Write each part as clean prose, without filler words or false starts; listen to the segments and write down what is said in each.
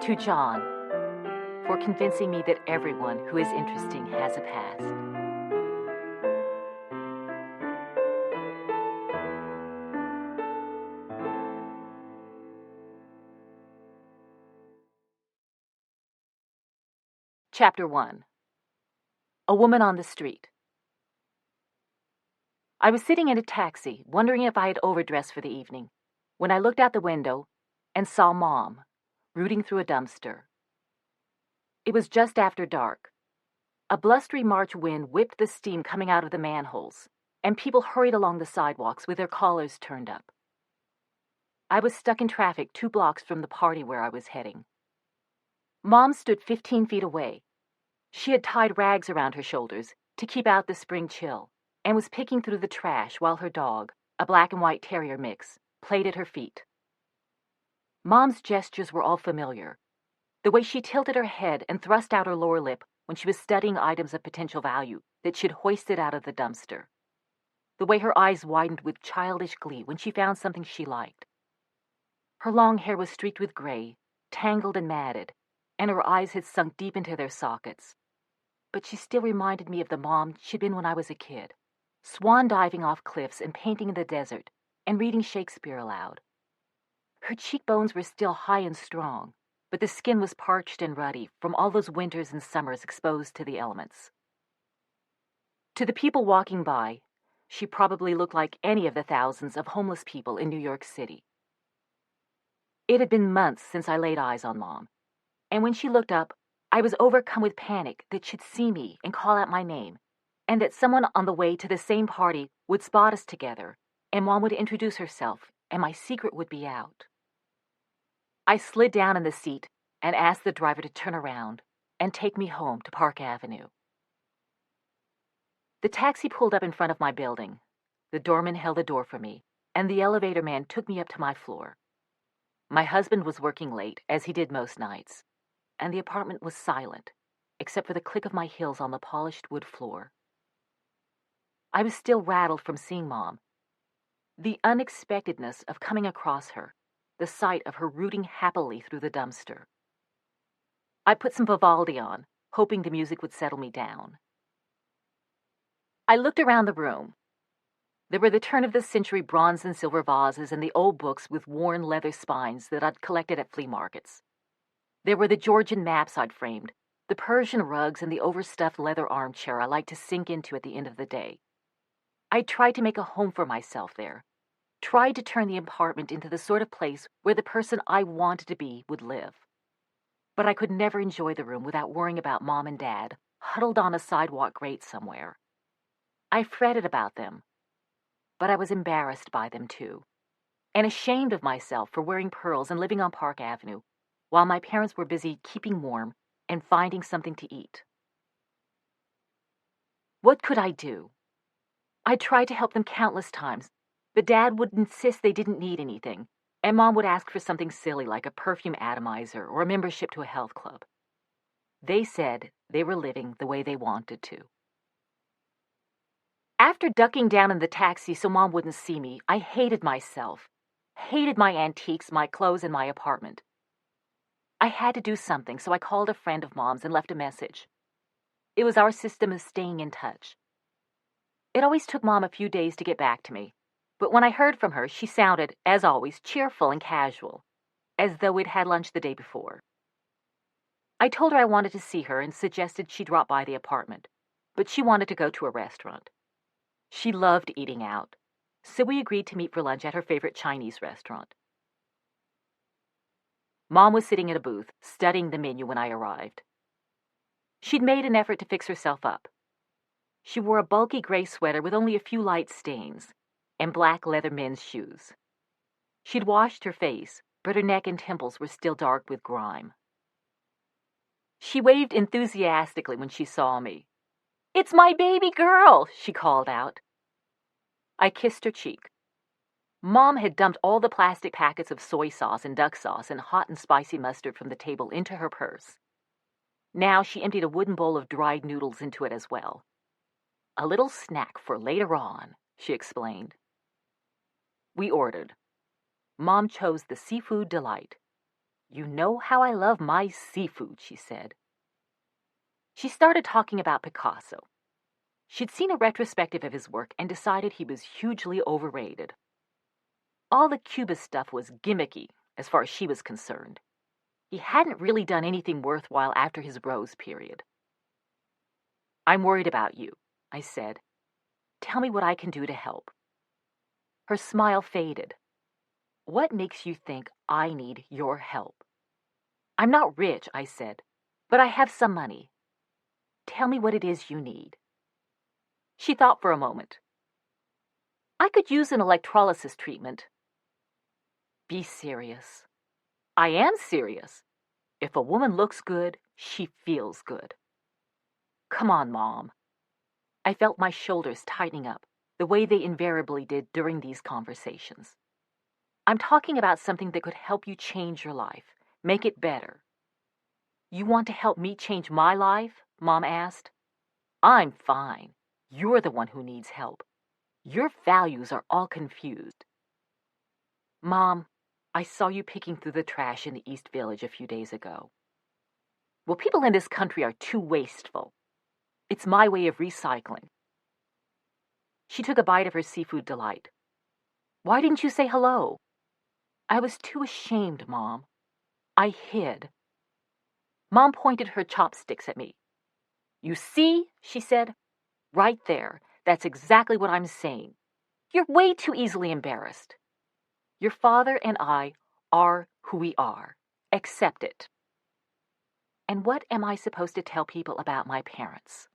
To John, for convincing me that everyone who is interesting has a past. Chapter 1. A Woman on the Street. I was sitting in a taxi, wondering if I had overdressed for the evening, when I looked out the window and saw Mom, rooting through a dumpster. It was just after dark. A blustery March wind whipped the steam coming out of the manholes, and people hurried along the sidewalks with their collars turned up. I was stuck in traffic 2 blocks from the party where I was heading. Mom stood 15 feet away. She had tied rags around her shoulders to keep out the spring chill, and was picking through the trash while her dog, a black and white terrier mix, played at her feet. Mom's gestures were all familiar. The way she tilted her head and thrust out her lower lip when she was studying items of potential value that she'd hoisted out of the dumpster. The way her eyes widened with childish glee when she found something she liked. Her long hair was streaked with gray, tangled and matted, and her eyes had sunk deep into their sockets. But she still reminded me of the mom she'd been when I was a kid, swan diving off cliffs and painting in the desert and reading Shakespeare aloud. Her cheekbones were still high and strong, but the skin was parched and ruddy from all those winters and summers exposed to the elements. To the people walking by, she probably looked like any of the thousands of homeless people in New York City. It had been months since I laid eyes on Mom, and when she looked up, I was overcome with panic that she'd see me and call out my name, and that someone on the way to the same party would spot us together, and Mom would introduce herself, and my secret would be out. I slid down in the seat and asked the driver to turn around and take me home to Park Avenue. The taxi pulled up in front of my building. The doorman held the door for me, and the elevator man took me up to my floor. My husband was working late, as he did most nights, and the apartment was silent, except for the click of my heels on the polished wood floor. I was still rattled from seeing Mom. The unexpectedness of coming across her, the sight of her rooting happily through the dumpster. I put some Vivaldi on, hoping the music would settle me down. I looked around the room. There were the turn-of-the-century bronze and silver vases and the old books with worn leather spines that I'd collected at flea markets. There were the Georgian maps I'd framed, the Persian rugs and the overstuffed leather armchair I liked to sink into at the end of the day. I tried to make a home for myself there, tried to turn the apartment into the sort of place where the person I wanted to be would live. But I could never enjoy the room without worrying about Mom and Dad, huddled on a sidewalk grate somewhere. I fretted about them, but I was embarrassed by them too, and ashamed of myself for wearing pearls and living on Park Avenue, while my parents were busy keeping warm and finding something to eat. What could I do? I tried to help them countless times, but Dad would insist they didn't need anything, and Mom would ask for something silly like a perfume atomizer or a membership to a health club. They said they were living the way they wanted to. After ducking down in the taxi so Mom wouldn't see me, I hated myself, hated my antiques, my clothes, and my apartment. I had to do something, so I called a friend of Mom's and left a message. It was our system of staying in touch. It always took Mom a few days to get back to me, but when I heard from her, she sounded, as always, cheerful and casual, as though we'd had lunch the day before. I told her I wanted to see her and suggested she drop by the apartment, but she wanted to go to a restaurant. She loved eating out, so we agreed to meet for lunch at her favorite Chinese restaurant. Mom was sitting at a booth, studying the menu when I arrived. She'd made an effort to fix herself up. She wore a bulky gray sweater with only a few light stains, and black leather men's shoes. She'd washed her face, but her neck and temples were still dark with grime. She waved enthusiastically when she saw me. "It's my baby girl," she called out. I kissed her cheek. Mom had dumped all the plastic packets of soy sauce and duck sauce and hot and spicy mustard from the table into her purse. Now she emptied a wooden bowl of dried noodles into it as well. "A little snack for later on," she explained. We ordered. Mom chose the seafood delight. You know how I love my seafood, she said. She started talking about Picasso. She'd seen a retrospective of his work and decided he was hugely overrated. All the Cubist stuff was gimmicky, as far as she was concerned. He hadn't really done anything worthwhile after his Rose period. I'm worried about you, I said. Tell me what I can do to help. Her smile faded. What makes you think I need your help? I'm not rich, I said, but I have some money. Tell me what it is you need. She thought for a moment. I could use an electrolysis treatment. Be serious. I am serious. If a woman looks good, she feels good. Come on, Mom. I felt my shoulders tightening up, the way they invariably did during these conversations. I'm talking about something that could help you change your life, make it better. You want to help me change my life? Mom asked. I'm fine. You're the one who needs help. Your values are all confused. Mom, I saw you picking through the trash in the East Village a few days ago. Well, people in this country are too wasteful. It's my way of recycling. She took a bite of her seafood delight. Why didn't you say hello? I was too ashamed, Mom. I hid. Mom pointed her chopsticks at me. You see, she said, right there. That's exactly what I'm saying. You're way too easily embarrassed. Your father and I are who we are. Accept it. And what am I supposed to tell people about my parents?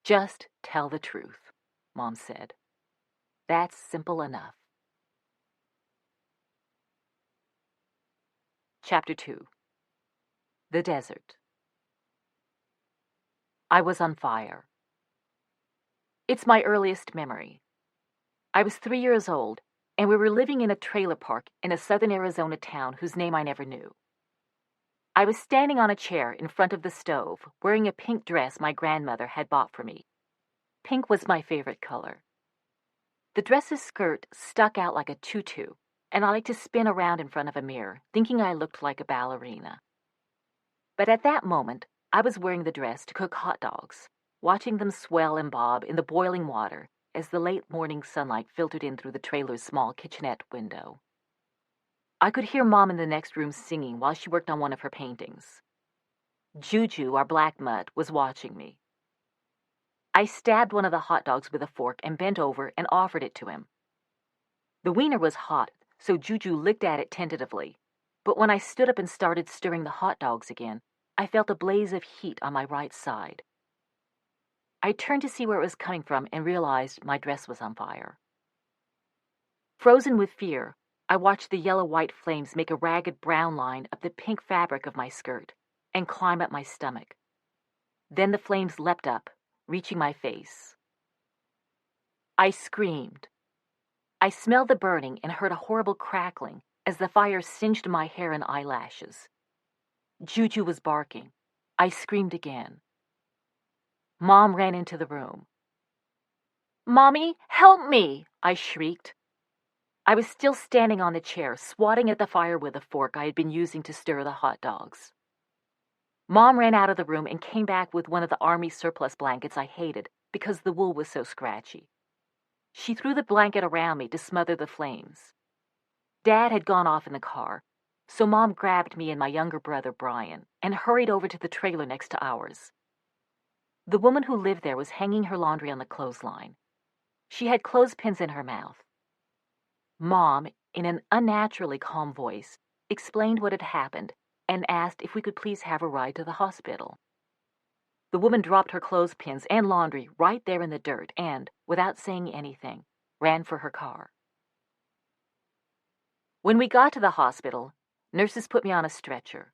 Just tell the truth, Mom said. That's simple enough. Chapter 2. The Desert. I was on fire. It's my earliest memory. I was 3 years old, and we were living in a trailer park in a southern Arizona town whose name I never knew. I was standing on a chair in front of the stove, wearing a pink dress my grandmother had bought for me. Pink was my favorite color. The dress's skirt stuck out like a tutu, and I liked to spin around in front of a mirror, thinking I looked like a ballerina. But at that moment, I was wearing the dress to cook hot dogs, watching them swell and bob in the boiling water as the late morning sunlight filtered in through the trailer's small kitchenette window. I could hear Mom in the next room singing while she worked on one of her paintings. Juju, our black mutt, was watching me. I stabbed one of the hot dogs with a fork and bent over and offered it to him. The wiener was hot, so Juju licked at it tentatively, but when I stood up and started stirring the hot dogs again, I felt a blaze of heat on my right side. I turned to see where it was coming from and realized my dress was on fire. Frozen with fear, I watched the yellow-white flames make a ragged brown line up the pink fabric of my skirt and climb up my stomach. Then the flames leapt up, reaching my face. I screamed. I smelled the burning and heard a horrible crackling as the fire singed my hair and eyelashes. Juju was barking. I screamed again. Mom ran into the room. "Mommy, help me!" I shrieked. I was still standing on the chair, swatting at the fire with a fork I had been using to stir the hot dogs. Mom ran out of the room and came back with one of the army surplus blankets I hated because the wool was so scratchy. She threw the blanket around me to smother the flames. Dad had gone off in the car, so Mom grabbed me and my younger brother, Brian, and hurried over to the trailer next to ours. The woman who lived there was hanging her laundry on the clothesline. She had clothespins in her mouth. Mom, in an unnaturally calm voice, explained what had happened and asked if we could please have a ride to the hospital. The woman dropped her clothespins and laundry right there in the dirt and, without saying anything, ran for her car. When we got to the hospital, nurses put me on a stretcher.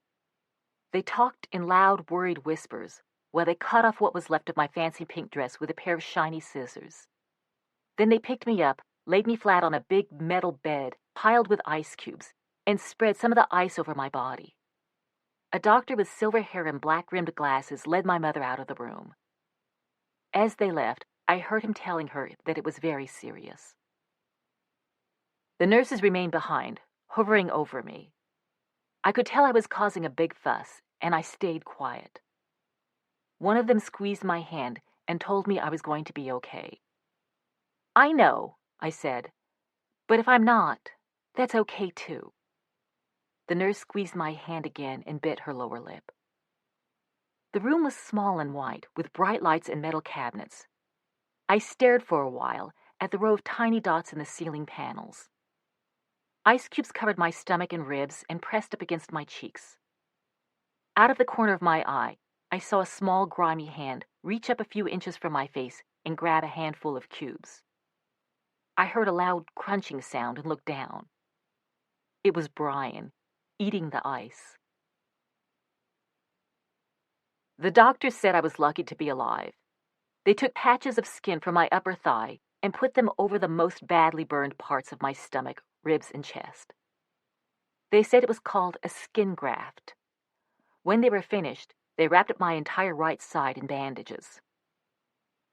They talked in loud, worried whispers while they cut off what was left of my fancy pink dress with a pair of shiny scissors. Then they picked me up, laid me flat on a big metal bed piled with ice cubes, and spread some of the ice over my body. A doctor with silver hair and black-rimmed glasses led my mother out of the room. As they left, I heard him telling her that it was very serious. The nurses remained behind, hovering over me. I could tell I was causing a big fuss, and I stayed quiet. One of them squeezed my hand and told me I was going to be okay. I know, I said, but if I'm not, that's okay too. The nurse squeezed my hand again and bit her lower lip. The room was small and white, with bright lights and metal cabinets. I stared for a while at the row of tiny dots in the ceiling panels. Ice cubes covered my stomach and ribs and pressed up against my cheeks. Out of the corner of my eye, I saw a small, grimy hand reach up a few inches from my face and grab a handful of cubes. I heard a loud crunching sound and looked down. It was Brian, eating the ice. The doctors said I was lucky to be alive. They took patches of skin from my upper thigh and put them over the most badly burned parts of my stomach, ribs, and chest. They said it was called a skin graft. When they were finished, they wrapped up my entire right side in bandages.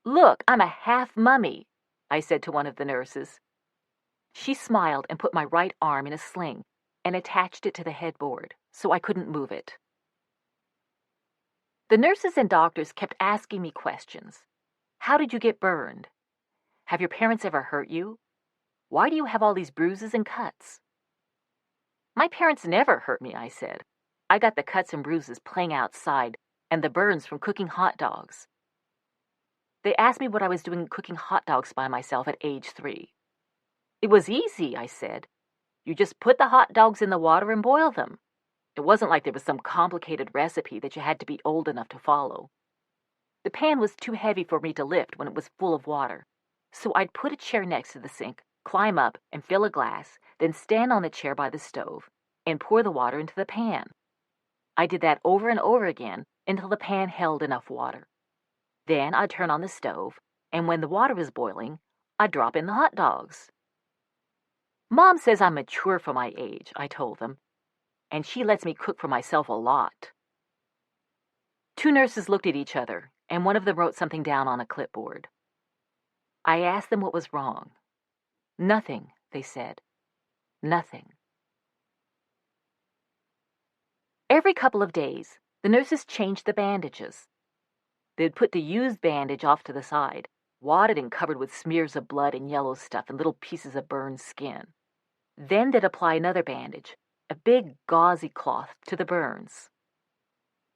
"Look, I'm a half mummy," I said to one of the nurses. She smiled and put my right arm in a sling and attached it to the headboard so I couldn't move it. The nurses and doctors kept asking me questions. How did you get burned? Have your parents ever hurt you? Why do you have all these bruises and cuts? My parents never hurt me, I said. I got the cuts and bruises playing outside and the burns from cooking hot dogs. They asked me what I was doing cooking hot dogs by myself at age 3. It was easy, I said. You just put the hot dogs in the water and boil them. It wasn't like there was some complicated recipe that you had to be old enough to follow. The pan was too heavy for me to lift when it was full of water, so I'd put a chair next to the sink, climb up and fill a glass, then stand on the chair by the stove and pour the water into the pan. I did that over and over again until the pan held enough water. Then I'd turn on the stove, and when the water was boiling, I'd drop in the hot dogs. Mom says I'm mature for my age, I told them, and she lets me cook for myself a lot. 2 nurses looked at each other, and one of them wrote something down on a clipboard. I asked them what was wrong. Nothing, they said. Nothing. Every couple of days, the nurses changed the bandages. They'd put the used bandage off to the side, wadded and covered with smears of blood and yellow stuff and little pieces of burned skin. Then they'd apply another bandage, a big gauzy cloth, to the burns.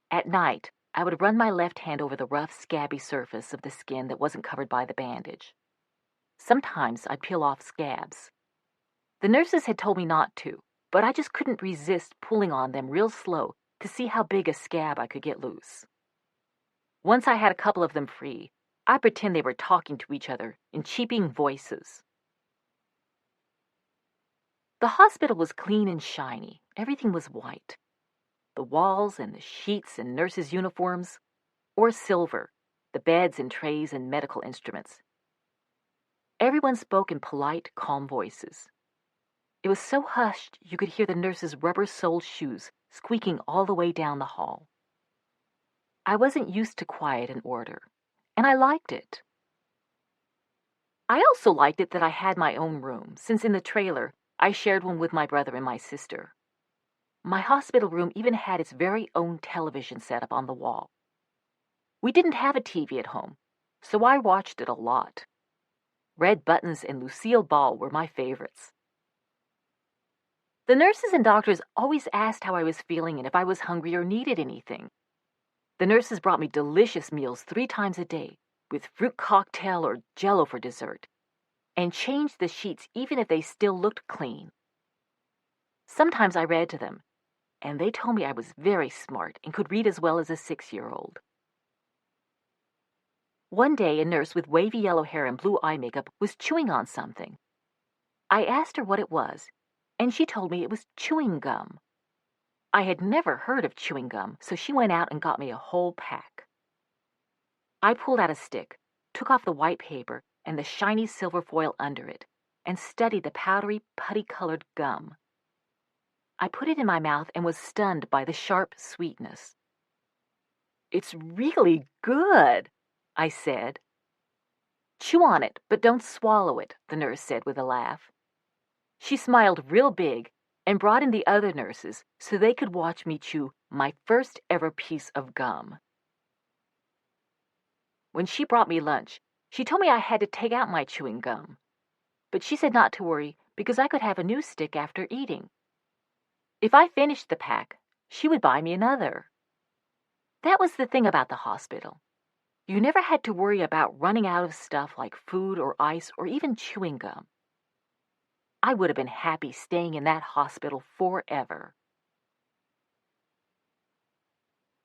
At night, I would run my left hand over the rough, scabby surface of the skin that wasn't covered by the bandage. Sometimes I'd peel off scabs. The nurses had told me not to, but I just couldn't resist pulling on them real slow to see how big a scab I could get loose. Once I had a couple of them free, I'd pretend they were talking to each other in cheeping voices. The hospital was clean and shiny. Everything was white. The walls and the sheets and nurses' uniforms, or silver, the beds and trays and medical instruments. Everyone spoke in polite, calm voices. It was so hushed you could hear the nurses' rubber-soled shoes squeaking all the way down the hall. I wasn't used to quiet and order, and I liked it. I also liked it that I had my own room, since in the trailer, I shared one with my brother and my sister. My hospital room even had its very own television set up on the wall. We didn't have a TV at home, so I watched it a lot. Red Buttons and Lucille Ball were my favorites. The nurses and doctors always asked how I was feeling and if I was hungry or needed anything. The nurses brought me delicious meals 3 times a day, with fruit cocktail or Jell-O for dessert, and changed the sheets even if they still looked clean. Sometimes I read to them, and they told me I was very smart and could read as well as a 6-year-old. One day, a nurse with wavy yellow hair and blue eye makeup was chewing on something. I asked her what it was, and she told me it was chewing gum. I had never heard of chewing gum, so she went out and got me a whole pack. I pulled out a stick, took off the white paper and the shiny silver foil under it, and studied the powdery, putty-colored gum. I put it in my mouth and was stunned by the sharp sweetness. "It's really good," I said. "Chew on it, but don't swallow it," the nurse said with a laugh. She smiled real big and brought in the other nurses so they could watch me chew my first ever piece of gum. When she brought me lunch, she told me I had to take out my chewing gum, but she said not to worry because I could have a new stick after eating. If I finished the pack, she would buy me another. That was the thing about the hospital. You never had to worry about running out of stuff like food or ice or even chewing gum. I would have been happy staying in that hospital forever.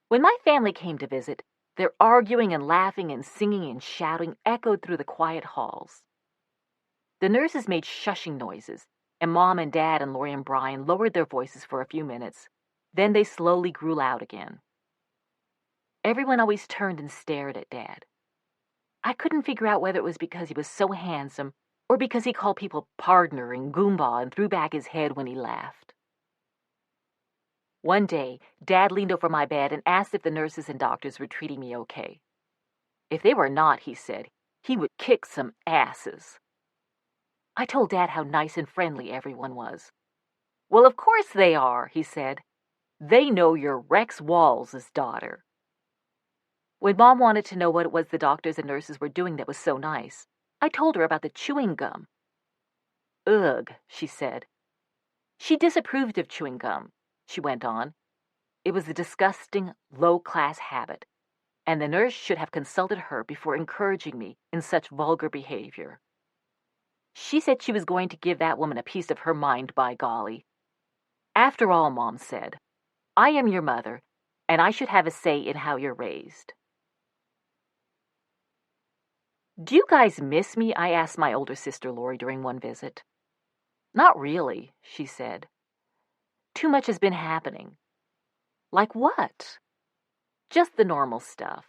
When my family came to visit, their arguing and laughing and singing and shouting echoed through the quiet halls. The nurses made shushing noises, and Mom and Dad and Lori and Brian lowered their voices for a few minutes. Then they slowly grew loud again. Everyone always turned and stared at Dad. I couldn't figure out whether it was because he was so handsome or because he called people pardner and Goomba and threw back his head when he laughed. One day, Dad leaned over my bed and asked if the nurses and doctors were treating me okay. If they were not, he said, he would kick some asses. I told Dad how nice and friendly everyone was. Well, of course they are, he said. They know you're Rex Walls' daughter. When Mom wanted to know what it was the doctors and nurses were doing that was so nice, I told her about the chewing gum. Ugh, she said. She disapproved of chewing gum, she went on. It was a disgusting, low-class habit, and the nurse should have consulted her before encouraging me in such vulgar behavior. She said she was going to give that woman a piece of her mind, by golly. After all, Mom said, I am your mother, and I should have a say in how you're raised. Do you guys miss me? I asked my older sister Lori during one visit. Not really, she said. Too much has been happening. Like what? Just the normal stuff.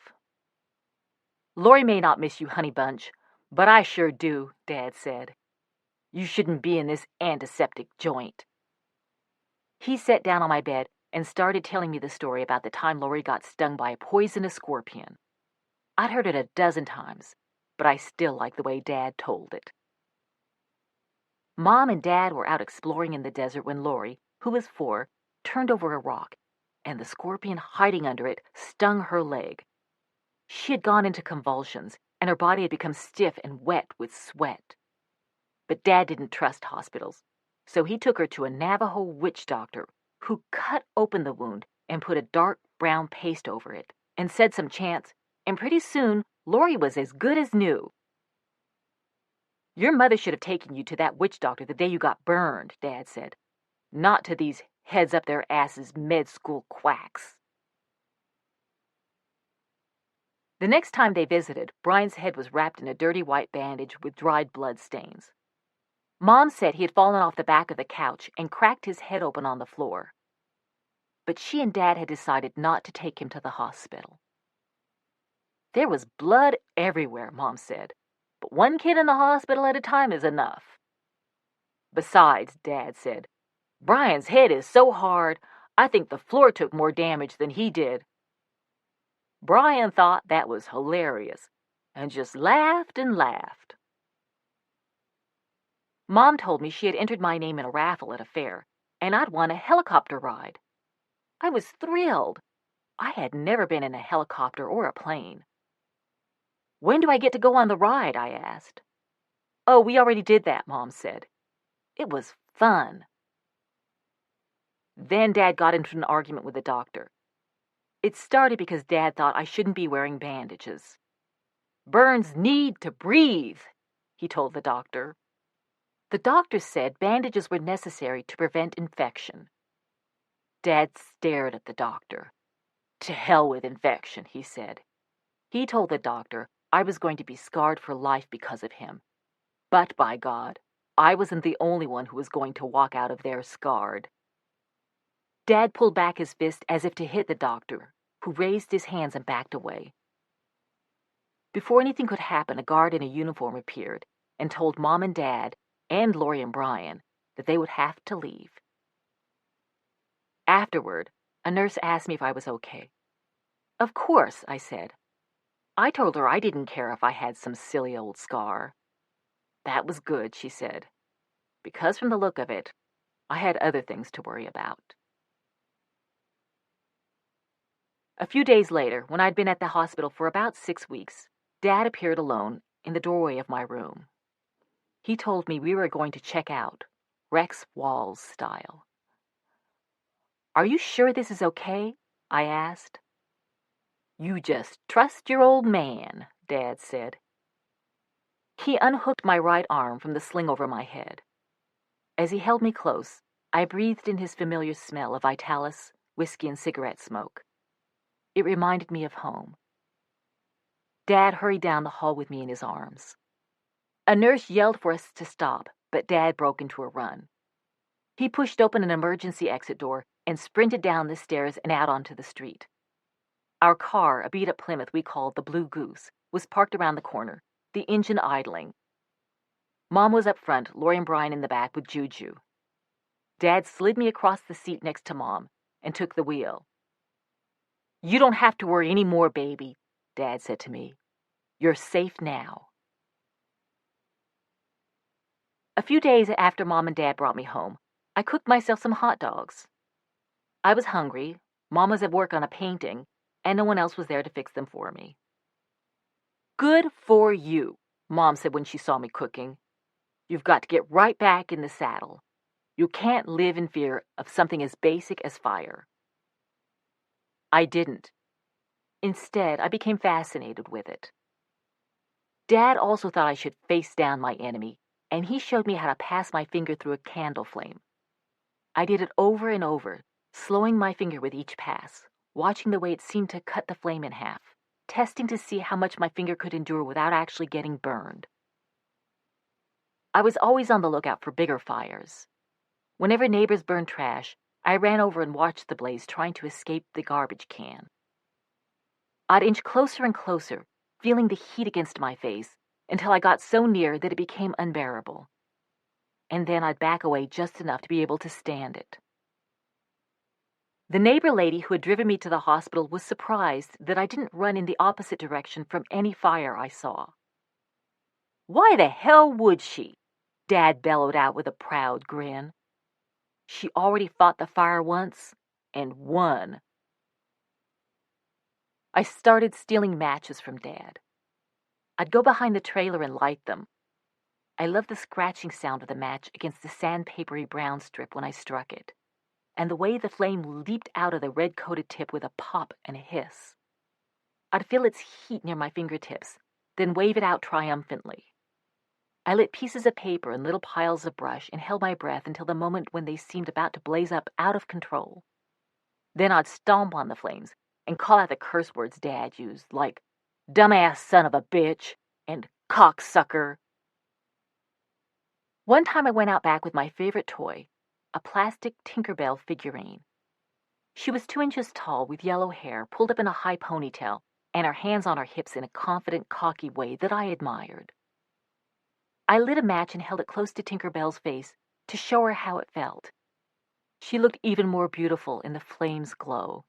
Lori may not miss you, honey bunch, but I sure do, Dad said. You shouldn't be in this antiseptic joint. He sat down on my bed and started telling me the story about the time Lori got stung by a poisonous scorpion. I'd heard it a dozen times, but I still like the way Dad told it. Mom and Dad were out exploring in the desert when Lori, who was 4, turned over a rock, and the scorpion hiding under it stung her leg. She had gone into convulsions, and her body had become stiff and wet with sweat. But Dad didn't trust hospitals, so he took her to a Navajo witch doctor who cut open the wound and put a dark brown paste over it and said some chants, and pretty soon Lori was as good as new. Your mother should have taken you to that witch doctor the day you got burned, Dad said, not to these heads-up-their-asses med school quacks. The next time they visited, Brian's head was wrapped in a dirty white bandage with dried blood stains. Mom said he had fallen off the back of the couch and cracked his head open on the floor. But she and Dad had decided not to take him to the hospital. There was blood everywhere, Mom said, but one kid in the hospital at a time is enough. Besides, Dad said, Brian's head is so hard, I think the floor took more damage than he did. Brian thought that was hilarious and just laughed and laughed. Mom told me she had entered my name in a raffle at a fair, and I'd won a helicopter ride. I was thrilled. I had never been in a helicopter or a plane. When do I get to go on the ride? I asked. Oh, we already did that, Mom said. It was fun. Then Dad got into an argument with the doctor. It started because Dad thought I shouldn't be wearing bandages. Burns need to breathe, he told the doctor. The doctor said bandages were necessary to prevent infection. Dad stared at the doctor. To hell with infection, he said. He told the doctor I was going to be scarred for life because of him. But by God, I wasn't the only one who was going to walk out of there scarred. Dad pulled back his fist as if to hit the doctor, who raised his hands and backed away. Before anything could happen, a guard in a uniform appeared and told Mom and Dad and Lori and Brian that they would have to leave. Afterward, a nurse asked me if I was okay. Of course, I said. I told her I didn't care if I had some silly old scar. That was good, she said, because from the look of it, I had other things to worry about. A few days later, when I'd been at the hospital for about 6 weeks, Dad appeared alone in the doorway of my room. He told me we were going to check out, Rex Walls style. "Are you sure this is okay?" I asked. "You just trust your old man," Dad said. He unhooked my right arm from the sling over my head. As he held me close, I breathed in his familiar smell of Vitalis, whiskey, and cigarette smoke. It reminded me of home. Dad hurried down the hall with me in his arms. A nurse yelled for us to stop, but Dad broke into a run. He pushed open an emergency exit door and sprinted down the stairs and out onto the street. Our car, a beat-up Plymouth we called the Blue Goose, was parked around the corner, the engine idling. Mom was up front, Lori and Brian in the back with Juju. Dad slid me across the seat next to Mom and took the wheel. "You don't have to worry any more, baby," Dad said to me. "You're safe now." A few days after Mom and Dad brought me home, I cooked myself some hot dogs. I was hungry, Mom was at work on a painting, and no one else was there to fix them for me. "Good for you," Mom said when she saw me cooking. "You've got to get right back in the saddle. You can't live in fear of something as basic as fire." I didn't. Instead, I became fascinated with it. Dad also thought I should face down my enemy, and he showed me how to pass my finger through a candle flame. I did it over and over, slowing my finger with each pass, watching the way it seemed to cut the flame in half, testing to see how much my finger could endure without actually getting burned. I was always on the lookout for bigger fires. Whenever neighbors burned trash, I ran over and watched the blaze, trying to escape the garbage can. I'd inch closer and closer, feeling the heat against my face, until I got so near that it became unbearable. And then I'd back away just enough to be able to stand it. The neighbor lady who had driven me to the hospital was surprised that I didn't run in the opposite direction from any fire I saw. "Why the hell would she?" Dad bellowed out with a proud grin. "She already fought the fire once and won." I started stealing matches from Dad. I'd go behind the trailer and light them. I loved the scratching sound of the match against the sandpapery brown strip when I struck it, and the way the flame leaped out of the red-coated tip with a pop and a hiss. I'd feel its heat near my fingertips, then wave it out triumphantly. I lit pieces of paper and little piles of brush and held my breath until the moment when they seemed about to blaze up out of control. Then I'd stomp on the flames and call out the curse words Dad used, like "dumbass son of a bitch" and "cocksucker." One time I went out back with my favorite toy, a plastic Tinkerbell figurine. She was 2 inches tall with yellow hair pulled up in a high ponytail and her hands on her hips in a confident, cocky way that I admired. I lit a match and held it close to Tinkerbell's face to show her how it felt. She looked even more beautiful in the flame's glow.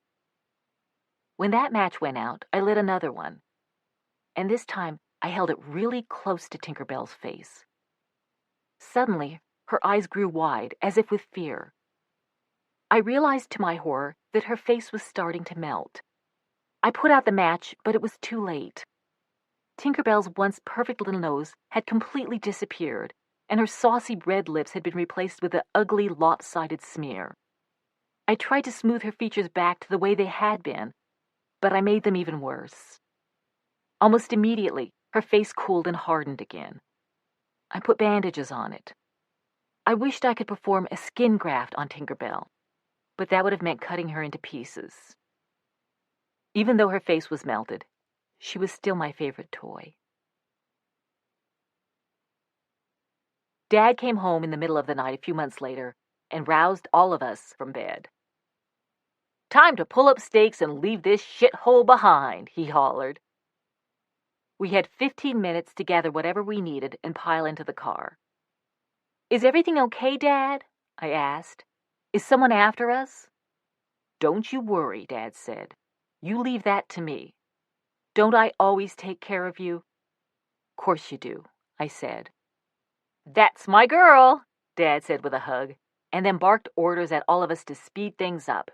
When that match went out, I lit another one, and this time I held it really close to Tinkerbell's face. Suddenly, her eyes grew wide, as if with fear. I realized to my horror that her face was starting to melt. I put out the match, but it was too late. Tinkerbell's once perfect little nose had completely disappeared, and her saucy red lips had been replaced with an ugly, lopsided smear. I tried to smooth her features back to the way they had been, but I made them even worse. Almost immediately, her face cooled and hardened again. I put bandages on it. I wished I could perform a skin graft on Tinkerbell, but that would have meant cutting her into pieces. Even though her face was melted, she was still my favorite toy. Dad came home in the middle of the night a few months later and roused all of us from bed. "Time to pull up stakes and leave this shithole behind," he hollered. We had 15 minutes to gather whatever we needed and pile into the car. "Is everything okay, Dad?" I asked. "Is someone after us?" "Don't you worry," Dad said. "You leave that to me. Don't I always take care of you?" "Course you do," I said. "That's my girl," Dad said with a hug, and then barked orders at all of us to speed things up.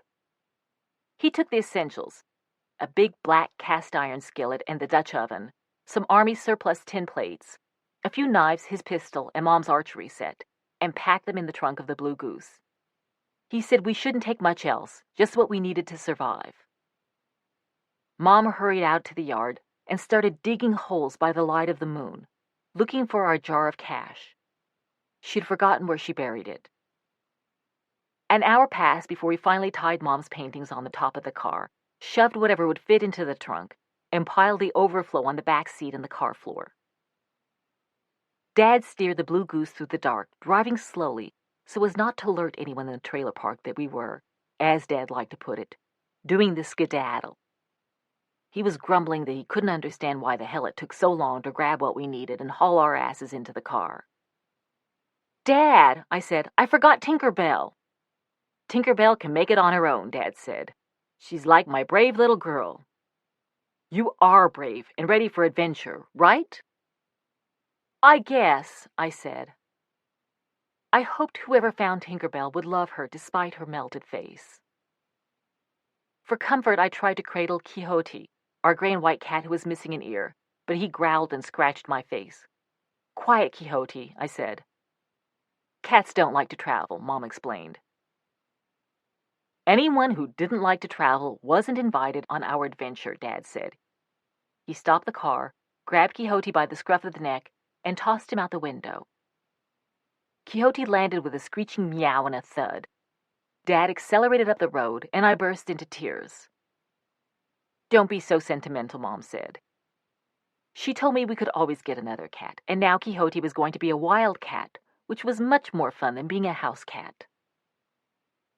He took the essentials, a big black cast iron skillet and the Dutch oven, some Army surplus tin plates, a few knives, his pistol, and Mom's archery set, and packed them in the trunk of the Blue Goose. He said we shouldn't take much else, just what we needed to survive. Mom hurried out to the yard and started digging holes by the light of the moon, looking for our jar of cash. She'd forgotten where she buried it. An hour passed before we finally tied Mom's paintings on the top of the car, shoved whatever would fit into the trunk, and piled the overflow on the back seat and the car floor. Dad steered the Blue Goose through the dark, driving slowly so as not to alert anyone in the trailer park that we were, as Dad liked to put it, doing the skedaddle. He was grumbling that he couldn't understand why the hell it took so long to grab what we needed and haul our asses into the car. "Dad," I said, "I forgot Tinker Bell." "Tinker Bell can make it on her own," Dad said. "She's like my brave little girl." "You are brave and ready for adventure, right?" "I guess," I said. I hoped whoever found Tinker Bell would love her despite her melted face. For comfort, I tried to cradle Quixote, our gray and white cat who was missing an ear, but he growled and scratched my face. "Quiet, Quixote," I said. "Cats don't like to travel," Mom explained. Anyone who didn't like to travel wasn't invited on our adventure, Dad said. He stopped the car, grabbed Quixote by the scruff of the neck, and tossed him out the window. Quixote landed with a screeching meow and a thud. Dad accelerated up the road, and I burst into tears. "Don't be so sentimental," Mom said. She told me we could always get another cat, and now Quixote was going to be a wild cat, which was much more fun than being a house cat.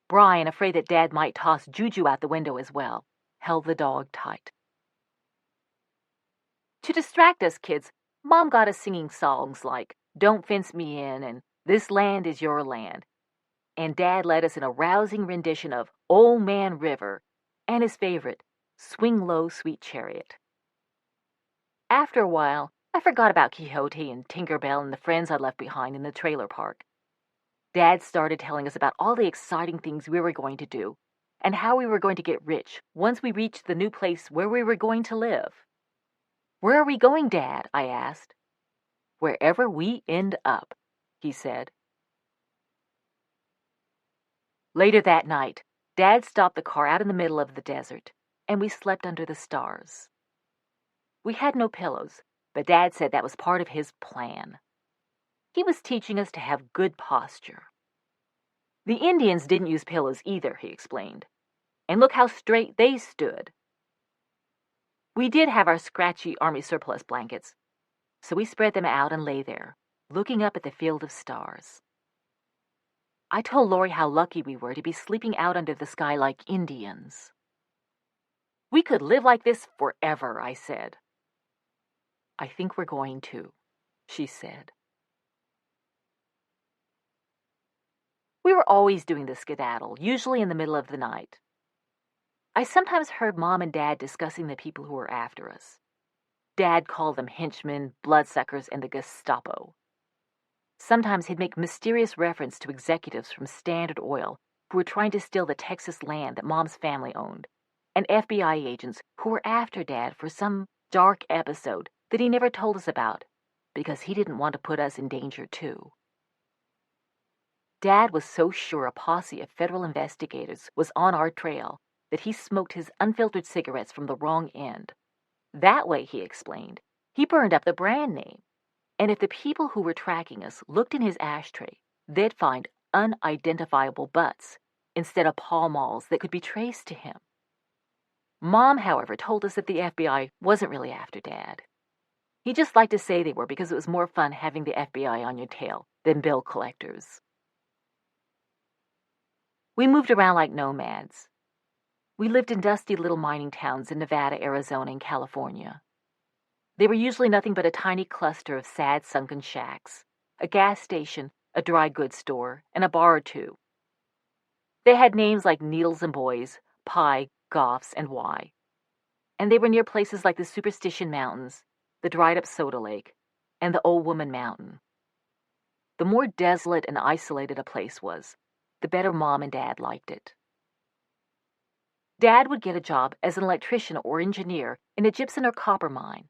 Brian, afraid that Dad might toss Juju out the window as well, held the dog tight. To distract us kids, Mom got us singing songs like "Don't Fence Me In" and "This Land Is Your Land," and Dad led us in a rousing rendition of "Old Man River" and his favorite, "Swing Low, Sweet Chariot." After a while, I forgot about Quixote and Tinker Bell and the friends I left behind in the trailer park. Dad started telling us about all the exciting things we were going to do and how we were going to get rich once we reached the new place where we were going to live. "Where are we going, Dad?" I asked. "Wherever we end up," he said. Later that night, Dad stopped the car out in the middle of the desert, and we slept under the stars. We had no pillows, but Dad said that was part of his plan. He was teaching us to have good posture. The Indians didn't use pillows either, he explained. And look how straight they stood. We did have our scratchy Army surplus blankets, so we spread them out and lay there, looking up at the field of stars. I told Lori how lucky we were to be sleeping out under the sky like Indians. "We could live like this forever," I said. "I think we're going to," she said. We were always doing the skedaddle, usually in the middle of the night. I sometimes heard Mom and Dad discussing the people who were after us. Dad called them henchmen, bloodsuckers, and the Gestapo. Sometimes he'd make mysterious reference to executives from Standard Oil who were trying to steal the Texas land that Mom's family owned, and FBI agents who were after Dad for some dark episode that he never told us about because he didn't want to put us in danger too. Dad was so sure a posse of federal investigators was on our trail that he smoked his unfiltered cigarettes from the wrong end. That way, he explained, he burned up the brand name. And if the people who were tracking us looked in his ashtray, they'd find unidentifiable butts instead of Pall Malls that could be traced to him. Mom, however, told us that the FBI wasn't really after Dad. He just liked to say they were because it was more fun having the FBI on your tail than bill collectors. We moved around like nomads. We lived in dusty little mining towns in Nevada, Arizona, and California. They were usually nothing but a tiny cluster of sad, sunken shacks, a gas station, a dry goods store, and a bar or two. They had names like Needles and Boys, Pie, Goffs, and Y. And they were near places like the Superstition Mountains, the dried-up Soda Lake, and the Old Woman Mountain. The more desolate and isolated a place was, the better Mom and Dad liked it. Dad would get a job as an electrician or engineer in a gypsum or copper mine.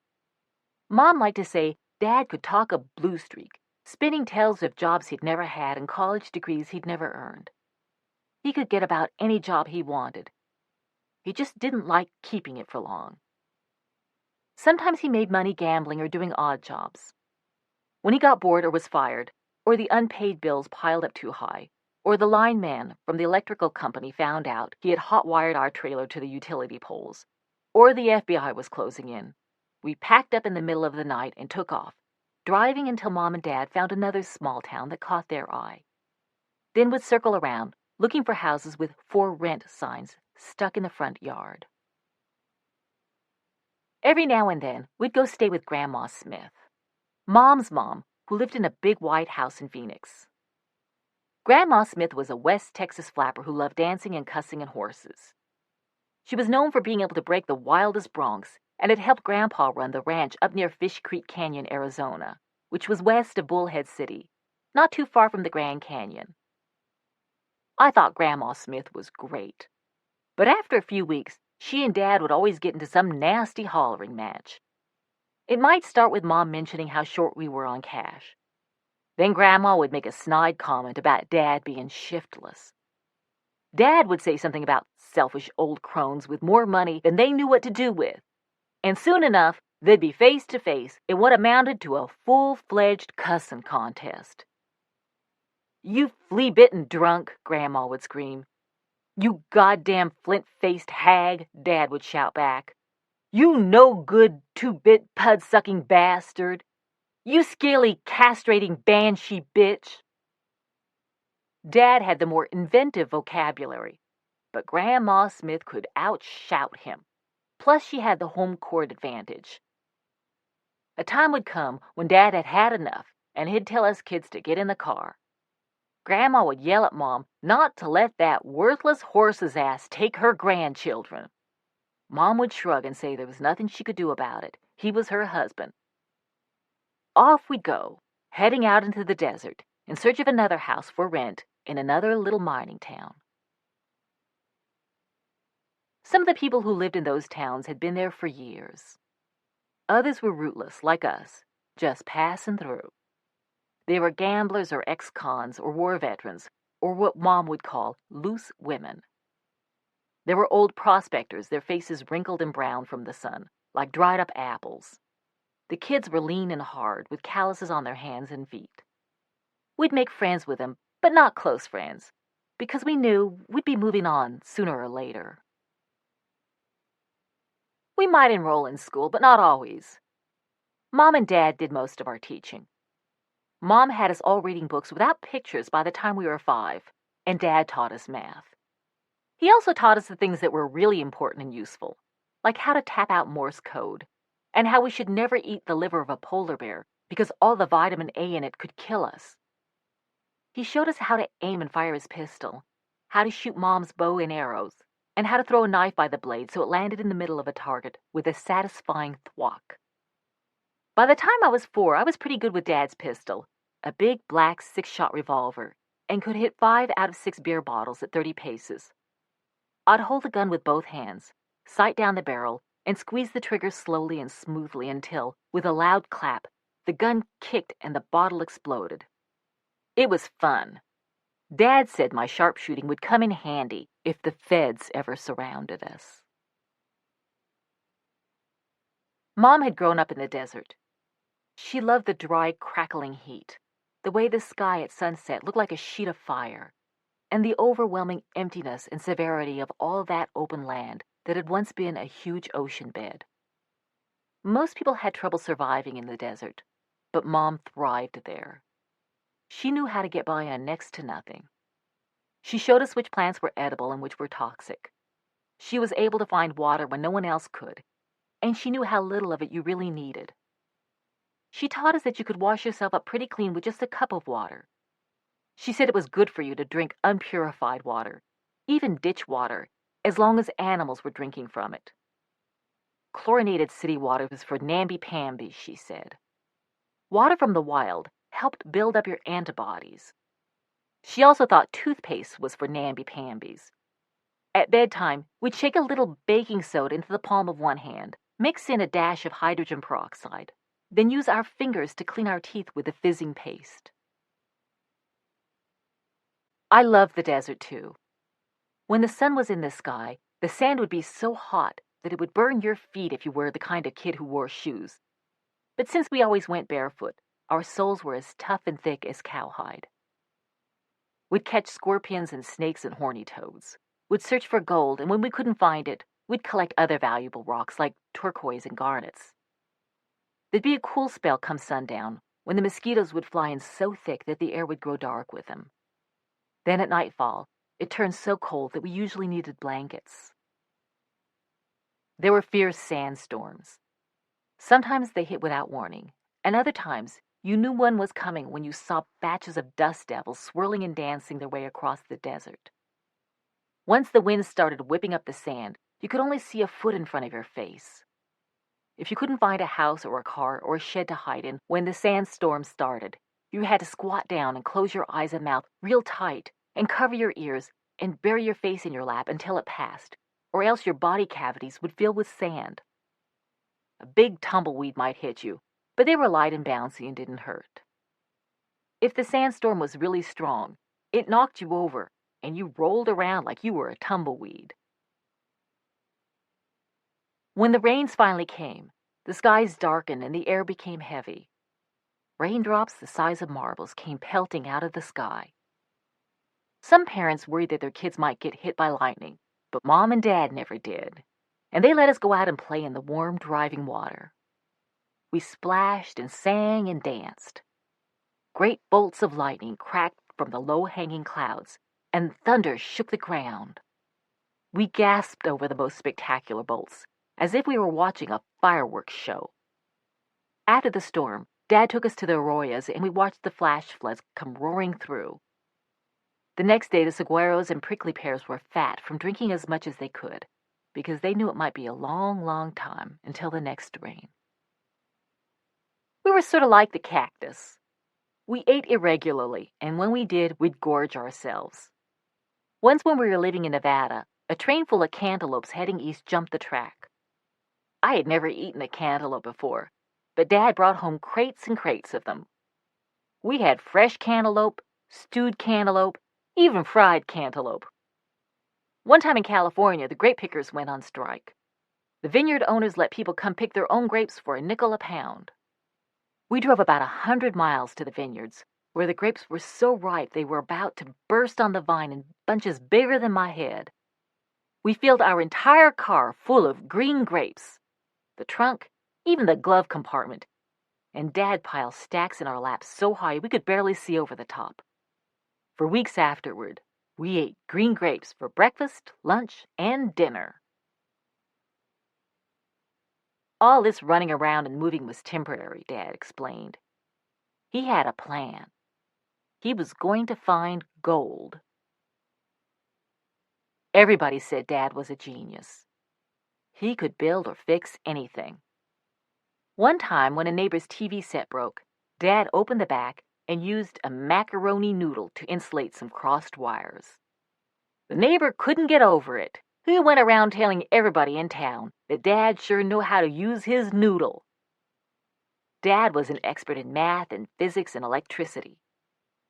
Mom liked to say Dad could talk a blue streak, spinning tales of jobs he'd never had and college degrees he'd never earned. He could get about any job he wanted. He just didn't like keeping it for long. Sometimes he made money gambling or doing odd jobs. When he got bored or was fired, or the unpaid bills piled up too high, or the lineman from the electrical company found out he had hot-wired our trailer to the utility poles, or the FBI was closing in, we packed up in the middle of the night and took off, driving until Mom and Dad found another small town that caught their eye. Then would circle around, looking for houses with "For Rent" signs stuck in the front yard. Every now and then, we'd go stay with Grandma Smith, Mom's mom, who lived in a big white house in Phoenix. Grandma Smith was a West Texas flapper who loved dancing and cussing and horses. She was known for being able to break the wildest broncs and had helped Grandpa run the ranch up near Fish Creek Canyon, Arizona, which was west of Bullhead City, not too far from the Grand Canyon. I thought Grandma Smith was great, but after a few weeks, she and Dad would always get into some nasty hollering match. It might start with Mom mentioning how short we were on cash. Then Grandma would make a snide comment about Dad being shiftless. Dad would say something about selfish old crones with more money than they knew what to do with. And soon enough, they'd be face to face in what amounted to a full-fledged cussing contest. "You flea-bitten drunk," Grandma would scream. "You goddamn flint-faced hag," Dad would shout back. "You no-good two-bit pud-sucking bastard. You scaly, castrating banshee bitch." Dad had the more inventive vocabulary, but Grandma Smith could outshout him. Plus, she had the home court advantage. A time would come when Dad had had enough, and he'd tell us kids to get in the car. Grandma would yell at Mom not to let that worthless horse's ass take her grandchildren. Mom would shrug and say there was nothing she could do about it. He was her husband. Off we'd go, heading out into the desert in search of another house for rent in another little mining town. Some of the people who lived in those towns had been there for years. Others were rootless, like us, just passing through. They were gamblers or ex-cons or war veterans, or what Mom would call loose women. There were old prospectors, their faces wrinkled and brown from the sun, like dried-up apples. The kids were lean and hard, with calluses on their hands and feet. We'd make friends with them, but not close friends, because we knew we'd be moving on sooner or later. We might enroll in school, but not always. Mom and Dad did most of our teaching. Mom had us all reading books without pictures by the time we were 5, and Dad taught us math. He also taught us the things that were really important and useful, like how to tap out Morse code, and how we should never eat the liver of a polar bear because all the vitamin A in it could kill us. He showed us how to aim and fire his pistol, how to shoot Mom's bow and arrows, and how to throw a knife by the blade so it landed in the middle of a target with a satisfying thwack. By the time I was 4, I was pretty good with Dad's pistol, a big black 6-shot revolver, and could hit 5 out of 6 beer bottles at 30 paces. I'd hold the gun with both hands, sight down the barrel, and squeeze the trigger slowly and smoothly until, with a loud clap, the gun kicked and the bottle exploded. It was fun. Dad said my sharpshooting would come in handy if the feds ever surrounded us. Mom had grown up in the desert. She loved the dry, crackling heat, the way the sky at sunset looked like a sheet of fire, and the overwhelming emptiness and severity of all that open land that had once been a huge ocean bed. Most people had trouble surviving in the desert, but Mom thrived there. She knew how to get by on next to nothing. She showed us which plants were edible and which were toxic. She was able to find water when no one else could, and she knew how little of it you really needed. She taught us that you could wash yourself up pretty clean with just a cup of water. She said it was good for you to drink unpurified water, even ditch water, as long as animals were drinking from it. Chlorinated city water was for namby-pamby, she said. Water from the wild helped build up your antibodies. She also thought toothpaste was for namby-pambies. At bedtime, we'd shake a little baking soda into the palm of one hand, mix in a dash of hydrogen peroxide, then use our fingers to clean our teeth with the fizzing paste. I loved the desert too. When the sun was in the sky, the sand would be so hot that it would burn your feet if you were the kind of kid who wore shoes. But since we always went barefoot, our soles were as tough and thick as cowhide. We'd catch scorpions and snakes and horny toads. We'd search for gold, and when we couldn't find it, we'd collect other valuable rocks like turquoise and garnets. There'd be a cool spell come sundown, when the mosquitoes would fly in so thick that the air would grow dark with them. Then at nightfall, it turned so cold that we usually needed blankets. There were fierce sandstorms. Sometimes they hit without warning, and other times you knew one was coming when you saw batches of dust devils swirling and dancing their way across the desert. Once the wind started whipping up the sand, you could only see a foot in front of your face. If you couldn't find a house or a car or a shed to hide in when the sandstorm started, you had to squat down and close your eyes and mouth real tight and cover your ears and bury your face in your lap until it passed, or else your body cavities would fill with sand. A big tumbleweed might hit you, but they were light and bouncy and didn't hurt. If the sandstorm was really strong, it knocked you over and you rolled around like you were a tumbleweed. When the rains finally came, the skies darkened and the air became heavy. Raindrops the size of marbles came pelting out of the sky. Some parents worried that their kids might get hit by lightning, but Mom and Dad never did, and they let us go out and play in the warm, driving water. We splashed and sang and danced. Great bolts of lightning cracked from the low-hanging clouds, and thunder shook the ground. We gasped over the most spectacular bolts, as if we were watching a fireworks show. After the storm, Dad took us to the arroyos, and we watched the flash floods come roaring through. The next day, the saguaros and prickly pears were fat from drinking as much as they could, because they knew it might be a long, long time until the next rain. We were sort of like the cactus. We ate irregularly, and when we did, we'd gorge ourselves. Once when we were living in Nevada, a train full of cantaloupes heading east jumped the track. I had never eaten a cantaloupe before, but Dad brought home crates and crates of them. We had fresh cantaloupe, stewed cantaloupe, even fried cantaloupe. One time in California, the grape pickers went on strike. The vineyard owners let people come pick their own grapes for $0.05 a pound. We drove about 100 miles to the vineyards, where the grapes were so ripe they were about to burst on the vine in bunches bigger than my head. We filled our entire car full of green grapes, the trunk, even the glove compartment, and Dad piled stacks in our laps so high we could barely see over the top. For weeks afterward, we ate green grapes for breakfast, lunch, and dinner. All this running around and moving was temporary, Dad explained. He had a plan. He was going to find gold. Everybody said Dad was a genius. He could build or fix anything. One time, when a neighbor's TV set broke, Dad opened the back and used a macaroni noodle to insulate some crossed wires. The neighbor couldn't get over it. He went around telling everybody in town that Dad sure knew how to use his noodle. Dad was an expert in math and physics and electricity.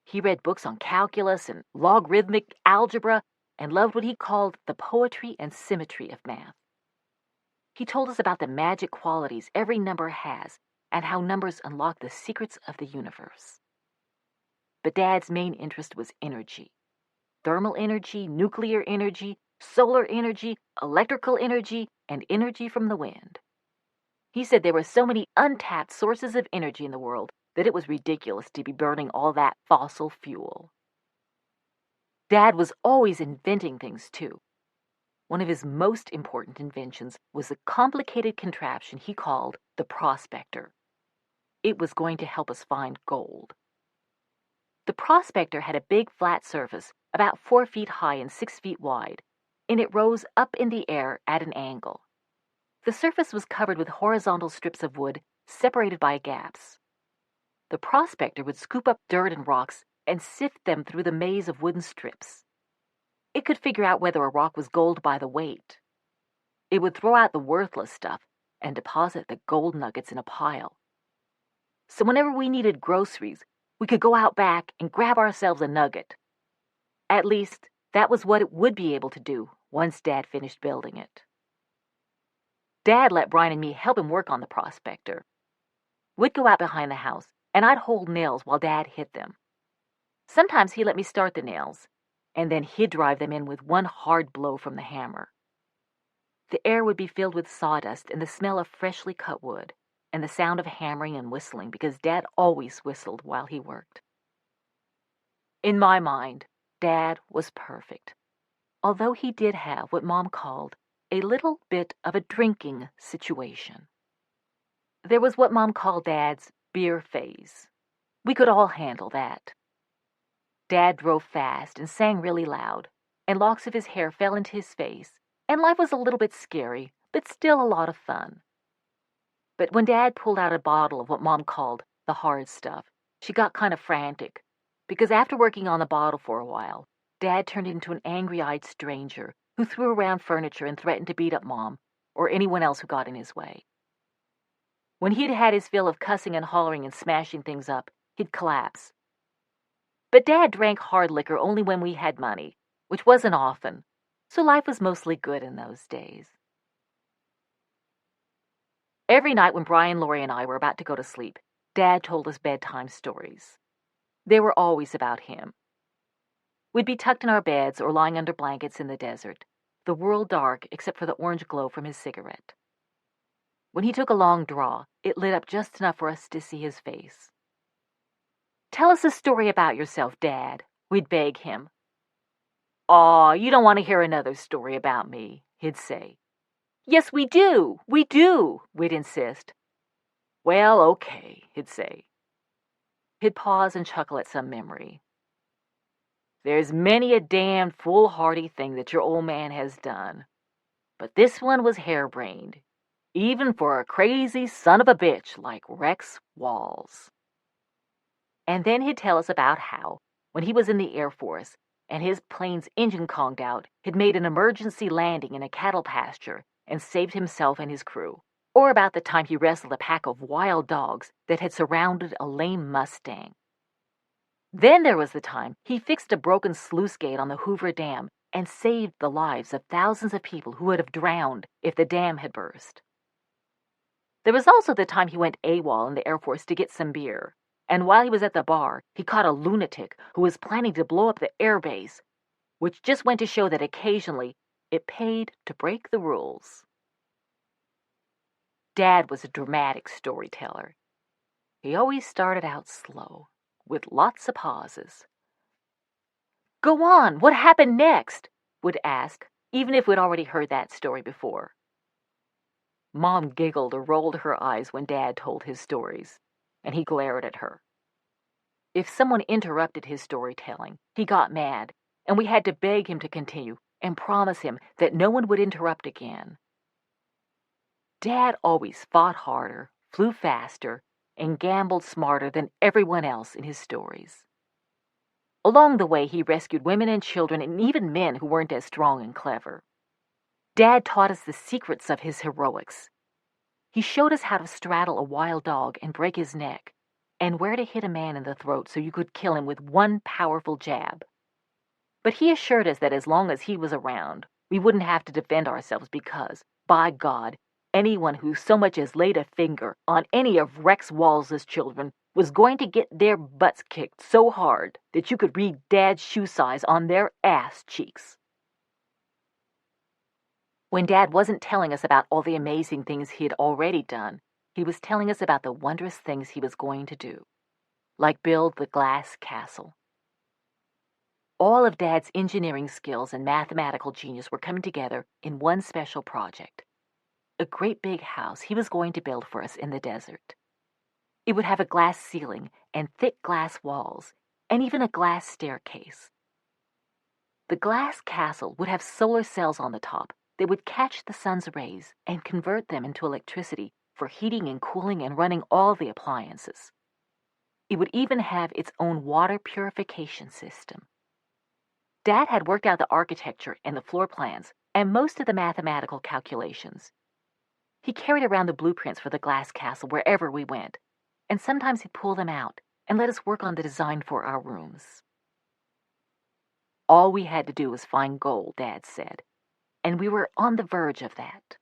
He read books on calculus and logarithmic algebra and loved what he called the poetry and symmetry of math. He told us about the magic qualities every number has and how numbers unlock the secrets of the universe. But Dad's main interest was energy. Thermal energy, nuclear energy, solar energy, electrical energy, and energy from the wind. He said there were so many untapped sources of energy in the world that it was ridiculous to be burning all that fossil fuel. Dad was always inventing things, too. One of his most important inventions was a complicated contraption he called the prospector. It was going to help us find gold. The prospector had a big flat surface, about 4 feet high and 6 feet wide, and it rose up in the air at an angle. The surface was covered with horizontal strips of wood separated by gaps. The prospector would scoop up dirt and rocks and sift them through the maze of wooden strips. It could figure out whether a rock was gold by the weight. It would throw out the worthless stuff and deposit the gold nuggets in a pile. So whenever we needed groceries, we could go out back and grab ourselves a nugget. At least, that was what it would be able to do once Dad finished building it. Dad let Brian and me help him work on the prospector. We'd go out behind the house, and I'd hold nails while Dad hit them. Sometimes he let me start the nails, and then he'd drive them in with one hard blow from the hammer. The air would be filled with sawdust and the smell of freshly cut wood, and the sound of hammering and whistling, because Dad always whistled while he worked. In my mind, Dad was perfect, although he did have what Mom called a little bit of a drinking situation. There was what Mom called Dad's beer phase. We could all handle that. Dad drove fast and sang really loud, and locks of his hair fell into his face, and life was a little bit scary, but still a lot of fun. But when Dad pulled out a bottle of what Mom called the hard stuff, she got kind of frantic, because after working on the bottle for a while, Dad turned into an angry-eyed stranger who threw around furniture and threatened to beat up Mom or anyone else who got in his way. When he'd had his fill of cussing and hollering and smashing things up, he'd collapse. But Dad drank hard liquor only when we had money, which wasn't often, so life was mostly good in those days. Every night when Brian, Lori, and I were about to go to sleep, Dad told us bedtime stories. They were always about him. We'd be tucked in our beds or lying under blankets in the desert, the world dark except for the orange glow from his cigarette. When he took a long draw, it lit up just enough for us to see his face. "Tell us a story about yourself, Dad," we'd beg him. "Aw, you don't want to hear another story about me," he'd say. "Yes, we do, we'd insist. "Well, okay," he'd say. He'd pause and chuckle at some memory. "There's many a damned foolhardy thing that your old man has done, but this one was harebrained, even for a crazy son of a bitch like Rex Walls." And then he'd tell us about how, when he was in the Air Force and his plane's engine conked out, he'd made an emergency landing in a cattle pasture and saved himself and his crew, or about the time he wrestled a pack of wild dogs that had surrounded a lame Mustang. Then there was the time he fixed a broken sluice gate on the Hoover Dam and saved the lives of thousands of people who would have drowned if the dam had burst. There was also the time he went AWOL in the Air Force to get some beer, and while he was at the bar, he caught a lunatic who was planning to blow up the airbase, which just went to show that occasionally it paid to break the rules. Dad was a dramatic storyteller. He always started out slow, with lots of pauses. "Go on, what happened next?" would ask, even if we'd already heard that story before. Mom giggled or rolled her eyes when Dad told his stories, and he glared at her. If someone interrupted his storytelling, he got mad, and we had to beg him to continue and promise him that no one would interrupt again. Dad always fought harder, flew faster, and gambled smarter than everyone else in his stories. Along the way, he rescued women and children and even men who weren't as strong and clever. Dad taught us the secrets of his heroics. He showed us how to straddle a wild dog and break his neck, and where to hit a man in the throat so you could kill him with one powerful jab. But he assured us that as long as he was around, we wouldn't have to defend ourselves because, by God, anyone who so much as laid a finger on any of Rex Walls' children was going to get their butts kicked so hard that you could read Dad's shoe size on their ass cheeks. When Dad wasn't telling us about all the amazing things he had already done, he was telling us about the wondrous things he was going to do, like build the glass castle. All of Dad's engineering skills and mathematical genius were coming together in one special project. A great big house he was going to build for us in the desert. It would have a glass ceiling and thick glass walls, and even a glass staircase. The glass castle would have solar cells on the top that would catch the sun's rays and convert them into electricity for heating and cooling and running all the appliances. It would even have its own water purification system. Dad had worked out the architecture and the floor plans and most of the mathematical calculations. He carried around the blueprints for the glass castle wherever we went, and sometimes he'd pull them out and let us work on the design for our rooms. All we had to do was find gold, Dad said, and we were on the verge of that.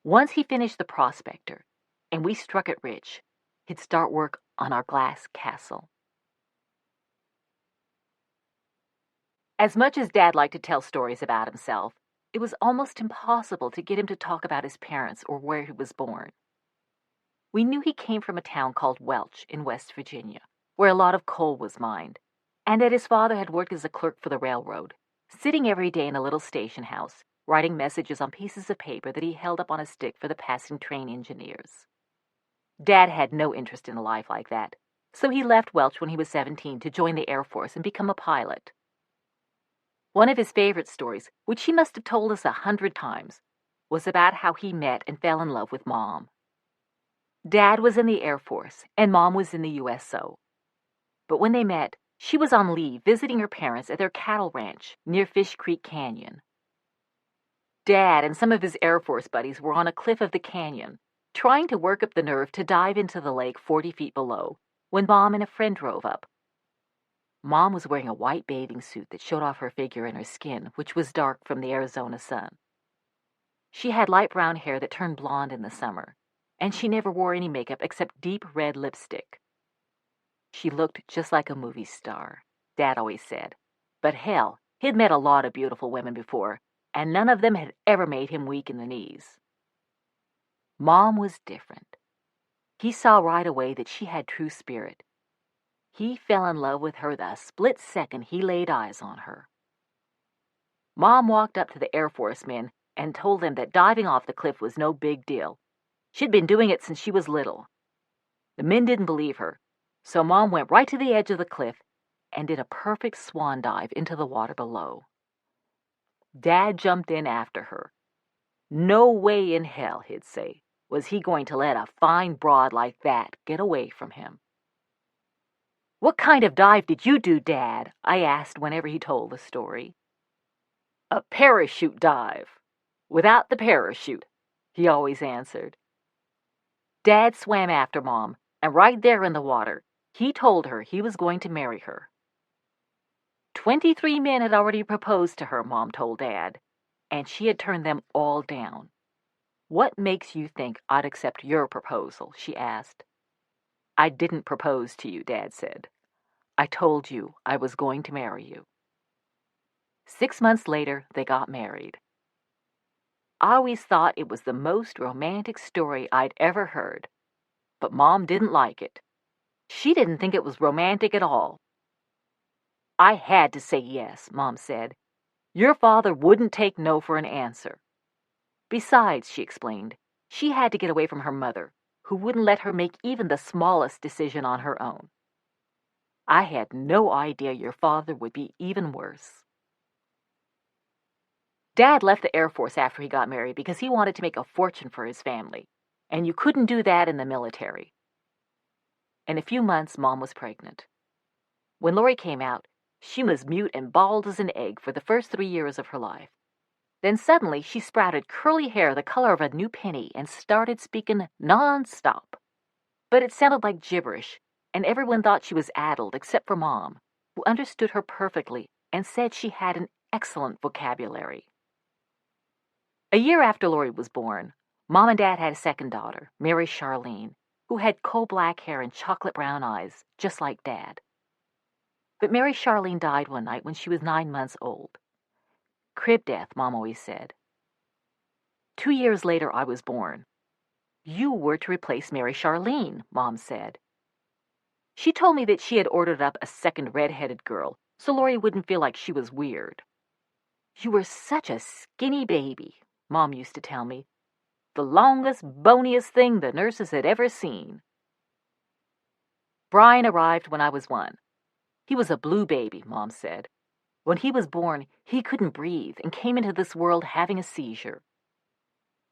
Once he finished the prospector, and we struck it rich, he'd start work on our glass castle. As much as Dad liked to tell stories about himself, it was almost impossible to get him to talk about his parents or where he was born. We knew he came from a town called Welch in West Virginia, where a lot of coal was mined, and that his father had worked as a clerk for the railroad, sitting every day in a little station house, writing messages on pieces of paper that he held up on a stick for the passing train engineers. Dad had no interest in a life like that, so he left Welch when he was 17 to join the Air Force and become a pilot. One of his favorite stories, which he must have told us 100 times, was about how he met and fell in love with Mom. Dad was in the Air Force, and Mom was in the USO. But when they met, she was on leave visiting her parents at their cattle ranch near Fish Creek Canyon. Dad and some of his Air Force buddies were on a cliff of the canyon, trying to work up the nerve to dive into the lake 40 feet below, when Mom and a friend drove up. Mom was wearing a white bathing suit that showed off her figure and her skin, which was dark from the Arizona sun. She had light brown hair that turned blonde in the summer, and she never wore any makeup except deep red lipstick. She looked just like a movie star, Dad always said. But hell, he'd met a lot of beautiful women before, and none of them had ever made him weak in the knees. Mom was different. He saw right away that she had true spirit. He fell in love with her the split second he laid eyes on her. Mom walked up to the Air Force men and told them that diving off the cliff was no big deal. She'd been doing it since she was little. The men didn't believe her, so Mom went right to the edge of the cliff and did a perfect swan dive into the water below. Dad jumped in after her. No way in hell, he'd say, was he going to let a fine broad like that get away from him. "What kind of dive did you do, Dad?" I asked whenever he told the story. "A parachute dive. Without the parachute," he always answered. Dad swam after Mom, and right there in the water, he told her he was going to marry her. 23 men had already proposed to her, Mom told Dad, and she had turned them all down. "What makes you think I'd accept your proposal?" she asked. "I didn't propose to you," Dad said. "I told you I was going to marry you." 6 months later, they got married. I always thought it was the most romantic story I'd ever heard, but Mom didn't like it. She didn't think it was romantic at all. "I had to say yes," Mom said. "Your father wouldn't take no for an answer." Besides, she explained, she had to get away from her mother, who wouldn't let her make even the smallest decision on her own. "I had no idea your father would be even worse." Dad left the Air Force after he got married because he wanted to make a fortune for his family, and you couldn't do that in the military. In a few months, Mom was pregnant. When Lori came out, she was mute and bald as an egg for the first 3 years of her life. Then suddenly she sprouted curly hair the color of a new penny and started speaking non-stop. But it sounded like gibberish, and everyone thought she was addled except for Mom, who understood her perfectly and said she had an excellent vocabulary. A year after Lori was born, Mom and Dad had a second daughter, Mary Charlene, who had coal-black hair and chocolate brown eyes, just like Dad. But Mary Charlene died one night when she was 9 months old. Crib death, Mom always said. 2 years later, I was born. "You were to replace Mary Charlene," Mom said. She told me that she had ordered up a second red-headed girl, so Lori wouldn't feel like she was weird. "You were such a skinny baby," Mom used to tell me. "The longest, boniest thing the nurses had ever seen." Brian arrived when I was 1. He was a blue baby, Mom said. When he was born, he couldn't breathe and came into this world having a seizure.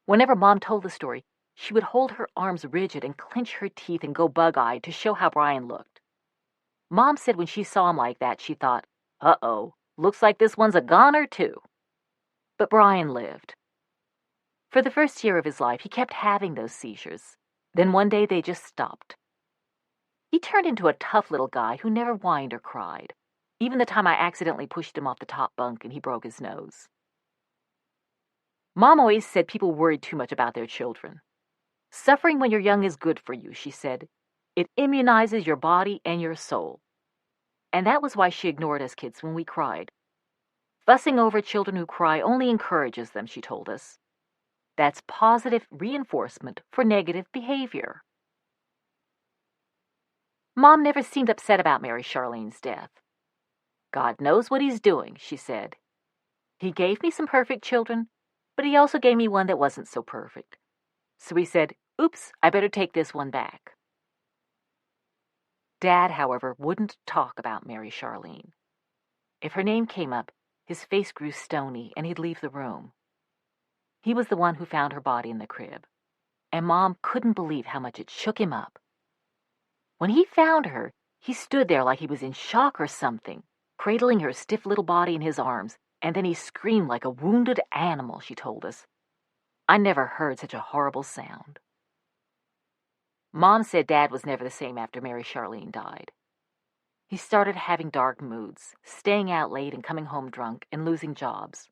Whenever Mom told the story, she would hold her arms rigid and clench her teeth and go bug-eyed to show how Brian looked. Mom said when she saw him like that, she thought, uh-oh, looks like this one's a goner too. But Brian lived. For the first year of his life, he kept having those seizures. Then one day they just stopped. He turned into a tough little guy who never whined or cried, even the time I accidentally pushed him off the top bunk and he broke his nose. Mom always said people worried too much about their children. Suffering when you're young is good for you, she said. It immunizes your body and your soul. And that was why she ignored us kids when we cried. Fussing over children who cry only encourages them, she told us. That's positive reinforcement for negative behavior. Mom never seemed upset about Mary Charlene's death. God knows what he's doing, she said. He gave me some perfect children, but he also gave me one that wasn't so perfect. So he said, oops, I better take this one back. Dad, however, wouldn't talk about Mary Charlene. If her name came up, his face grew stony and he'd leave the room. He was the one who found her body in the crib, and Mom couldn't believe how much it shook him up. When he found her, he stood there like he was in shock or something, cradling her stiff little body in his arms, and then he screamed like a wounded animal, she told us. I never heard such a horrible sound. Mom said Dad was never the same after Mary Charlene died. He started having dark moods, staying out late and coming home drunk, and losing jobs.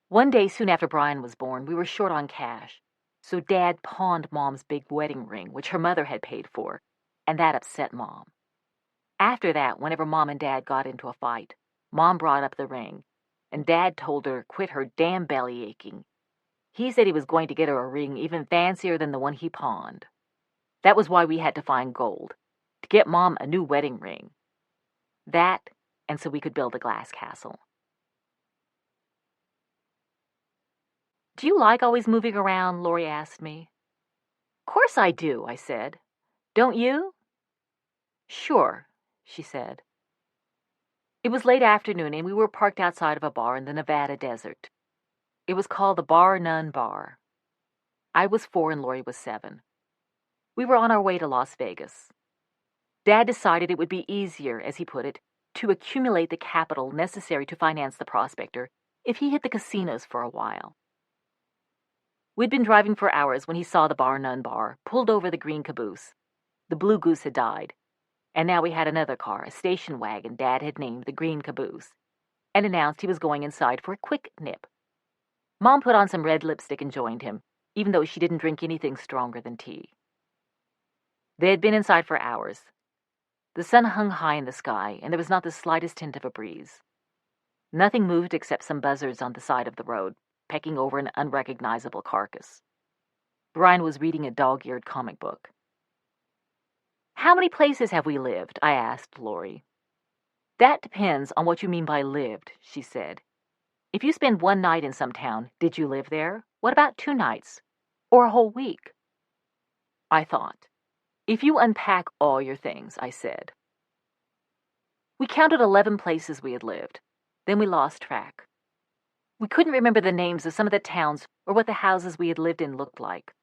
One day, soon after Brian was born, we were short on cash, so Dad pawned Mom's big wedding ring, which her mother had paid for, and that upset Mom. After that, whenever Mom and Dad got into a fight, Mom brought up the ring, and Dad told her to quit her damn belly aching. He said he was going to get her a ring even fancier than the one he pawned. That was why we had to find gold, to get Mom a new wedding ring. That, and so we could build a glass castle. Do you like always moving around? Lori asked me. Course I do, I said. Don't you? Sure, she said. It was late afternoon and we were parked outside of a bar in the Nevada desert. It was called the Bar None Bar. I was 4 and Lori was 7. We were on our way to Las Vegas. Dad decided it would be easier, as he put it, to accumulate the capital necessary to finance the prospector if he hit the casinos for a while. We'd been driving for hours when he saw the Bar None Bar, pulled over the green caboose. The blue goose had died, and now we had another car, a station wagon Dad had named the green caboose, and announced he was going inside for a quick nip. Mom put on some red lipstick and joined him, even though she didn't drink anything stronger than tea. They had been inside for hours. The sun hung high in the sky, and there was not the slightest hint of a breeze. Nothing moved except some buzzards on the side of the road, pecking over an unrecognizable carcass. Brian was reading a dog-eared comic book. How many places have we lived? I asked Lori. That depends on what you mean by lived, she said. If you spend one night in some town, did you live there? What about 2 nights? Or a whole week? I thought. If you unpack all your things, I said. We counted 11 places we had lived. Then we lost track. We couldn't remember the names of some of the towns or what the houses we had lived in looked like.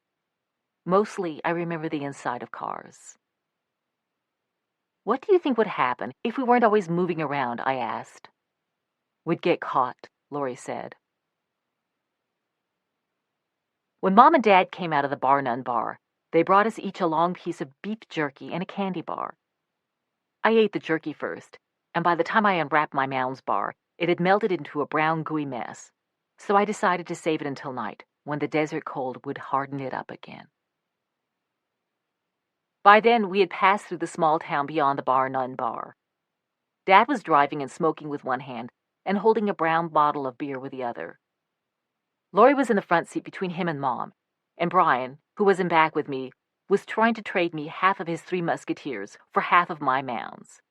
Mostly, I remember the inside of cars. What do you think would happen if we weren't always moving around? I asked. We'd get caught, Lori said. When Mom and Dad came out of the Bar None Bar, they brought us each a long piece of beef jerky and a candy bar. I ate the jerky first, and by the time I unwrapped my Mounds bar, it had melted into a brown, gooey mess, so I decided to save it until night, when the desert cold would harden it up again. By then, we had passed through the small town beyond the Bar None Bar. Dad was driving and smoking with one hand and holding a brown bottle of beer with the other. Lori was in the front seat between him and Mom, and Brian, who was in back with me, was trying to trade me half of his 3 Musketeers for half of my Mounds.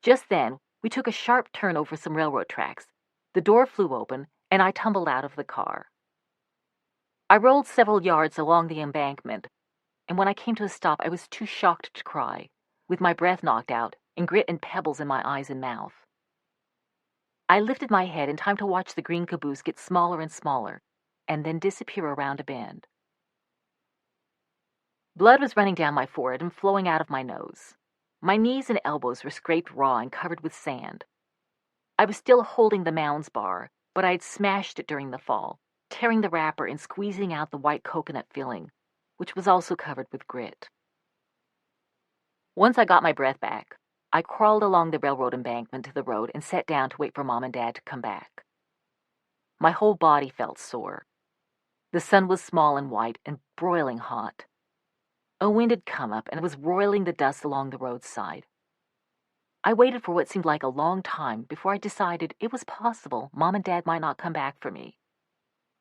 Just then, we took a sharp turn over some railroad tracks. The door flew open, and I tumbled out of the car. I rolled several yards along the embankment, and when I came to a stop, I was too shocked to cry, with my breath knocked out and grit and pebbles in my eyes and mouth. I lifted my head in time to watch the green caboose get smaller and smaller, and then disappear around a bend. Blood was running down my forehead and flowing out of my nose. My knees and elbows were scraped raw and covered with sand. I was still holding the Mounds bar, but I had smashed it during the fall, tearing the wrapper and squeezing out the white coconut filling, which was also covered with grit. Once I got my breath back, I crawled along the railroad embankment to the road and sat down to wait for Mom and Dad to come back. My whole body felt sore. The sun was small and white and broiling hot. A wind had come up and was roiling the dust along the roadside. I waited for what seemed like a long time before I decided it was possible Mom and Dad might not come back for me.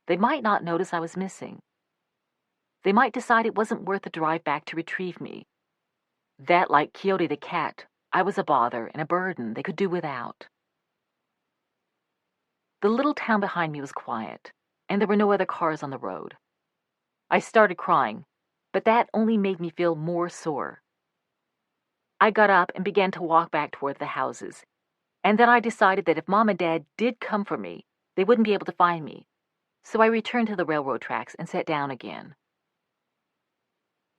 They might not notice I was missing. They might decide it wasn't worth the drive back to retrieve me. That, like Coyote the cat, I was a bother and a burden they could do without. The little town behind me was quiet, and there were no other cars on the road. I started crying, but that only made me feel more sore. I got up and began to walk back toward the houses, and then I decided that if Mom and Dad did come for me, they wouldn't be able to find me, so I returned to the railroad tracks and sat down again.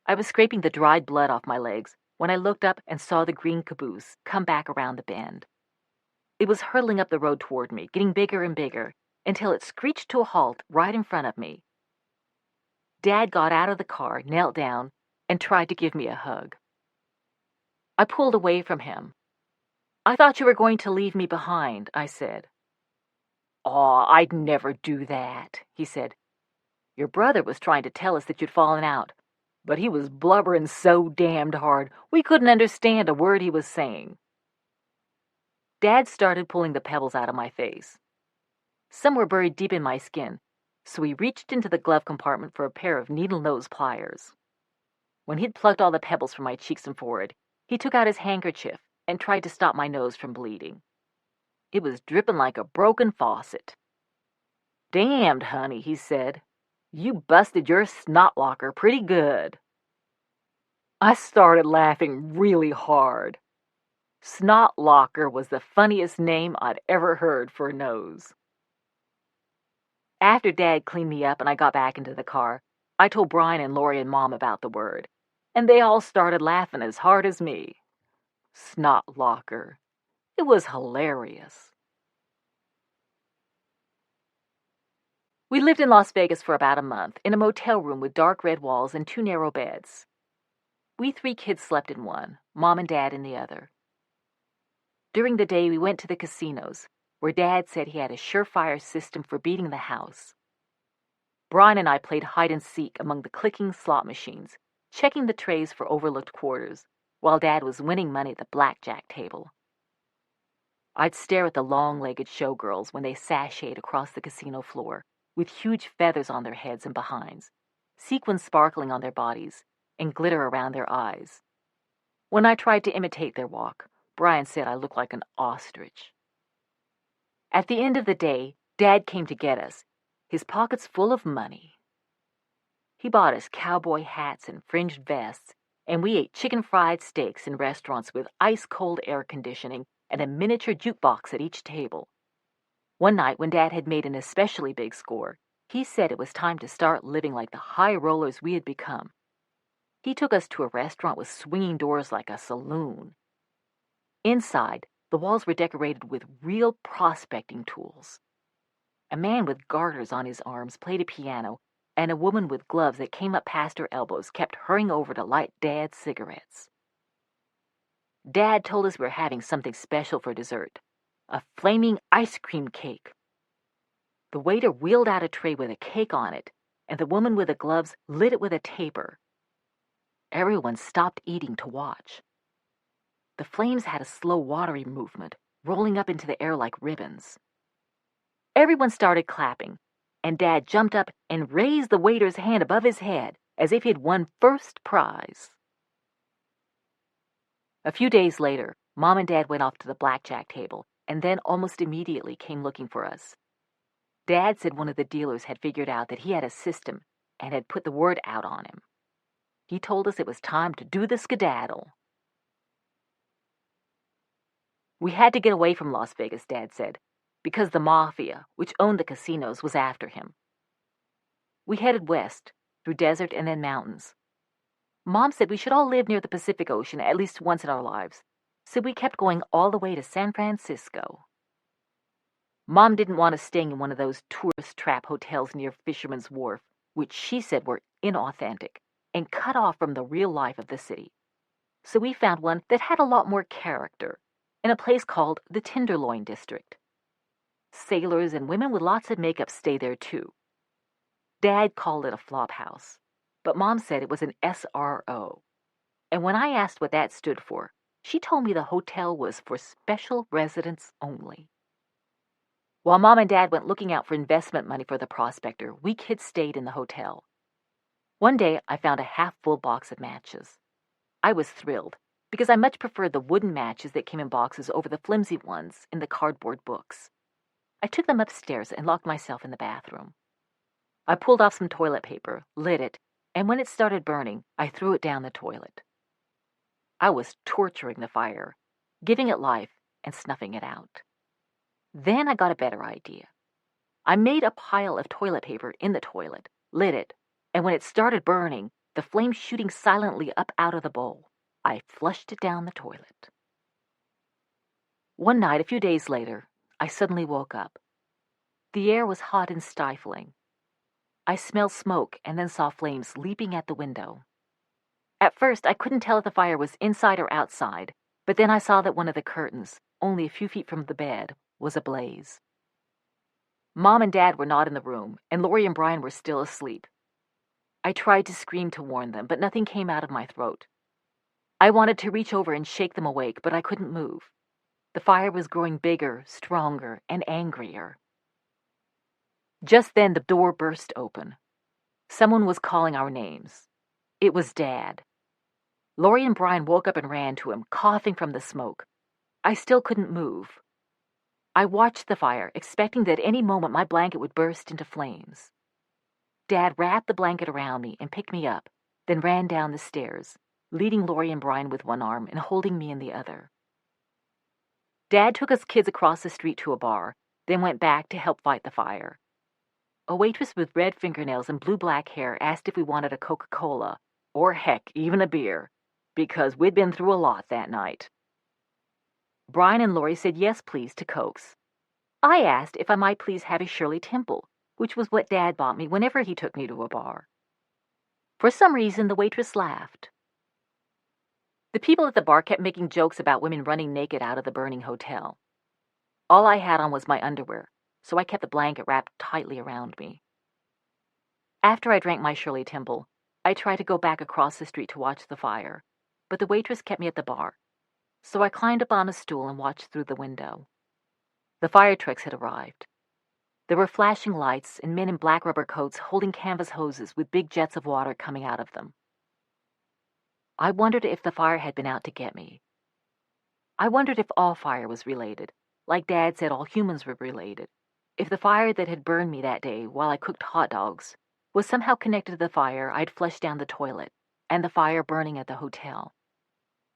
I was scraping the dried blood off my legs when I looked up and saw the green caboose come back around the bend. It was hurtling up the road toward me, getting bigger and bigger, until it screeched to a halt right in front of me. Dad got out of the car, knelt down, and tried to give me a hug. I pulled away from him. "I thought you were going to leave me behind," I said. "Aw, I'd never do that," he said. "Your brother was trying to tell us that you'd fallen out, but he was blubbering so damned hard we couldn't understand a word he was saying." Dad started pulling the pebbles out of my face. Some were buried deep in my skin, so he reached into the glove compartment for a pair of needle-nose pliers. When he'd plucked all the pebbles from my cheeks and forehead, he took out his handkerchief and tried to stop my nose from bleeding. It was dripping like a broken faucet. "Damned, honey," he said. "You busted your snot locker pretty good." I started laughing really hard. Snot locker was the funniest name I'd ever heard for a nose. After Dad cleaned me up and I got back into the car, I told Brian and Lori and Mom about the word, and they all started laughing as hard as me. Snot locker. It was hilarious. We lived in Las Vegas for about a month, in a motel room with dark red walls and 2 narrow beds. We 3 kids slept in one, Mom and Dad in the other. During the day, we went to the casinos, where Dad said he had a surefire system for beating the house. Brian and I played hide-and-seek among the clicking slot machines, checking the trays for overlooked quarters, while Dad was winning money at the blackjack table. I'd stare at the long-legged showgirls when they sashayed across the casino floor, with huge feathers on their heads and behinds, sequins sparkling on their bodies, and glitter around their eyes. When I tried to imitate their walk, Brian said I looked like an ostrich. At the end of the day, Dad came to get us, his pockets full of money. He bought us cowboy hats and fringed vests, and we ate chicken-fried steaks in restaurants with ice-cold air conditioning and a miniature jukebox at each table. One night, when Dad had made an especially big score, he said it was time to start living like the high rollers we had become. He took us to a restaurant with swinging doors like a saloon. Inside, the walls were decorated with real prospecting tools. A man with garters on his arms played a piano, and a woman with gloves that came up past her elbows kept hurrying over to light Dad's cigarettes. Dad told us we were having something special for dessert, a flaming ice cream cake. The waiter wheeled out a tray with a cake on it, and the woman with the gloves lit it with a taper. Everyone stopped eating to watch. The flames had a slow, watery movement, rolling up into the air like ribbons. Everyone started clapping, and Dad jumped up and raised the waiter's hand above his head as if he had won first prize. A few days later, Mom and Dad went off to the blackjack table, and then almost immediately came looking for us. Dad said one of the dealers had figured out that he had a system and had put the word out on him. He told us it was time to do the skedaddle. We had to get away from Las Vegas, Dad said, because the mafia, which owned the casinos, was after him. We headed west, through desert and then mountains. Mom said we should all live near the Pacific Ocean at least once in our lives, so we kept going all the way to San Francisco. Mom didn't want us staying in one of those tourist trap hotels near Fisherman's Wharf, which she said were inauthentic and cut off from the real life of the city. So we found one that had a lot more character, in a place called the Tenderloin District. Sailors and women with lots of makeup stay there too. Dad called it a flop house, but Mom said it was an SRO. And when I asked what that stood for, she told me the hotel was for special residents only. While Mom and Dad went looking out for investment money for the prospector, we kids stayed in the hotel. One day, I found a half-full box of matches. I was thrilled, because I much preferred the wooden matches that came in boxes over the flimsy ones in the cardboard books. I took them upstairs and locked myself in the bathroom. I pulled off some toilet paper, lit it, and when it started burning, I threw it down the toilet. I was torturing the fire, giving it life and snuffing it out. Then I got a better idea. I made a pile of toilet paper in the toilet, lit it, and when it started burning, the flame shooting silently up out of the bowl, I flushed it down the toilet. One night, a few days later, I suddenly woke up. The air was hot and stifling. I smelled smoke and then saw flames leaping at the window. At first, I couldn't tell if the fire was inside or outside, but then I saw that one of the curtains, only a few feet from the bed, was ablaze. Mom and Dad were not in the room, and Lori and Brian were still asleep. I tried to scream to warn them, but nothing came out of my throat. I wanted to reach over and shake them awake, but I couldn't move. The fire was growing bigger, stronger, and angrier. Just then, the door burst open. Someone was calling our names. It was Dad. Lori and Brian woke up and ran to him, coughing from the smoke. I still couldn't move. I watched the fire, expecting that at any moment my blanket would burst into flames. Dad wrapped the blanket around me and picked me up, then ran down the stairs, leading Lori and Brian with one arm and holding me in the other. Dad took us kids across the street to a bar, then went back to help fight the fire. A waitress with red fingernails and blue-black hair asked if we wanted a Coca-Cola, or heck, even a beer, because we'd been through a lot that night. Brian and Lori said yes, please, to Cokes. I asked if I might please have a Shirley Temple, which was what Dad bought me whenever he took me to a bar. For some reason, the waitress laughed. The people at the bar kept making jokes about women running naked out of the burning hotel. All I had on was my underwear, so I kept the blanket wrapped tightly around me. After I drank my Shirley Temple, I tried to go back across the street to watch the fire, but the waitress kept me at the bar, so I climbed up on a stool and watched through the window. The fire trucks had arrived. There were flashing lights and men in black rubber coats holding canvas hoses with big jets of water coming out of them. I wondered if the fire had been out to get me. I wondered if all fire was related, like Dad said all humans were related. If the fire that had burned me that day while I cooked hot dogs was somehow connected to the fire I'd flushed down the toilet and the fire burning at the hotel.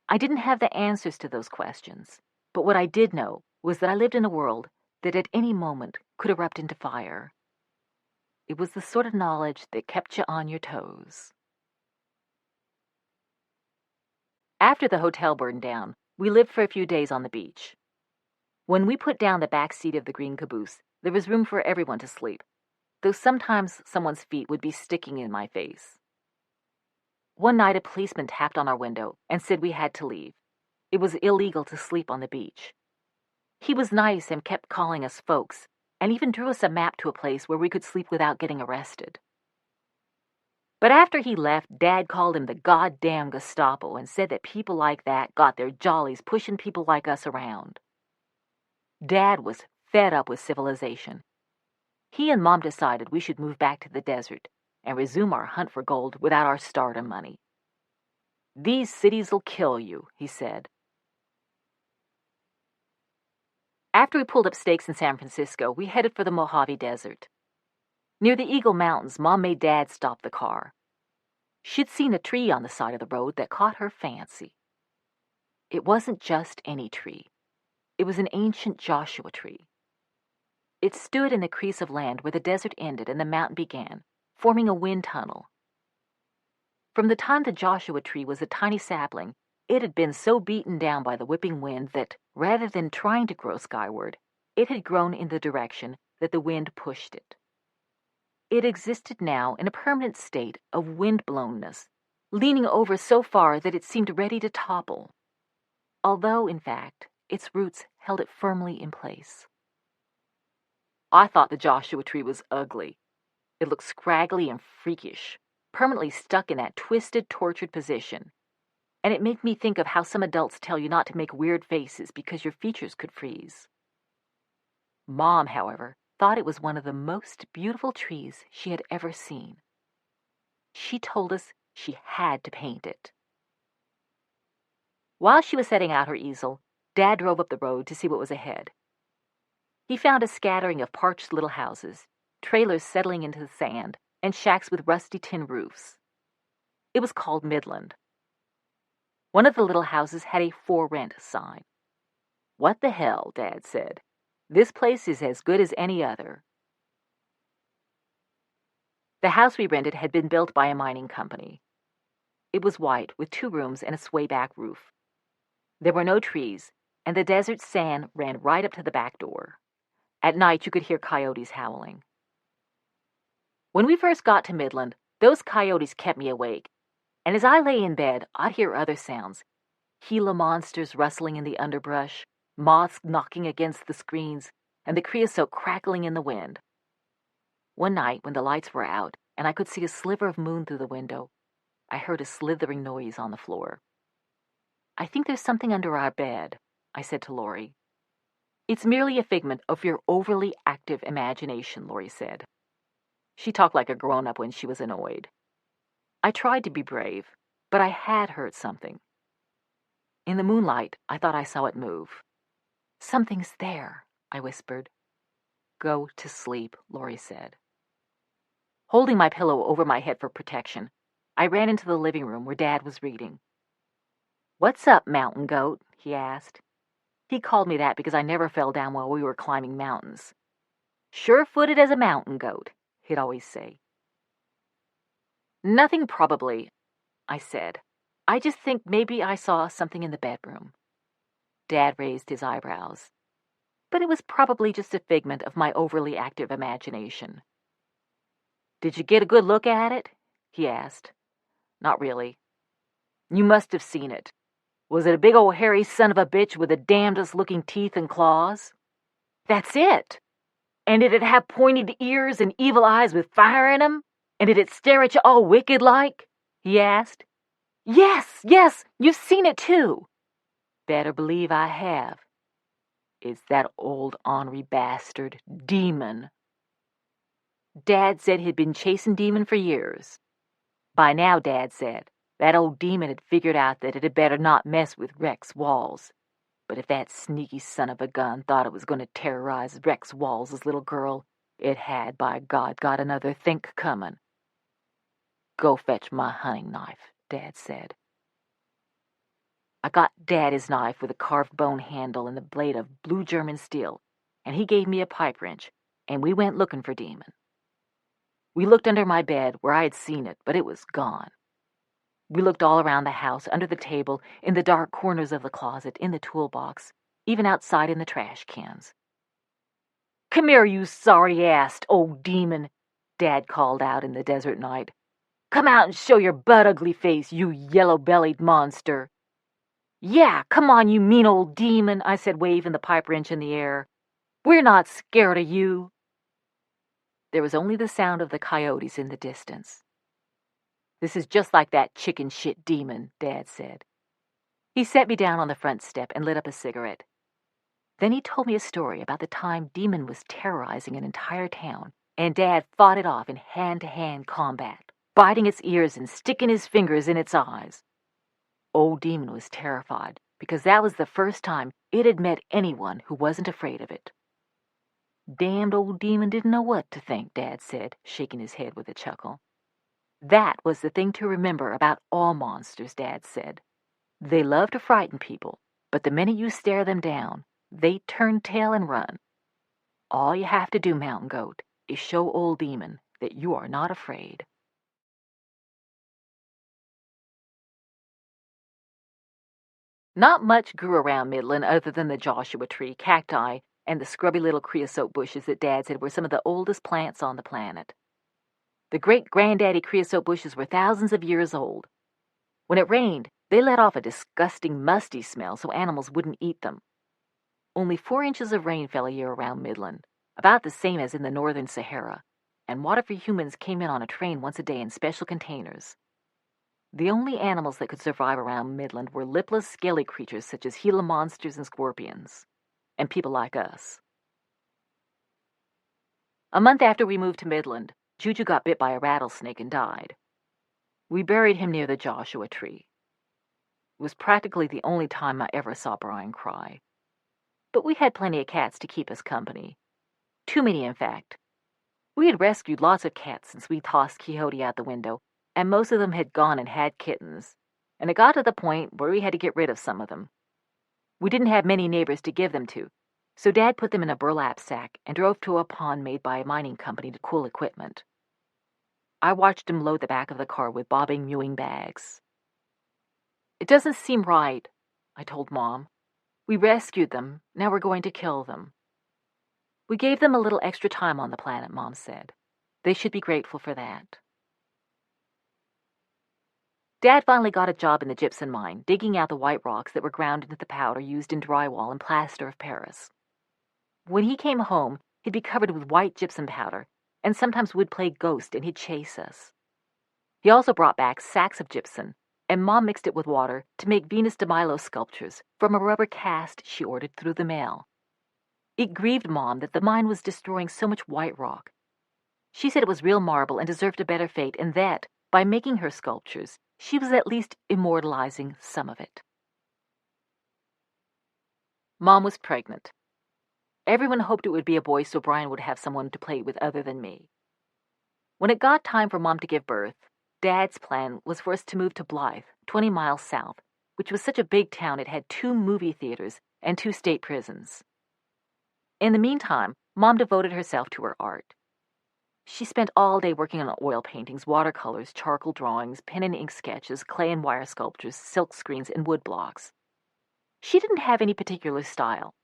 I didn't have the answers to those questions, but what I did know was that I lived in a world that at any moment could erupt into fire. It was the sort of knowledge that kept you on your toes. After the hotel burned down, we lived for a few days on the beach. When we put down the back seat of the green caboose, there was room for everyone to sleep, though sometimes someone's feet would be sticking in my face. One night, a policeman tapped on our window and said we had to leave. It was illegal to sleep on the beach. He was nice and kept calling us folks, and even drew us a map to a place where we could sleep without getting arrested. But after he left, Dad called him the goddamn Gestapo and said that people like that got their jollies pushing people like us around. Dad was fed up with civilization. He and Mom decided we should move back to the desert and resume our hunt for gold without our stardom money. "These cities'll kill you," he said. After we pulled up stakes in San Francisco, we headed for the Mojave Desert. Near the Eagle Mountains, Mom made Dad stop the car. She'd seen a tree on the side of the road that caught her fancy. It wasn't just any tree. It was an ancient Joshua tree. It stood in a crease of land where the desert ended and the mountain began, forming a wind tunnel. From the time the Joshua tree was a tiny sapling, it had been so beaten down by the whipping wind that, rather than trying to grow skyward, it had grown in the direction that the wind pushed it. It existed now in a permanent state of wind-blownness, leaning over so far that it seemed ready to topple, although, in fact, its roots held it firmly in place. I thought the Joshua tree was ugly. It looked scraggly and freakish, permanently stuck in that twisted, tortured position, and it made me think of how some adults tell you not to make weird faces because your features could freeze. Mom, however, thought it was one of the most beautiful trees she had ever seen. She told us she had to paint it. While she was setting out her easel, Dad drove up the road to see what was ahead. He found a scattering of parched little houses, trailers settling into the sand, and shacks with rusty tin roofs. It was called Midland. One of the little houses had a "For Rent" sign. "What the hell," Dad said. "This place is as good as any other." The house we rented had been built by a mining company. It was white, with 2 rooms and a sway-back roof. There were no trees, and the desert sand ran right up to the back door. At night, you could hear coyotes howling. When we first got to Midland, those coyotes kept me awake, and as I lay in bed, I'd hear other sounds: Gila monsters rustling in the underbrush, moths knocking against the screens, and the creosote crackling in the wind. One night, when the lights were out and I could see a sliver of moon through the window, I heard a slithering noise on the floor. "I think there's something under our bed," I said to Lori. "It's merely a figment of your overly active imagination," Lori said. She talked like a grown-up when she was annoyed. I tried to be brave, but I had heard something. In the moonlight, I thought I saw it move. "Something's there," I whispered. "Go to sleep," Lori said. Holding my pillow over my head for protection, I ran into the living room where Dad was reading. "What's up, mountain goat?" he asked. He called me that because I never fell down while we were climbing mountains. "Sure-footed as a mountain goat," he'd always say. "Nothing, probably," I said. "I just think maybe I saw something in the bedroom." Dad raised his eyebrows. But it was probably just a figment of my overly active imagination. "Did you get a good look at it?" he asked. "Not really." "You must have seen it. Was it a big old hairy son of a bitch with the damnedest-looking teeth and claws?" "That's it. And did it have pointed ears and evil eyes with fire in 'em? And did it stare at you all wicked-like?" he asked. Yes, you've seen it too." "Better believe I have. It's that old ornery bastard, Demon." Dad said he'd been chasing Demon for years. By now, Dad said, that old Demon had figured out that it had better not mess with Rex Walls. But if that sneaky son of a gun thought it was going to terrorize Rex Walls' little girl, it had, by God, got another think coming. "Go fetch my hunting knife," Dad said. I got Dad his knife with a carved bone handle and the blade of blue German steel, and he gave me a pipe wrench, and we went looking for Demon. We looked under my bed where I had seen it, but it was gone. We looked all around the house, under the table, in the dark corners of the closet, in the toolbox, even outside in the trash cans. "Come here, you sorry-assed old Demon," Dad called out in the desert night. "Come out and show your butt-ugly face, you yellow-bellied monster." "Yeah, come on, you mean old Demon," I said, waving the pipe wrench in the air. "We're not scared of you." There was only the sound of the coyotes in the distance. "This is just like that chicken shit Demon," Dad said. He set me down on the front step and lit up a cigarette. Then he told me a story about the time Demon was terrorizing an entire town, and Dad fought it off in hand-to-hand combat, biting its ears and sticking his fingers in its eyes. Old Demon was terrified because that was the first time it had met anyone who wasn't afraid of it. "Damned old Demon didn't know what to think," Dad said, shaking his head with a chuckle. That was the thing to remember about all monsters, Dad said. They love to frighten people, but the minute you stare them down, they turn tail and run. All you have to do, Mountain Goat, is show old Demon that you are not afraid. Not much grew around Midland other than the Joshua tree, cacti, and the scrubby little creosote bushes that Dad said were some of the oldest plants on the planet. The great-granddaddy creosote bushes were thousands of years old. When it rained, they let off a disgusting, musty smell so animals wouldn't eat them. Only 4 inches of rain fell a year around Midland, about the same as in the northern Sahara, and water for humans came in on a train once a day in special containers. The only animals that could survive around Midland were lipless, scaly creatures such as Gila monsters and scorpions, and people like us. A month after we moved to Midland, Juju got bit by a rattlesnake and died. We buried him near the Joshua tree. It was practically the only time I ever saw Brian cry. But we had plenty of cats to keep us company. Too many, in fact. We had rescued lots of cats since we tossed Quixote out the window, and most of them had gone and had kittens, and it got to the point where we had to get rid of some of them. We didn't have many neighbors to give them to, so Dad put them in a burlap sack and drove to a pond made by a mining company to cool equipment. I watched him load the back of the car with bobbing, mewing bags. "It doesn't seem right," I told Mom. "We rescued them, now we're going to kill them." "We gave them a little extra time on the planet," Mom said. "They should be grateful for that." Dad finally got a job in the gypsum mine, digging out the white rocks that were ground into the powder used in drywall and plaster of Paris. When he came home, he'd be covered with white gypsum powder, and sometimes would play ghost and he'd chase us. He also brought back sacks of gypsum, and Mom mixed it with water to make Venus de Milo sculptures from a rubber cast she ordered through the mail. It grieved Mom that the mine was destroying so much white rock. She said it was real marble and deserved a better fate, and that, by making her sculptures, she was at least immortalizing some of it. Mom was pregnant. Everyone hoped it would be a boy so Brian would have someone to play with other than me. When it got time for Mom to give birth, Dad's plan was for us to move to Blythe, 20 miles south, which was such a big town it had 2 movie theaters and 2 state prisons. In the meantime, Mom devoted herself to her art. She spent all day working on oil paintings, watercolors, charcoal drawings, pen and ink sketches, clay and wire sculptures, silk screens, and wood blocks. She didn't have any particular style.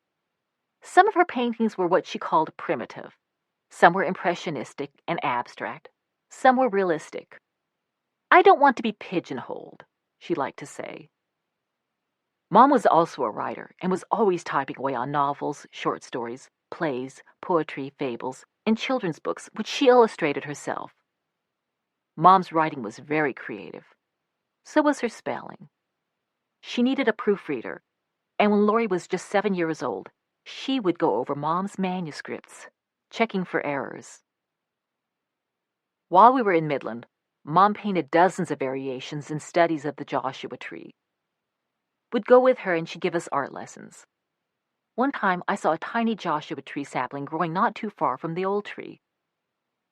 Some of her paintings were what she called primitive. Some were impressionistic and abstract. Some were realistic. "I don't want to be pigeonholed," she liked to say. Mom was also a writer and was always typing away on novels, short stories, plays, poetry, fables, and children's books, which she illustrated herself. Mom's writing was very creative. So was her spelling. She needed a proofreader, and when Lori was just 7 years old, she would go over Mom's manuscripts, checking for errors. While we were in Midland, Mom painted dozens of variations and studies of the Joshua tree. We'd go with her and she'd give us art lessons. One time, I saw a tiny Joshua tree sapling growing not too far from the old tree.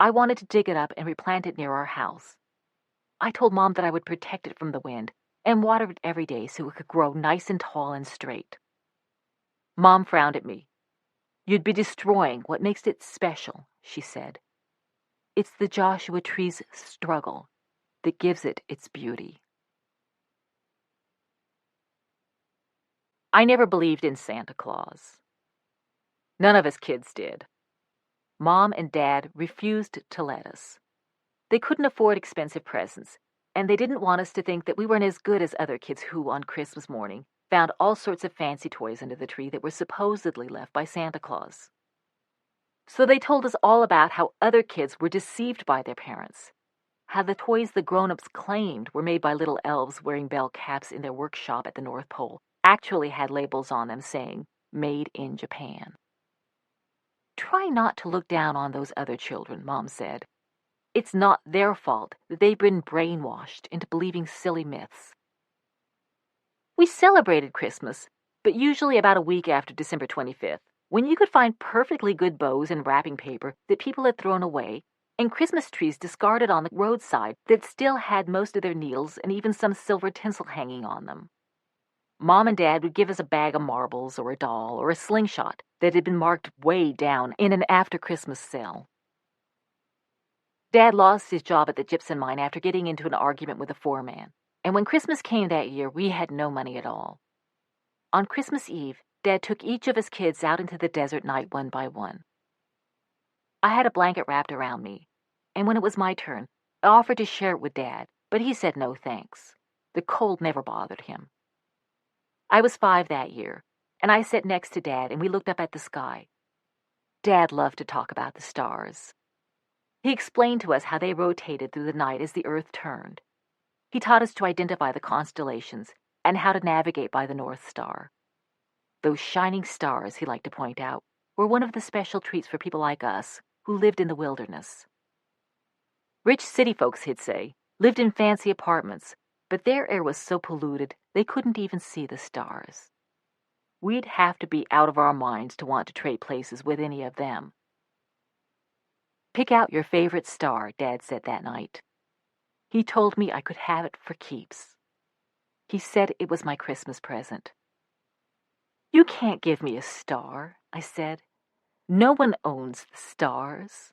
I wanted to dig it up and replant it near our house. I told Mom that I would protect it from the wind and water it every day so it could grow nice and tall and straight. Mom frowned at me. "You'd be destroying what makes it special," she said. "It's the Joshua tree's struggle that gives it its beauty." I never believed in Santa Claus. None of us kids did. Mom and Dad refused to let us. They couldn't afford expensive presents, and they didn't want us to think that we weren't as good as other kids who, on Christmas morning, found all sorts of fancy toys under the tree that were supposedly left by Santa Claus. So they told us all about how other kids were deceived by their parents, how the toys the grown-ups claimed were made by little elves wearing bell caps in their workshop at the North Pole actually had labels on them saying, "Made in Japan." "Try not to look down on those other children," Mom said. "It's not their fault that they've been brainwashed into believing silly myths." We celebrated Christmas, but usually about a week after December 25th, when you could find perfectly good bows and wrapping paper that people had thrown away, and Christmas trees discarded on the roadside that still had most of their needles and even some silver tinsel hanging on them. Mom and Dad would give us a bag of marbles or a doll or a slingshot that had been marked way down in an after-Christmas sale. Dad lost his job at the gypsum mine after getting into an argument with the foreman, and when Christmas came that year, we had no money at all. On Christmas Eve, Dad took each of his kids out into the desert night one by one. I had a blanket wrapped around me, and when it was my turn, I offered to share it with Dad, but he said no thanks. The cold never bothered him. I was 5 that year, and I sat next to Dad, and we looked up at the sky. Dad loved to talk about the stars. He explained to us how they rotated through the night as the earth turned. He taught us to identify the constellations and how to navigate by the North Star. Those shining stars, he liked to point out, were one of the special treats for people like us who lived in the wilderness. Rich city folks, he'd say, lived in fancy apartments, but their air was so polluted they couldn't even see the stars. We'd have to be out of our minds to want to trade places with any of them. Pick out your favorite star, Dad said that night. He told me I could have it for keeps. He said it was my Christmas present. You can't give me a star, I said. No one owns the stars.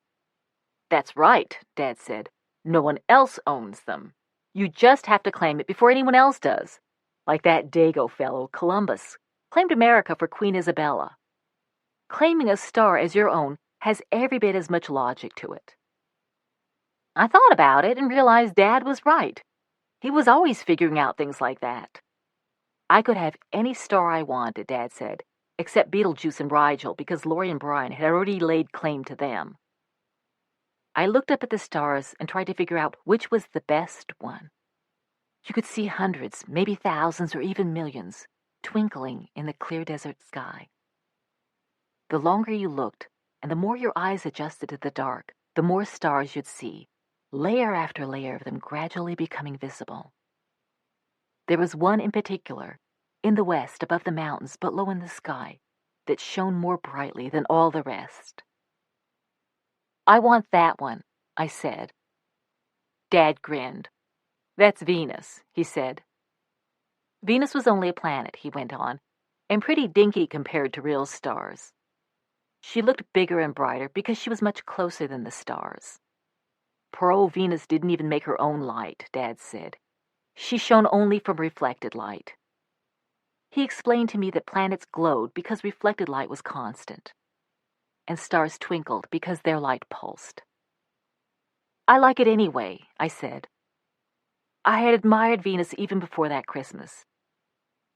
That's right, Dad said. No one else owns them. You just have to claim it before anyone else does. Like that Dago fellow, Columbus, claimed America for Queen Isabella. Claiming a star as your own has every bit as much logic to it. I thought about it and realized Dad was right. He was always figuring out things like that. I could have any star I wanted, Dad said, except Betelgeuse and Rigel, because Laurie and Brian had already laid claim to them. I looked up at the stars and tried to figure out which was the best one. You could see hundreds, maybe thousands, or even millions, twinkling in the clear desert sky. The longer you looked, and the more your eyes adjusted to the dark, the more stars you'd see, layer after layer of them gradually becoming visible. There was one in particular, in the west above the mountains but low in the sky, that shone more brightly than all the rest. I want that one, I said. Dad grinned. That's Venus, he said. Venus was only a planet, he went on, and pretty dinky compared to real stars. She looked bigger and brighter because she was much closer than the stars. Poor old Venus didn't even make her own light, Dad said. She shone only from reflected light. He explained to me that planets glowed because reflected light was constant, and stars twinkled because their light pulsed. I like it anyway, I said. I had admired Venus even before that Christmas.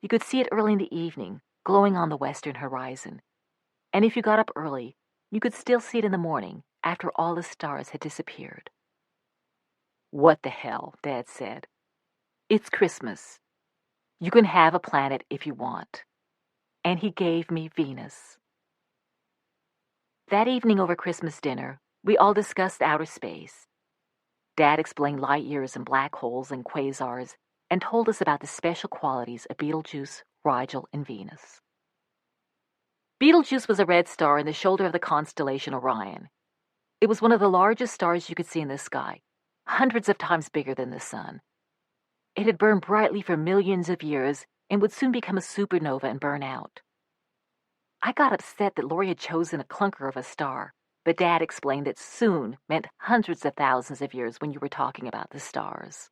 You could see it early in the evening, glowing on the western horizon. And if you got up early, you could still see it in the morning, after all the stars had disappeared. What the hell, Dad said. It's Christmas. You can have a planet if you want. And he gave me Venus. That evening over Christmas dinner, we all discussed outer space. Dad explained light years and black holes and quasars, and told us about the special qualities of Betelgeuse, Rigel, and Venus. Betelgeuse was a red star in the shoulder of the constellation Orion. It was one of the largest stars you could see in the sky, hundreds of times bigger than the sun. It had burned brightly for millions of years and would soon become a supernova and burn out. I got upset that Laurie had chosen a clunker of a star, but Dad explained that soon meant hundreds of thousands of years when you were talking about the stars.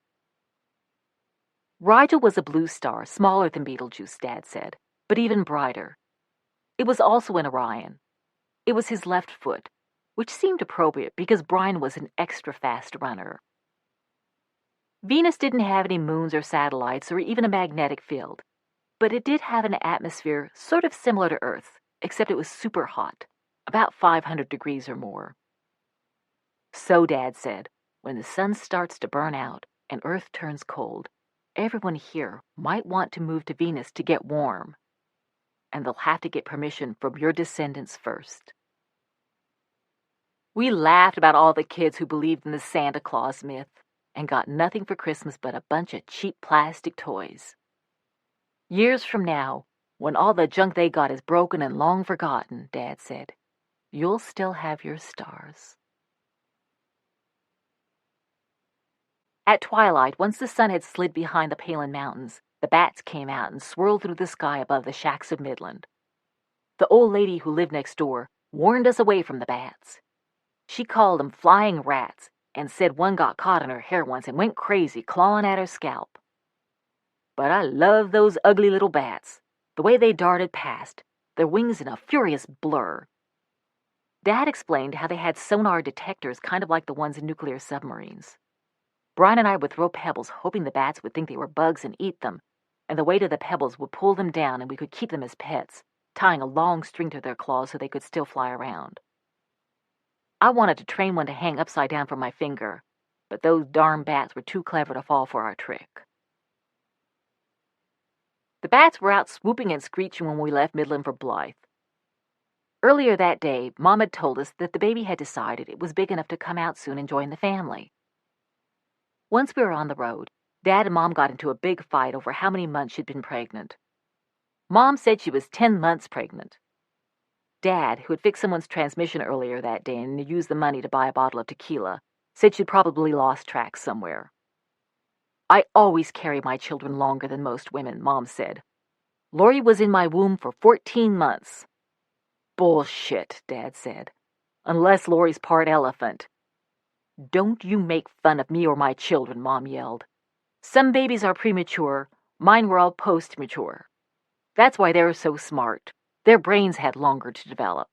Rigel was a blue star, smaller than Betelgeuse, Dad said, but even brighter. It was also in Orion. It was his left foot, which seemed appropriate because Brian was an extra fast runner. Venus didn't have any moons or satellites or even a magnetic field, but it did have an atmosphere sort of similar to Earth, except it was super hot, about 500 degrees or more. So, Dad said, when the sun starts to burn out and Earth turns cold, everyone here might want to move to Venus to get warm, and they'll have to get permission from your descendants first. We laughed about all the kids who believed in the Santa Claus myth and got nothing for Christmas but a bunch of cheap plastic toys. Years from now, when all the junk they got is broken and long forgotten, Dad said, you'll still have your stars. At twilight, once the sun had slid behind the Palin Mountains, the bats came out and swirled through the sky above the shacks of Midland. The old lady who lived next door warned us away from the bats. She called them flying rats and said one got caught in her hair once and went crazy, clawing at her scalp. But I love those ugly little bats. the way they darted past, their wings in a furious blur. Dad explained how they had sonar detectors kind of like the ones in nuclear submarines. Brian and I would throw pebbles, hoping the bats would think they were bugs and eat them, and the weight of the pebbles would pull them down and we could keep them as pets, tying a long string to their claws so they could still fly around. I wanted to train one to hang upside down from my finger, but those darn bats were too clever to fall for our trick. The bats were out swooping and screeching when we left Midland for Blythe. Earlier that day, Mom had told us that the baby had decided it was big enough to come out soon and join the family. Once we were on the road, Dad and Mom got into a big fight over how many months she'd been pregnant. Mom said she was 10 months pregnant. Dad, who had fixed someone's transmission earlier that day and used the money to buy a bottle of tequila, said she'd probably lost track somewhere. I always carry my children longer than most women, Mom said. Lori was in my womb for 14 months. Bullshit, Dad said. Unless Lori's part elephant. Don't you make fun of me or my children, Mom yelled. Some babies are premature. Mine were all post-mature. That's why they were so smart. Their brains had longer to develop.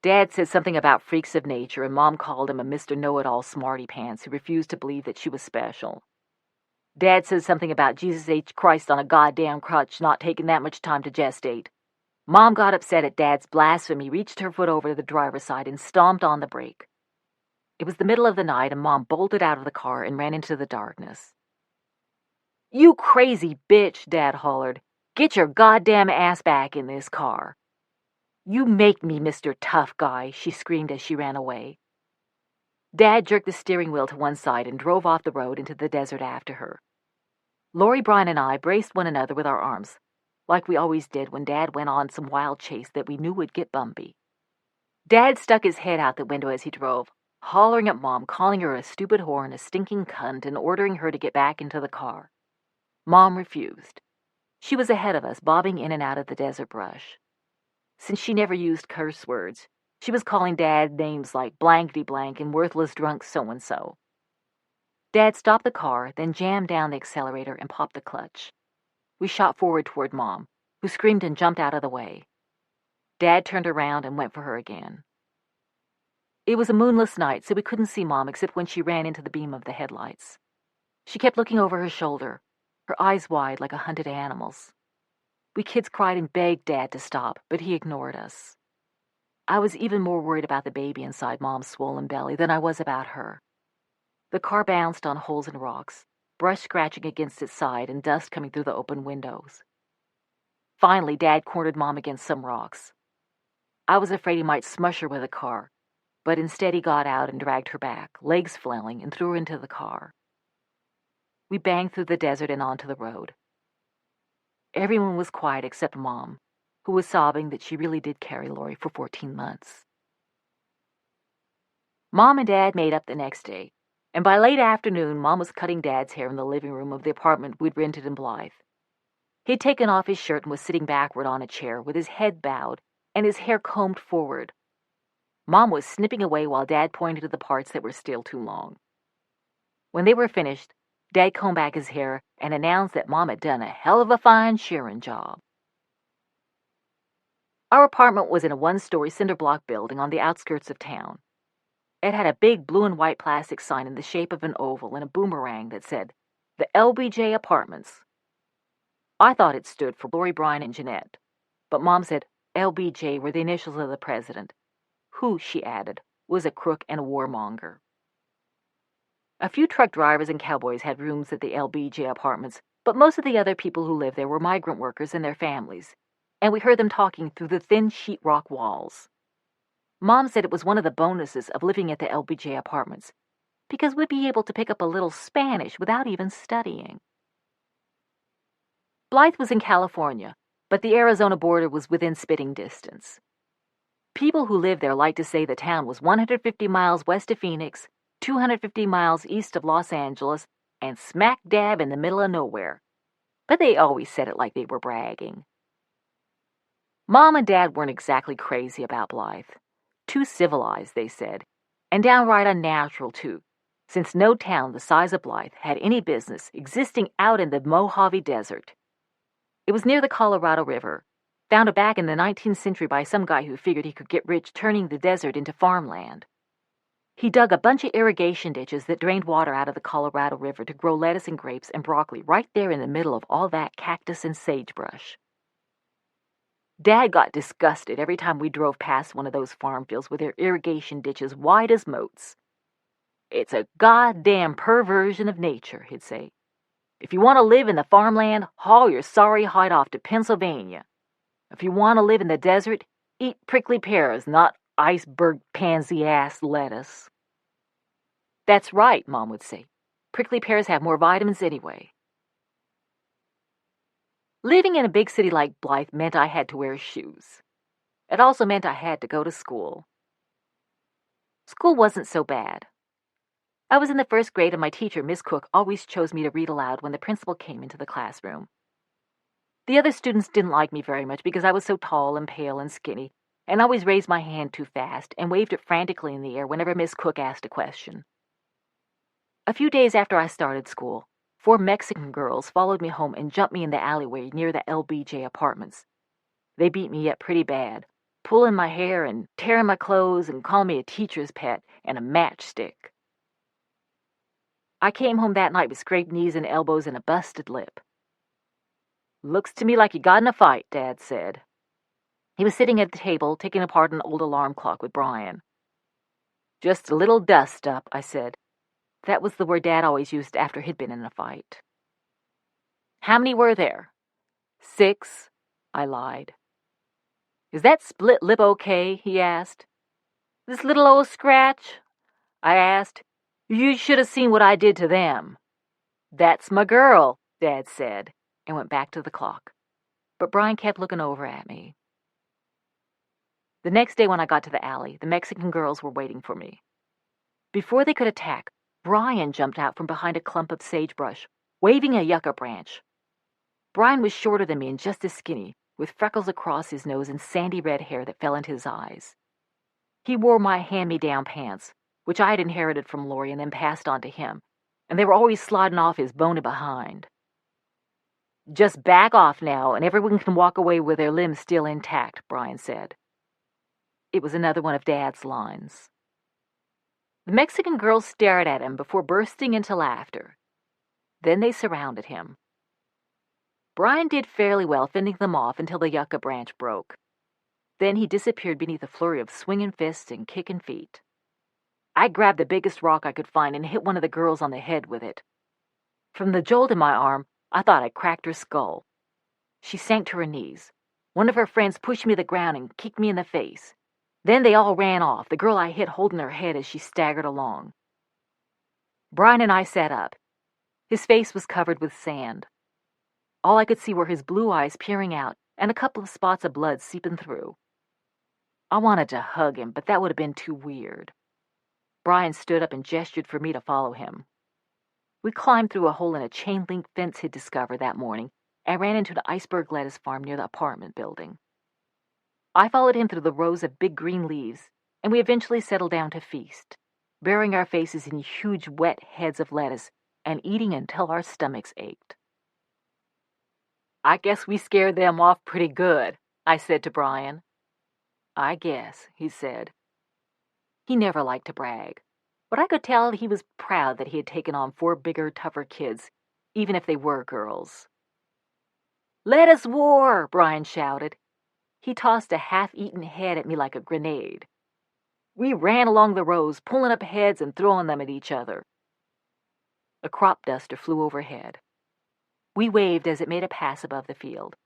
Dad said something about freaks of nature, and Mom called him a Mr. Know-it-all smarty-pants who refused to believe that she was special. Dad said something about Jesus H. Christ on a goddamn crutch not taking that much time to gestate. Mom got upset at Dad's blasphemy, reached her foot over to the driver's side, and stomped on the brake. It was the middle of the night, and Mom bolted out of the car and ran into the darkness. You crazy bitch, Dad hollered. Get your goddamn ass back in this car. You make me, Mr. Tough Guy, she screamed as she ran away. Dad jerked the steering wheel to one side and drove off the road into the desert after her. Lori, Brian, and I braced one another with our arms, like we always did when Dad went on some wild chase that we knew would get bumpy. Dad stuck his head out the window as he drove, hollering at Mom, calling her a stupid whore and a stinking cunt, and ordering her to get back into the car. Mom refused. She was ahead of us, bobbing in and out of the desert brush. Since she never used curse words, she was calling Dad names like blankety-blank and worthless drunk so-and-so. Dad stopped the car, then jammed down the accelerator and popped the clutch. We shot forward toward Mom, who screamed and jumped out of the way. Dad turned around and went for her again. It was a moonless night, so we couldn't see Mom except when she ran into the beam of the headlights. She kept looking over her shoulder, her eyes wide like a hunted animal's. We kids cried and begged Dad to stop, but he ignored us. I was even more worried about the baby inside Mom's swollen belly than I was about her. The car bounced on holes and rocks, brush scratching against its side and dust coming through the open windows. Finally, Dad cornered Mom against some rocks. I was afraid he might smush her with the car, but instead he got out and dragged her back, legs flailing, and threw her into the car. We banged through the desert and onto the road. Everyone was quiet except Mom, who was sobbing that she really did carry Lori for 14 months. Mom and Dad made up the next day, and by late afternoon, Mom was cutting Dad's hair in the living room of the apartment we'd rented in Blythe. He'd taken off his shirt and was sitting backward on a chair with his head bowed and his hair combed forward. Mom was snipping away while Dad pointed to the parts that were still too long. When they were finished, Dad combed back his hair and announced that Mom had done a hell of a fine shearing job. Our apartment was in a one-story cinder block building on the outskirts of town. It had a big blue and white plastic sign in the shape of an oval and a boomerang that said, "The LBJ Apartments." I thought it stood for Lori, Brian, and Jeannette, but Mom said LBJ were the initials of the president, who, she added, was a crook and a warmonger. A few truck drivers and cowboys had rooms at the LBJ Apartments, but most of the other people who lived there were migrant workers and their families, and we heard them talking through the thin sheetrock walls. Mom said it was one of the bonuses of living at the LBJ Apartments, because we'd be able to pick up a little Spanish without even studying. Blythe was in California, but the Arizona border was within spitting distance. People who lived there liked to say the town was 150 miles west of Phoenix, 250 miles east of Los Angeles, and smack dab in the middle of nowhere. But they always said it like they were bragging. Mom and Dad weren't exactly crazy about Blythe. Too civilized, they said, and downright unnatural, too, since no town the size of Blythe had any business existing out in the Mojave Desert. It was near the Colorado River, founded back in the 19th century by some guy who figured he could get rich turning the desert into farmland. He dug a bunch of irrigation ditches that drained water out of the Colorado River to grow lettuce and grapes and broccoli right there in the middle of all that cactus and sagebrush. Dad got disgusted every time we drove past one of those farm fields with their irrigation ditches wide as moats. "It's a goddamn perversion of nature," he'd say. "If you want to live in the farmland, haul your sorry hide off to Pennsylvania. If you want to live in the desert, eat prickly pears, not iceberg pansy-ass lettuce." "That's right," Mom would say. "Prickly pears have more vitamins anyway." Living in a big city like Blythe meant I had to wear shoes. It also meant I had to go to school. School wasn't so bad. I was in the first grade and my teacher, Miss Cook, always chose me to read aloud when the principal came into the classroom. The other students didn't like me very much because I was so tall and pale and skinny, and always raised my hand too fast and waved it frantically in the air whenever Miss Cook asked a question. A few days after I started school, 4 Mexican girls followed me home and jumped me in the alleyway near the LBJ apartments. They beat me up pretty bad, pulling my hair and tearing my clothes and calling me a teacher's pet and a matchstick. I came home that night with scraped knees and elbows and a busted lip. "Looks to me like you got in a fight," Dad said. He was sitting at the table, taking apart an old alarm clock with Brian. "Just a little dust-up," I said. That was the word Dad always used after he'd been in a fight. "How many were there?" "6, I lied. "Is that split lip okay?" he asked. "This little old scratch?" I asked. "You should have seen what I did to them." "That's my girl," Dad said, and went back to the clock. But Brian kept looking over at me. The next day when I got to the alley, the Mexican girls were waiting for me. Before they could attack, Brian jumped out from behind a clump of sagebrush, waving a yucca branch. Brian was shorter than me and just as skinny, with freckles across his nose and sandy red hair that fell into his eyes. He wore my hand-me-down pants, which I had inherited from Lori and then passed on to him, and they were always sliding off his bony behind. "Just back off now, and everyone can walk away with their limbs still intact," Brian said. It was another one of Dad's lines. The Mexican girls stared at him before bursting into laughter. Then they surrounded him. Brian did fairly well fending them off until the yucca branch broke. Then he disappeared beneath a flurry of swinging fists and kicking feet. I grabbed the biggest rock I could find and hit one of the girls on the head with it. From the jolt in my arm, I thought I cracked her skull. She sank to her knees. One of her friends pushed me to the ground and kicked me in the face. Then they all ran off, the girl I hit holding her head as she staggered along. Brian and I sat up. His face was covered with sand. All I could see were his blue eyes peering out and a couple of spots of blood seeping through. I wanted to hug him, but that would have been too weird. Brian stood up and gestured for me to follow him. We climbed through a hole in a chain-link fence he'd discovered that morning and ran into the iceberg lettuce farm near the apartment building. I followed him through the rows of big green leaves, and we eventually settled down to feast, burying our faces in huge wet heads of lettuce and eating until our stomachs ached. "I guess we scared them off pretty good," I said to Brian. "I guess," he said. He never liked to brag, but I could tell he was proud that he had taken on 4 bigger, tougher kids, even if they were girls. "Lettuce war!" Brian shouted. He tossed a half-eaten head at me like a grenade. We ran along the rows, pulling up heads and throwing them at each other. A crop duster flew overhead. We waved as it made a pass above the field.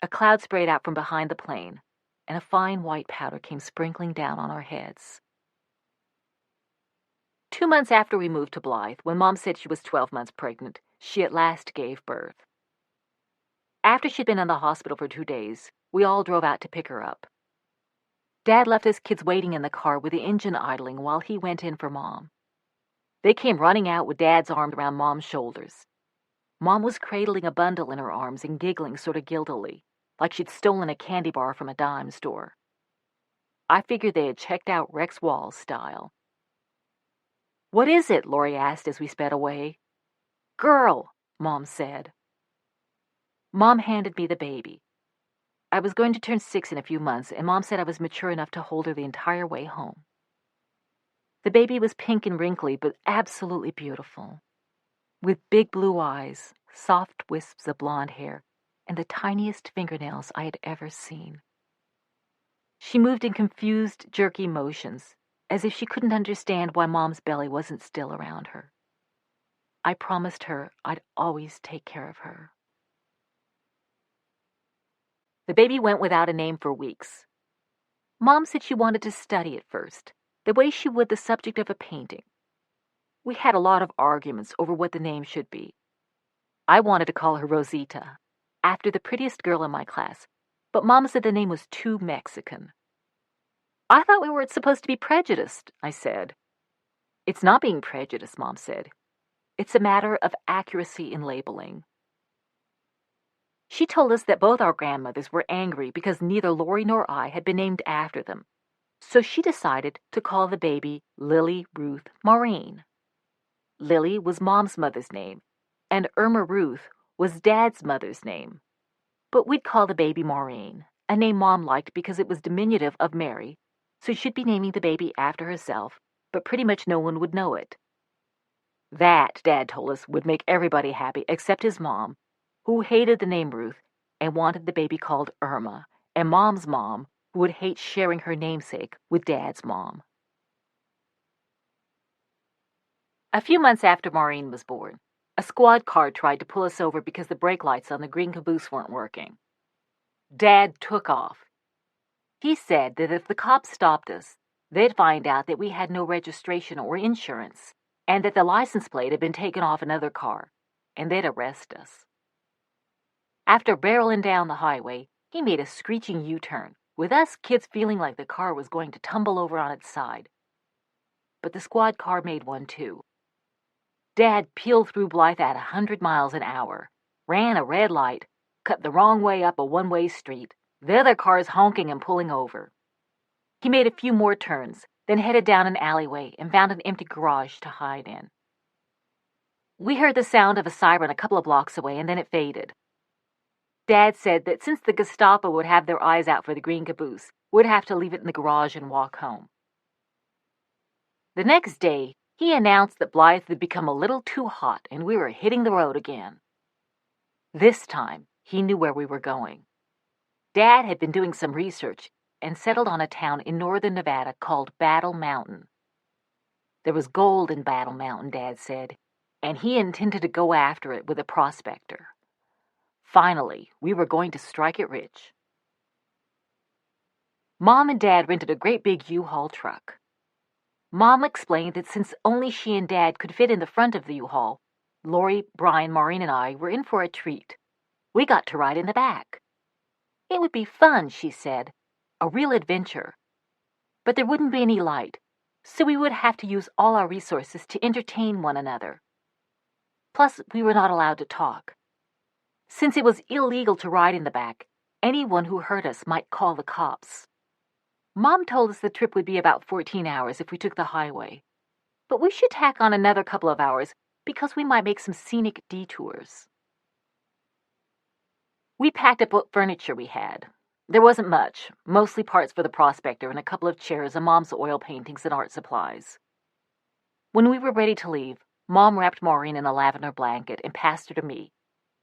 A cloud sprayed out from behind the plane, and a fine white powder came sprinkling down on our heads. 2 months after we moved to Blythe, when Mom said she was 12 months pregnant, she at last gave birth. After she'd been in the hospital for 2 days, we all drove out to pick her up. Dad left his kids waiting in the car with the engine idling while he went in for Mom. They came running out with Dad's arm around Mom's shoulders. Mom was cradling a bundle in her arms and giggling sort of guiltily, like she'd stolen a candy bar from a dime store. I figured they had checked out Rex Walls style. "What is it?" Lori asked as we sped away. "Girl," Mom said. Mom handed me the baby. I was going to turn 6 in a few months, and Mom said I was mature enough to hold her the entire way home. The baby was pink and wrinkly, but absolutely beautiful, with big blue eyes, soft wisps of blonde hair, and the tiniest fingernails I had ever seen. She moved in confused, jerky motions, as if she couldn't understand why Mom's belly wasn't still around her. I promised her I'd always take care of her. The baby went without a name for weeks. Mom said she wanted to study it first, the way she would the subject of a painting. We had a lot of arguments over what the name should be. I wanted to call her Rosita, after the prettiest girl in my class, but Mom said the name was too Mexican. I thought we weren't supposed to be prejudiced, I said. It's not being prejudiced, Mom said. It's a matter of accuracy in labeling. She told us that both our grandmothers were angry because neither Lori nor I had been named after them, so she decided to call the baby Lily Ruth Maureen. Lily was Mom's mother's name, and Irma Ruth was Dad's mother's name. But we'd call the baby Maureen, a name Mom liked because it was diminutive of Mary, so she'd be naming the baby after herself, but pretty much no one would know it. That, Dad told us, would make everybody happy except his mom, who hated the name Ruth and wanted the baby called Irma, and Mom's mom, who would hate sharing her namesake with Dad's mom. A few months after Maureen was born, a squad car tried to pull us over because the brake lights on the green caboose weren't working. Dad took off. He said that if the cops stopped us, they'd find out that we had no registration or insurance, and that the license plate had been taken off another car, and they'd arrest us. After barreling down the highway, he made a screeching U-turn, with us kids feeling like the car was going to tumble over on its side. But the squad car made one too. Dad peeled through Blythe at 100 miles an hour, ran a red light, cut the wrong way up a one-way street, the other cars honking and pulling over. He made a few more turns, then headed down an alleyway and found an empty garage to hide in. We heard the sound of a siren a couple of blocks away, and then it faded. Dad said that since the Gestapo would have their eyes out for the green caboose, we'd have to leave it in the garage and walk home. The next day, he announced that Blythe had become a little too hot and we were hitting the road again. This time, he knew where we were going. Dad had been doing some research and settled on a town in northern Nevada called Battle Mountain. There was gold in Battle Mountain, Dad said, and he intended to go after it with a prospector. Finally, we were going to strike it rich. Mom and Dad rented a great big U-Haul truck. Mom explained that since only she and Dad could fit in the front of the U-Haul, Lori, Brian, Maureen, and I were in for a treat. We got to ride in the back. It would be fun, she said, a real adventure. But there wouldn't be any light, so we would have to use all our resources to entertain one another. Plus, we were not allowed to talk. Since it was illegal to ride in the back, anyone who heard us might call the cops. Mom told us the trip would be about 14 hours if we took the highway, but we should tack on another couple of hours because we might make some scenic detours. We packed up what furniture we had. There wasn't much, mostly parts for the prospector and a couple of chairs and Mom's oil paintings and art supplies. When we were ready to leave, Mom wrapped Maureen in a lavender blanket and passed her to me,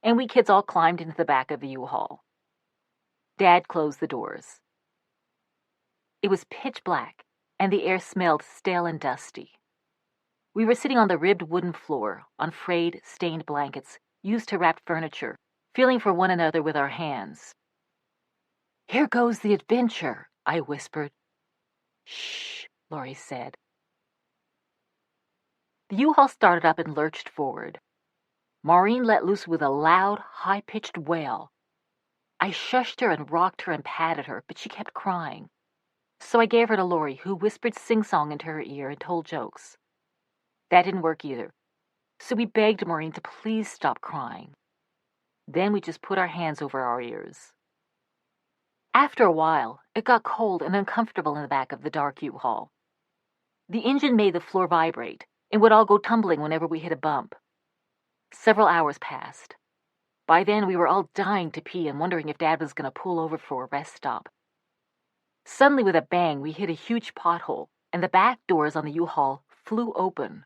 and we kids all climbed into the back of the U-Haul. Dad closed the doors. It was pitch black, and the air smelled stale and dusty. We were sitting on the ribbed wooden floor, on frayed, stained blankets, used to wrap furniture, feeling for one another with our hands. "Here goes the adventure," I whispered. "Shh," Lori said. The U-Haul started up and lurched forward. Maureen let loose with a loud, high-pitched wail. I shushed her and rocked her and patted her, but she kept crying. So I gave her to Lori, who whispered sing-song into her ear and told jokes. That didn't work either, so we begged Maureen to please stop crying. Then we just put our hands over our ears. After a while, it got cold and uncomfortable in the back of the dark U-Haul. The engine made the floor vibrate and would all go tumbling whenever we hit a bump. Several hours passed. By then, we were all dying to pee and wondering if Dad was going to pull over for a rest stop. Suddenly, with a bang, we hit a huge pothole, and the back doors on the U-Haul flew open.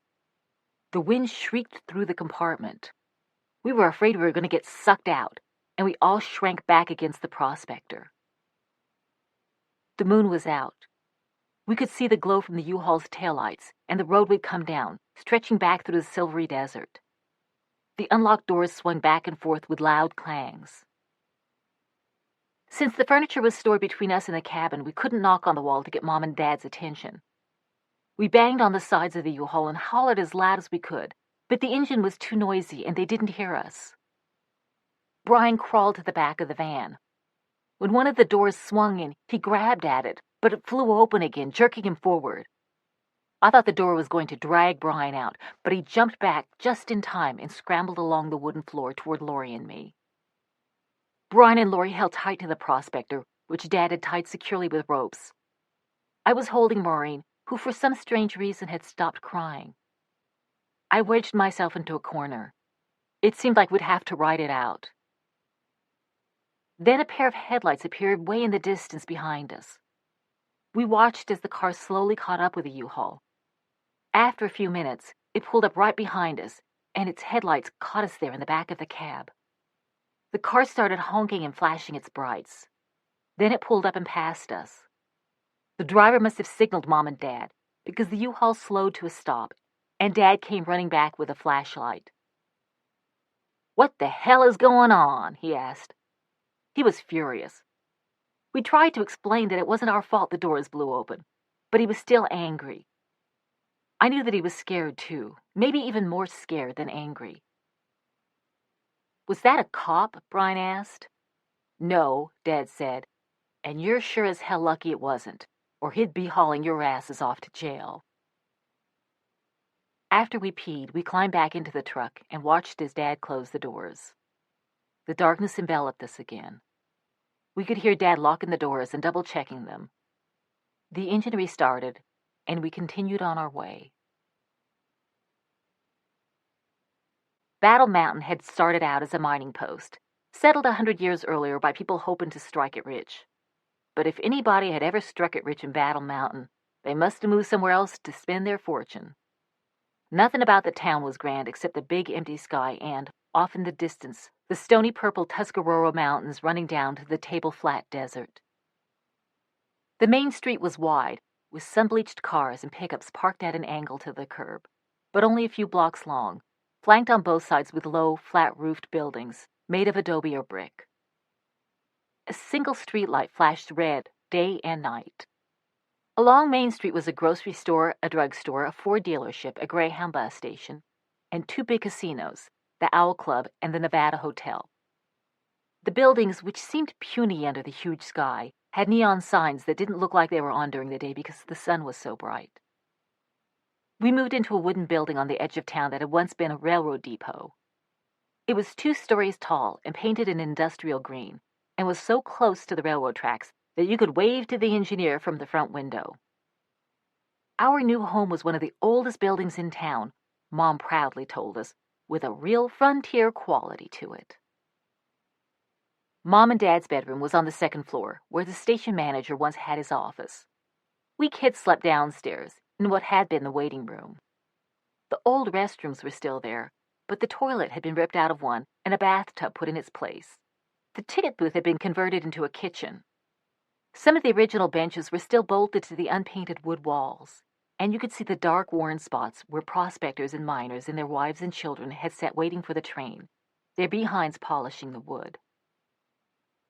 The wind shrieked through the compartment. We were afraid we were going to get sucked out, and we all shrank back against the prospector. The moon was out. We could see the glow from the U-Haul's taillights, and the road would come down, stretching back through the silvery desert. The unlocked doors swung back and forth with loud clangs. Since the furniture was stored between us and the cabin, we couldn't knock on the wall to get Mom and Dad's attention. We banged on the sides of the U-Haul and hollered as loud as we could, but the engine was too noisy and they didn't hear us. Brian crawled to the back of the van. When one of the doors swung in, he grabbed at it, but it flew open again, jerking him forward. I thought the door was going to drag Brian out, but he jumped back just in time and scrambled along the wooden floor toward Lori and me. Brian and Lori held tight to the prospector, which Dad had tied securely with ropes. I was holding Maureen, who for some strange reason had stopped crying. I wedged myself into a corner. It seemed like we'd have to ride it out. Then a pair of headlights appeared way in the distance behind us. We watched as the car slowly caught up with the U-Haul. After a few minutes, it pulled up right behind us, and its headlights caught us there in the back of the cab. The car started honking and flashing its brights. Then it pulled up and passed us. The driver must have signaled Mom and Dad, because the U-Haul slowed to a stop, and Dad came running back with a flashlight. "What the hell is going on?" he asked. He was furious. We tried to explain that it wasn't our fault the doors blew open, but he was still angry. I knew that he was scared too, maybe even more scared than angry. "Was that a cop?" Brian asked. "No," Dad said, "and you're sure as hell lucky it wasn't, or he'd be hauling your asses off to jail." After we peed, we climbed back into the truck and watched as Dad closed the doors. The darkness enveloped us again. We could hear Dad locking the doors and double-checking them. The engine restarted, and we continued on our way. Battle Mountain had started out as a mining post, settled 100 years earlier by people hoping to strike it rich. But if anybody had ever struck it rich in Battle Mountain, they must have moved somewhere else to spend their fortune. Nothing about the town was grand except the big empty sky and, off in the distance, the stony purple Tuscarora Mountains running down to the Table Flat Desert. The main street was wide, with sun-bleached cars and pickups parked at an angle to the curb, but only a few blocks long, flanked on both sides with low, flat-roofed buildings made of adobe or brick. A single streetlight flashed red day and night. Along Main Street was a grocery store, a drugstore, a Ford dealership, a Greyhound bus station, and two big casinos, the Owl Club and the Nevada Hotel. The buildings, which seemed puny under the huge sky, had neon signs that didn't look like they were on during the day because the sun was so bright. We moved into a wooden building on the edge of town that had once been a railroad depot. It was 2 stories tall and painted in industrial green, and was so close to the railroad tracks that you could wave to the engineer from the front window. Our new home was one of the oldest buildings in town, Mom proudly told us, with a real frontier quality to it. Mom and Dad's bedroom was on the 2nd floor, where the station manager once had his office. We kids slept downstairs, in what had been the waiting room. The old restrooms were still there, but the toilet had been ripped out of one and a bathtub put in its place. The ticket booth had been converted into a kitchen. Some of the original benches were still bolted to the unpainted wood walls, and you could see the dark, worn spots where prospectors and miners and their wives and children had sat waiting for the train, their behinds polishing the wood.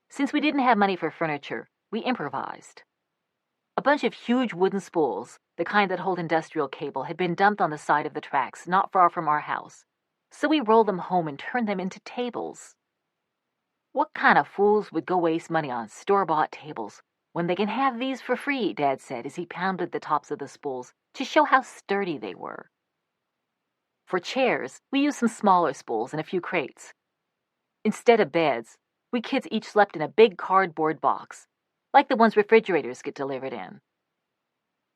Since we didn't have money for furniture, we improvised. A bunch of huge wooden spools, the kind that hold industrial cable, had been dumped on the side of the tracks not far from our house, so we rolled them home and turned them into tables. "What kind of fools would go waste money on store-bought tables when they can have these for free?" Dad said as he pounded the tops of the spools to show how sturdy they were. For chairs, we used some smaller spools and a few crates. Instead of beds, we kids each slept in a big cardboard box, like the ones refrigerators get delivered in.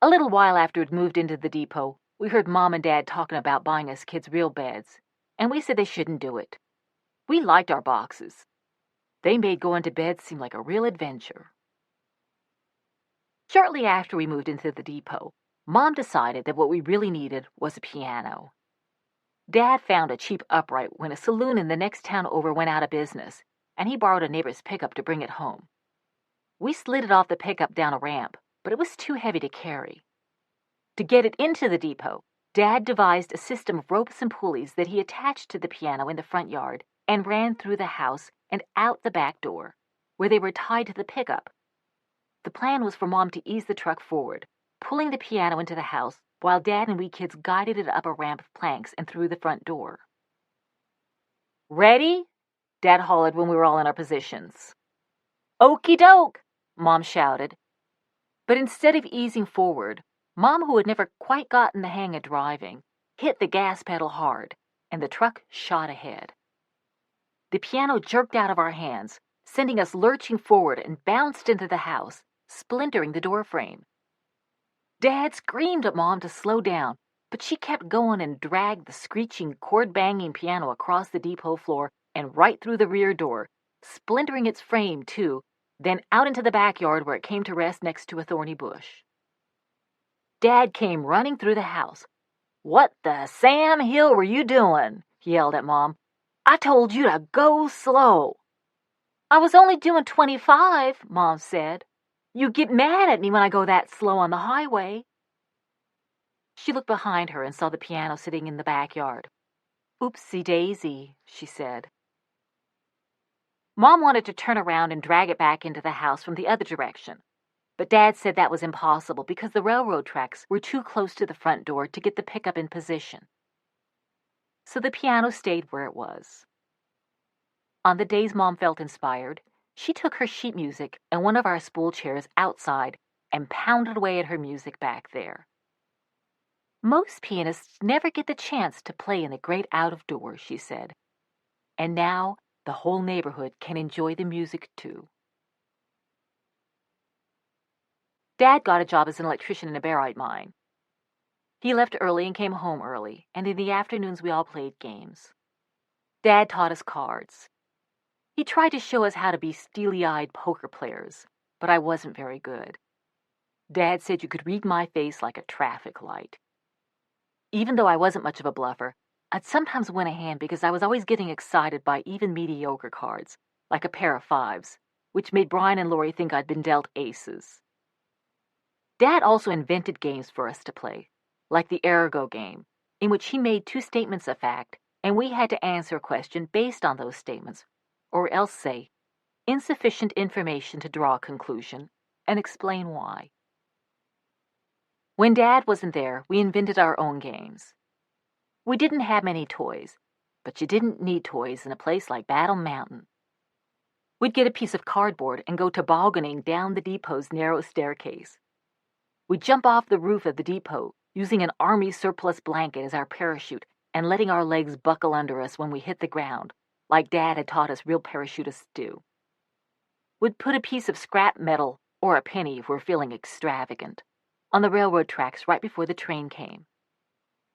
A little while after we'd moved into the depot, we heard Mom and Dad talking about buying us kids real beds, and we said they shouldn't do it. We liked our boxes. They made going to bed seem like a real adventure. Shortly after we moved into the depot, Mom decided that what we really needed was a piano. Dad found a cheap upright when a saloon in the next town over went out of business, and he borrowed a neighbor's pickup to bring it home. We slid it off the pickup down a ramp, but it was too heavy to carry. To get it into the depot, Dad devised a system of ropes and pulleys that he attached to the piano in the front yard and ran through the house and out the back door, where they were tied to the pickup. The plan was for Mom to ease the truck forward, pulling the piano into the house while Dad and we kids guided it up a ramp of planks and through the front door. "Ready?" Dad hollered when we were all in our positions. "Okey doke," Mom shouted. But instead of easing forward, Mom, who had never quite gotten the hang of driving, hit the gas pedal hard, and the truck shot ahead. The piano jerked out of our hands, sending us lurching forward and bounced into the house, splintering the door frame. Dad screamed at Mom to slow down, but she kept going and dragged the screeching, chord-banging piano across the depot floor and right through the rear door, splintering its frame, too, then out into the backyard where it came to rest next to a thorny bush. Dad came running through the house. "What the Sam Hill were you doing?" he yelled at Mom. "I told you to go slow." "I was only doing 25, Mom said. You get mad at me when I go that slow on the highway." She looked behind her and saw the piano sitting in the backyard. "Oopsie daisy," she said. Mom wanted to turn around and drag it back into the house from the other direction, but Dad said that was impossible because the railroad tracks were too close to the front door to get the pickup in position. So the piano stayed where it was. On the days Mom felt inspired, she took her sheet music and one of our spool chairs outside and pounded away at her music back there. "Most pianists never get the chance to play in the great out of doors," she said. "And now the whole neighborhood can enjoy the music too." Dad got a job as an electrician in a barite mine. He left early and came home early, and in the afternoons we all played games. Dad taught us cards. He tried to show us how to be steely-eyed poker players, but I wasn't very good. Dad said you could read my face like a traffic light. Even though I wasn't much of a bluffer, I'd sometimes win a hand because I was always getting excited by even mediocre cards, like a pair of fives, which made Brian and Lori think I'd been dealt aces. Dad also invented games for us to play, like the Ergo game, in which he made two statements of fact, and we had to answer a question based on those statements, or else say, insufficient information to draw a conclusion, and explain why. When Dad wasn't there, we invented our own games. We didn't have many toys, but you didn't need toys in a place like Battle Mountain. We'd get a piece of cardboard and go tobogganing down the depot's narrow staircase. We'd jump off the roof of the depot, using an army surplus blanket as our parachute and letting our legs buckle under us when we hit the ground, like Dad had taught us real parachutists do. We'd put a piece of scrap metal, or a penny if we're feeling extravagant, on the railroad tracks right before the train came.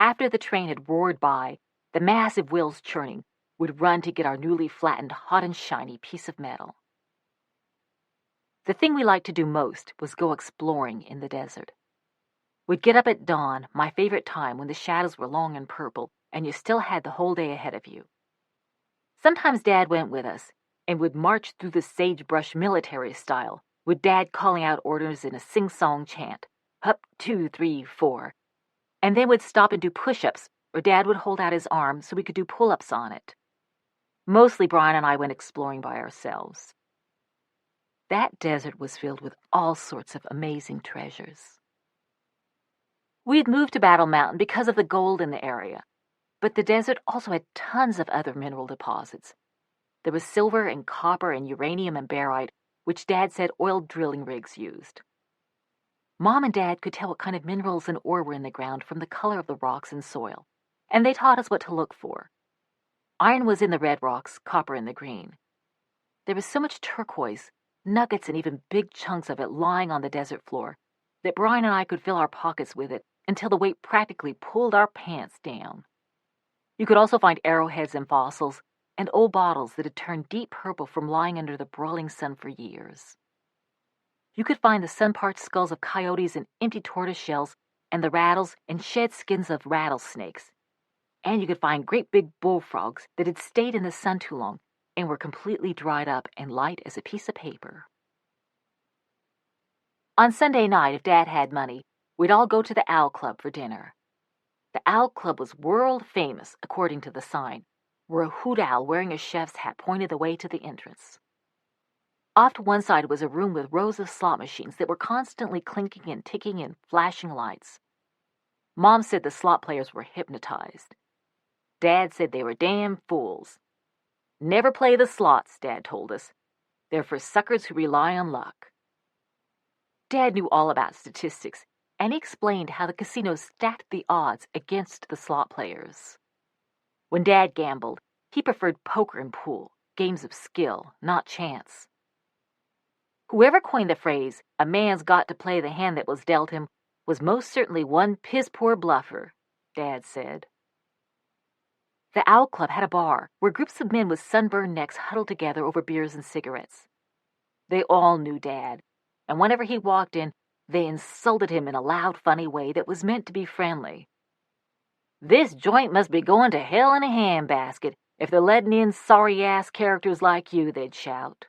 After the train had roared by, the massive wheels churning, we'd run to get our newly flattened, hot and shiny piece of metal. The thing we liked to do most was go exploring in the desert. We'd get up at dawn, my favorite time when the shadows were long and purple, and you still had the whole day ahead of you. Sometimes Dad went with us, and would march through the sagebrush military style, with Dad calling out orders in a sing-song chant, "Hup, 2, 3, 4. And then we'd stop and do push-ups, or Dad would hold out his arm so we could do pull-ups on it. Mostly Brian and I went exploring by ourselves. That desert was filled with all sorts of amazing treasures. We'd moved to Battle Mountain because of the gold in the area, but the desert also had tons of other mineral deposits. There was silver and copper and uranium and barite, which Dad said oil drilling rigs used. Mom and Dad could tell what kind of minerals and ore were in the ground from the color of the rocks and soil, and they taught us what to look for. Iron was in the red rocks, copper in the green. There was so much turquoise, nuggets and even big chunks of it lying on the desert floor, that Brian and I could fill our pockets with it until the weight practically pulled our pants down. You could also find arrowheads and fossils, and old bottles that had turned deep purple from lying under the broiling sun for years. You could find the sun-parched skulls of coyotes and empty tortoise shells and the rattles and shed skins of rattlesnakes. And you could find great big bullfrogs that had stayed in the sun too long and were completely dried up and light as a piece of paper. On Sunday night, if Dad had money, we'd all go to the Owl Club for dinner. The Owl Club was world famous, according to the sign, where a hoot owl wearing a chef's hat pointed the way to the entrance. Off to one side was a room with rows of slot machines that were constantly clinking and ticking and flashing lights. Mom said the slot players were hypnotized. Dad said they were damn fools. Never play the slots, Dad told us. They're for suckers who rely on luck. Dad knew all about statistics, and he explained how the casinos stacked the odds against the slot players. When Dad gambled, he preferred poker and pool, games of skill, not chance. Whoever coined the phrase, "a man's got to play the hand that was dealt him," was most certainly one piss-poor bluffer, Dad said. The Owl Club had a bar where groups of men with sunburned necks huddled together over beers and cigarettes. They all knew Dad, and whenever he walked in, they insulted him in a loud, funny way that was meant to be friendly. "This joint must be going to hell in a handbasket if they're letting in sorry-ass characters like you," they'd shout.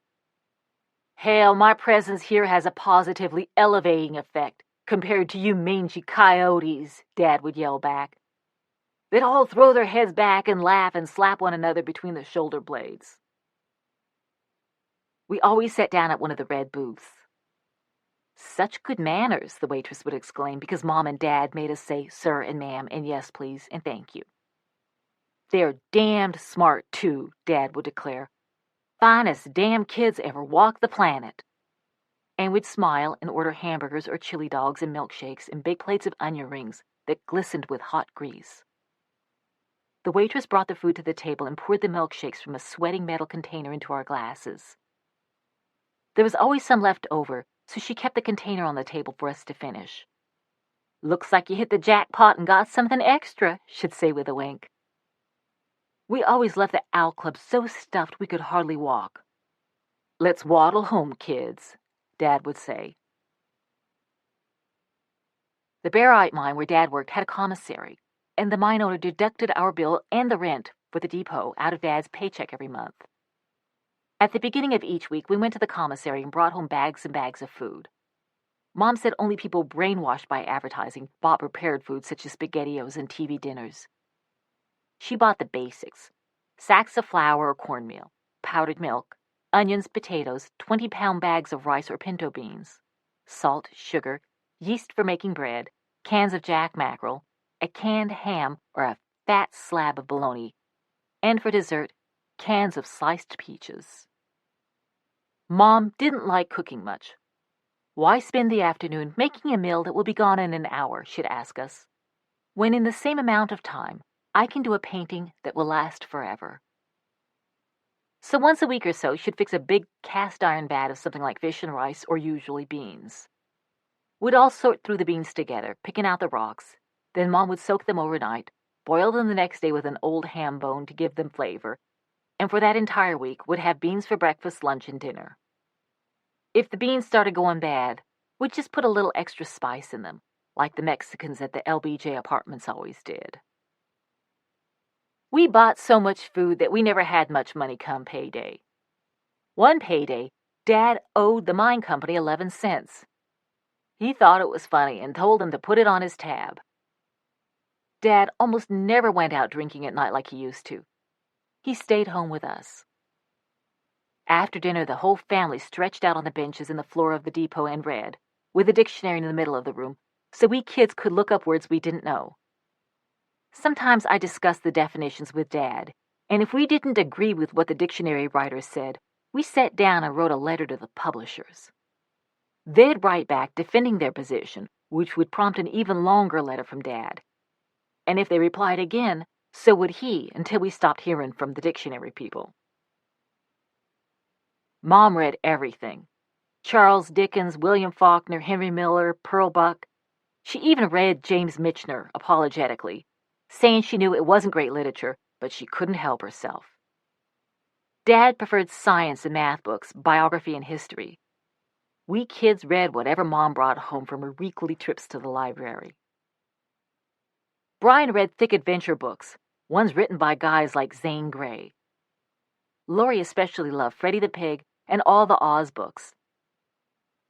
"Hell, my presence here has a positively elevating effect compared to you mangy coyotes," Dad would yell back. They'd all throw their heads back and laugh and slap one another between the shoulder blades. We always sat down at one of the red booths. "Such good manners," the waitress would exclaim, because Mom and Dad made us say sir and ma'am and yes please and thank you. "They're damned smart, too," Dad would declare. "Finest damn kids ever walked the planet." And we'd smile and order hamburgers or chili dogs and milkshakes and big plates of onion rings that glistened with hot grease. The waitress brought the food to the table and poured the milkshakes from a sweating metal container into our glasses. There was always some left over, so she kept the container on the table for us to finish. "Looks like you hit the jackpot and got something extra," she'd say with a wink. We always left the Owl Club so stuffed we could hardly walk. "Let's waddle home, kids," Dad would say. The barite mine where Dad worked had a commissary, and the mine owner deducted our bill and the rent for the depot out of Dad's paycheck every month. At the beginning of each week, we went to the commissary and brought home bags and bags of food. Mom said only people brainwashed by advertising bought prepared food such as SpaghettiOs and TV dinners. She bought the basics: sacks of flour or cornmeal, powdered milk, onions, potatoes, 20-pound bags of rice or pinto beans, salt, sugar, yeast for making bread, cans of jack mackerel, a canned ham or a fat slab of bologna, and for dessert, cans of sliced peaches. Mom didn't like cooking much. "Why spend the afternoon making a meal that will be gone in an hour," she'd ask us, "when in the same amount of time I can do a painting that will last forever?" So once a week or so, she'd fix a big cast iron vat of something like fish and rice, or usually beans. We'd all sort through the beans together, picking out the rocks. Then Mom would soak them overnight, boil them the next day with an old ham bone to give them flavor, and for that entire week would have beans for breakfast, lunch, and dinner. If the beans started going bad, we'd just put a little extra spice in them, like the Mexicans at the LBJ apartments always did. We bought so much food that we never had much money come payday. One payday, Dad owed the mine company 11 cents. He thought it was funny and told them to put it on his tab. Dad almost never went out drinking at night like he used to. He stayed home with us. After dinner, the whole family stretched out on the benches in the floor of the depot and read, with a dictionary in the middle of the room, so we kids could look up words we didn't know. Sometimes I discussed the definitions with Dad, and if we didn't agree with what the dictionary writers said, we sat down and wrote a letter to the publishers. They'd write back defending their position, which would prompt an even longer letter from Dad. And if they replied again, so would he, until we stopped hearing from the dictionary people. Mom read everything: Charles Dickens, William Faulkner, Henry Miller, Pearl Buck. She even read James Michener apologetically, saying she knew it wasn't great literature, but she couldn't help herself. Dad preferred science and math books, biography and history. We kids read whatever Mom brought home from her weekly trips to the library. Brian read thick adventure books, ones written by guys like Zane Grey. Lori especially loved Freddie the Pig and all the Oz books.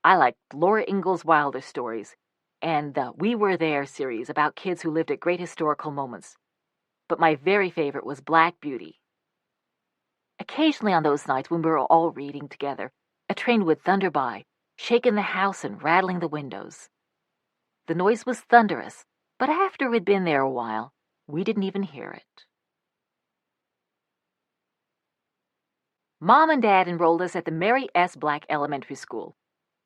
I liked Laura Ingalls Wilder stories and the We Were There series about kids who lived at great historical moments. But my very favorite was Black Beauty. Occasionally on those nights when we were all reading together, a train would thunder by, shaking the house and rattling the windows. The noise was thunderous, but after we'd been there a while, we didn't even hear it. Mom and Dad enrolled us at the Mary S. Black Elementary School,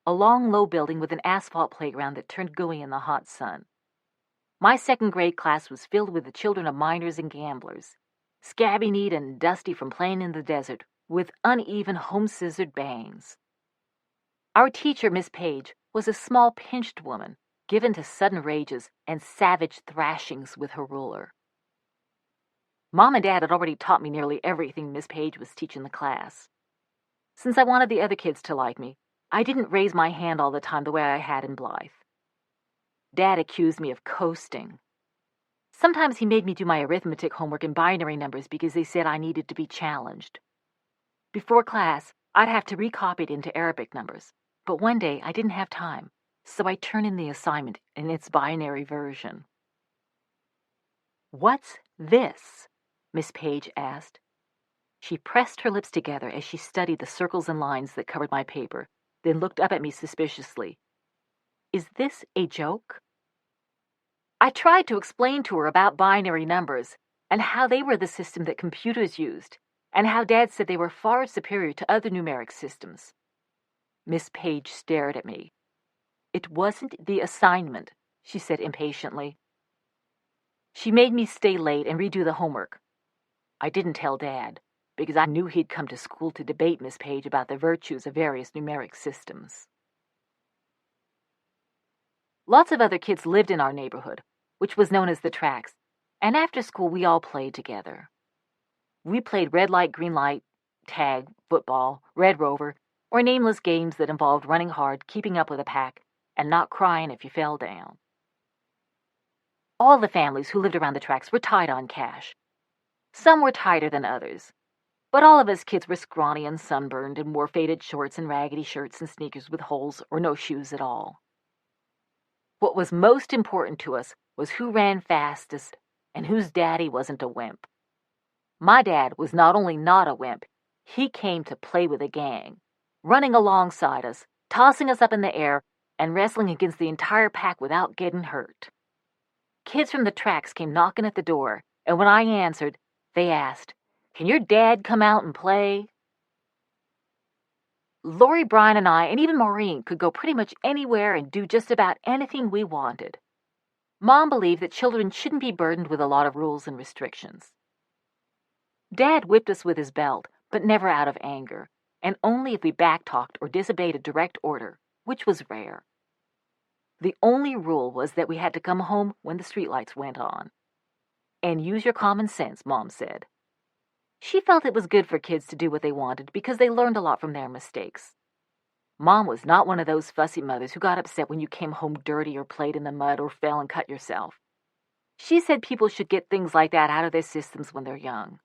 a long, low building with an asphalt playground that turned gooey in the hot sun. My second grade class was filled with the children of miners and gamblers, scabby-kneed and dusty from playing in the desert, with uneven, home-scissored bangs. Our teacher, Miss Page, was a small, pinched woman, given to sudden rages and savage thrashings with her ruler. Mom and Dad had already taught me nearly everything Miss Page was teaching the class. Since I wanted the other kids to like me, I didn't raise my hand all the time the way I had in Blythe. Dad accused me of coasting. Sometimes he made me do my arithmetic homework in binary numbers because they said I needed to be challenged. Before class, I'd have to recopy it into Arabic numbers, but one day I didn't have time, so I turned in the assignment in its binary version. "What's this?" Miss Page asked. She pressed her lips together as she studied the circles and lines that covered my paper, then looked up at me suspiciously. "Is this a joke?" I tried to explain to her about binary numbers and how they were the system that computers used, and how Dad said they were far superior to other numeric systems. Miss Page stared at me. "It wasn't the assignment," she said impatiently. She made me stay late and redo the homework. I didn't tell Dad, because I knew he'd come to school to debate Miss Page about the virtues of various numeric systems. Lots of other kids lived in our neighborhood, which was known as the Tracks, and after school we all played together. We played red light, green light, tag, football, Red Rover, or nameless games that involved running hard, keeping up with a pack, and not crying if you fell down. All the families who lived around the Tracks were tight on cash. Some were tighter than others, but all of us kids were scrawny and sunburned and wore faded shorts and raggedy shirts and sneakers with holes or no shoes at all. What was most important to us was who ran fastest and whose daddy wasn't a wimp. My dad was not only not a wimp, he came to play with a gang, running alongside us, tossing us up in the air, and wrestling against the entire pack without getting hurt. Kids from the Tracks came knocking at the door, and when I answered, they asked, "Can your dad come out and play?" Lori, Brian, and I, and even Maureen, could go pretty much anywhere and do just about anything we wanted. Mom believed that children shouldn't be burdened with a lot of rules and restrictions. Dad whipped us with his belt, but never out of anger, and only if we backtalked or disobeyed a direct order, which was rare. The only rule was that we had to come home when the streetlights went on. And use your common sense, Mom said. She felt it was good for kids to do what they wanted because they learned a lot from their mistakes. Mom was not one of those fussy mothers who got upset when you came home dirty or played in the mud or fell and cut yourself. She said people should get things like that out of their systems when they're young.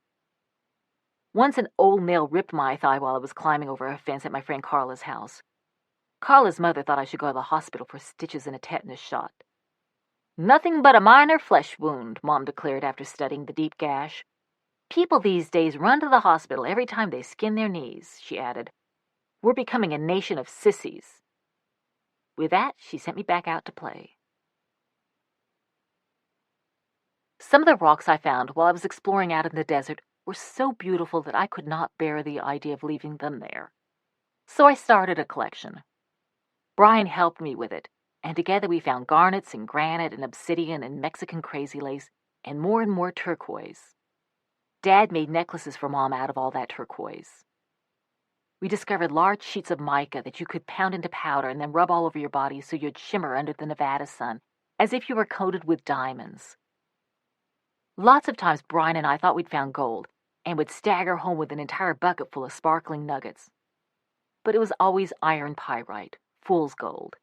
Once an old nail ripped my thigh while I was climbing over a fence at my friend Carla's house. Carla's mother thought I should go to the hospital for stitches and a tetanus shot. "Nothing but a minor flesh wound," Mom declared after studying the deep gash. "People these days run to the hospital every time they skin their knees," she added. "We're becoming a nation of sissies." With that, she sent me back out to play. Some of the rocks I found while I was exploring out in the desert were so beautiful that I could not bear the idea of leaving them there. So I started a collection. Brian helped me with it, and together we found garnets and granite and obsidian and Mexican crazy lace and more turquoise. Dad made necklaces for Mom out of all that turquoise. We discovered large sheets of mica that you could pound into powder and then rub all over your body so you'd shimmer under the Nevada sun, as if you were coated with diamonds. Lots of times Brian and I thought we'd found gold, and would stagger home with an entire bucket full of sparkling nuggets. But it was always iron pyrite, fool's gold.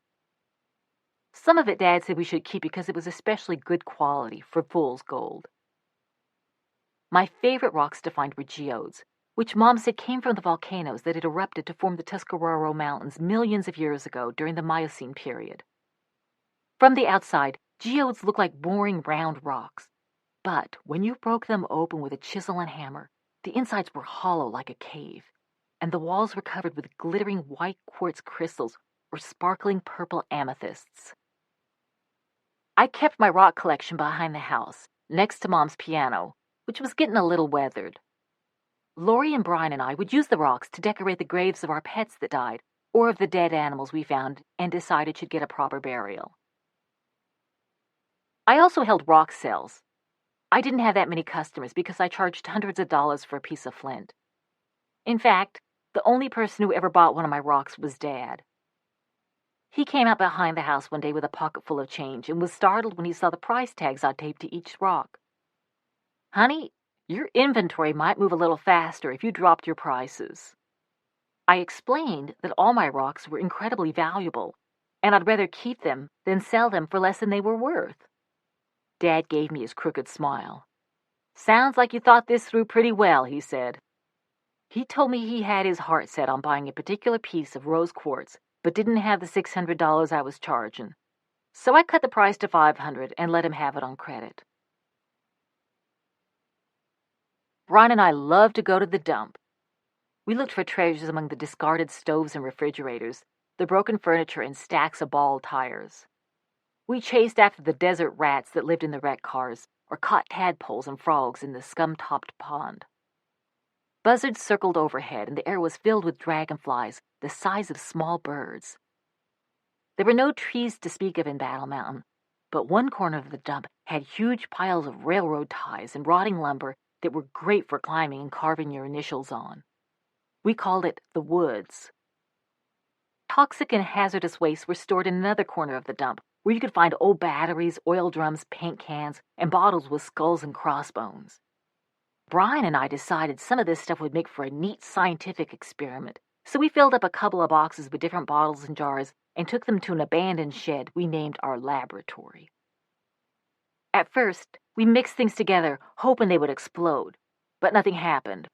Some of it Dad said we should keep because it was especially good quality for fool's gold. My favorite rocks to find were geodes, which Mom said came from the volcanoes that had erupted to form the Tuscarora Mountains millions of years ago during the Miocene period. From the outside, geodes looked like boring round rocks, but when you broke them open with a chisel and hammer, the insides were hollow like a cave, and the walls were covered with glittering white quartz crystals or sparkling purple amethysts. I kept my rock collection behind the house, next to Mom's piano, which was getting a little weathered. Lori and Brian and I would use the rocks to decorate the graves of our pets that died, or of the dead animals we found and decided should get a proper burial. I also held rock sales. I didn't have that many customers because I charged hundreds of dollars for a piece of flint. In fact, the only person who ever bought one of my rocks was Dad. He came out behind the house one day with a pocket full of change and was startled when he saw the price tags I taped to each rock. "Honey, your inventory might move a little faster if you dropped your prices." I explained that all my rocks were incredibly valuable, and I'd rather keep them than sell them for less than they were worth. Dad gave me his crooked smile. "Sounds like you thought this through pretty well," he said. He told me he had his heart set on buying a particular piece of rose quartz, but didn't have the $600 I was charging. So I cut the price to $500 and let him have it on credit. Brian and I loved to go to the dump. We looked for treasures among the discarded stoves and refrigerators, the broken furniture and stacks of bald tires. We chased after the desert rats that lived in the wrecked cars, or caught tadpoles and frogs in the scum-topped pond. Buzzards circled overhead, and the air was filled with dragonflies the size of small birds. There were no trees to speak of in Battle Mountain, but one corner of the dump had huge piles of railroad ties and rotting lumber that were great for climbing and carving your initials on. We called it the woods. Toxic and hazardous wastes were stored in another corner of the dump, where you could find old batteries, oil drums, paint cans, and bottles with skulls and crossbones. Brian and I decided some of this stuff would make for a neat scientific experiment, so we filled up a couple of boxes with different bottles and jars and took them to an abandoned shed we named our laboratory. At first, we mixed things together, hoping they would explode, but nothing happened.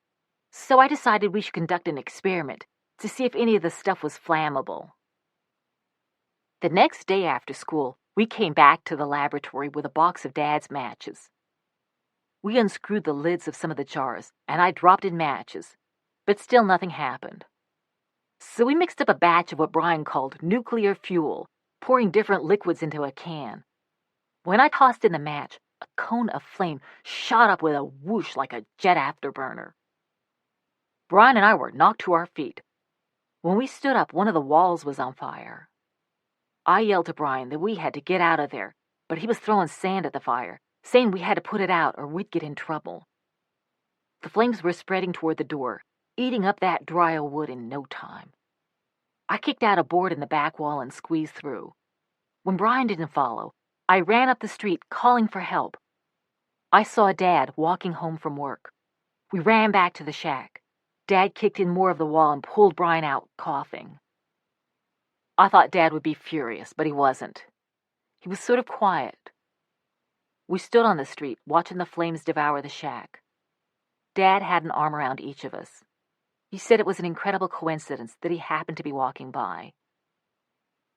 So I decided we should conduct an experiment to see if any of the stuff was flammable. The next day after school, we came back to the laboratory with a box of Dad's matches. We unscrewed the lids of some of the jars, and I dropped in matches, but still nothing happened. So we mixed up a batch of what Brian called nuclear fuel, pouring different liquids into a can. When I tossed in the match, a cone of flame shot up with a whoosh like a jet afterburner. Brian and I were knocked to our feet. When we stood up, one of the walls was on fire. I yelled to Brian that we had to get out of there, but he was throwing sand at the fire, saying we had to put it out or we'd get in trouble. The flames were spreading toward the door, eating up that dry old wood in no time. I kicked out a board in the back wall and squeezed through. When Brian didn't follow, I ran up the street calling for help. I saw Dad walking home from work. We ran back to the shack. Dad kicked in more of the wall and pulled Brian out, coughing. I thought Dad would be furious, but he wasn't. He was sort of quiet. We stood on the street, watching the flames devour the shack. Dad had an arm around each of us. He said it was an incredible coincidence that he happened to be walking by.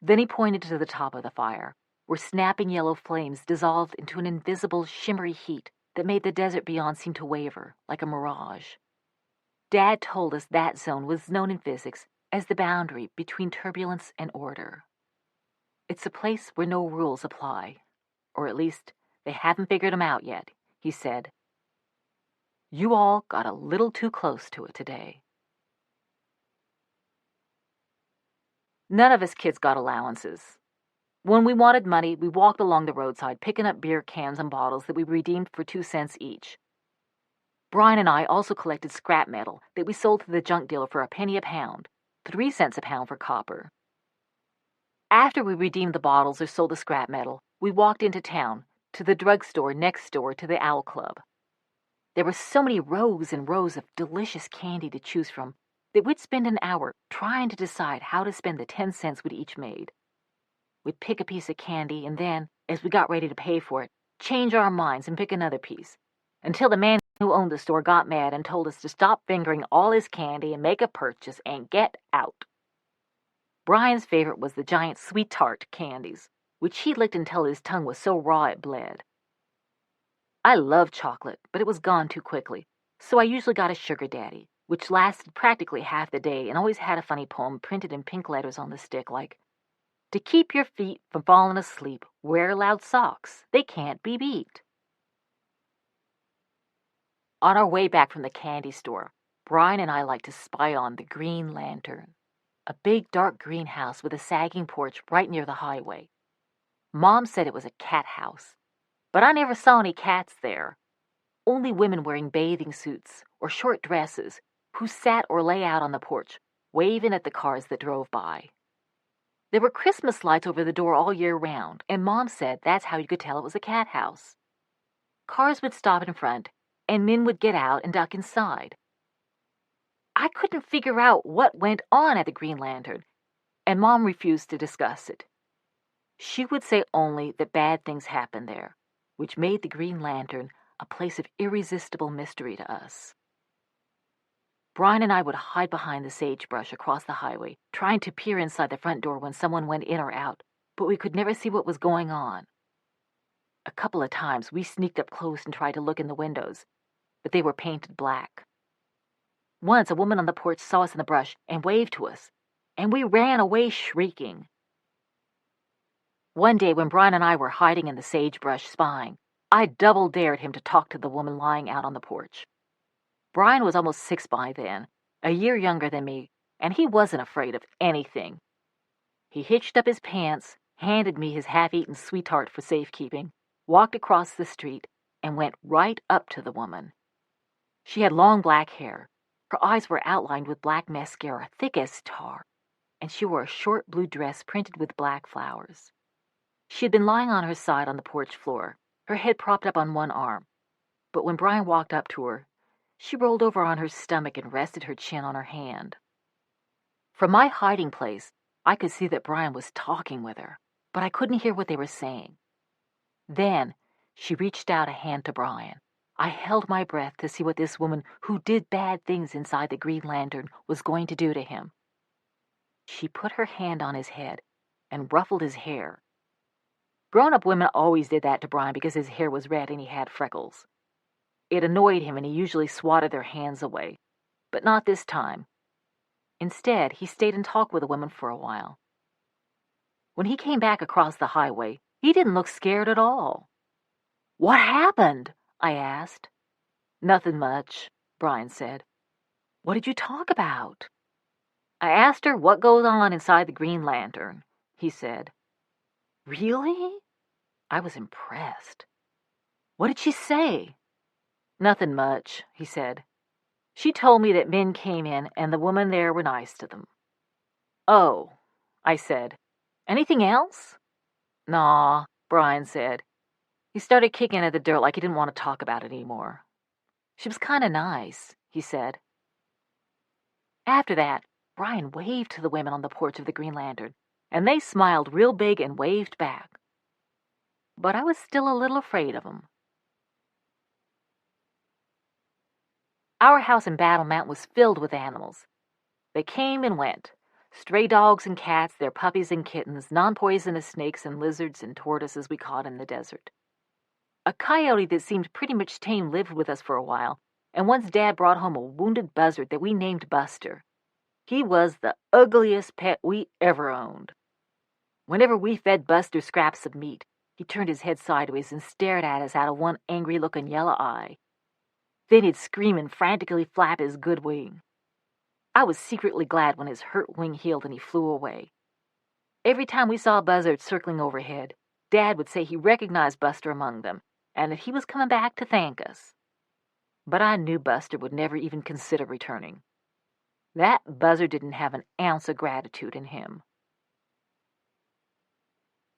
Then he pointed to the top of the fire, where snapping yellow flames dissolved into an invisible, shimmery heat that made the desert beyond seem to waver, like a mirage. Dad told us that zone was known in physics as the boundary between turbulence and order. It's a place where no rules apply, or at least they haven't figured them out yet, he said. You all got a little too close to it today. None of us kids got allowances. When we wanted money, we walked along the roadside, picking up beer cans and bottles that we redeemed for 2 cents each. Brian and I also collected scrap metal that we sold to the junk dealer for a penny a pound, 3 cents a pound for copper. After we redeemed the bottles or sold the scrap metal, we walked into town, to the drugstore next door to the Owl Club. There were so many rows and rows of delicious candy to choose from that we'd spend an hour trying to decide how to spend the 10 cents we'd each made. We'd pick a piece of candy and then, as we got ready to pay for it, change our minds and pick another piece, until the man who owned the store got mad and told us to stop fingering all his candy and make a purchase and get out. Brian's favorite was the giant sweet tart candies, which he licked until his tongue was so raw it bled. I loved chocolate, but it was gone too quickly, so I usually got a sugar daddy, which lasted practically half the day and always had a funny poem printed in pink letters on the stick like, "To keep your feet from falling asleep, wear loud socks. They can't be beat." On our way back from the candy store, Brian and I liked to spy on the Green Lantern, a big dark greenhouse with a sagging porch right near the highway. Mom said it was a cat house, but I never saw any cats there. Only women wearing bathing suits or short dresses who sat or lay out on the porch, waving at the cars that drove by. There were Christmas lights over the door all year round, and Mom said that's how you could tell it was a cat house. Cars would stop in front, and men would get out and duck inside. I couldn't figure out what went on at the Green Lantern, and Mom refused to discuss it. She would say only that bad things happened there, which made the Green Lantern a place of irresistible mystery to us. Brian and I would hide behind the sagebrush across the highway, trying to peer inside the front door when someone went in or out, but we could never see what was going on. A couple of times we sneaked up close and tried to look in the windows, but they were painted black. Once a woman on the porch saw us in the brush and waved to us, and we ran away shrieking. One day when Brian and I were hiding in the sagebrush spying, I double dared him to talk to the woman lying out on the porch. Brian was almost 6 by then, a year younger than me, and he wasn't afraid of anything. He hitched up his pants, handed me his half-eaten sweetheart for safekeeping, walked across the street, and went right up to the woman. She had long black hair. Her eyes were outlined with black mascara, thick as tar, and she wore a short blue dress printed with black flowers. She had been lying on her side on the porch floor, her head propped up on one arm, but when Brian walked up to her, she rolled over on her stomach and rested her chin on her hand. From my hiding place, I could see that Brian was talking with her, but I couldn't hear what they were saying. Then she reached out a hand to Brian. I held my breath to see what this woman who did bad things inside the Green Lantern was going to do to him. She put her hand on his head and ruffled his hair. Grown-up women always did that to Brian because his hair was red and he had freckles. It annoyed him, and he usually swatted their hands away. But not this time. Instead, he stayed and talked with the woman for a while. When he came back across the highway, he didn't look scared at all. "What happened?" I asked. "Nothing much," Brian said. "What did you talk about?" "I asked her what goes on inside the Green Lantern," he said. "Really?" I was impressed. "What did she say?" "Nothing much," he said. "She told me that men came in and the women there were nice to them." "Oh," I said. "Anything else?" "Nah," Brian said. He started kicking at the dirt like he didn't want to talk about it anymore. "She was kind of nice," he said. After that, Brian waved to the women on the porch of the Green Lantern, and they smiled real big and waved back. But I was still a little afraid of them. Our house in Battle Mountain was filled with animals. They came and went. Stray dogs and cats, their puppies and kittens, non-poisonous snakes and lizards and tortoises we caught in the desert. A coyote that seemed pretty much tame lived with us for a while, and once Dad brought home a wounded buzzard that we named Buster. He was the ugliest pet we ever owned. Whenever we fed Buster scraps of meat, he turned his head sideways and stared at us out of one angry-looking yellow eye. Then he'd scream and frantically flap his good wing. I was secretly glad when his hurt wing healed and he flew away. Every time we saw buzzards circling overhead, Dad would say he recognized Buster among them and that he was coming back to thank us. But I knew Buster would never even consider returning. That buzzard didn't have an ounce of gratitude in him.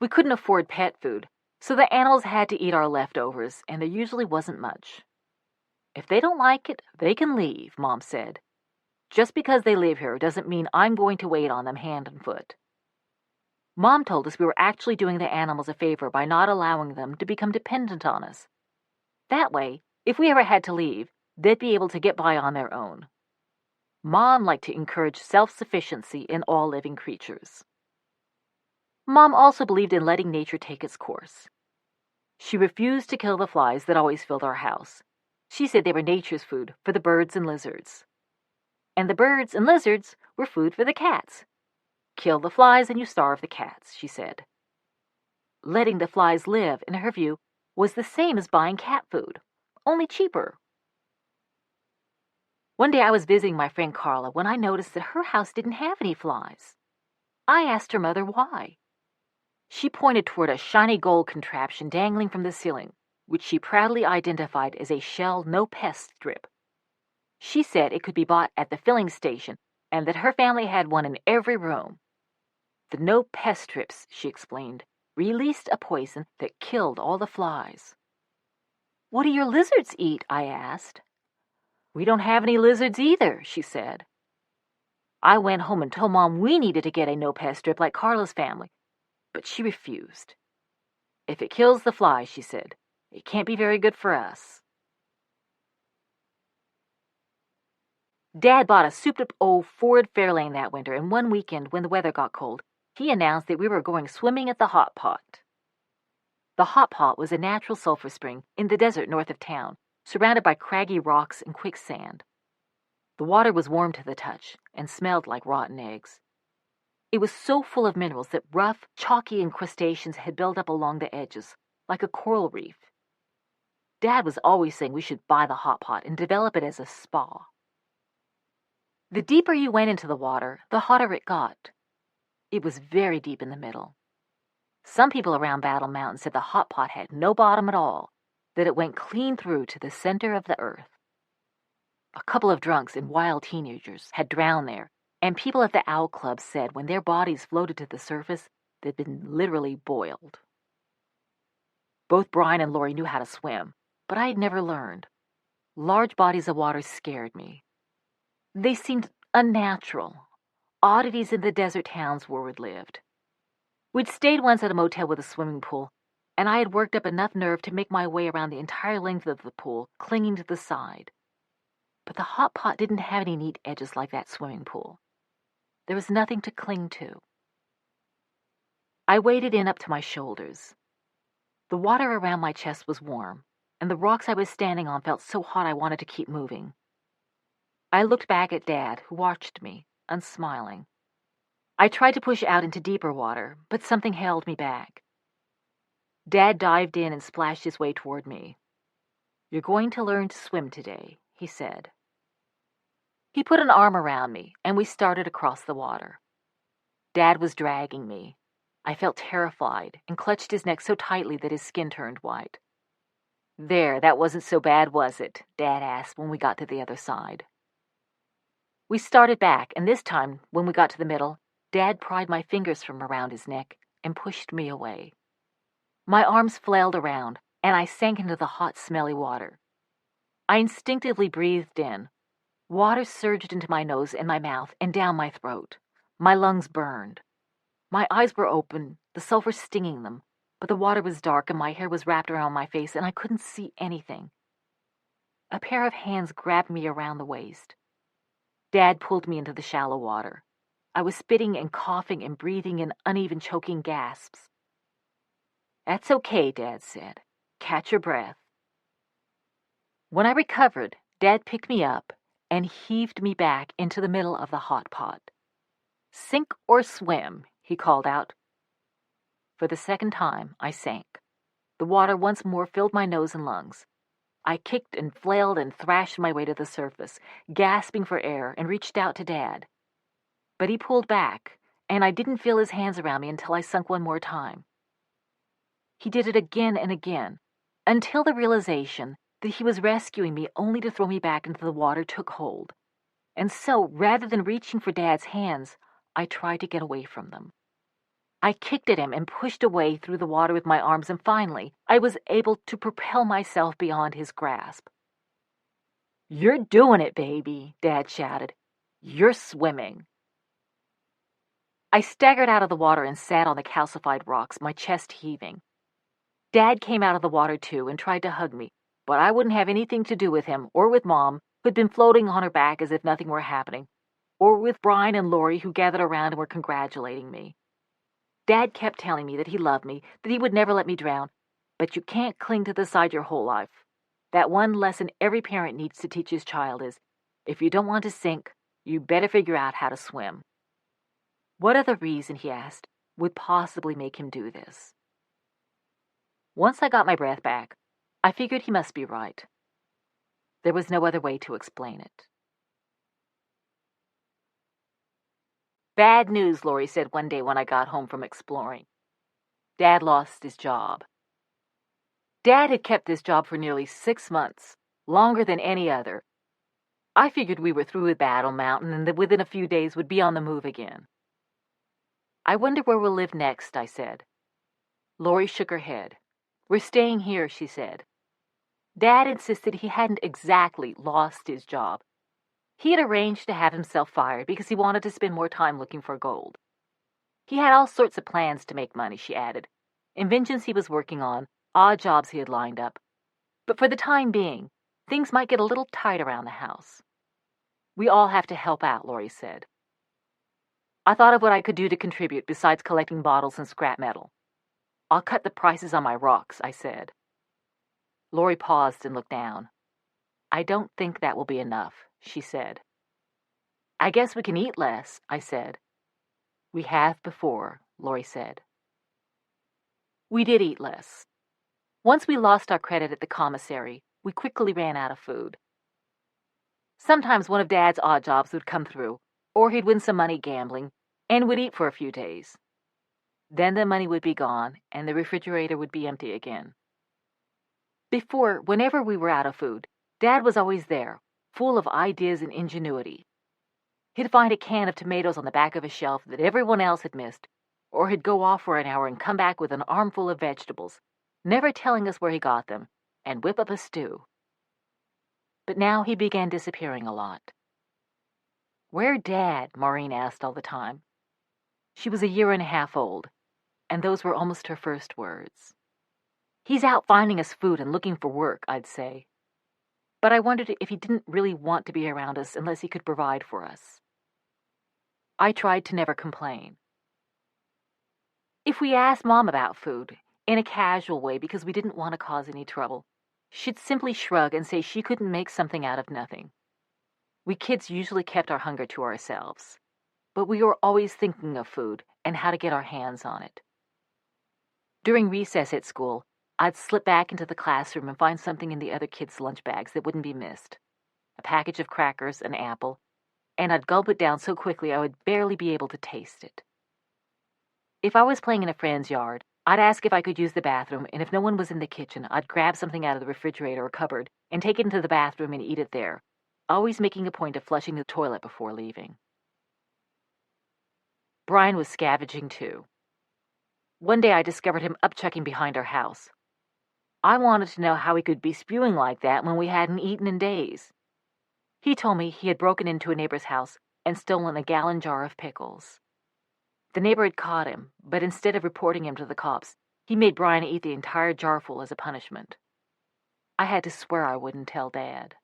We couldn't afford pet food, so the animals had to eat our leftovers, and there usually wasn't much. If they don't like it, they can leave, Mom said. Just because they live here doesn't mean I'm going to wait on them hand and foot. Mom told us we were actually doing the animals a favor by not allowing them to become dependent on us. That way, if we ever had to leave, they'd be able to get by on their own. Mom liked to encourage self-sufficiency in all living creatures. Mom also believed in letting nature take its course. She refused to kill the flies that always filled our house. She said they were nature's food for the birds and lizards. And the birds and lizards were food for the cats. Kill the flies and you starve the cats, she said. Letting the flies live, in her view, was the same as buying cat food, only cheaper. One day I was visiting my friend Carla when I noticed that her house didn't have any flies. I asked her mother why. She pointed toward a shiny gold contraption dangling from the ceiling, which she proudly identified as a Shell no-pest strip. She said it could be bought at the filling station and that her family had one in every room. The no-pest strips, she explained, released a poison that killed all the flies. "What do your lizards eat?" I asked. "We don't have any lizards either," she said. I went home and told Mom we needed to get a no-pest strip like Carla's family, but she refused. "If it kills the flies," she said, "it can't be very good for us." Dad bought a souped-up old Ford Fairlane that winter, and one weekend when the weather got cold, he announced that we were going swimming at the Hot Pot. The Hot Pot was a natural sulfur spring in the desert north of town, surrounded by craggy rocks and quicksand. The water was warm to the touch and smelled like rotten eggs. It was so full of minerals that rough, chalky incrustations had built up along the edges, like a coral reef. Dad was always saying we should buy the Hot Pot and develop it as a spa. The deeper you went into the water, the hotter it got. It was very deep in the middle. Some people around Battle Mountain said the Hot Pot had no bottom at all, that it went clean through to the center of the earth. A couple of drunks and wild teenagers had drowned there, and people at the Owl Club said when their bodies floated to the surface, they'd been literally boiled. Both Brian and Lori knew how to swim, but I had never learned. Large bodies of water scared me. They seemed unnatural, oddities in the desert towns where we'd lived. We'd stayed once at a motel with a swimming pool, and I had worked up enough nerve to make my way around the entire length of the pool, clinging to the side. But the Hot Pot didn't have any neat edges like that swimming pool. There was nothing to cling to. I waded in up to my shoulders. The water around my chest was warm, and the rocks I was standing on felt so hot I wanted to keep moving. I looked back at Dad, who watched me, unsmiling. I tried to push out into deeper water, but something held me back. Dad dived in and splashed his way toward me. "You're going to learn to swim today," he said. He put an arm around me, and we started across the water. Dad was dragging me. I felt terrified and clutched his neck so tightly that his skin turned white. "There, that wasn't so bad, was it?" Dad asked when we got to the other side. We started back, and this time, when we got to the middle, Dad pried my fingers from around his neck and pushed me away. My arms flailed around, and I sank into the hot, smelly water. I instinctively breathed in. Water surged into my nose and my mouth and down my throat. My lungs burned. My eyes were open, the sulfur stinging them, but the water was dark and my hair was wrapped around my face and I couldn't see anything. A pair of hands grabbed me around the waist. Dad pulled me into the shallow water. I was spitting and coughing and breathing in uneven, choking gasps. "That's okay," Dad said. "Catch your breath." When I recovered, Dad picked me up and heaved me back into the middle of the Hot Pot. "Sink or swim," he called out. For the second time, I sank. The water once more filled my nose and lungs. I kicked and flailed and thrashed my way to the surface, gasping for air, and reached out to Dad. But he pulled back, and I didn't feel his hands around me until I sunk one more time. He did it again and again, until the realization that he was rescuing me only to throw me back into the water took hold. And so, rather than reaching for Dad's hands, I tried to get away from them. I kicked at him and pushed away through the water with my arms, and finally, I was able to propel myself beyond his grasp. "You're doing it, baby," Dad shouted. "You're swimming." I staggered out of the water and sat on the calcified rocks, my chest heaving. Dad came out of the water too and tried to hug me, but I wouldn't have anything to do with him or with Mom, who'd been floating on her back as if nothing were happening, or with Brian and Lori, who gathered around and were congratulating me. Dad kept telling me that he loved me, that he would never let me drown, but you can't cling to the side your whole life. That one lesson every parent needs to teach his child is, if you don't want to sink, you better figure out how to swim. What other reason, he asked, would possibly make him do this? Once I got my breath back, I figured he must be right. There was no other way to explain it. "Bad news," Lori said one day when I got home from exploring. Dad lost his job. Dad had kept this job for nearly 6 months, longer than any other. I figured we were through with Battle Mountain and that within a few days would be on the move again. "I wonder where we'll live next," I said. Lori shook her head. "We're staying here," she said. Dad insisted he hadn't exactly lost his job. He had arranged to have himself fired because he wanted to spend more time looking for gold. He had all sorts of plans to make money, she added. Inventions he was working on, odd jobs he had lined up. But for the time being, things might get a little tight around the house. "We all have to help out," Lori said. I thought of what I could do to contribute besides collecting bottles and scrap metal. "I'll cut the prices on my rocks," I said. Lori paused and looked down. "I don't think that will be enough," she said. "I guess we can eat less," I said. "We have before," Lori said. We did eat less. Once we lost our credit at the commissary, we quickly ran out of food. Sometimes one of Dad's odd jobs would come through, or he'd win some money gambling, and we'd eat for a few days. Then the money would be gone, and the refrigerator would be empty again. Before, whenever we were out of food, Dad was always there, full of ideas and ingenuity. He'd find a can of tomatoes on the back of a shelf that everyone else had missed, or he'd go off for an hour and come back with an armful of vegetables, never telling us where he got them, and whip up a stew. But now he began disappearing a lot. "Where'd Dad?" Maureen asked all the time. She was a year and a half old, and those were almost her first words. "He's out finding us food and looking for work," I'd say. But I wondered if he didn't really want to be around us unless he could provide for us. I tried to never complain. If we asked Mom about food, in a casual way because we didn't want to cause any trouble, she'd simply shrug and say she couldn't make something out of nothing. We kids usually kept our hunger to ourselves, but we were always thinking of food and how to get our hands on it. During recess at school, I'd slip back into the classroom and find something in the other kids' lunch bags that wouldn't be missed. A package of crackers, an apple, and I'd gulp it down so quickly I would barely be able to taste it. If I was playing in a friend's yard, I'd ask if I could use the bathroom, and if no one was in the kitchen, I'd grab something out of the refrigerator or cupboard and take it into the bathroom and eat it there, always making a point of flushing the toilet before leaving. Brian was scavenging too. One day I discovered him upchucking behind our house. I wanted to know how he could be spewing like that when we hadn't eaten in days. He told me he had broken into a neighbor's house and stolen a gallon jar of pickles. The neighbor had caught him, but instead of reporting him to the cops, he made Brian eat the entire jarful as a punishment. I had to swear I wouldn't tell Dad.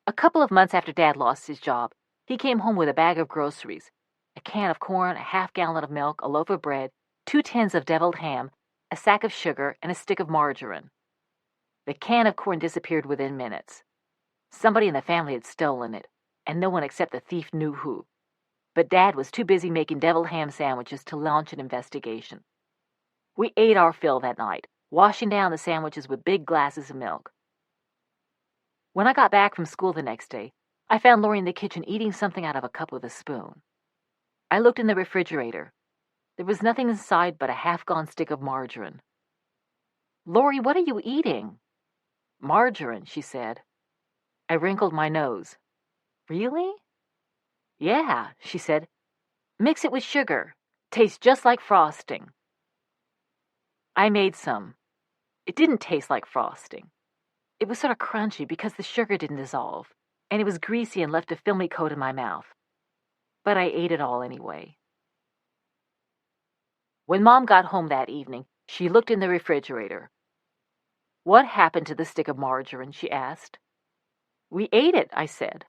A couple of months after Dad lost his job, he came home with a bag of groceries, a can of corn, a half-gallon of milk, a loaf of bread, 2 tins of deviled ham, a sack of sugar, and a stick of margarine. The can of corn disappeared within minutes. Somebody in the family had stolen it, and no one except the thief knew who. But Dad was too busy making deviled ham sandwiches to launch an investigation. We ate our fill that night, washing down the sandwiches with big glasses of milk. When I got back from school the next day, I found Lori in the kitchen eating something out of a cup with a spoon. I looked in the refrigerator. There was nothing inside but a half-gone stick of margarine. "Lori, what are you eating?" "Margarine," she said. I wrinkled my nose. "Really?" "Yeah," she said. "Mix it with sugar. Tastes just like frosting." I made some. It didn't taste like frosting. It was sort of crunchy because the sugar didn't dissolve, and it was greasy and left a filmy coat in my mouth. But I ate it all anyway. When Mom got home that evening, she looked in the refrigerator. "What happened to the stick of margarine?" she asked. "We ate it," I said.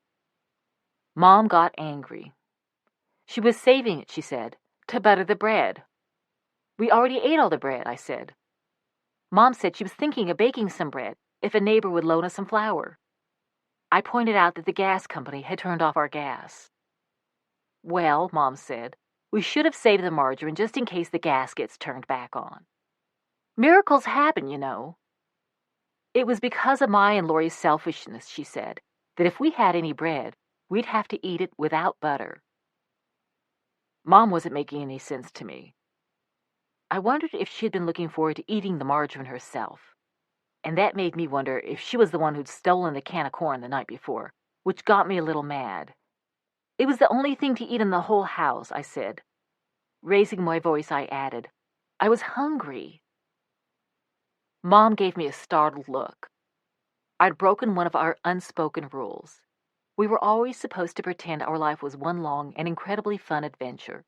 Mom got angry. "She was saving it," she said, "to butter the bread." "We already ate all the bread," I said. Mom said she was thinking of baking some bread if a neighbor would loan us some flour. I pointed out that the gas company had turned off our gas. "Well," Mom said, "we should have saved the margarine just in case the gas gets turned back on. Miracles happen, you know." "It was because of my and Lori's selfishness," she said, "that if we had any bread, we'd have to eat it without butter." Mom wasn't making any sense to me. I wondered if she had been looking forward to eating the margarine herself, and that made me wonder if she was the one who'd stolen the can of corn the night before, which got me a little mad. "It was the only thing to eat in the whole house," I said. Raising my voice, I added, "I was hungry." Mom gave me a startled look. I'd broken one of our unspoken rules. We were always supposed to pretend our life was one long and incredibly fun adventure.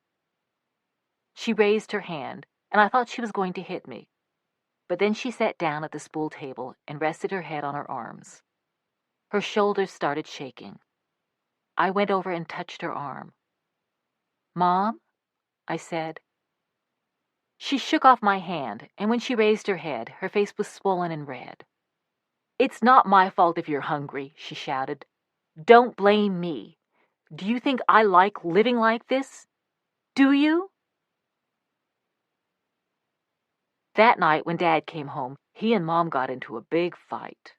She raised her hand, and I thought she was going to hit me. But then she sat down at the spool table and rested her head on her arms. Her shoulders started shaking. I went over and touched her arm. "Mom?" I said. She shook off my hand, and when she raised her head, her face was swollen and red. "It's not my fault if you're hungry," she shouted. "Don't blame me. Do you think I like living like this? Do you?" That night, when Dad came home, he and Mom got into a big fight.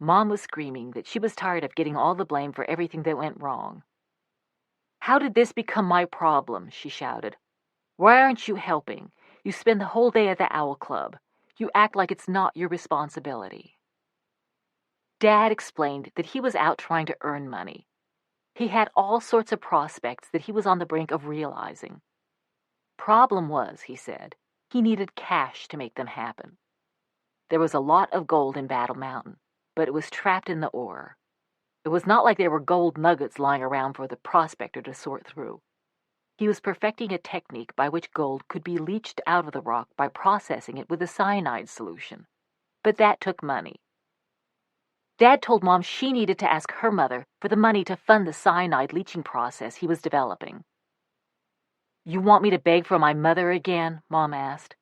Mom was screaming that she was tired of getting all the blame for everything that went wrong. "How did this become my problem?" she shouted. "Why aren't you helping? You spend the whole day at the Owl Club. You act like it's not your responsibility." Dad explained that he was out trying to earn money. He had all sorts of prospects that he was on the brink of realizing. Problem was, he said, he needed cash to make them happen. There was a lot of gold in Battle Mountain, but it was trapped in the ore. It was not like there were gold nuggets lying around for the prospector to sort through. He was perfecting a technique by which gold could be leached out of the rock by processing it with a cyanide solution. But that took money. Dad told Mom she needed to ask her mother for the money to fund the cyanide leaching process he was developing. "You want me to beg for my mother again?" Mom asked.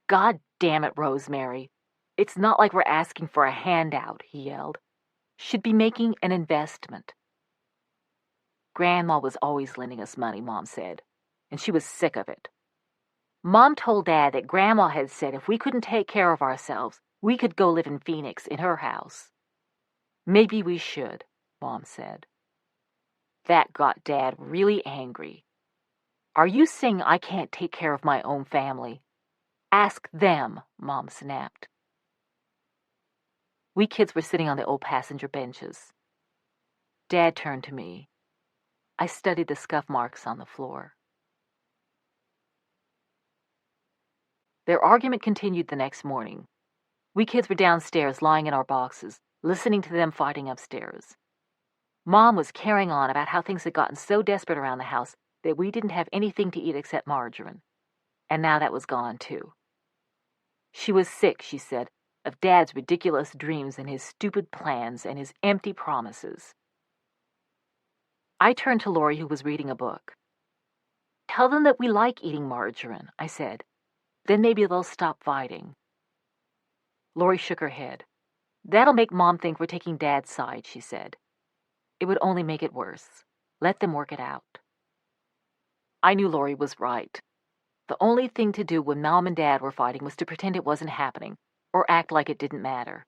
"God damn it, Rosemary. It's not like we're asking for a handout," he yelled. "Should be making an investment." "Grandma was always lending us money," Mom said, and she was sick of it. Mom told Dad that Grandma had said if we couldn't take care of ourselves, we could go live in Phoenix in her house. "Maybe we should," Mom said. That got Dad really angry. "Are you saying I can't take care of my own family?" "Ask them," Mom snapped. We kids were sitting on the old passenger benches. Dad turned to me. I studied the scuff marks on the floor. Their argument continued the next morning. We kids were downstairs lying in our boxes, listening to them fighting upstairs. Mom was carrying on about how things had gotten so desperate around the house that we didn't have anything to eat except margarine. And now that was gone, too. She was sick, she said, of Dad's ridiculous dreams and his stupid plans and his empty promises. I turned to Lori, who was reading a book. "Tell them that we like eating margarine," I said. "Then maybe they'll stop fighting." Lori shook her head. "That'll make Mom think we're taking Dad's side," she said. "It would only make it worse. Let them work it out." I knew Lori was right. The only thing to do when Mom and Dad were fighting was to pretend it wasn't happening, or act like it didn't matter.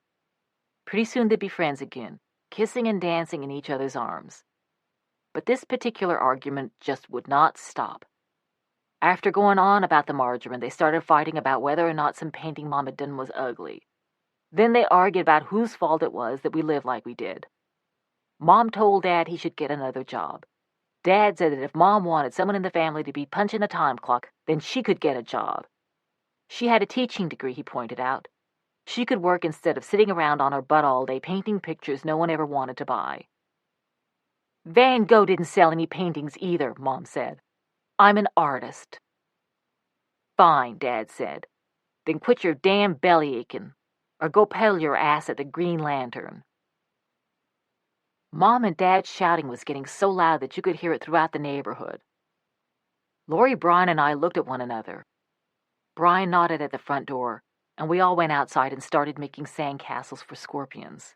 Pretty soon they'd be friends again, kissing and dancing in each other's arms. But this particular argument just would not stop. After going on about the margarine, they started fighting about whether or not some painting Mom had done was ugly. Then they argued about whose fault it was that we lived like we did. Mom told Dad he should get another job. Dad said that if Mom wanted someone in the family to be punching a time clock, then she could get a job. She had a teaching degree, he pointed out. She could work instead of sitting around on her butt all day painting pictures no one ever wanted to buy. Van Gogh didn't sell any paintings either, Mom said. I'm an artist. Fine, Dad said. Then quit your damn belly aching, or go peddle your ass at the Green Lantern. Mom and Dad's shouting was getting so loud that you could hear it throughout the neighborhood. Lori, Brian, and I looked at one another. Brian nodded at the front door, and we all went outside and started making sandcastles for scorpions.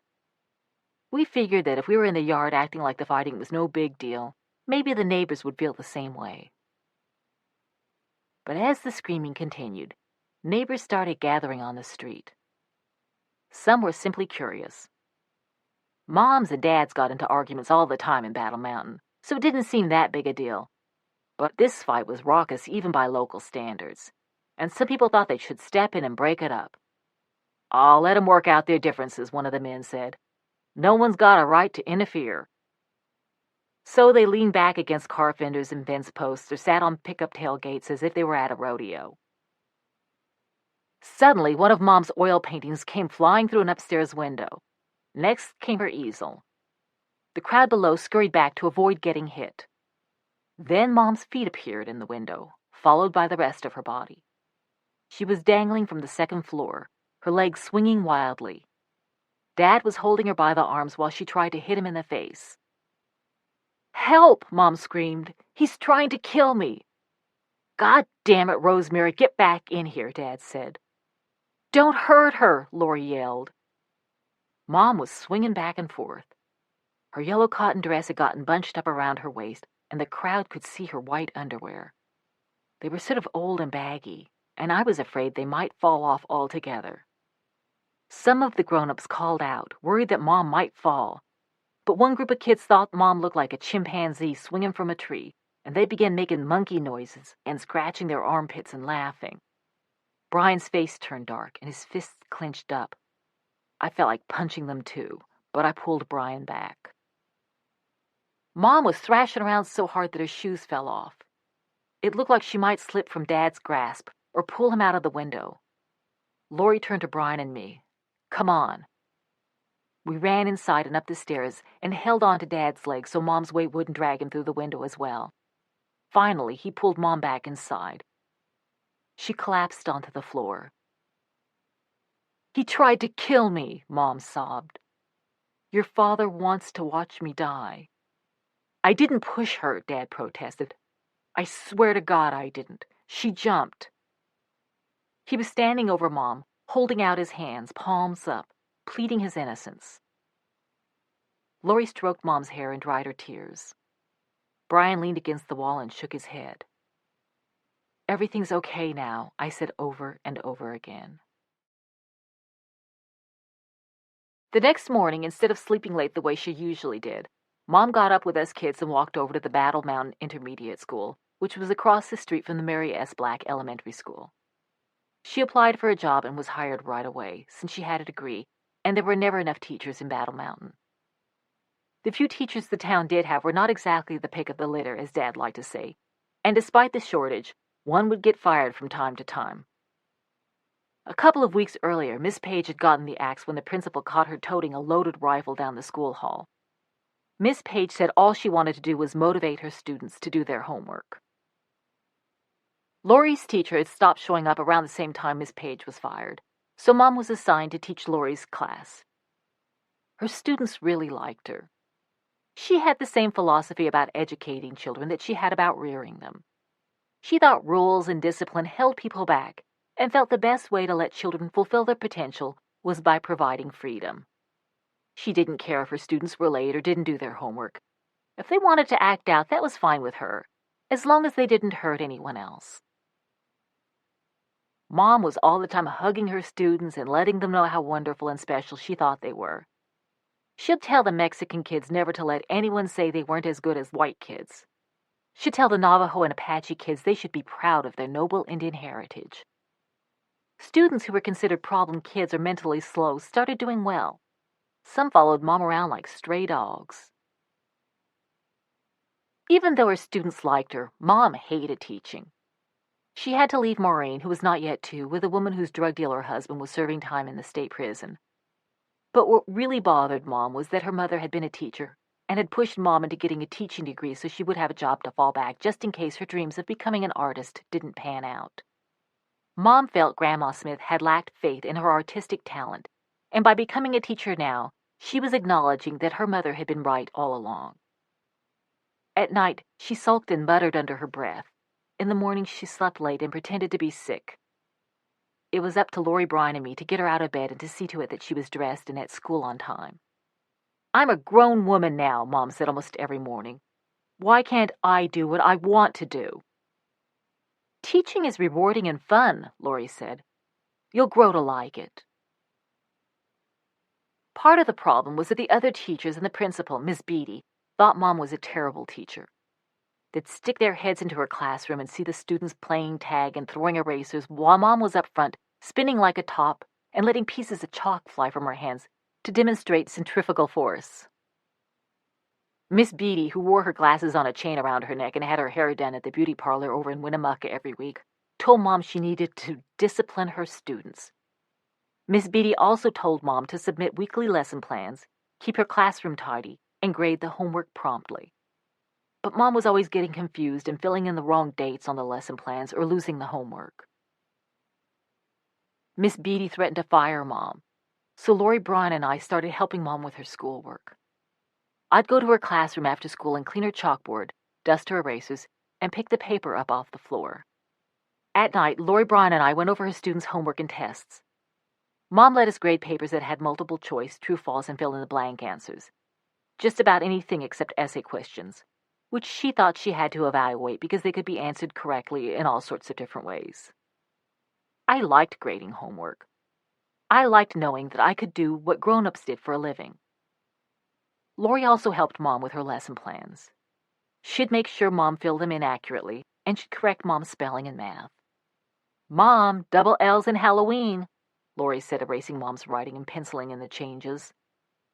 We figured that if we were in the yard acting like the fighting was no big deal, maybe the neighbors would feel the same way. But as the screaming continued, neighbors started gathering on the street. Some were simply curious. Moms and dads got into arguments all the time in Battle Mountain, so it didn't seem that big a deal. But this fight was raucous even by local standards, and some people thought they should step in and break it up. "I'll let 'em work out their differences," one of the men said. "No one's got a right to interfere." So they leaned back against car fenders and fence posts or sat on pickup tailgates as if they were at a rodeo. Suddenly, one of Mom's oil paintings came flying through an upstairs window. Next came her easel. The crowd below scurried back to avoid getting hit. Then Mom's feet appeared in the window, followed by the rest of her body. She was dangling from the second floor, her legs swinging wildly. Dad was holding her by the arms while she tried to hit him in the face. "Help!" Mom screamed. "He's trying to kill me." "God damn it, Rosemary, get back in here," Dad said. "Don't hurt her," Lori yelled. Mom was swinging back and forth. Her yellow cotton dress had gotten bunched up around her waist, and the crowd could see her white underwear. They were sort of old and baggy, and I was afraid they might fall off altogether. Some of the grown-ups called out, worried that Mom might fall, but one group of kids thought Mom looked like a chimpanzee swinging from a tree, and they began making monkey noises and scratching their armpits and laughing. Brian's face turned dark, and his fists clenched up. I felt like punching them too, but I pulled Brian back. Mom was thrashing around so hard that her shoes fell off. It looked like she might slip from Dad's grasp or pull him out of the window. Lori turned to Brian and me. "Come on." We ran inside and up the stairs and held on to Dad's legs so Mom's weight wouldn't drag him through the window as well. Finally, he pulled Mom back inside. She collapsed onto the floor. "He tried to kill me," Mom sobbed. "Your father wants to watch me die." "I didn't push her," Dad protested. "I swear to God I didn't. She jumped." He was standing over Mom, holding out his hands, palms up, pleading his innocence. Lori stroked Mom's hair and dried her tears. Brian leaned against the wall and shook his head. "Everything's okay now," I said over and over again. The next morning, instead of sleeping late the way she usually did, Mom got up with us kids and walked over to the Battle Mountain Intermediate School, which was across the street from the Mary S. Black Elementary School. She applied for a job and was hired right away, since she had a degree, and there were never enough teachers in Battle Mountain. The few teachers the town did have were not exactly the pick of the litter, as Dad liked to say, and despite the shortage, one would get fired from time to time. A couple of weeks earlier, Miss Page had gotten the axe when the principal caught her toting a loaded rifle down the school hall. Miss Page said all she wanted to do was motivate her students to do their homework. Lori's teacher had stopped showing up around the same time Miss Page was fired, so Mom was assigned to teach Lori's class. Her students really liked her. She had the same philosophy about educating children that she had about rearing them. She thought rules and discipline held people back, and felt the best way to let children fulfill their potential was by providing freedom. She didn't care if her students were late or didn't do their homework. If they wanted to act out, that was fine with her, as long as they didn't hurt anyone else. Mom was all the time hugging her students and letting them know how wonderful and special she thought they were. She'd tell the Mexican kids never to let anyone say they weren't as good as white kids. She'd tell the Navajo and Apache kids they should be proud of their noble Indian heritage. Students who were considered problem kids or mentally slow started doing well. Some followed Mom around like stray dogs. Even though her students liked her, Mom hated teaching. She had to leave Maureen, who was not yet 2, with a woman whose drug dealer husband was serving time in the state prison. But what really bothered Mom was that her mother had been a teacher and had pushed Mom into getting a teaching degree so she would have a job to fall back just in case her dreams of becoming an artist didn't pan out. Mom felt Grandma Smith had lacked faith in her artistic talent, and by becoming a teacher now, she was acknowledging that her mother had been right all along. At night, she sulked and muttered under her breath. In the morning, she slept late and pretended to be sick. It was up to Lori Bryan and me to get her out of bed and to see to it that she was dressed and at school on time. "I'm a grown woman now," Mom said almost every morning. "Why can't I do what I want to do?" "Teaching is rewarding and fun," Lori said. "You'll grow to like it." Part of the problem was that the other teachers and the principal, Miss Beatty, thought Mom was a terrible teacher. They'd stick their heads into her classroom and see the students playing tag and throwing erasers while Mom was up front, spinning like a top and letting pieces of chalk fly from her hands to demonstrate centrifugal force. Miss Beatty, who wore her glasses on a chain around her neck and had her hair done at the beauty parlor over in Winnemucca every week, told Mom she needed to discipline her students. Miss Beatty also told Mom to submit weekly lesson plans, keep her classroom tidy, and grade the homework promptly. But Mom was always getting confused and filling in the wrong dates on the lesson plans or losing the homework. Miss Beatty threatened to fire Mom, so Lori Bryan and I started helping Mom with her schoolwork. I'd go to her classroom after school and clean her chalkboard, dust her erasers, and pick the paper up off the floor. At night, Lori Bryan and I went over her students' homework and tests. Mom let us grade papers that had multiple choice, true, false, and fill-in-the-blank answers. Just about anything except essay questions, which she thought she had to evaluate because they could be answered correctly in all sorts of different ways. I liked grading homework. I liked knowing that I could do what grown-ups did for a living. Lori also helped Mom with her lesson plans. She'd make sure Mom filled them in accurately, and she'd correct Mom's spelling and math. "Mom, double L's in Halloween," Lori said, erasing Mom's writing and penciling in the changes.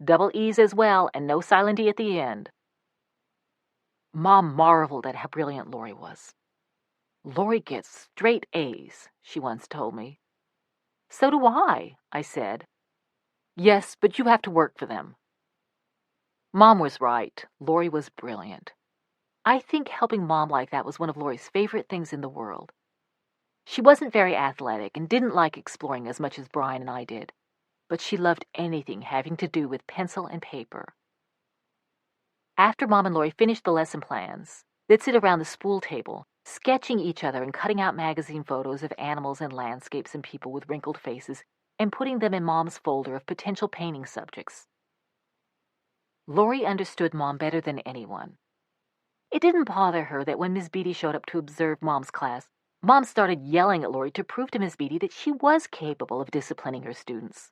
"Double E's as well, and no silent E at the end." Mom marveled at how brilliant Lori was. "Lori gets straight A's," she once told me. "So do I said. "Yes, but you have to work for them." Mom was right. Lori was brilliant. I think helping Mom like that was one of Lori's favorite things in the world. She wasn't very athletic and didn't like exploring as much as Brian and I did, but she loved anything having to do with pencil and paper. After Mom and Lori finished the lesson plans, they'd sit around the spool table, sketching each other and cutting out magazine photos of animals and landscapes and people with wrinkled faces and putting them in Mom's folder of potential painting subjects. Lori understood Mom better than anyone. It didn't bother her that when Miss Beatty showed up to observe Mom's class, Mom started yelling at Lori to prove to Miss Beatty that she was capable of disciplining her students.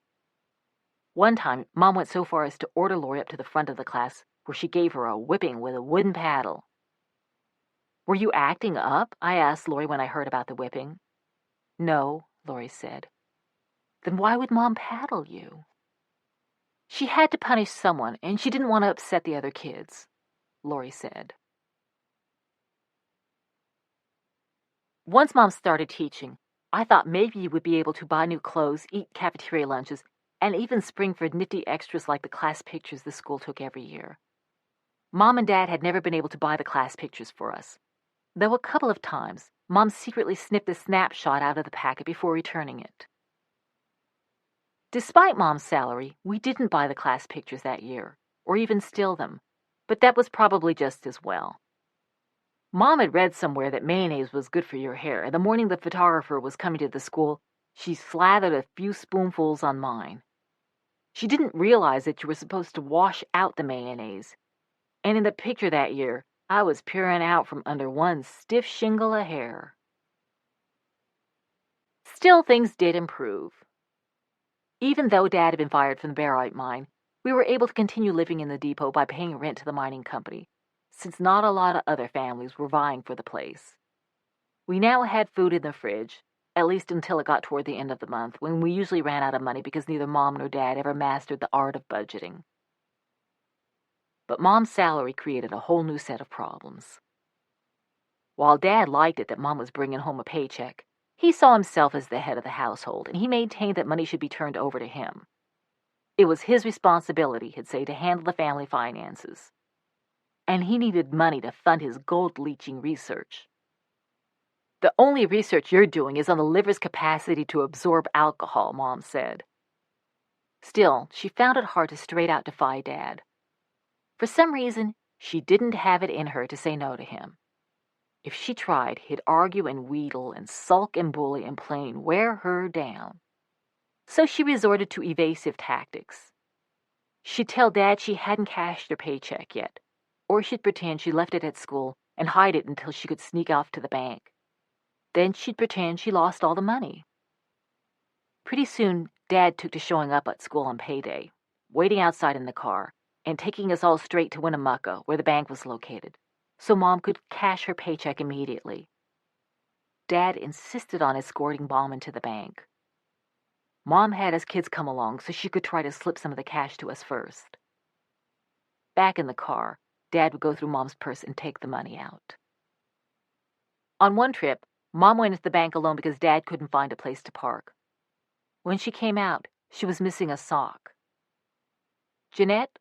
One time, Mom went so far as to order Lori up to the front of the class, where she gave her a whipping with a wooden paddle. "Were you acting up?" I asked Lori when I heard about the whipping. "No," Lori said. "Then why would Mom paddle you?" "She had to punish someone, and she didn't want to upset the other kids," Lori said. Once Mom started teaching, I thought maybe you would be able to buy new clothes, eat cafeteria lunches, and even spring for nifty extras like the class pictures the school took every year. Mom and Dad had never been able to buy the class pictures for us, though a couple of times, Mom secretly snipped a snapshot out of the packet before returning it. Despite Mom's salary, we didn't buy the class pictures that year, or even still them, but that was probably just as well. Mom had read somewhere that mayonnaise was good for your hair, and the morning the photographer was coming to the school, she slathered a few spoonfuls on mine. She didn't realize that you were supposed to wash out the mayonnaise, and in the picture that year, I was peering out from under one stiff shingle of hair. Still, things did improve. Even though Dad had been fired from the barite mine, we were able to continue living in the depot by paying rent to the mining company, since not a lot of other families were vying for the place. We now had food in the fridge, at least until it got toward the end of the month, when we usually ran out of money because neither Mom nor Dad ever mastered the art of budgeting. But Mom's salary created a whole new set of problems. While Dad liked it that Mom was bringing home a paycheck, he saw himself as the head of the household, and he maintained that money should be turned over to him. It was his responsibility, he'd say, to handle the family finances. And he needed money to fund his gold-leaching research. The only research you're doing is on the liver's capacity to absorb alcohol, Mom said. Still, she found it hard to straight out defy Dad. For some reason, she didn't have it in her to say no to him. If she tried, he'd argue and wheedle and sulk and bully and plain wear her down. So she resorted to evasive tactics. She'd tell Dad she hadn't cashed her paycheck yet, or she'd pretend she left it at school and hide it until she could sneak off to the bank. Then she'd pretend she lost all the money. Pretty soon, Dad took to showing up at school on payday, waiting outside in the car, and taking us all straight to Winnemucca, where the bank was located, so Mom could cash her paycheck immediately. Dad insisted on escorting Mom into the bank. Mom had us kids come along so she could try to slip some of the cash to us first. Back in the car, Dad would go through Mom's purse and take the money out. On one trip, Mom went into the bank alone because Dad couldn't find a place to park. When she came out, she was missing a sock. "Jeannette,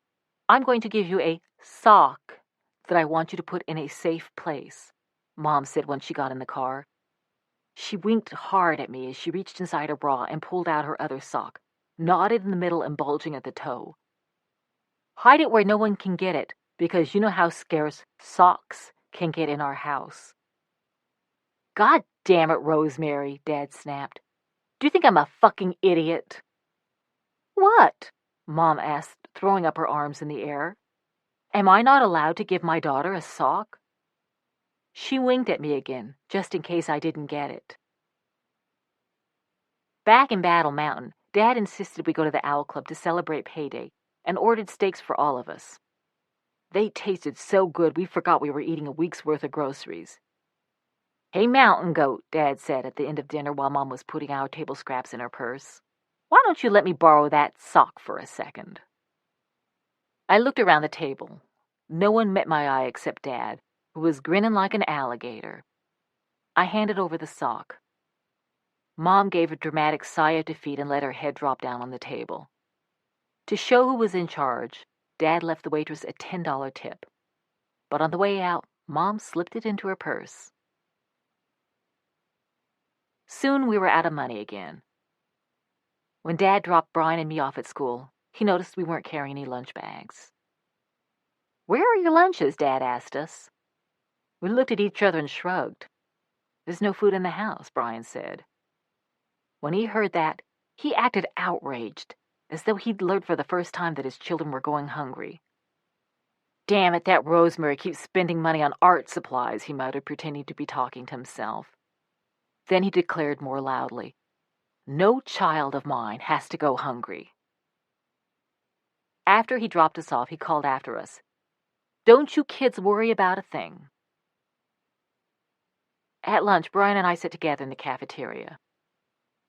I'm going to give you a sock that I want you to put in a safe place," Mom said when she got in the car. She winked hard at me as she reached inside her bra and pulled out her other sock, knotted in the middle and bulging at the toe. "Hide it where no one can get it, because you know how scarce socks can get in our house." "God damn it, Rosemary," Dad snapped. "Do you think I'm a fucking idiot?" "What?" Mom asked, throwing up her arms in the air. "Am I not allowed to give my daughter a sock?" She winked at me again, just in case I didn't get it. Back in Battle Mountain, Dad insisted we go to the Owl Club to celebrate payday and ordered steaks for all of us. They tasted so good we forgot we were eating a week's worth of groceries. "Hey, Mountain Goat," Dad said at the end of dinner while Mom was putting our table scraps in her purse, "why don't you let me borrow that sock for a second?" I looked around the table. No one met my eye except Dad, who was grinning like an alligator. I handed over the sock. Mom gave a dramatic sigh of defeat and let her head drop down on the table. To show who was in charge, Dad left the waitress a $10 tip. But on the way out, Mom slipped it into her purse. Soon we were out of money again. When Dad dropped Brian and me off at school, he noticed we weren't carrying any lunch bags. "Where are your lunches?" Dad asked us. We looked at each other and shrugged. "There's no food in the house," Brian said. When he heard that, he acted outraged, as though he'd learned for the first time that his children were going hungry. "Damn it, that Rosemary keeps spending money on art supplies," he muttered, pretending to be talking to himself. Then he declared more loudly, "No child of mine has to go hungry." After he dropped us off, he called after us, "Don't you kids worry about a thing." At lunch, Brian and I sat together in the cafeteria.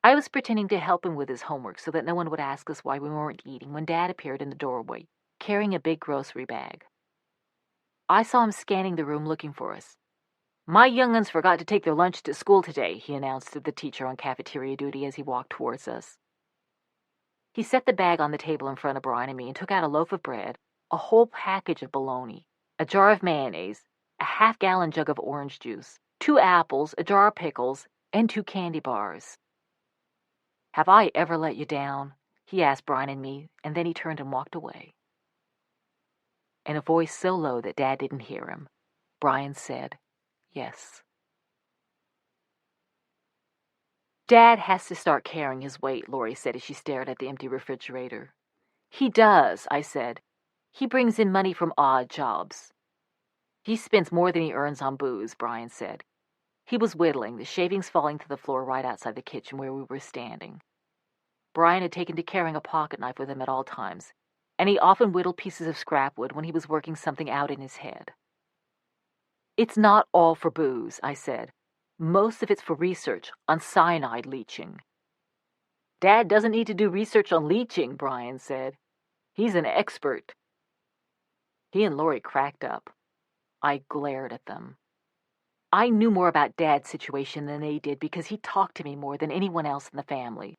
I was pretending to help him with his homework so that no one would ask us why we weren't eating when Dad appeared in the doorway, carrying a big grocery bag. I saw him scanning the room looking for us. "My young'uns forgot to take their lunch to school today," he announced to the teacher on cafeteria duty as he walked towards us. He set the bag on the table in front of Brian and me and took out a loaf of bread, a whole package of bologna, a jar of mayonnaise, a half-gallon jug of orange juice, 2 apples, a jar of pickles, and 2 candy bars. "Have I ever let you down?" he asked Brian and me, and then he turned and walked away. In a voice so low that Dad didn't hear him, Brian said, "Yes." "Dad has to start carrying his weight," Lori said as she stared at the empty refrigerator. "He does," I said. "He brings in money from odd jobs." "He spends more than he earns on booze," Brian said. He was whittling, the shavings falling to the floor right outside the kitchen where we were standing. Brian had taken to carrying a pocket knife with him at all times, and he often whittled pieces of scrap wood when he was working something out in his head. "It's not all for booze," I said. "Most of it's for research on cyanide leaching." "Dad doesn't need to do research on leaching," Brian said. "He's an expert." He and Lori cracked up. I glared at them. I knew more about Dad's situation than they did because he talked to me more than anyone else in the family.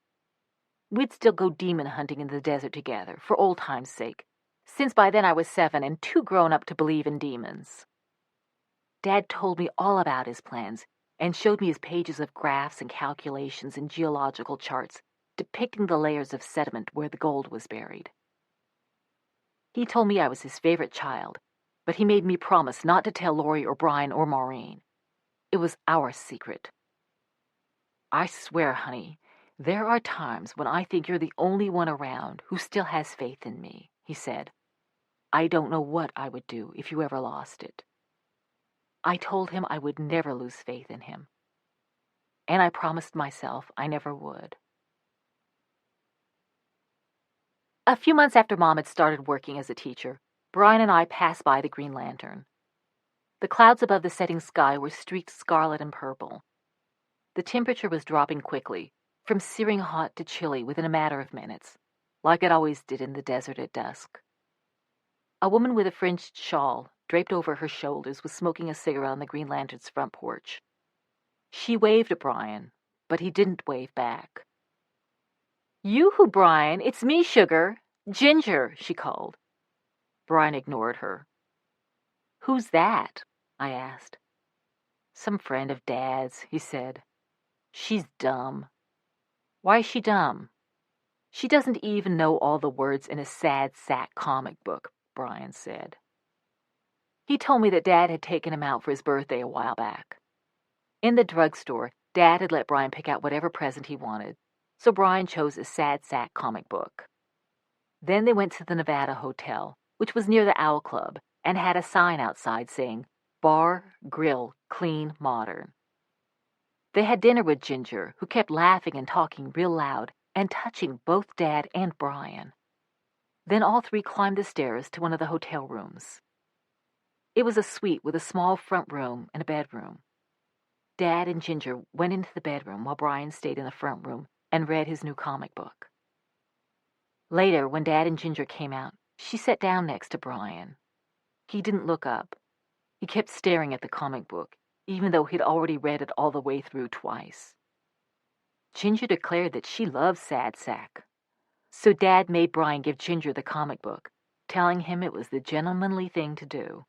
We'd still go demon hunting in the desert together, for old time's sake, since by then I was 7 and too grown up to believe in demons. Dad told me all about his plans and showed me his pages of graphs and calculations and geological charts depicting the layers of sediment where the gold was buried. He told me I was his favorite child, but he made me promise not to tell Lori or Brian or Maureen. It was our secret. I swear, honey, there are times when I think you're the only one around who still has faith in me, he said. I don't know what I would do if you ever lost it. I told him I would never lose faith in him. And I promised myself I never would. A few months after Mom had started working as a teacher, Brian and I passed by the Green Lantern. The clouds above the setting sky were streaked scarlet and purple. The temperature was dropping quickly, from searing hot to chilly within a matter of minutes, like it always did in the desert at dusk. A woman with a fringed shawl draped over her shoulders was smoking a cigarette on the Green Lantern's front porch. She waved at Brian, but he didn't wave back. "Yoo-hoo, Brian, it's me, Sugar. Ginger," she called. Brian ignored her. "Who's that?" I asked. "Some friend of Dad's," he said. "She's dumb." "Why is she dumb?" "She doesn't even know all the words in a sad sack comic book," Brian said. He told me that Dad had taken him out for his birthday a while back. In the drugstore, Dad had let Brian pick out whatever present he wanted, so Brian chose a sad sack comic book. Then they went to the Nevada Hotel, which was near the Owl Club, and had a sign outside saying, "Bar, Grill, Clean, Modern." They had dinner with Ginger, who kept laughing and talking real loud and touching both Dad and Brian. Then all three climbed the stairs to one of the hotel rooms. It was a suite with a small front room and a bedroom. Dad and Ginger went into the bedroom while Brian stayed in the front room and read his new comic book. Later, when Dad and Ginger came out, she sat down next to Brian. He didn't look up. He kept staring at the comic book, even though he'd already read it all the way through twice. Ginger declared that she loved sad sack. So Dad made Brian give Ginger the comic book, telling him it was the gentlemanly thing to do.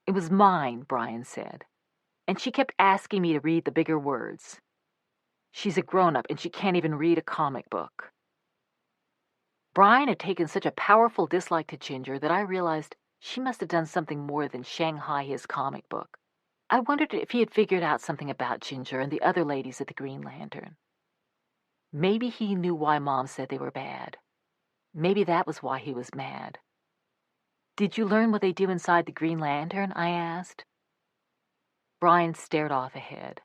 "It was mine," Brian said, "and she kept asking me to read the bigger words. She's a grown-up and she can't even read a comic book." Brian had taken such a powerful dislike to Ginger that I realized she must have done something more than Shanghai his comic book. I wondered if he had figured out something about Ginger and the other ladies at the Green Lantern. Maybe he knew why Mom said they were bad. Maybe that was why he was mad. "Did you learn what they do inside the Green Lantern?" I asked. Brian stared off ahead.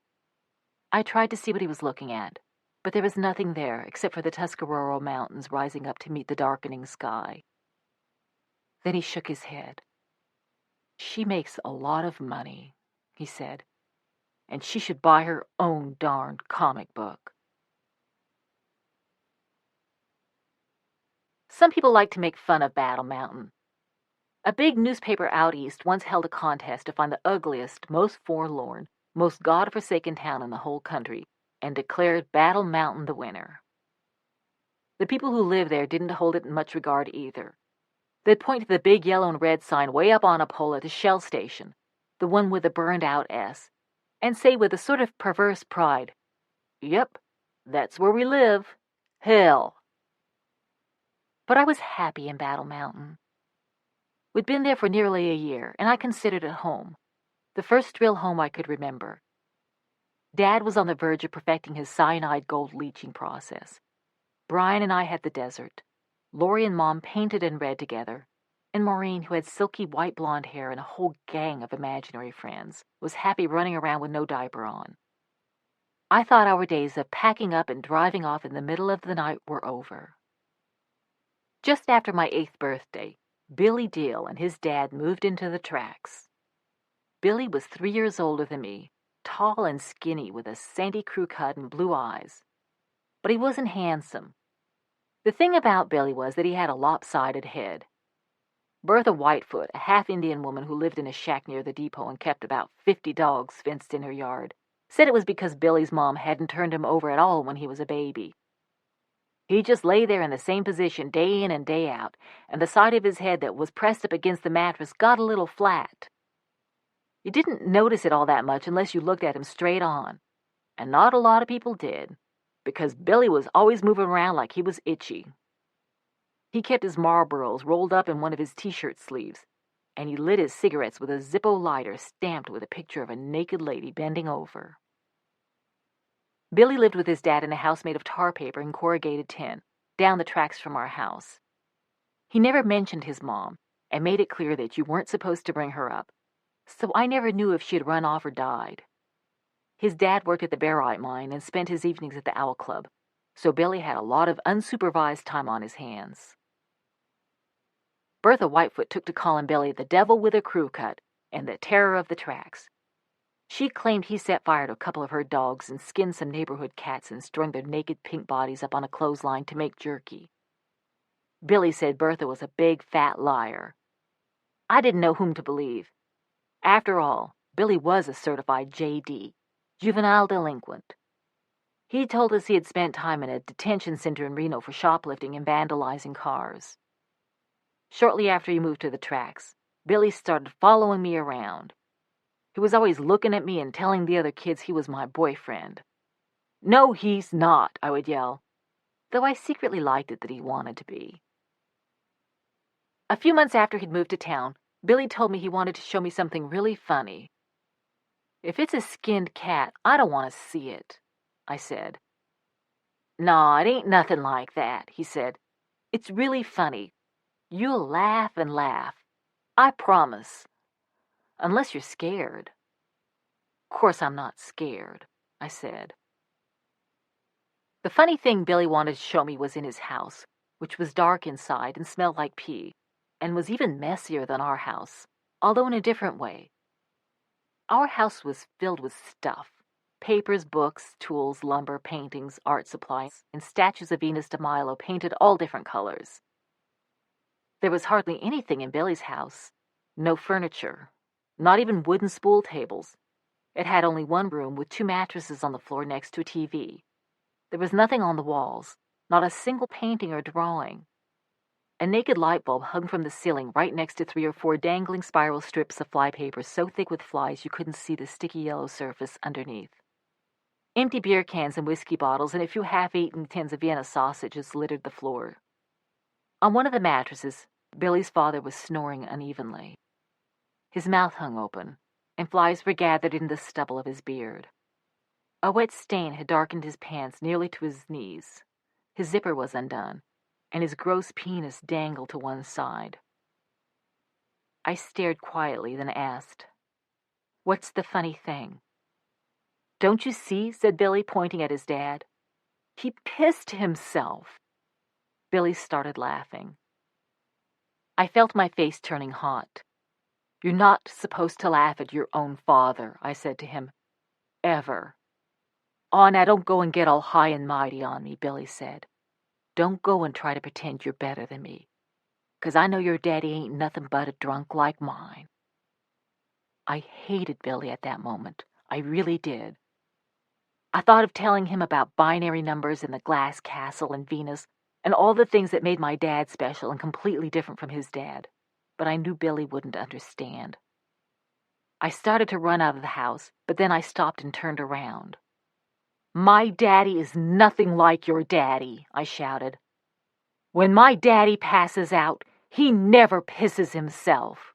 I tried to see what he was looking at, but there was nothing there except for the Tuscarora Mountains rising up to meet the darkening sky. Then he shook his head. "She makes a lot of money," he said, "and she should buy her own darned comic book." Some people like to make fun of Battle Mountain. A big newspaper out east once held a contest to find the ugliest, most forlorn, most God-forsaken town in the whole country, and declared Battle Mountain the winner. The people who lived there didn't hold it in much regard either. They'd point to the big yellow and red sign way up on a pole at the Shell station, the one with the burned-out S, and say with a sort of perverse pride, "Yep, that's where we live. Hell." But I was happy in Battle Mountain. We'd been there for nearly a year, and I considered it home, the first real home I could remember. Dad was on the verge of perfecting his cyanide gold leaching process. Brian and I had the desert. Lori and Mom painted and read together, and Maureen, who had silky white blonde hair and a whole gang of imaginary friends, was happy running around with no diaper on. I thought our days of packing up and driving off in the middle of the night were over. Just after my 8th birthday, Billy Deal and his dad moved into the tracks. Billy was 3 years older than me, tall and skinny with a sandy crew cut and blue eyes. But he wasn't handsome. The thing about Billy was that he had a lopsided head. Bertha Whitefoot, a half-Indian woman who lived in a shack near the depot and kept about 50 dogs fenced in her yard, said it was because Billy's mom hadn't turned him over at all when he was a baby. He just lay there in the same position day in and day out, and the side of his head that was pressed up against the mattress got a little flat. You didn't notice it all that much unless you looked at him straight on, and not a lot of people did, because Billy was always moving around like he was itchy. He kept his Marlboros rolled up in one of his t-shirt sleeves, and he lit his cigarettes with a Zippo lighter stamped with a picture of a naked lady bending over. Billy lived with his dad in a house made of tar paper and corrugated tin, down the tracks from our house. He never mentioned his mom, and made it clear that you weren't supposed to bring her up, so I never knew if she had run off or died. His dad worked at the barite mine and spent his evenings at the Owl Club, so Billy had a lot of unsupervised time on his hands. Bertha Whitefoot took to calling Billy the devil with a crew cut and the terror of the tracks. She claimed he set fire to a couple of her dogs and skinned some neighborhood cats and strung their naked pink bodies up on a clothesline to make jerky. Billy said Bertha was a big, fat liar. I didn't know whom to believe. After all, Billy was a certified JD, juvenile delinquent. He told us he had spent time in a detention center in Reno for shoplifting and vandalizing cars. Shortly after he moved to the tracks, Billy started following me around. He was always looking at me and telling the other kids he was my boyfriend. "No, he's not," I would yell, though I secretly liked it that he wanted to be. A few months after he'd moved to town, Billy told me he wanted to show me something really funny. "If it's a skinned cat, I don't want to see it," I said. "Nah, it ain't nothing like that," he said. "It's really funny. You'll laugh and laugh. I promise. Unless you're scared." "Of course I'm not scared," I said. The funny thing Billy wanted to show me was in his house, which was dark inside and smelled like pee, and was even messier than our house, although in a different way. Our house was filled with stuff: papers, books, tools, lumber, paintings, art supplies, and statues of Venus de Milo painted all different colors. There was hardly anything in Billy's house. No furniture, not even wooden spool tables. It had only one room with 2 mattresses on the floor next to a TV. There was nothing on the walls, not a single painting or drawing. A naked light bulb hung from the ceiling right next to 3 or 4 dangling spiral strips of flypaper so thick with flies you couldn't see the sticky yellow surface underneath. Empty beer cans and whiskey bottles and a few half-eaten tins of Vienna sausages littered the floor. On one of the mattresses, Billy's father was snoring unevenly. His mouth hung open, and flies were gathered in the stubble of his beard. A wet stain had darkened his pants nearly to his knees. His zipper was undone, and his gross penis dangled to one side. I stared quietly, then asked, "What's the funny thing?" "Don't you see?" said Billy, pointing at his dad. "He pissed himself." Billy started laughing. I felt my face turning hot. "You're not supposed to laugh at your own father," I said to him. "Ever." "Oh, now don't go and get all high and mighty on me," Billy said. "Don't go and try to pretend you're better than me, 'cause I know your daddy ain't nothing but a drunk like mine." I hated Billy at that moment. I really did. I thought of telling him about binary numbers and the glass castle and Venus and all the things that made my dad special and completely different from his dad, but I knew Billy wouldn't understand. I started to run out of the house, but then I stopped and turned around. "My daddy is nothing like your daddy," I shouted. "When my daddy passes out, he never pisses himself."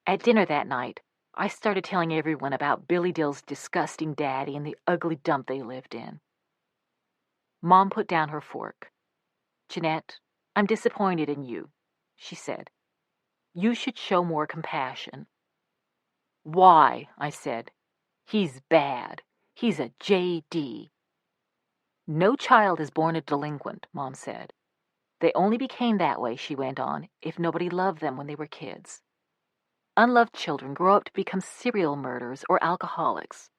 At dinner that night, I started telling everyone about Billy Dill's disgusting daddy and the ugly dump they lived in. Mom put down her fork. "Jeannette, I'm disappointed in you," she said. "You should show more compassion." "Why?" I said. "He's bad. He's a JD." "No child is born a delinquent," Mom said. "They only became that way," she went on, "if nobody loved them when they were kids. Unloved children grow up to become serial murderers or alcoholics."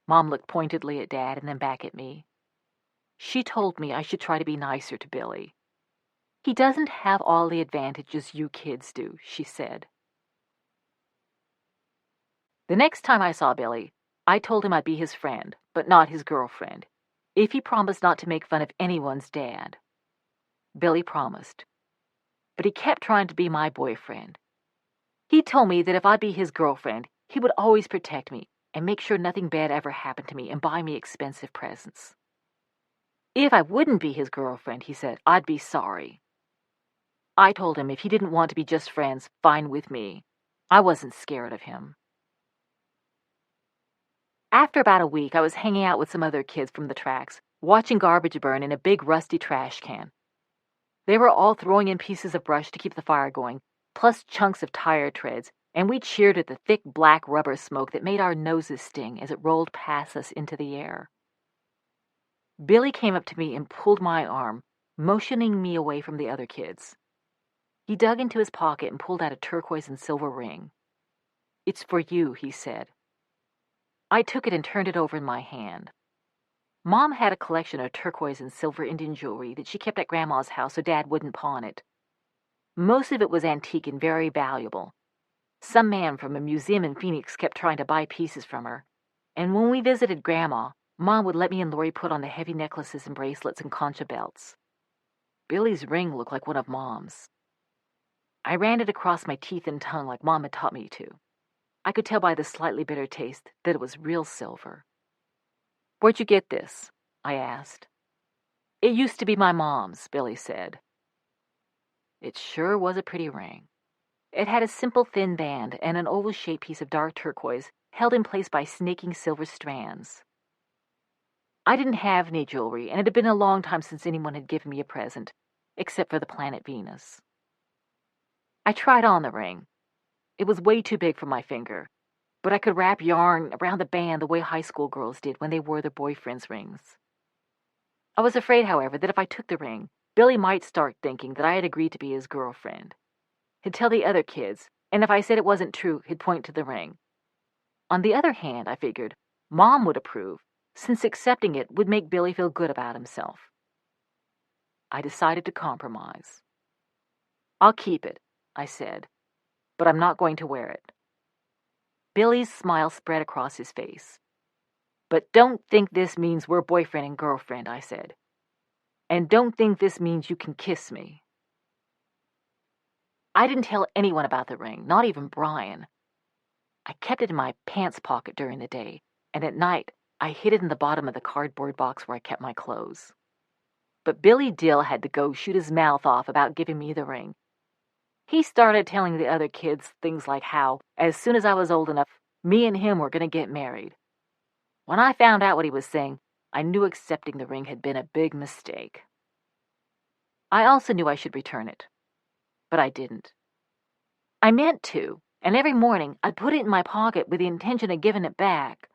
Mom looked pointedly at Dad and then back at me. She told me I should try to be nicer to Billy. He doesn't have all the advantages you kids do, she said. The next time I saw Billy, I told him I'd be his friend, but not his girlfriend, if he promised not to make fun of anyone's dad. Billy promised, but he kept trying to be my boyfriend. He told me that if I'd be his girlfriend, he would always protect me and make sure nothing bad ever happened to me and buy me expensive presents. If I wouldn't be his girlfriend, he said, I'd be sorry. I told him if he didn't want to be just friends, fine with me. I wasn't scared of him. After about a week, I was hanging out with some other kids from the tracks, watching garbage burn in a big rusty trash can. They were all throwing in pieces of brush to keep the fire going, plus chunks of tire treads, and we cheered at the thick black rubber smoke that made our noses sting as it rolled past us into the air. Billy came up to me and pulled my arm, motioning me away from the other kids. He dug into his pocket and pulled out a turquoise and silver ring. "It's for you," he said. I took it and turned it over in my hand. Mom had a collection of turquoise and silver Indian jewelry that she kept at Grandma's house so Dad wouldn't pawn it. Most of it was antique and very valuable. Some man from a museum in Phoenix kept trying to buy pieces from her, and when we visited Grandma, Mom would let me and Lori put on the heavy necklaces and bracelets and concha belts. Billy's ring looked like one of Mom's. I ran it across my teeth and tongue like Mom had taught me to. I could tell by the slightly bitter taste that it was real silver. "Where'd you get this?" I asked. "It used to be my mom's," Billy said. It sure was a pretty ring. It had a simple thin band and an oval-shaped piece of dark turquoise held in place by snaking silver strands. I didn't have any jewelry, and it had been a long time since anyone had given me a present, except for the planet Venus. I tried on the ring. It was way too big for my finger, but I could wrap yarn around the band the way high school girls did when they wore their boyfriends' rings. I was afraid, however, that if I took the ring, Billy might start thinking that I had agreed to be his girlfriend. He'd tell the other kids, and if I said it wasn't true, he'd point to the ring. On the other hand, I figured, Mom would approve, since accepting it would make Billy feel good about himself. I decided to compromise. "I'll keep it," I said, "but I'm not going to wear it." Billy's smile spread across his face. "But don't think this means we're boyfriend and girlfriend," I said. "And don't think this means you can kiss me." I didn't tell anyone about the ring, not even Brian. I kept it in my pants pocket during the day, and at night I hid it in the bottom of the cardboard box where I kept my clothes. But Billy Dill had to go shoot his mouth off about giving me the ring. He started telling the other kids things like how, as soon as I was old enough, me and him were going to get married. When I found out what he was saying, I knew accepting the ring had been a big mistake. I also knew I should return it, but I didn't. I meant to, and every morning I'd put it in my pocket with the intention of giving it back,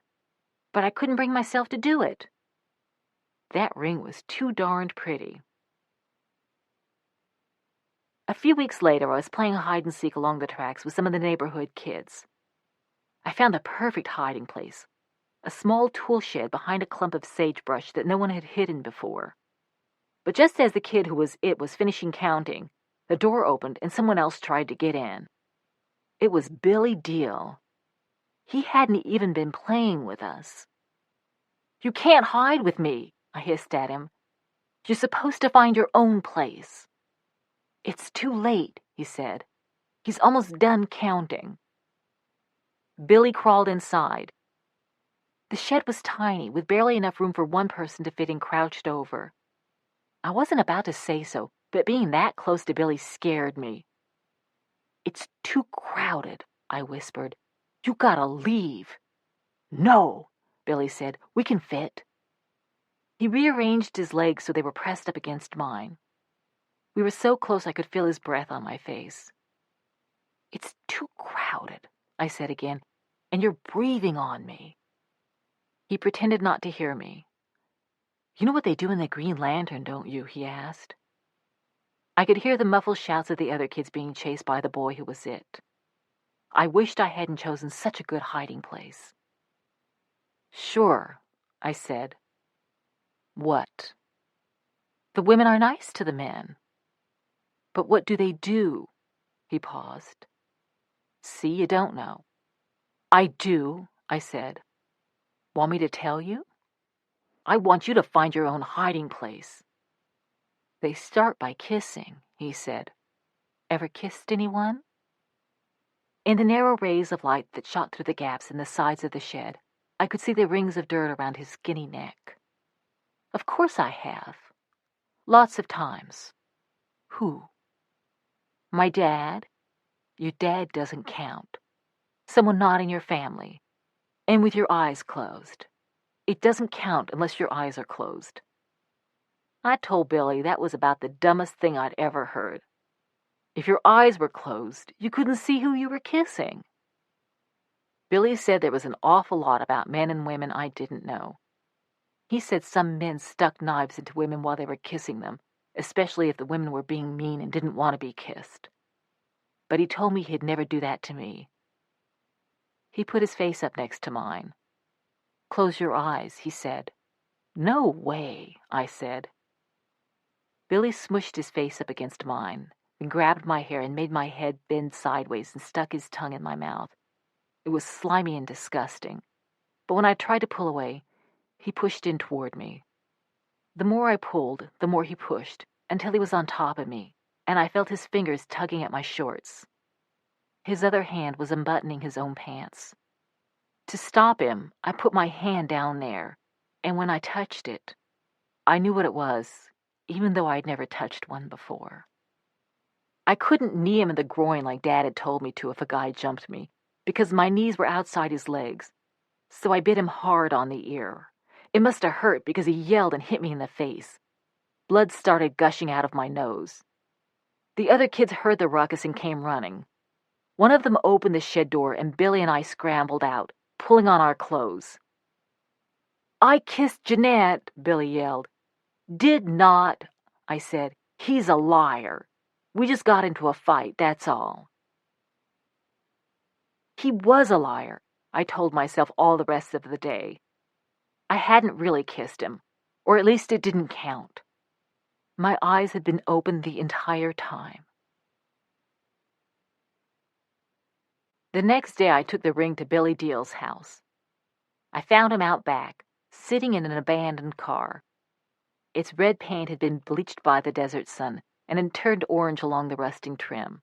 but I couldn't bring myself to do it. That ring was too darned pretty. A few weeks later, I was playing hide-and-seek along the tracks with some of the neighborhood kids. I found the perfect hiding place, a small tool shed behind a clump of sagebrush that no one had hidden before. But just as the kid who was finishing counting, the door opened and someone else tried to get in. It was Billy Dill. He hadn't even been playing with us. "You can't hide with me," I hissed at him. "You're supposed to find your own place." "It's too late," he said. "He's almost done counting." Billy crawled inside. The shed was tiny, with barely enough room for one person to fit in crouched over. I wasn't about to say so, but being that close to Billy scared me. "It's too crowded," I whispered. "You gotta leave." "No," Billy said. "We can fit." He rearranged his legs so they were pressed up against mine. We were so close I could feel his breath on my face. "It's too crowded," I said again, "and you're breathing on me." He pretended not to hear me. "You know what they do in the Green Lantern, don't you?" he asked. I could hear the muffled shouts of the other kids being chased by the boy who was it. I wished I hadn't chosen such a good hiding place. "Sure," I said. "What?" "The women are nice to the men." But what do they do? He paused. See, you don't know. I do, I said. Want me to tell you? I want you to find your own hiding place. They start by kissing, he said. Ever kissed anyone? In the narrow rays of light that shot through the gaps in the sides of the shed, I could see the rings of dirt around his skinny neck. Of course I have. Lots of times. Who? My dad. Your dad doesn't count. Someone not in your family. And with your eyes closed. It doesn't count unless your eyes are closed. I told Billy that was about the dumbest thing I'd ever heard. If your eyes were closed, you couldn't see who you were kissing. Billy said there was an awful lot about men and women I didn't know. He said some men stuck knives into women while they were kissing them, especially if the women were being mean and didn't want to be kissed. But he told me he'd never do that to me. He put his face up next to mine. Close your eyes, he said. No way, I said. Billy smushed his face up against mine, then grabbed my hair and made my head bend sideways and stuck his tongue in my mouth. It was slimy and disgusting, but when I tried to pull away, he pushed in toward me. The more I pulled, the more he pushed, until he was on top of me, and I felt his fingers tugging at my shorts. His other hand was unbuttoning his own pants. To stop him, I put my hand down there, and when I touched it, I knew what it was, even though I'd never touched one before. I couldn't knee him in the groin like Dad had told me to if a guy jumped me, because my knees were outside his legs, so I bit him hard on the ear. It must have hurt because he yelled and hit me in the face. Blood started gushing out of my nose. The other kids heard the ruckus and came running. One of them opened the shed door and Billy and I scrambled out, pulling on our clothes. I kissed Jeannette, Billy yelled. Did not, I said. He's a liar. We just got into a fight, that's all. He was a liar, I told myself all the rest of the day. I hadn't really kissed him, or at least it didn't count. My eyes had been open the entire time. The next day I took the ring to Billy Deal's house. I found him out back, sitting in an abandoned car. Its red paint had been bleached by the desert sun and had turned orange along the rusting trim.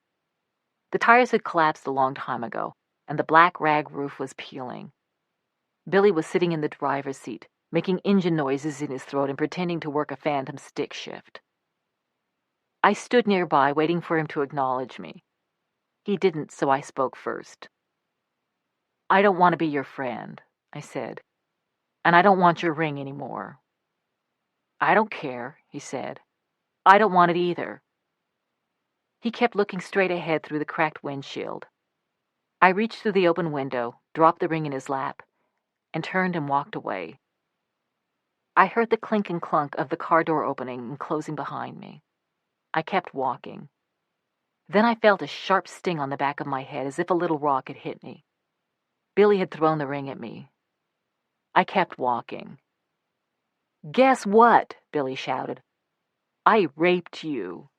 The tires had collapsed a long time ago, and the black rag roof was peeling. Billy was sitting in the driver's seat, making engine noises in his throat and pretending to work a phantom stick shift. I stood nearby, waiting for him to acknowledge me. He didn't, so I spoke first. I don't want to be your friend, I said, and I don't want your ring anymore. I don't care, he said. I don't want it either. He kept looking straight ahead through the cracked windshield. I reached through the open window, dropped the ring in his lap, and turned and walked away. I heard the clink and clunk of the car door opening and closing behind me. I kept walking. Then I felt a sharp sting on the back of my head as if a little rock had hit me. Billy had thrown the ring at me. I kept walking. Guess what? Billy shouted. I raped you.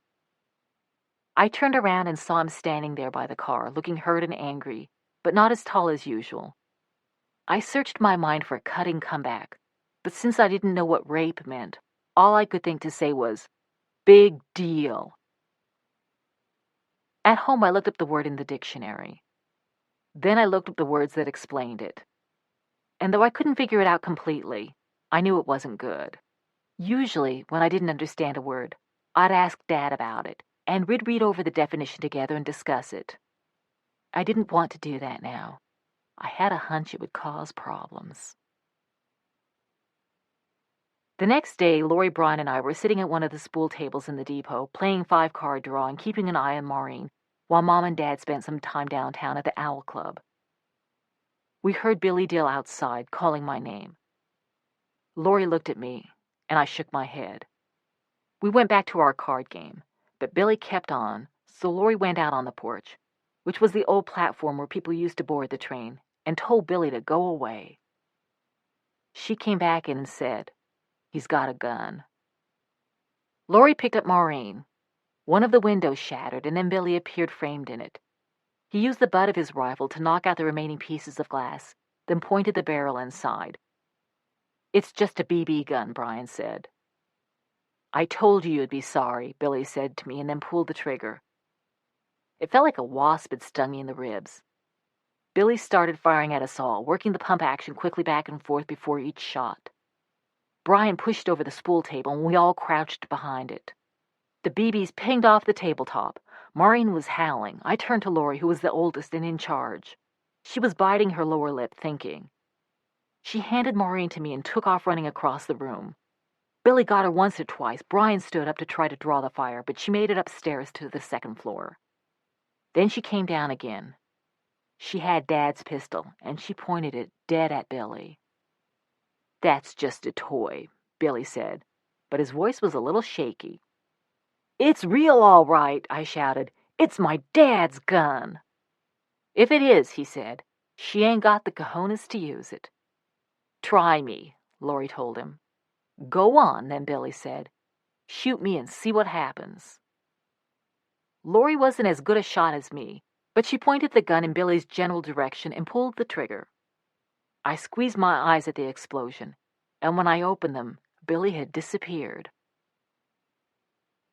I turned around and saw him standing there by the car, looking hurt and angry, but not as tall as usual. I searched my mind for a cutting comeback, but since I didn't know what rape meant, all I could think to say was, big deal. At home, I looked up the word in the dictionary. Then I looked up the words that explained it. And though I couldn't figure it out completely, I knew it wasn't good. Usually, when I didn't understand a word, I'd ask Dad about it, and we'd read over the definition together and discuss it. I didn't want to do that now. I had a hunch it would cause problems. The next day, Lori, Brian, and I were sitting at one of the spool tables in the depot, playing 5-card draw and keeping an eye on Maureen, while Mom and Dad spent some time downtown at the Owl Club. We heard Billy Deal outside, calling my name. Lori looked at me, and I shook my head. We went back to our card game, but Billy kept on, so Lori went out on the porch, which was the old platform where people used to board the train, and told Billy to go away. She came back in and said, He's got a gun. Lori picked up Maureen. One of the windows shattered, and then Billy appeared framed in it. He used the butt of his rifle to knock out the remaining pieces of glass, then pointed the barrel inside. "It's just a BB gun," Brian said. "I told you you'd be sorry," Billy said to me, and then pulled the trigger. It felt like a wasp had stung me in the ribs. Billy started firing at us all, working the pump action quickly back and forth before each shot. Brian pushed over the spool table, and we all crouched behind it. The BBs pinged off the tabletop. Maureen was howling. I turned to Lori, who was the oldest and in charge. She was biting her lower lip, thinking. She handed Maureen to me and took off running across the room. Billy got her once or twice. Brian stood up to try to draw the fire, but she made it upstairs to the second floor. Then she came down again. She had Dad's pistol, and she pointed it dead at Billy. "That's just a toy," Billy said, but his voice was a little shaky. "It's real, all right," I shouted. "It's my dad's gun." "If it is," he said, "she ain't got the cojones to use it." "Try me," Lori told him. "Go on," then Billy said. "Shoot me and see what happens." Lori wasn't as good a shot as me, but she pointed the gun in Billy's general direction and pulled the trigger. I squeezed my eyes at the explosion, and when I opened them, Billy had disappeared.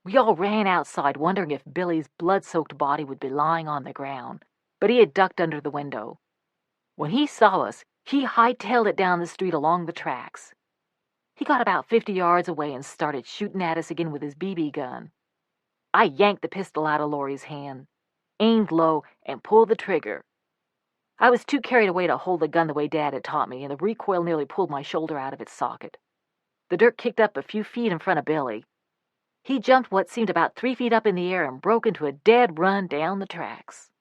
We all ran outside, wondering if Billy's blood-soaked body would be lying on the ground, but he had ducked under the window. When he saw us, he hightailed it down the street along the tracks. He got about 50 yards away and started shooting at us again with his BB gun. I yanked the pistol out of Lori's hand, aimed low, and pulled the trigger. I was too carried away to hold the gun the way Dad had taught me, and the recoil nearly pulled my shoulder out of its socket. The dirt kicked up a few feet in front of Billy. He jumped what seemed about 3 feet up in the air and broke into a dead run down the tracks.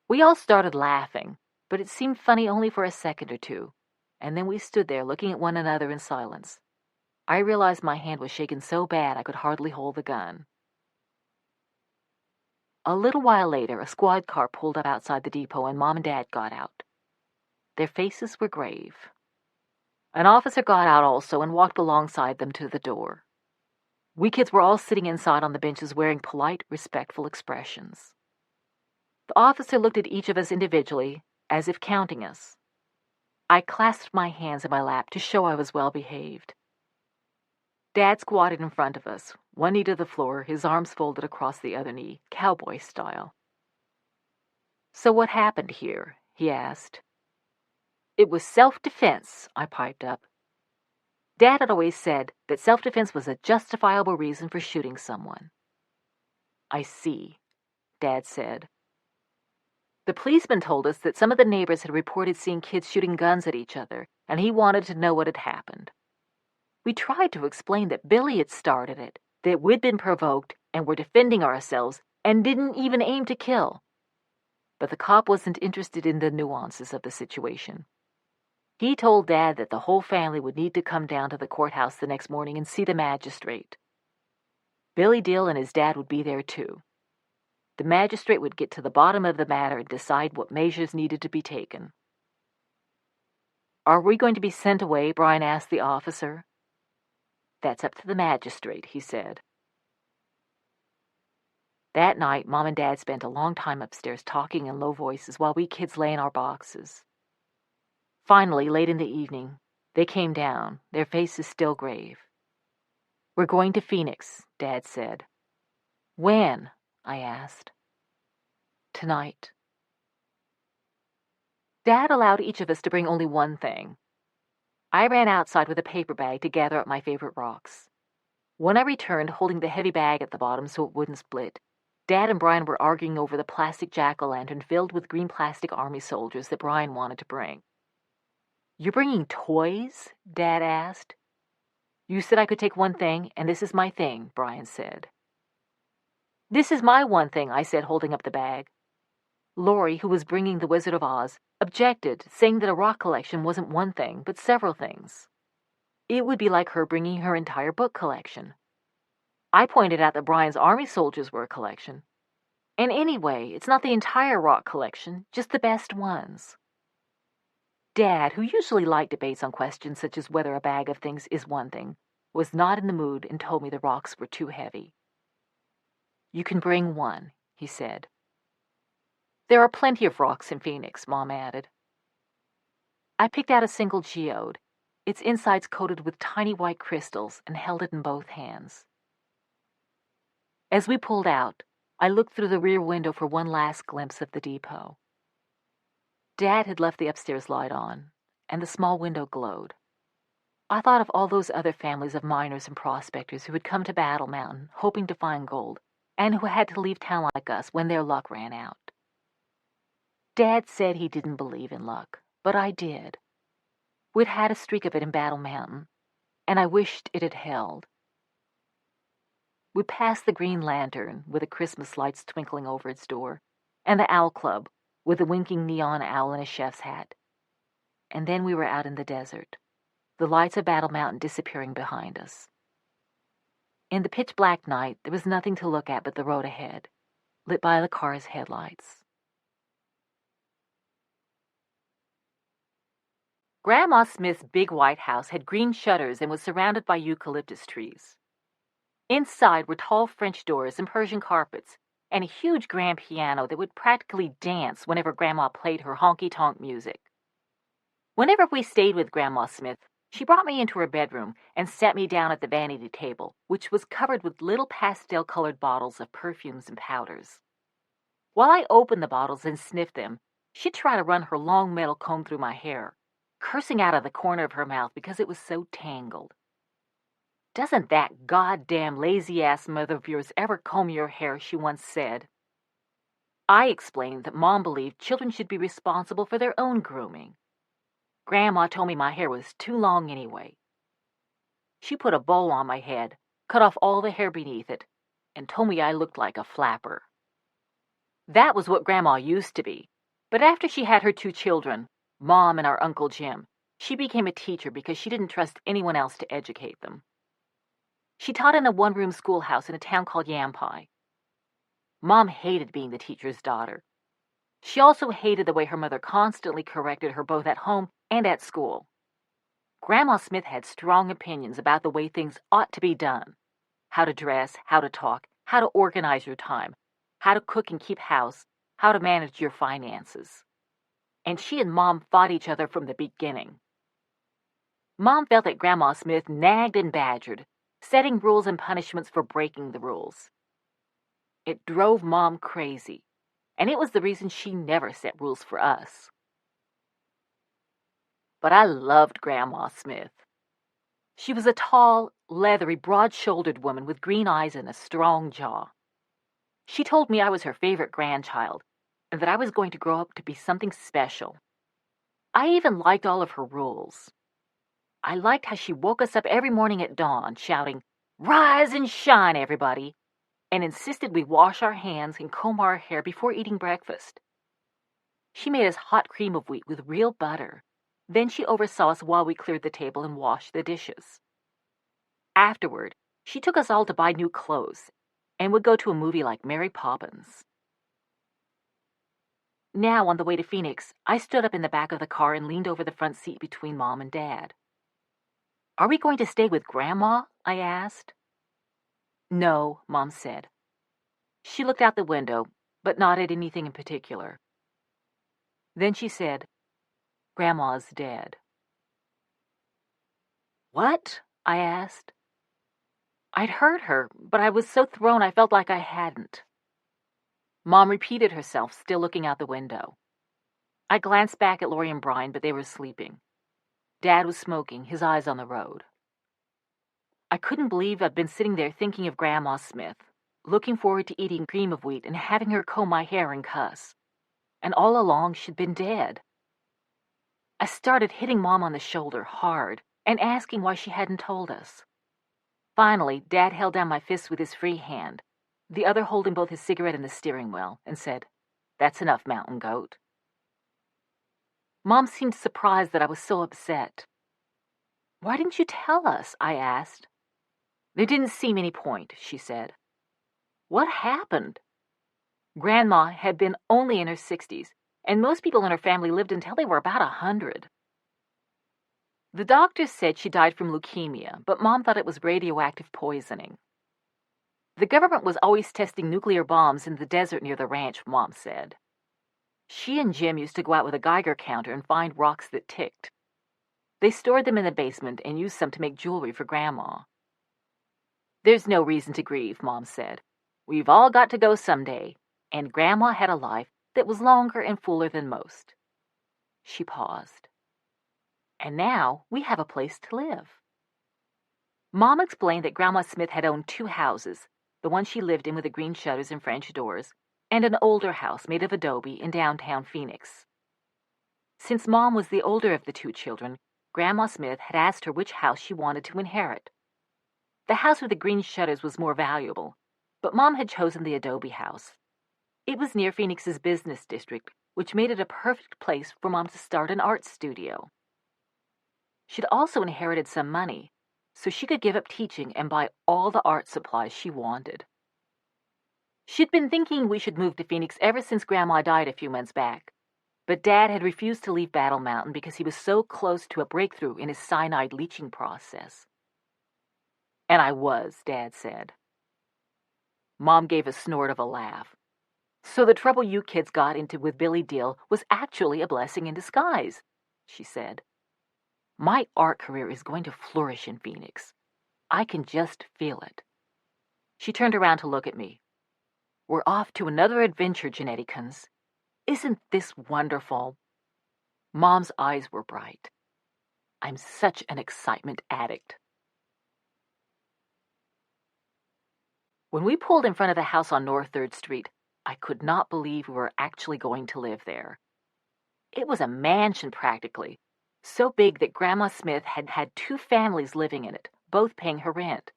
We all started laughing, but it seemed funny only for a second or two, and then we stood there looking at one another in silence. I realized my hand was shaking so bad I could hardly hold the gun. A little while later, a squad car pulled up outside the depot and Mom and Dad got out. Their faces were grave. An officer got out also and walked alongside them to the door. We kids were all sitting inside on the benches wearing polite, respectful expressions. The officer looked at each of us individually, as if counting us. I clasped my hands in my lap to show I was well behaved. Dad squatted in front of us, one knee to the floor, his arms folded across the other knee, cowboy style. "So what happened here?" he asked. "It was self-defense," I piped up. Dad had always said that self-defense was a justifiable reason for shooting someone. "I see," Dad said. "The policeman told us that some of the neighbors had reported seeing kids shooting guns at each other, and he wanted to know what had happened. We tried to explain that Billy had started it, that we'd been provoked and were defending ourselves and didn't even aim to kill. But the cop wasn't interested in the nuances of the situation. He told Dad that the whole family would need to come down to the courthouse the next morning and see the magistrate. Billy Dill and his dad would be there too. The magistrate would get to the bottom of the matter and decide what measures needed to be taken." "Are we going to be sent away?" Brian asked the officer. "That's up to the magistrate," he said. That night, Mom and Dad spent a long time upstairs talking in low voices while we kids lay in our boxes. Finally, late in the evening, they came down, their faces still grave. "We're going to Phoenix," Dad said. "When?" I asked. "Tonight." Dad allowed each of us to bring only one thing. I ran outside with a paper bag to gather up my favorite rocks. When I returned, holding the heavy bag at the bottom so it wouldn't split, Dad and Brian were arguing over the plastic jack-o'-lantern filled with green plastic army soldiers that Brian wanted to bring. "You're bringing toys?" Dad asked. "You said I could take one thing, and this is my thing," Brian said. "This is my one thing," I said, holding up the bag. Lori, who was bringing The Wizard of Oz, objected, saying that a rock collection wasn't one thing, but several things. It would be like her bringing her entire book collection. I pointed out that Brian's army soldiers were a collection. And anyway, it's not the entire rock collection, just the best ones. Dad, who usually liked debates on questions such as whether a bag of things is one thing, was not in the mood and told me the rocks were too heavy. You can bring one, he said. There are plenty of rocks in Phoenix, Mom added. I picked out a single geode, its insides coated with tiny white crystals, and held it in both hands. As we pulled out, I looked through the rear window for one last glimpse of the depot. Dad had left the upstairs light on, and the small window glowed. I thought of all those other families of miners and prospectors who had come to Battle Mountain hoping to find gold, and who had to leave town like us when their luck ran out. Dad said he didn't believe in luck, but I did. We'd had a streak of it in Battle Mountain, and I wished it had held. We passed the Green Lantern, with the Christmas lights twinkling over its door, and the Owl Club, with the winking neon owl in a chef's hat. And then we were out in the desert, the lights of Battle Mountain disappearing behind us. In the pitch-black night, there was nothing to look at but the road ahead, lit by the car's headlights. Grandma Smith's big white house had green shutters and was surrounded by eucalyptus trees. Inside were tall French doors and Persian carpets, and a huge grand piano that would practically dance whenever Grandma played her honky-tonk music. Whenever we stayed with Grandma Smith, she brought me into her bedroom and sat me down at the vanity table, which was covered with little pastel-colored bottles of perfumes and powders. While I opened the bottles and sniffed them, she'd try to run her long metal comb through my hair, cursing out of the corner of her mouth because it was so tangled. "Doesn't that goddamn lazy-ass mother of yours ever comb your hair?" she once said. I explained that Mom believed children should be responsible for their own grooming. Grandma told me my hair was too long anyway. She put a bowl on my head, cut off all the hair beneath it, and told me I looked like a flapper. That was what Grandma used to be, but after she had her 2 children, Mom and our Uncle Jim, she became a teacher because she didn't trust anyone else to educate them. She taught in a one-room schoolhouse in a town called Yampai. Mom hated being the teacher's daughter. She also hated the way her mother constantly corrected her both at home and at school. Grandma Smith had strong opinions about the way things ought to be done: how to dress, how to talk, how to organize your time, how to cook and keep house, how to manage your finances. And she and Mom fought each other from the beginning. Mom felt that Grandma Smith nagged and badgered, setting rules and punishments for breaking the rules. It drove Mom crazy, and it was the reason she never set rules for us. But I loved Grandma Smith. She was a tall, leathery, broad-shouldered woman with green eyes and a strong jaw. She told me I was her favorite grandchild, and that I was going to grow up to be something special. I even liked all of her rules. I liked how she woke us up every morning at dawn, shouting, "Rise and shine, everybody," and insisted we wash our hands and comb our hair before eating breakfast. She made us hot cream of wheat with real butter. Then she oversaw us while we cleared the table and washed the dishes. Afterward, she took us all to buy new clothes and would go to a movie like Mary Poppins. Now, on the way to Phoenix, I stood up in the back of the car and leaned over the front seat between Mom and Dad. "Are we going to stay with Grandma?" I asked. "No," Mom said. She looked out the window, but not at anything in particular. Then she said, "Grandma's dead." "What?" I asked. I'd heard her, but I was so thrown I felt like I hadn't. Mom repeated herself, still looking out the window. I glanced back at Lori and Brian, but they were sleeping. Dad was smoking, his eyes on the road. I couldn't believe I'd been sitting there thinking of Grandma Smith, looking forward to eating cream of wheat and having her comb my hair and cuss. And all along, she'd been dead. I started hitting Mom on the shoulder hard and asking why she hadn't told us. Finally, Dad held down my fist with his free hand, the other holding both his cigarette and the steering wheel, and said, "That's enough, mountain goat." Mom seemed surprised that I was so upset. "Why didn't you tell us?" I asked. "There didn't seem any point," she said. "What happened?" Grandma had been only in her 60s, and most people in her family lived until they were about 100. The doctors said she died from leukemia, but Mom thought it was radioactive poisoning. The government was always testing nuclear bombs in the desert near the ranch, Mom said. She and Jim used to go out with a Geiger counter and find rocks that ticked. They stored them in the basement and used some to make jewelry for Grandma. There's no reason to grieve, Mom said. We've all got to go someday, and Grandma had a life that was longer and fuller than most. She paused. And now we have a place to live. Mom explained that Grandma Smith had owned 2 houses, the one she lived in with the green shutters and French doors, and an older house made of adobe in downtown Phoenix. Since Mom was the older of the 2 children, Grandma Smith had asked her which house she wanted to inherit. The house with the green shutters was more valuable, but Mom had chosen the adobe house. It was near Phoenix's business district, which made it a perfect place for Mom to start an art studio. She'd also inherited some money, so she could give up teaching and buy all the art supplies she wanted. She'd been thinking we should move to Phoenix ever since Grandma died a few months back, but Dad had refused to leave Battle Mountain because he was so close to a breakthrough in his cyanide leaching process. And I was, Dad said. Mom gave a snort of a laugh. So the trouble you kids got into with Billy Dill was actually a blessing in disguise, she said. My art career is going to flourish in Phoenix. I can just feel it. She turned around to look at me. We're off to another adventure, Jeanettikins. Isn't this wonderful? Mom's eyes were bright. I'm such an excitement addict. When we pulled in front of the house on North 3rd Street, I could not believe we were actually going to live there. It was a mansion practically, so big that Grandma Smith had had 2 families living in it, both paying her rent.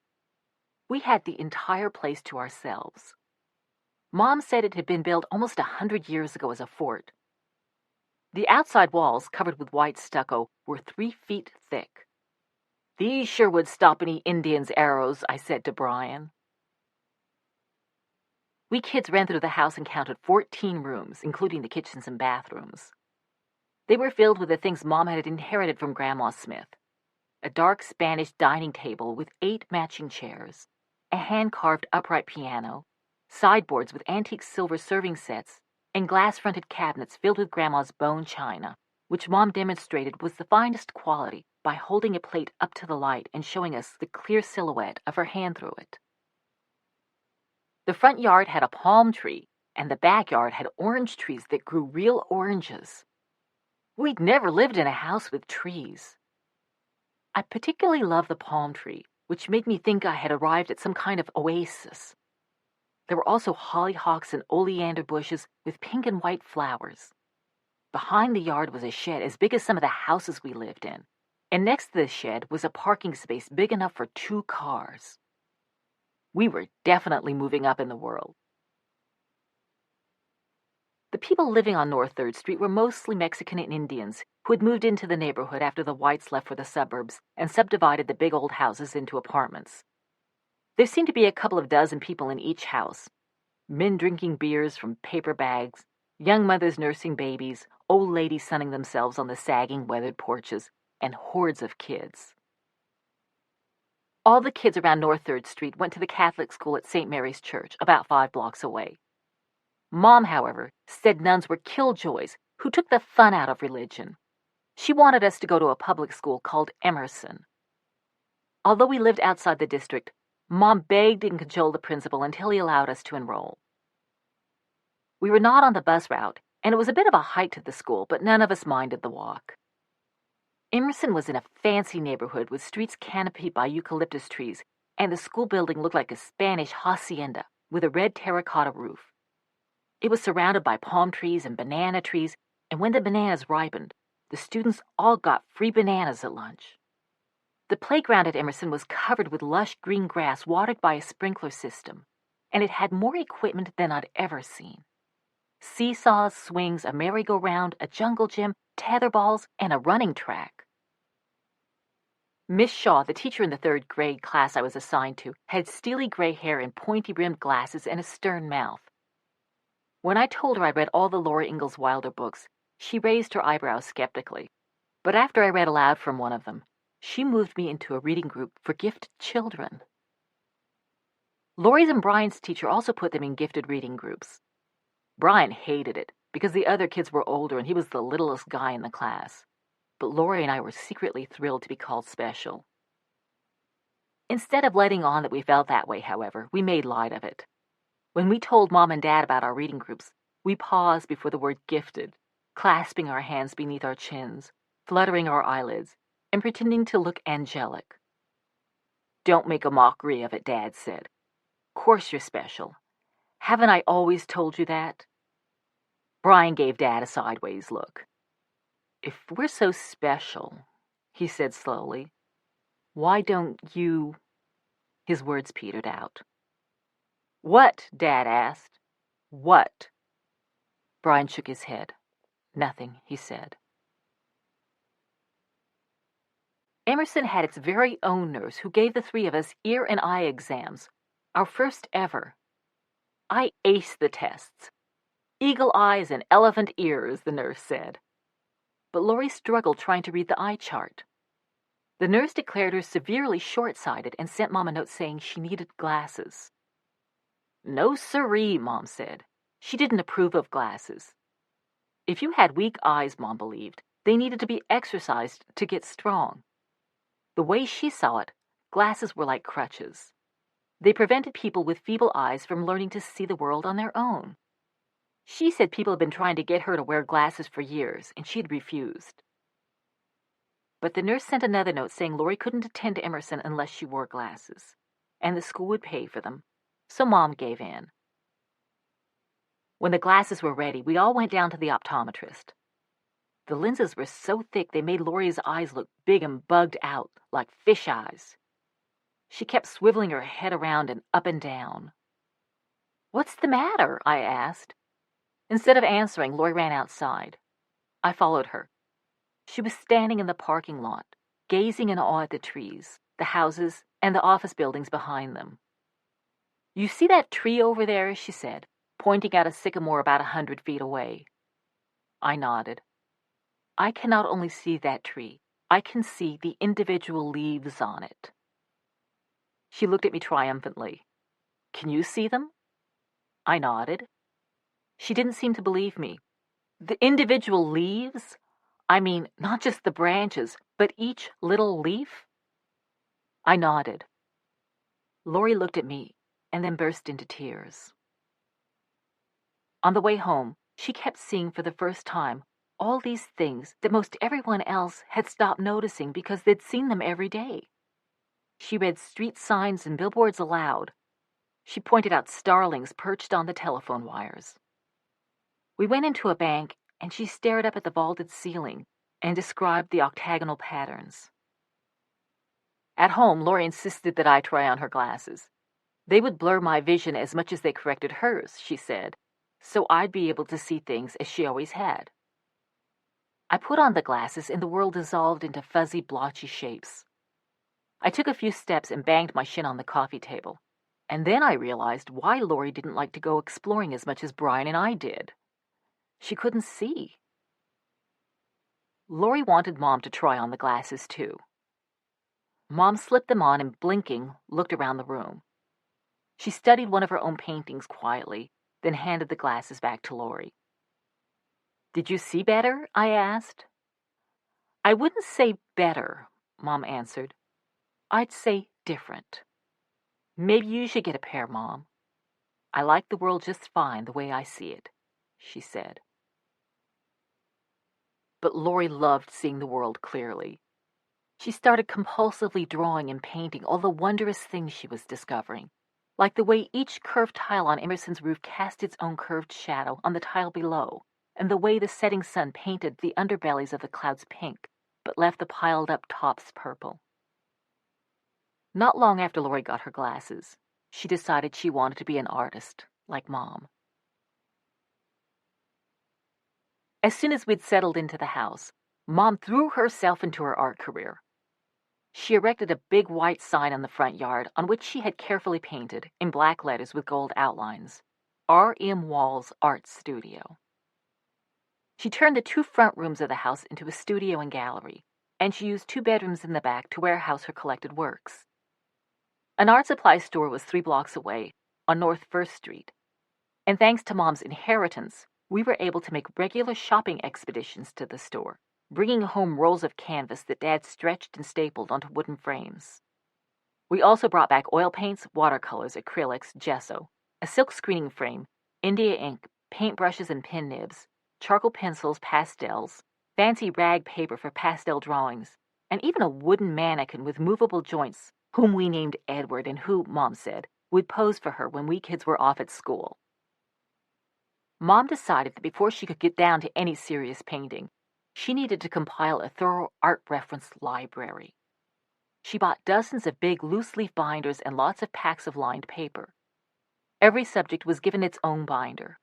We had the entire place to ourselves. Mom said it had been built almost 100 years ago as a fort. The outside walls, covered with white stucco, were 3 feet thick. These sure would stop any Indians' arrows, I said to Brian. We kids ran through the house and counted 14 rooms, including the kitchens and bathrooms. They were filled with the things Mom had inherited from Grandma Smith. A dark Spanish dining table with 8 matching chairs, a hand-carved upright piano, sideboards with antique silver serving sets, and glass-fronted cabinets filled with Grandma's bone china, which Mom demonstrated was the finest quality by holding a plate up to the light and showing us the clear silhouette of her hand through it. The front yard had a palm tree, and the backyard had orange trees that grew real oranges. We'd never lived in a house with trees. I particularly loved the palm tree, which made me think I had arrived at some kind of oasis. There were also hollyhocks and oleander bushes with pink and white flowers. Behind the yard was a shed as big as some of the houses we lived in, and next to the shed was a parking space big enough for 2 cars. We were definitely moving up in the world. The people living on North 3rd Street were mostly Mexican and Indians who had moved into the neighborhood after the whites left for the suburbs and subdivided the big old houses into apartments. There seemed to be a couple of dozen people in each house. Men drinking beers from paper bags, young mothers nursing babies, old ladies sunning themselves on the sagging, weathered porches, and hordes of kids. All the kids around North 3rd Street went to the Catholic school at St. Mary's Church, about 5 blocks away. Mom, however, said nuns were killjoys who took the fun out of religion. She wanted us to go to a public school called Emerson. Although we lived outside the district, Mom begged and cajoled the principal until he allowed us to enroll. We were not on the bus route, and it was a bit of a hike to the school, but none of us minded the walk. Emerson was in a fancy neighborhood with streets canopied by eucalyptus trees, and the school building looked like a Spanish hacienda with a red terracotta roof. It was surrounded by palm trees and banana trees, and when the bananas ripened, the students all got free bananas at lunch. The playground at Emerson was covered with lush green grass watered by a sprinkler system, and it had more equipment than I'd ever seen. Seesaws, swings, a merry-go-round, a jungle gym, tetherballs, and a running track. Miss Shaw, the teacher in the 3rd grade class I was assigned to, had steely gray hair and pointy-rimmed glasses and a stern mouth. When I told her I read all the Laura Ingalls Wilder books, she raised her eyebrows skeptically. But after I read aloud from one of them, she moved me into a reading group for gifted children. Lori's and Brian's teacher also put them in gifted reading groups. Brian hated it because the other kids were older and he was the littlest guy in the class. But Lori and I were secretly thrilled to be called special. Instead of letting on that we felt that way, however, we made light of it. When we told Mom and Dad about our reading groups, we paused before the word gifted, clasping our hands beneath our chins, fluttering our eyelids, and pretending to look angelic. "Don't make a mockery of it," Dad said. "Course you're special. Haven't I always told you that?" Brian gave Dad a sideways look. "If we're so special," he said slowly, "why don't you—" His words petered out. "What?" Dad asked. "What?" Brian shook his head. "Nothing," he said. Emerson had its very own nurse who gave the three of us ear and eye exams, our first ever. I aced the tests. "Eagle eyes and elephant ears," the nurse said. But Lori struggled trying to read the eye chart. The nurse declared her severely short-sighted and sent Mom a note saying she needed glasses. "No siree," Mom said. She didn't approve of glasses. If you had weak eyes, Mom believed, they needed to be exercised to get strong. The way she saw it, glasses were like crutches. They prevented people with feeble eyes from learning to see the world on their own. She said people had been trying to get her to wear glasses for years, and she'd refused. But the nurse sent another note saying Lori couldn't attend to Emerson unless she wore glasses, and the school would pay for them, so Mom gave in. When the glasses were ready, we all went down to the optometrist. The lenses were so thick they made Lori's eyes look big and bugged out, like fish eyes. She kept swiveling her head around and up and down. "What's the matter?" I asked. Instead of answering, Lori ran outside. I followed her. She was standing in the parking lot, gazing in awe at the trees, the houses, and the office buildings behind them. "You see that tree over there?" she said, pointing at a sycamore about 100 feet away. I nodded. "I can not only see that tree, I can see the individual leaves on it." She looked at me triumphantly. "Can you see them?" I nodded. She didn't seem to believe me. "The individual leaves? I mean, not just the branches, but each little leaf?" I nodded. Lori looked at me and then burst into tears. On the way home, she kept seeing for the first time all these things that most everyone else had stopped noticing because they'd seen them every day. She read street signs and billboards aloud. She pointed out starlings perched on the telephone wires. We went into a bank, and she stared up at the vaulted ceiling and described the octagonal patterns. At home, Lori insisted that I try on her glasses. They would blur my vision as much as they corrected hers, she said, so I'd be able to see things as she always had. I put on the glasses, and the world dissolved into fuzzy, blotchy shapes. I took a few steps and banged my shin on the coffee table, and then I realized why Lori didn't like to go exploring as much as Brian and I did. She couldn't see. Lori wanted Mom to try on the glasses, too. Mom slipped them on and, blinking, looked around the room. She studied one of her own paintings quietly, then handed the glasses back to Lori. "Did you see better?" I asked. "I wouldn't say better," Mom answered. "I'd say different. Maybe you should get a pair, Mom. I like the world just fine the way I see it," she said. But Lori loved seeing the world clearly. She started compulsively drawing and painting all the wondrous things she was discovering, like the way each curved tile on Emerson's roof cast its own curved shadow on the tile below, and the way the setting sun painted the underbellies of the clouds pink, but left the piled-up tops purple. Not long after Lori got her glasses, she decided she wanted to be an artist, like Mom. As soon as we'd settled into the house, Mom threw herself into her art career. She erected a big white sign on the front yard on which she had carefully painted, in black letters with gold outlines, R.M. Walls Art Studio. She turned the 2 front rooms of the house into a studio and gallery, and she used 2 bedrooms in the back to warehouse her collected works. An art supply store was 3 blocks away, on North First Street. And thanks to Mom's inheritance, we were able to make regular shopping expeditions to the store, bringing home rolls of canvas that Dad stretched and stapled onto wooden frames. We also brought back oil paints, watercolors, acrylics, gesso, a silk screening frame, India ink, paintbrushes and pen nibs, charcoal pencils, pastels, fancy rag paper for pastel drawings, and even a wooden mannequin with movable joints, whom we named Edward and who, Mom said, would pose for her when we kids were off at school. Mom decided that before she could get down to any serious painting, she needed to compile a thorough art reference library. She bought dozens of big loose-leaf binders and lots of packs of lined paper. Every subject was given its own binder.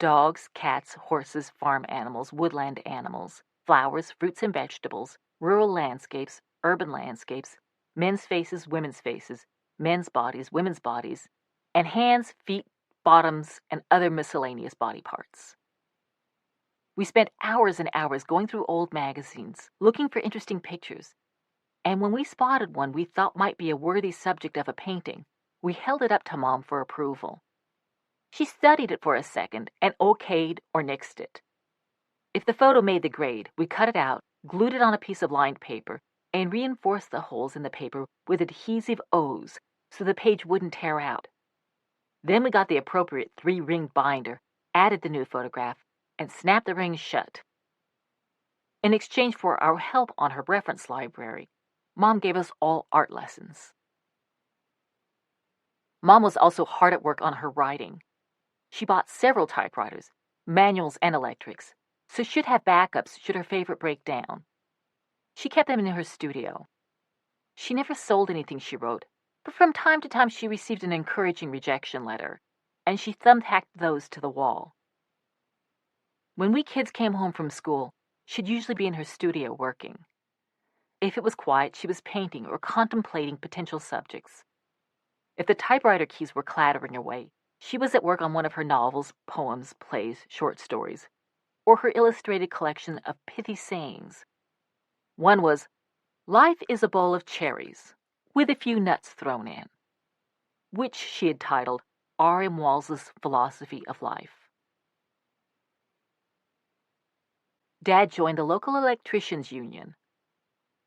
Dogs, cats, horses, farm animals, woodland animals, flowers, fruits and vegetables, rural landscapes, urban landscapes, men's faces, women's faces, men's bodies, women's bodies, and hands, feet, bottoms, and other miscellaneous body parts. We spent hours and hours going through old magazines, looking for interesting pictures, and when we spotted one we thought might be a worthy subject of a painting, we held it up to Mom for approval. She studied it for a second and okayed or nixed it. If the photo made the grade, we cut it out, glued it on a piece of lined paper, and reinforced the holes in the paper with adhesive O's so the page wouldn't tear out. Then we got the appropriate 3-ring binder, added the new photograph, and snapped the rings shut. In exchange for our help on her reference library, Mom gave us all art lessons. Mom was also hard at work on her writing. She bought several typewriters, manuals and electrics, so she'd have backups should her favorite break down. She kept them in her studio. She never sold anything she wrote, but from time to time she received an encouraging rejection letter, and she thumbtacked those to the wall. When we kids came home from school, she'd usually be in her studio working. If it was quiet, she was painting or contemplating potential subjects. If the typewriter keys were clattering away, she was at work on one of her novels, poems, plays, short stories, or her illustrated collection of pithy sayings. One was, "Life is a bowl of cherries, with a few nuts thrown in," which she had titled R.M. Walls's Philosophy of Life. Dad joined the local electricians' union.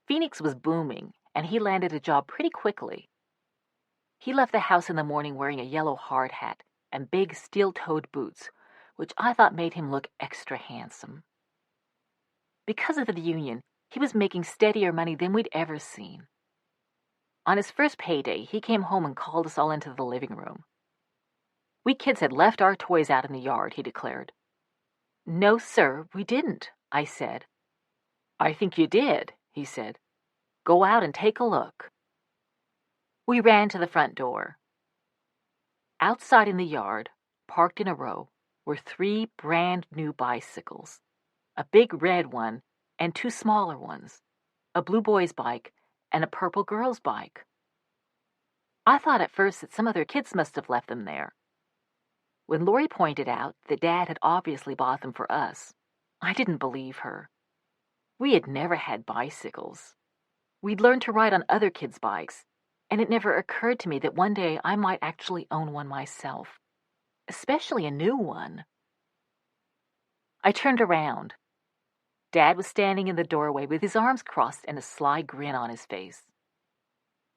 Phoenix was booming, and he landed a job pretty quickly. He left the house in the morning wearing a yellow hard hat and big steel-toed boots, which I thought made him look extra handsome. Because of the union, he was making steadier money than we'd ever seen. On his first payday, he came home and called us all into the living room. We kids had left our toys out in the yard, he declared. "No, sir, we didn't," I said. "I think you did," he said. "Go out and take a look." We ran to the front door. Outside in the yard, parked in a row, were 3 brand new bicycles, a big red one and 2 smaller ones, a blue boy's bike and a purple girl's bike. I thought at first that some other kids must have left them there. When Lori pointed out that Dad had obviously bought them for us, I didn't believe her. We had never had bicycles. We'd learned to ride on other kids' bikes, and it never occurred to me that one day I might actually own one myself, especially a new one. I turned around. Dad was standing in the doorway with his arms crossed and a sly grin on his face.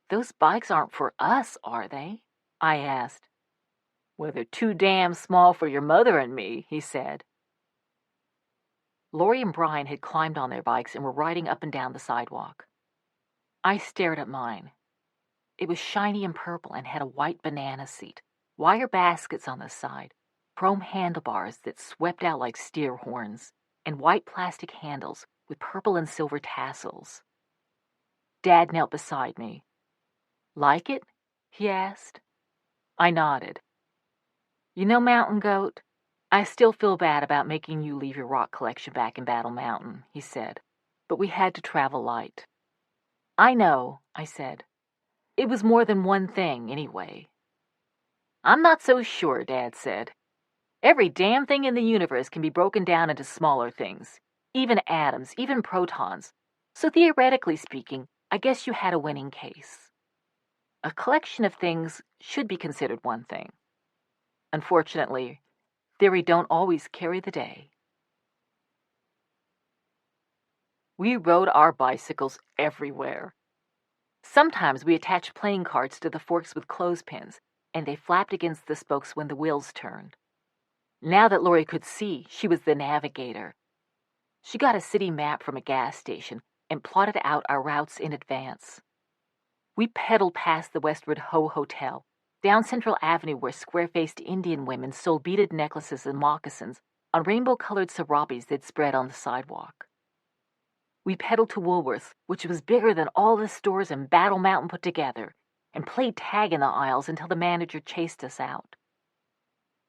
"Those bikes aren't for us, are they?" I asked. "Well, they're too damn small for your mother and me," he said. Lori and Brian had climbed on their bikes and were riding up and down the sidewalk. I stared at mine. It was shiny and purple and had a white banana seat, wire baskets on the side, chrome handlebars that swept out like steer horns, and white plastic handles with purple and silver tassels. Dad knelt beside me. "Like it?" he asked. I nodded. "You know, Mountain Goat, I still feel bad about making you leave your rock collection back in Battle Mountain," he said, "but we had to travel light." "I know," I said. "It was more than one thing, anyway." "I'm not so sure," Dad said. "Every damn thing in the universe can be broken down into smaller things, even atoms, even protons. So theoretically speaking, I guess you had a winning case." A collection of things should be considered one thing. Unfortunately, theory don't always carry the day. We rode our bicycles everywhere. Sometimes we attached playing cards to the forks with clothespins, and they flapped against the spokes when the wheels turned. Now that Lori could see, she was the navigator. She got a city map from a gas station and plotted out our routes in advance. We pedaled past the Westward Ho Hotel, down Central Avenue where square-faced Indian women sold beaded necklaces and moccasins on rainbow-colored sarabis they'd spread on the sidewalk. We pedaled to Woolworth's, which was bigger than all the stores in Battle Mountain put together, and played tag in the aisles until the manager chased us out.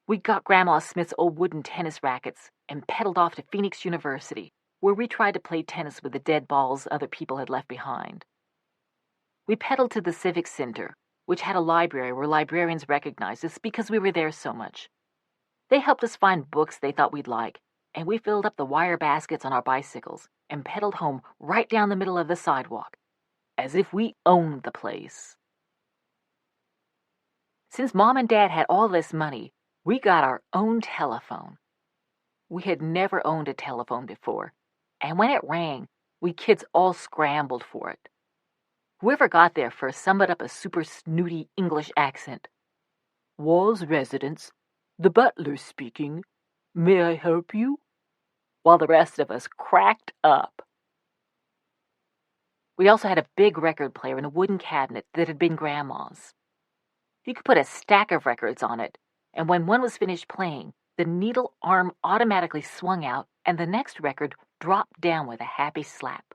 We got Grandma Smith's old wooden tennis rackets and pedaled off to Phoenix University, where we tried to play tennis with the dead balls other people had left behind. We pedaled to the Civic Center, which had a library where librarians recognized us because we were there so much. They helped us find books they thought we'd like, and we filled up the wire baskets on our bicycles and pedaled home right down the middle of the sidewalk, as if we owned the place. Since Mom and Dad had all this money, we got our own telephone. We had never owned a telephone before, and when it rang, we kids all scrambled for it. Whoever got there first summed up a super snooty English accent. "Walls residence, the butler speaking. May I help you?" While the rest of us cracked up. We also had a big record player in a wooden cabinet that had been Grandma's. You could put a stack of records on it, and when one was finished playing, the needle arm automatically swung out and the next record dropped down with a happy slap.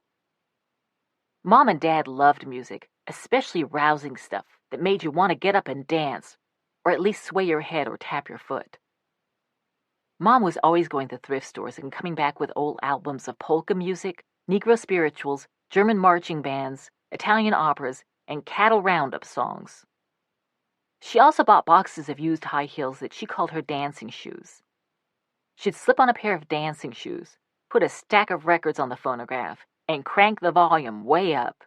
Mom and Dad loved music, especially rousing stuff that made you want to get up and dance, or at least sway your head or tap your foot. Mom was always going to thrift stores and coming back with old albums of polka music, Negro spirituals, German marching bands, Italian operas, and cattle roundup songs. She also bought boxes of used high heels that she called her dancing shoes. She'd slip on a pair of dancing shoes, put a stack of records on the phonograph, and crank the volume way up.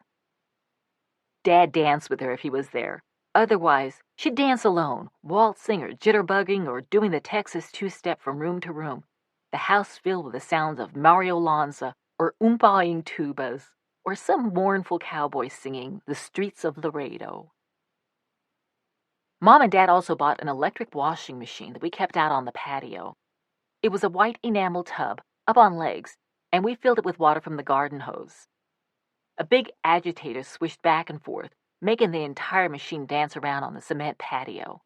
Dad danced with her if he was there. Otherwise, she'd dance alone, waltzing or jitterbugging or doing the Texas two-step from room to room, the house filled with the sounds of Mario Lanza or oompahing tubas, or some mournful cowboy singing The Streets of Laredo. Mom and Dad also bought an electric washing machine that we kept out on the patio. It was a white enamel tub, up on legs, and we filled it with water from the garden hose. A big agitator swished back and forth, making the entire machine dance around on the cement patio.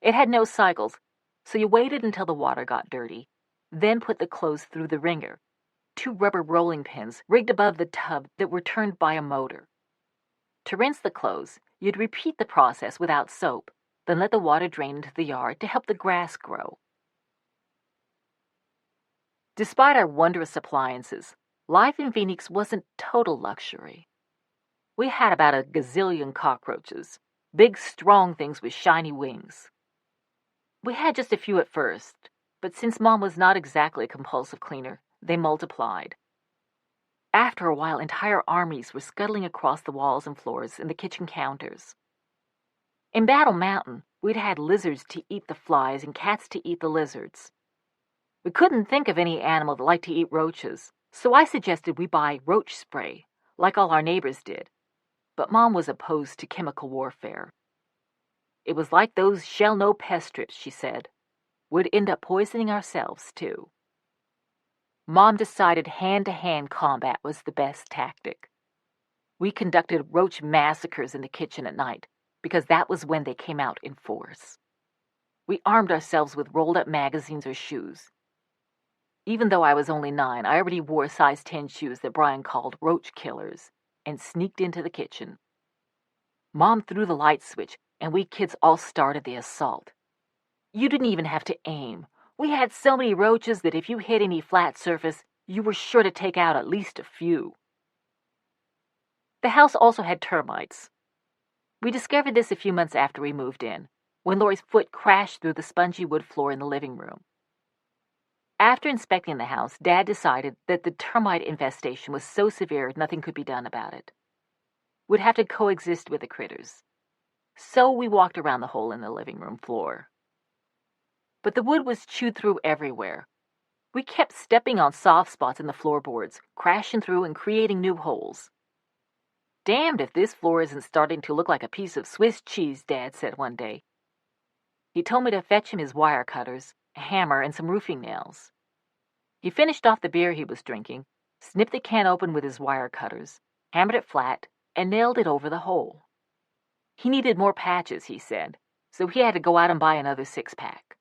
It had no cycles, so you waited until the water got dirty, then put the clothes through the wringer, 2 rubber rolling pins rigged above the tub that were turned by a motor. To rinse the clothes, you'd repeat the process without soap, then let the water drain into the yard to help the grass grow. Despite our wondrous appliances, life in Phoenix wasn't total luxury. We had about a gazillion cockroaches, big, strong things with shiny wings. We had just a few at first, but since Mom was not exactly a compulsive cleaner, they multiplied. After a while, entire armies were scuttling across the walls and floors and the kitchen counters. In Battle Mountain, we'd had lizards to eat the flies and cats to eat the lizards. We couldn't think of any animal that liked to eat roaches, so I suggested we buy roach spray, like all our neighbors did. But Mom was opposed to chemical warfare. It was like those shell-no-pest strips, she said. We'd end up poisoning ourselves, too. Mom decided hand-to-hand combat was the best tactic. We conducted roach massacres in the kitchen at night, because that was when they came out in force. We armed ourselves with rolled-up magazines or shoes. Even though I was only 9, I already wore size 10 shoes that Brian called roach killers, and sneaked into the kitchen. Mom threw the light switch, and we kids all started the assault. You didn't even have to aim. We had so many roaches that if you hit any flat surface, you were sure to take out at least a few. The house also had termites. We discovered this a few months after we moved in, when Lori's foot crashed through the spongy wood floor in the living room. After inspecting the house, Dad decided that the termite infestation was so severe nothing could be done about it. We'd have to coexist with the critters. so we walked around the hole in the living room floor. But the wood was chewed through everywhere. We kept stepping on soft spots in the floorboards, crashing through and creating new holes. "Damned if this floor isn't starting to look like a piece of Swiss cheese," Dad said one day. He told me to fetch him his wire cutters, a hammer, and some roofing nails. He finished off the beer he was drinking, snipped the can open with his wire cutters, hammered it flat, and nailed it over the hole. He needed more patches, he said, so he had to go out and buy another 6-pack.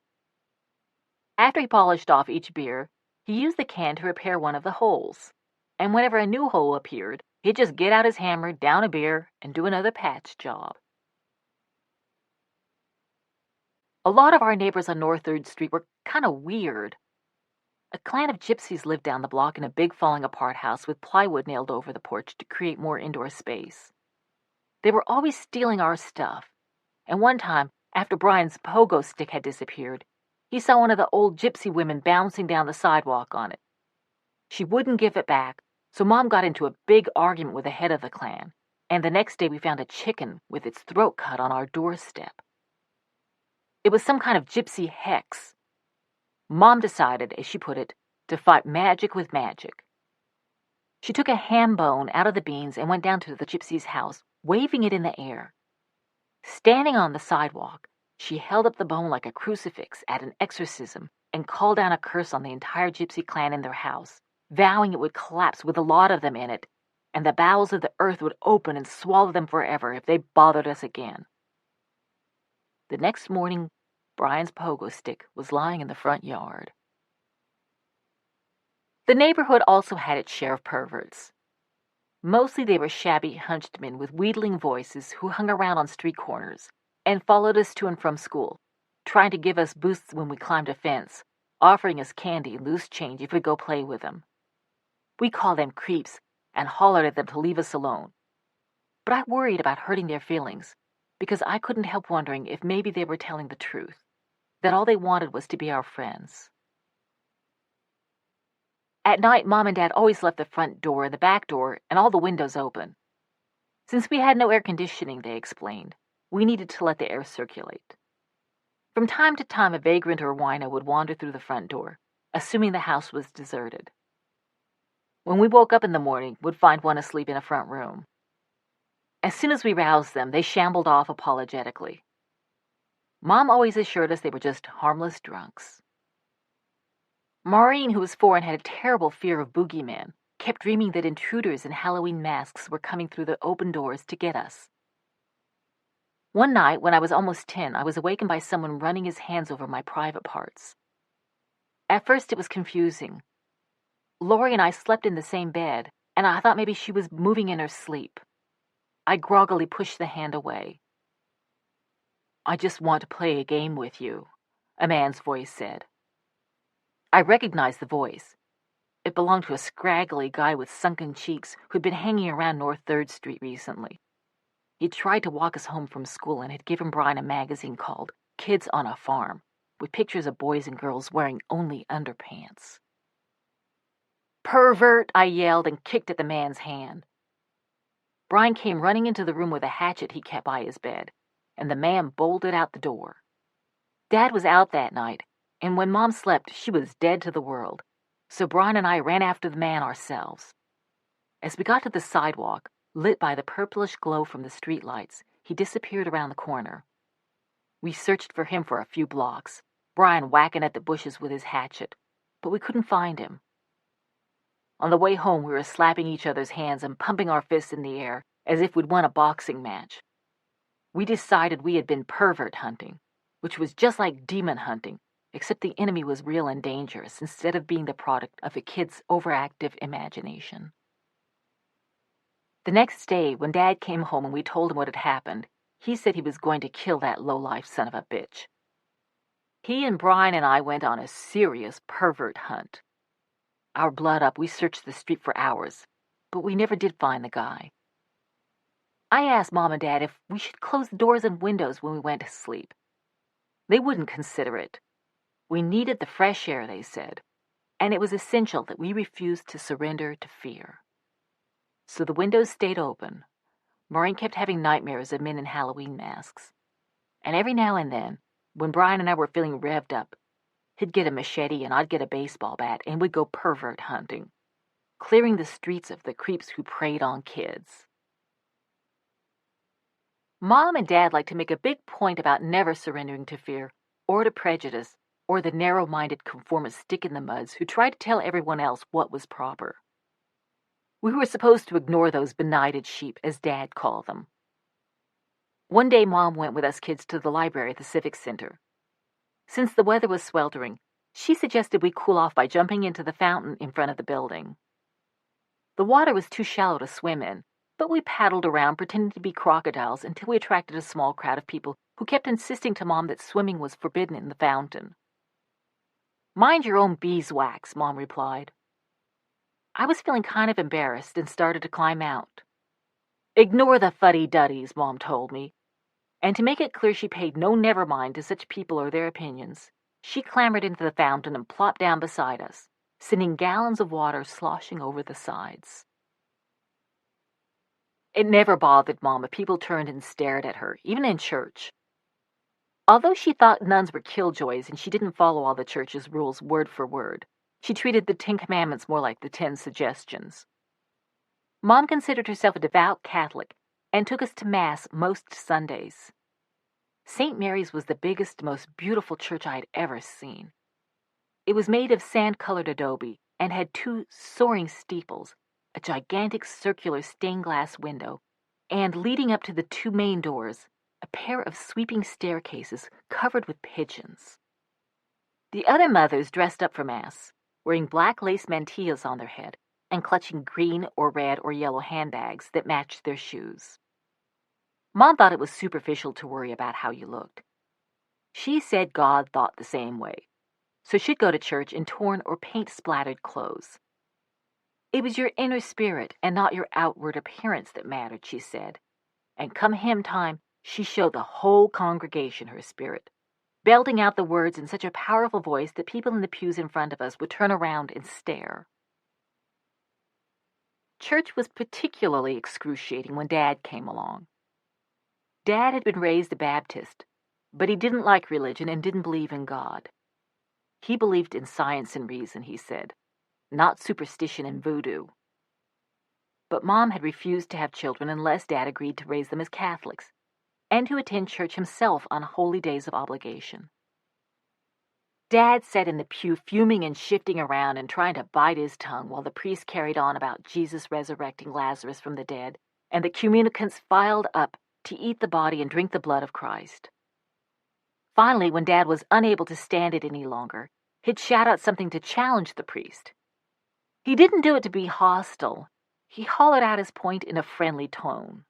After he polished off each beer, he used the can to repair one of the holes, and whenever a new hole appeared, he'd just get out his hammer, down a beer, and do another patch job. A lot of our neighbors on North 3rd Street were kind of weird. A clan of gypsies lived down the block in a big falling-apart house with plywood nailed over the porch to create more indoor space. They were always stealing our stuff, and one time, after Brian's pogo stick had disappeared, he saw one of the old gypsy women bouncing down the sidewalk on it. She wouldn't give it back, so Mom got into a big argument with the head of the clan, and the next day we found a chicken with its throat cut on our doorstep. It was some kind of gypsy hex. Mom decided, as she put it, to fight magic with magic. She took a ham bone out of the beans and went down to the gypsy's house, waving it in the air. Standing on the sidewalk, she held up the bone like a crucifix at an exorcism and called down a curse on the entire gypsy clan in their house, vowing it would collapse with a lot of them in it, and the bowels of the earth would open and swallow them forever if they bothered us again. The next morning, Brian's pogo stick was lying in the front yard. The neighborhood also had its share of perverts. Mostly they were shabby, hunched men with wheedling voices who hung around on street corners and followed us to and from school, trying to give us boosts when we climbed a fence, offering us candy and loose change if we'd go play with them. We called them creeps and hollered at them to leave us alone. But I worried about hurting their feelings, because I couldn't help wondering if maybe they were telling the truth, that all they wanted was to be our friends. At night, Mom and Dad always left the front door and the back door and all the windows open. Since we had no air conditioning, they explained, we needed to let the air circulate. From time to time, a vagrant or wino would wander through the front door, assuming the house was deserted. When we woke up in the morning, we'd find one asleep in a front room. As soon as we roused them, they shambled off apologetically. Mom always assured us they were just harmless drunks. Maureen, who was 4 and had a terrible fear of boogeymen, kept dreaming that intruders in Halloween masks were coming through the open doors to get us. One night, when I was almost 10, I was awakened by someone running his hands over my private parts. At first, it was confusing. Lori and I slept in the same bed, and I thought maybe she was moving in her sleep. I groggily pushed the hand away. "I just want to play a game with you," a man's voice said. I recognized the voice. It belonged to a scraggly guy with sunken cheeks who'd been hanging around North 3rd Street recently. He'd tried to walk us home from school and had given Brian a magazine called Kids on a Farm, with pictures of boys and girls wearing only underpants. "Pervert!" I yelled and kicked at the man's hand. Brian came running into the room with a hatchet he kept by his bed, and the man bolted out the door. Dad was out that night, and when Mom slept, she was dead to the world, so Brian and I ran after the man ourselves. As we got to the sidewalk, lit by the purplish glow from the streetlights, he disappeared around the corner. We searched for him for a few blocks, Brian whacking at the bushes with his hatchet, but we couldn't find him. On the way home, we were slapping each other's hands and pumping our fists in the air as if we'd won a boxing match. We decided we had been pervert hunting, which was just like demon hunting, except the enemy was real and dangerous instead of being the product of a kid's overactive imagination. The next day, when Dad came home and we told him what had happened, he said he was going to kill that low-life son of a bitch. He and Brian and I went on a serious pervert hunt. Our blood up, we searched the street for hours, but we never did find the guy. I asked Mom and Dad if we should close the doors and windows when we went to sleep. They wouldn't consider it. We needed the fresh air, they said, and it was essential that we refused to surrender to fear. So the windows stayed open, Maureen kept having nightmares of men in Halloween masks. And every now and then, when Brian and I were feeling revved up, he'd get a machete and I'd get a baseball bat and we'd go pervert hunting, clearing the streets of the creeps who preyed on kids. Mom and Dad like to make a big point about never surrendering to fear or to prejudice or the narrow-minded conformist stick-in-the-muds who tried to tell everyone else what was proper. We were supposed to ignore those benighted sheep, as Dad called them. One day, Mom went with us kids to the library at the Civic Center. Since the weather was sweltering, she suggested we cool off by jumping into the fountain in front of the building. The water was too shallow to swim in, but we paddled around pretending to be crocodiles until we attracted a small crowd of people who kept insisting to Mom that swimming was forbidden in the fountain. "Mind your own beeswax," Mom replied. I was feeling kind of embarrassed and started to climb out. "Ignore the fuddy-duddies," Mom told me. And to make it clear she paid no never mind to such people or their opinions, she clambered into the fountain and plopped down beside us, sending gallons of water sloshing over the sides. It never bothered Mom if people turned and stared at her, even in church. Although she thought nuns were killjoys and she didn't follow all the church's rules word for word, she treated the 10 Commandments more like the 10 Suggestions. Mom considered herself a devout Catholic and took us to Mass most Sundays. St. Mary's was the biggest, most beautiful church I had ever seen. It was made of sand-colored adobe and had 2 soaring steeples, a gigantic circular stained glass window, and leading up to the 2 main doors, a pair of sweeping staircases covered with pigeons. The other mothers dressed up for Mass, wearing black lace mantillas on their head and clutching green or red or yellow handbags that matched their shoes. Mom thought it was superficial to worry about how you looked. She said God thought the same way, so she'd go to church in torn or paint-splattered clothes. It was your inner spirit and not your outward appearance that mattered, she said, and come hymn time, she showed the whole congregation her spirit, belting out the words in such a powerful voice that people in the pews in front of us would turn around and stare. Church was particularly excruciating when Dad came along. Dad had been raised a Baptist, but he didn't like religion and didn't believe in God. He believed in science and reason, he said, not superstition and voodoo. But Mom had refused to have children unless Dad agreed to raise them as Catholics, and to attend church himself on holy days of obligation. Dad sat in the pew fuming and shifting around and trying to bite his tongue while the priest carried on about Jesus resurrecting Lazarus from the dead, and the communicants filed up to eat the body and drink the blood of Christ. Finally, when Dad was unable to stand it any longer, he'd shout out something to challenge the priest. He didn't do it to be hostile. He hollered out his point in a friendly tone.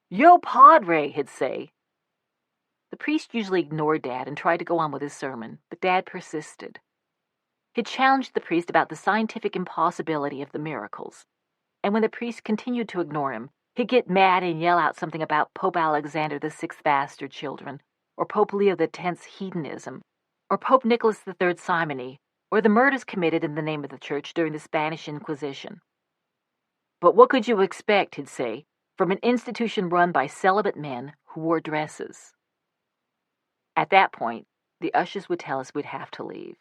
"Yo, Padre," he'd say. The priest usually ignored Dad and tried to go on with his sermon, but Dad persisted. He'd challenged the priest about the scientific impossibility of the miracles, and when the priest continued to ignore him, he'd get mad and yell out something about Pope Alexander VI's bastard children, or Pope Leo X's hedonism, or Pope Nicholas III's simony, or the murders committed in the name of the church during the Spanish Inquisition. "But what could you expect," he'd say, "from an institution run by celibate men who wore dresses?" At that point, the ushers would tell us we'd have to leave.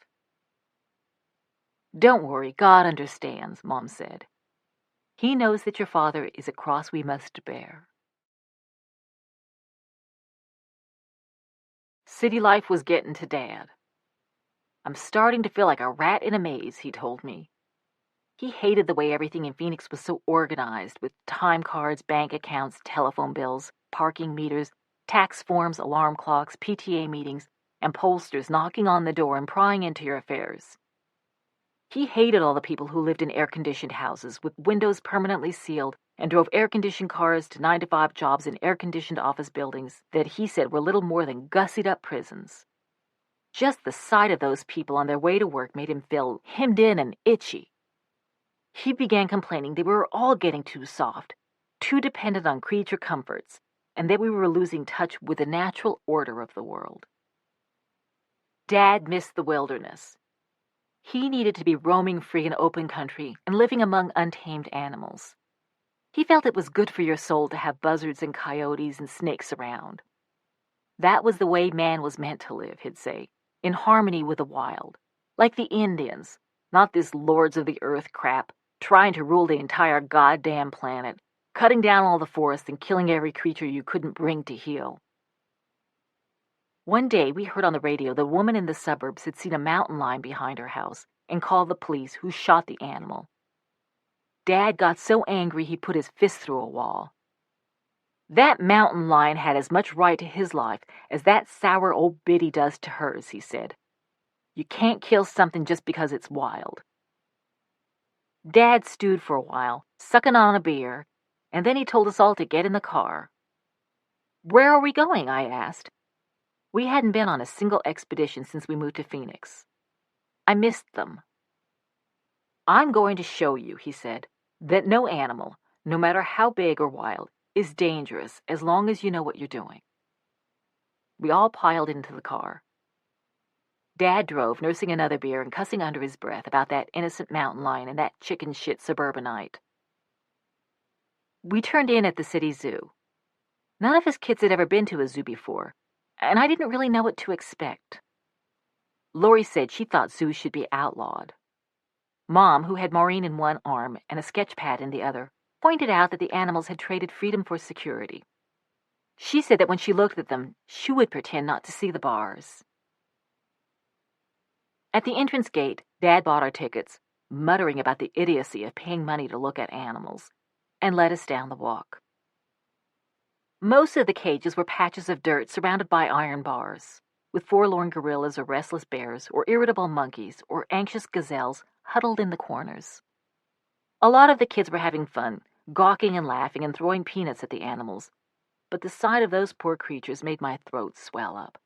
"Don't worry, God understands," Mom said. "He knows that your father is a cross we must bear." City life was getting to Dad. "I'm starting to feel like a rat in a maze," he told me. He hated the way everything in Phoenix was so organized, with time cards, bank accounts, telephone bills, parking meters, tax forms, alarm clocks, PTA meetings, and pollsters knocking on the door and prying into your affairs. He hated all the people who lived in air-conditioned houses with windows permanently sealed and drove air-conditioned cars to 9-to-5 jobs in air-conditioned office buildings that he said were little more than gussied-up prisons. Just the sight of those people on their way to work made him feel hemmed in and itchy. He began complaining that we were all getting too soft, too dependent on creature comforts, and that we were losing touch with the natural order of the world. Dad missed the wilderness. He needed to be roaming free in open country and living among untamed animals. He felt it was good for your soul to have buzzards and coyotes and snakes around. That was the way man was meant to live, he'd say, in harmony with the wild, like the Indians, not this lords of the earth crap, trying to rule the entire goddamn planet, cutting down all the forests and killing every creature you couldn't bring to heel. One day we heard on the radio the woman in the suburbs had seen a mountain lion behind her house and called the police, who shot the animal. Dad got so angry he put his fist through a wall. That mountain lion had as much right to his life as that sour old biddy does to hers, he said. You can't kill something just because it's wild. Dad stewed for a while, sucking on a beer, and then he told us all to get in the car. Where are we going? I asked. We hadn't been on a single expedition since we moved to Phoenix. I missed them. I'm going to show you, he said, that no animal, no matter how big or wild, is dangerous as long as you know what you're doing. We all piled into the car. Dad drove, nursing another beer and cussing under his breath about that innocent mountain lion and that chicken shit suburbanite. We turned in at the city zoo. None of his kids had ever been to a zoo before, and I didn't really know what to expect. Lori said she thought zoos should be outlawed. Mom, who had Maureen in one arm and a sketch pad in the other, pointed out that the animals had traded freedom for security. She said that when she looked at them, she would pretend not to see the bars. At the entrance gate, Dad bought our tickets, muttering about the idiocy of paying money to look at animals, and led us down the walk. Most of the cages were patches of dirt surrounded by iron bars, with forlorn gorillas or restless bears or irritable monkeys or anxious gazelles huddled in the corners. A lot of the kids were having fun, gawking and laughing and throwing peanuts at the animals, but the sight of those poor creatures made my throat swell up.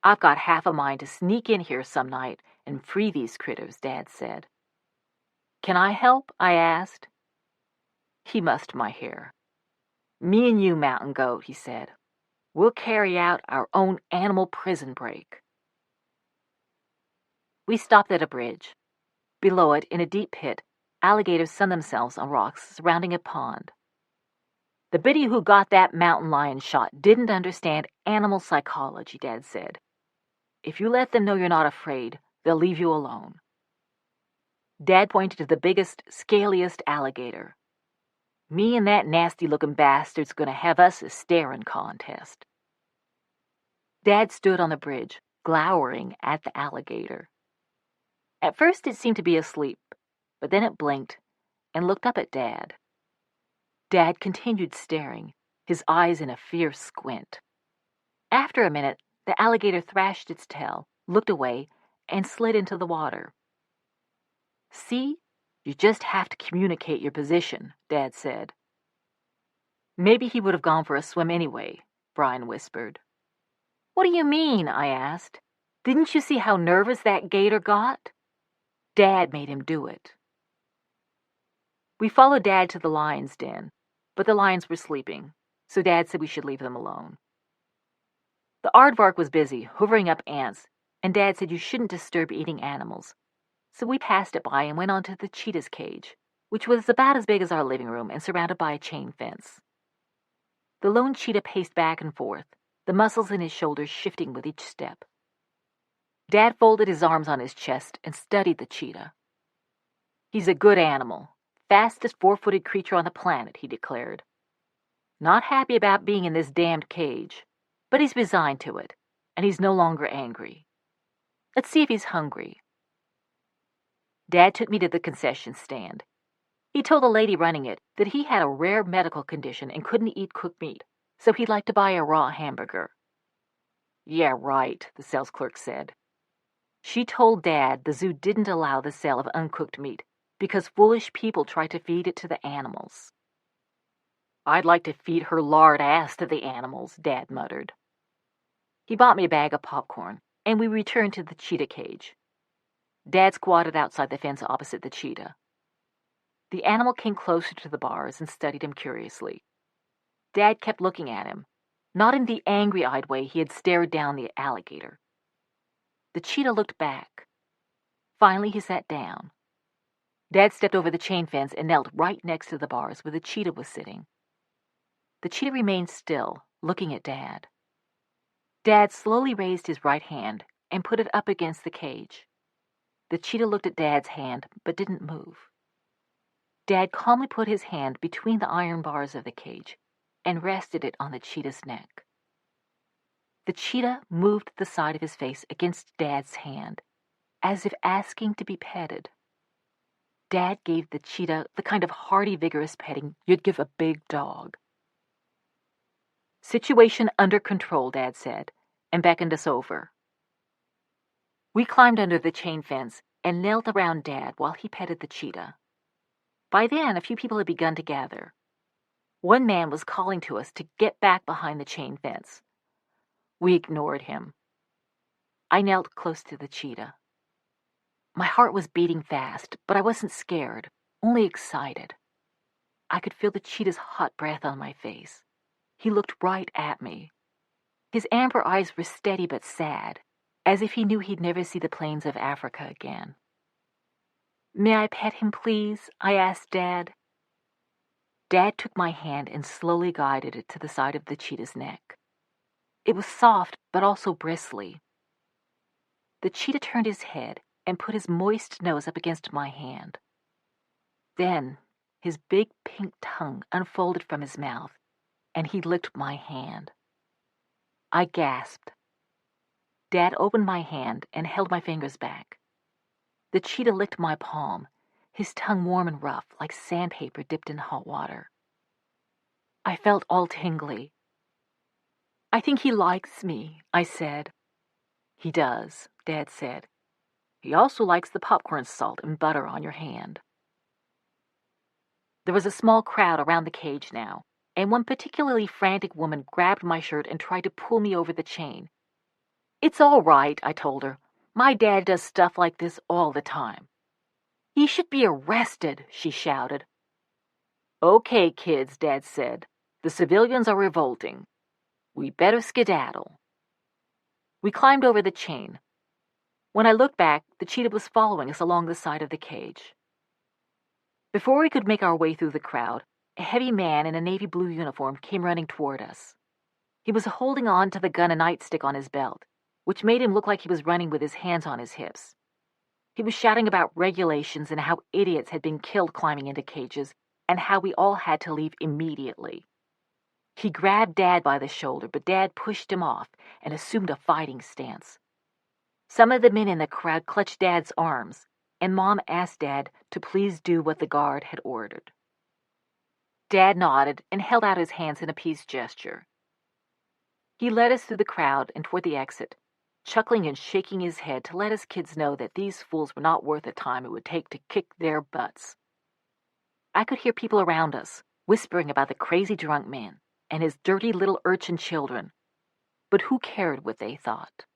I've got half a mind to sneak in here some night and free these critters, Dad said. Can I help? I asked. He mussed my hair. Me and you, Mountain Goat, he said. We'll carry out our own animal prison break. We stopped at a bridge. Below it, in a deep pit, alligators sunned themselves on rocks surrounding a pond. The biddy who got that mountain lion shot didn't understand animal psychology, Dad said. If you let them know you're not afraid, they'll leave you alone. Dad pointed to the biggest, scaliest alligator. Me and that nasty-looking bastard's going to have us a staring contest. Dad stood on the bridge, glowering at the alligator. At first it seemed to be asleep, but then it blinked and looked up at Dad. Dad continued staring, his eyes in a fierce squint. After a minute, the alligator thrashed its tail, looked away, and slid into the water. See? You just have to communicate your position, Dad said. Maybe he would have gone for a swim anyway, Brian whispered. What do you mean? I asked. Didn't you see how nervous that gator got? Dad made him do it. We followed Dad to the lion's den, but the lions were sleeping, so Dad said we should leave them alone. The aardvark was busy, hoovering up ants, and Dad said you shouldn't disturb eating animals. So we passed it by and went on to the cheetah's cage, which was about as big as our living room and surrounded by a chain fence. The lone cheetah paced back and forth, the muscles in his shoulders shifting with each step. Dad folded his arms on his chest and studied the cheetah. He's a good animal, fastest four-footed creature on the planet, he declared. Not happy about being in this damned cage, but he's resigned to it, and he's no longer angry. Let's see if he's hungry. Dad took me to the concession stand. He told the lady running it that he had a rare medical condition and couldn't eat cooked meat, so he'd like to buy a raw hamburger. Yeah, right, the sales clerk said. She told Dad the zoo didn't allow the sale of uncooked meat because foolish people try to feed it to the animals. I'd like to feed her lard ass to the animals, Dad muttered. He bought me a bag of popcorn, and we returned to the cheetah cage. Dad squatted outside the fence opposite the cheetah. The animal came closer to the bars and studied him curiously. Dad kept looking at him, not in the angry-eyed way he had stared down the alligator. The cheetah looked back. Finally, he sat down. Dad stepped over the chain fence and knelt right next to the bars where the cheetah was sitting. The cheetah remained still, looking at Dad. Dad slowly raised his right hand and put it up against the cage. The cheetah looked at Dad's hand but didn't move. Dad calmly put his hand between the iron bars of the cage and rested it on the cheetah's neck. The cheetah moved the side of his face against Dad's hand, as if asking to be petted. Dad gave the cheetah the kind of hearty, vigorous petting you'd give a big dog. "Situation under control," Dad said, and beckoned us over. We climbed under the chain fence and knelt around Dad while he petted the cheetah. By then, a few people had begun to gather. One man was calling to us to get back behind the chain fence. We ignored him. I knelt close to the cheetah. My heart was beating fast, but I wasn't scared, only excited. I could feel the cheetah's hot breath on my face. He looked right at me. His amber eyes were steady but sad, as if he knew he'd never see the plains of Africa again. "May I pet him, please?" I asked Dad. Dad took my hand and slowly guided it to the side of the cheetah's neck. It was soft, but also bristly. The cheetah turned his head and put his moist nose up against my hand. Then his big pink tongue unfolded from his mouth, and he licked my hand. I gasped. Dad opened my hand and held my fingers back. The cheetah licked my palm, his tongue warm and rough, like sandpaper dipped in hot water. I felt all tingly. "I think he likes me," I said. "He does," Dad said. "He also likes the popcorn salt and butter on your hand." There was a small crowd around the cage now, and one particularly frantic woman grabbed my shirt and tried to pull me over the chain. "It's all right," I told her. "My dad does stuff like this all the time." "He should be arrested," she shouted. "Okay, kids," Dad said. "The civilians are revolting. We better skedaddle." We climbed over the chain. When I looked back, the cheetah was following us along the side of the cage. Before we could make our way through the crowd, a heavy man in a navy blue uniform came running toward us. He was holding on to the gun and nightstick on his belt, which made him look like he was running with his hands on his hips. He was shouting about regulations and how idiots had been killed climbing into cages and how we all had to leave immediately. He grabbed Dad by the shoulder, but Dad pushed him off and assumed a fighting stance. Some of the men in the crowd clutched Dad's arms, and Mom asked Dad to please do what the guard had ordered. Dad nodded and held out his hands in a peace gesture. He led us through the crowd and toward the exit, chuckling and shaking his head to let us kids know that these fools were not worth the time it would take to kick their butts. I could hear people around us whispering about the crazy drunk man and his dirty little urchin children, but who cared what they thought?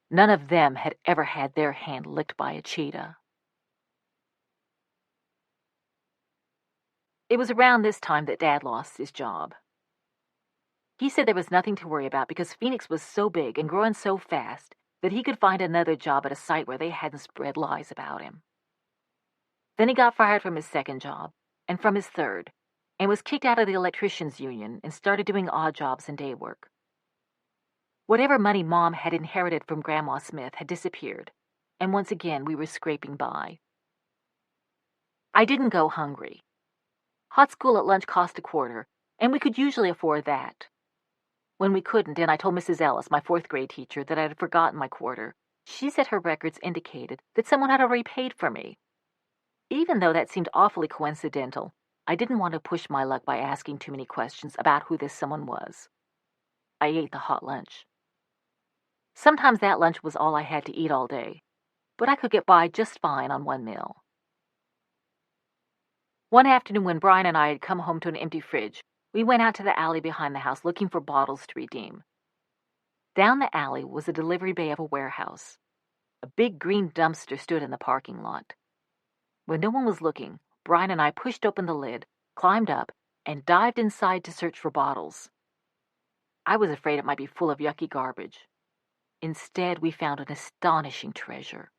None of them had ever had their hand licked by a cheetah. It was around this time that Dad lost his job. He said there was nothing to worry about because Phoenix was so big and growing so fast that he could find another job at a site where they hadn't spread lies about him. Then he got fired from his second job and from his third, and was kicked out of the electricians' union and started doing odd jobs and day work. Whatever money Mom had inherited from Grandma Smith had disappeared, and once again we were scraping by. I didn't go hungry. Hot school at lunch cost $0.25, and we could usually afford that. When we couldn't, and I told Mrs. Ellis, my fourth-grade teacher, that I had forgotten my quarter, she said her records indicated that someone had already paid for me. Even though that seemed awfully coincidental, I didn't want to push my luck by asking too many questions about who this someone was. I ate the hot lunch. Sometimes that lunch was all I had to eat all day, but I could get by just fine on one meal. One afternoon when Brian and I had come home to an empty fridge, we went out to the alley behind the house looking for bottles to redeem. Down the alley was a delivery bay of a warehouse. A big green dumpster stood in the parking lot. When no one was looking, Brian and I pushed open the lid, climbed up, and dived inside to search for bottles. I was afraid it might be full of yucky garbage. Instead, we found an astonishing treasure.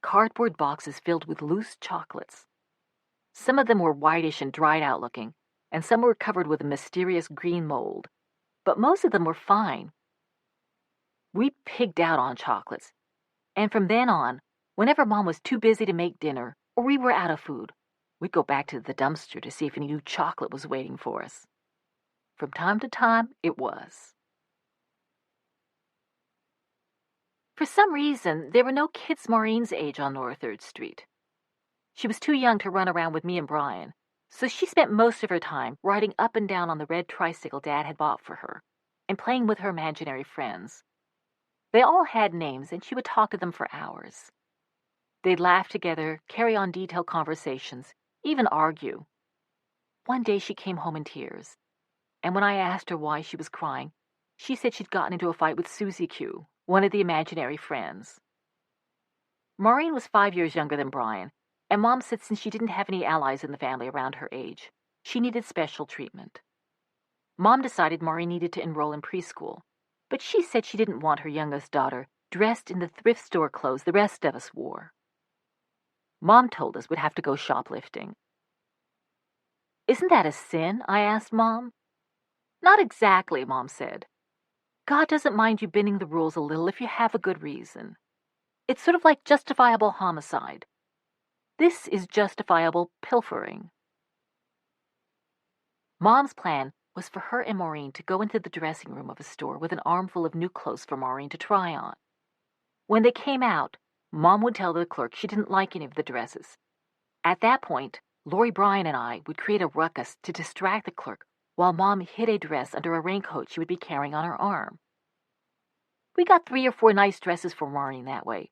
cardboard boxes filled with loose chocolates. Some of them were whitish and dried out looking, and some were covered with a mysterious green mold, but most of them were fine. We pigged out on chocolates, and from then on, whenever Mom was too busy to make dinner or we were out of food, we'd go back to the dumpster to see if any new chocolate was waiting for us. From time to time, it was. For some reason, there were no kids Maureen's age on North 3rd Street. She was too young to run around with me and Brian, so she spent most of her time riding up and down on the red tricycle Dad had bought for her and playing with her imaginary friends. They all had names, and she would talk to them for hours. They'd laugh together, carry on detailed conversations, even argue. One day she came home in tears, and when I asked her why she was crying, she said she'd gotten into a fight with Susie Q, one of the imaginary friends. Maureen was 5 years younger than Brian, and Mom said since she didn't have any allies in the family around her age, she needed special treatment. Mom decided Maureen needed to enroll in preschool, but she said she didn't want her youngest daughter dressed in the thrift store clothes the rest of us wore. Mom told us we'd have to go shoplifting. Isn't that a sin? I asked Mom. Not exactly, Mom said. God doesn't mind you bending the rules a little if you have a good reason. It's sort of like justifiable homicide. This is justifiable pilfering. Mom's plan was for her and Maureen to go into the dressing room of a store with an armful of new clothes for Maureen to try on. When they came out, Mom would tell the clerk she didn't like any of the dresses. At that point, Lori Bryan and I would create a ruckus to distract the clerk while Mom hid a dress under a raincoat she would be carrying on her arm. We got 3 or 4 nice dresses for Maureen that way.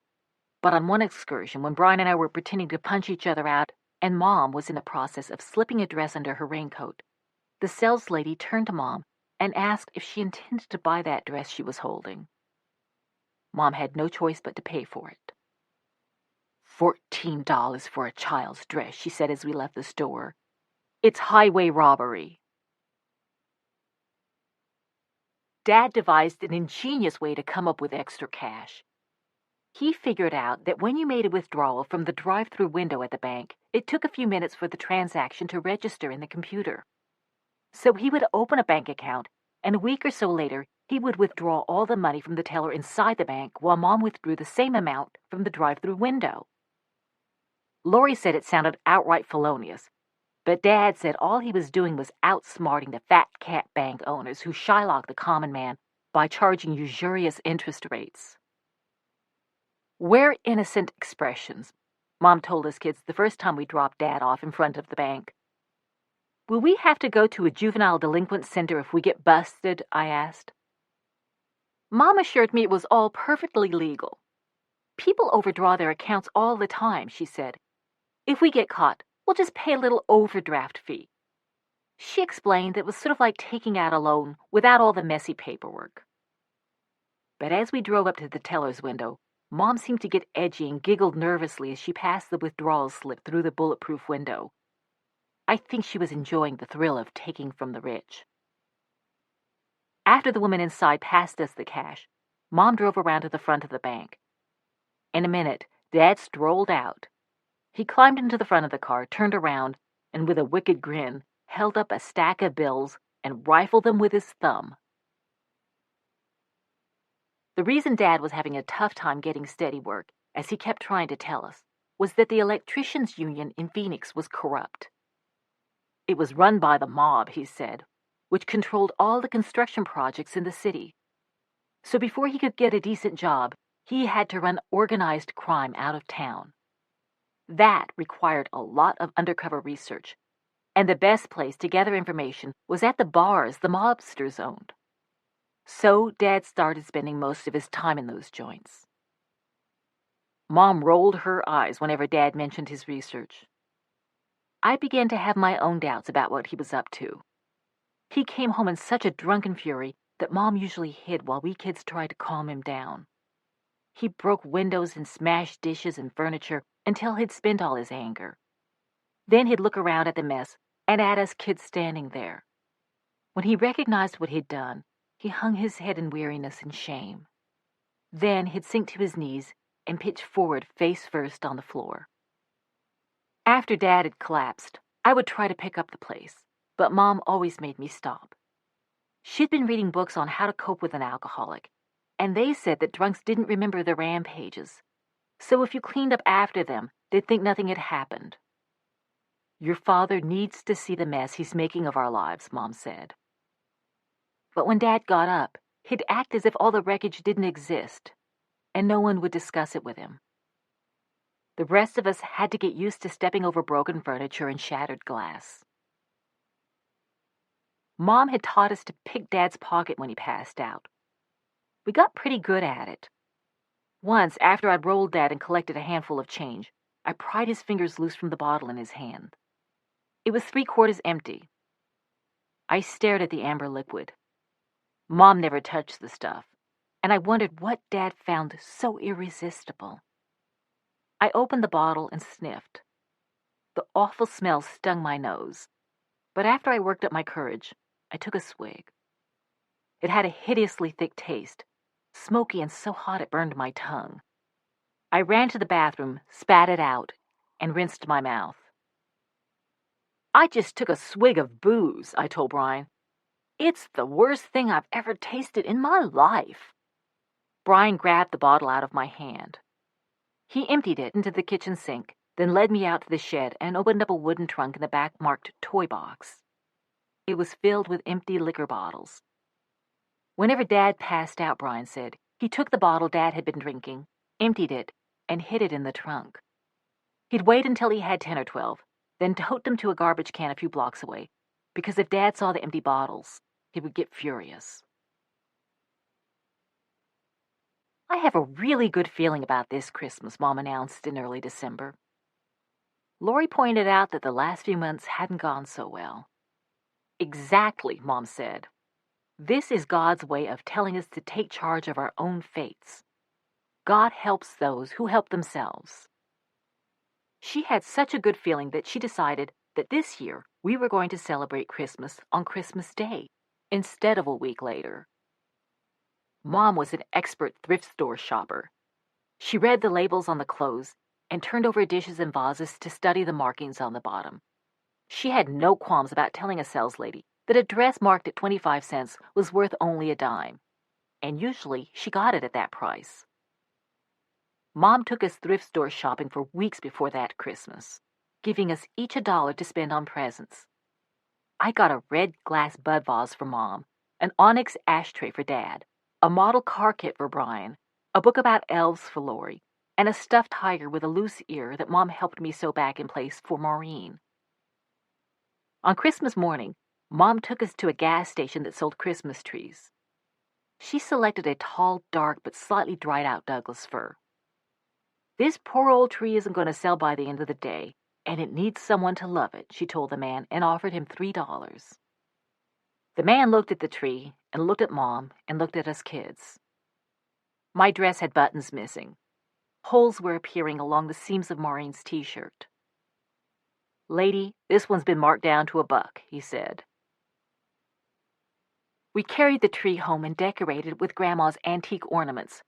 But on one excursion, when Brian and I were pretending to punch each other out, and Mom was in the process of slipping a dress under her raincoat, the sales lady turned to Mom and asked if she intended to buy that dress she was holding. Mom had no choice but to pay for it. $14 for a child's dress, she said as we left the store. It's highway robbery. Dad devised an ingenious way to come up with extra cash. He figured out that when you made a withdrawal from the drive-through window at the bank, it took a few minutes for the transaction to register in the computer. So he would open a bank account, and a week or so later, he would withdraw all the money from the teller inside the bank while Mom withdrew the same amount from the drive-through window. Lori said it sounded outright felonious, but Dad said all he was doing was outsmarting the fat cat bank owners who shylock the common man by charging usurious interest rates. We're innocent expressions, Mom told us kids the first time we dropped Dad off in front of the bank. Will we have to go to a juvenile delinquent center if we get busted? I asked. Mom assured me it was all perfectly legal. People overdraw their accounts all the time, she said. If we get caught, we'll just pay a little overdraft fee. She explained that it was sort of like taking out a loan without all the messy paperwork. But as we drove up to the teller's window, Mom seemed to get edgy and giggled nervously as she passed the withdrawal slip through the bulletproof window. I think she was enjoying the thrill of taking from the rich. After the woman inside passed us the cash, Mom drove around to the front of the bank. In a minute, Dad strolled out. He climbed into the front of the car, turned around, and with a wicked grin, held up a stack of bills and rifled them with his thumb. The reason Dad was having a tough time getting steady work, as he kept trying to tell us, was that the electricians' union in Phoenix was corrupt. It was run by the mob, he said, which controlled all the construction projects in the city. So before he could get a decent job, he had to run organized crime out of town. That required a lot of undercover research, and the best place to gather information was at the bars the mobsters owned. So Dad started spending most of his time in those joints. Mom rolled her eyes whenever Dad mentioned his research. I began to have my own doubts about what he was up to. He came home in such a drunken fury that Mom usually hid while we kids tried to calm him down. He broke windows and smashed dishes and furniture until he'd spent all his anger. Then he'd look around at the mess and at us kids standing there. When he recognized what he'd done, he hung his head in weariness and shame. Then he'd sink to his knees and pitch forward face first on the floor. After Dad had collapsed, I would try to pick up the place, but Mom always made me stop. She'd been reading books on how to cope with an alcoholic, and they said that drunks didn't remember their rampages. So if you cleaned up after them, they'd think nothing had happened. Your father needs to see the mess he's making of our lives, Mom said. But when Dad got up, he'd act as if all the wreckage didn't exist, and no one would discuss it with him. The rest of us had to get used to stepping over broken furniture and shattered glass. Mom had taught us to pick Dad's pocket when he passed out. We got pretty good at it. Once, after I'd rolled Dad and collected a handful of change, I pried his fingers loose from the bottle in his hand. It was 3/4 empty. I stared at the amber liquid. Mom never touched the stuff, and I wondered what Dad found so irresistible. I opened the bottle and sniffed. The awful smell stung my nose, but after I worked up my courage, I took a swig. It had a hideously thick taste, smoky and so hot it burned my tongue. I ran to the bathroom, spat it out, and rinsed my mouth. I just took a swig of booze, I told Brian. It's the worst thing I've ever tasted in my life. Brian grabbed the bottle out of my hand. He emptied it into the kitchen sink, then led me out to the shed and opened up a wooden trunk in the back marked toy box. It was filled with empty liquor bottles. Whenever Dad passed out, Brian said, he took the bottle Dad had been drinking, emptied it, and hid it in the trunk. He'd wait until he had 10 or 12, then tote them to a garbage can a few blocks away, because if Dad saw the empty bottles, he would get furious. I have a really good feeling about this Christmas, Mom announced in early December. Lori pointed out that the last few months hadn't gone so well. Exactly, Mom said. This is God's way of telling us to take charge of our own fates. God helps those who help themselves. She had such a good feeling that she decided that this year we were going to celebrate Christmas on Christmas Day instead of a week later. Mom was an expert thrift store shopper. She read the labels on the clothes and turned over dishes and vases to study the markings on the bottom. She had no qualms about telling a sales lady that a dress marked at 25 cents was worth only a dime, and usually she got it at that price. Mom took us thrift store shopping for weeks before that Christmas, giving us each $1 to spend on presents. I got a red glass bud vase for Mom, an onyx ashtray for Dad, a model car kit for Brian, a book about elves for Lori, and a stuffed tiger with a loose ear that Mom helped me sew back in place for Maureen. On Christmas morning, Mom took us to a gas station that sold Christmas trees. She selected a tall, dark, but slightly dried-out Douglas fir. This poor old tree isn't going to sell by the end of the day, and it needs someone to love it, she told the man and offered him $3. The man looked at the tree and looked at Mom and looked at us kids. My dress had buttons missing. Holes were appearing along the seams of Maureen's t-shirt. Lady, this one's been marked down to $1, he said. We carried the tree home and decorated it with Grandma's antique ornaments,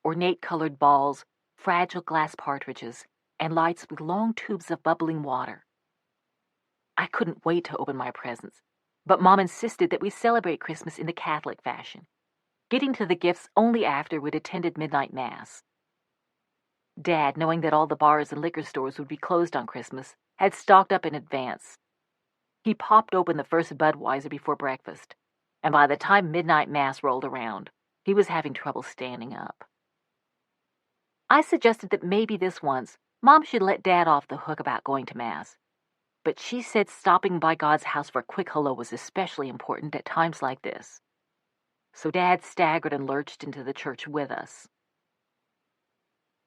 ornate colored balls, fragile glass partridges, and lights with long tubes of bubbling water. I couldn't wait to open my presents, but Mom insisted that we celebrate Christmas in the Catholic fashion, getting to the gifts only after we'd attended midnight mass. Dad, knowing that all the bars and liquor stores would be closed on Christmas, had stocked up in advance. He popped open the first Budweiser before breakfast, and by the time midnight mass rolled around, he was having trouble standing up. I suggested that maybe this once, Mom should let Dad off the hook about going to mass, but she said stopping by God's house for a quick hello was especially important at times like this. So Dad staggered and lurched into the church with us.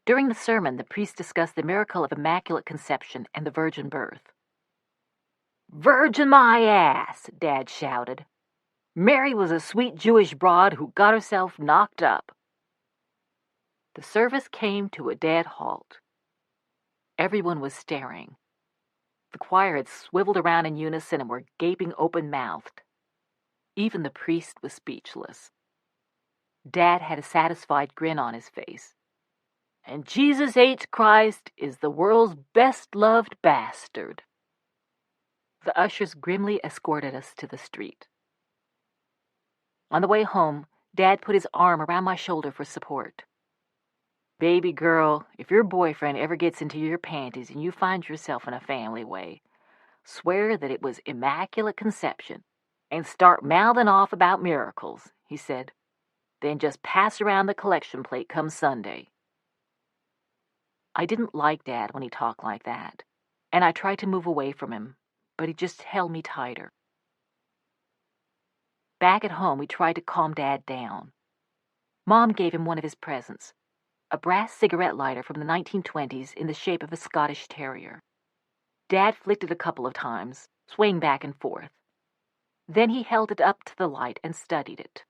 During the sermon, the priest discussed the miracle of Immaculate Conception and the virgin birth. "Virgin my ass," Dad shouted. "Mary was a sweet Jewish broad who got herself knocked up." The service came to a dead halt. Everyone was staring. The choir had swiveled around in unison and were gaping open-mouthed. Even the priest was speechless. Dad had a satisfied grin on his face. And Jesus H. Christ is the world's best-loved bastard. The ushers grimly escorted us to the street. On the way home, Dad put his arm around my shoulder for support. Baby girl, if your boyfriend ever gets into your panties and you find yourself in a family way, swear that it was Immaculate Conception and start mouthing off about miracles, he said. Then just pass around the collection plate come Sunday. I didn't like Dad when he talked like that, and I tried to move away from him, but he just held me tighter. Back at home, we tried to calm Dad down. Mom gave him one of his presents, a brass cigarette lighter from the 1920s in the shape of a Scottish terrier. Dad flicked it a couple of times, swaying back and forth. Then he held it up to the light and studied it.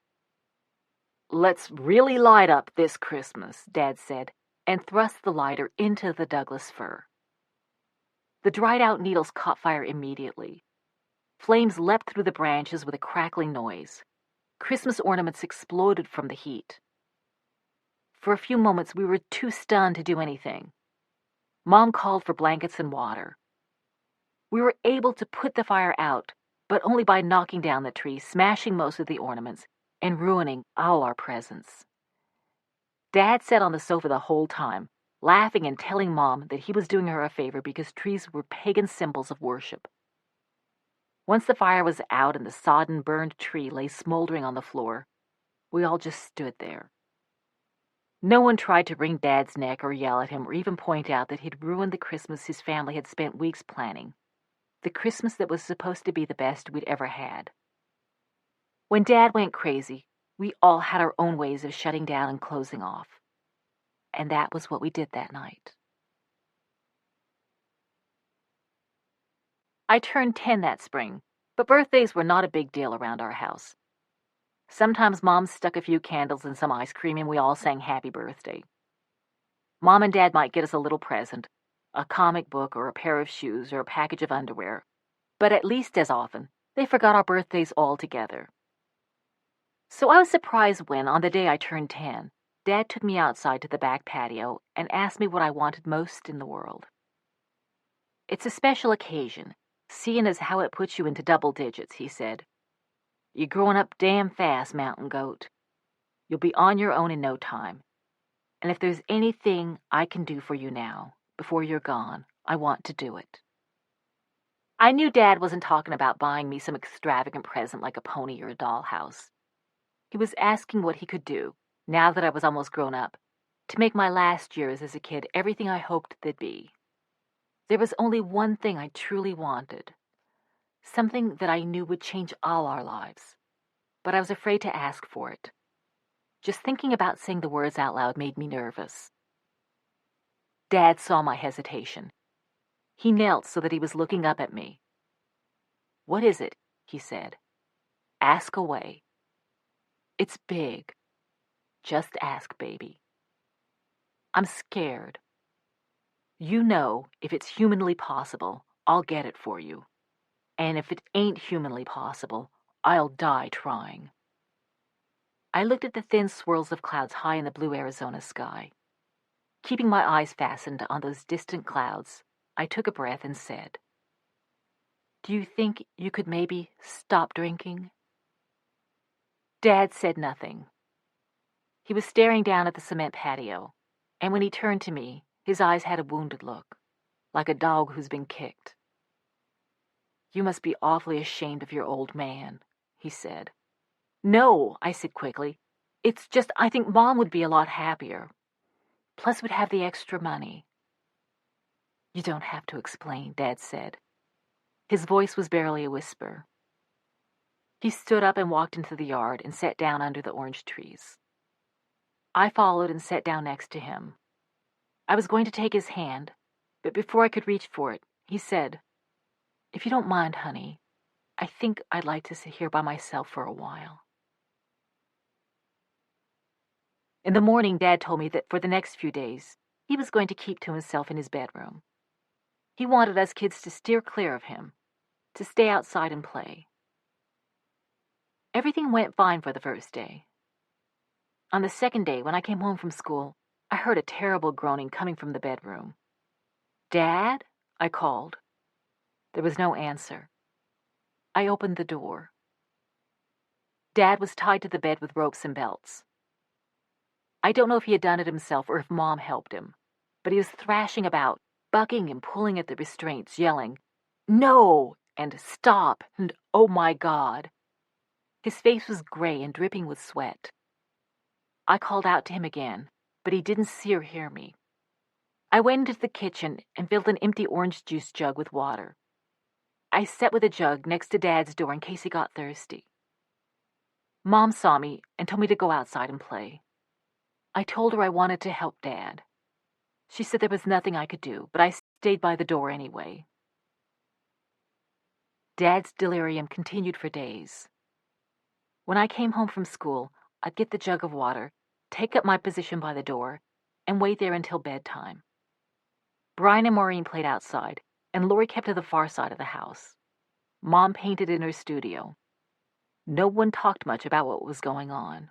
"Let's really light up this Christmas," Dad said, and thrust the lighter into the Douglas fir. The dried-out needles caught fire immediately. Flames leapt through the branches with a crackling noise. Christmas ornaments exploded from the heat. For a few moments, we were too stunned to do anything. Mom called for blankets and water. We were able to put the fire out, but only by knocking down the tree, smashing most of the ornaments, and ruining all our presents. Dad sat on the sofa the whole time, laughing and telling Mom that he was doing her a favor because trees were pagan symbols of worship. Once the fire was out and the sodden, burned tree lay smoldering on the floor, we all just stood there. No one tried to wring Dad's neck or yell at him or even point out that he'd ruined the Christmas his family had spent weeks planning, the Christmas that was supposed to be the best we'd ever had. When Dad went crazy, we all had our own ways of shutting down and closing off. And that was what we did that night. I turned 10 that spring, but birthdays were not a big deal around our house. Sometimes Mom stuck a few candles and some ice cream and we all sang happy birthday. Mom and Dad might get us a little present, a comic book or a pair of shoes or a package of underwear, but at least as often, they forgot our birthdays altogether. So I was surprised when, on the day I turned 10, Dad took me outside to the back patio and asked me what I wanted most in the world. "It's a special occasion, seeing as how it puts you into double digits," he said. "You're growing up damn fast, mountain goat. You'll be on your own in no time. And if there's anything I can do for you now, before you're gone, I want to do it." I knew Dad wasn't talking about buying me some extravagant present like a pony or a dollhouse. He was asking what he could do, now that I was almost grown up, to make my last years as a kid everything I hoped they'd be. There was only one thing I truly wanted, something that I knew would change all our lives, but I was afraid to ask for it. Just thinking about saying the words out loud made me nervous. Dad saw my hesitation. He knelt so that he was looking up at me. "What is it?" he said. "Ask away. It's big. Just ask, baby." "I'm scared. You know, if it's humanly possible, I'll get it for you. And if it ain't humanly possible, I'll die trying." I looked at the thin swirls of clouds high in the blue Arizona sky. Keeping my eyes fastened on those distant clouds, I took a breath and said, "Do you think you could maybe stop drinking?" Dad said nothing. He was staring down at the cement patio, and when he turned to me, his eyes had a wounded look, like a dog who's been kicked. "You must be awfully ashamed of your old man," he said. "No," I said quickly. "It's just I think Mom would be a lot happier. Plus we'd have the extra money." "You don't have to explain," Dad said. His voice was barely a whisper. He stood up and walked into the yard and sat down under the orange trees. I followed and sat down next to him. I was going to take his hand, but before I could reach for it, he said, "If you don't mind, honey, I think I'd like to sit here by myself for a while." In the morning, Dad told me that for the next few days, he was going to keep to himself in his bedroom. He wanted us kids to steer clear of him, to stay outside and play. Everything went fine for the first day. On the second day, when I came home from school, I heard a terrible groaning coming from the bedroom. "Dad?" I called. There was no answer. I opened the door. Dad was tied to the bed with ropes and belts. I don't know if he had done it himself or if Mom helped him, but he was thrashing about, bucking and pulling at the restraints, yelling, "No!" and "Stop!" and "Oh my God!" His face was gray and dripping with sweat. I called out to him again, but he didn't see or hear me. I went into the kitchen and filled an empty orange juice jug with water. I sat with the jug next to Dad's door in case he got thirsty. Mom saw me and told me to go outside and play. I told her I wanted to help Dad. She said there was nothing I could do, but I stayed by the door anyway. Dad's delirium continued for days. When I came home from school, I'd get the jug of water, take up my position by the door, and wait there until bedtime. Brian and Maureen played outside, and Lori kept to the far side of the house. Mom painted in her studio. No one talked much about what was going on.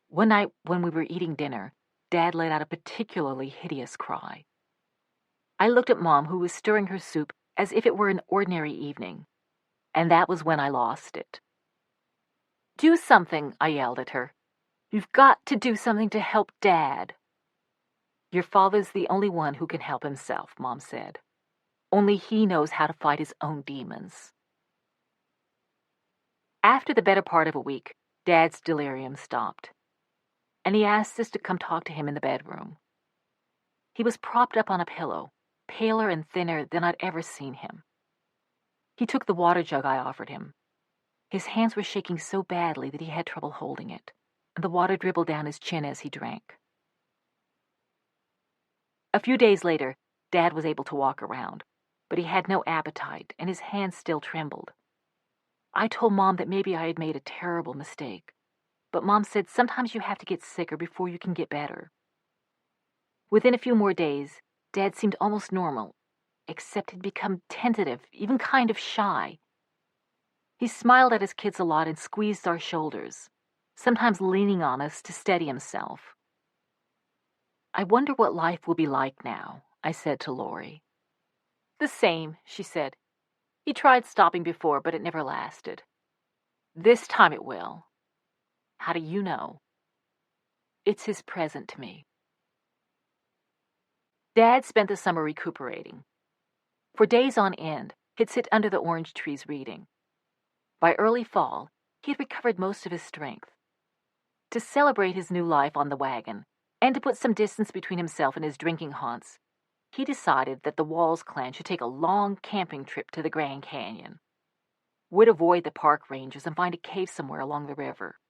One night when we were eating dinner, Dad let out a particularly hideous cry. I looked at Mom, who was stirring her soup as if it were an ordinary evening, and that was when I lost it. "Do something," I yelled at her. "You've got to do something to help Dad." "Your father's the only one who can help himself," Mom said. "Only he knows how to fight his own demons." After the better part of a week, Dad's delirium stopped, and he asked us to come talk to him in the bedroom. He was propped up on a pillow, paler and thinner than I'd ever seen him. He took the water jug I offered him. His hands were shaking so badly that he had trouble holding it, and the water dribbled down his chin as he drank. A few days later, Dad was able to walk around, but he had no appetite, and his hands still trembled. I told Mom that maybe I had made a terrible mistake, but Mom said sometimes you have to get sicker before you can get better. Within a few more days, Dad seemed almost normal, except he'd become tentative, even kind of shy. He smiled at his kids a lot and squeezed our shoulders, sometimes leaning on us to steady himself. "I wonder what life will be like now," I said to Lori. "The same," she said. "He tried stopping before, but it never lasted. This time it will." "How do you know?" "It's his present to me." Dad spent the summer recuperating. For days on end, he'd sit under the orange trees reading. By early fall, he had recovered most of his strength. To celebrate his new life on the wagon, and to put some distance between himself and his drinking haunts, he decided that the Walls clan should take a long camping trip to the Grand Canyon. We'd avoid the park rangers and find a cave somewhere along the river.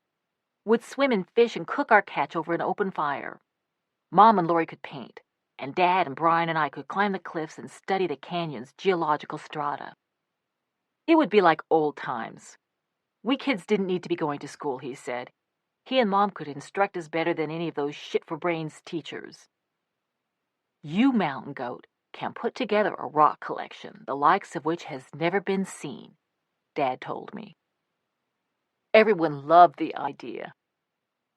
We'd swim and fish and cook our catch over an open fire. Mom and Lori could paint, and Dad and Brian and I could climb the cliffs and study the canyon's geological strata. It would be like old times. We kids didn't need to be going to school, he said. He and Mom could instruct us better than any of those shit-for-brains teachers. "You, Mountain Goat, can put together a rock collection, the likes of which has never been seen," Dad told me. Everyone loved the idea.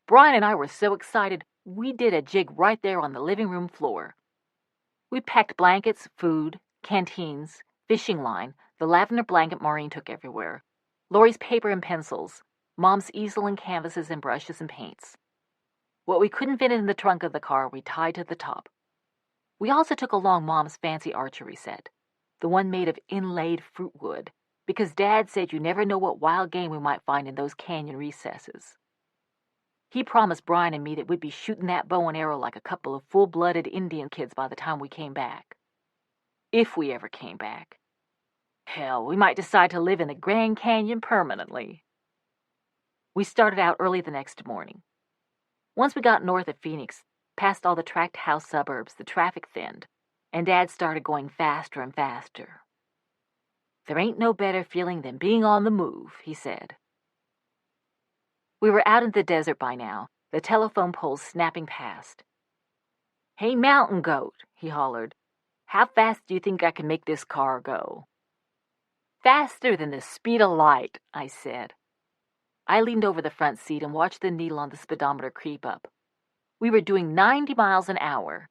Brian and I were so excited, we did a jig right there on the living room floor. We packed blankets, food, canteens, fishing line, the lavender blanket Maureen took everywhere, Lori's paper and pencils, Mom's easel and canvases and brushes and paints. What we couldn't fit in the trunk of the car, we tied to the top. We also took along Mom's fancy archery set, the one made of inlaid fruit wood, because Dad said you never know what wild game we might find in those canyon recesses. He promised Brian and me that we'd be shooting that bow and arrow like a couple of full-blooded Indian kids by the time we came back. If we ever came back. Hell, we might decide to live in the Grand Canyon permanently. We started out early the next morning. Once we got north of Phoenix, past all the tract house suburbs, the traffic thinned, and Dad started going faster and faster. "There ain't no better feeling than being on the move," he said. We were out in the desert by now, the telephone poles snapping past. "Hey, Mountain Goat," he hollered. "How fast do you think I can make this car go?" "Faster than the speed of light," I said. I leaned over the front seat and watched the needle on the speedometer creep up. We were doing 90 miles an hour.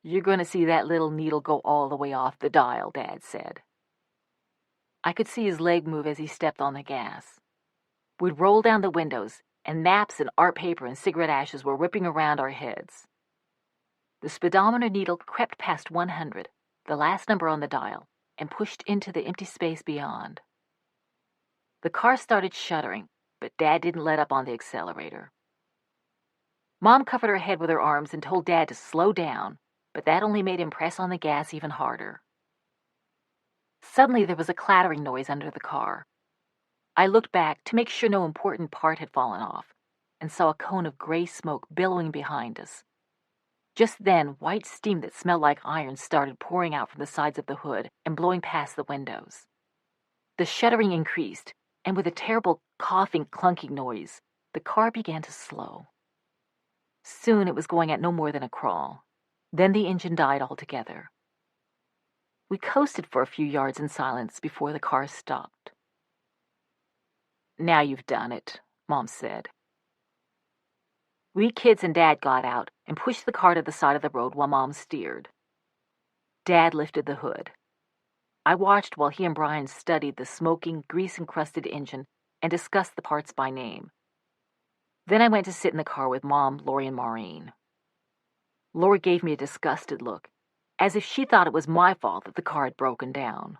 You're going to see that little needle go all the way off the dial, Dad said. I could see his leg move as he stepped on the gas. We'd roll down the windows, and maps and art paper and cigarette ashes were whipping around our heads. The speedometer needle crept past 100, the last number on the dial, and pushed into the empty space beyond. The car started shuddering, but Dad didn't let up on the accelerator. Mom covered her head with her arms and told Dad to slow down, but that only made him press on the gas even harder. Suddenly there was a clattering noise under the car. I looked back to make sure no important part had fallen off, and saw a cone of gray smoke billowing behind us. Just then, white steam that smelled like iron started pouring out from the sides of the hood and blowing past the windows. The shuddering increased, and with a terrible coughing, clunking noise, the car began to slow. Soon it was going at no more than a crawl. Then the engine died altogether. We coasted for a few yards in silence before the car stopped. "Now you've done it," Mom said. We kids and Dad got out and pushed the car to the side of the road while Mom steered. Dad lifted the hood. I watched while he and Brian studied the smoking, grease-encrusted engine and discussed the parts by name. Then I went to sit in the car with Mom, Lori, and Maureen. Lori gave me a disgusted look, as if she thought it was my fault that the car had broken down.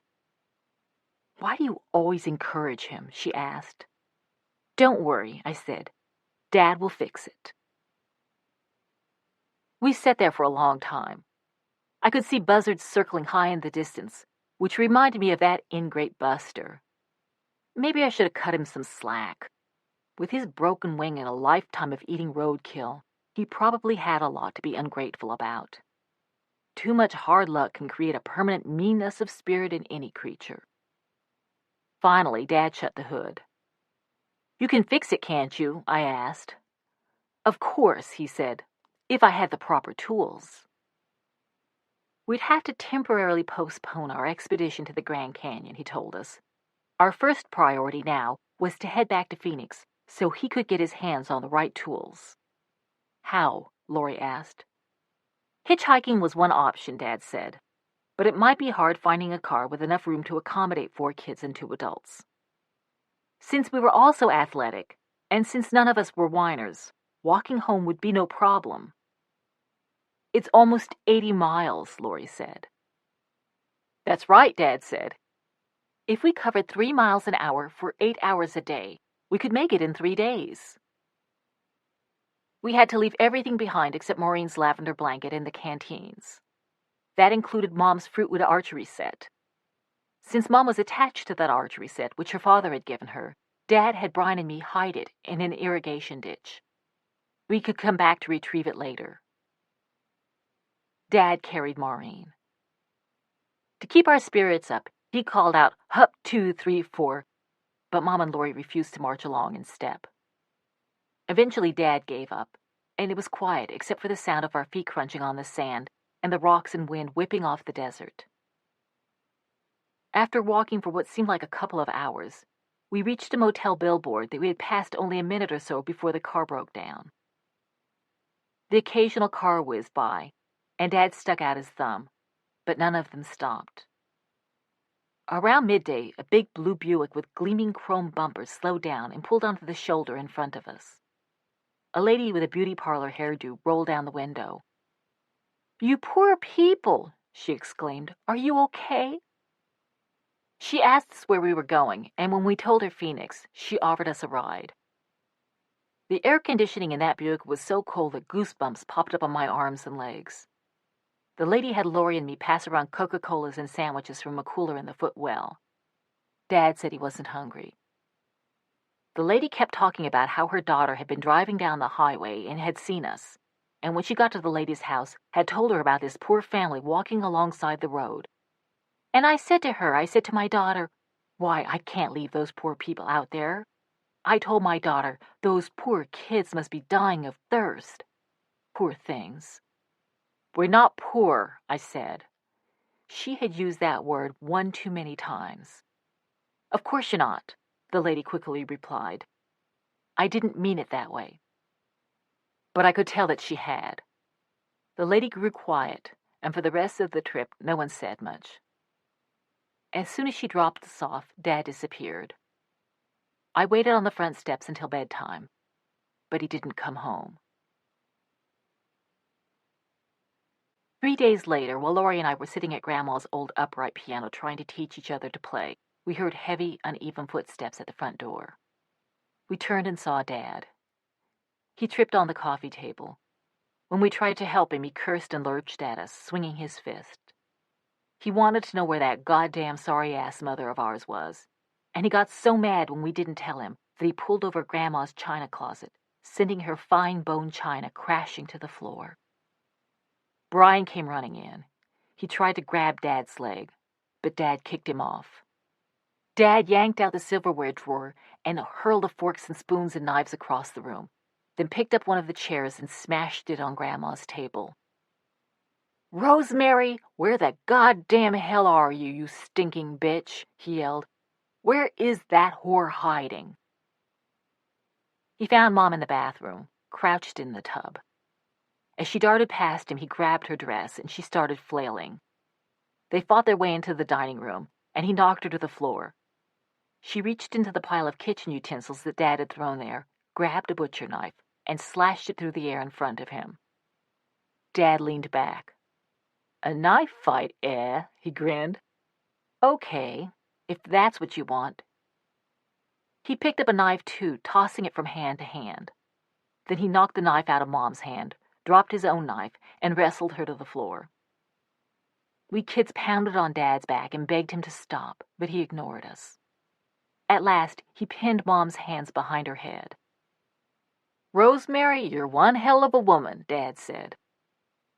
"Why do you always encourage him?" she asked. "Don't worry," I said. "Dad will fix it." We sat there for a long time. I could see buzzards circling high in the distance, which reminded me of that ingrate Buster. Maybe I should have cut him some slack. With his broken wing and a lifetime of eating roadkill, he probably had a lot to be ungrateful about. Too much hard luck can create a permanent meanness of spirit in any creature. Finally, Dad shut the hood. "You can fix it, can't you?" I asked. "Of course," he said, "if I had the proper tools." We'd have to temporarily postpone our expedition to the Grand Canyon, he told us. Our first priority now was to head back to Phoenix so he could get his hands on the right tools. "How?" Lori asked. "Hitchhiking was one option," Dad said, "but it might be hard finding a car with enough room to accommodate 4 kids and 2 adults. Since we were all so athletic, and since none of us were whiners, walking home would be no problem." "It's almost 80 miles, Lori said. "That's right," Dad said. "If we covered 3 miles an hour for 8 hours a day, we could make it in 3 days." We had to leave everything behind except Maureen's lavender blanket and the canteens. That included Mom's fruitwood archery set. Since Mom was attached to that archery set, which her father had given her, Dad had Brian and me hide it in an irrigation ditch. We could come back to retrieve it later. Dad carried Maureen. To keep our spirits up, he called out, "Hup, 2, 3, 4," but Mom and Lori refused to march along in step. Eventually, Dad gave up, and it was quiet except for the sound of our feet crunching on the sand and the rocks and wind whipping off the desert. After walking for what seemed like a couple of hours, we reached a motel billboard that we had passed only a minute or so before the car broke down. The occasional car whizzed by, and Dad stuck out his thumb, but none of them stopped. Around midday, a big blue Buick with gleaming chrome bumpers slowed down and pulled onto the shoulder in front of us. A lady with a beauty parlor hairdo rolled down the window. "You poor people," she exclaimed. "Are you okay?" She asked us where we were going, and when we told her Phoenix, she offered us a ride. The air conditioning in that Buick was so cold that goosebumps popped up on my arms and legs. The lady had Lori and me pass around Coca-Colas and sandwiches from a cooler in the footwell. Dad said he wasn't hungry. The lady kept talking about how her daughter had been driving down the highway and had seen us, and when she got to the lady's house, had told her about this poor family walking alongside the road. And I said to my daughter, "Why, I can't leave those poor people out there." I told my daughter, "Those poor kids must be dying of thirst." Poor things. "We're not poor," I said. She had used that word one too many times. "Of course you're not," the lady quickly replied. "I didn't mean it that way." but I could tell that she had. The lady grew quiet, and for the rest of the trip, no one said much. As soon as she dropped us off, Dad disappeared. I waited on the front steps until bedtime, but he didn't come home. 3 days later, while Laurie and I were sitting at Grandma's old upright piano trying to teach each other to play, we heard heavy, uneven footsteps at the front door. We turned and saw Dad. He tripped on the coffee table. When we tried to help him, he cursed and lurched at us, swinging his fist. He wanted to know where that goddamn sorry-ass mother of ours was, and he got so mad when we didn't tell him that he pulled over Grandma's china closet, sending her fine bone china crashing to the floor. Brian came running in. He tried to grab Dad's leg, but Dad kicked him off. Dad yanked out the silverware drawer and hurled the forks and spoons and knives across the room, then picked up one of the chairs and smashed it on Grandma's table. "Rosemary, where the goddamn hell are you, you stinking bitch?" he yelled. "Where is that whore hiding?" He found Mom in the bathroom, crouched in the tub. As she darted past him, he grabbed her dress, and she started flailing. They fought their way into the dining room, and he knocked her to the floor. She reached into the pile of kitchen utensils that Dad had thrown there, grabbed a butcher knife, and slashed it through the air in front of him. Dad leaned back. "A knife fight, eh?" he grinned. "Okay, if that's what you want." He picked up a knife, too, tossing it from hand to hand. Then he knocked the knife out of Mom's hand, dropped his own knife, and wrestled her to the floor. We kids pounded on Dad's back and begged him to stop, but he ignored us. At last, he pinned Mom's hands behind her head. "Rosemary, you're one hell of a woman," Dad said.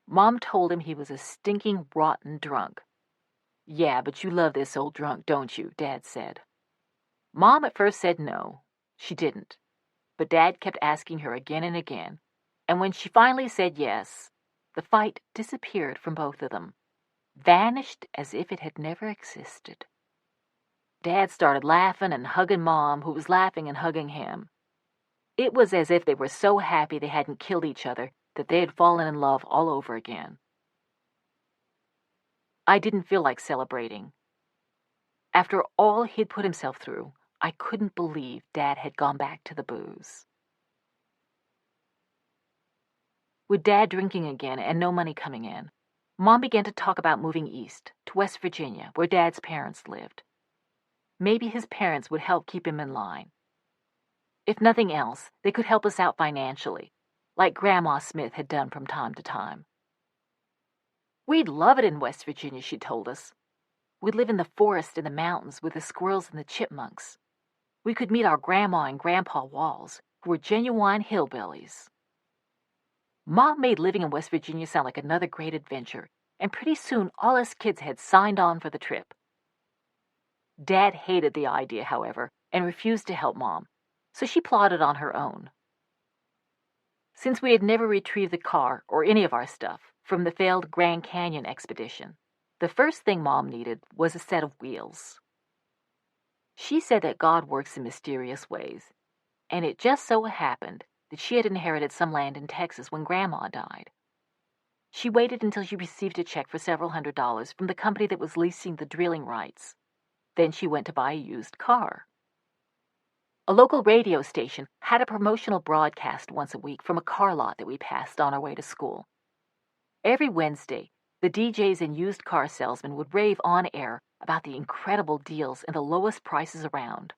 Mom told him he was a stinking, rotten drunk. "Yeah, but you love this old drunk, don't you?" Dad said. Mom at first said no, she didn't, but Dad kept asking her again and again, and when she finally said yes, the fight disappeared from both of them, vanished as if it had never existed. Dad started laughing and hugging Mom, who was laughing and hugging him. It was as if they were so happy they hadn't killed each other that they had fallen in love all over again. I didn't feel like celebrating. After all he'd put himself through, I couldn't believe Dad had gone back to the booze. With Dad drinking again and no money coming in, Mom began to talk about moving east, to West Virginia, where Dad's parents lived. Maybe his parents would help keep him in line. If nothing else, they could help us out financially, like Grandma Smith had done from time to time. "We'd love it in West Virginia," she told us. "We'd live in the forest and the mountains with the squirrels and the chipmunks. We could meet our Grandma and Grandpa Walls, who were genuine hillbillies." Mom made living in West Virginia sound like another great adventure, and pretty soon all us kids had signed on for the trip. Dad hated the idea, however, and refused to help Mom, so she plodded on her own. Since we had never retrieved the car or any of our stuff from the failed Grand Canyon expedition, the first thing Mom needed was a set of wheels. She said that God works in mysterious ways, and it just so happened that she had inherited some land in Texas when Grandma died. She waited until she received a check for several $100s from the company that was leasing the drilling rights. Then she went to buy a used car. A local radio station had a promotional broadcast once a week from a car lot that we passed on our way to school. Every Wednesday, the DJs and used car salesmen would rave on air about the incredible deals and the lowest prices around.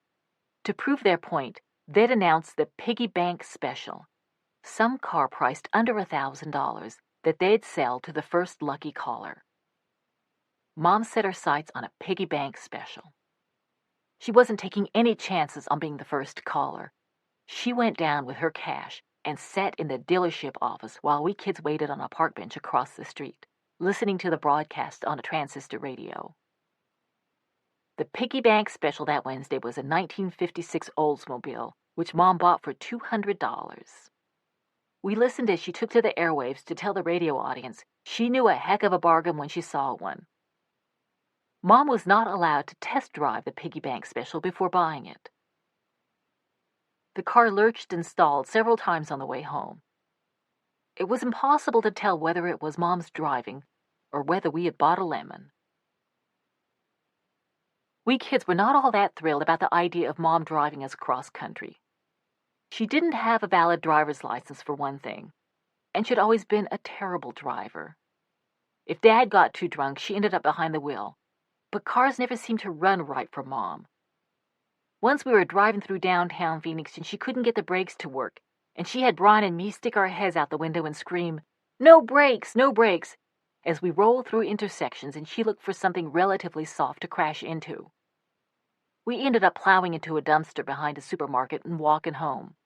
To prove their point, they'd announce the piggy bank special, some car priced under $1,000 that they'd sell to the first lucky caller. Mom set her sights on a piggy bank special. She wasn't taking any chances on being the first caller. She went down with her cash and sat in the dealership office while we kids waited on a park bench across the street, listening to the broadcast on a transistor radio. The piggy bank special that Wednesday was a 1956 Oldsmobile, which Mom bought for $200. We listened as she took to the airwaves to tell the radio audience she knew a heck of a bargain when she saw one. Mom was not allowed to test drive the piggy bank special before buying it. The car lurched and stalled several times on the way home. It was impossible to tell whether it was Mom's driving or whether we had bought a lemon. We kids were not all that thrilled about the idea of Mom driving us across country. She didn't have a valid driver's license, for one thing, and she'd always been a terrible driver. If Dad got too drunk, she ended up behind the wheel, but cars never seemed to run right for Mom. Once we were driving through downtown Phoenix and she couldn't get the brakes to work, and she had Brian and me stick our heads out the window and scream, "No brakes, no brakes," as we rolled through intersections and she looked for something relatively soft to crash into. We ended up plowing into a dumpster behind a supermarket and walking home.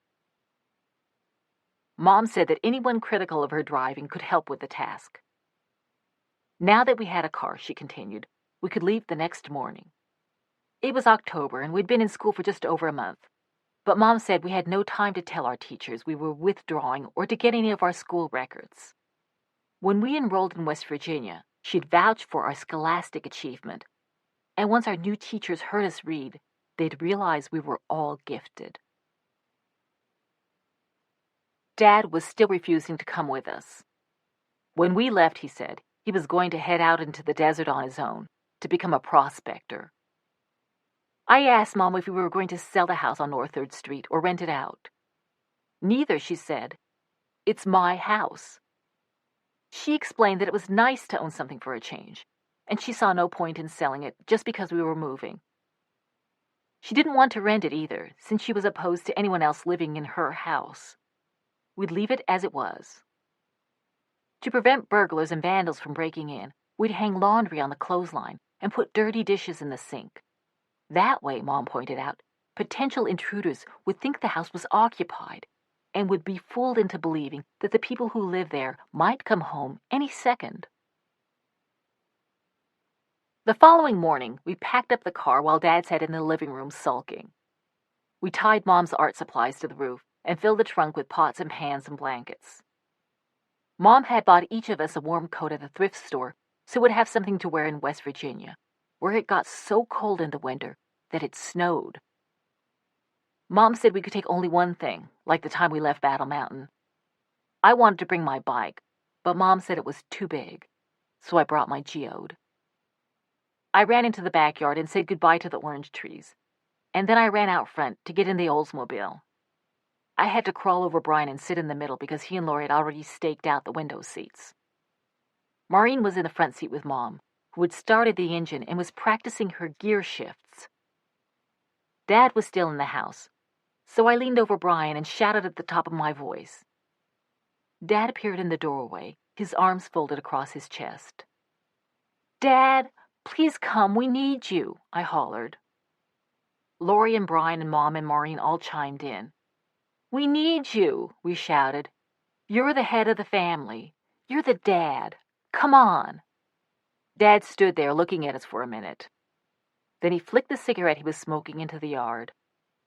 Mom said that anyone critical of her driving could help with the task. Now that we had a car, she continued, we could leave the next morning. It was October, and we'd been in school for just over a month. But Mom said we had no time to tell our teachers we were withdrawing or to get any of our school records. When we enrolled in West Virginia, she'd vouched for our scholastic achievement. And once our new teachers heard us read, they'd realize we were all gifted. Dad was still refusing to come with us. When we left, he said, he was going to head out into the desert on his own to become a prospector. I asked Mom if we were going to sell the house on North 3rd Street or rent it out. Neither, she said. It's my house. She explained that it was nice to own something for a change, and she saw no point in selling it just because we were moving. She didn't want to rent it either, since she was opposed to anyone else living in her house. We'd leave it as it was. To prevent burglars and vandals from breaking in, we'd hang laundry on the clothesline and put dirty dishes in the sink. That way, Mom pointed out, potential intruders would think the house was occupied and would be fooled into believing that the people who live there might come home any second. The following morning, we packed up the car while Dad sat in the living room sulking. We tied Mom's art supplies to the roof and filled the trunk with pots and pans and blankets. Mom had bought each of us a warm coat at the thrift store so we'd have something to wear in West Virginia, where it got so cold in the winter that it snowed. Mom said we could take only one thing, like the time we left Battle Mountain. I wanted to bring my bike, but Mom said it was too big, so I brought my geode. I ran into the backyard and said goodbye to the orange trees, and then I ran out front to get in the Oldsmobile. I had to crawl over Brian and sit in the middle because he and Lori had already staked out the window seats. Maureen was in the front seat with Mom, who had started the engine and was practicing her gear shifts. Dad was still in the house, so I leaned over Brian and shouted at the top of my voice. Dad appeared in the doorway, his arms folded across his chest. "Dad, please come, we need you," I hollered. Lori and Brian and Mom and Maureen all chimed in. "We need you," we shouted. "You're the head of the family. You're the dad. Come on." Dad stood there looking at us for a minute. Then he flicked the cigarette he was smoking into the yard,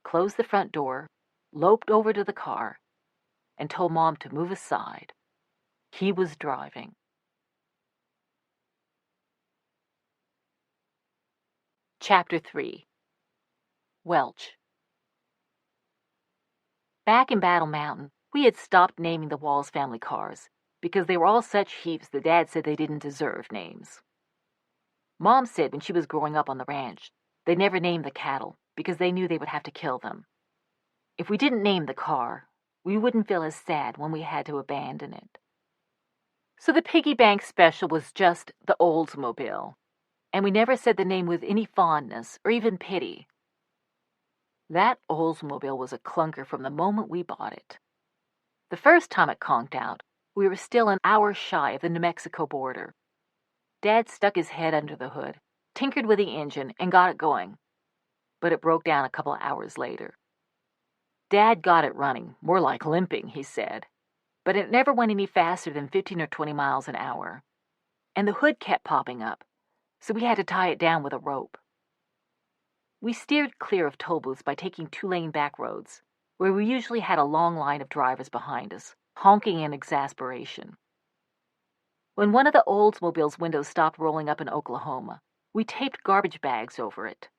closed the front door, loped over to the car, and told Mom to move aside. He was driving. Chapter 3. Welch. Back in Battle Mountain, we had stopped naming the Walls family cars because they were all such heaps that Dad said they didn't deserve names. Mom said when she was growing up on the ranch, they never named the cattle because they knew they would have to kill them. If we didn't name the car, we wouldn't feel as sad when we had to abandon it. So the piggy bank special was just the Oldsmobile, and we never said the name with any fondness or even pity. That Oldsmobile was a clunker from the moment we bought it. The first time it conked out, we were still an hour shy of the New Mexico border. Dad stuck his head under the hood, tinkered with the engine, and got it going. But it broke down a couple of hours later. Dad got it running, more like limping, he said. But it never went any faster than 15 or 20 miles an hour. And the hood kept popping up, so we had to tie it down with a rope. We steered clear of toll booths by taking 2-lane back roads, where we usually had a long line of drivers behind us, honking in exasperation. When one of the Oldsmobile's windows stopped rolling up in Oklahoma, we taped garbage bags over it.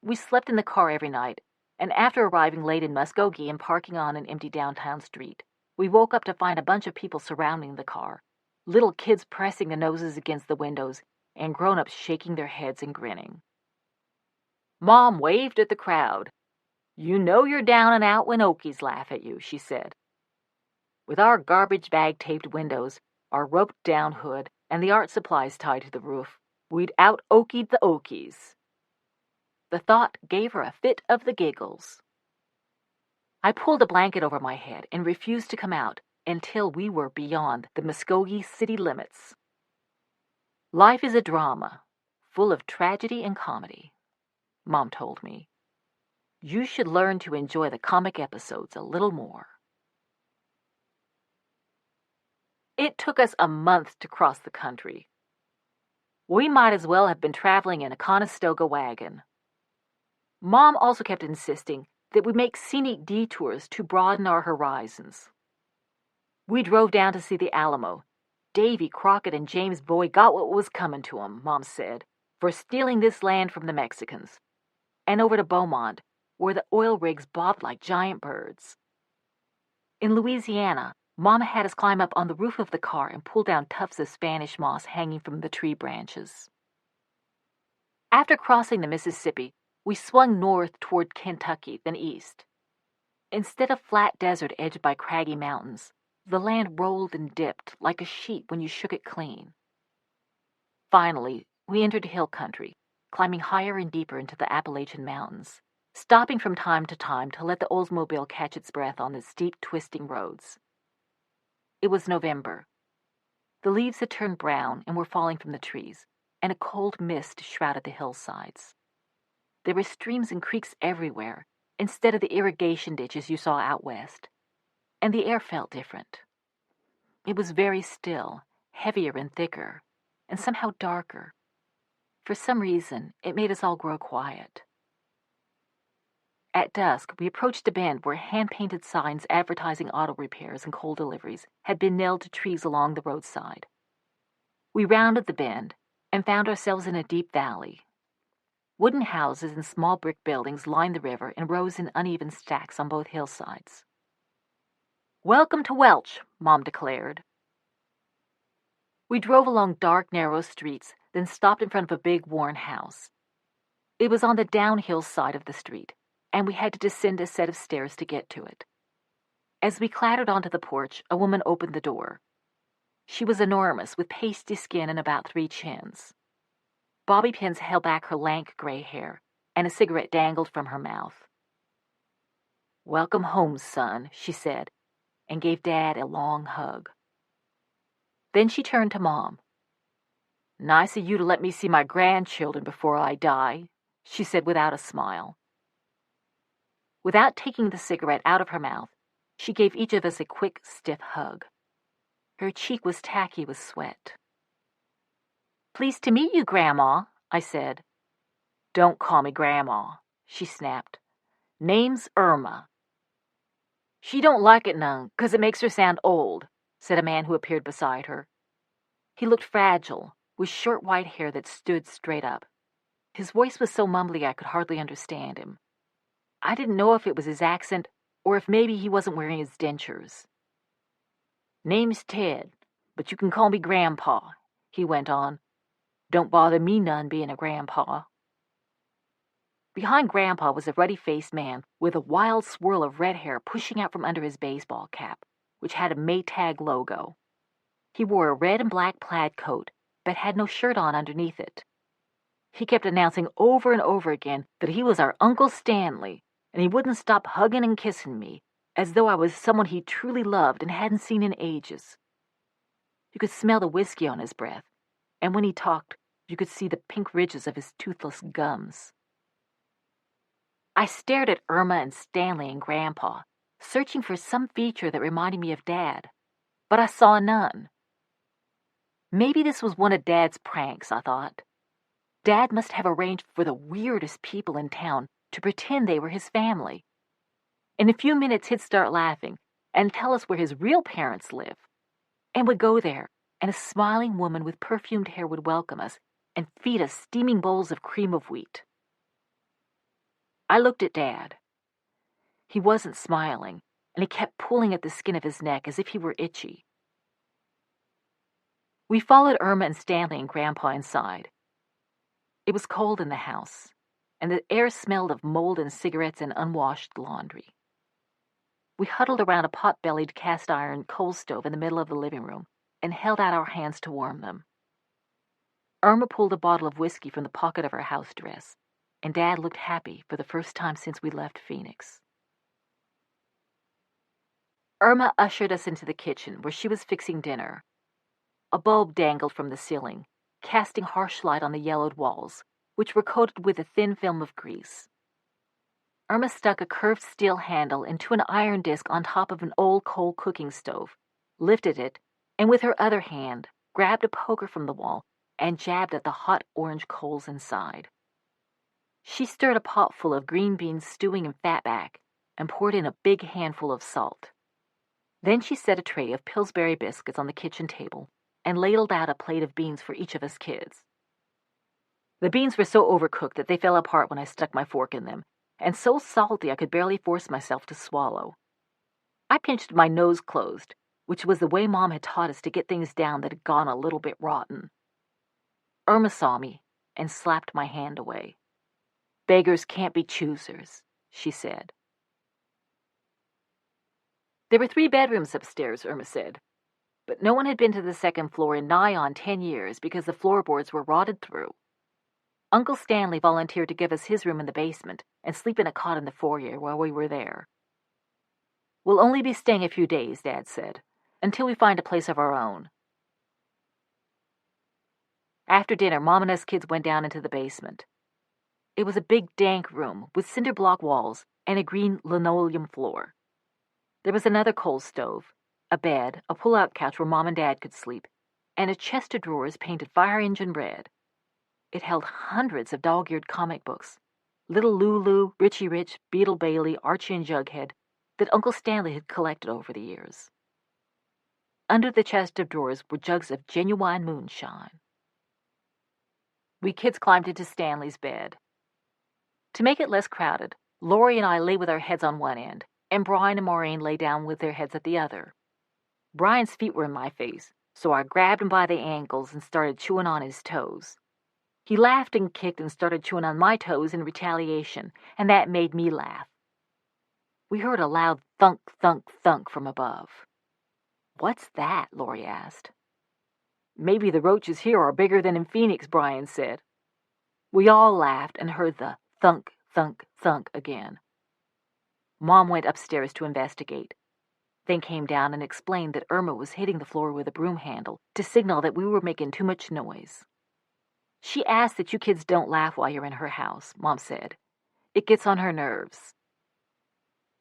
We slept in the car every night, and after arriving late in Muskogee and parking on an empty downtown street, We woke up to find a bunch of people surrounding the car, little kids pressing their noses against the windows, and grown-ups shaking their heads and grinning. Mom waved at the crowd. "You know you're down and out when Okies laugh at you," she said. With our garbage bag-taped windows, our roped-down hood, and the art supplies tied to the roof, we'd out-Okied the Okies. The thought gave her a fit of the giggles. I pulled a blanket over my head and refused to come out until we were beyond the Muskogee city limits. Life is a drama, full of tragedy and comedy, Mom told me. You should learn to enjoy the comic episodes a little more. It took us a month to cross the country. We might as well have been traveling in a Conestoga wagon. Mom also kept insisting that we make scenic detours to broaden our horizons. We drove down to see the Alamo. Davy Crockett and James Bowie got what was coming to 'em, Mom said, for stealing this land from the Mexicans, and over to Beaumont, where the oil rigs bobbed like giant birds. In Louisiana, Mom had us climb up on the roof of the car and pull down tufts of Spanish moss hanging from the tree branches. After crossing the Mississippi, we swung north toward Kentucky, then east. Instead of flat desert edged by craggy mountains, the land rolled and dipped like a sheet when you shook it clean. Finally, we entered hill country, climbing higher and deeper into the Appalachian Mountains, stopping from time to let the Oldsmobile catch its breath on the steep, twisting roads. It was November. The leaves had turned brown and were falling from the trees, and a cold mist shrouded the hillsides. There were streams and creeks everywhere, instead of the irrigation ditches you saw out west, and the air felt different. It was very still, heavier and thicker, and somehow darker. For some reason, it made us all grow quiet. At dusk, we approached a bend where hand-painted signs advertising auto repairs and coal deliveries had been nailed to trees along the roadside. We rounded the bend and found ourselves in a deep valley. Wooden houses and small brick buildings lined the river and rose in uneven stacks on both hillsides. "Welcome to Welch," Mom declared. We drove along dark, narrow streets, then stopped in front of a big, worn house. It was on the downhill side of the street, and we had to descend a set of stairs to get to it. As we clattered onto the porch, a woman opened the door. She was enormous, with pasty skin and about 3 chins. Bobby pins held back her lank gray hair, and a cigarette dangled from her mouth. "Welcome home, son," she said, and gave Dad a long hug. Then she turned to Mom. "Nice of you to let me see my grandchildren before I die," she said without a smile. Without taking the cigarette out of her mouth, she gave each of us a quick, stiff hug. Her cheek was tacky with sweat. "Pleased to meet you, Grandma," I said. "Don't call me Grandma," she snapped. "Name's Irma." "She don't like it none, 'cause it makes her sound old," said a man who appeared beside her. He looked fragile, with short white hair that stood straight up. His voice was so mumbly I could hardly understand him. I didn't know if it was his accent or if maybe he wasn't wearing his dentures. "Name's Ted, but you can call me Grandpa," he went on. "Don't bother me none being a grandpa." Behind Grandpa was a ruddy-faced man with a wild swirl of red hair pushing out from under his baseball cap, which had a Maytag logo. He wore a red and black plaid coat, but had no shirt on underneath it. He kept announcing over and over again that he was our Uncle Stanley, and he wouldn't stop hugging and kissing me, as though I was someone he truly loved and hadn't seen in ages. You could smell the whiskey on his breath, and when he talked, you could see the pink ridges of his toothless gums. I stared at Irma and Stanley and Grandpa, searching for some feature that reminded me of Dad, but I saw none. Maybe this was one of Dad's pranks, I thought. Dad must have arranged for the weirdest people in town to pretend they were his family. In a few minutes, he'd start laughing and tell us where his real parents live, and we'd go there, and a smiling woman with perfumed hair would welcome us and feed us steaming bowls of cream of wheat. I looked at Dad. He wasn't smiling, and he kept pulling at the skin of his neck as if he were itchy. We followed Irma and Stanley and Grandpa inside. It was cold in the house, and the air smelled of mold and cigarettes and unwashed laundry. We huddled around a pot-bellied cast-iron coal stove in the middle of the living room and held out our hands to warm them. Irma pulled a bottle of whiskey from the pocket of her house dress, and Dad looked happy for the first time since we left Phoenix. Irma ushered us into the kitchen, where she was fixing dinner. A bulb dangled from the ceiling, casting harsh light on the yellowed walls, which were coated with a thin film of grease. Irma stuck a curved steel handle into an iron disc on top of an old coal cooking stove, lifted it, and with her other hand, grabbed a poker from the wall and jabbed at the hot orange coals inside. She stirred a pot full of green beans stewing in fatback and poured in a big handful of salt. Then she set a tray of Pillsbury biscuits on the kitchen table and ladled out a plate of beans for each of us kids. The beans were so overcooked that they fell apart when I stuck my fork in them, and so salty I could barely force myself to swallow. I pinched my nose closed, which was the way Mom had taught us to get things down that had gone a little bit rotten. Irma saw me and slapped my hand away. "Beggars can't be choosers," she said. There were 3 bedrooms upstairs, Irma said, but no one had been to the second floor in nigh on 10 years because the floorboards were rotted through. Uncle Stanley volunteered to give us his room in the basement and sleep in a cot in the foyer while we were there. "We'll only be staying a few days," Dad said, "until we find a place of our own." After dinner, Mom and us kids went down into the basement. It was a big, dank room with cinder block walls and a green linoleum floor. There was another coal stove, a bed, a pull-out couch where Mom and Dad could sleep, and a chest of drawers painted fire engine red. It held hundreds of dog-eared comic books, Little Lulu, Richie Rich, Beetle Bailey, Archie and Jughead, that Uncle Stanley had collected over the years. Under the chest of drawers were jugs of genuine moonshine. We kids climbed into Stanley's bed. To make it less crowded, Lori and I lay with our heads on one end, and Brian and Maureen lay down with their heads at the other. Brian's feet were in my face, so I grabbed him by the ankles and started chewing on his toes. He laughed and kicked and started chewing on my toes in retaliation, and that made me laugh. We heard a loud thunk, thunk, thunk from above. "What's that?" Lori asked. "Maybe the roaches here are bigger than in Phoenix," Brian said. We all laughed and heard the thunk, thunk, thunk again. Mom went upstairs to investigate, then came down and explained that Irma was hitting the floor with a broom handle to signal that we were making too much noise. "She asked that you kids don't laugh while you're in her house," Mom said. "It gets on her nerves."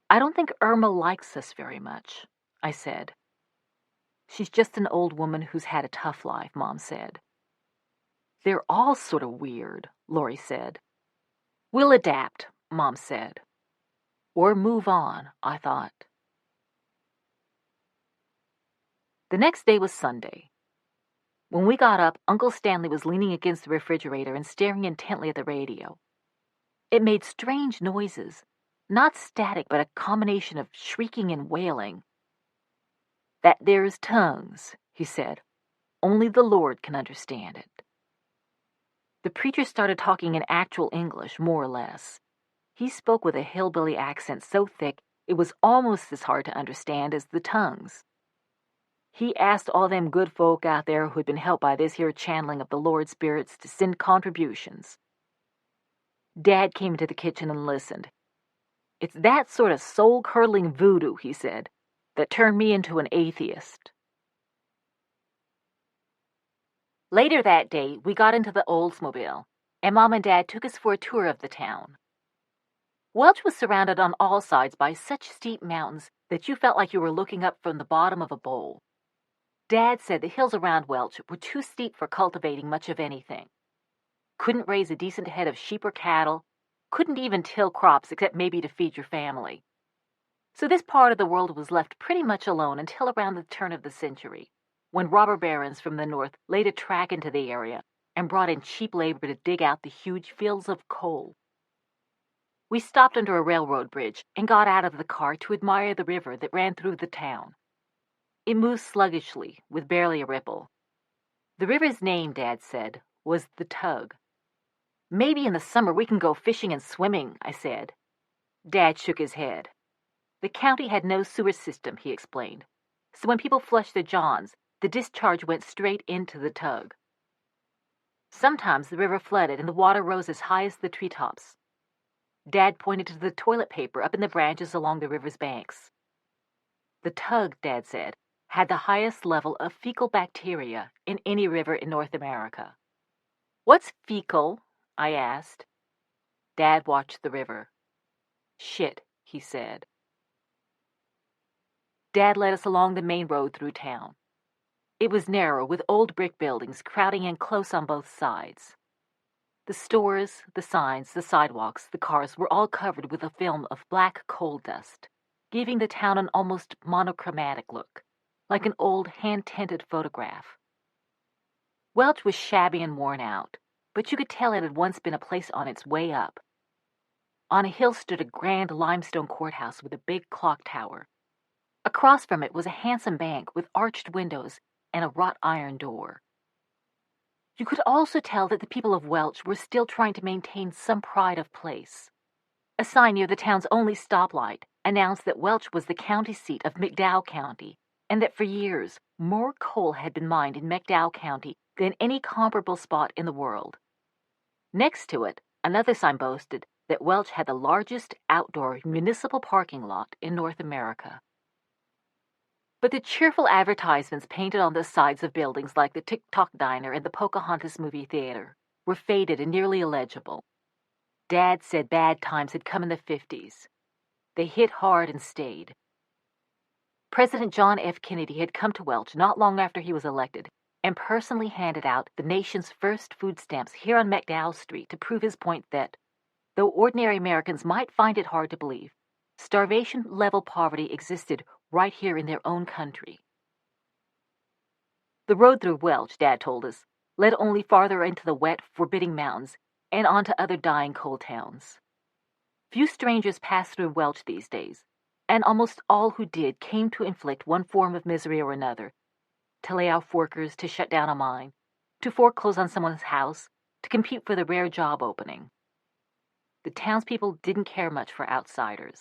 "I don't think Irma likes us very much," I said. "She's just an old woman who's had a tough life," Mom said. "They're all sort of weird," Lori said. "We'll adapt," Mom said. Or move on, I thought. The next day was Sunday. When we got up, Uncle Stanley was leaning against the refrigerator and staring intently at the radio. It made strange noises, not static, but a combination of shrieking and wailing. "That there's tongues," he said. "Only the Lord can understand it." The preacher started talking in actual English, more or less. He spoke with a hillbilly accent so thick it was almost as hard to understand as the tongues. He asked all them good folk out there who'd been helped by this here channeling of the Lord's spirits to send contributions. Dad came into the kitchen and listened. "It's that sort of soul-curdling voodoo," he said, "that turned me into an atheist." Later that day, we got into the Oldsmobile, and Mom and Dad took us for a tour of the town. Welch was surrounded on all sides by such steep mountains that you felt like you were looking up from the bottom of a bowl. Dad said the hills around Welch were too steep for cultivating much of anything. Couldn't raise a decent head of sheep or cattle, couldn't even till crops except maybe to feed your family. So this part of the world was left pretty much alone until around the turn of the century, when robber barons from the north laid a track into the area and brought in cheap labor to dig out the huge fields of coal. We stopped under a railroad bridge and got out of the car to admire the river that ran through the town. It moved sluggishly, with barely a ripple. The river's name, Dad said, was the Tug. Maybe in the summer we can go fishing and swimming, I said. Dad shook his head. The county had no sewer system, he explained. So when people flushed their johns, the discharge went straight into the Tug. Sometimes the river flooded and the water rose as high as the treetops. Dad pointed to the toilet paper up in the branches along the river's banks. The Tug, Dad said, had the highest level of fecal bacteria in any river in North America. What's fecal? I asked. Dad watched the river. Shit, he said. Dad led us along the main road through town. It was narrow, with old brick buildings crowding in close on both sides. The stores, the signs, the sidewalks, the cars were all covered with a film of black coal dust, giving the town an almost monochromatic look, like an old hand-tinted photograph. Welch was shabby and worn out, but you could tell it had once been a place on its way up. On a hill stood a grand limestone courthouse with a big clock tower. Across from it was a handsome bank with arched windows and a wrought iron door. You could also tell that the people of Welch were still trying to maintain some pride of place. A sign near the town's only stoplight announced that Welch was the county seat of McDowell County, and that for years more coal had been mined in McDowell County than any comparable spot in the world. Next to it, another sign boasted that Welch had the largest outdoor municipal parking lot in North America. But the cheerful advertisements painted on the sides of buildings like the Tick-Tock Diner and the Pocahontas Movie Theater were faded and nearly illegible. Dad said bad times had come in the 50s. They hit hard and stayed. President John F. Kennedy had come to Welch not long after he was elected and personally handed out the nation's first food stamps here on McDowell Street to prove his point that, though ordinary Americans might find it hard to believe, starvation-level poverty existed right here in their own country. The road through Welch, Dad told us, led only farther into the wet, forbidding mountains and on to other dying coal towns. Few strangers passed through Welch these days, and almost all who did came to inflict one form of misery or another, to lay off workers, to shut down a mine, to foreclose on someone's house, to compete for the rare job opening. The townspeople didn't care much for outsiders.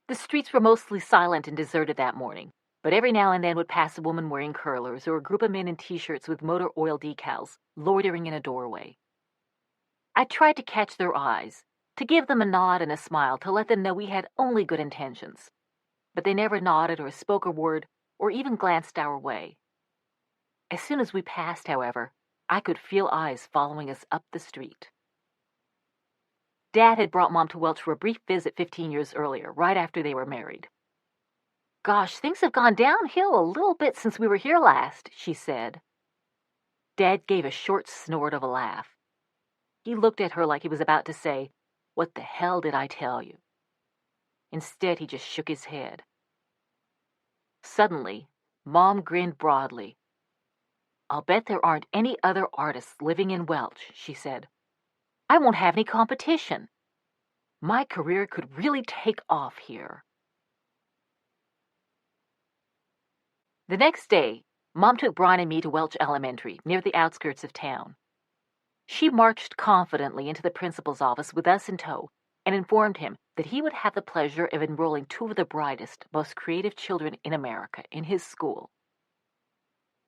The streets were mostly silent and deserted that morning, but every now and then would pass a woman wearing curlers or a group of men in T-shirts with motor oil decals loitering in a doorway. I tried to catch their eyes, to give them a nod and a smile to let them know we had only good intentions, but they never nodded or spoke a word or even glanced our way. As soon as we passed, however, I could feel eyes following us up the street. Dad had brought Mom to Welch for a brief visit 15 years earlier, right after they were married. "Gosh, things have gone downhill a little bit since we were here last," she said. Dad gave a short snort of a laugh. He looked at her like he was about to say, "What the hell did I tell you?" Instead, he just shook his head. Suddenly, Mom grinned broadly. "I'll bet there aren't any other artists living in Welch," she said. "I won't have any competition. My career could really take off here." The next day, Mom took Brian and me to Welch Elementary, near the outskirts of town. She marched confidently into the principal's office with us in tow and informed him that he would have the pleasure of enrolling two of the brightest, most creative children in America in his school.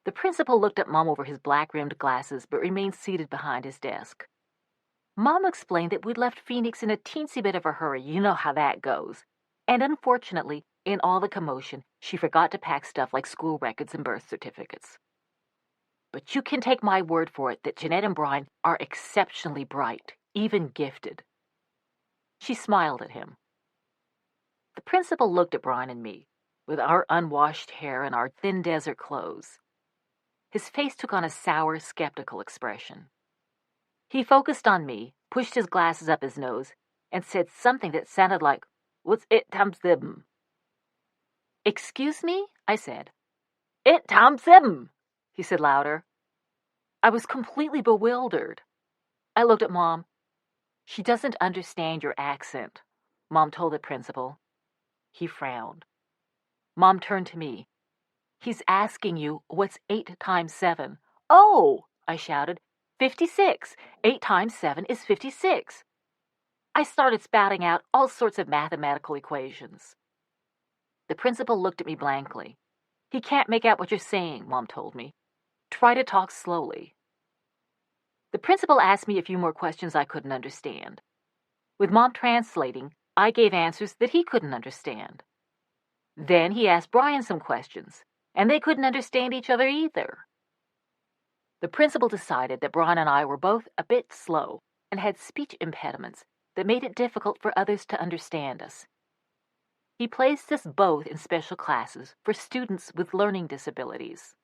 The principal looked at Mom over his black-rimmed glasses but remained seated behind his desk. Mom explained that we'd left Phoenix in a teensy bit of a hurry, you know how that goes, and unfortunately, in all the commotion, she forgot to pack stuff like school records and birth certificates. But you can take my word for it that Jeannette and Brian are exceptionally bright, even gifted. She smiled at him. The principal looked at Brian and me, with our unwashed hair and our thin desert clothes. His face took on a sour, skeptical expression. He focused on me, pushed his glasses up his nose, and said something that sounded like, "What's it times them?" "Excuse me?" I said. "It times them," he said louder. I was completely bewildered. I looked at Mom. "She doesn't understand your accent," Mom told the principal. He frowned. Mom turned to me. "He's asking you what's 8 times 7. "Oh," I shouted. 56. 8 times 7 is 56. I started spouting out all sorts of mathematical equations. The principal looked at me blankly. "He can't make out what you're saying," Mom told me. "Try to talk slowly." The principal asked me a few more questions I couldn't understand. With Mom translating, I gave answers that he couldn't understand. Then he asked Brian some questions, and they couldn't understand each other either. The principal decided that Brian and I were both a bit slow and had speech impediments that made it difficult for others to understand us. He placed us both in special classes for students with learning disabilities.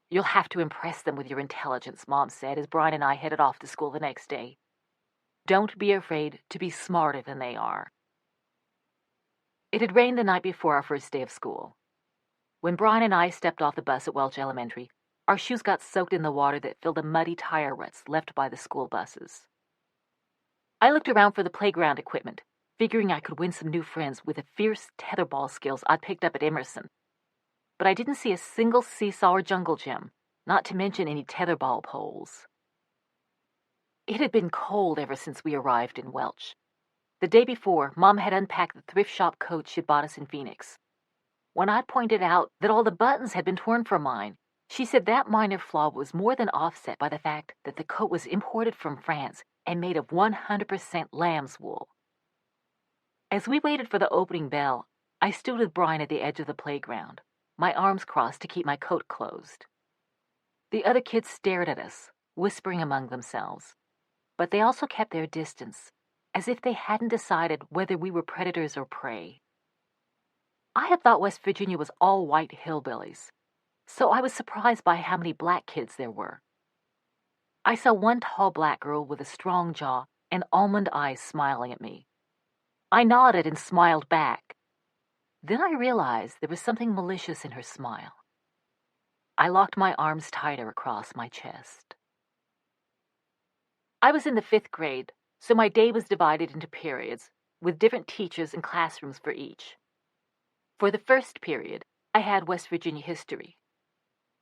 "You'll have to impress them with your intelligence," Mom said as Brian and I headed off to school the next day. "Don't be afraid to be smarter than they are." It had rained the night before our first day of school. When Brian and I stepped off the bus at Welch Elementary, our shoes got soaked in the water that filled the muddy tire ruts left by the school buses. I looked around for the playground equipment, figuring I could win some new friends with the fierce tetherball skills I'd picked up at Emerson. But I didn't see a single seesaw or jungle gym, not to mention any tetherball poles. It had been cold ever since we arrived in Welch. The day before, Mom had unpacked the thrift shop coat she'd bought us in Phoenix. When I pointed out that all the buttons had been torn from mine, she said that minor flaw was more than offset by the fact that the coat was imported from France and made of 100% lamb's wool. As we waited for the opening bell, I stood with Brian at the edge of the playground, my arms crossed to keep my coat closed. The other kids stared at us, whispering among themselves, but they also kept their distance, as if they hadn't decided whether we were predators or prey. I had thought West Virginia was all white hillbillies, so I was surprised by how many black kids there were. I saw one tall black girl with a strong jaw and almond eyes smiling at me. I nodded and smiled back. Then I realized there was something malicious in her smile. I locked my arms tighter across my chest. I was in the 5th grade, so my day was divided into periods, with different teachers and classrooms for each. For the first period, I had West Virginia history.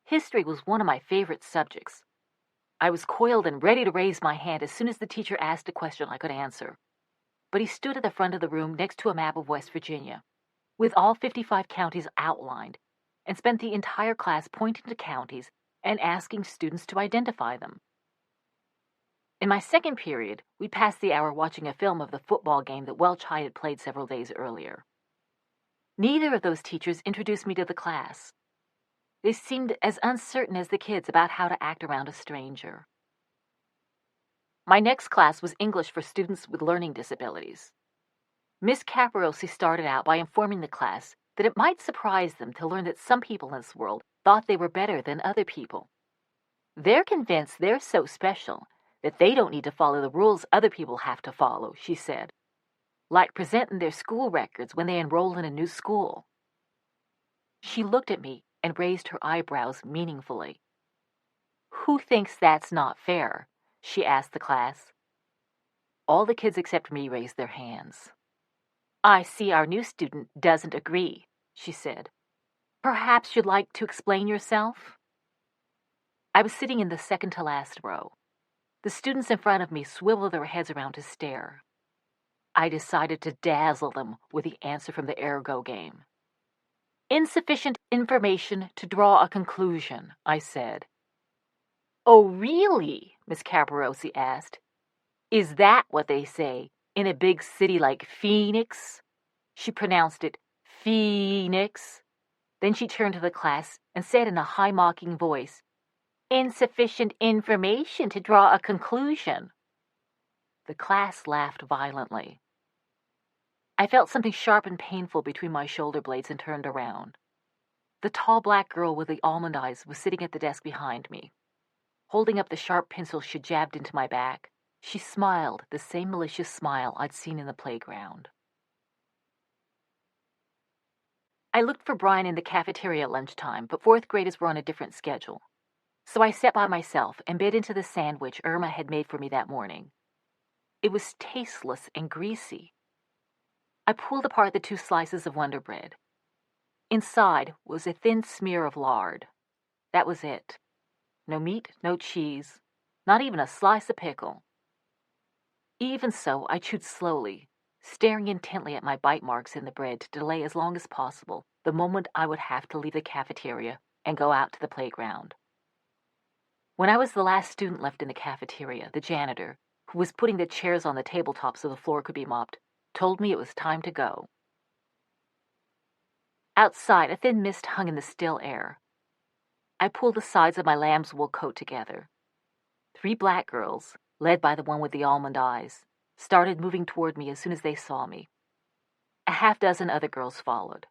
History was one of my favorite subjects. I was coiled and ready to raise my hand as soon as the teacher asked a question I could answer. But he stood at the front of the room next to a map of West Virginia, with all 55 counties outlined, and spent the entire class pointing to counties and asking students to identify them. In my second period, we passed the hour watching a film of the football game that Welch High had played several days earlier. Neither of those teachers introduced me to the class. They seemed as uncertain as the kids about how to act around a stranger. My next class was English for students with learning disabilities. Miss Caparosi started out by informing the class that it might surprise them to learn that some people in this world thought they were better than other people. They're convinced they're so special that they don't need to follow the rules other people have to follow, she said, like presenting their school records when they enroll in a new school. She looked at me and raised her eyebrows meaningfully. "Who thinks that's not fair?" she asked the class. All the kids except me raised their hands. "I see our new student doesn't agree," she said. "Perhaps you'd like to explain yourself?" I was sitting in the second to last row. The students in front of me swiveled their heads around to stare. I decided to dazzle them with the answer from the ergo game. "Insufficient information to draw a conclusion," I said. "Oh, really?" Miss Caparosi asked. "Is that what they say in a big city like Phoenix?" She pronounced it Phoenix. Then she turned to the class and said in a high mocking voice, "Insufficient information to draw a conclusion." The class laughed violently. I felt something sharp and painful between my shoulder blades and turned around. The tall black girl with the almond eyes was sitting at the desk behind me. Holding up the sharp pencil she jabbed into my back, she smiled the same malicious smile I'd seen in the playground. I looked for Brian in the cafeteria at lunchtime, but 4th graders were on a different schedule. So I sat by myself and bit into the sandwich Irma had made for me that morning. It was tasteless and greasy. I pulled apart the 2 slices of Wonder Bread. Inside was a thin smear of lard. That was it. No meat, no cheese, not even a slice of pickle. Even so, I chewed slowly, staring intently at my bite marks in the bread to delay as long as possible the moment I would have to leave the cafeteria and go out to the playground. When I was the last student left in the cafeteria, the janitor, who was putting the chairs on the tabletop so the floor could be mopped, told me it was time to go. Outside, a thin mist hung in the still air. I pulled the sides of my lamb's wool coat together. 3 black girls, led by the one with the almond eyes, started moving toward me as soon as they saw me. A half-dozen other girls followed.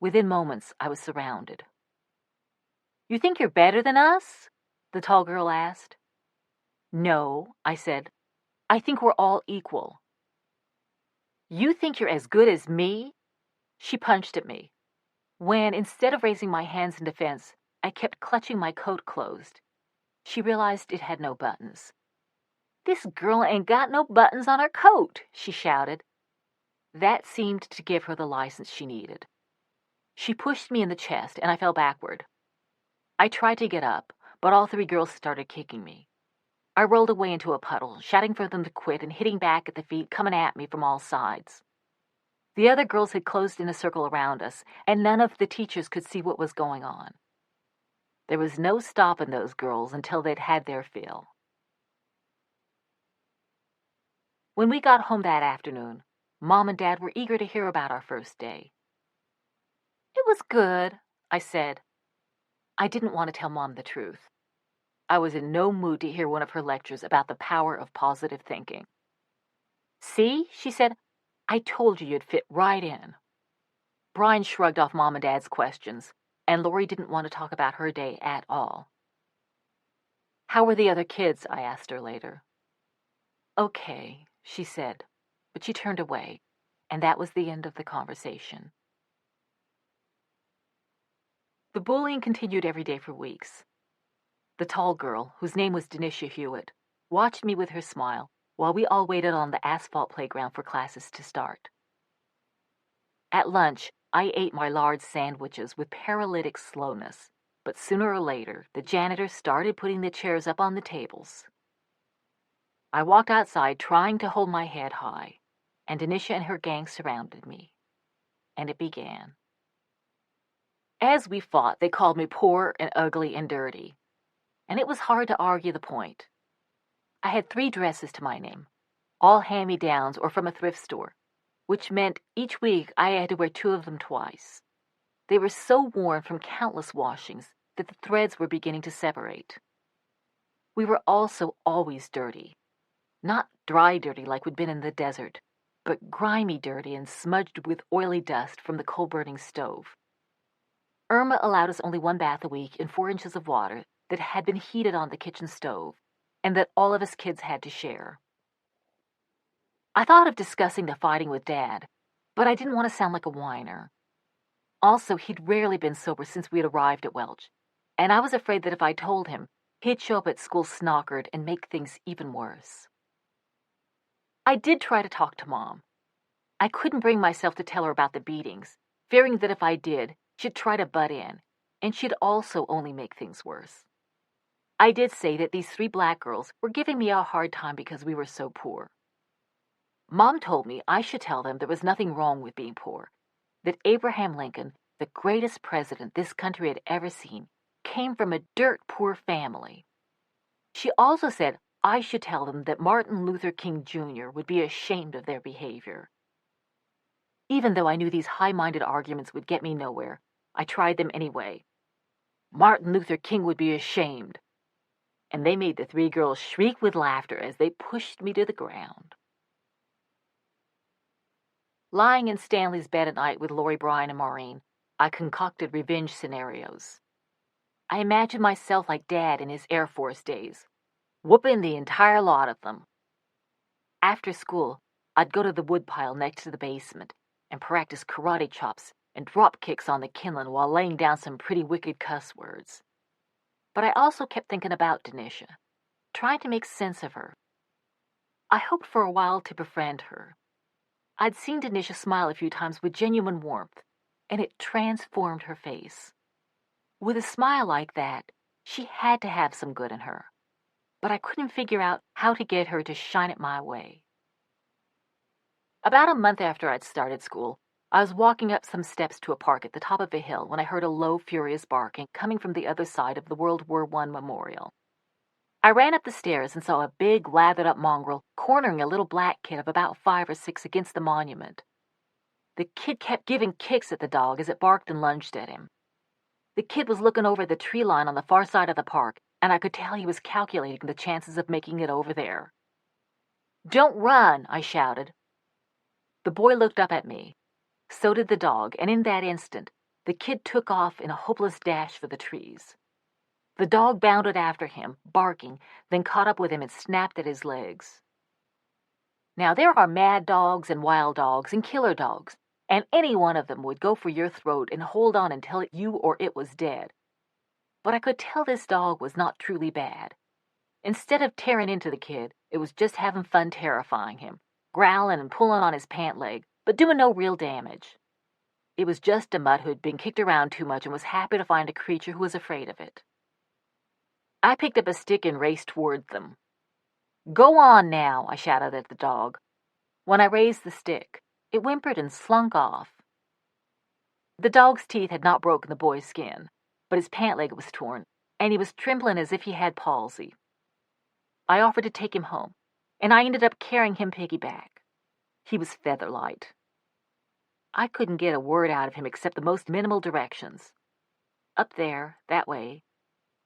Within moments, I was surrounded. "You think you're better than us?" the tall girl asked. "No," I said. "I think we're all equal." "You think you're as good as me?" She punched at me. When, instead of raising my hands in defense, I kept clutching my coat closed, she realized it had no buttons. "This girl ain't got no buttons on her coat," she shouted. That seemed to give her the license she needed. She pushed me in the chest, and I fell backward. I tried to get up, but all 3 girls started kicking me. I rolled away into a puddle, shouting for them to quit and hitting back at the feet coming at me from all sides. The other girls had closed in a circle around us, and none of the teachers could see what was going on. There was no stopping those girls until they'd had their fill. When we got home that afternoon, Mom and Dad were eager to hear about our first day. "It was good," I said. I didn't want to tell Mom the truth. I was in no mood to hear one of her lectures about the power of positive thinking. "See," she said, "I told you you'd fit right in." Brian shrugged off Mom and Dad's questions, and Lori didn't want to talk about her day at all. "How were the other kids?" I asked her later. "Okay," she said, but she turned away, and that was the end of the conversation. The bullying continued every day for weeks. The tall girl, whose name was Denisha Hewitt, watched me with her smile while we all waited on the asphalt playground for classes to start. At lunch, I ate my large sandwiches with paralytic slowness, but sooner or later, the janitor started putting the chairs up on the tables. I walked outside trying to hold my head high, and Denisha and her gang surrounded me. And it began. As we fought, they called me poor and ugly and dirty, and it was hard to argue the point. I had 3 dresses to my name, all hand-me-downs or from a thrift store, which meant each week I had to wear 2 of them twice. They were so worn from countless washings that the threads were beginning to separate. We were also always dirty. Not dry dirty like we'd been in the desert, but grimy dirty and smudged with oily dust from the coal-burning stove. Irma allowed us only 1 bath a week in 4 inches of water that had been heated on the kitchen stove, and that all of us kids had to share. I thought of discussing the fighting with Dad, but I didn't want to sound like a whiner. Also, he'd rarely been sober since we had arrived at Welch, and I was afraid that if I told him, he'd show up at school snockered and make things even worse. I did try to talk to Mom. I couldn't bring myself to tell her about the beatings, fearing that if I did, she'd try to butt in, and she'd also only make things worse. I did say that these 3 black girls were giving me a hard time because we were so poor. Mom told me I should tell them there was nothing wrong with being poor, that Abraham Lincoln, the greatest president this country had ever seen, came from a dirt-poor family. She also said I should tell them that Martin Luther King Jr. would be ashamed of their behavior. Even though I knew these high-minded arguments would get me nowhere, I tried them anyway. Martin Luther King would be ashamed. And they made the 3 girls shriek with laughter as they pushed me to the ground. Lying in Stanley's bed at night with Lori, Brian, and Maureen, I concocted revenge scenarios. I imagined myself like Dad in his Air Force days, whooping the entire lot of them. After school, I'd go to the woodpile next to the basement and practice karate chops and drop kicks on the kindling while laying down some pretty wicked cuss words. But I also kept thinking about Denisha, trying to make sense of her. I hoped for a while to befriend her. I'd seen Denisha smile a few times with genuine warmth, and it transformed her face. With a smile like that, she had to have some good in her. But I couldn't figure out how to get her to shine it my way. About a month after I'd started school, I was walking up some steps to a park at the top of a hill when I heard a low, furious barking coming from the other side of the World War I memorial. I ran up the stairs and saw a big, lathered-up mongrel cornering a little black kid of about 5 or 6 against the monument. The kid kept giving kicks at the dog as it barked and lunged at him. The kid was looking over the tree line on the far side of the park, and I could tell he was calculating the chances of making it over there. "Don't run," I shouted. The boy looked up at me. So did the dog, and in that instant, the kid took off in a hopeless dash for the trees. The dog bounded after him, barking, then caught up with him and snapped at his legs. Now, there are mad dogs and wild dogs and killer dogs, and any one of them would go for your throat and hold on until you or it was dead. But I could tell this dog was not truly bad. Instead of tearing into the kid, it was just having fun terrifying him, growling and pulling on his pant leg, but doing no real damage. It was just a mutt who'd been kicked around too much and was happy to find a creature who was afraid of it. I picked up a stick and raced toward them. "Go on now," I shouted at the dog. When I raised the stick, it whimpered and slunk off. The dog's teeth had not broken the boy's skin, but his pant leg was torn, and he was trembling as if he had palsy. I offered to take him home, and I ended up carrying him piggyback. He was feather light. I couldn't get a word out of him except the most minimal directions. Up there, that way,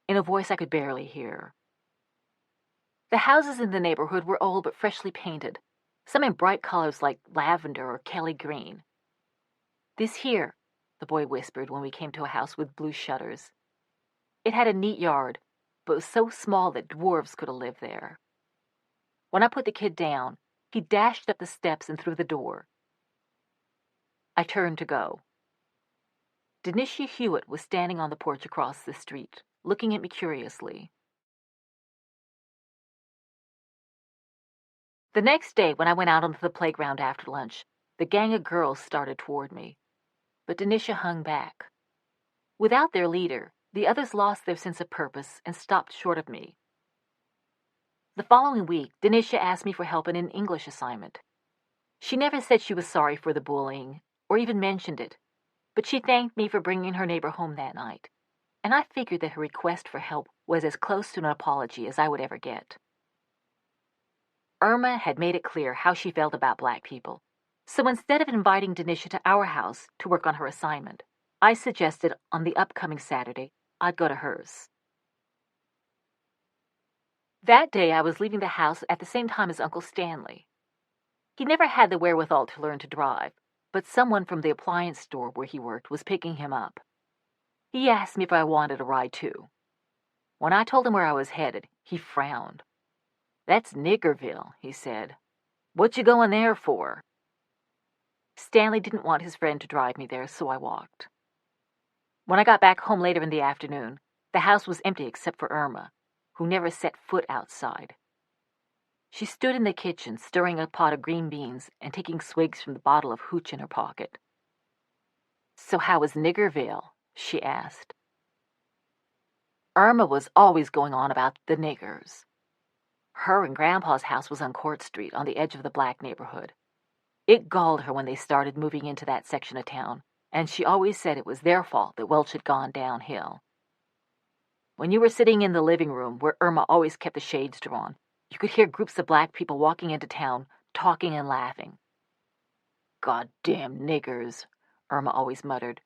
in a voice I could barely hear. The houses in the neighborhood were old but freshly painted, some in bright colors like lavender or Kelly green. "This here," the boy whispered when we came to a house with blue shutters. It had a neat yard, but was so small that dwarves could have lived there. When I put the kid down, he dashed up the steps and through the door. I turned to go. Denisha Hewitt was standing on the porch across the street, looking at me curiously. The next day, when I went out onto the playground after lunch, the gang of girls started toward me. But Denisha hung back. Without their leader, the others lost their sense of purpose and stopped short of me. The following week, Denisha asked me for help in an English assignment. She never said she was sorry for the bullying, or even mentioned it, but she thanked me for bringing her neighbor home that night, and I figured that her request for help was as close to an apology as I would ever get. Irma had made it clear how she felt about black people, so instead of inviting Denisha to our house to work on her assignment, I suggested on the upcoming Saturday I'd go to hers. That day I was leaving the house at the same time as Uncle Stanley. He never had the wherewithal to learn to drive, but someone from the appliance store where he worked was picking him up. He asked me if I wanted a ride too. When I told him where I was headed, he frowned. "That's Niggerville," he said. "What you going there for?" Stanley didn't want his friend to drive me there, so I walked. When I got back home later in the afternoon, the house was empty except for Irma, who never set foot outside. She stood in the kitchen, stirring a pot of green beans and taking swigs from the bottle of hooch in her pocket. "So how was Niggerville?" she asked. Irma was always going on about the niggers. Her and Grandpa's house was on Court Street, on the edge of the black neighborhood. It galled her when they started moving into that section of town, and she always said it was their fault that Welch had gone downhill. When you were sitting in the living room, where Irma always kept the shades drawn, you could hear groups of black people walking into town, talking and laughing. "Goddamn niggers," Irma always muttered.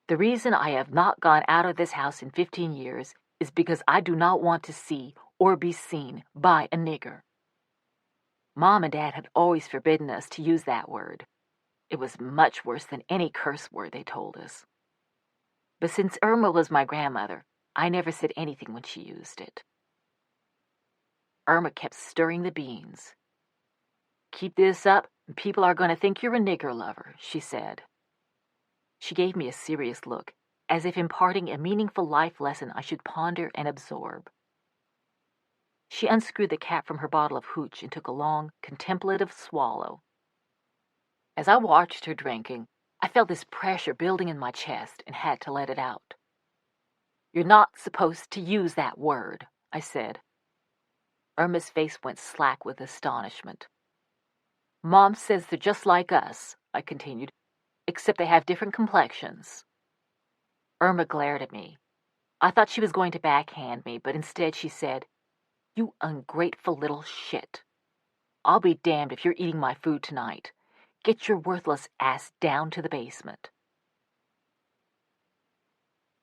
"The reason I have not gone out of this house in 15 years is because I do not want to see or be seen by a nigger." Mom and Dad had always forbidden us to use that word. It was much worse than any curse word, they told us. But since Irma was my grandmother, I never said anything when she used it. Irma kept stirring the beans. "Keep this up, and people are going to think you're a nigger lover," she said. She gave me a serious look, as if imparting a meaningful life lesson I should ponder and absorb. She unscrewed the cap from her bottle of hooch and took a long, contemplative swallow. As I watched her drinking, I felt this pressure building in my chest and had to let it out. "You're not supposed to use that word," I said. Irma's face went slack with astonishment. "Mom says they're just like us," I continued, "except they have different complexions." Irma glared at me. I thought she was going to backhand me, but instead she said, "You ungrateful little shit. I'll be damned if you're eating my food tonight. Get your worthless ass down to the basement."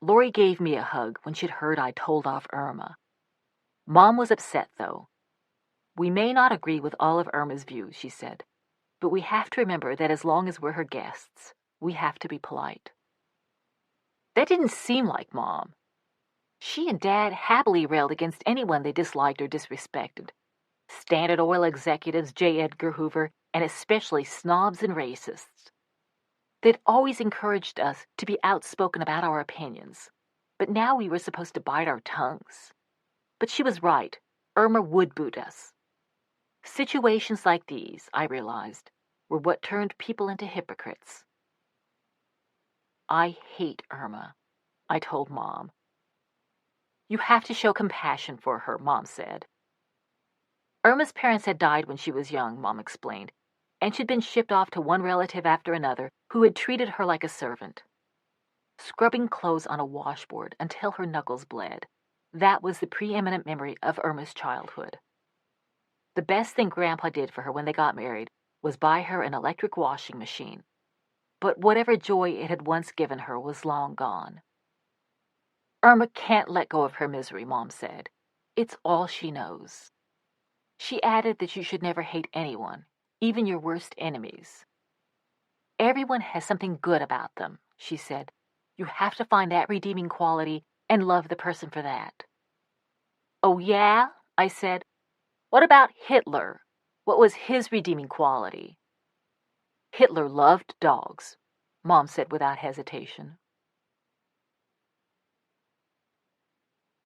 Lori gave me a hug when she'd heard I told off Irma. Mom was upset, though. "We may not agree with all of Irma's views," she said, "but we have to remember that as long as we're her guests, we have to be polite." That didn't seem like Mom. She and Dad happily railed against anyone they disliked or disrespected. Standard Oil executives, J. Edgar Hoover, and especially snobs and racists. They'd always encouraged us to be outspoken about our opinions, but now we were supposed to bite our tongues. But she was right. Irma would boot us. Situations like these, I realized, were what turned people into hypocrites. "I hate Irma," I told Mom. "You have to show compassion for her," Mom said. Irma's parents had died when she was young, Mom explained, and she'd been shipped off to one relative after another who had treated her like a servant. Scrubbing clothes on a washboard until her knuckles bled, that was the preeminent memory of Irma's childhood. The best thing Grandpa did for her when they got married was buy her an electric washing machine. But whatever joy it had once given her was long gone. "Irma can't let go of her misery," Mom said. "It's all she knows." She added that you should never hate anyone, even your worst enemies. "Everyone has something good about them," she said. "You have to find that redeeming quality and love the person for that." "Oh, yeah?" I said. "What about Hitler? What was his redeeming quality?" "Hitler loved dogs," Mom said without hesitation.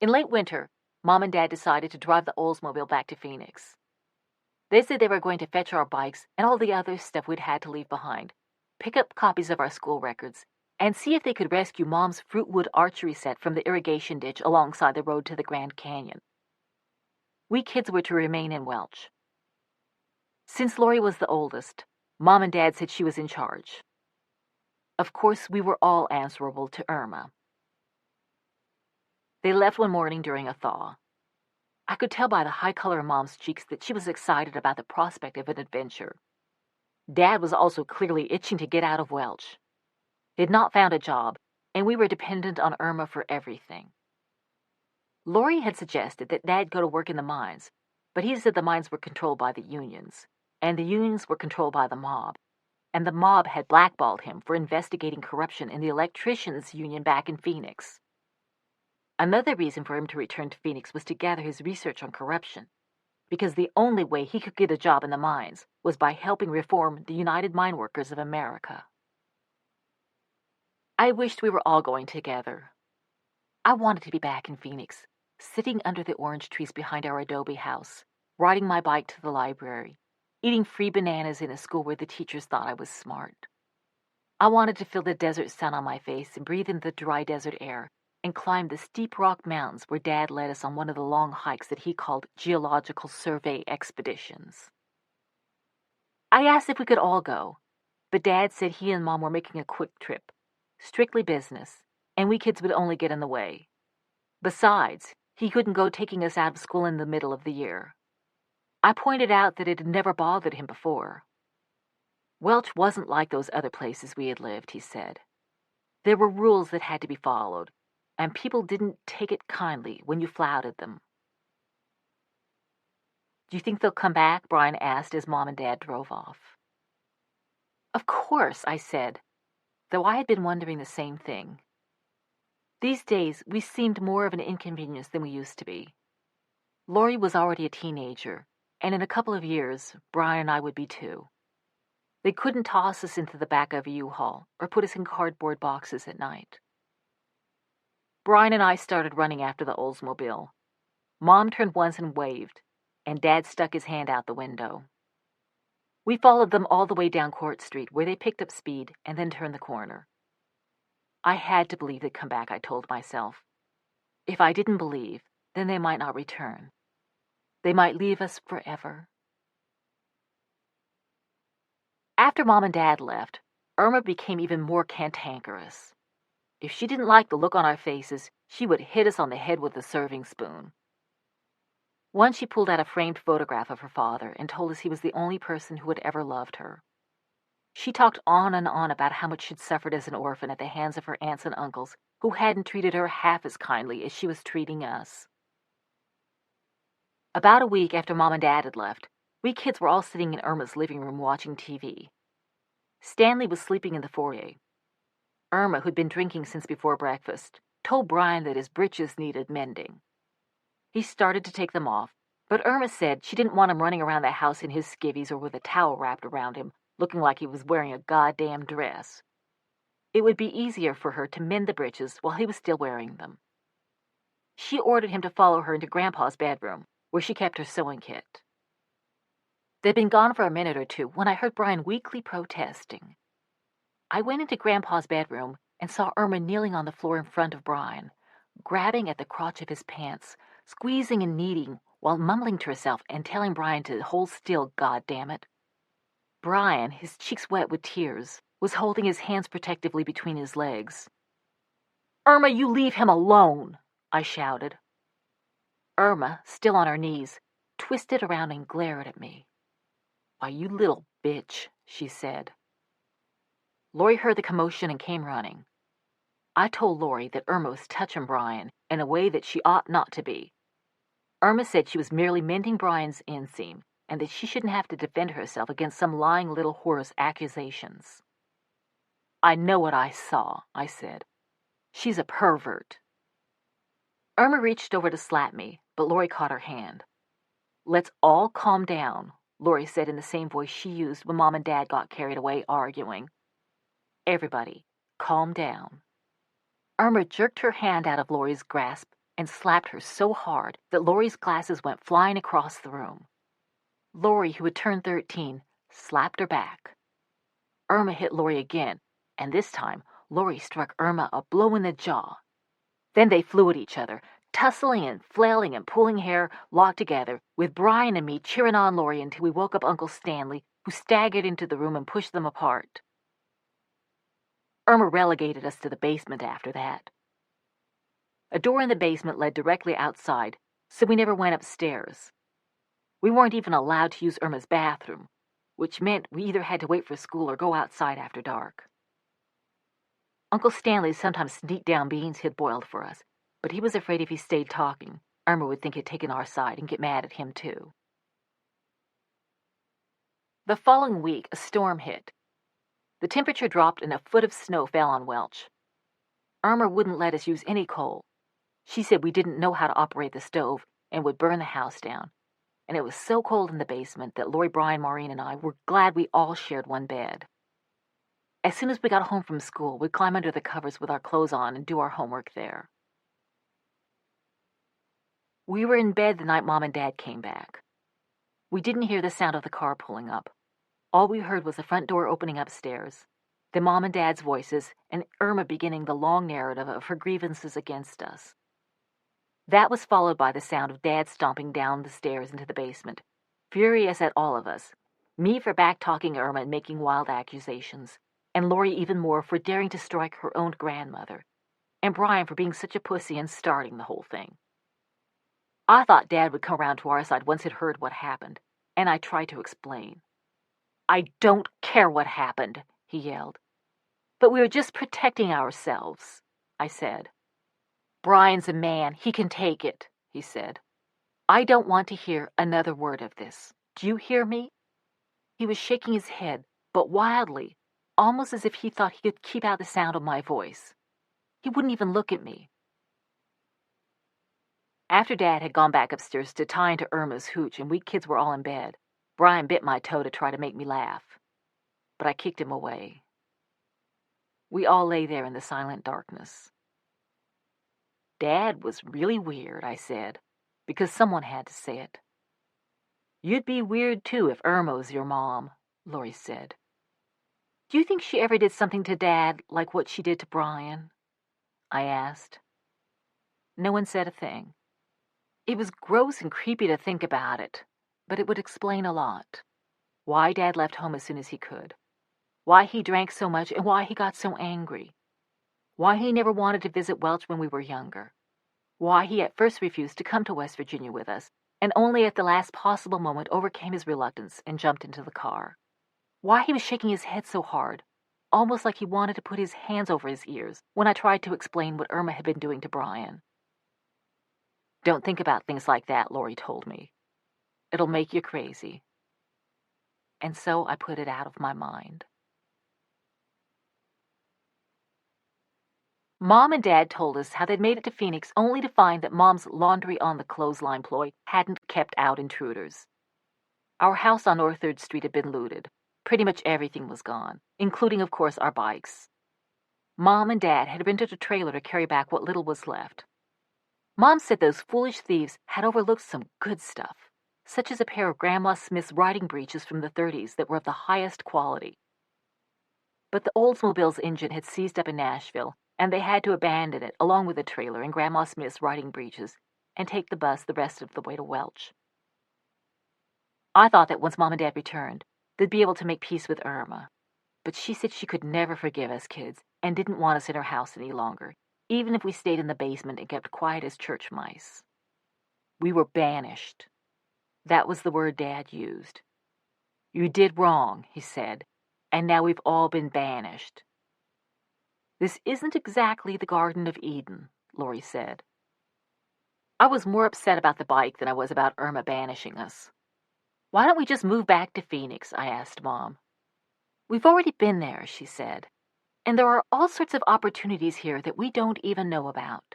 In late winter, Mom and Dad decided to drive the Oldsmobile back to Phoenix. They said they were going to fetch our bikes and all the other stuff we'd had to leave behind, pick up copies of our school records, and see if they could rescue Mom's fruitwood archery set from the irrigation ditch alongside the road to the Grand Canyon. We kids were to remain in Welch. Since Lori was the oldest, Mom and Dad said she was in charge. Of course, we were all answerable to Irma. They left one morning during a thaw. I could tell by the high color in Mom's cheeks that she was excited about the prospect of an adventure. Dad was also clearly itching to get out of Welch. He had not found a job, and we were dependent on Irma for everything. Lori had suggested that Dad go to work in the mines, but he said the mines were controlled by the unions, and the unions were controlled by the mob, and the mob had blackballed him for investigating corruption in the electricians' union back in Phoenix. Another reason for him to return to Phoenix was to gather his research on corruption, because the only way he could get a job in the mines was by helping reform the United Mine Workers of America. I wished we were all going together. I wanted to be back in Phoenix, sitting under the orange trees behind our adobe house, riding my bike to the library, eating free bananas in a school where the teachers thought I was smart. I wanted to feel the desert sun on my face and breathe in the dry desert air, and climbed the steep rock mountains where Dad led us on one of the long hikes that he called geological survey expeditions. I asked if we could all go, but Dad said he and Mom were making a quick trip, strictly business, and we kids would only get in the way. Besides, he couldn't go taking us out of school in the middle of the year. I pointed out that it had never bothered him before. Welch wasn't like those other places we had lived, he said. There were rules that had to be followed, and people didn't take it kindly when you flouted them. "Do you think they'll come back?" Brian asked as Mom and Dad drove off. "Of course," I said, though I had been wondering the same thing. These days, we seemed more of an inconvenience than we used to be. Lori was already a teenager, and in a couple of years, Brian and I would be too. They couldn't toss us into the back of a U-Haul or put us in cardboard boxes at night. Brian and I started running after the Oldsmobile. Mom turned once and waved, and Dad stuck his hand out the window. We followed them all the way down Court Street, where they picked up speed and then turned the corner. I had to believe they'd come back, I told myself. If I didn't believe, then they might not return. They might leave us forever. After Mom and Dad left, Irma became even more cantankerous. If she didn't like the look on our faces, she would hit us on the head with a serving spoon. Once she pulled out a framed photograph of her father and told us he was the only person who had ever loved her. She talked on and on about how much she'd suffered as an orphan at the hands of her aunts and uncles, who hadn't treated her half as kindly as she was treating us. About a week after Mom and Dad had left, we kids were all sitting in Irma's living room watching TV. Stanley was sleeping in the foyer. Irma, who'd been drinking since before breakfast, told Brian that his breeches needed mending. He started to take them off, but Irma said she didn't want him running around the house in his skivvies or with a towel wrapped around him, looking like he was wearing a goddamn dress. It would be easier for her to mend the breeches while he was still wearing them. She ordered him to follow her into Grandpa's bedroom, where she kept her sewing kit. They'd been gone for a minute or two when I heard Brian weakly protesting. I went into Grandpa's bedroom and saw Irma kneeling on the floor in front of Brian, grabbing at the crotch of his pants, squeezing and kneading while mumbling to herself and telling Brian to hold still, goddammit. Brian, his cheeks wet with tears, was holding his hands protectively between his legs. "Irma, you leave him alone," I shouted. Irma, still on her knees, twisted around and glared at me. "Why, you little bitch," she said. Lori heard the commotion and came running. I told Lori that Irma was touching Brian in a way that she ought not to be. Irma said she was merely mending Brian's inseam and that she shouldn't have to defend herself against some lying little whore's accusations. "I know what I saw," I said. "She's a pervert." Irma reached over to slap me, but Lori caught her hand. "Let's all calm down," Lori said in the same voice she used when Mom and Dad got carried away arguing. "Everybody, calm down." Irma jerked her hand out of Lori's grasp and slapped her so hard that Lori's glasses went flying across the room. Lori, who had turned 13, slapped her back. Irma hit Lori again, and this time Lori struck Irma a blow in the jaw. Then they flew at each other, tussling and flailing and pulling hair, locked together, with Brian and me cheering on Lori until we woke up Uncle Stanley, who staggered into the room and pushed them apart. Irma relegated us to the basement after that. A door in the basement led directly outside, so we never went upstairs. We weren't even allowed to use Irma's bathroom, which meant we either had to wait for school or go outside after dark. Uncle Stanley sometimes sneaked down beans he'd boiled for us, but he was afraid if he stayed talking, Irma would think he'd taken our side and get mad at him too. The following week, a storm hit. The temperature dropped and a foot of snow fell on Welch. Irma wouldn't let us use any coal. She said we didn't know how to operate the stove and would burn the house down. And it was so cold in the basement that Lori, Brian, Maureen, and I were glad we all shared one bed. As soon as we got home from school, we'd climb under the covers with our clothes on and do our homework there. We were in bed the night Mom and Dad came back. We didn't hear the sound of the car pulling up. All we heard was the front door opening upstairs, then Mom and Dad's voices, and Irma beginning the long narrative of her grievances against us. That was followed by the sound of Dad stomping down the stairs into the basement, furious at all of us, me for back-talking Irma and making wild accusations, and Lori even more for daring to strike her own grandmother, and Brian for being such a pussy and starting the whole thing. I thought Dad would come around to our side once he'd heard what happened, and I tried to explain. "I don't care what happened," he yelled. "But we were just protecting ourselves," I said. "Brian's a man. He can take it," he said. "I don't want to hear another word of this. Do you hear me?" He was shaking his head, but wildly, almost as if he thought he could keep out the sound of my voice. He wouldn't even look at me. After Dad had gone back upstairs to tie into Irma's hooch and we kids were all in bed, Brian bit my toe to try to make me laugh, but I kicked him away. We all lay there in the silent darkness. Dad was really weird, I said, because someone had to say it. You'd be weird, too, if Irma was your mom, Lori said. Do you think she ever did something to Dad like what she did to Brian? I asked. No one said a thing. It was gross and creepy to think about it, but it would explain a lot. Why Dad left home as soon as he could. Why he drank so much and why he got so angry. Why he never wanted to visit Welch when we were younger. Why he at first refused to come to West Virginia with us, and only at the last possible moment overcame his reluctance and jumped into the car. Why he was shaking his head so hard, almost like he wanted to put his hands over his ears when I tried to explain what Irma had been doing to Brian. Don't think about things like that, Lori told me. It'll make you crazy. And so I put it out of my mind. Mom and Dad told us how they'd made it to Phoenix only to find that Mom's laundry on the clothesline ploy hadn't kept out intruders. Our house on North 3rd Street had been looted. Pretty much everything was gone, including, of course, our bikes. Mom and Dad had rented a trailer to carry back what little was left. Mom said those foolish thieves had overlooked some good stuff, such as a pair of Grandma Smith's riding breeches from the 30s that were of the highest quality. But the Oldsmobile's engine had seized up in Nashville, and they had to abandon it along with the trailer and Grandma Smith's riding breeches and take the bus the rest of the way to Welch. I thought that once Mom and Dad returned, they'd be able to make peace with Irma. But she said she could never forgive us kids and didn't want us in her house any longer, even if we stayed in the basement and kept quiet as church mice. We were banished. That was the word Dad used. You did wrong, he said, and now we've all been banished. This isn't exactly the Garden of Eden, Lori said. I was more upset about the bike than I was about Irma banishing us. Why don't we just move back to Phoenix? I asked Mom. We've already been there, she said, and there are all sorts of opportunities here that we don't even know about.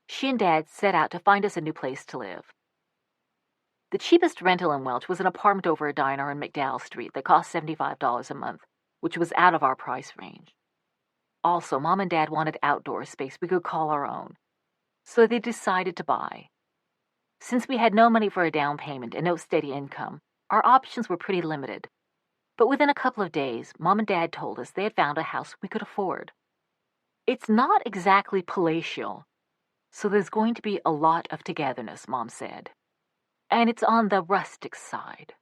She and Dad set out to find us a new place to live. The cheapest rental in Welch was an apartment over a diner on McDowell Street that cost $75 a month, which was out of our price range. Also, Mom and Dad wanted outdoor space we could call our own, so they decided to buy. Since we had no money for a down payment and no steady income, our options were pretty limited. But within a couple of days, Mom and Dad told us they had found a house we could afford. It's not exactly palatial, so there's going to be a lot of togetherness, Mom said. And it's on the rustic side.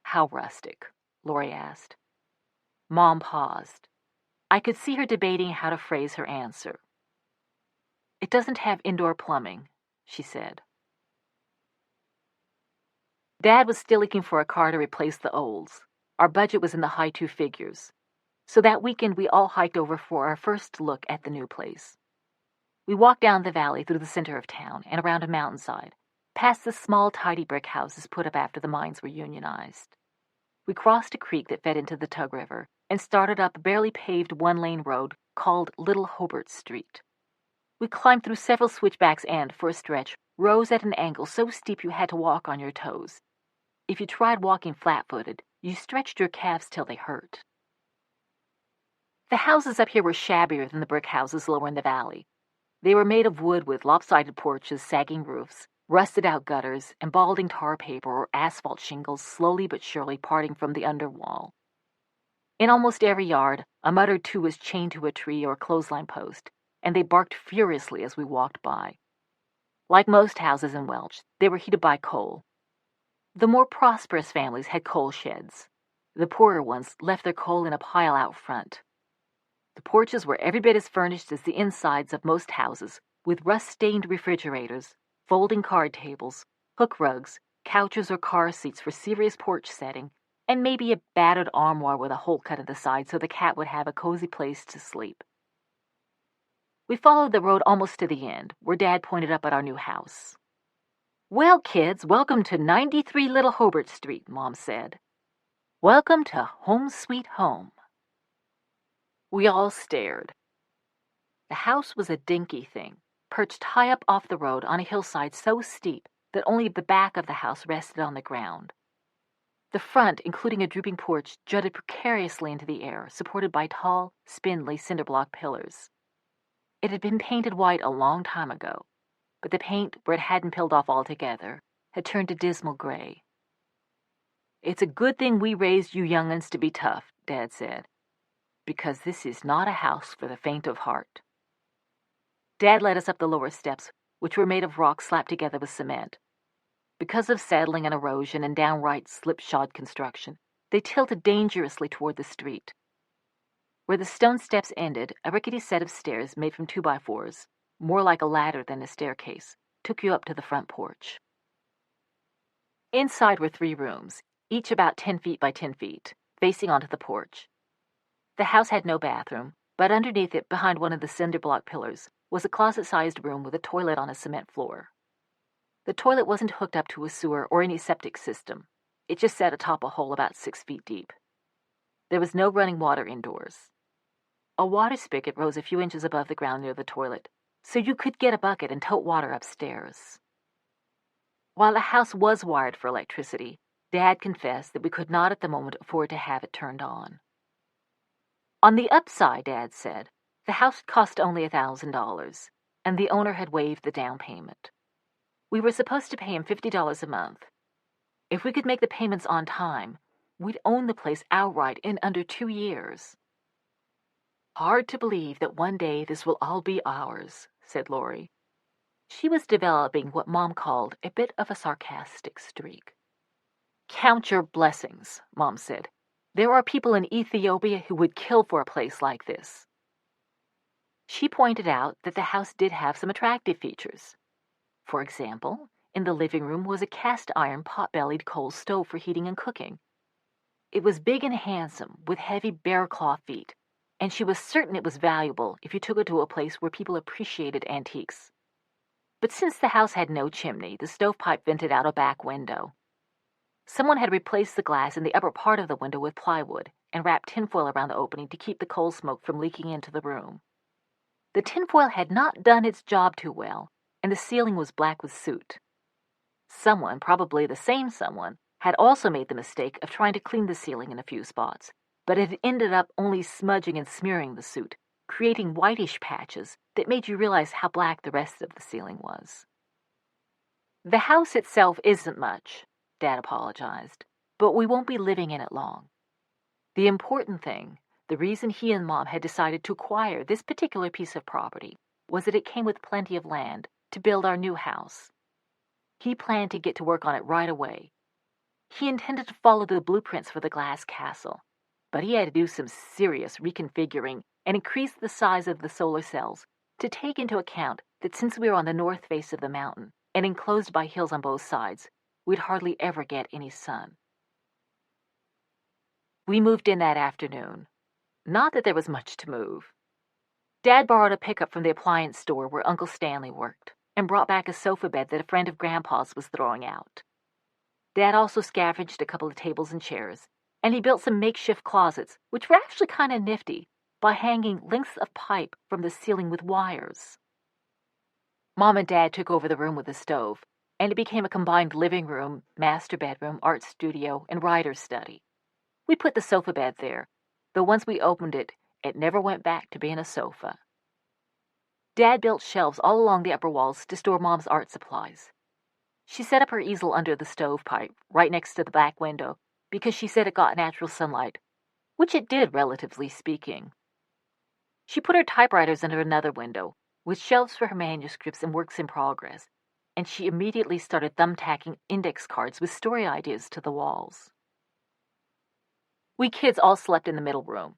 How rustic? Lori asked. Mom paused. I could see her debating how to phrase her answer. It doesn't have indoor plumbing, she said. Dad was still looking for a car to replace the Olds. Our budget was in the high two figures. So that weekend we all hiked over for our first look at the new place. We walked down the valley through the center of town and around a mountainside, past the small, tidy brick houses put up after the mines were unionized. We crossed a creek that fed into the Tug River and started up a barely paved one-lane road called Little Hobart Street. We climbed through several switchbacks and, for a stretch, rose at an angle so steep you had to walk on your toes. If you tried walking flat-footed, you stretched your calves till they hurt. The houses up here were shabbier than the brick houses lower in the valley. They were made of wood with lopsided porches, sagging roofs, rusted-out gutters, and balding tar paper or asphalt shingles slowly but surely parting from the underwall. In almost every yard, a mutt or two was chained to a tree or clothesline post, and they barked furiously as we walked by. Like most houses in Welch, they were heated by coal. The more prosperous families had coal sheds. The poorer ones left their coal in a pile out front. The porches were every bit as furnished as the insides of most houses, with rust-stained refrigerators, folding card tables, hook rugs, couches or car seats for serious porch setting, and maybe a battered armoire with a hole cut in the side so the cat would have a cozy place to sleep. We followed the road almost to the end, where Dad pointed up at our new house. Well, kids, welcome to 93 Little Hobart Street, Mom said. Welcome to Home Sweet Home. We all stared. The house was a dinky thing, perched high up off the road on a hillside so steep that only the back of the house rested on the ground. The front, including a drooping porch, jutted precariously into the air, supported by tall, spindly cinder block pillars. It had been painted white a long time ago, but the paint, where it hadn't peeled off altogether, had turned a dismal gray. "It's a good thing we raised you young'uns to be tough," Dad said, "because this is not a house for the faint of heart." Dad led us up the lower steps, which were made of rock slapped together with cement. Because of settling and erosion and downright slipshod construction, they tilted dangerously toward the street. Where the stone steps ended, a rickety set of stairs made from 2x4s, more like a ladder than a staircase, took you up to the front porch. Inside were 3 rooms, each about 10 feet by 10 feet, facing onto the porch. The house had no bathroom, but underneath it, behind one of the cinder block pillars, was a closet-sized room with a toilet on a cement floor. The toilet wasn't hooked up to a sewer or any septic system. It just sat atop a hole about 6 feet deep. There was no running water indoors. A water spigot rose a few inches above the ground near the toilet, so you could get a bucket and tote water upstairs. While the house was wired for electricity, Dad confessed that we could not at the moment afford to have it turned on. On the upside, Dad said, the house cost only $1,000, and the owner had waived the down payment. We were supposed to pay him $50 a month. If we could make the payments on time, we'd own the place outright in under 2 years. "Hard to believe that one day this will all be ours," said Lori. She was developing what Mom called a bit of a sarcastic streak. "Count your blessings," Mom said. "There are people in Ethiopia who would kill for a place like this." She pointed out that the house did have some attractive features. For example, in the living room was a cast-iron pot-bellied coal stove for heating and cooking. It was big and handsome, with heavy bear claw feet, and she was certain it was valuable if you took it to a place where people appreciated antiques. But since the house had no chimney, the stovepipe vented out a back window. Someone had replaced the glass in the upper part of the window with plywood and wrapped tinfoil around the opening to keep the coal smoke from leaking into the room. The tinfoil had not done its job too well, and the ceiling was black with soot. Someone, probably the same someone, had also made the mistake of trying to clean the ceiling in a few spots, but it ended up only smudging and smearing the soot, creating whitish patches that made you realize how black the rest of the ceiling was. "The house itself isn't much," Dad apologized, "but we won't be living in it long. The important thing, the reason he and Mom had decided to acquire this particular piece of property, was that it came with plenty of land to build our new house. He planned to get to work on it right away. He intended to follow the blueprints for the glass castle, but he had to do some serious reconfiguring and increase the size of the solar cells to take into account that since we were on the north face of the mountain and enclosed by hills on both sides, we'd hardly ever get any sun. We moved in that afternoon. Not that there was much to move. Dad borrowed a pickup from the appliance store where Uncle Stanley worked and brought back a sofa bed that a friend of Grandpa's was throwing out. Dad also scavenged a couple of tables and chairs, and he built some makeshift closets, which were actually kind of nifty, by hanging lengths of pipe from the ceiling with wires. Mom and Dad took over the room with the stove, and it became a combined living room, master bedroom, art studio, and writer's study. We put the sofa bed there, though once we opened it, it never went back to being a sofa. Dad built shelves all along the upper walls to store Mom's art supplies. She set up her easel under the stovepipe, right next to the back window, because she said it got natural sunlight, which it did, relatively speaking. She put her typewriters under another window, with shelves for her manuscripts and works in progress, and she immediately started thumbtacking index cards with story ideas to the walls. We kids all slept in the middle room.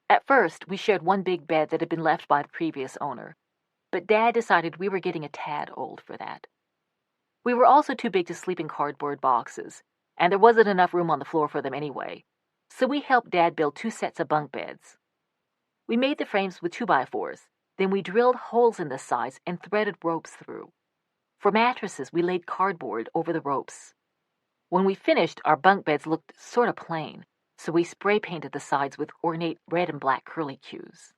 At first, we shared one big bed that had been left by the previous owner, but Dad decided we were getting a tad old for that. We were also too big to sleep in cardboard boxes, and there wasn't enough room on the floor for them anyway, so we helped Dad build 2 sets of bunk beds. We made the frames with 2x4s, then we drilled holes in the sides and threaded ropes through. For mattresses, we laid cardboard over the ropes. When we finished, our bunk beds looked sort of plain, so we spray painted the sides with ornate red and black curlicues.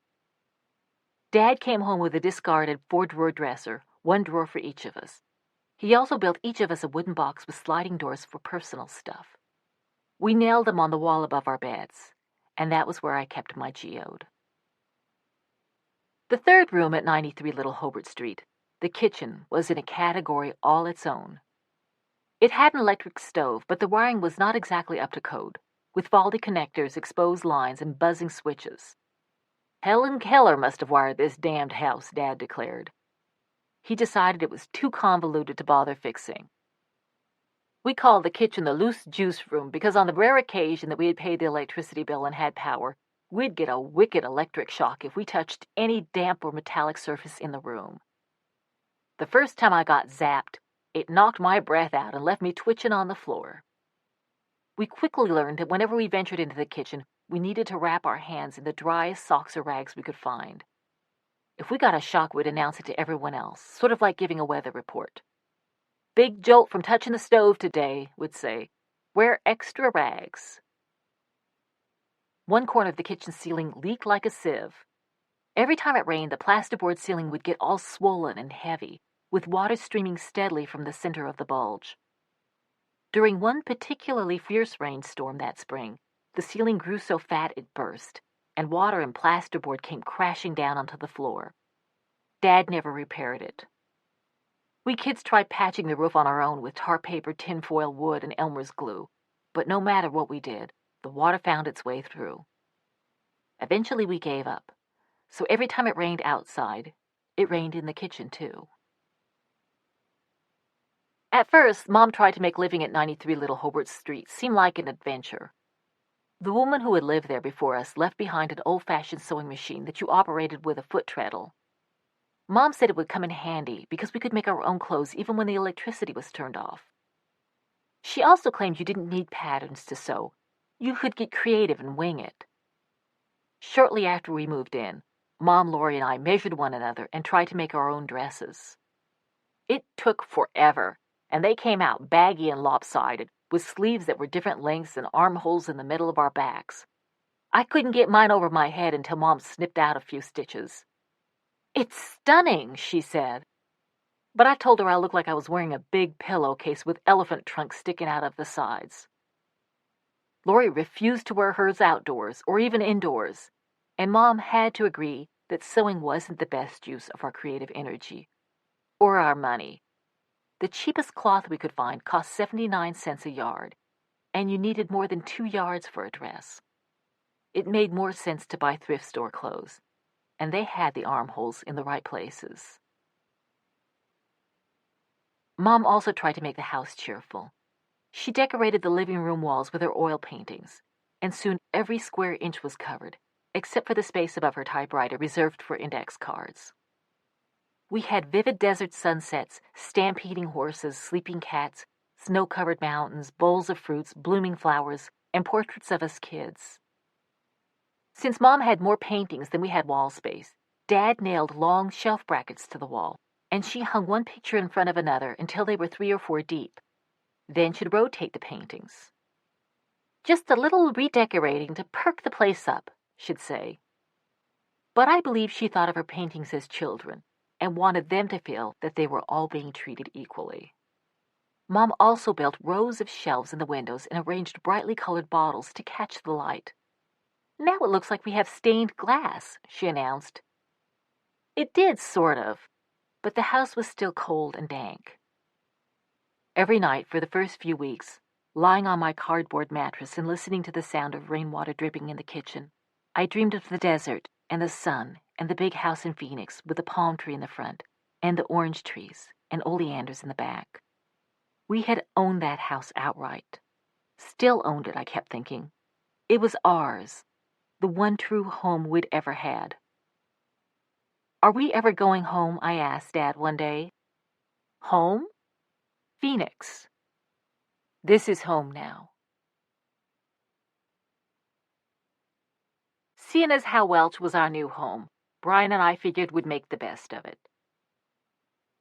Dad came home with a discarded 4-drawer dresser, 1 drawer for each of us. He also built each of us a wooden box with sliding doors for personal stuff. We nailed them on the wall above our beds, and that was where I kept my geode. The third room at 93 Little Hobart Street, the kitchen, was in a category all its own. It had an electric stove, but the wiring was not exactly up to code, with faulty connectors, exposed lines, and buzzing switches. Helen Keller must have wired this damned house, Dad declared. He decided it was too convoluted to bother fixing. We called the kitchen the loose juice room because on the rare occasion that we had paid the electricity bill and had power, we'd get a wicked electric shock if we touched any damp or metallic surface in the room. The first time I got zapped, it knocked my breath out and left me twitching on the floor. We quickly learned that whenever we ventured into the kitchen, we needed to wrap our hands in the driest socks or rags we could find. If we got a shock, we'd announce it to everyone else, sort of like giving a weather report. "Big jolt from touching the stove today," we'd say. "Wear extra rags." One corner of the kitchen ceiling leaked like a sieve. Every time it rained, the plasterboard ceiling would get all swollen and heavy, with water streaming steadily from the center of the bulge. During one particularly fierce rainstorm that spring, the ceiling grew so fat it burst, and water and plasterboard came crashing down onto the floor. Dad never repaired it. We kids tried patching the roof on our own with tar paper, tinfoil, wood, and Elmer's glue, but no matter what we did, the water found its way through. Eventually we gave up, so every time it rained outside, it rained in the kitchen too. At first, Mom tried to make living at 93 Little Hobart Street seem like an adventure. The woman who had lived there before us left behind an old-fashioned sewing machine that you operated with a foot treadle. Mom said it would come in handy because we could make our own clothes even when the electricity was turned off. She also claimed you didn't need patterns to sew. You could get creative and wing it. Shortly after we moved in, Mom, Lori, and I measured one another and tried to make our own dresses. It took forever, and they came out baggy and lopsided, with sleeves that were different lengths and armholes in the middle of our backs. I couldn't get mine over my head until Mom snipped out a few stitches. "It's stunning," she said. But I told her I looked like I was wearing a big pillowcase with elephant trunks sticking out of the sides. Lori refused to wear hers outdoors or even indoors, and Mom had to agree that sewing wasn't the best use of our creative energy or our money. The cheapest cloth we could find cost 79 cents a yard, and you needed more than 2 yards for a dress. It made more sense to buy thrift store clothes, and they had the armholes in the right places. Mom also tried to make the house cheerful. She decorated the living room walls with her oil paintings, and soon every square inch was covered, except for the space above her typewriter reserved for index cards. We had vivid desert sunsets, stampeding horses, sleeping cats, snow-covered mountains, bowls of fruits, blooming flowers, and portraits of us kids. Since Mom had more paintings than we had wall space, Dad nailed long shelf brackets to the wall, and she hung one picture in front of another until they were 3 or 4 deep. Then she'd rotate the paintings. "Just a little redecorating to perk the place up," she'd say. But I believe she thought of her paintings as children and wanted them to feel that they were all being treated equally. Mom also built rows of shelves in the windows and arranged brightly colored bottles to catch the light. "Now it looks like we have stained glass," she announced. It did, sort of, but the house was still cold and dank. Every night for the first few weeks, lying on my cardboard mattress and listening to the sound of rainwater dripping in the kitchen, I dreamed of the desert and the sun and the big house in Phoenix with the palm tree in the front and the orange trees and oleanders in the back. We had owned that house outright. Still owned it, I kept thinking. It was ours, the one true home we'd ever had. "Are we ever going home?" I asked Dad one day. "Home?" "Phoenix. This is home now." Seeing as how Welch was our new home, Brian and I figured we'd make the best of it.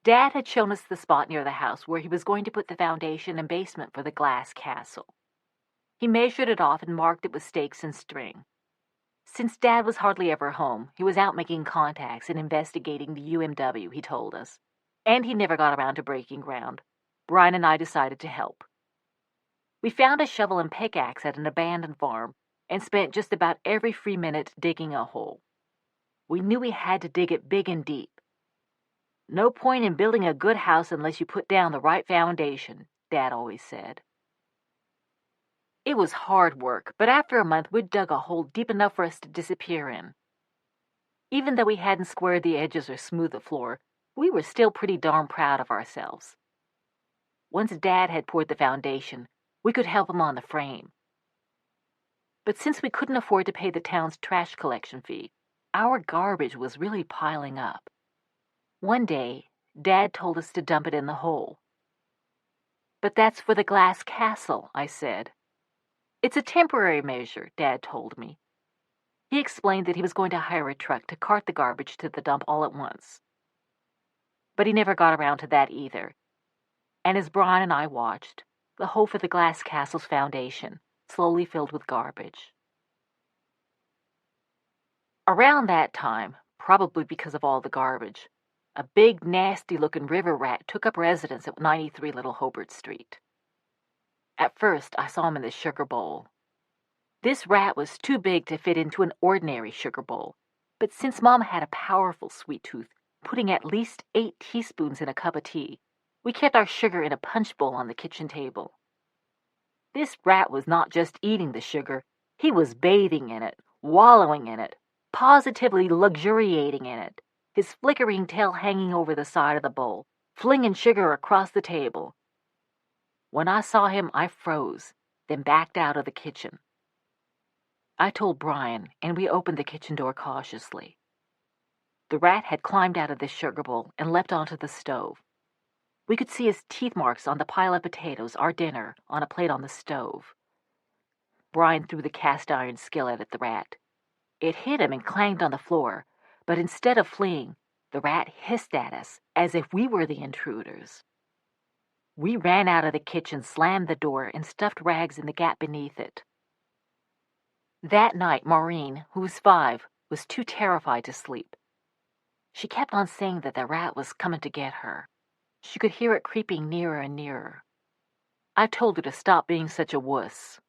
Dad had shown us the spot near the house where he was going to put the foundation and basement for the glass castle. He measured it off and marked it with stakes and string. Since Dad was hardly ever home, he was out making contacts and investigating the UMW, he told us, and he never got around to breaking ground. Brian and I decided to help. We found a shovel and pickaxe at an abandoned farm and spent just about every free minute digging a hole. We knew we had to dig it big and deep. No point in building a good house unless you put down the right foundation, Dad always said. It was hard work, but after a month we'd dug a hole deep enough for us to disappear in. Even though we hadn't squared the edges or smoothed the floor, we were still pretty darn proud of ourselves. Once Dad had poured the foundation, we could help him on the frame. But since we couldn't afford to pay the town's trash collection fee, our garbage was really piling up. One day, Dad told us to dump it in the hole. "But that's for the glass castle," I said. "It's a temporary measure," Dad told me. He explained that he was going to hire a truck to cart the garbage to the dump all at once. But he never got around to that either. And as Brian and I watched, the hole for the glass castle's foundation slowly filled with garbage. Around that time, probably because of all the garbage, a big, nasty-looking river rat took up residence at 93 Little Hobart Street. At first, I saw him in the sugar bowl. This rat was too big to fit into an ordinary sugar bowl, but since Mom had a powerful sweet tooth, putting at least 8 teaspoons in a cup of tea, we kept our sugar in a punch bowl on the kitchen table. This rat was not just eating the sugar, he was bathing in it, wallowing in it, positively luxuriating in it, his flickering tail hanging over the side of the bowl, flinging sugar across the table. When I saw him, I froze, then backed out of the kitchen. I told Brian, and we opened the kitchen door cautiously. The rat had climbed out of the sugar bowl and leapt onto the stove. We could see his teeth marks on the pile of potatoes, our dinner, on a plate on the stove. Brian threw the cast iron skillet at the rat. It hit him and clanged on the floor, but instead of fleeing, the rat hissed at us as if we were the intruders. We ran out of the kitchen, slammed the door, and stuffed rags in the gap beneath it. That night, Maureen, who was 5, was too terrified to sleep. She kept on saying that the rat was coming to get her. She could hear it creeping nearer and nearer. I told her to stop being such a wuss.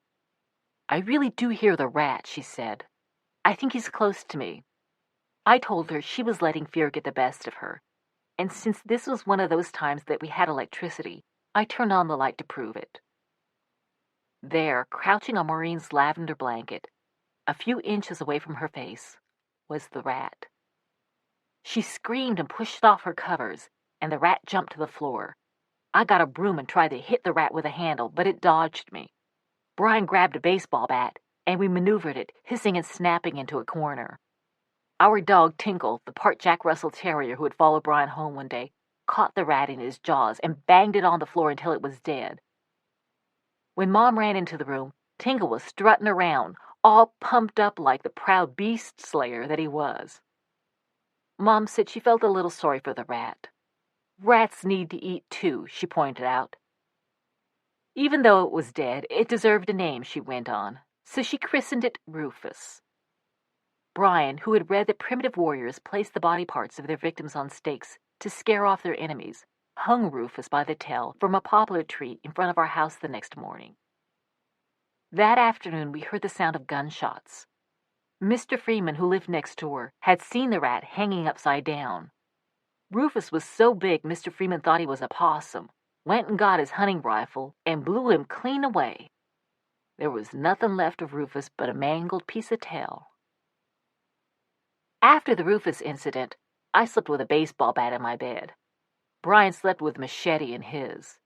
"I really do hear the rat," she said. "I think he's close to me." I told her she was letting fear get the best of her, and since this was one of those times that we had electricity, I turned on the light to prove it. There, crouching on Maureen's lavender blanket, a few inches away from her face, was the rat. She screamed and pushed off her covers, and the rat jumped to the floor. I got a broom and tried to hit the rat with a handle, but it dodged me. Brian grabbed a baseball bat, and we maneuvered it, hissing and snapping, into a corner. Our dog, Tinkle, the part Jack Russell Terrier who had followed Brian home one day, caught the rat in his jaws and banged it on the floor until it was dead. When Mom ran into the room, Tinkle was strutting around, all pumped up like the proud beast slayer that he was. Mom said she felt a little sorry for the rat. "Rats need to eat too," she pointed out. Even though it was dead, it deserved a name, she went on, so she christened it Rufus. Brian, who had read that primitive warriors placed the body parts of their victims on stakes to scare off their enemies, hung Rufus by the tail from a poplar tree in front of our house the next morning. That afternoon, we heard the sound of gunshots. Mr. Freeman, who lived next door, had seen the rat hanging upside down. Rufus was so big Mr. Freeman thought he was a possum, went and got his hunting rifle, and blew him clean away. There was nothing left of Rufus but a mangled piece of tail. After the Rufus incident, I slept with a baseball bat in my bed. Brian slept with a machete in his.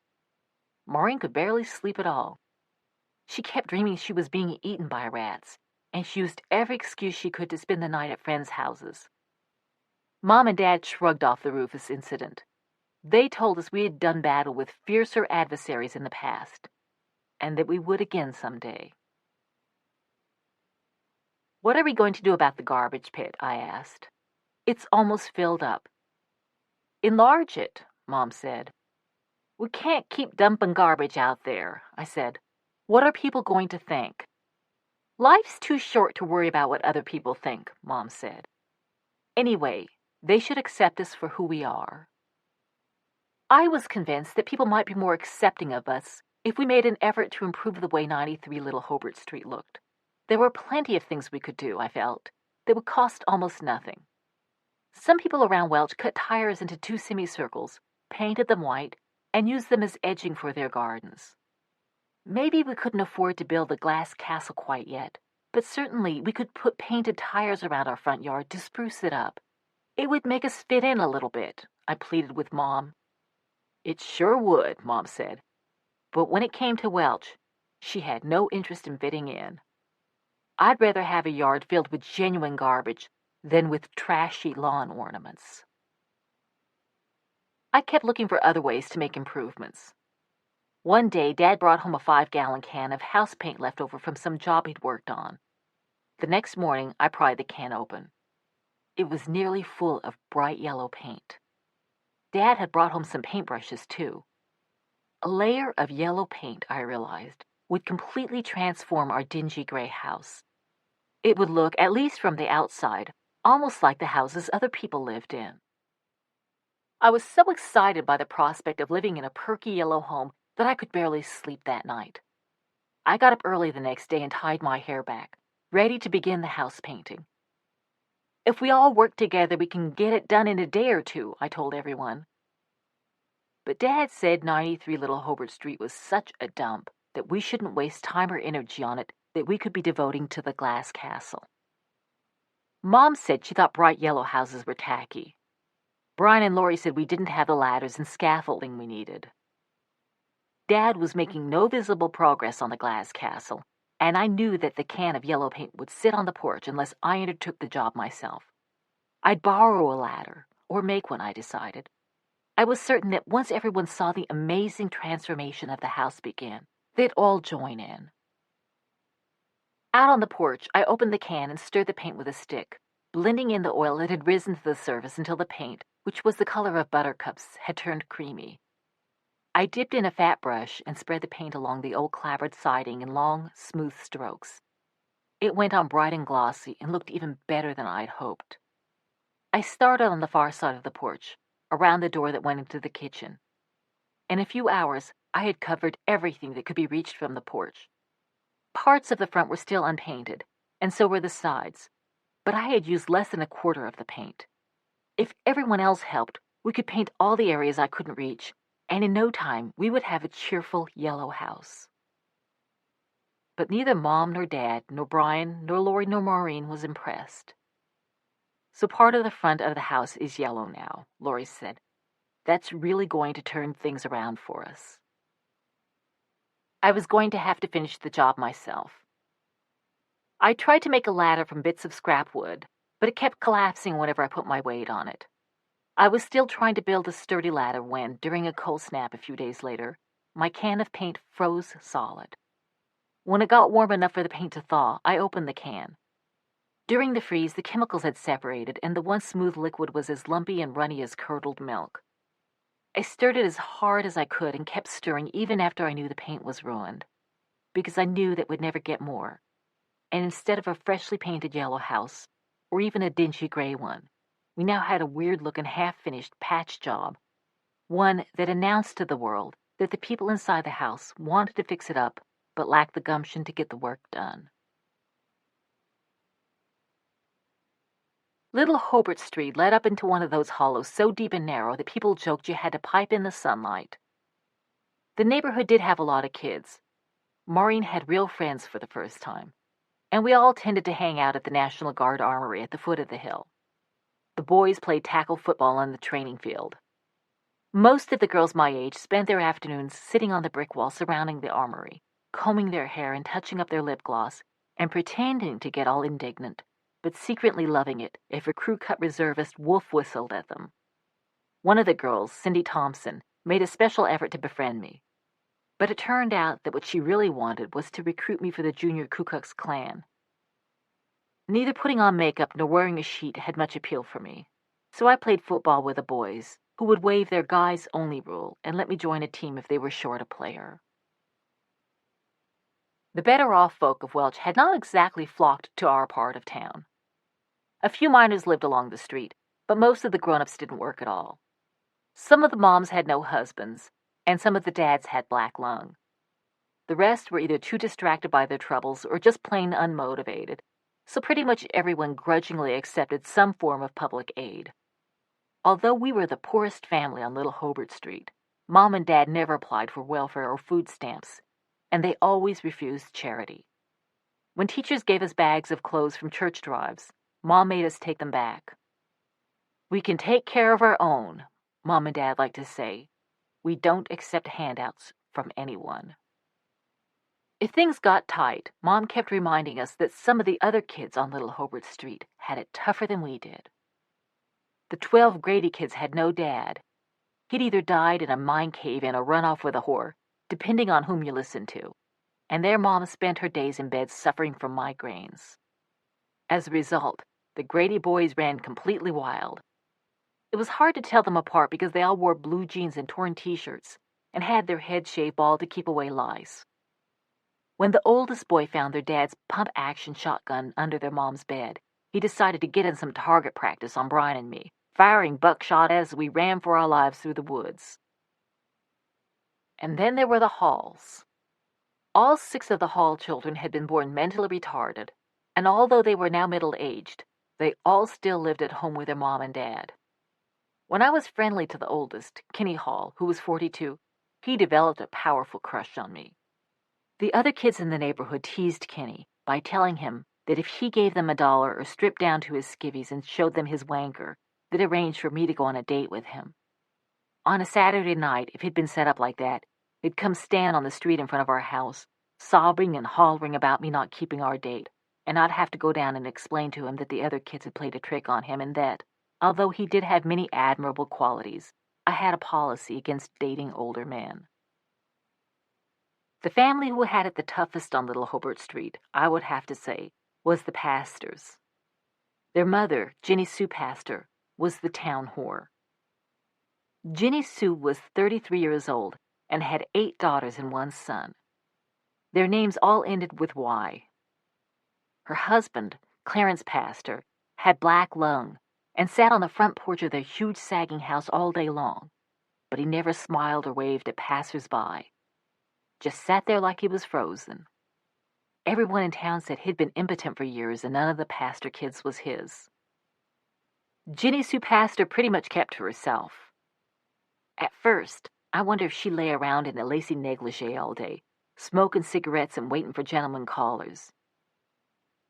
Maureen could barely sleep at all. She kept dreaming she was being eaten by rats, and she used every excuse she could to spend the night at friends' houses. Mom and Dad shrugged off the Rufus incident. They told us we had done battle with fiercer adversaries in the past, and that we would again someday. "What are we going to do about the garbage pit?" I asked. "It's almost filled up." "Enlarge it," Mom said. "We can't keep dumping garbage out there," I said. "What are people going to think?" "Life's too short to worry about what other people think," Mom said. "Anyway, they should accept us for who we are." I was convinced that people might be more accepting of us if we made an effort to improve the way 93 Little Hobart Street looked. There were plenty of things we could do, I felt, that would cost almost nothing. Some people around Welch cut tires into 2 semicircles, painted them white, and used them as edging for their gardens. Maybe we couldn't afford to build a glass castle quite yet, but certainly we could put painted tires around our front yard to spruce it up. It would make us fit in a little bit, I pleaded with Mom. It sure would, Mom said. But when it came to Welch, she had no interest in fitting in. I'd rather have a yard filled with genuine garbage than with trashy lawn ornaments. I kept looking for other ways to make improvements. One day, Dad brought home a 5-gallon can of house paint left over from some job he'd worked on. The next morning, I pried the can open. It was nearly full of bright yellow paint. Dad had brought home some paintbrushes, too. A layer of yellow paint, I realized, would completely transform our dingy gray house. It would look, at least from the outside, almost like the houses other people lived in. I was so excited by the prospect of living in a perky yellow home that I could barely sleep that night. I got up early the next day and tied my hair back, ready to begin the house painting. If we all work together, we can get it done in a day or two, I told everyone. But Dad said 93 Little Hobart Street was such a dump that we shouldn't waste time or energy on it that we could be devoting to the glass castle. Mom said she thought bright yellow houses were tacky. Brian and Lori said we didn't have the ladders and scaffolding we needed. Dad was making no visible progress on the glass castle, and I knew that the can of yellow paint would sit on the porch unless I undertook the job myself. I'd borrow a ladder, or make one, I decided. I was certain that once everyone saw the amazing transformation of the house begin, they'd all join in. Out on the porch, I opened the can and stirred the paint with a stick, blending in the oil that had risen to the surface until the paint, which was the color of buttercups, had turned creamy. I dipped in a fat brush and spread the paint along the old clapboard siding in long, smooth strokes. It went on bright and glossy and looked even better than I'd hoped. I started on the far side of the porch, around the door that went into the kitchen. In a few hours, I had covered everything that could be reached from the porch. Parts of the front were still unpainted, and so were the sides, but I had used less than a quarter of the paint. If everyone else helped, we could paint all the areas I couldn't reach, and in no time we would have a cheerful yellow house. But neither Mom nor Dad, nor Brian, nor Lori, nor Maureen was impressed. So part of the front of the house is yellow now, Lori said. That's really going to turn things around for us. I was going to have to finish the job myself. I tried to make a ladder from bits of scrap wood, but it kept collapsing whenever I put my weight on it. I was still trying to build a sturdy ladder when, during a cold snap a few days later, my can of paint froze solid. When it got warm enough for the paint to thaw, I opened the can. During the freeze, the chemicals had separated, and the once smooth liquid was as lumpy and runny as curdled milk. I stirred it as hard as I could and kept stirring even after I knew the paint was ruined, because I knew that we'd never get more. And instead of a freshly painted yellow house, or even a dingy gray one, we now had a weird-looking half-finished patch job, one that announced to the world that the people inside the house wanted to fix it up but lacked the gumption to get the work done. Little Hobart Street led up into one of those hollows so deep and narrow that people joked you had to pipe in the sunlight. The neighborhood did have a lot of kids. Maureen had real friends for the first time, and we all tended to hang out at the National Guard Armory at the foot of the hill. The boys played tackle football on the training field. Most of the girls my age spent their afternoons sitting on the brick wall surrounding the armory, combing their hair and touching up their lip gloss, and pretending to get all indignant, but secretly loving it if a crew-cut reservist wolf whistled at them. One of the girls, Cindy Thompson, made a special effort to befriend me. But it turned out that what she really wanted was to recruit me for the Junior Ku Klux Klan. Neither putting on makeup nor wearing a sheet had much appeal for me, so I played football with the boys, who would waive their guys-only rule and let me join a team if they were short a player. The better-off folk of Welch had not exactly flocked to our part of town. A few miners lived along the street, but most of the grown-ups didn't work at all. Some of the moms had no husbands, and some of the dads had black lung. The rest were either too distracted by their troubles or just plain unmotivated, so pretty much everyone grudgingly accepted some form of public aid. Although we were the poorest family on Little Hobart Street, Mom and Dad never applied for welfare or food stamps, and they always refused charity. When teachers gave us bags of clothes from church drives, Mom made us take them back. "We can take care of our own," Mom and Dad liked to say. "We don't accept handouts from anyone." If things got tight, Mom kept reminding us that some of the other kids on Little Hobart Street had it tougher than we did. The 12 Grady kids had no dad. He'd either died in a mine cave-in or run off with a whore, depending on whom you listened to, and their mom spent her days in bed suffering from migraines. As a result, the Grady boys ran completely wild. It was hard to tell them apart because they all wore blue jeans and torn t-shirts and had their heads shaved bald to keep away lice. When the oldest boy found their dad's pump-action shotgun under their mom's bed, he decided to get in some target practice on Brian and me, firing buckshot as we ran for our lives through the woods. And then there were the Halls. All 6 of the Hall children had been born mentally retarded, and although they were now middle-aged, they all still lived at home with their mom and dad. When I was friendly to the oldest, Kenny Hall, who was 42, he developed a powerful crush on me. The other kids in the neighborhood teased Kenny by telling him that if he gave them $1 or stripped down to his skivvies and showed them his wanker, they'd arrange for me to go on a date with him. On a Saturday night, if he'd been set up like that, he'd come stand on the street in front of our house, sobbing and hollering about me not keeping our date, and I'd have to go down and explain to him that the other kids had played a trick on him and that, although he did have many admirable qualities, I had a policy against dating older men. The family who had it the toughest on Little Hobart Street, I would have to say, was the Pastors. Their mother, Jenny Sue Pastor, was the town whore. Jenny Sue was 33 years old and had 8 daughters and 1 son. Their names all ended with Y. Her husband, Clarence Pastor, had black lung and sat on the front porch of their huge sagging house all day long, but he never smiled or waved at passers-by. Just sat there like he was frozen. Everyone in town said he'd been impotent for years and none of the Pastor kids was his. Jenny Sue Pastor pretty much kept to herself. At first, I wondered if she lay around in a lacy negligee all day, smoking cigarettes and waiting for gentlemen callers.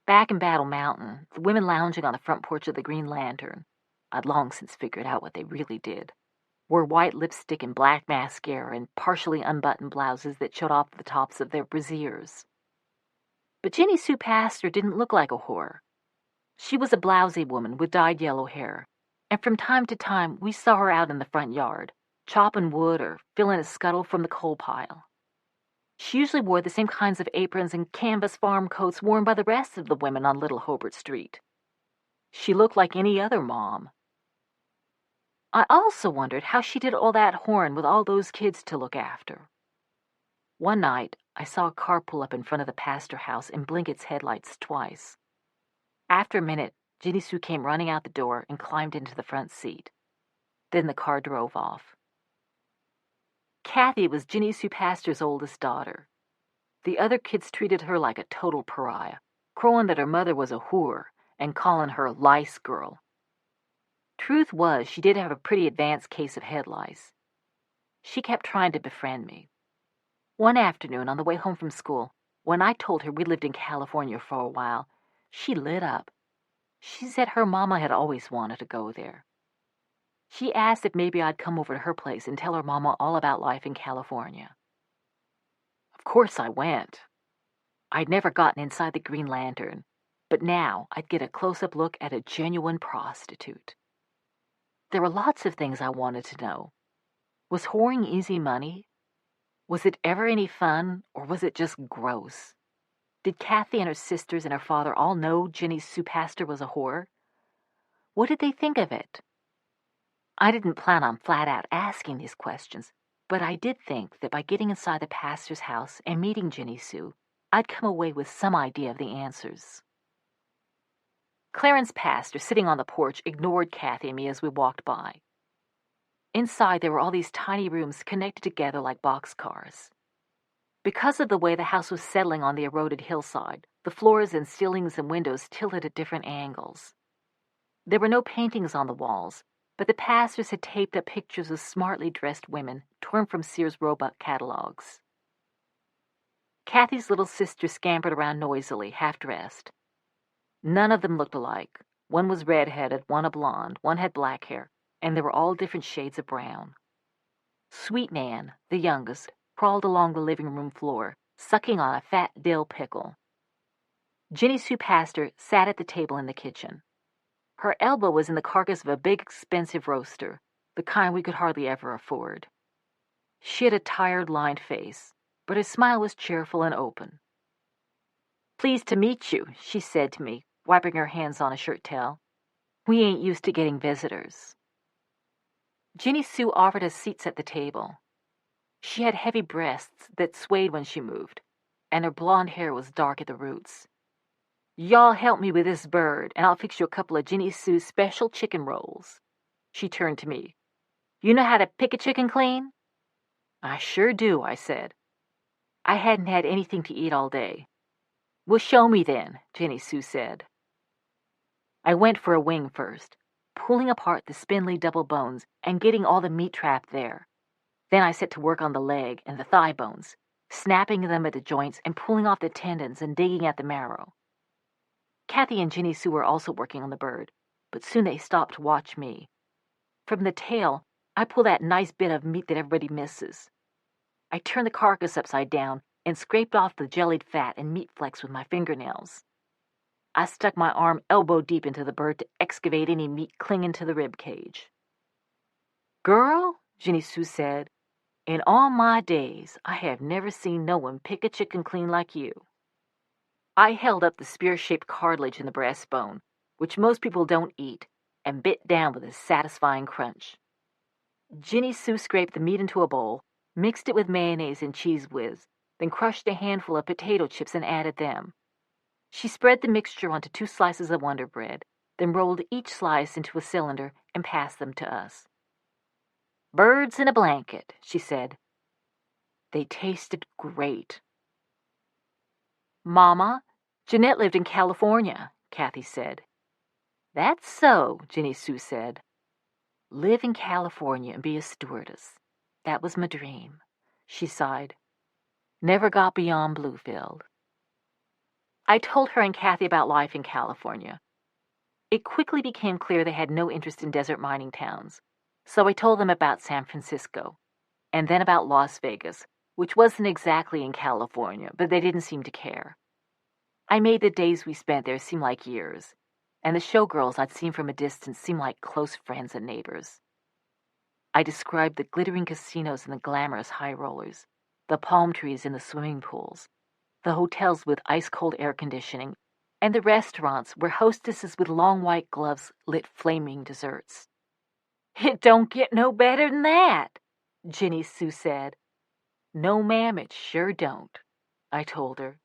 Back in Battle Mountain, the women lounging on the front porch of the Green Lantern, I'd long since figured out what they really did, wore white lipstick and black mascara and partially unbuttoned blouses that showed off the tops of their brassieres. But Jenny Sue Pastor didn't look like a whore. She was a blousy woman with dyed yellow hair, and from time to time we saw her out in the front yard, chopping wood or filling a scuttle from the coal pile. She usually wore the same kinds of aprons and canvas farm coats worn by the rest of the women on Little Hobart Street. She looked like any other mom. I also wondered how she did all that whoring with all those kids to look after. One night, I saw a car pull up in front of the Pastor house and blink its headlights twice. After a minute, Jenny Sue came running out the door and climbed into the front seat. Then the car drove off. Kathy was Jenny Sue Pastor's oldest daughter. The other kids treated her like a total pariah, crowing that her mother was a whore and calling her lice girl. Truth was, she did have a pretty advanced case of head lice. She kept trying to befriend me. One afternoon, on the way home from school, when I told her we lived in California for a while, she lit up. She said her mama had always wanted to go there. She asked if maybe I'd come over to her place and tell her mama all about life in California. Of course I went. I'd never gotten inside the Green Lantern, but now I'd get a close-up look at a genuine prostitute. There were lots of things I wanted to know. Was whoring easy money? Was it ever any fun, or was it just gross? Did Kathy and her sisters and her father all know Jenny Sue Pastor was a whore? What did they think of it? I didn't plan on flat-out asking these questions, but I did think that by getting inside the pastor's house and meeting Jenny Sue, I'd come away with some idea of the answers. Clarence Pastor, sitting on the porch, ignored Kathy and me as we walked by. Inside, there were all these tiny rooms connected together like boxcars. Because of the way the house was settling on the eroded hillside, the floors and ceilings and windows tilted at different angles. There were no paintings on the walls, but the pastors had taped up pictures of smartly dressed women torn from Sears Roebuck catalogs. Kathy's little sister scampered around noisily, half-dressed. None of them looked alike. One was red-headed, one a blonde, one had black hair, and they were all different shades of brown. Sweet Nan, the youngest, crawled along the living room floor, sucking on a fat dill pickle. Jenny Sue Pastor sat at the table in the kitchen. Her elbow was in the carcass of a big, expensive roaster, the kind we could hardly ever afford. She had a tired, lined face, but her smile was cheerful and open. "Pleased to meet you," she said to me, wiping her hands on a shirt tail. "We ain't used to getting visitors." Jenny Sue offered us seats at the table. She had heavy breasts that swayed when she moved, and her blonde hair was dark at the roots. "Y'all help me with this bird, and I'll fix you a couple of Jenny Sue's special chicken rolls." She turned to me. "You know how to pick a chicken clean?" "I sure do," I said. I hadn't had anything to eat all day. "Well, show me then," Jenny Sue said. I went for a wing first, pulling apart the spindly double bones and getting all the meat trapped there. Then I set to work on the leg and the thigh bones, snapping them at the joints and pulling off the tendons and digging at the marrow. Kathy and Jenny Sue were also working on the bird, but soon they stopped to watch me. From the tail, I pulled that nice bit of meat that everybody misses. I turned the carcass upside down and scraped off the jellied fat and meat flecks with my fingernails. I stuck my arm elbow deep into the bird to excavate any meat clinging to the rib cage. "Girl," Jenny Sue said, "in all my days, I have never seen no one pick a chicken clean like you." I held up the spear-shaped cartilage in the breastbone, which most people don't eat, and bit down with a satisfying crunch. Jenny Sue scraped the meat into a bowl, mixed it with mayonnaise and cheese whiz, then crushed a handful of potato chips and added them. She spread the mixture onto 2 slices of Wonder Bread, then rolled each slice into a cylinder and passed them to us. "Birds in a blanket," she said. They tasted great. "Mama, Jeannette lived in California," Kathy said. "That's so," Jenny Sue said. "Live in California and be a stewardess. That was my dream," she sighed. "Never got beyond Bluefield." I told her and Kathy about life in California. It quickly became clear they had no interest in desert mining towns, so I told them about San Francisco, and then about Las Vegas, which wasn't exactly in California, but they didn't seem to care. I made the days we spent there seem like years, and the showgirls I'd seen from a distance seem like close friends and neighbors. I described the glittering casinos and the glamorous high rollers, the palm trees in the swimming pools, the hotels with ice-cold air conditioning, and the restaurants where hostesses with long white gloves lit flaming desserts. "It don't get no better than that," Jenny Sue said. "No, ma'am, it sure don't," I told her.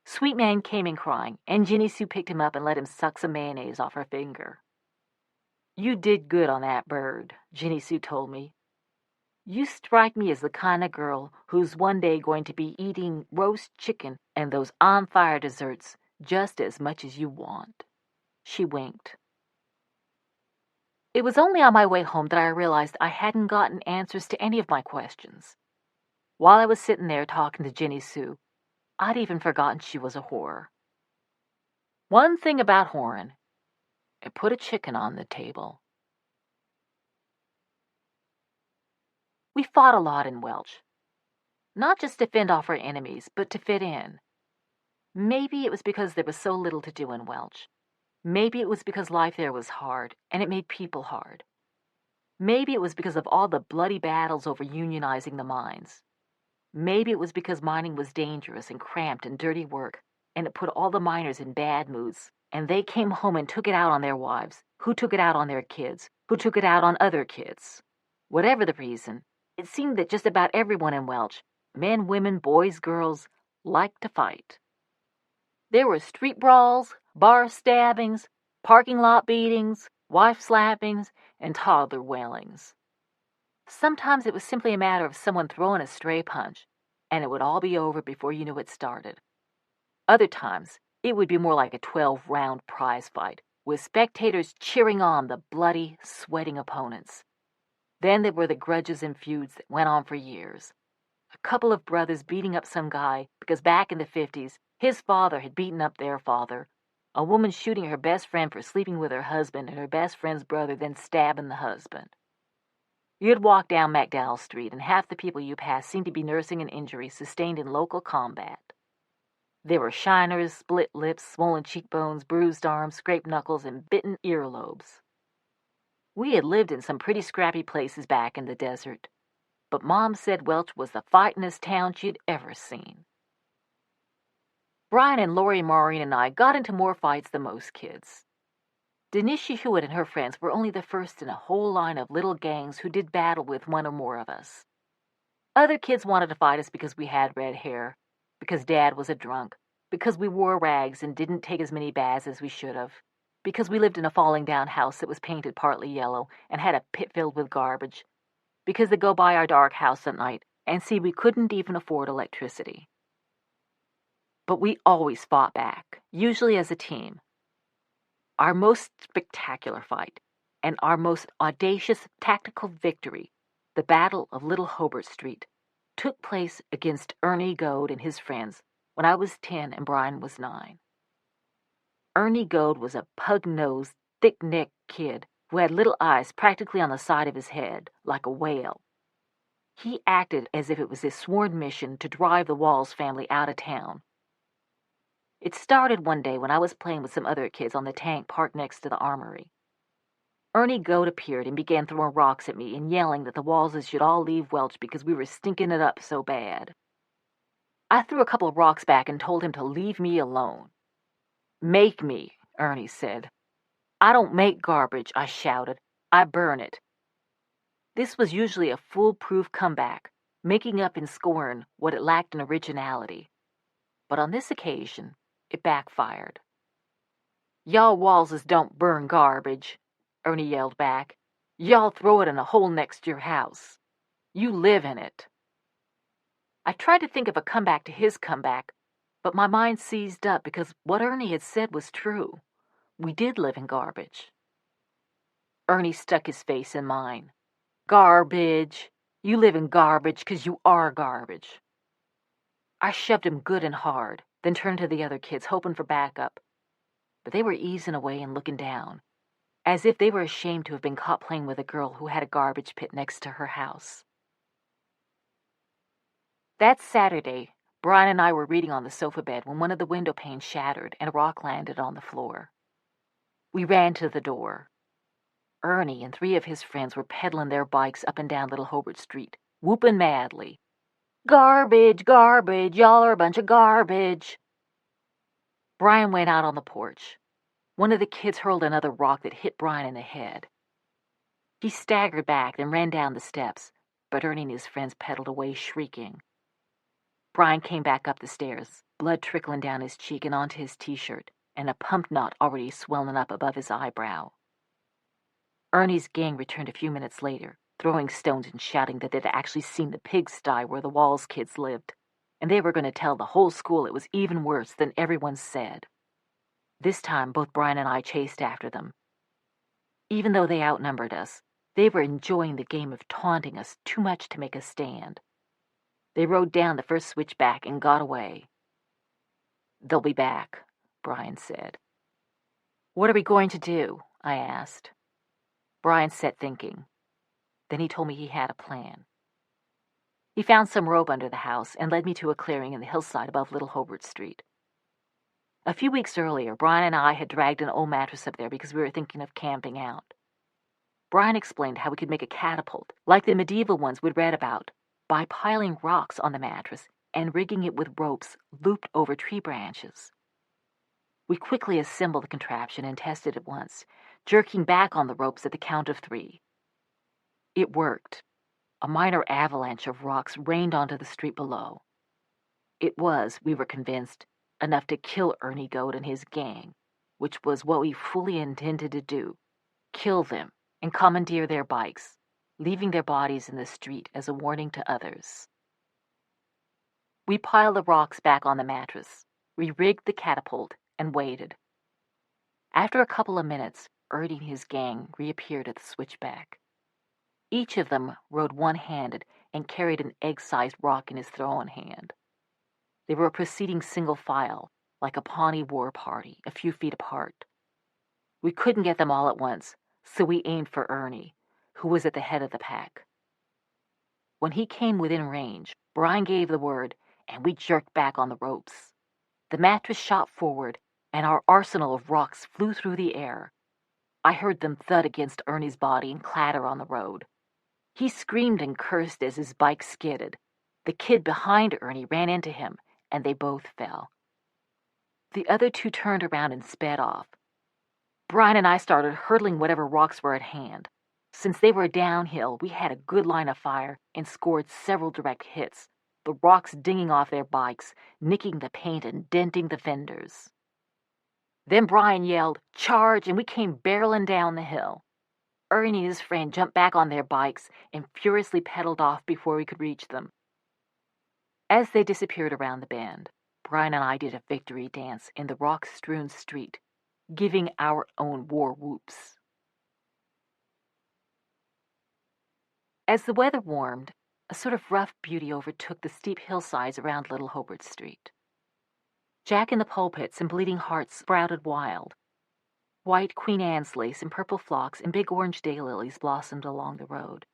Sweet Man came in crying, and Jenny Sue picked him up and let him suck some mayonnaise off her finger. "You did good on that bird," Jenny Sue told me. "You strike me as the kind of girl who's one day going to be eating roast chicken and those on-fire desserts just as much as you want." She winked. It was only on my way home that I realized I hadn't gotten answers to any of my questions. While I was sitting there talking to Jenny Sue, I'd even forgotten she was a whore. One thing about whoring, it put a chicken on the table. We fought a lot in Welch. Not just to fend off our enemies, but to fit in. Maybe it was because there was so little to do in Welch. Maybe it was because life there was hard, and it made people hard. Maybe it was because of all the bloody battles over unionizing the mines. Maybe it was because mining was dangerous and cramped and dirty work, and it put all the miners in bad moods, and they came home and took it out on their wives, who took it out on their kids, who took it out on other kids. Whatever the reason, it seemed that just about everyone in Welch, men, women, boys, girls, liked to fight. There were street brawls, bar stabbings, parking lot beatings, wife slappings, and toddler wailings. Sometimes it was simply a matter of someone throwing a stray punch, and it would all be over before you knew it started. Other times, it would be more like a 12-round prize fight, with spectators cheering on the bloody, sweating opponents. Then there were the grudges and feuds that went on for years. A couple of brothers beating up some guy because back in the 50s, his father had beaten up their father. A woman shooting her best friend for sleeping with her husband and her best friend's brother then stabbing the husband. You'd walk down McDowell Street and half the people you passed seemed to be nursing an injury sustained in local combat. There were shiners, split lips, swollen cheekbones, bruised arms, scraped knuckles, and bitten earlobes. We had lived in some pretty scrappy places back in the desert, but Mom said Welch was the fightingest town she'd ever seen. Brian and Lori, Maureen, and I got into more fights than most kids. Denisha Hewitt and her friends were only the first in a whole line of little gangs who did battle with one or more of us. Other kids wanted to fight us because we had red hair, because Dad was a drunk, because we wore rags and didn't take as many baths as we should have, because we lived in a falling-down house that was painted partly yellow and had a pit filled with garbage, because they'd go by our dark house at night and see we couldn't even afford electricity. But we always fought back, usually as a team. Our most spectacular fight, and our most audacious tactical victory, the Battle of Little Hobart Street, took place against Ernie Goad and his friends when I was 10 and Brian was 9. Ernie Goad was a pug-nosed, thick-necked kid who had little eyes practically on the side of his head, like a whale. He acted as if it was his sworn mission to drive the Walls family out of town. It started one day when I was playing with some other kids on the tank parked next to the armory. Ernie Goad appeared and began throwing rocks at me and yelling that the Wallses should all leave Welch because we were stinking it up so bad. I threw a couple of rocks back and told him to leave me alone. "Make me," Ernie said. "I don't make garbage," I shouted. "I burn it." This was usually a foolproof comeback, making up in scorn what it lacked in originality. But on this occasion, it backfired. "Y'all Wallses don't burn garbage," Ernie yelled back. "Y'all throw it in a hole next your house. You live in it." I tried to think of a comeback to his comeback, but my mind seized up because what Ernie had said was true. We did live in garbage. Ernie stuck his face in mine. "Garbage. You live in garbage because you are garbage." I shoved him good and hard, then turned to the other kids, hoping for backup. But they were easing away and looking down, as if they were ashamed to have been caught playing with a girl who had a garbage pit next to her house. That Saturday, Brian and I were reading on the sofa bed when one of the window panes shattered and a rock landed on the floor. We ran to the door. Ernie and 3 of his friends were pedaling their bikes up and down Little Hobart Street, whooping madly. "Garbage, garbage, y'all are a bunch of garbage." Brian went out on the porch. One of the kids hurled another rock that hit Brian in the head. He staggered back and ran down the steps, but Ernie and his friends pedaled away shrieking. Brian came back up the stairs, blood trickling down his cheek and onto his t-shirt, and a pump knot already swelling up above his eyebrow. Ernie's gang returned a few minutes later, throwing stones and shouting that they'd actually seen the pigsty where the Walls kids lived, and they were going to tell the whole school it was even worse than everyone said. This time, both Brian and I chased after them. Even though they outnumbered us, they were enjoying the game of taunting us too much to make a stand. They rode down the first switchback and got away. "They'll be back," Brian said. "What are we going to do?" I asked. Brian sat thinking. Then he told me he had a plan. He found some rope under the house and led me to a clearing in the hillside above Little Hobart Street. A few weeks earlier, Brian and I had dragged an old mattress up there because we were thinking of camping out. Brian explained how we could make a catapult, like the medieval ones we'd read about, by piling rocks on the mattress and rigging it with ropes looped over tree branches. We quickly assembled the contraption and tested it once, jerking back on the ropes at the count of 3. It worked. A minor avalanche of rocks rained onto the street below. It was, we were convinced, enough to kill Ernie Goad and his gang, which was what we fully intended to do: kill them and commandeer their bikes, leaving their bodies in the street as a warning to others. We piled the rocks back on the mattress, re-rigged the catapult, and waited. After a couple of minutes, Ernie and his gang reappeared at the switchback. Each of them rode one-handed and carried an egg-sized rock in his throwing hand. They were proceeding single file, like a Pawnee war party, a few feet apart. We couldn't get them all at once, so we aimed for Ernie, who was at the head of the pack. When he came within range, Brian gave the word, and we jerked back on the ropes. The mattress shot forward, and our arsenal of rocks flew through the air. I heard them thud against Ernie's body and clatter on the road. He screamed and cursed as his bike skidded. The kid behind Ernie ran into him, and they both fell. The other two turned around and sped off. Brian and I started hurdling whatever rocks were at hand. Since they were downhill, we had a good line of fire and scored several direct hits, the rocks dinging off their bikes, nicking the paint and denting the fenders. Then Brian yelled, "Charge!" and we came barreling down the hill. Ernie and his friend jumped back on their bikes and furiously pedaled off before we could reach them. As they disappeared around the bend, Brian and I did a victory dance in the rock-strewn street, giving our own war whoops. As the weather warmed, a sort of rough beauty overtook the steep hillsides around Little Hobart Street. Jack in the pulpits and bleeding hearts sprouted wild. White Queen Anne's lace and purple phlox and big orange daylilies blossomed along the road.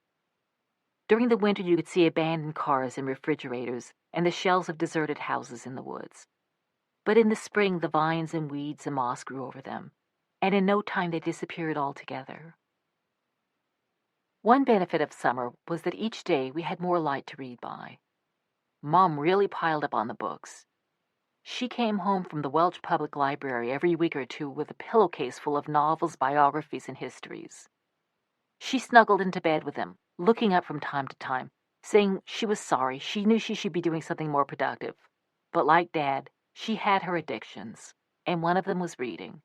During the winter, you could see abandoned cars and refrigerators and the shells of deserted houses in the woods. But in the spring, the vines and weeds and moss grew over them, and in no time they disappeared altogether. One benefit of summer was that each day we had more light to read by. Mom really piled up on the books. She came home from the Welch Public Library every week or two with a pillowcase full of novels, biographies, and histories. She snuggled into bed with them, looking up from time to time, saying she was sorry, she knew she should be doing something more productive. But like Dad, she had her addictions, and one of them was reading.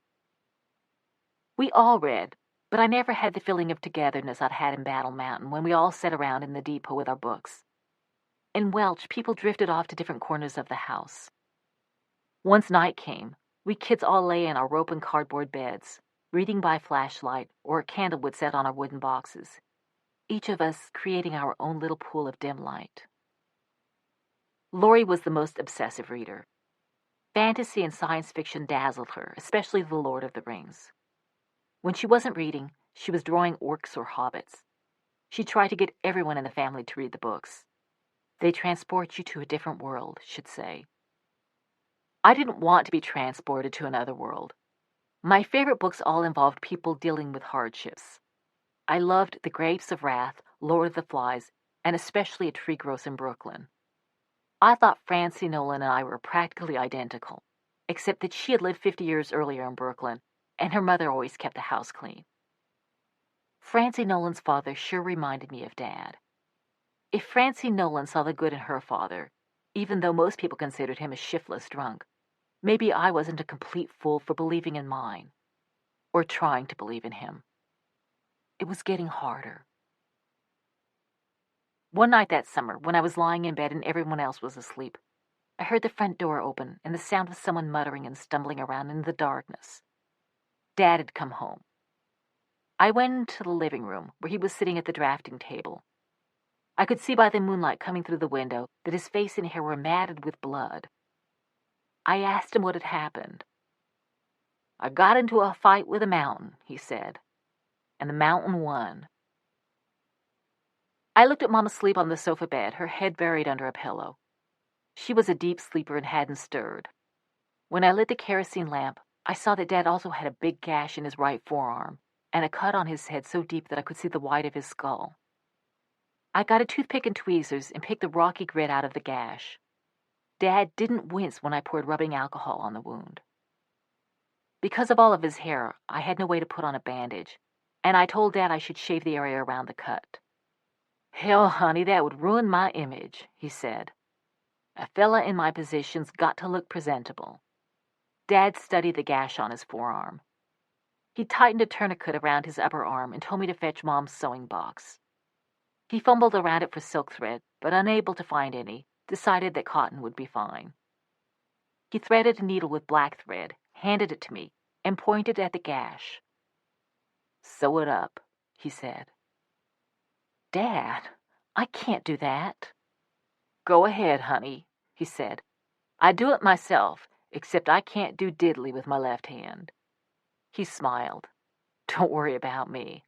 We all read, but I never had the feeling of togetherness I'd had in Battle Mountain when we all sat around in the depot with our books. In Welch, people drifted off to different corners of the house. Once night came, we kids all lay in our rope and cardboard beds, reading by flashlight or a candle would set on our wooden boxes, each of us creating our own little pool of dim light. Lori was the most obsessive reader. Fantasy and science fiction dazzled her, especially The Lord of the Rings. When she wasn't reading, she was drawing orcs or hobbits. She tried to get everyone in the family to read the books. They transport you to a different world, she'd say. I didn't want to be transported to another world. My favorite books all involved people dealing with hardships. I loved The Grapes of Wrath, Lord of the Flies, and especially A Tree Grows in Brooklyn. I thought Francie Nolan and I were practically identical, except that she had lived 50 years earlier in Brooklyn, and her mother always kept the house clean. Francie Nolan's father sure reminded me of Dad. If Francie Nolan saw the good in her father, even though most people considered him a shiftless drunk, maybe I wasn't a complete fool for believing in mine, or trying to believe in him. It was getting harder. One night that summer, when I was lying in bed and everyone else was asleep, I heard the front door open and the sound of someone muttering and stumbling around in the darkness. Dad had come home. I went into the living room, where he was sitting at the drafting table. I could see by the moonlight coming through the window that his face and hair were matted with blood. I asked him what had happened. "I got into a fight with a mountain," he said, "and the mountain won." I looked at Mom asleep on the sofa bed, her head buried under a pillow. She was a deep sleeper and hadn't stirred. When I lit the kerosene lamp, I saw that Dad also had a big gash in his right forearm and a cut on his head so deep that I could see the white of his skull. I got a toothpick and tweezers and picked the rocky grit out of the gash. Dad didn't wince when I poured rubbing alcohol on the wound. Because of all of his hair, I had no way to put on a bandage, and I told Dad I should shave the area around the cut. "Hell, honey, that would ruin my image," he said. "A fella in my position's got to look presentable." Dad studied the gash on his forearm. He tightened a tourniquet around his upper arm and told me to fetch Mom's sewing box. He fumbled around it for silk thread, but unable to find any, decided that cotton would be fine. He threaded a needle with black thread, handed it to me, and pointed at the gash. "Sew it up," he said. "Dad, I can't do that." "Go ahead, honey," he said. "I do it myself, except I can't do diddly with my left hand." He smiled. "Don't worry about me.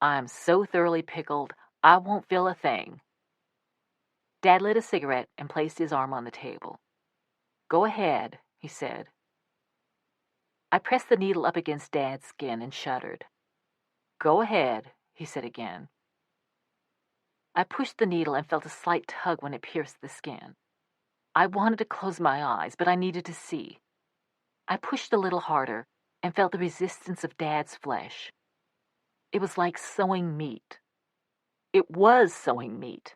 I'm so thoroughly pickled, I won't feel a thing." Dad lit a cigarette and placed his arm on the table. "Go ahead," he said. I pressed the needle up against Dad's skin and shuddered. "Go ahead," he said again. I pushed the needle and felt a slight tug when it pierced the skin. I wanted to close my eyes, but I needed to see. I pushed a little harder and felt the resistance of Dad's flesh. It was like sewing meat. It was sewing meat.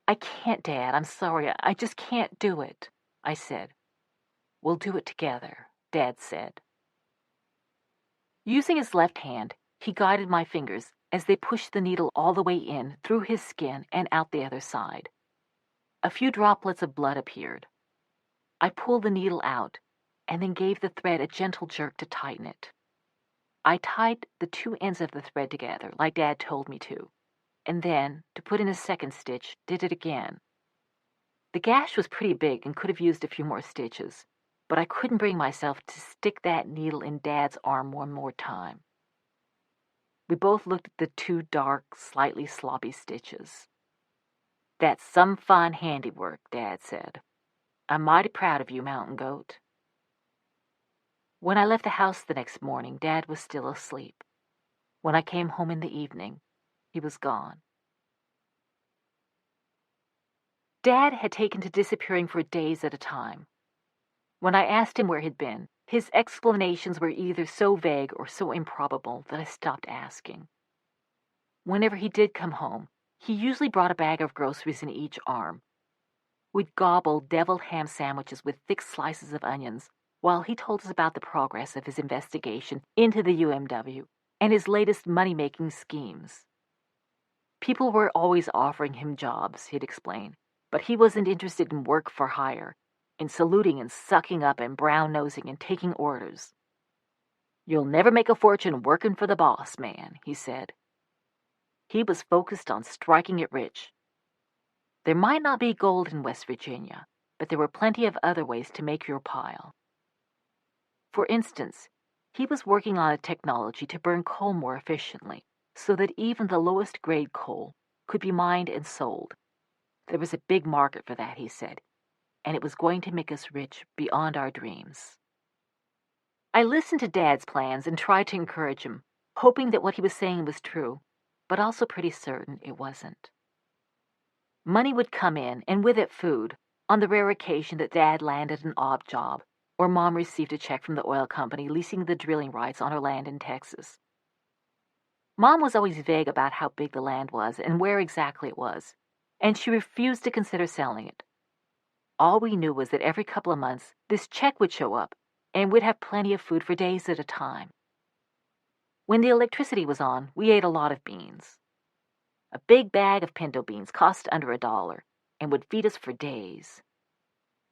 "I can't, Dad. I'm sorry. I just can't do it," I said. "We'll do it together," Dad said. Using his left hand, he guided my fingers as they pushed the needle all the way in through his skin and out the other side. A few droplets of blood appeared. I pulled the needle out and then gave the thread a gentle jerk to tighten it. I tied the two ends of the thread together, like Dad told me to, and then, to put in a second stitch, did it again. The gash was pretty big and could have used a few more stitches, but I couldn't bring myself to stick that needle in Dad's arm one more time. We both looked at the two dark, slightly sloppy stitches. "That's some fine handiwork," Dad said. "I'm mighty proud of you, Mountain Goat." When I left the house the next morning, Dad was still asleep. When I came home in the evening, he was gone. Dad had taken to disappearing for days at a time. When I asked him where he'd been, his explanations were either so vague or so improbable that I stopped asking. Whenever he did come home, he usually brought a bag of groceries in each arm. We'd gobble deviled ham sandwiches with thick slices of onions while he told us about the progress of his investigation into the UMW and his latest money-making schemes. People were always offering him jobs, he'd explain, but he wasn't interested in work for hire, in saluting and sucking up and brown-nosing and taking orders. "You'll never make a fortune working for the boss man," he said. He was focused on striking it rich. There might not be gold in West Virginia, but there were plenty of other ways to make your pile. For instance, he was working on a technology to burn coal more efficiently, so that even the lowest grade coal could be mined and sold. There was a big market for that, he said, and it was going to make us rich beyond our dreams. I listened to Dad's plans and tried to encourage him, hoping that what he was saying was true, but also pretty certain it wasn't. Money would come in, and with it food, on the rare occasion that Dad landed an odd job, or Mom received a check from the oil company leasing the drilling rights on her land in Texas. Mom was always vague about how big the land was and where exactly it was, and she refused to consider selling it. All we knew was that every couple of months, this check would show up, and we'd have plenty of food for days at a time. When the electricity was on, we ate a lot of beans. A big bag of pinto beans cost under $1 and would feed us for days.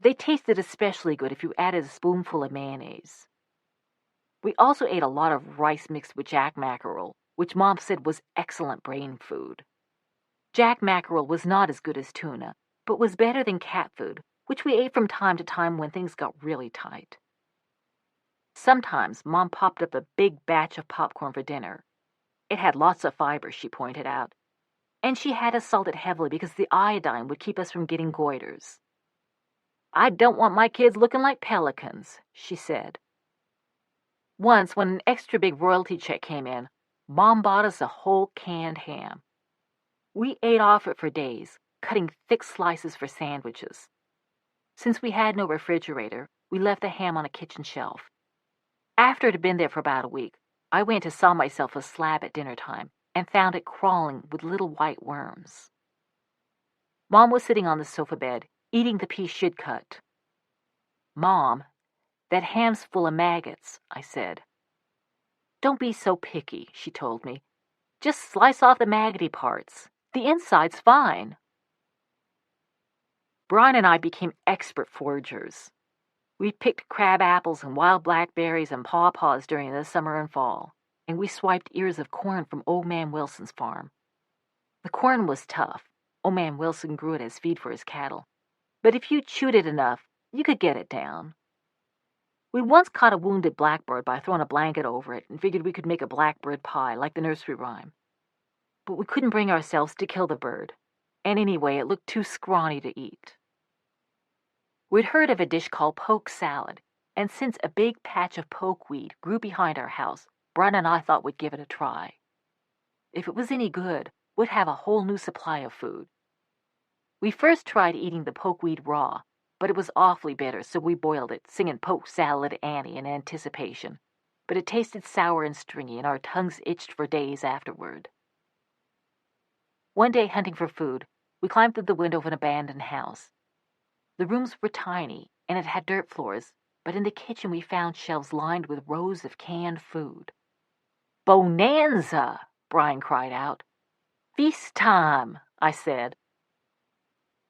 They tasted especially good if you added a spoonful of mayonnaise. We also ate a lot of rice mixed with jack mackerel, which Mom said was excellent brain food. Jack mackerel was not as good as tuna, but was better than cat food, which we ate from time to time when things got really tight. Sometimes Mom popped up a big batch of popcorn for dinner. It had lots of fiber, she pointed out, and she had us salt it heavily because the iodine would keep us from getting goiters. "I don't want my kids looking like pelicans," she said. Once, when an extra big royalty check came in, Mom bought us a whole canned ham. We ate off it for days, cutting thick slices for sandwiches. Since we had no refrigerator, we left the ham on a kitchen shelf. After it had been there for about a week, I went to saw myself a slab at dinner time and found it crawling with little white worms. Mom was sitting on the sofa bed, eating the piece she'd cut. "Mom, that ham's full of maggots," I said. "Don't be so picky," she told me. "Just slice off the maggoty parts. The inside's fine." Brian and I became expert foragers. We picked crab apples and wild blackberries and pawpaws during the summer and fall, and we swiped ears of corn from Old Man Wilson's farm. The corn was tough. Old Man Wilson grew it as feed for his cattle. But if you chewed it enough, you could get it down. We once caught a wounded blackbird by throwing a blanket over it and figured we could make a blackbird pie, like the nursery rhyme. But we couldn't bring ourselves to kill the bird, and anyway, it looked too scrawny to eat. We'd heard of a dish called poke salad, and since a big patch of pokeweed grew behind our house, Brian and I thought we'd give it a try. If it was any good, we'd have a whole new supply of food. We first tried eating the pokeweed raw, but it was awfully bitter, so we boiled it, singing Poke Salad Annie in anticipation. But it tasted sour and stringy, and our tongues itched for days afterward. One day, hunting for food, we climbed through the window of an abandoned house. The rooms were tiny, and it had dirt floors, but in the kitchen we found shelves lined with rows of canned food. "Bonanza!" Brian cried out. "Feast time," I said.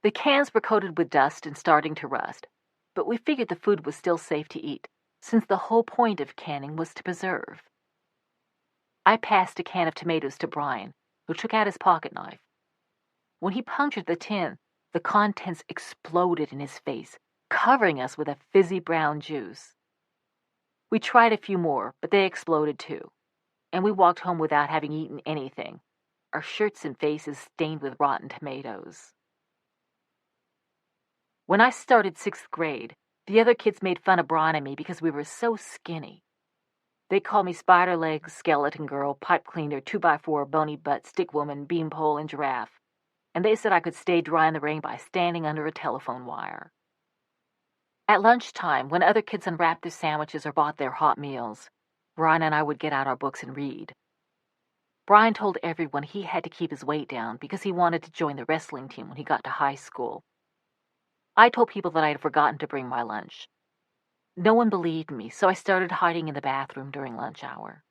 The cans were coated with dust and starting to rust, but we figured the food was still safe to eat, since the whole point of canning was to preserve. I passed a can of tomatoes to Brian, who took out his pocket knife. When he punctured the tin, the contents exploded in his face, covering us with a fizzy brown juice. We tried a few more, but they exploded too, and we walked home without having eaten anything, our shirts and faces stained with rotten tomatoes. When I started 6th grade, the other kids made fun of Brian and me because we were so skinny. They called me spider legs, skeleton girl, pipe cleaner, 2x4, bony butt, stick woman, beanpole, and giraffe. And they said I could stay dry in the rain by standing under a telephone wire. At lunchtime, when other kids unwrapped their sandwiches or bought their hot meals, Brian and I would get out our books and read. Brian told everyone he had to keep his weight down because he wanted to join the wrestling team when he got to high school. I told people that I had forgotten to bring my lunch. No one believed me, so I started hiding in the bathroom during lunch hour.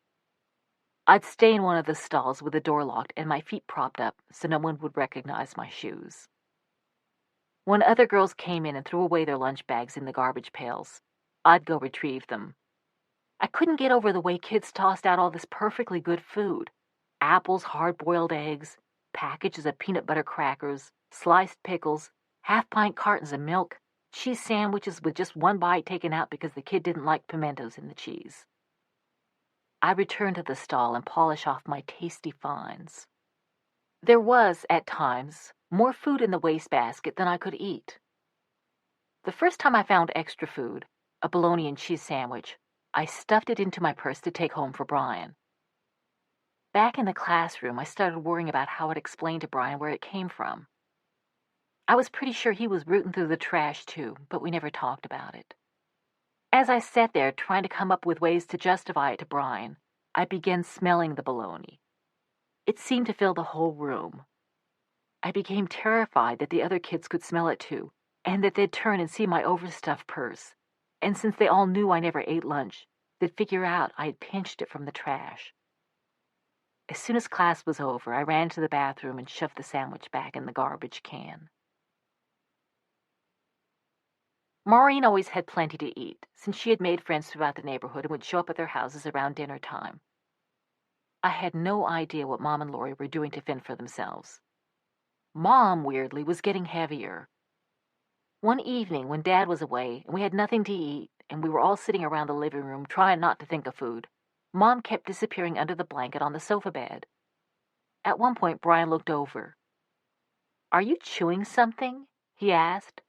I'd stay in one of the stalls with the door locked and my feet propped up so no one would recognize my shoes. When other girls came in and threw away their lunch bags in the garbage pails, I'd go retrieve them. I couldn't get over the way kids tossed out all this perfectly good food. Apples, hard-boiled eggs, packages of peanut butter crackers, sliced pickles, half-pint cartons of milk, cheese sandwiches with just one bite taken out because the kid didn't like pimentos in the cheese. I returned to the stall and polished off my tasty finds. There was, at times, more food in the wastebasket than I could eat. The first time I found extra food, a bologna and cheese sandwich, I stuffed it into my purse to take home for Brian. Back in the classroom, I started worrying about how I'd explain to Brian where it came from. I was pretty sure he was rooting through the trash too, but we never talked about it. As I sat there trying to come up with ways to justify it to Brian, I began smelling the bologna. It seemed to fill the whole room. I became terrified that the other kids could smell it too, and that they'd turn and see my overstuffed purse. And since they all knew I never ate lunch, they'd figure out I had pinched it from the trash. As soon as class was over, I ran to the bathroom and shoved the sandwich back in the garbage can. Maureen always had plenty to eat, since she had made friends throughout the neighborhood and would show up at their houses around dinner time. I had no idea what Mom and Lori were doing to fend for themselves. Mom, weirdly, was getting heavier. One evening, when Dad was away and we had nothing to eat and we were all sitting around the living room trying not to think of food, Mom kept disappearing under the blanket on the sofa bed. At one point, Brian looked over. "Are you chewing something?" he asked.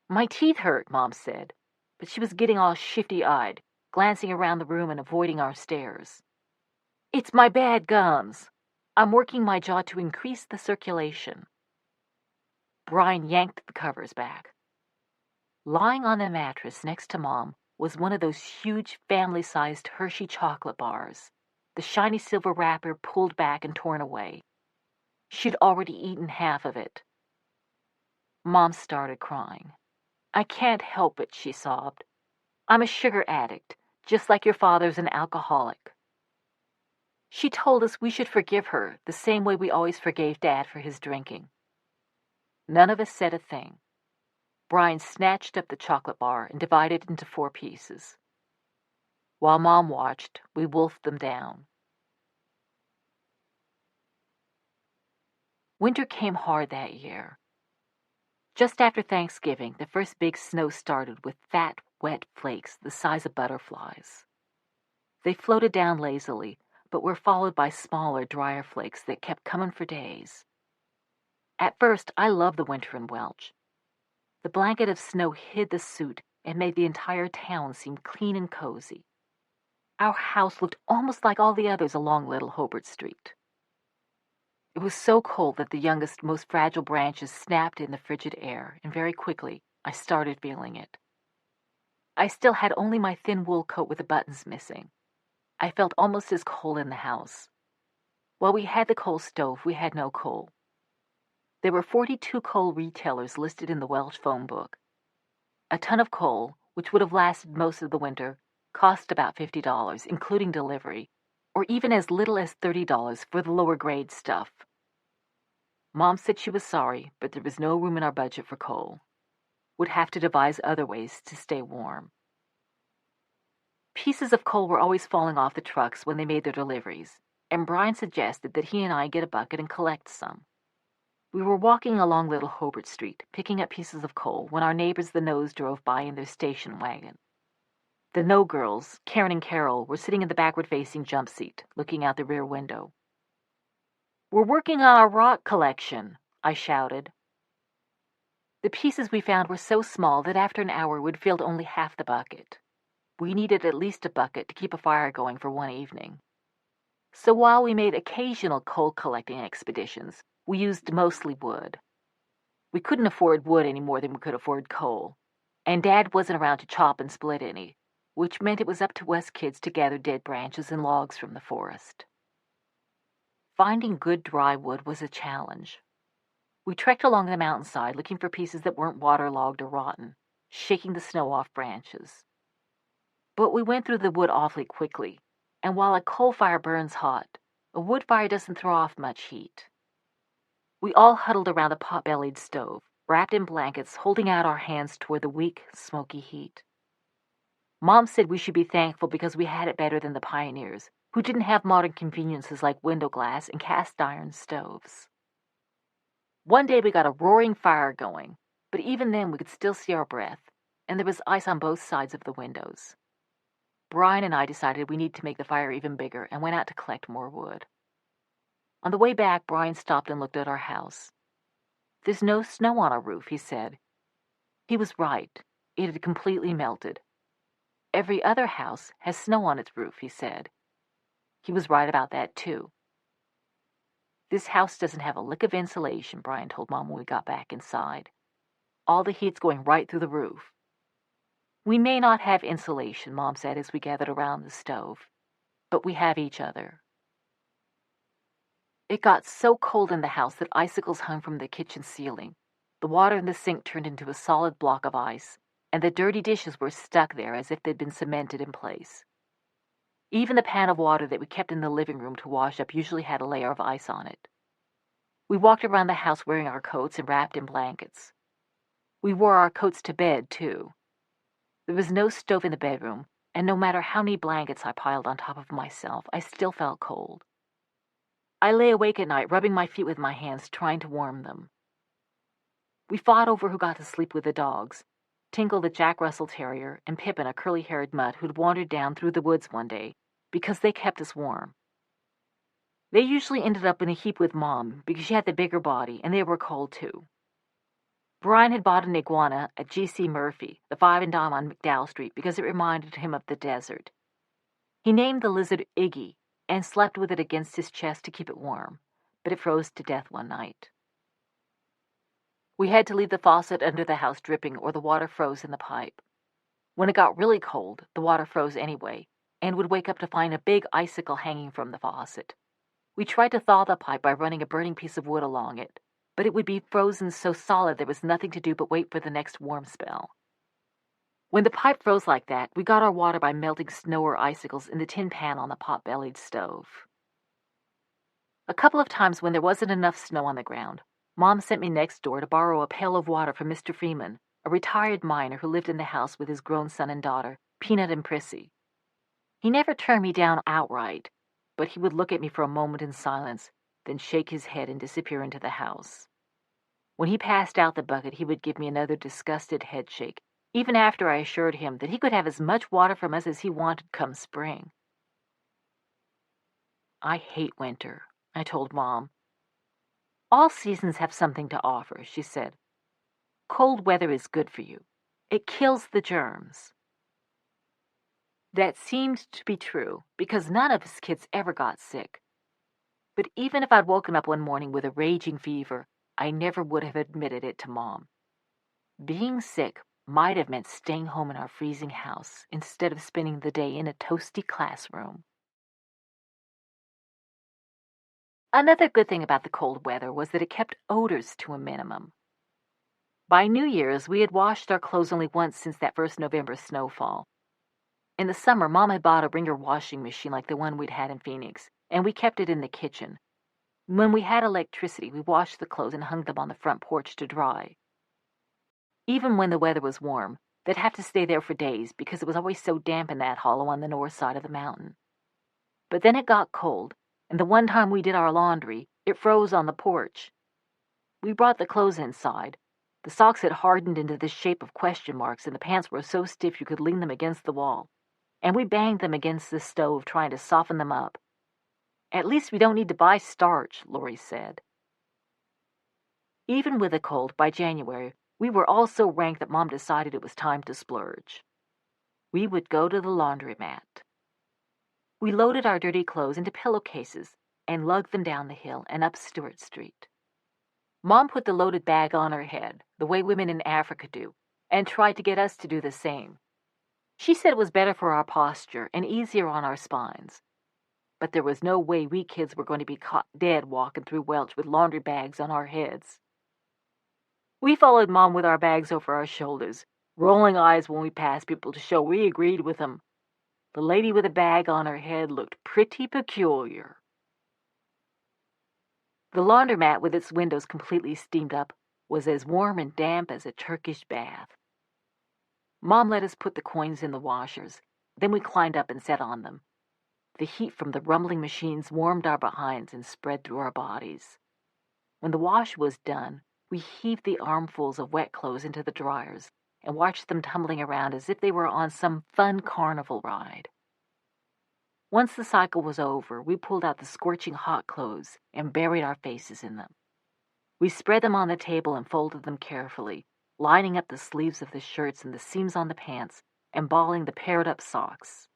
"My teeth hurt," Mom said, but she was getting all shifty-eyed, glancing around the room and avoiding our stares. "It's my bad gums. I'm working my jaw to increase the circulation." Brian yanked the covers back. Lying on the mattress next to Mom was one of those huge family-sized Hershey chocolate bars, the shiny silver wrapper pulled back and torn away. She'd already eaten half of it. Mom started crying. "I can't help it," she sobbed. "I'm a sugar addict, just like your father's an alcoholic." She told us we should forgive her the same way we always forgave Dad for his drinking. None of us said a thing. Brian snatched up the chocolate bar and divided it into 4 pieces. While Mom watched, we wolfed them down. Winter came hard that year. Just after Thanksgiving, the first big snow started with fat, wet flakes the size of butterflies. They floated down lazily, but were followed by smaller, drier flakes that kept coming for days. At first, I loved the winter in Welch. The blanket of snow hid the soot and made the entire town seem clean and cozy. Our house looked almost like all the others along Little Hobart Street. It was so cold that the youngest, most fragile branches snapped in the frigid air, and very quickly I started feeling it. I still had only my thin wool coat with the buttons missing. I felt almost as cold in the house. While we had the coal stove, we had no coal. There were 42 coal retailers listed in the Welch phone book. A ton of coal, which would have lasted most of the winter, cost about $50, including delivery, or even as little as $30 for the lower grade stuff. Mom said she was sorry, but there was no room in our budget for coal. Would have to devise other ways to stay warm. Pieces of coal were always falling off the trucks when they made their deliveries, and Brian suggested that he and I get a bucket and collect some. We were walking along Little Hobart Street, picking up pieces of coal, when our neighbors the Noes drove by in their station wagon. The No girls, Karen and Carol, were sitting in the backward-facing jump seat, looking out the rear window. "We're working on our rock collection," I shouted. The pieces we found were so small that after an hour we'd filled only half the bucket. We needed at least a bucket to keep a fire going for one evening. So while we made occasional coal-collecting expeditions, we used mostly wood. We couldn't afford wood any more than we could afford coal, and Dad wasn't around to chop and split any, which meant it was up to us kids to gather dead branches and logs from the forest. Finding good dry wood was a challenge. We trekked along the mountainside looking for pieces that weren't waterlogged or rotten, shaking the snow off branches. But we went through the wood awfully quickly, and while a coal fire burns hot, a wood fire doesn't throw off much heat. We all huddled around the pot-bellied stove, wrapped in blankets, holding out our hands toward the weak, smoky heat. Mom said we should be thankful because we had it better than the pioneers, who didn't have modern conveniences like window glass and cast-iron stoves. One day we got a roaring fire going, but even then we could still see our breath, and there was ice on both sides of the windows. Brian and I decided we needed to make the fire even bigger and went out to collect more wood. On the way back, Brian stopped and looked at our house. "There's no snow on our roof," he said. He was right. It had completely melted. "Every other house has snow on its roof," he said. He was right about that, too. "This house doesn't have a lick of insulation," Brian told Mom when we got back inside. "All the heat's going right through the roof." "We may not have insulation," Mom said as we gathered around the stove, "but we have each other." It got so cold in the house that icicles hung from the kitchen ceiling. The water in the sink turned into a solid block of ice, and the dirty dishes were stuck there as if they'd been cemented in place. Even the pan of water that we kept in the living room to wash up usually had a layer of ice on it. We walked around the house wearing our coats and wrapped in blankets. We wore our coats to bed, too. There was no stove in the bedroom, and no matter how many blankets I piled on top of myself, I still felt cold. I lay awake at night, rubbing my feet with my hands, trying to warm them. We fought over who got to sleep with the dogs, Tinkle the Jack Russell Terrier and Pippin, a curly-haired mutt who'd wandered down through the woods one day, because they kept us warm. They usually ended up in a heap with Mom, because she had the bigger body, and they were cold too. Brian had bought an iguana at G.C. Murphy, the 5 and Dime on McDowell Street, because it reminded him of the desert. He named the lizard Iggy, and slept with it against his chest to keep it warm, but it froze to death one night. We had to leave the faucet under the house dripping, or the water froze in the pipe. When it got really cold, the water froze anyway, and would wake up to find a big icicle hanging from the faucet. We tried to thaw the pipe by running a burning piece of wood along it, but it would be frozen so solid there was nothing to do but wait for the next warm spell. When the pipe froze like that, we got our water by melting snow or icicles in the tin pan on the pot-bellied stove. A couple of times when there wasn't enough snow on the ground, Mom sent me next door to borrow a pail of water from Mr. Freeman, a retired miner who lived in the house with his grown son and daughter, Peanut and Prissy. He never turned me down outright, but he would look at me for a moment in silence, then shake his head and disappear into the house. When he passed out the bucket, he would give me another disgusted headshake, even after I assured him that he could have as much water from us as he wanted come spring. I hate winter, I told Mom. All seasons have something to offer, she said. Cold weather is good for you. It kills the germs. That seemed to be true, because none of us kids ever got sick. But even if I'd woken up one morning with a raging fever, I never would have admitted it to Mom. Being sick might have meant staying home in our freezing house instead of spending the day in a toasty classroom. Another good thing about the cold weather was that it kept odors to a minimum. By New Year's, we had washed our clothes only once since that first November snowfall. In the summer, Mom had bought a wringer washing machine like the one we'd had in Phoenix, and we kept it in the kitchen. When we had electricity, we washed the clothes and hung them on the front porch to dry. Even when the weather was warm, they'd have to stay there for days because it was always so damp in that hollow on the north side of the mountain. But then it got cold, and the one time we did our laundry, it froze on the porch. We brought the clothes inside. The socks had hardened into the shape of question marks, and the pants were so stiff you could lean them against the wall. And we banged them against the stove, trying to soften them up. At least we don't need to buy starch, Lori said. Even with the cold, by January, we were all so rank that Mom decided it was time to splurge. We would go to the laundromat. We loaded our dirty clothes into pillowcases and lugged them down the hill and up Stewart Street. Mom put the loaded bag on her head, the way women in Africa do, and tried to get us to do the same. She said it was better for our posture and easier on our spines. But there was no way we kids were going to be caught dead walking through Welch with laundry bags on our heads. We followed Mom with our bags over our shoulders, rolling eyes when we passed people to show we agreed with them. The lady with a bag on her head looked pretty peculiar. The laundromat, with its windows completely steamed up, was as warm and damp as a Turkish bath. Mom let us put the coins in the washers. Then we climbed up and sat on them. The heat from the rumbling machines warmed our behinds and spread through our bodies. When the wash was done, we heaved the armfuls of wet clothes into the dryers and watched them tumbling around as if they were on some fun carnival ride. Once the cycle was over, we pulled out the scorching hot clothes and buried our faces in them. We spread them on the table and folded them carefully, lining up the sleeves of the shirts and the seams on the pants and balling the paired-up socks.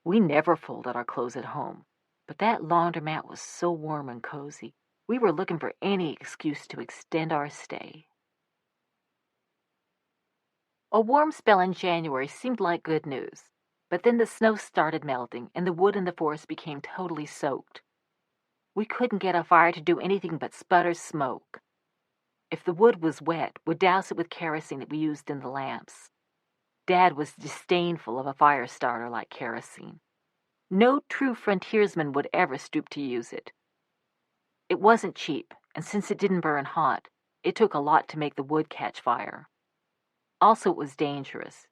We never folded our clothes at home, but that laundromat was so warm and cozy, we were looking for any excuse to extend our stay. A warm spell in January seemed like good news, but then the snow started melting and the wood in the forest became totally soaked. We couldn't get a fire to do anything but sputter smoke. If the wood was wet, we'd douse it with kerosene that we used in the lamps. Dad was disdainful of a fire starter like kerosene. No true frontiersman would ever stoop to use it. It wasn't cheap, and since it didn't burn hot, it took a lot to make the wood catch fire. Also, it was dangerous.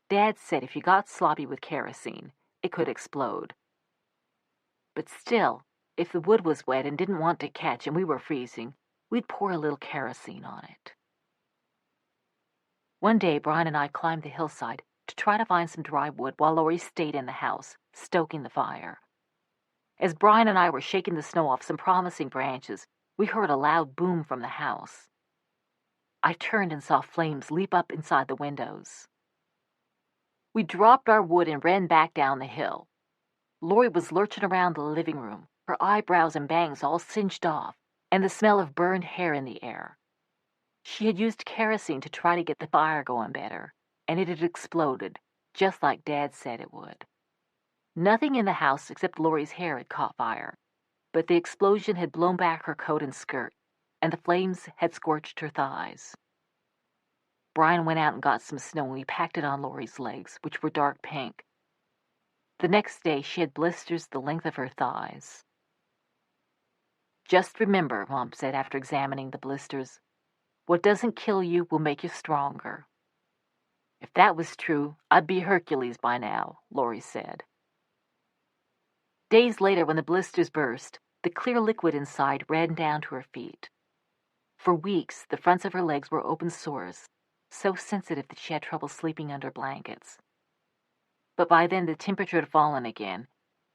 Dad said if you got sloppy with kerosene, it could explode. But still, if the wood was wet and didn't want to catch and we were freezing, we'd pour a little kerosene on it. One day, Brian and I climbed the hillside to try to find some dry wood while Lori stayed in the house, stoking the fire. As Brian and I were shaking the snow off some promising branches, we heard a loud boom from the house. I turned and saw flames leap up inside the windows. We dropped our wood and ran back down the hill. Lori was lurching around the living room, her eyebrows and bangs all singed off, and the smell of burned hair in the air. She had used kerosene to try to get the fire going better, and it had exploded, just like Dad said it would. Nothing in the house except Lori's hair had caught fire, but the explosion had blown back her coat and skirt, and the flames had scorched her thighs. Brian went out and got some snow, and we packed it on Lori's legs, which were dark pink. The next day, she had blisters the length of her thighs. "Just remember," Mom said after examining the blisters, What doesn't kill you will make you stronger. If that was true, I'd be Hercules by now, Lori said. Days later, when the blisters burst, the clear liquid inside ran down to her feet. For weeks, the fronts of her legs were open sores, so sensitive that she had trouble sleeping under blankets. But by then the temperature had fallen again,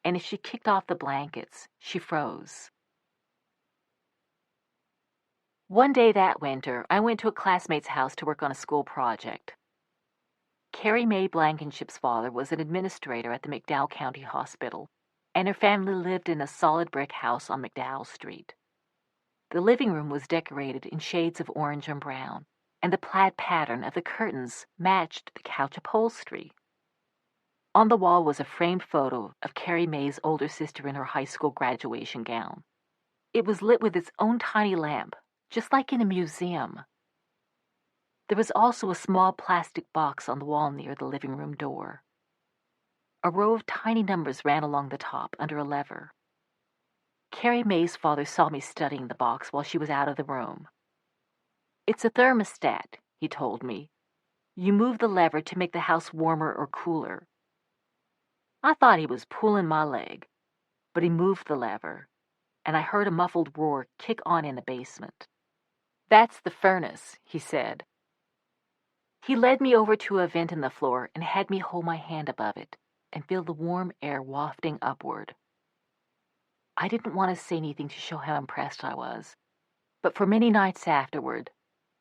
and if she kicked off the blankets, she froze. One day that winter, I went to a classmate's house to work on a school project. Carrie Mae Blankenship's father was an administrator at the McDowell County Hospital, and her family lived in a solid brick house on McDowell Street. The living room was decorated in shades of orange and brown, and the plaid pattern of the curtains matched the couch upholstery. On the wall was a framed photo of Carrie Mae's older sister in her high school graduation gown. It was lit with its own tiny lamp, just like in a museum. There was also a small plastic box on the wall near the living room door. A row of tiny numbers ran along the top under a lever. Carrie Mae's father saw me studying the box while she was out of the room. "It's a thermostat," he told me. "You move the lever to make the house warmer or cooler." I thought he was pulling my leg, but he moved the lever, and I heard a muffled roar kick on in the basement. "That's the furnace," he said. He led me over to a vent in the floor and had me hold my hand above it and feel the warm air wafting upward. I didn't want to say anything to show how impressed I was, but for many nights afterward,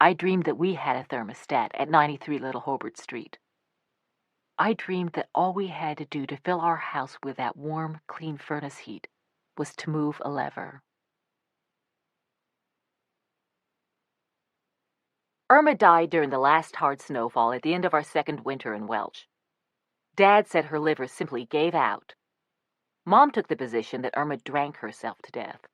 I dreamed that we had a thermostat at 93 Little Hobart Street. I dreamed that all we had to do to fill our house with that warm, clean furnace heat was to move a lever. Irma died during the last hard snowfall at the end of our second winter in Welch. Dad said her liver simply gave out. Mom took the position that Irma drank herself to death.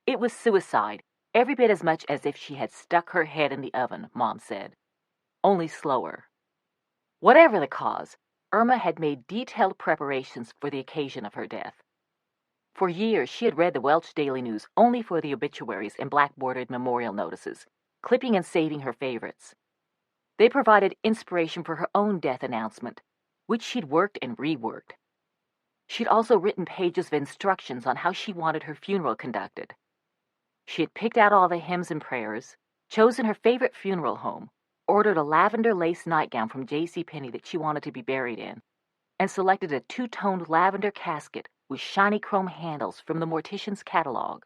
It was suicide, every bit as much as if she had stuck her head in the oven, Mom said, only slower. Whatever the cause, Irma had made detailed preparations for the occasion of her death. For years, she had read the Welch Daily News only for the obituaries and black-bordered memorial notices, clipping and saving her favorites. They provided inspiration for her own death announcement, which she'd worked and reworked. She'd also written pages of instructions on how she wanted her funeral conducted. She had picked out all the hymns and prayers, chosen her favorite funeral home, ordered a lavender lace nightgown from JCPenney that she wanted to be buried in, and selected a two-toned lavender casket with shiny chrome handles from the mortician's catalog.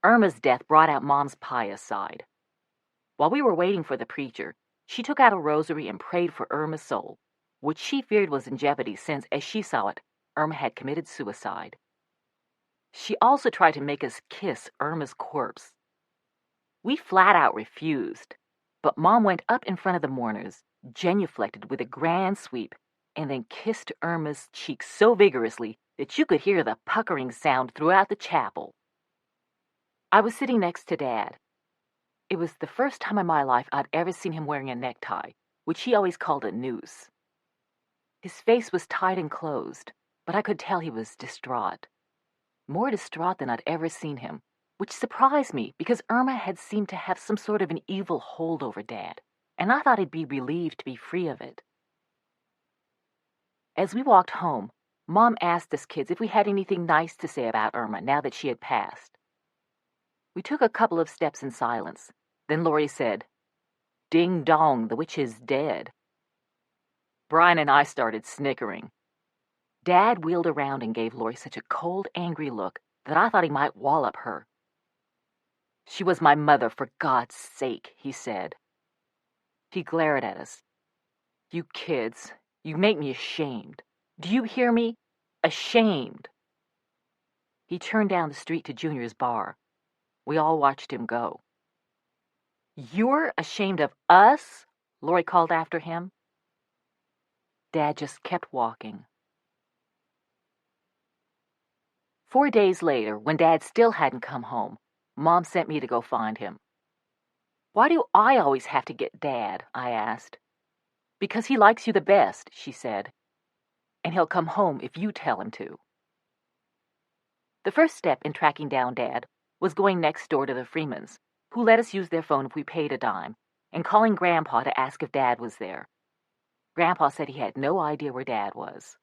Irma's death brought out Mom's pious side. While we were waiting for the preacher, she took out a rosary and prayed for Irma's soul, which she feared was in jeopardy since, as she saw it, Irma had committed suicide. She also tried to make us kiss Irma's corpse. We flat out refused, but Mom went up in front of the mourners, genuflected with a grand sweep, and then kissed Irma's cheek so vigorously that you could hear the puckering sound throughout the chapel. I was sitting next to Dad. It was the first time in my life I'd ever seen him wearing a necktie, which he always called a noose. His face was tight and closed, but I could tell he was distraught. More distraught than I'd ever seen him, which surprised me because Irma had seemed to have some sort of an evil hold over Dad, and I thought he'd be relieved to be free of it. As we walked home, Mom asked us kids if we had anything nice to say about Irma now that she had passed. We took a couple of steps in silence. Then Lori said, "Ding dong, the witch is dead." Brian and I started snickering. Dad wheeled around and gave Lori such a cold, angry look that I thought he might wallop her. "She was my mother, for God's sake," he said. He glared at us. "You kids, you make me ashamed. Do you hear me? Ashamed." He turned down the street to Junior's bar. We all watched him go. "You're ashamed of us?" Lori called after him. Dad just kept walking. 4 days later, when Dad still hadn't come home, Mom sent me to go find him. "Why do I always have to get Dad?" I asked. "Because he likes you the best," she said. "And he'll come home if you tell him to." The first step in tracking down Dad was going next door to the Freemans, who let us use their phone if we paid a dime, and calling Grandpa to ask if Dad was there. Grandpa said he had no idea where Dad was.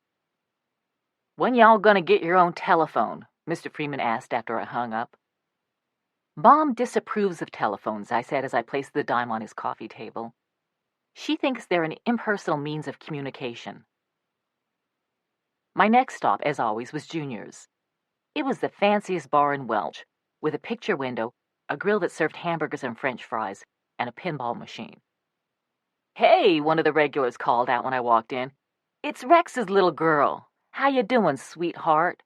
"When y'all gonna get your own telephone?" Mr. Freeman asked after I hung up. "Mom disapproves of telephones," I said as I placed the dime on his coffee table. "She thinks they're an impersonal means of communication." My next stop, as always, was Junior's. It was the fanciest bar in Welch, with a picture window, a grill that served hamburgers and French fries, and a pinball machine. "Hey," one of the regulars called out when I walked in. "It's Rex's little girl. How you doing, sweetheart?"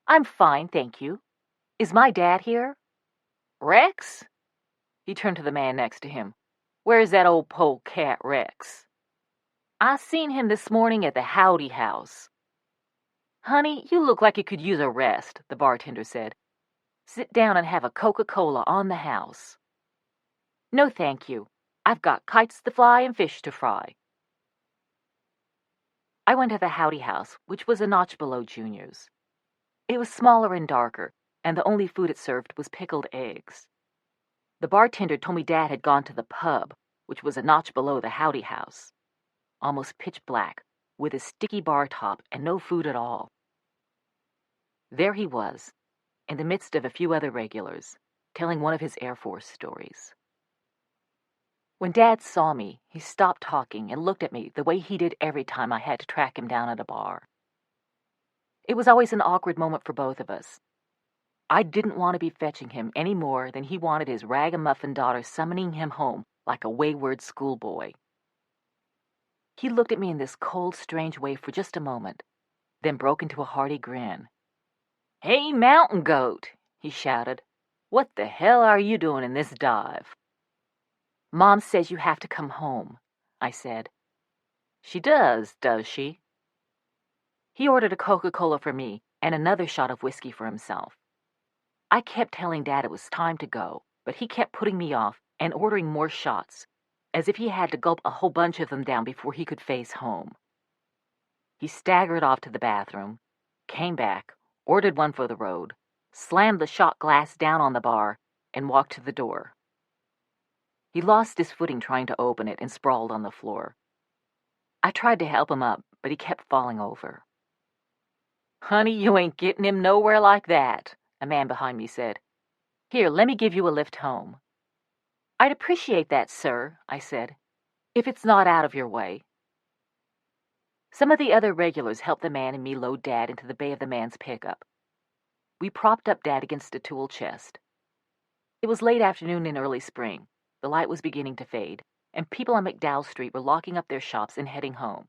"I'm fine, thank you. Is my dad here?" "Rex?" He turned to the man next to him. "Where's that old polecat Rex?" "I seen him this morning at the Howdy House." "Honey, you look like you could use a rest," the bartender said. "Sit down and have a Coca-Cola on the house." "No, thank you. I've got kites to fly and fish to fry." I went to the Howdy House, which was a notch below Junior's. It was smaller and darker, and the only food it served was pickled eggs. The bartender told me Dad had gone to the pub, which was a notch below the Howdy House. Almost pitch black, with a sticky bar top and no food at all. There he was, in the midst of a few other regulars, telling one of his Air Force stories. When Dad saw me, he stopped talking and looked at me the way he did every time I had to track him down at a bar. It was always an awkward moment for both of us. I didn't want to be fetching him any more than he wanted his ragamuffin daughter summoning him home like a wayward schoolboy. He looked at me in this cold, strange way for just a moment, then broke into a hearty grin. "Hey, mountain goat," he shouted. "What the hell are you doing in this dive?" "Mom says you have to come home," I said. "She does she?" He ordered a Coca-Cola for me and another shot of whiskey for himself. I kept telling Dad it was time to go, but he kept putting me off and ordering more shots, as if he had to gulp a whole bunch of them down before he could face home. He staggered off to the bathroom, came back, ordered one for the road, slammed the shot glass down on the bar, and walked to the door. He lost his footing trying to open it and sprawled on the floor. I tried to help him up, but he kept falling over. "Honey, you ain't getting him nowhere like that," a man behind me said. "Here, let me give you a lift home." "I'd appreciate that, sir," I said, "if it's not out of your way." Some of the other regulars helped the man and me load Dad into the bay of the man's pickup. We propped up Dad against a tool chest. It was late afternoon in early spring. The light was beginning to fade, and people on McDowell Street were locking up their shops and heading home.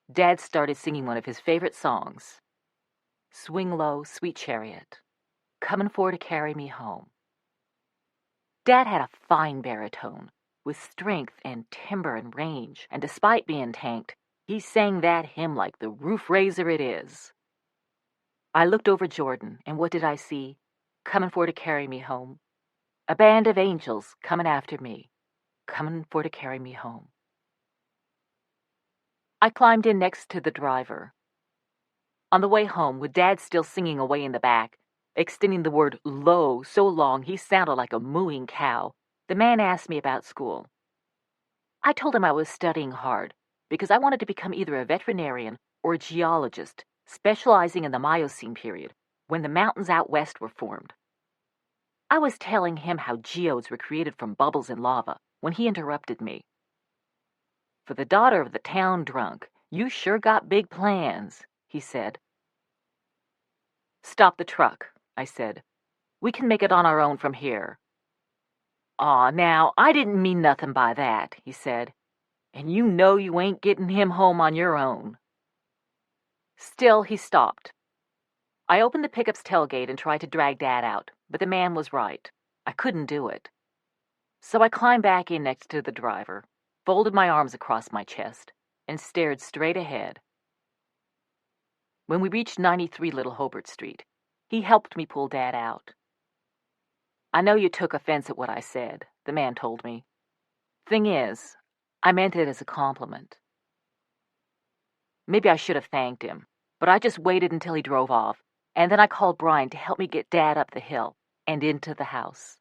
Dad started singing one of his favorite songs, "Swing Low, Sweet Chariot, Comin' for to Carry Me Home." Dad had a fine baritone, with strength and timbre and range, and despite being tanked, he sang that hymn like the roof raiser it is. I looked over Jordan, and what did I see? Comin' for to carry me home. A band of angels comin' after me, comin' for to carry me home. I climbed in next to the driver. On the way home, with Dad still singing away in the back, extending the word low so long he sounded like a mooing cow, the man asked me about school. I told him I was studying hard because I wanted to become either a veterinarian or a geologist, specializing in the Miocene period, when the mountains out west were formed. I was telling him how geodes were created from bubbles in lava when he interrupted me. "For the daughter of the town drunk, you sure got big plans," he said. "Stop the truck," I said. "We can make it on our own from here." "Aw, now, I didn't mean nothing by that," he said. "And you know you ain't getting him home on your own." Still, he stopped. I opened the pickup's tailgate and tried to drag Dad out, but the man was right. I couldn't do it. So I climbed back in next to the driver, folded my arms across my chest, and stared straight ahead. When we reached 93 Little Hobart Street, he helped me pull Dad out. "I know you took offense at what I said," the man told me. "Thing is, I meant it as a compliment." Maybe I should have thanked him, but I just waited until he drove off, and then I called Brian to help me get Dad up the hill and into the house.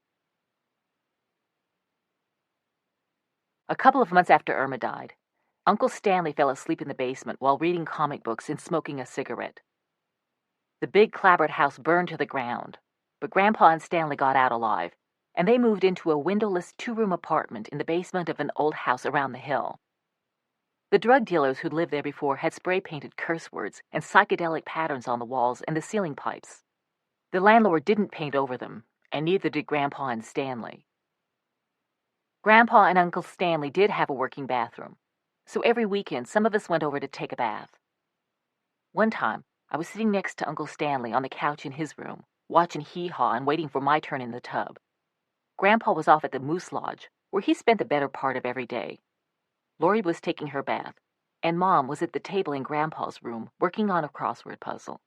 A couple of months after Irma died, Uncle Stanley fell asleep in the basement while reading comic books and smoking a cigarette. The big clapboard house burned to the ground, but Grandpa and Stanley got out alive, and they moved into a windowless two-room apartment in the basement of an old house around the hill. The drug dealers who'd lived there before had spray-painted curse words and psychedelic patterns on the walls and the ceiling pipes. The landlord didn't paint over them, and neither did Grandpa and Stanley. Grandpa and Uncle Stanley did have a working bathroom, so every weekend some of us went over to take a bath. One time, I was sitting next to Uncle Stanley on the couch in his room, watching hee-haw and waiting for my turn in the tub. Grandpa was off at the Moose Lodge, where he spent the better part of every day. Lori was taking her bath, and Mom was at the table in Grandpa's room working on a crossword puzzle.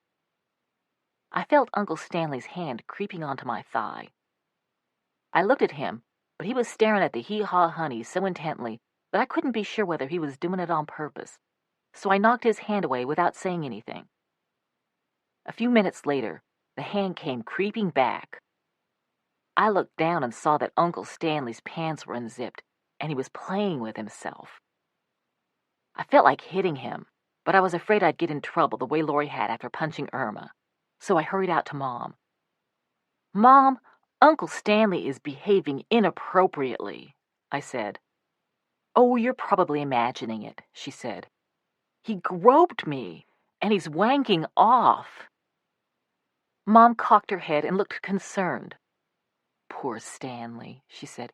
I felt Uncle Stanley's hand creeping onto my thigh. I looked at him, but he was staring at the hee-haw honey so intently that I couldn't be sure whether he was doing it on purpose, so I knocked his hand away without saying anything. A few minutes later, the hand came creeping back. I looked down and saw that Uncle Stanley's pants were unzipped, and he was playing with himself. I felt like hitting him, but I was afraid I'd get in trouble the way Lori had after punching Irma, so I hurried out to Mom. "Mom, Uncle Stanley is behaving inappropriately," I said. "Oh, you're probably imagining it," she said. "He groped me, and he's wanking off." Mom cocked her head and looked concerned. "Poor Stanley," she said.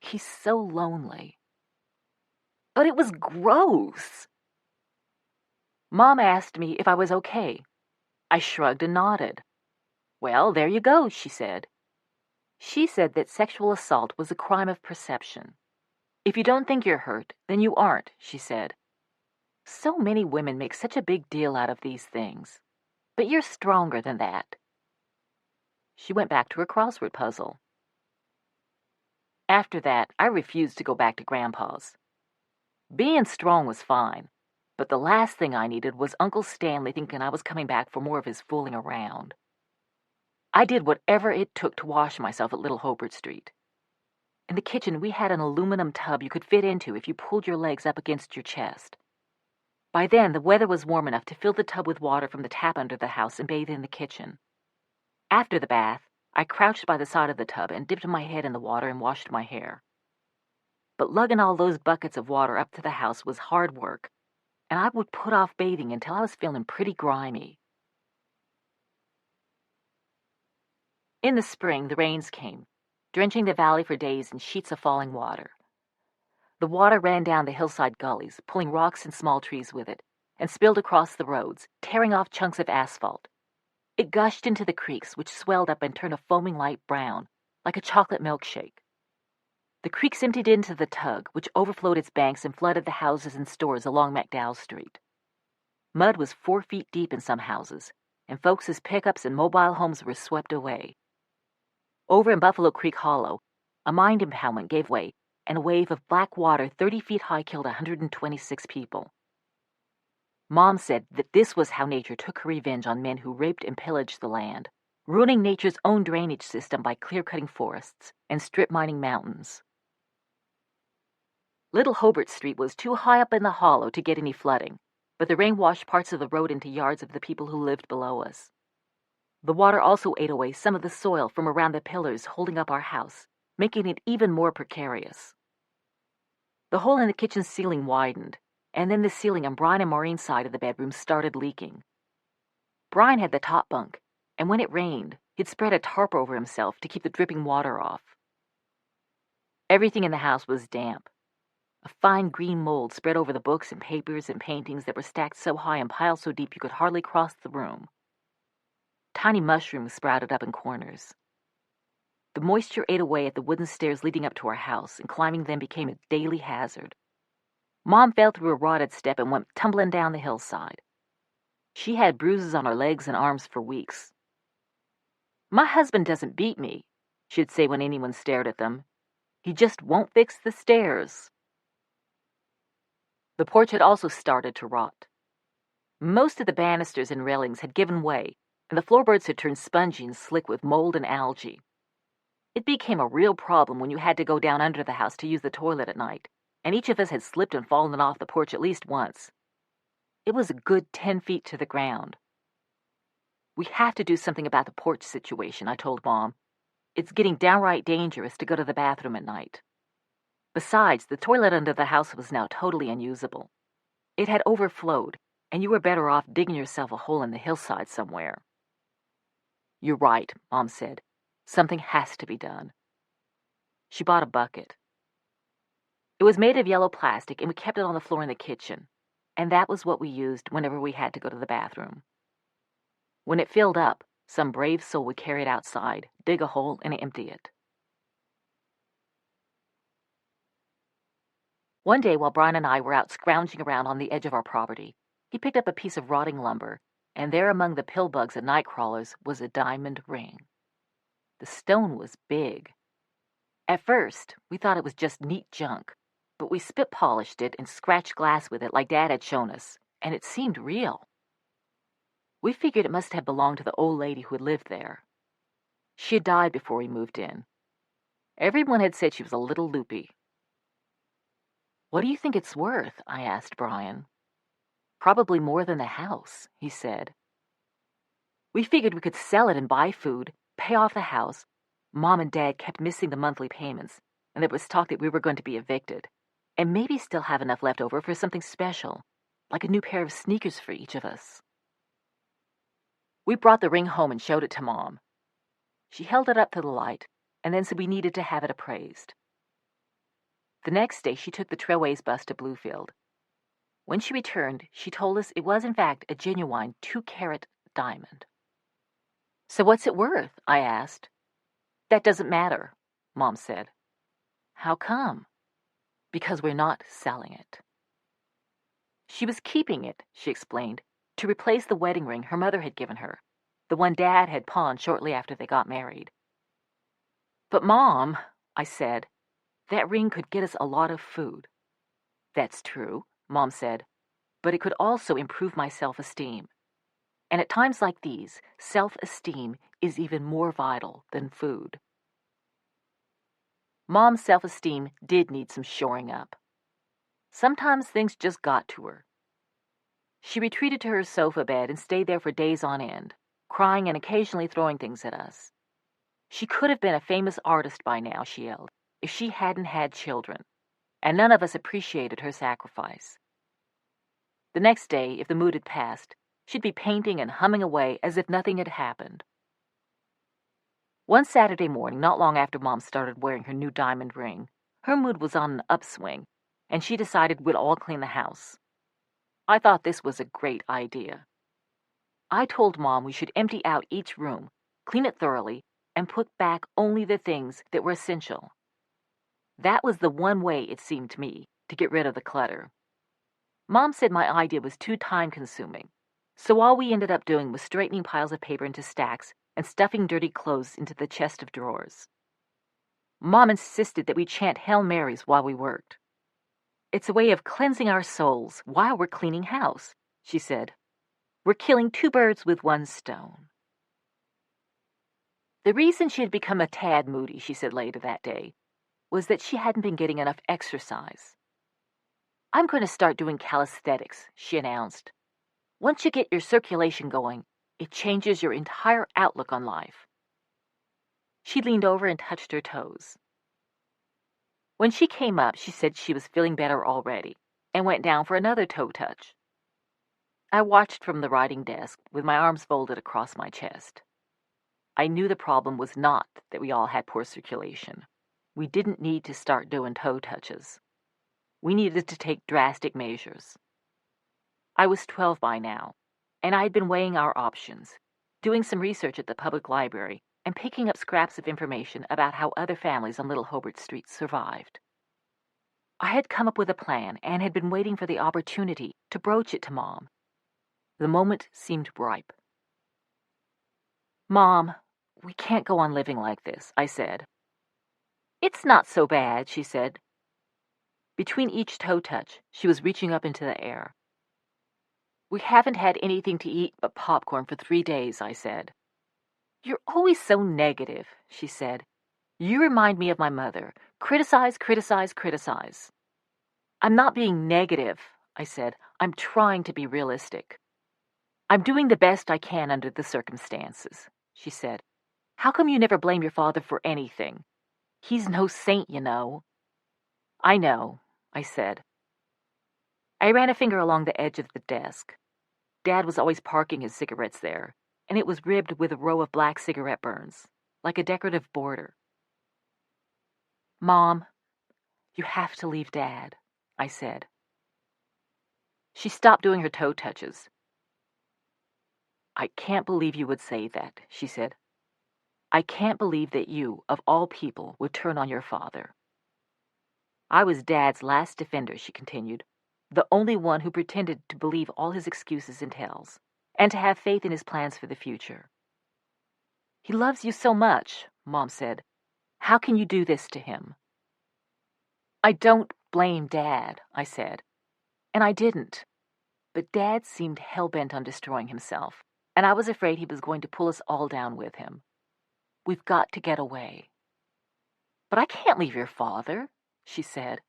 "He's so lonely." "But it was gross." Mom asked me if I was okay. I shrugged and nodded. "Well, there you go," she said. She said that sexual assault was a crime of perception. "If you don't think you're hurt, then you aren't," she said. "So many women make such a big deal out of these things. But you're stronger than that." She went back to her crossword puzzle. After that, I refused to go back to Grandpa's. Being strong was fine, but the last thing I needed was Uncle Stanley thinking I was coming back for more of his fooling around. I did whatever it took to wash myself at Little Hobart Street. In the kitchen, we had an aluminum tub you could fit into if you pulled your legs up against your chest. By then, the weather was warm enough to fill the tub with water from the tap under the house and bathe in the kitchen. After the bath, I crouched by the side of the tub and dipped my head in the water and washed my hair. But lugging all those buckets of water up to the house was hard work, and I would put off bathing until I was feeling pretty grimy. In the spring, the rains came, drenching the valley for days in sheets of falling water. The water ran down the hillside gullies, pulling rocks and small trees with it, and spilled across the roads, tearing off chunks of asphalt. It gushed into the creeks, which swelled up and turned a foaming light brown, like a chocolate milkshake. The creeks emptied into the Tug, which overflowed its banks and flooded the houses and stores along McDowell Street. Mud was 4 feet deep in some houses, and folks' pickups and mobile homes were swept away. Over in Buffalo Creek Hollow, a mine impoundment gave way, and a wave of black water 30 feet high killed 126 people. Mom said that this was how nature took her revenge on men who raped and pillaged the land, ruining nature's own drainage system by clear-cutting forests and strip-mining mountains. Little Hobart Street was too high up in the hollow to get any flooding, but the rain washed parts of the road into yards of the people who lived below us. The water also ate away some of the soil from around the pillars holding up our house, making it even more precarious. The hole in the kitchen ceiling widened, and then the ceiling on Brian and Maureen's side of the bedroom started leaking. Brian had the top bunk, and when it rained, he'd spread a tarp over himself to keep the dripping water off. Everything in the house was damp. A fine green mold spread over the books and papers and paintings that were stacked so high and piled so deep you could hardly cross the room. Tiny mushrooms sprouted up in corners. The moisture ate away at the wooden stairs leading up to our house, and climbing them became a daily hazard. Mom fell through a rotted step and went tumbling down the hillside. She had bruises on her legs and arms for weeks. "My husband doesn't beat me," she'd say when anyone stared at them. "He just won't fix the stairs." The porch had also started to rot. Most of the banisters and railings had given way, and the floorboards had turned spongy and slick with mold and algae. It became a real problem when you had to go down under the house to use the toilet at night, and each of us had slipped and fallen off the porch at least once. It was a good 10 feet to the ground. We have to do something about the porch situation, I told Mom. It's getting downright dangerous to go to the bathroom at night. Besides, the toilet under the house was now totally unusable. It had overflowed, and you were better off digging yourself a hole in the hillside somewhere. You're right, Mom said. Something has to be done. She bought a bucket. It was made of yellow plastic, and we kept it on the floor in the kitchen, and that was what we used whenever we had to go to the bathroom. When it filled up, some brave soul would carry it outside, dig a hole, and empty it. One day, while Brian and I were out scrounging around on the edge of our property, he picked up a piece of rotting lumber, and there among the pill bugs and night crawlers was a diamond ring. The stone was big. At first, we thought it was just neat junk, but we spit-polished it and scratched glass with it like Dad had shown us, and it seemed real. We figured it must have belonged to the old lady who had lived there. She had died before we moved in. Everyone had said she was a little loopy. What do you think it's worth? I asked Brian. Probably more than the house, he said. We figured we could sell it and buy food, pay off the house. Mom and Dad kept missing the monthly payments, and there was talk that we were going to be evicted, and maybe still have enough left over for something special, like a new pair of sneakers for each of us. We brought the ring home and showed it to Mom. She held it up to the light, and then said we needed to have it appraised. The next day, she took the Trailways bus to Bluefield. When she returned, she told us it was, in fact, a genuine 2-carat diamond. So what's it worth? I asked. That doesn't matter, Mom said. How come? Because we're not selling it. She was keeping it, she explained, to replace the wedding ring her mother had given her, the one Dad had pawned shortly after they got married. But Mom, I said, that ring could get us a lot of food. That's true, Mom said, but it could also improve my self-esteem. And at times like these, self-esteem is even more vital than food. Mom's self-esteem did need some shoring up. Sometimes things just got to her. She retreated to her sofa bed and stayed there for days on end, crying and occasionally throwing things at us. She could have been a famous artist by now, she yelled, if she hadn't had children, and none of us appreciated her sacrifice. The next day, if the mood had passed, she'd be painting and humming away as if nothing had happened. One Saturday morning, not long after Mom started wearing her new diamond ring, her mood was on an upswing, and she decided we'd all clean the house. I thought this was a great idea. I told Mom we should empty out each room, clean it thoroughly, and put back only the things that were essential. That was the one way, it seemed to me, to get rid of the clutter. Mom said my idea was too time-consuming, so all we ended up doing was straightening piles of paper into stacks and stuffing dirty clothes into the chest of drawers. Mom insisted that we chant Hail Marys while we worked. It's a way of cleansing our souls while we're cleaning house, she said. We're killing 2 birds with 1 stone. The reason she had become a tad moody, she said later that day, was that she hadn't been getting enough exercise. I'm going to start doing calisthenics, she announced. Once you get your circulation going, it changes your entire outlook on life. She leaned over and touched her toes. When she came up, she said she was feeling better already and went down for another toe touch. I watched from the writing desk with my arms folded across my chest. I knew the problem was not that we all had poor circulation. We didn't need to start doing toe touches. We needed to take drastic measures. I was 12 by now, and I had been weighing our options, doing some research at the public library, and picking up scraps of information about how other families on Little Hobart Street survived. I had come up with a plan and had been waiting for the opportunity to broach it to Mom. The moment seemed ripe. Mom, we can't go on living like this, I said. It's not so bad, she said. Between each toe touch, she was reaching up into the air. We haven't had anything to eat but popcorn for 3 days, I said. You're always so negative, she said. You remind me of my mother. Criticize, criticize, criticize. I'm not being negative, I said. I'm trying to be realistic. I'm doing the best I can under the circumstances, she said. How come you never blame your father for anything? He's no saint, you know. I know, I said. I ran a finger along the edge of the desk. Dad was always parking his cigarettes there, and it was ribbed with a row of black cigarette burns, like a decorative border. Mom, you have to leave Dad, I said. She stopped doing her toe touches. I can't believe you would say that, she said. I can't believe that you, of all people, would turn on your father. I was Dad's last defender, she continued, the only one who pretended to believe all his excuses and tales, and to have faith in his plans for the future. He loves you so much, Mom said. How can you do this to him? I don't blame Dad, I said. And I didn't. But Dad seemed hell-bent on destroying himself, and I was afraid he was going to pull us all down with him. We've got to get away. But I can't leave your father, she said.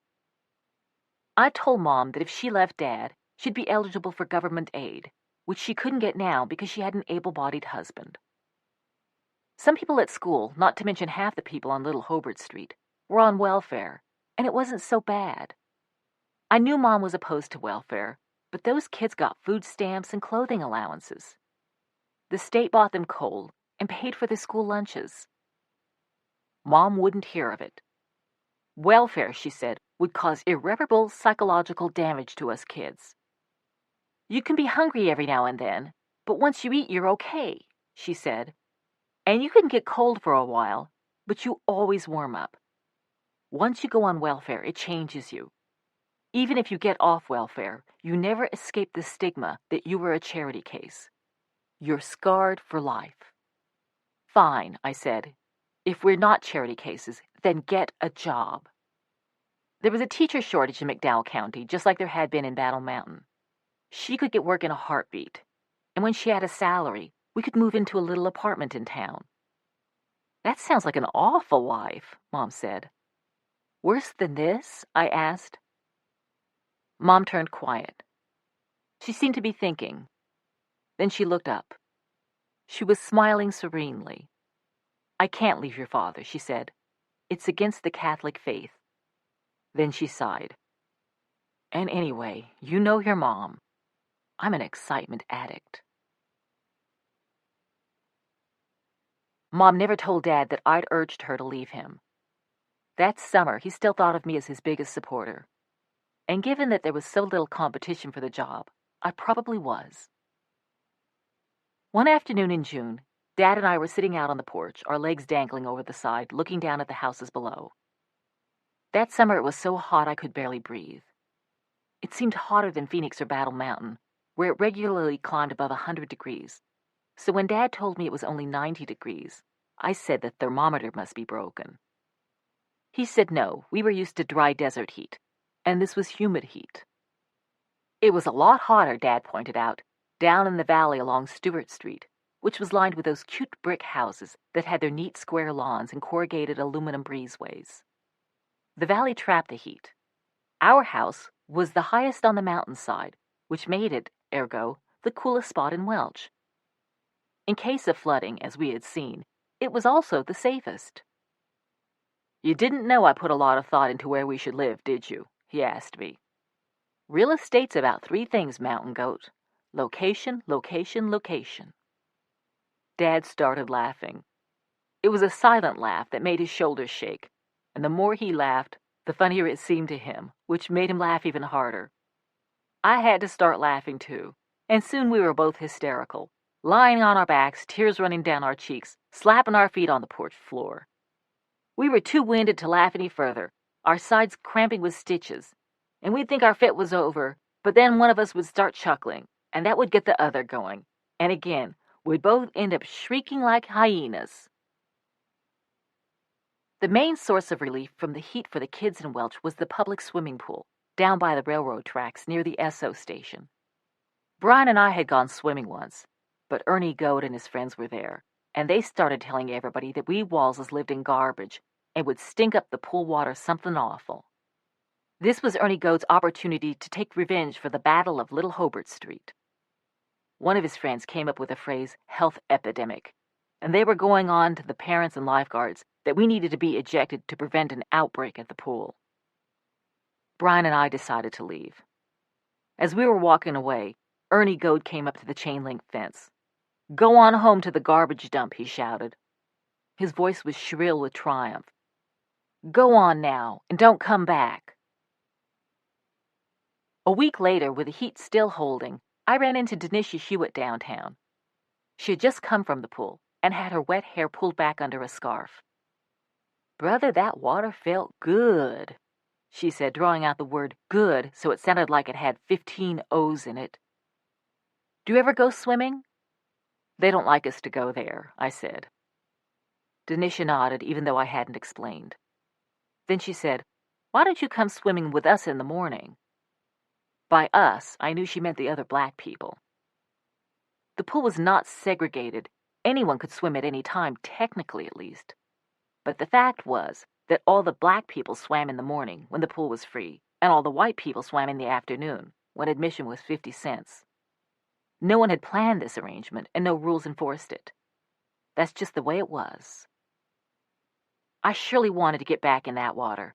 I told Mom that if she left Dad, she'd be eligible for government aid, which she couldn't get now because she had an able-bodied husband. Some people at school, not to mention half the people on Little Hobart Street, were on welfare, and it wasn't so bad. I knew Mom was opposed to welfare, but those kids got food stamps and clothing allowances. The state bought them coal and paid for their school lunches. Mom wouldn't hear of it. Welfare, she said, would cause irreparable psychological damage to us kids. You can be hungry every now and then, but once you eat, you're okay, she said. And you can get cold for a while, but you always warm up. Once you go on welfare, it changes you. Even if you get off welfare, you never escape the stigma that you were a charity case. You're scarred for life. Fine, I said. If we're not charity cases, then get a job. There was a teacher shortage in McDowell County, just like there had been in Battle Mountain. She could get work in a heartbeat, and when she had a salary, we could move into a little apartment in town. That sounds like an awful life, Mom said. Worse than this? I asked. Mom turned quiet. She seemed to be thinking. Then she looked up. She was smiling serenely. I can't leave your father, she said. It's against the Catholic faith. Then she sighed. And anyway, you know your mom. I'm an excitement addict. Mom never told Dad that I'd urged her to leave him. That summer, he still thought of me as his biggest supporter. And given that there was so little competition for the job, I probably was. One afternoon in June, Dad and I were sitting out on the porch, our legs dangling over the side, looking down at the houses below. That summer it was so hot I could barely breathe. It seemed hotter than Phoenix or Battle Mountain, where it regularly climbed above 100 degrees. So when Dad told me it was only 90 degrees, I said the thermometer must be broken. He said no, we were used to dry desert heat, and this was humid heat. It was a lot hotter, Dad pointed out, down in the valley along Stewart Street, which was lined with those cute brick houses that had their neat square lawns and corrugated aluminum breezeways. The valley trapped the heat. Our house was the highest on the mountainside, which made it, ergo, the coolest spot in Welch. In case of flooding, as we had seen, it was also the safest. You didn't know I put a lot of thought into where we should live, did you? He asked me. Real estate's about 3 things, Mountain Goat. Location, location, location. Dad started laughing. It was a silent laugh that made his shoulders shake, and the more he laughed, the funnier it seemed to him, which made him laugh even harder. I had to start laughing too, and soon we were both hysterical, lying on our backs, tears running down our cheeks, slapping our feet on the porch floor. We were too winded to laugh any further, our sides cramping with stitches, and we'd think our fit was over, but then one of us would start chuckling, and that would get the other going, and again, we'd both end up shrieking like hyenas. The main source of relief from the heat for the kids in Welch was the public swimming pool, down by the railroad tracks near the Esso station. Brian and I had gone swimming once, but Ernie Goad and his friends were there, and they started telling everybody that we Wallses lived in garbage and would stink up the pool water something awful. This was Ernie Goad's opportunity to take revenge for the Battle of Little Hobart Street. One of his friends came up with the phrase health epidemic, and they were going on to the parents and lifeguards that we needed to be ejected to prevent an outbreak at the pool. Brian and I decided to leave. As we were walking away, Ernie Goad came up to the chain-link fence. "Go on home to the garbage dump," he shouted. His voice was shrill with triumph. "Go on now, and don't come back." A week later, with the heat still holding, I ran into Denisha Hewitt downtown. She had just come from the pool and had her wet hair pulled back under a scarf. "Brother, that water felt good," she said, drawing out the word good so it sounded like it had 15 O's in it. "Do you ever go swimming?" "They don't like us to go there," I said. Denisha nodded, even though I hadn't explained. Then she said, "Why don't you come swimming with us in the morning?" By us, I knew she meant the other black people. The pool was not segregated. Anyone could swim at any time, technically at least. But the fact was that all the black people swam in the morning, when the pool was free, and all the white people swam in the afternoon, when admission was 50 cents. No one had planned this arrangement, and no rules enforced it. That's just the way it was. I surely wanted to get back in that water,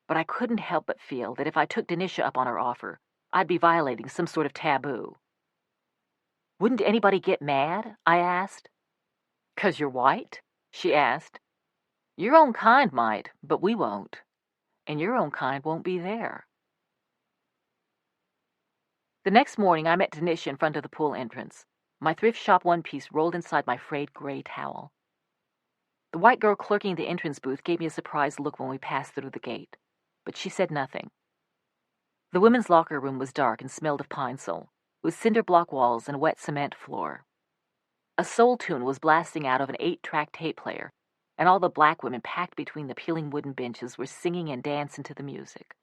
but I couldn't help but feel that if I took Denisha up on her offer, I'd be violating some sort of taboo. "Wouldn't anybody get mad?" I asked. "'Cause you're white?" she asked. "Your own kind might, but we won't. And your own kind won't be there." The next morning, I met Denisha in front of the pool entrance. My thrift shop one-piece rolled inside my frayed gray towel. The white girl clerking the entrance booth gave me a surprised look when we passed through the gate, but she said nothing. The women's locker room was dark and smelled of pine sol, with cinder block walls and a wet cement floor. A soul tune was blasting out of an 8-track tape player, and all the black women packed between the peeling wooden benches were singing and dancing to the music.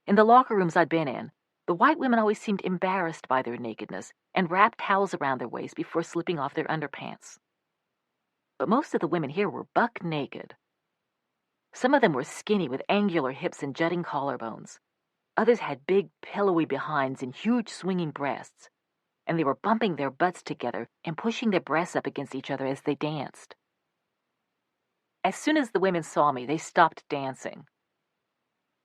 In the locker rooms I'd been in, the white women always seemed embarrassed by their nakedness and wrapped towels around their waists before slipping off their underpants. But most of the women here were buck naked. Some of them were skinny with angular hips and jutting collarbones. Others had big, pillowy behinds and huge swinging breasts, and they were bumping their butts together and pushing their breasts up against each other as they danced. As soon as the women saw me, they stopped dancing.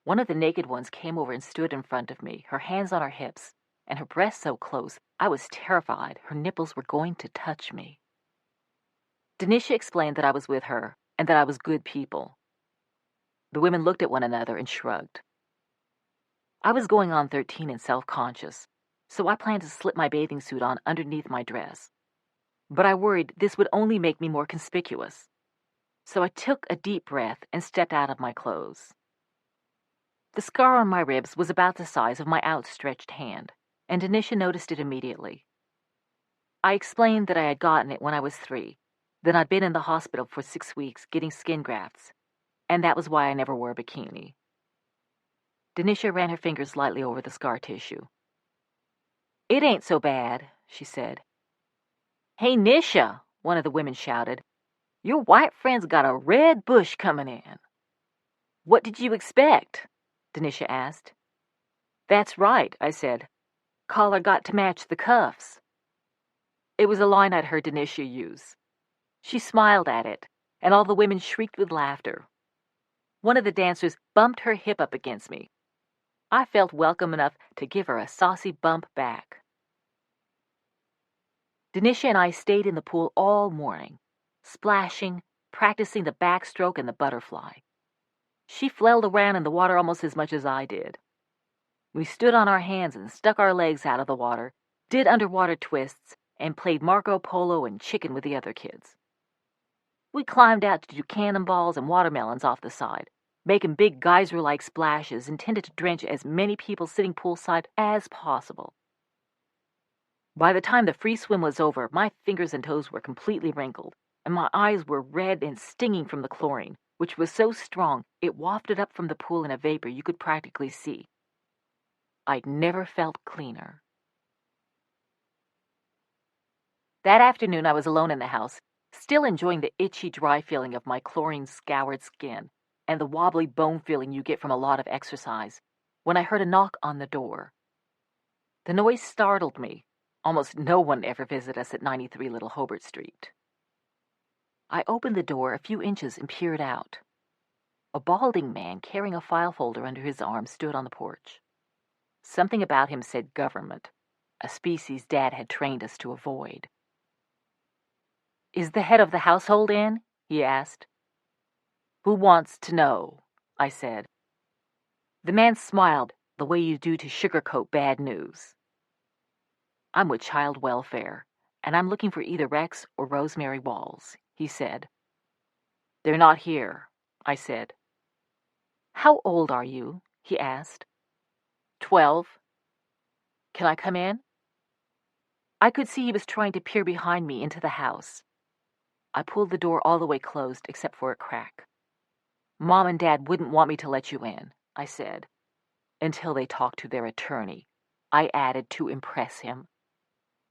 One of the naked ones came over and stood in front of me, her hands on her hips, and her breasts so close, I was terrified her nipples were going to touch me. Denisha explained that I was with her and that I was good people. The women looked at one another and shrugged. I was going on 13 and self-conscious, so I planned to slip my bathing suit on underneath my dress. But I worried this would only make me more conspicuous. So I took a deep breath and stepped out of my clothes. The scar on my ribs was about the size of my outstretched hand, and Denisha noticed it immediately. I explained that I had gotten it when I was 3, then I'd been in the hospital for 6 weeks getting skin grafts, and that was why I never wore a bikini. Denisha ran her fingers lightly over the scar tissue. "It ain't so bad," she said. "Hey, Nisha," one of the women shouted. "Your white friend's got a red bush coming in." "What did you expect?" Denisha asked. "That's right," I said. "Collar got to match the cuffs." It was a line I'd heard Denisha use. She smiled at it, and all the women shrieked with laughter. One of the dancers bumped her hip up against me. I felt welcome enough to give her a saucy bump back. Denisha and I stayed in the pool all morning, splashing, practicing the backstroke and the butterfly. She flailed around in the water almost as much as I did. We stood on our hands and stuck our legs out of the water, did underwater twists, and played Marco Polo and chicken with the other kids. We climbed out to do cannonballs and watermelons off the side, making big geyser-like splashes intended to drench as many people sitting poolside as possible. By the time the free swim was over, my fingers and toes were completely wrinkled, and my eyes were red and stinging from the chlorine, which was so strong it wafted up from the pool in a vapor you could practically see. I'd never felt cleaner. That afternoon, I was alone in the house, still enjoying the itchy, dry feeling of my chlorine-scoured skin, and the wobbly bone feeling you get from a lot of exercise when I heard a knock on the door. The noise startled me. Almost no one ever visited us at 93 Little Hobart Street. I opened the door a few inches and peered out. A balding man carrying a file folder under his arm stood on the porch. Something about him said government, a species Dad had trained us to avoid. "Is the head of the household in?" he asked. "Who wants to know?" I said. The man smiled the way you do to sugarcoat bad news. "I'm with Child Welfare, and I'm looking for either Rex or Rosemary Walls," he said. "They're not here," I said. "How old are you?" he asked. 12. "Can I come in?" I could see he was trying to peer behind me into the house. I pulled the door all the way closed except for a crack. "Mom and Dad wouldn't want me to let you in," I said. "Until they talk to their attorney," I added to impress him.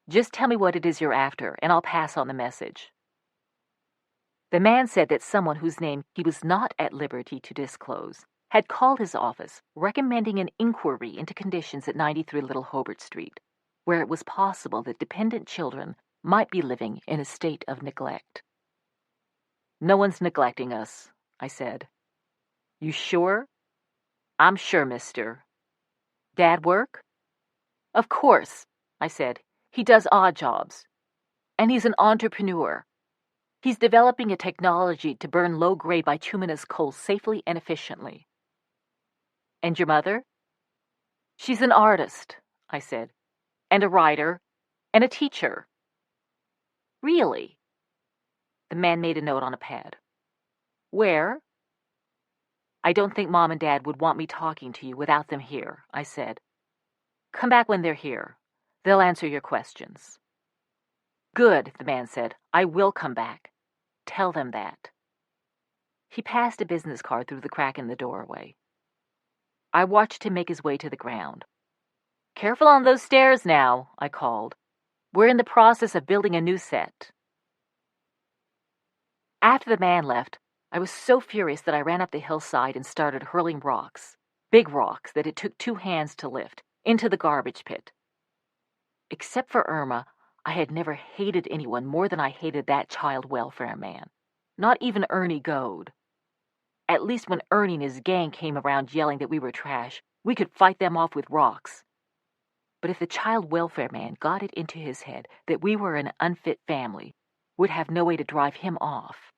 "Just tell me what it is you're after, and I'll pass on the message." The man said that someone whose name he was not at liberty to disclose had called his office recommending an inquiry into conditions at 93 Little Hobart Street, where it was possible that dependent children might be living in a state of neglect. "No one's neglecting us," I said. "You sure?" "I'm sure, mister." "Dad work?" "Of course," I said. "He does odd jobs. And he's an entrepreneur. He's developing a technology to burn low-grade bituminous coal safely and efficiently." "And your mother?" "She's an artist," I said, "and a writer, and a teacher." "Really?" The man made a note on a pad. "Where?" "I don't think Mom and Dad would want me talking to you without them here," I said. "Come back when they're here. They'll answer your questions." "Good," the man said. "I will come back. Tell them that." He passed a business card through the crack in the doorway. I watched him make his way to the ground. "Careful on those stairs now," I called. "We're in the process of building a new set." After the man left, I was so furious that I ran up the hillside and started hurling rocks, big rocks that it took 2 hands to lift, into the garbage pit. Except for Irma, I had never hated anyone more than I hated that child welfare man. Not even Ernie Goad. At least when Ernie and his gang came around yelling that we were trash, we could fight them off with rocks. But if the child welfare man got it into his head that we were an unfit family, we'd have no way to drive him off.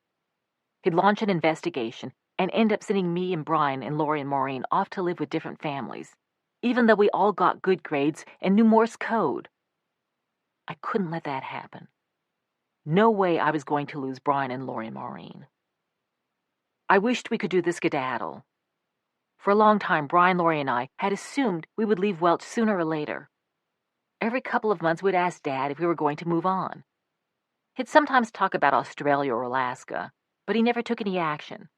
He'd launch an investigation and end up sending me and Brian and Lori and Maureen off to live with different families, even though we all got good grades and knew Morse code. I couldn't let that happen. No way I was going to lose Brian and Lori and Maureen. I wished we could do the skedaddle. For a long time, Brian, Lori, and I had assumed we would leave Welch sooner or later. Every couple of months, we'd ask Dad if we were going to move on. He'd sometimes talk about Australia or Alaska, but he never took any action.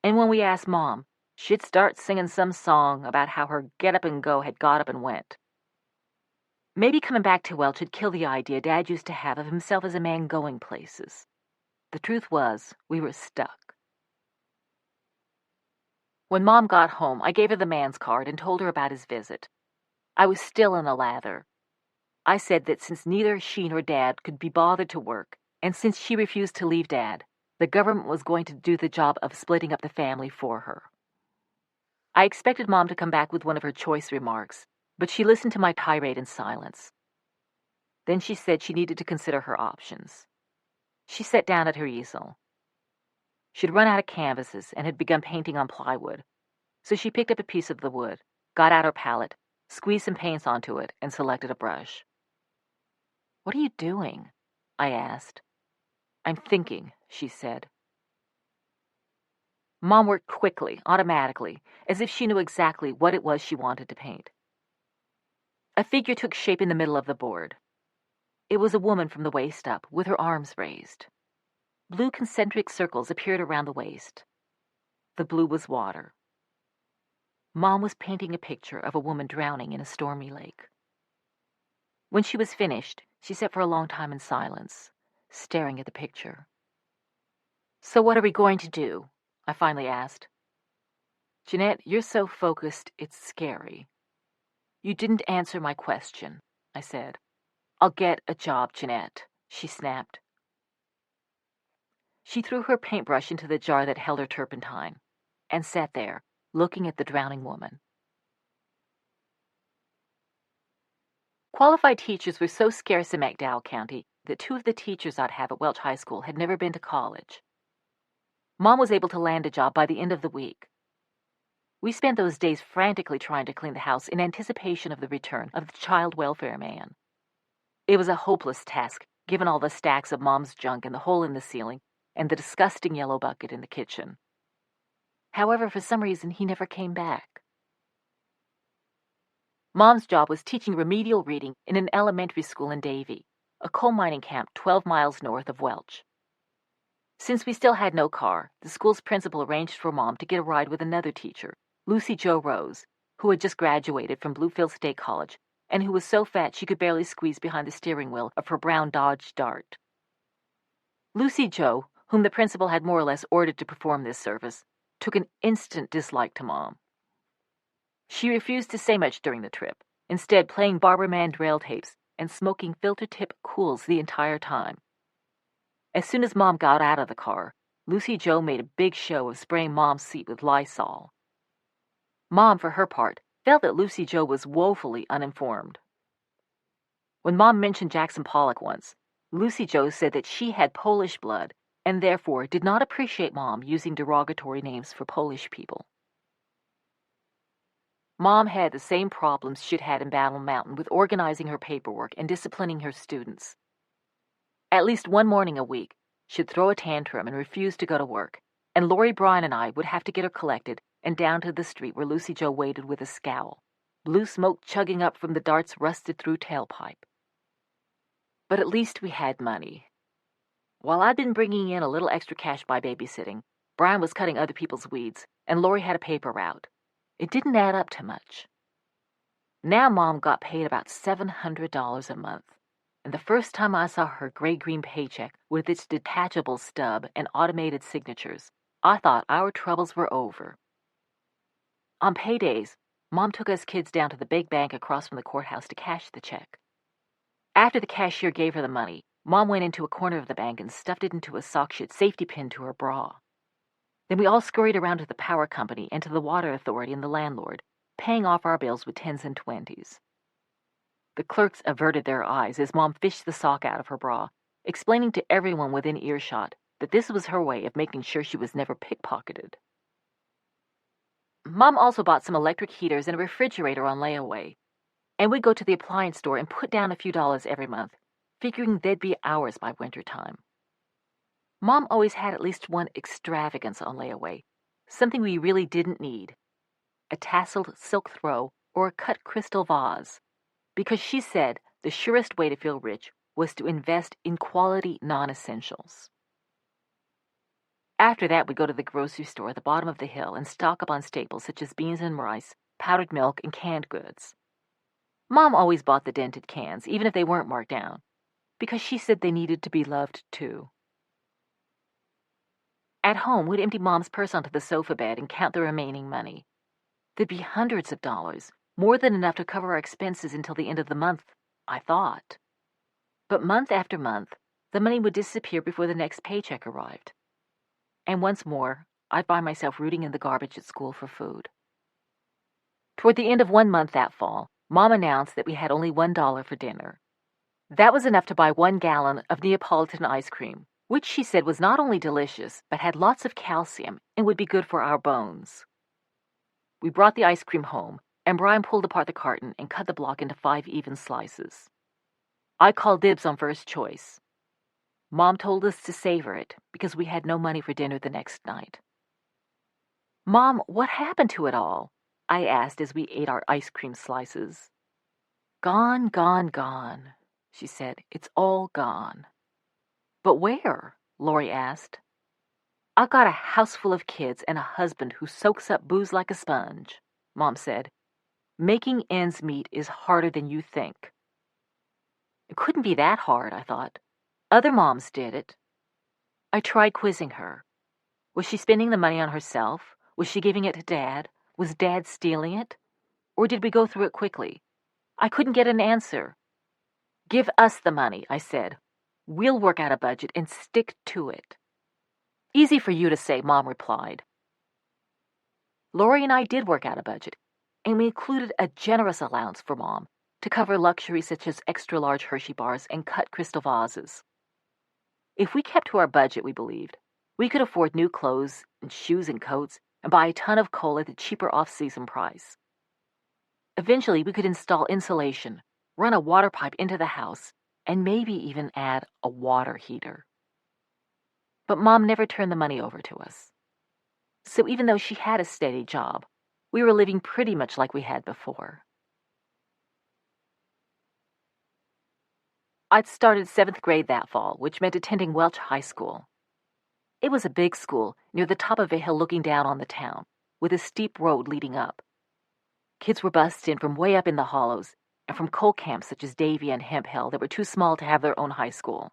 And when we asked Mom, she'd start singing some song about how her get-up-and-go had got up and went. Maybe coming back to Welch would kill the idea Dad used to have of himself as a man going places. The truth was, we were stuck. When Mom got home, I gave her the man's card and told her about his visit. I was still in a lather. I said that since neither she nor Dad could be bothered to work, and since she refused to leave Dad, the government was going to do the job of splitting up the family for her. I expected Mom to come back with one of her choice remarks, but she listened to my tirade in silence. Then she said she needed to consider her options. She sat down at her easel. She'd run out of canvases and had begun painting on plywood, so she picked up a piece of the wood, got out her palette, squeezed some paints onto it, and selected a brush. "What are you doing?" I asked. "I'm thinking," she said. Mom worked quickly, automatically, as if she knew exactly what it was she wanted to paint. A figure took shape in the middle of the board. It was a woman from the waist up, with her arms raised. Blue concentric circles appeared around the waist. The blue was water. Mom was painting a picture of a woman drowning in a stormy lake. When she was finished, she sat for a long time in silence, staring at the picture. "So what are we going to do?" I finally asked. Jeannette, you're so focused, it's scary. You didn't answer my question, I said. I'll get a job, Jeannette, she snapped. She threw her paintbrush into the jar that held her turpentine and sat there, looking at the drowning woman. Qualified teachers were so scarce in McDowell County that 2 of the teachers I'd have at Welch High School had never been to college. Mom was able to land a job by the end of the week. We spent those days frantically trying to clean the house in anticipation of the return of the child welfare man. It was a hopeless task, given all the stacks of Mom's junk and the hole in the ceiling and the disgusting yellow bucket in the kitchen. However, for some reason, he never came back. Mom's job was teaching remedial reading in an elementary school in Davie, a coal mining camp 12 miles north of Welch. Since we still had no car, the school's principal arranged for Mom to get a ride with another teacher, Lucy Jo Rose, who had just graduated from Bluefield State College and who was so fat she could barely squeeze behind the steering wheel of her brown Dodge Dart. Lucy Jo, whom the principal had more or less ordered to perform this service, took an instant dislike to Mom. She refused to say much during the trip, instead playing Barbara Mandrell tapes and smoking filter-tip cools the entire time. As soon as Mom got out of the car, Lucy Jo made a big show of spraying Mom's seat with Lysol. Mom, for her part, felt that Lucy Jo was woefully uninformed. When Mom mentioned Jackson Pollock once, Lucy Jo said that she had Polish blood and therefore did not appreciate Mom using derogatory names for Polish people. Mom had the same problems she'd had in Battle Mountain with organizing her paperwork and disciplining her students. At least one morning a week, she'd throw a tantrum and refuse to go to work, and Lori Bryan and I would have to get her collected and down to the street where Lucy Jo waited with a scowl, blue smoke chugging up from the Dart's rusted-through tailpipe. But at least we had money. While I'd been bringing in a little extra cash by babysitting, Brian was cutting other people's weeds, and Lori had a paper route. It didn't add up to much. Now Mom got paid about $700 a month, and the first time I saw her gray-green paycheck with its detachable stub and automated signatures, I thought our troubles were over. On paydays, Mom took us kids down to the big bank across from the courthouse to cash the check. After the cashier gave her the money, Mom went into a corner of the bank and stuffed it into a sock she'd safety pinned to her bra. Then we all scurried around to the power company and to the water authority and the landlord, paying off our bills with 10s and 20s. The clerks averted their eyes as Mom fished the sock out of her bra, explaining to everyone within earshot that this was her way of making sure she was never pickpocketed. Mom also bought some electric heaters and a refrigerator on layaway, and we'd go to the appliance store and put down a few dollars every month, figuring they'd be ours by wintertime. Mom always had at least one extravagance on layaway, something we really didn't need, a tasseled silk throw or a cut crystal vase, because she said the surest way to feel rich was to invest in quality non-essentials. After that, we'd go to the grocery store at the bottom of the hill and stock up on staples such as beans and rice, powdered milk, and canned goods. Mom always bought the dented cans, even if they weren't marked down, because she said they needed to be loved too. At home, we'd empty Mom's purse onto the sofa bed and count the remaining money. There'd be hundreds of dollars, more than enough to cover our expenses until the end of the month, I thought. But month after month, the money would disappear before the next paycheck arrived. And once more, I'd find myself rooting in the garbage at school for food. Toward the end of one month that fall, Mom announced that we had only $1 for dinner. That was enough to buy 1 gallon of Neapolitan ice cream, which she said was not only delicious, but had lots of calcium and would be good for our bones. We brought the ice cream home, and Brian pulled apart the carton and cut the block into 5 even slices. I called dibs on first choice. Mom told us to savor it because we had no money for dinner the next night. Mom, what happened to it all? I asked as we ate our ice cream slices. Gone, gone, gone, she said. It's all gone. But where? Lori asked. I've got a house full of kids and a husband who soaks up booze like a sponge, Mom said. Making ends meet is harder than you think. It couldn't be that hard, I thought. Other moms did it. I tried quizzing her. Was she spending the money on herself? Was she giving it to Dad? Was Dad stealing it? Or did we go through it quickly? I couldn't get an answer. Give us the money, I said. We'll work out a budget and stick to it. Easy for you to say, Mom replied. Lori and I did work out a budget, and we included a generous allowance for Mom to cover luxuries such as extra-large Hershey bars and cut crystal vases. If we kept to our budget, we believed, we could afford new clothes and shoes and coats and buy a ton of coal at the cheaper off-season price. Eventually, we could install insulation, run a water pipe into the house, and maybe even add a water heater. But Mom never turned the money over to us. So even though she had a steady job, we were living pretty much like we had before. I'd started 7th grade that fall, which meant attending Welch High School. It was a big school near the top of a hill looking down on the town, with a steep road leading up. Kids were bussed in from way up in the hollows and from coal camps such as Davie and Hemp Hill that were too small to have their own high school.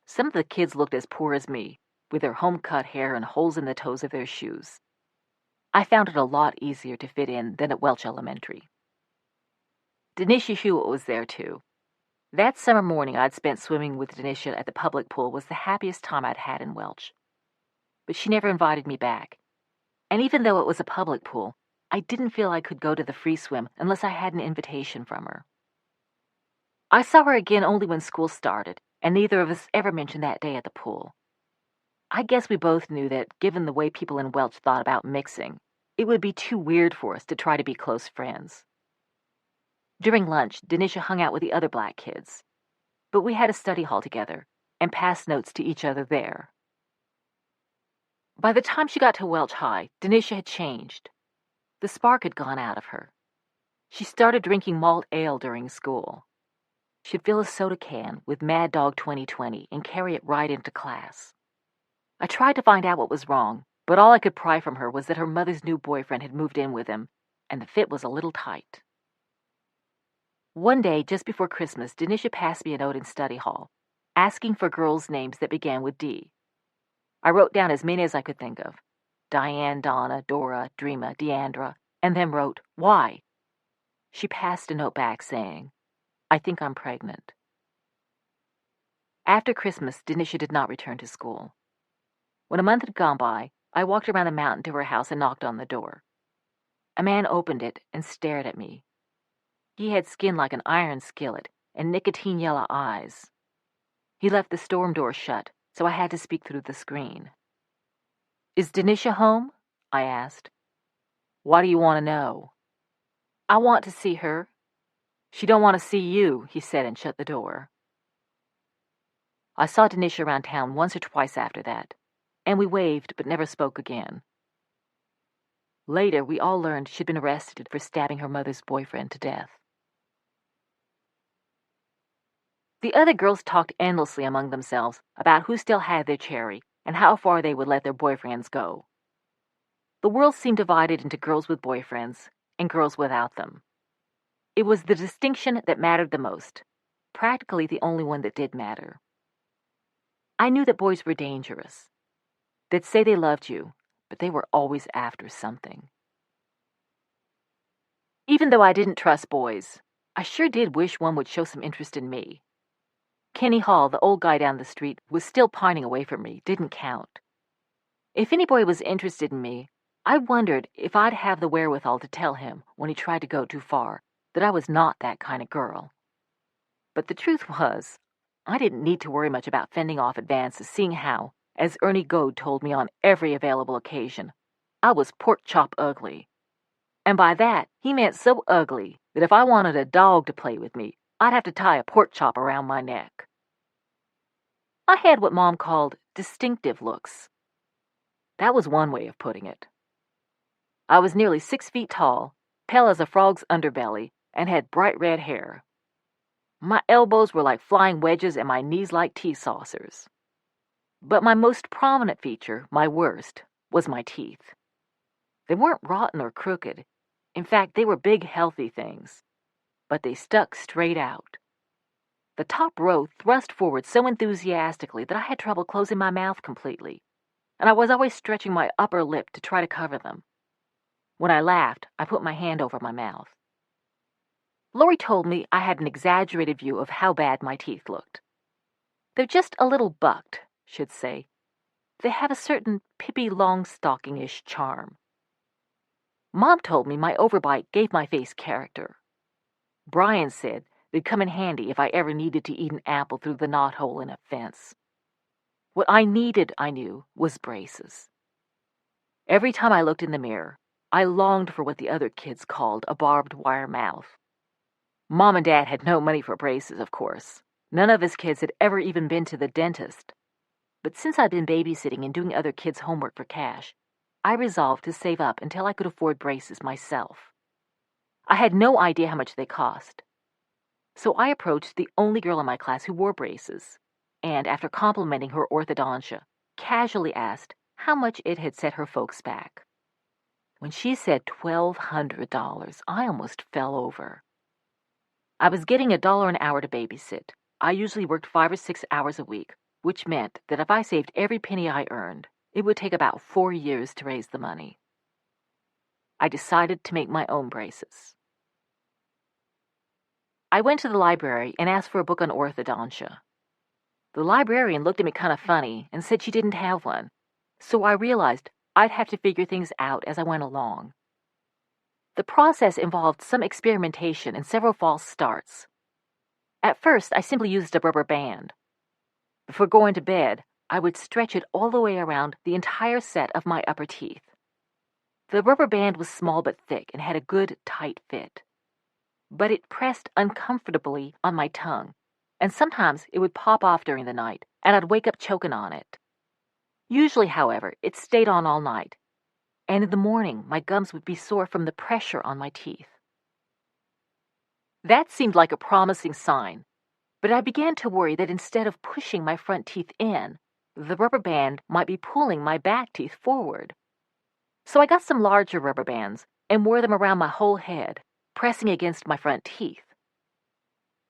Some of the kids looked as poor as me, with their home-cut hair and holes in the toes of their shoes. I found it a lot easier to fit in than at Welch Elementary. Denisha Hewitt was there, too. That summer morning I'd spent swimming with Denisha at the public pool was the happiest time I'd had in Welch. But she never invited me back. And even though it was a public pool, I didn't feel I could go to the free swim unless I had an invitation from her. I saw her again only when school started, and neither of us ever mentioned that day at the pool. I guess we both knew that, given the way people in Welch thought about mixing, it would be too weird for us to try to be close friends. During lunch, Denisha hung out with the other black kids, but we had a study hall together and passed notes to each other there. By the time she got to Welch High, Denisha had changed. The spark had gone out of her. She started drinking malt ale during school. She'd fill a soda can with Mad Dog 2020 and carry it right into class. I tried to find out what was wrong, but all I could pry from her was that her mother's new boyfriend had moved in with him, and the fit was a little tight. One day, just before Christmas, Denisha passed me a note in study hall, asking for girls' names that began with D. I wrote down as many as I could think of. Diane, Donna, Dora, Dreama, Deandra, and then wrote, "Why?" She passed a note back saying, "I think I'm pregnant." After Christmas, Denisha did not return to school. When a month had gone by, I walked around the mountain to her house and knocked on the door. A man opened it and stared at me. He had skin like an iron skillet and nicotine-yellow eyes. He left the storm door shut, so I had to speak through the screen. "Is Denisha home?" I asked. "Why do you want to know?" "I want to see her." "She don't want to see you," he said and shut the door. I saw Denisha around town once or twice after that, and we waved but never spoke again. Later, we all learned she'd been arrested for stabbing her mother's boyfriend to death. The other girls talked endlessly among themselves about who still had their cherry and how far they would let their boyfriends go. The world seemed divided into girls with boyfriends and girls without them. It was the distinction that mattered the most, practically the only one that did matter. I knew that boys were dangerous. They'd say they loved you, but they were always after something. Even though I didn't trust boys, I sure did wish one would show some interest in me. Kenny Hall, the old guy down the street, was still pining away from me, didn't count. If any boy was interested in me, I wondered if I'd have the wherewithal to tell him, when he tried to go too far, that I was not that kind of girl. But the truth was, I didn't need to worry much about fending off advances, seeing how, as Ernie Goad told me on every available occasion, I was pork chop ugly. And by that, he meant so ugly that if I wanted a dog to play with me, I'd have to tie a pork chop around my neck. I had what Mom called distinctive looks. That was one way of putting it. I was nearly 6 feet tall, pale as a frog's underbelly, and had bright red hair. My elbows were like flying wedges and my knees like tea saucers. But my most prominent feature, my worst, was my teeth. They weren't rotten or crooked. In fact, they were big, healthy things. But they stuck straight out. The top row thrust forward so enthusiastically that I had trouble closing my mouth completely, and I was always stretching my upper lip to try to cover them. When I laughed, I put my hand over my mouth. Lori told me I had an exaggerated view of how bad my teeth looked. They're just a little bucked, she'd say. They have a certain Pippi Longstocking-ish charm. Mom told me my overbite gave my face character. Brian said they'd come in handy if I ever needed to eat an apple through the knothole in a fence. What I needed, I knew, was braces. Every time I looked in the mirror, I longed for what the other kids called a barbed wire mouth. Mom and Dad had no money for braces, of course. None of us kids had ever even been to the dentist. But since I'd been babysitting and doing other kids' homework for cash, I resolved to save up until I could afford braces myself. I had no idea how much they cost. So I approached the only girl in my class who wore braces, and after complimenting her orthodontia, casually asked how much it had set her folks back. When she said $1,200, I almost fell over. I was getting $1 an hour to babysit. I usually worked 5 or 6 hours a week, which meant that if I saved every penny I earned, it would take about 4 years to raise the money. I decided to make my own braces. I went to the library and asked for a book on orthodontia. The librarian looked at me kind of funny and said she didn't have one, so I realized I'd have to figure things out as I went along. The process involved some experimentation and several false starts. At first, I simply used a rubber band. Before going to bed, I would stretch it all the way around the entire set of my upper teeth. The rubber band was small but thick and had a good, tight fit. But it pressed uncomfortably on my tongue, and sometimes it would pop off during the night, and I'd wake up choking on it. Usually, however, it stayed on all night, and in the morning my gums would be sore from the pressure on my teeth. That seemed like a promising sign, but I began to worry that instead of pushing my front teeth in, the rubber band might be pulling my back teeth forward. So I got some larger rubber bands and wore them around my whole head, pressing against my front teeth.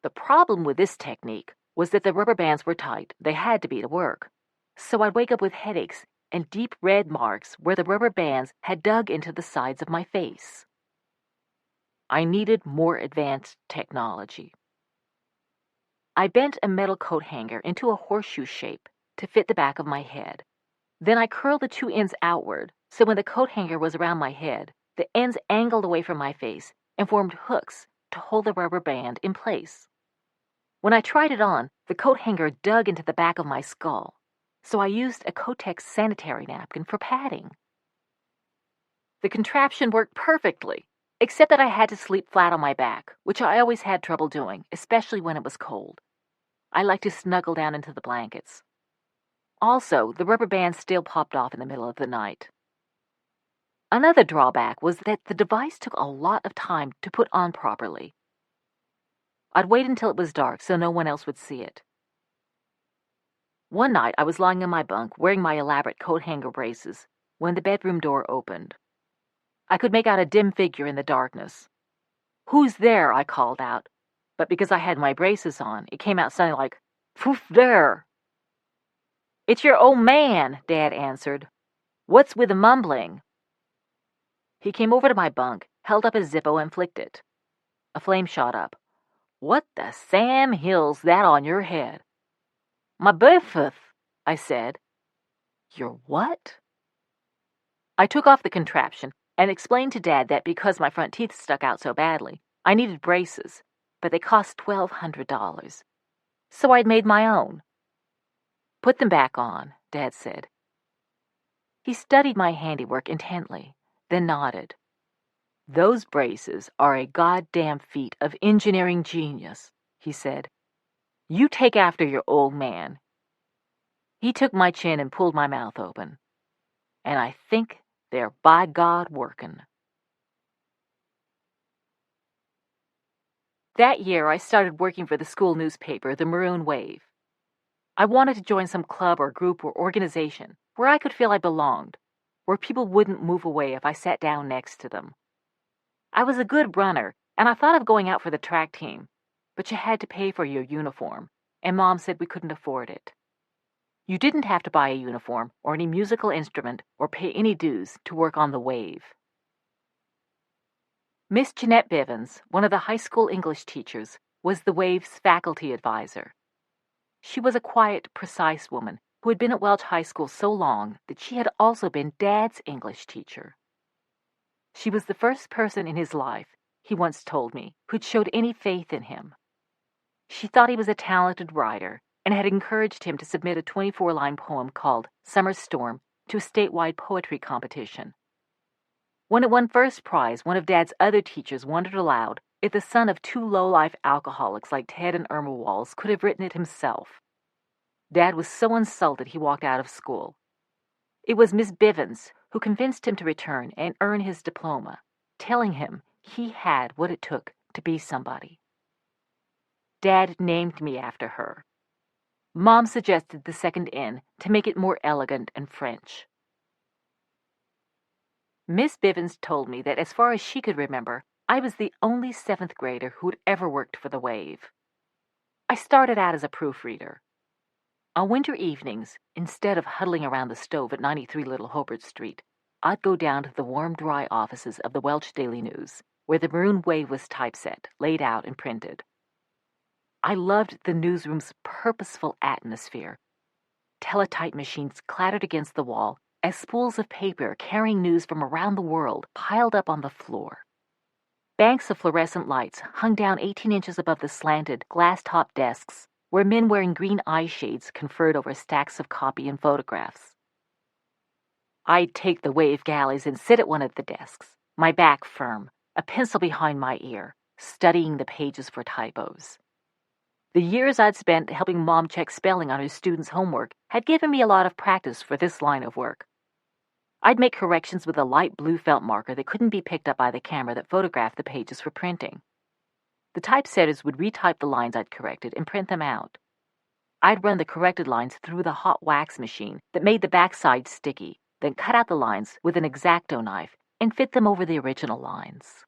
The problem with this technique was that the rubber bands were tight. They had to be to work. So I'd wake up with headaches and deep red marks where the rubber bands had dug into the sides of my face. I needed more advanced technology. I bent a metal coat hanger into a horseshoe shape to fit the back of my head. Then I curled the 2 ends outward, so when the coat hanger was around my head, the ends angled away from my face and formed hooks to hold the rubber band in place. When I tried it on, the coat hanger dug into the back of my skull, so I used a Kotex sanitary napkin for padding. The contraption worked perfectly, except that I had to sleep flat on my back, which I always had trouble doing, especially when it was cold. I liked to snuggle down into the blankets. Also, the rubber band still popped off in the middle of the night. Another drawback was that the device took a lot of time to put on properly. I'd wait until it was dark so no one else would see it. One night, I was lying in my bunk wearing my elaborate coat hanger braces when the bedroom door opened. I could make out a dim figure in the darkness. "Who's there?" I called out, but because I had my braces on, it came out sounding like, "Who's there?" "It's your old man," Dad answered. "What's with the mumbling?" He came over to my bunk, held up his Zippo, and flicked it. A flame shot up. "What the Sam Hill's that on your head?" "My birthday," I said. "Your what?" I took off the contraption and explained to Dad that because my front teeth stuck out so badly, I needed braces, but they cost $1,200. So I'd made my own. "Put them back on," Dad said. He studied my handiwork intently, then nodded. "Those braces are a goddamn feat of engineering genius," he said. "You take after your old man." He took my chin and pulled my mouth open. "And I think they're by God working." That year, I started working for the school newspaper, the Maroon Wave. I wanted to join some club or group or organization where I could feel I belonged, where people wouldn't move away if I sat down next to them. I was a good runner, and I thought of going out for the track team, but you had to pay for your uniform, and Mom said we couldn't afford it. You didn't have to buy a uniform or any musical instrument or pay any dues to work on the Wave. Miss Jeannette Bivens, one of the high school English teachers, was the Wave's faculty advisor. She was a quiet, precise woman who had been at Welch High School so long that she had also been Dad's English teacher. She was the first person in his life, he once told me, who'd showed any faith in him. She thought he was a talented writer and had encouraged him to submit a 24-line poem called Summer Storm to a statewide poetry competition. When it won first prize, one of Dad's other teachers wondered aloud if the son of two low-life alcoholics like Ted and Irma Walls could have written it himself. Dad was so insulted he walked out of school. It was Miss Bivens who convinced him to return and earn his diploma, telling him he had what it took to be somebody. Dad named me after her. Mom suggested the second N to make it more elegant and French. Miss Bivens told me that as far as she could remember, I was the only 7th grader who'd ever worked for the Wave. I started out as a proofreader. On winter evenings, instead of huddling around the stove at 93 Little Hobart Street, I'd go down to the warm, dry offices of the Welch Daily News, where the maroon Wave was typeset, laid out, and printed. I loved the newsroom's purposeful atmosphere. Teletype machines clattered against the wall as spools of paper carrying news from around the world piled up on the floor. Banks of fluorescent lights hung down 18 inches above the slanted, glass-topped desks, where men wearing green eye shades conferred over stacks of copy and photographs. I'd take the Wave galleys and sit at one of the desks, my back firm, a pencil behind my ear, studying the pages for typos. The years I'd spent helping Mom check spelling on her students' homework had given me a lot of practice for this line of work. I'd make corrections with a light blue felt marker that couldn't be picked up by the camera that photographed the pages for printing. The typesetters would retype the lines I'd corrected and print them out. I'd run the corrected lines through the hot wax machine that made the backside sticky, then cut out the lines with an X-Acto knife and fit them over the original lines.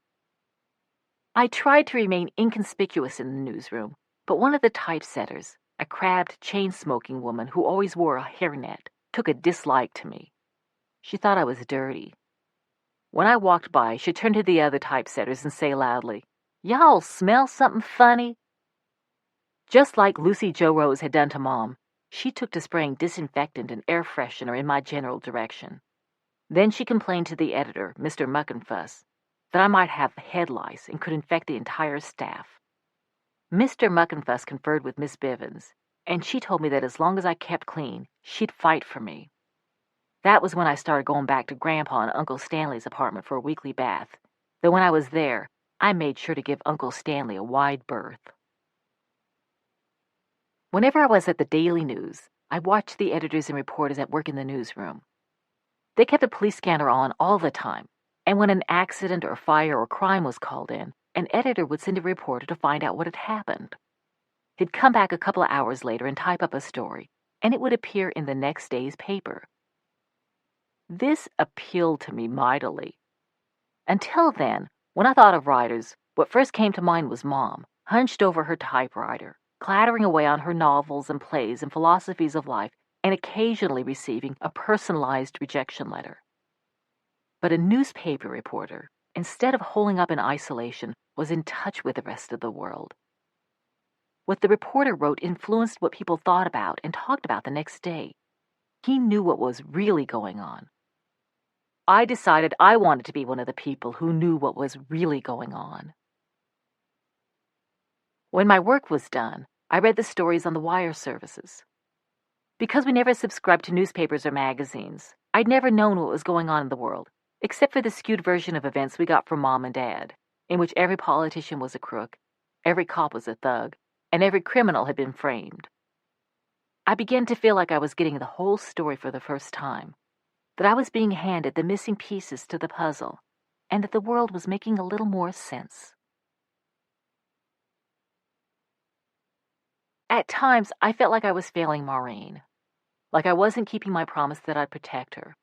I tried to remain inconspicuous in the newsroom, but one of the typesetters, a crabbed, chain-smoking woman who always wore a hairnet, took a dislike to me. She thought I was dirty. When I walked by, she'd turn to the other typesetters and say loudly, "Y'all smell something funny?" Just like Lucy Jo Rose had done to Mom, she took to spraying disinfectant and air freshener in my general direction. Then she complained to the editor, Mr. Muckenfuss, that I might have head lice and could infect the entire staff. Mr. Muckenfuss conferred with Miss Bivens, and she told me that as long as I kept clean, she'd fight for me. That was when I started going back to Grandpa and Uncle Stanley's apartment for a weekly bath, though when I was there, I made sure to give Uncle Stanley a wide berth. Whenever I was at the Daily News, I watched the editors and reporters at work in the newsroom. They kept a police scanner on all the time, and when an accident or fire or crime was called in, an editor would send a reporter to find out what had happened. He'd come back a couple of hours later and type up a story, and it would appear in the next day's paper. This appealed to me mightily. Until then, when I thought of writers, what first came to mind was Mom, hunched over her typewriter, clattering away on her novels and plays and philosophies of life, and occasionally receiving a personalized rejection letter. But a newspaper reporter, instead of holding up in isolation, was in touch with the rest of the world. What the reporter wrote influenced what people thought about and talked about the next day. He knew what was really going on. I decided I wanted to be one of the people who knew what was really going on. When my work was done, I read the stories on the wire services. Because we never subscribed to newspapers or magazines, I'd never known what was going on in the world, except for the skewed version of events we got from Mom and Dad, in which every politician was a crook, every cop was a thug, and every criminal had been framed. I began to feel like I was getting the whole story for the first time, that I was being handed the missing pieces to the puzzle, and that the world was making a little more sense. At times, I felt like I was failing Maureen, like I wasn't keeping my promise that I'd protect her,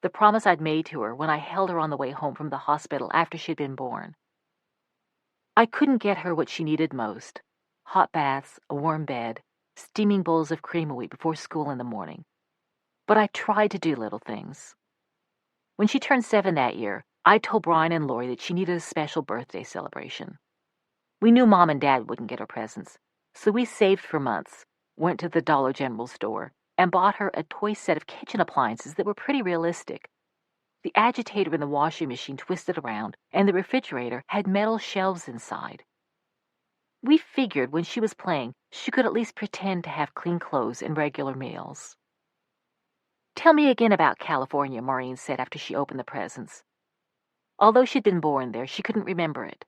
the promise I'd made to her when I held her on the way home from the hospital after she'd been born. I couldn't get her what she needed most: hot baths, a warm bed, steaming bowls of cream a week before school in the morning. But I tried to do little things. When she turned 7 that year, I told Brian and Lori that she needed a special birthday celebration. We knew Mom and Dad wouldn't get her presents, so we saved for months, went to the Dollar General store, and bought her a toy set of kitchen appliances that were pretty realistic. The agitator in the washing machine twisted around, and the refrigerator had metal shelves inside. We figured when she was playing, she could at least pretend to have clean clothes and regular meals. "Tell me again about California," Maureen said after she opened the presents. Although she'd been born there, she couldn't remember it.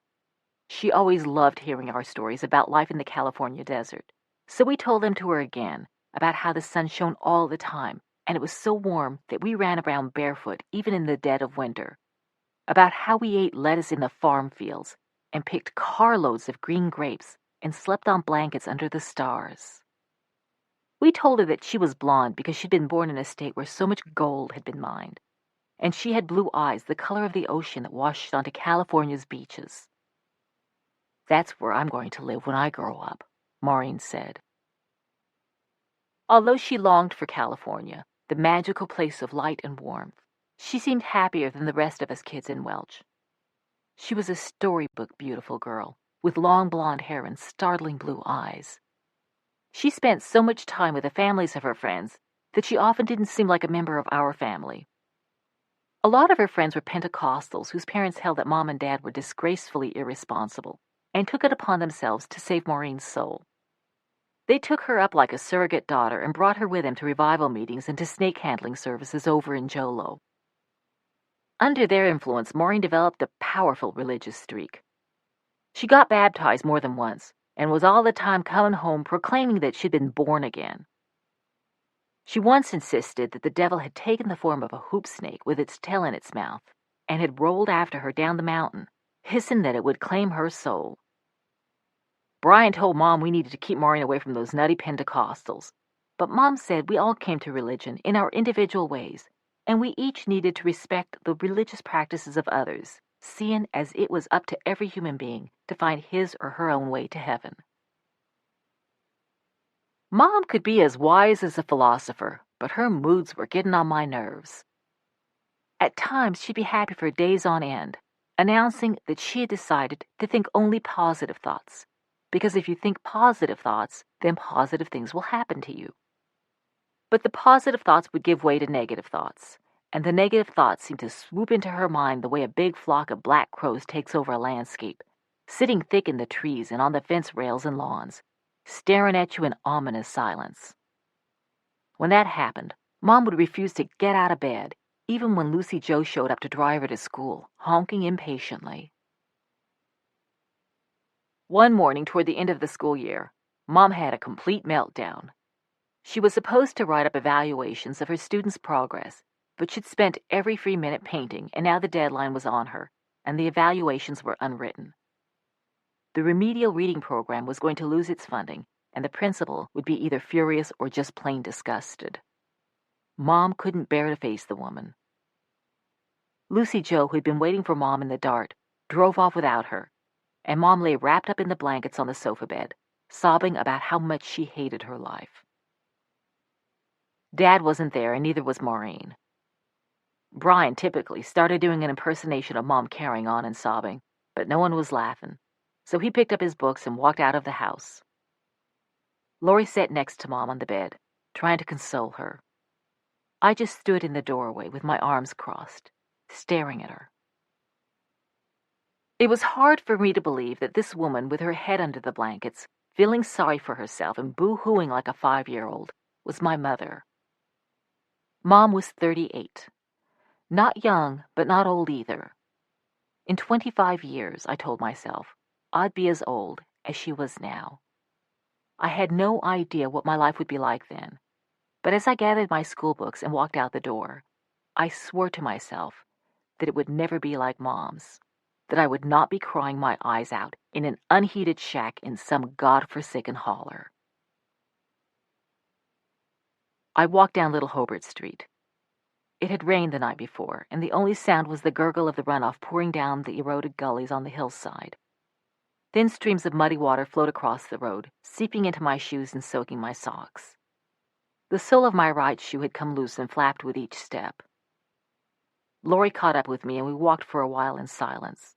She always loved hearing our stories about life in the California desert, so we told them to her again about how the sun shone all the time, and it was so warm that we ran around barefoot even in the dead of winter, about how we ate lettuce in the farm fields and picked carloads of green grapes and slept on blankets under the stars. We told her that she was blonde because she'd been born in a state where so much gold had been mined, and she had blue eyes the color of the ocean that washed onto California's beaches. "That's where I'm going to live when I grow up," Maureen said. Although she longed for California, the magical place of light and warmth, she seemed happier than the rest of us kids in Welch. She was a storybook beautiful girl, with long blonde hair and startling blue eyes. She spent so much time with the families of her friends that she often didn't seem like a member of our family. A lot of her friends were Pentecostals whose parents held that Mom and Dad were disgracefully irresponsible and took it upon themselves to save Maureen's soul. They took her up like a surrogate daughter and brought her with them to revival meetings and to snake handling services over in Jolo. Under their influence, Maureen developed a powerful religious streak. She got baptized more than once and was all the time coming home proclaiming that she'd been born again. She once insisted that the devil had taken the form of a hoop snake with its tail in its mouth and had rolled after her down the mountain, hissing that it would claim her soul. Brian told Mom we needed to keep Maureen away from those nutty Pentecostals, but Mom said we all came to religion in our individual ways, and we each needed to respect the religious practices of others, seeing as it was up to every human being to find his or her own way to heaven. Mom could be as wise as a philosopher, but her moods were getting on my nerves. At times, she'd be happy for days on end, announcing that she had decided to think only positive thoughts, because if you think positive thoughts, then positive things will happen to you. But the positive thoughts would give way to negative thoughts, and the negative thoughts seemed to swoop into her mind the way a big flock of black crows takes over a landscape, sitting thick in the trees and on the fence rails and lawns, staring at you in ominous silence. When that happened, Mom would refuse to get out of bed, even when Lucy Joe showed up to drive her to school, honking impatiently. One morning toward the end of the school year, Mom had a complete meltdown. She was supposed to write up evaluations of her students' progress, but she'd spent every free minute painting, and now the deadline was on her, and the evaluations were unwritten. The remedial reading program was going to lose its funding, and the principal would be either furious or just plain disgusted. Mom couldn't bear to face the woman. Lucy Joe, who'd been waiting for Mom in the Dart, drove off without her, and Mom lay wrapped up in the blankets on the sofa bed, sobbing about how much she hated her life. Dad wasn't there, and neither was Maureen. Brian typically started doing an impersonation of Mom carrying on and sobbing, but no one was laughing, so he picked up his books and walked out of the house. Lori sat next to Mom on the bed, trying to console her. I just stood in the doorway with my arms crossed, staring at her. It was hard for me to believe that this woman with her head under the blankets, feeling sorry for herself and boo-hooing like a 5-year-old, was my mother. Mom was 38. Not young, but not old either. In 25 years, I told myself, I'd be as old as she was now. I had no idea what my life would be like then, but as I gathered my school books and walked out the door, I swore to myself that it would never be like Mom's, that I would not be crying my eyes out in an unheated shack in some God-forsaken holler. I walked down Little Hobart Street. It had rained the night before, and the only sound was the gurgle of the runoff pouring down the eroded gullies on the hillside. Thin streams of muddy water flowed across the road, seeping into my shoes and soaking my socks. The sole of my right shoe had come loose and flapped with each step. Lori caught up with me, and we walked for a while in silence.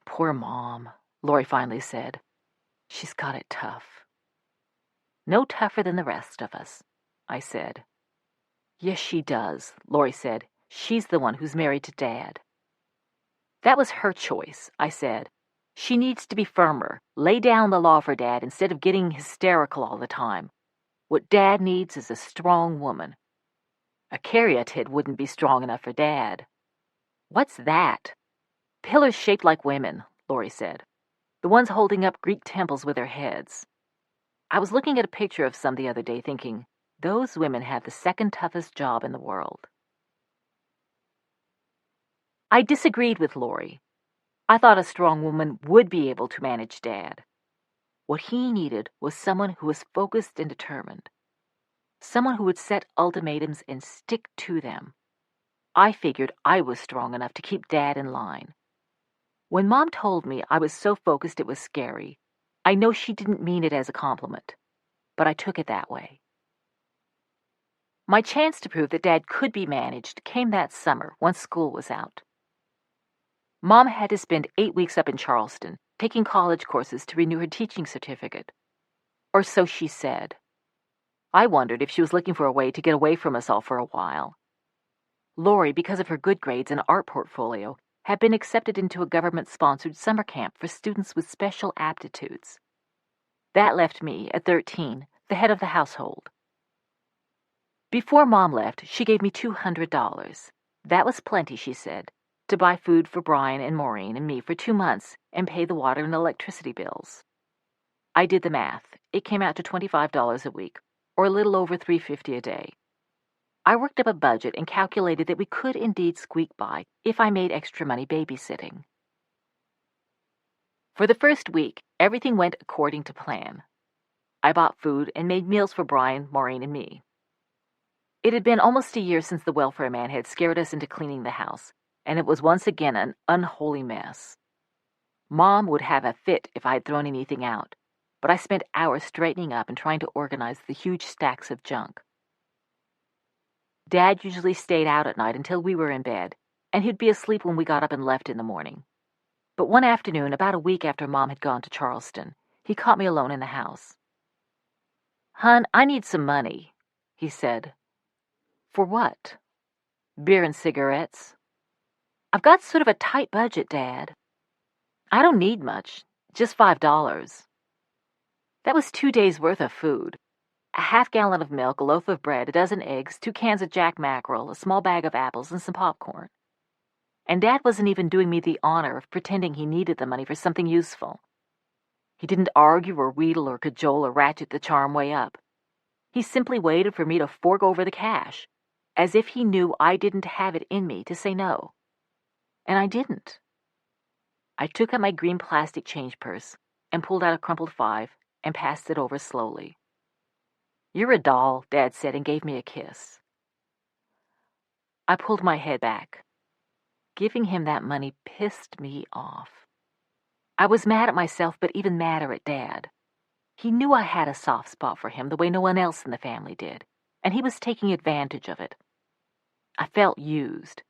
"Poor Mom," Lori finally said. "She's got it tough." "No tougher than the rest of us," I said. "Yes, she does," Lori said. "She's the one who's married to Dad." "That was her choice," I said. "She needs to be firmer, lay down the law for Dad instead of getting hysterical all the time. What Dad needs is a strong woman. A caryatid wouldn't be strong enough for Dad." "What's that?" "Pillars shaped like women," Lori said. "The ones holding up Greek temples with their heads. I was looking at a picture of some the other day thinking, those women have the second toughest job in the world." I disagreed with Lori. I thought a strong woman would be able to manage Dad. What he needed was someone who was focused and determined. Someone who would set ultimatums and stick to them. I figured I was strong enough to keep Dad in line. When Mom told me I was so focused it was scary, I know she didn't mean it as a compliment, but I took it that way. My chance to prove that Dad could be managed came that summer once school was out. Mom had to spend 8 weeks up in Charleston, taking college courses to renew her teaching certificate. Or so she said. I wondered if she was looking for a way to get away from us all for a while. Lori, because of her good grades and art portfolio, had been accepted into a government-sponsored summer camp for students with special aptitudes. That left me, at 13, the head of the household. Before Mom left, she gave me $200. That was plenty, she said, to buy food for Brian and Maureen and me for 2 months and pay the water and electricity bills. I did the math. It came out to $25 a week, or a little over $3.50 a day. I worked up a budget and calculated that we could indeed squeak by if I made extra money babysitting. For the first week, everything went according to plan. I bought food and made meals for Brian, Maureen, and me. It had been almost a year since the welfare man had scared us into cleaning the house, and it was once again an unholy mess. Mom would have a fit if I had thrown anything out, but I spent hours straightening up and trying to organize the huge stacks of junk. Dad usually stayed out at night until we were in bed, and he'd be asleep when we got up and left in the morning. But one afternoon, about a week after Mom had gone to Charleston, he caught me alone in the house. "Hun, I need some money," he said. "For what?" "Beer and cigarettes." "I've got sort of a tight budget, Dad." "I don't need much, just $5. That was 2 days' worth of food. A half-gallon of milk, a loaf of bread, a dozen eggs, 2 cans of jack mackerel, a small bag of apples, and some popcorn. And Dad wasn't even doing me the honor of pretending he needed the money for something useful. He didn't argue or wheedle or cajole or ratchet the charm way up. He simply waited for me to fork over the cash, as if he knew I didn't have it in me to say no. And I didn't. I took out my green plastic change purse and pulled out a crumpled 5 and passed it over slowly. "You're a doll," Dad said, and gave me a kiss. I pulled my head back. Giving him that money pissed me off. I was mad at myself, but even madder at Dad. He knew I had a soft spot for him the way no one else in the family did, and he was taking advantage of it. I felt used.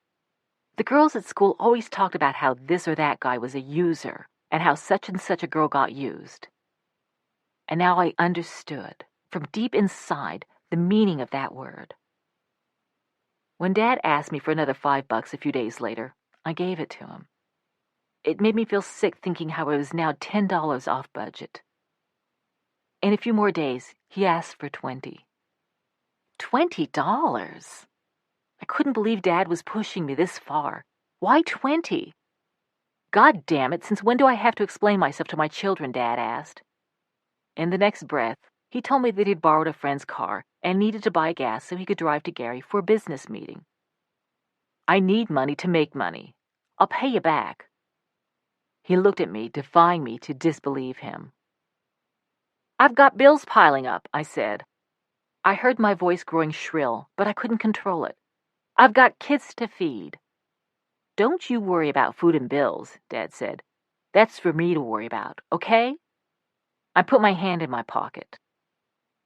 The girls at school always talked about how this or that guy was a user and how such and such a girl got used. And now I understood, from deep inside, the meaning of that word. When Dad asked me for another $5 a few days later, I gave it to him. It made me feel sick thinking how I was now $10 off budget. In a few more days, he asked for $20. $20? I couldn't believe Dad was pushing me this far. Why 20? "God damn it, since when do I have to explain myself to my children?" Dad asked. In the next breath, he told me that he'd borrowed a friend's car and needed to buy gas so he could drive to Gary for a business meeting. "I need money to make money. I'll pay you back." He looked at me, defying me to disbelieve him. "I've got bills piling up," I said. I heard my voice growing shrill, but I couldn't control it. "I've got kids to feed." "Don't you worry about food and bills," Dad said. "That's for me to worry about, okay?" I put my hand in my pocket.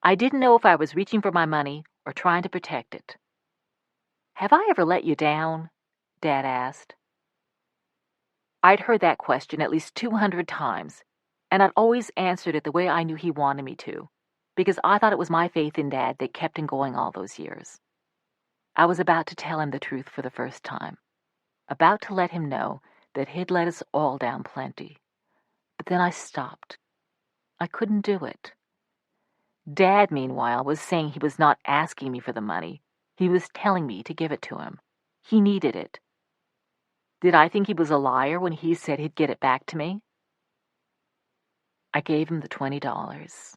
I didn't know if I was reaching for my money or trying to protect it. "Have I ever let you down?" Dad asked. I'd heard that question at least 200 times, and I'd always answered it the way I knew he wanted me to, because I thought it was my faith in Dad that kept him going all those years. I was about to tell him the truth for the first time, about to let him know that he'd let us all down plenty. But then I stopped. I couldn't do it. Dad, meanwhile, was saying he was not asking me for the money. He was telling me to give it to him. He needed it. Did I think he was a liar when he said he'd get it back to me? I gave him the $20.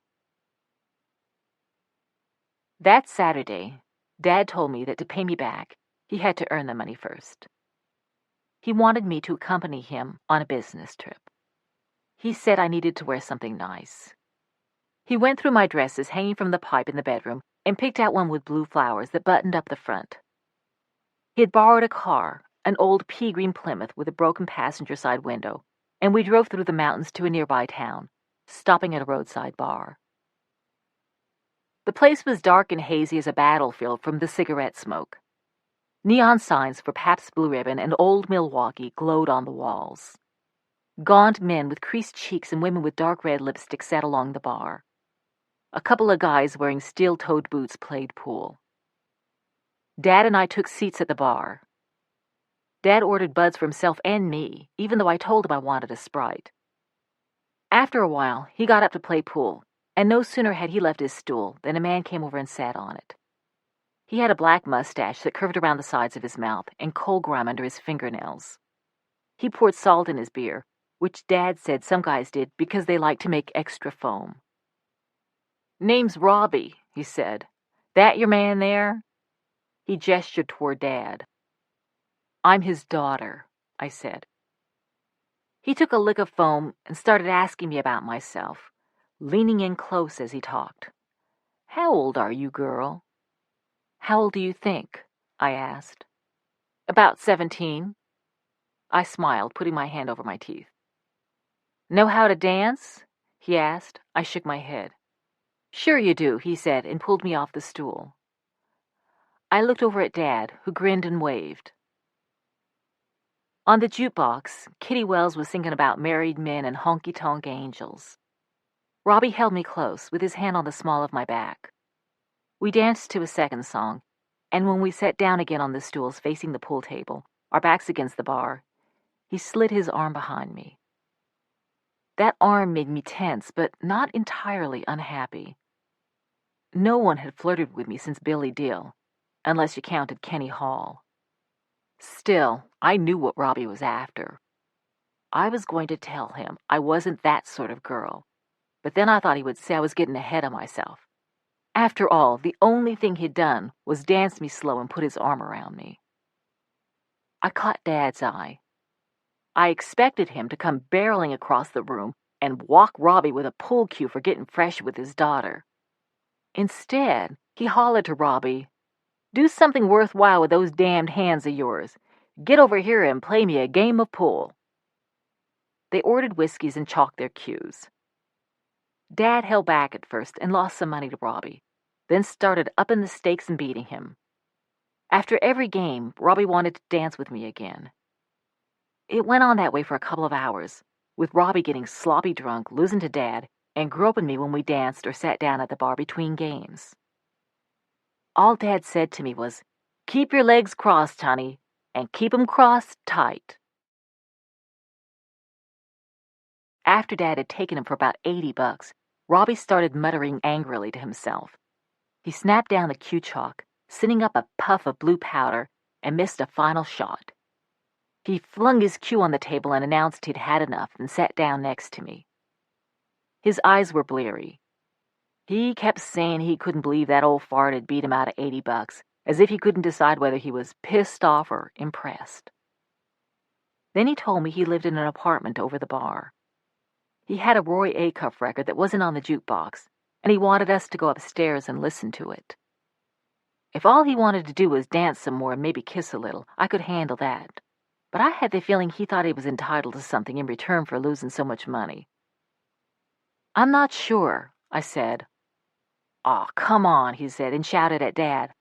That Saturday, Dad told me that to pay me back, he had to earn the money first. He wanted me to accompany him on a business trip. He said I needed to wear something nice. He went through my dresses hanging from the pipe in the bedroom and picked out one with blue flowers that buttoned up the front. He had borrowed a car, an old pea green Plymouth with a broken passenger side window, and we drove through the mountains to a nearby town, stopping at a roadside bar. The place was dark and hazy as a battlefield from the cigarette smoke. Neon signs for Pabst Blue Ribbon and Old Milwaukee glowed on the walls. Gaunt men with creased cheeks and women with dark red lipstick sat along the bar. A couple of guys wearing steel-toed boots played pool. Dad and I took seats at the bar. Dad ordered buds for himself and me, even though I told him I wanted a Sprite. After a while, he got up to play pool, and no sooner had he left his stool than a man came over and sat on it. He had a black mustache that curved around the sides of his mouth and coal grime under his fingernails. He poured salt in his beer, which Dad said some guys did because they liked to make extra foam. "Name's Robbie," he said. "That your man there?" He gestured toward Dad. "I'm his daughter," I said. He took a lick of foam and started asking me about myself, leaning in close as he talked. "How old are you, girl?" "How old do you think?" I asked. "About 17. I smiled, putting my hand over my teeth. "Know how to dance?" he asked. I shook my head. "Sure you do," he said, and pulled me off the stool. I looked over at Dad, who grinned and waved. On the jukebox, Kitty Wells was singing about married men and honky-tonk angels. Robbie held me close, with his hand on the small of my back. We danced to a second song, and when we sat down again on the stools facing the pool table, our backs against the bar, he slid his arm behind me. That arm made me tense, but not entirely unhappy. No one had flirted with me since Billy Dill, unless you counted Kenny Hall. Still, I knew what Robbie was after. I was going to tell him I wasn't that sort of girl, but then I thought he would say I was getting ahead of myself. After all, the only thing he'd done was dance me slow and put his arm around me. I caught Dad's eye. I expected him to come barreling across the room and walk Robbie with a pull cue for getting fresh with his daughter. Instead, he hollered to Robbie, "Do something worthwhile with those damned hands of yours. Get over here and play me a game of pool." They ordered whiskeys and chalked their cues. Dad held back at first and lost some money to Robbie, then started upping the stakes and beating him. After every game, Robbie wanted to dance with me again. It went on that way for a couple of hours, with Robbie getting sloppy drunk, losing to Dad, and groping me when we danced or sat down at the bar between games. All Dad said to me was, "Keep your legs crossed, honey, and keep 'em crossed tight." After Dad had taken him for about $80, Robbie started muttering angrily to himself. He snapped down the cue chalk, sending up a puff of blue powder, and missed a final shot. He flung his cue on the table and announced he'd had enough and sat down next to me. His eyes were bleary. He kept saying he couldn't believe that old fart had beat him out of $80, as if he couldn't decide whether he was pissed off or impressed. Then he told me he lived in an apartment over the bar. He had a Roy Acuff record that wasn't on the jukebox, and he wanted us to go upstairs and listen to it. If all he wanted to do was dance some more and maybe kiss a little, I could handle that. But I had the feeling he thought he was entitled to something in return for losing so much money. "I'm not sure," I said. "Aw, come on," he said, and shouted at Dad.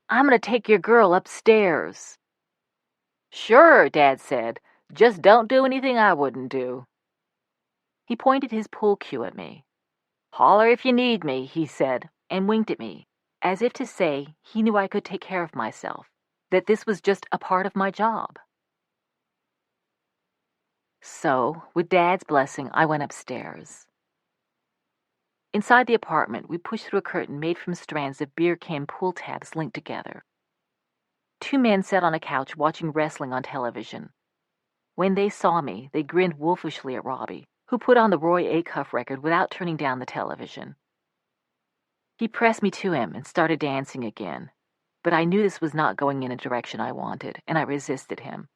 I'm going to take your girl upstairs. Sure, Dad said. Just don't do anything I wouldn't do. He pointed his pool cue at me. Holler if you need me, he said, and winked at me, as if to say he knew I could take care of myself, that this was just a part of my job. So, with Dad's blessing, I went upstairs. Inside the apartment, we pushed through a curtain made from strands of beer can pull tabs linked together. Two men sat on a couch watching wrestling on television. When they saw me, they grinned wolfishly at Robbie, who put on the Roy Acuff record without turning down the television. He pressed me to him and started dancing again, but I knew this was not going in a direction I wanted, and I resisted him.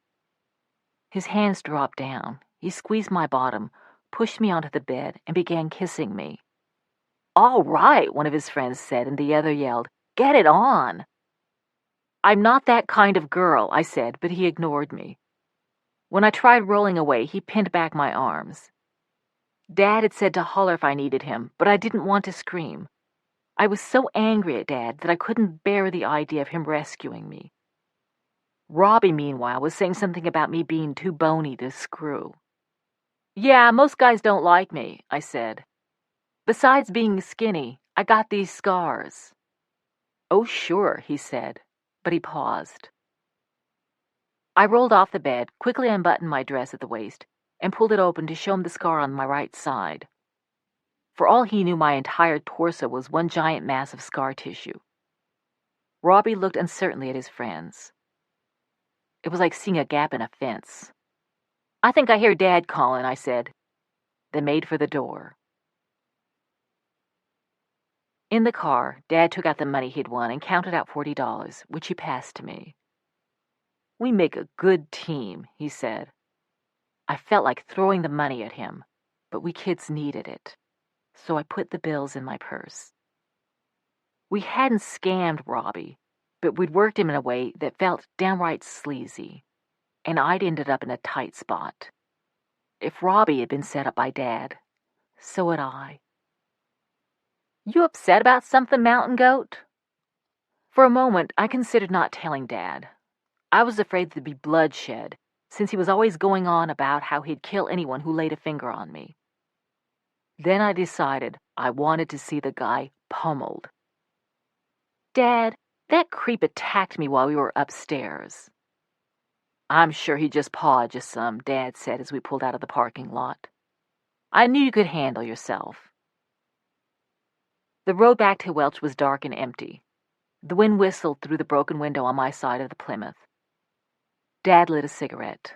His hands dropped down. He squeezed my bottom, pushed me onto the bed, and began kissing me. All right, one of his friends said, and the other yelled, Get it on! I'm not that kind of girl, I said, but he ignored me. When I tried rolling away, he pinned back my arms. Dad had said to holler if I needed him, but I didn't want to scream. I was so angry at Dad that I couldn't bear the idea of him rescuing me. Robbie, meanwhile, was saying something about me being too bony to screw. Yeah, most guys don't like me, I said. Besides being skinny, I got these scars. Oh, sure, he said, but he paused. I rolled off the bed, quickly unbuttoned my dress at the waist, and pulled it open to show him the scar on my right side. For all he knew, my entire torso was one giant mass of scar tissue. Robbie looked uncertainly at his friends. It was like seeing a gap in a fence. I think I hear Dad calling, I said. They made for the door. In the car, Dad took out the money he'd won and counted out $40, which he passed to me. We make a good team, he said. I felt like throwing the money at him, but we kids needed it, so I put the bills in my purse. We hadn't scammed Robbie, but we'd worked him in a way that felt downright sleazy, and I'd ended up in a tight spot. If Robbie had been set up by Dad, so had I. You upset about something, Mountain Goat? For a moment, I considered not telling Dad. I was afraid there'd be bloodshed, since he was always going on about how he'd kill anyone who laid a finger on me. Then I decided I wanted to see the guy pummeled. Dad, that creep attacked me while we were upstairs. I'm sure he just pawed you some, Dad said as we pulled out of the parking lot. I knew you could handle yourself. The road back to Welch was dark and empty. The wind whistled through the broken window on my side of the Plymouth. Dad lit a cigarette.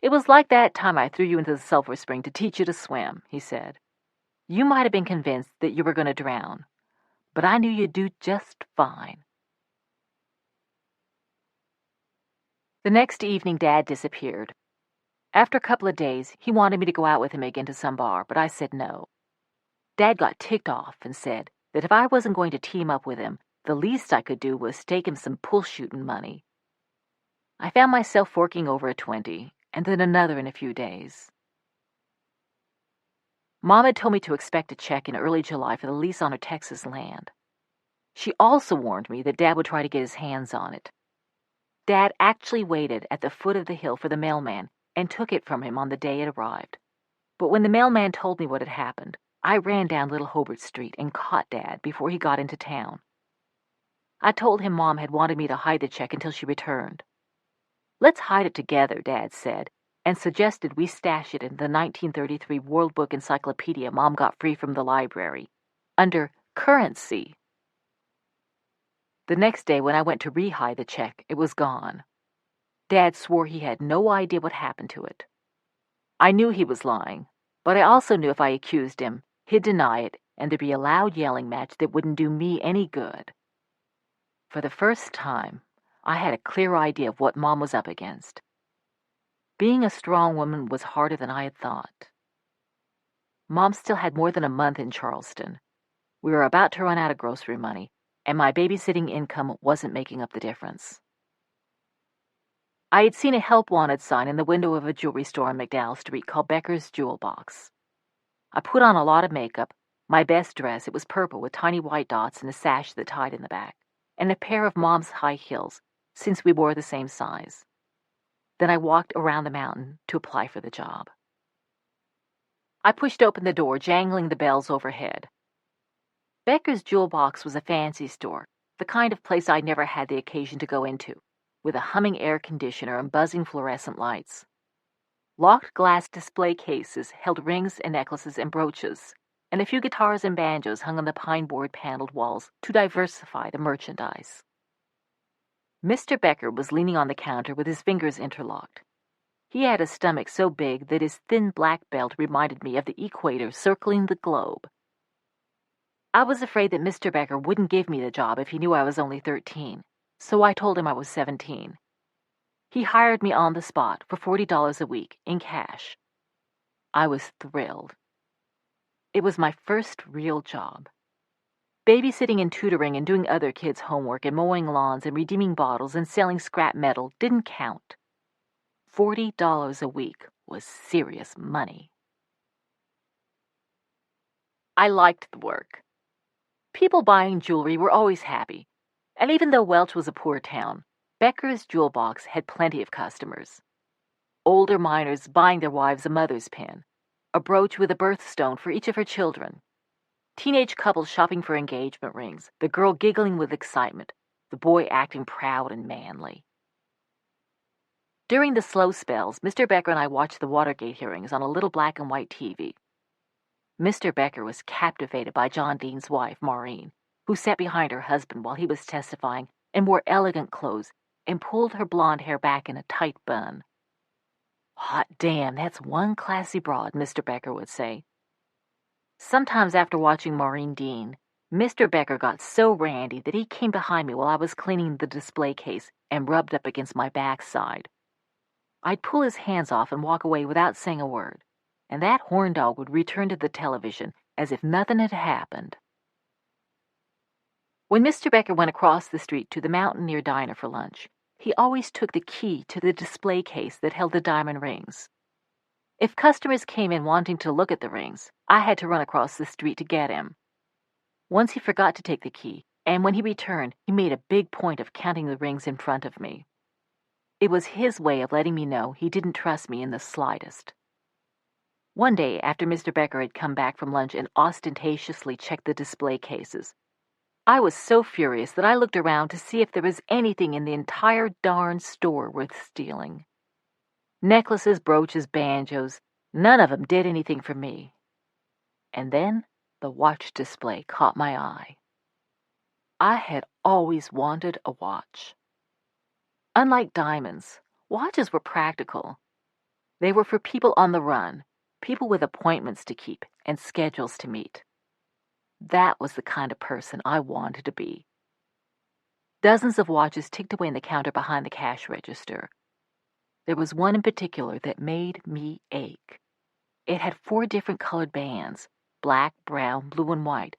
It was like that time I threw you into the sulfur spring to teach you to swim, he said. You might have been convinced that you were going to drown, but I knew you'd do just fine. The next evening, Dad disappeared. After a couple of days, he wanted me to go out with him again to some bar, but I said no. Dad got ticked off and said that if I wasn't going to team up with him, the least I could do was stake him some pull-shooting money. I found myself forking over a 20, and then another in a few days. Mom had told me to expect a check in early July for the lease on her Texas land. She also warned me that Dad would try to get his hands on it. Dad actually waited at the foot of the hill for the mailman and took it from him on the day it arrived. But when the mailman told me what had happened, I ran down Little Hobart Street and caught Dad before he got into town. I told him Mom had wanted me to hide the check until she returned. Let's hide it together, Dad said, and suggested we stash it in the 1933 World Book Encyclopedia Mom got free from the library, under currency. The next day, when I went to re-hide the check, it was gone. Dad swore he had no idea what happened to it. I knew he was lying, but I also knew if I accused him, he'd deny it, and there'd be a loud yelling match that wouldn't do me any good. For the first time, I had a clear idea of what Mom was up against. Being a strong woman was harder than I had thought. Mom still had more than a month in Charleston. We were about to run out of grocery money, and my babysitting income wasn't making up the difference. I had seen a help wanted sign in the window of a jewelry store on McDowell Street called Becker's Jewel Box. I put on a lot of makeup, my best dress. It was purple with tiny white dots and a sash that tied in the back. and a pair of Mom's high heels, since we wore the same size. Then I walked around the mountain to apply for the job. I pushed open the door, jangling the bells overhead. Becker's Jewel Box was a fancy store, the kind of place I'd never had the occasion to go into, with a humming air conditioner and buzzing fluorescent lights. Locked glass display cases held rings and necklaces and brooches, and a few guitars and banjos hung on the pine board paneled walls to diversify the merchandise. Mr. Becker was leaning on the counter with his fingers interlocked. He had a stomach so big that his thin black belt reminded me of the equator circling the globe. I was afraid that Mr. Becker wouldn't give me the job if he knew I was only 13, so I told him I was 17. He hired me on the spot for $40 a week in cash. I was thrilled. It was my first real job. Babysitting and tutoring and doing other kids' homework and mowing lawns and redeeming bottles and selling scrap metal didn't count. $40 a week was serious money. I liked the work. People buying jewelry were always happy, and even though Welch was a poor town, Becker's Jewel Box had plenty of customers. Older miners buying their wives a mother's pin, a brooch with a birthstone for each of her children, teenage couples shopping for engagement rings, the girl giggling with excitement, the boy acting proud and manly. During the slow spells, Mr. Becker and I watched the Watergate hearings on a little black and white TV. Mr. Becker was captivated by John Dean's wife, Maureen, who sat behind her husband while he was testifying and wore elegant clothes and pulled her blonde hair back in a tight bun. "Hot damn, that's one classy broad," Mr. Becker would say. Sometimes after watching Maureen Dean, Mr. Becker got so randy that he came behind me while I was cleaning the display case and rubbed up against my backside. I'd pull his hands off and walk away without saying a word, and that horn dog would return to the television as if nothing had happened. When Mr. Becker went across the street to the Mountaineer Diner for lunch, he always took the key to the display case that held the diamond rings. If customers came in wanting to look at the rings, I had to run across the street to get him. Once he forgot to take the key, and when he returned, he made a big point of counting the rings in front of me. It was his way of letting me know he didn't trust me in the slightest. One day, after Mr. Becker had come back from lunch and ostentatiously checked the display cases, I was so furious that I looked around to see if there was anything in the entire darn store worth stealing. Necklaces, brooches, banjos, none of them did anything for me. And then the watch display caught my eye. I had always wanted a watch. Unlike diamonds, watches were practical. They were for people on the run, people with appointments to keep and schedules to meet. That was the kind of person I wanted to be. Dozens of watches ticked away in the counter behind the cash register. There was one in particular that made me ache. It had 4 different colored bands, black, brown, blue, and white,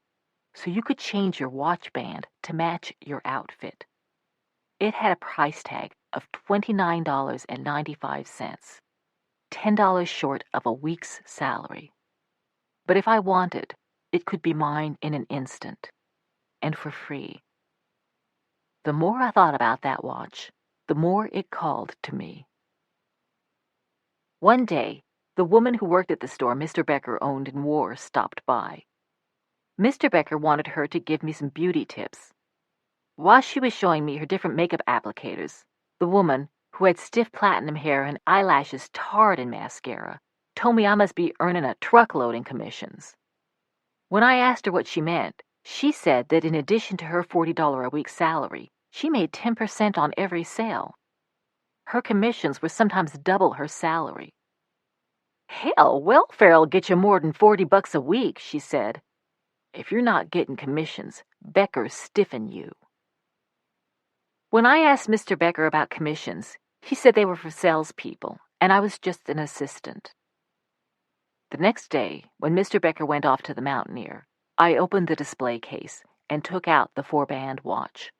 so you could change your watch band to match your outfit. It had a price tag of $29.95, $10 short of a week's salary. But if I wanted, it could be mine in an instant, and for free. The more I thought about that watch, the more it called to me. One day, the woman who worked at the store Mr. Becker owned and wore stopped by. Mr. Becker wanted her to give me some beauty tips. While she was showing me her different makeup applicators, the woman, who had stiff platinum hair and eyelashes tarred in mascara, told me I must be earning a truckload in commissions. When I asked her what she meant, she said that in addition to her $40 a week salary, she made 10% on every sale. Her commissions were sometimes double her salary. "Hell, welfare'll get you more than $40 a week," she said. "If you're not getting commissions, Becker's stiffing you." When I asked Mr. Becker about commissions, he said they were for salespeople, and I was just an assistant. The next day, when Mr. Becker went off to the Mountaineer, I opened the display case and took out the 4-band watch.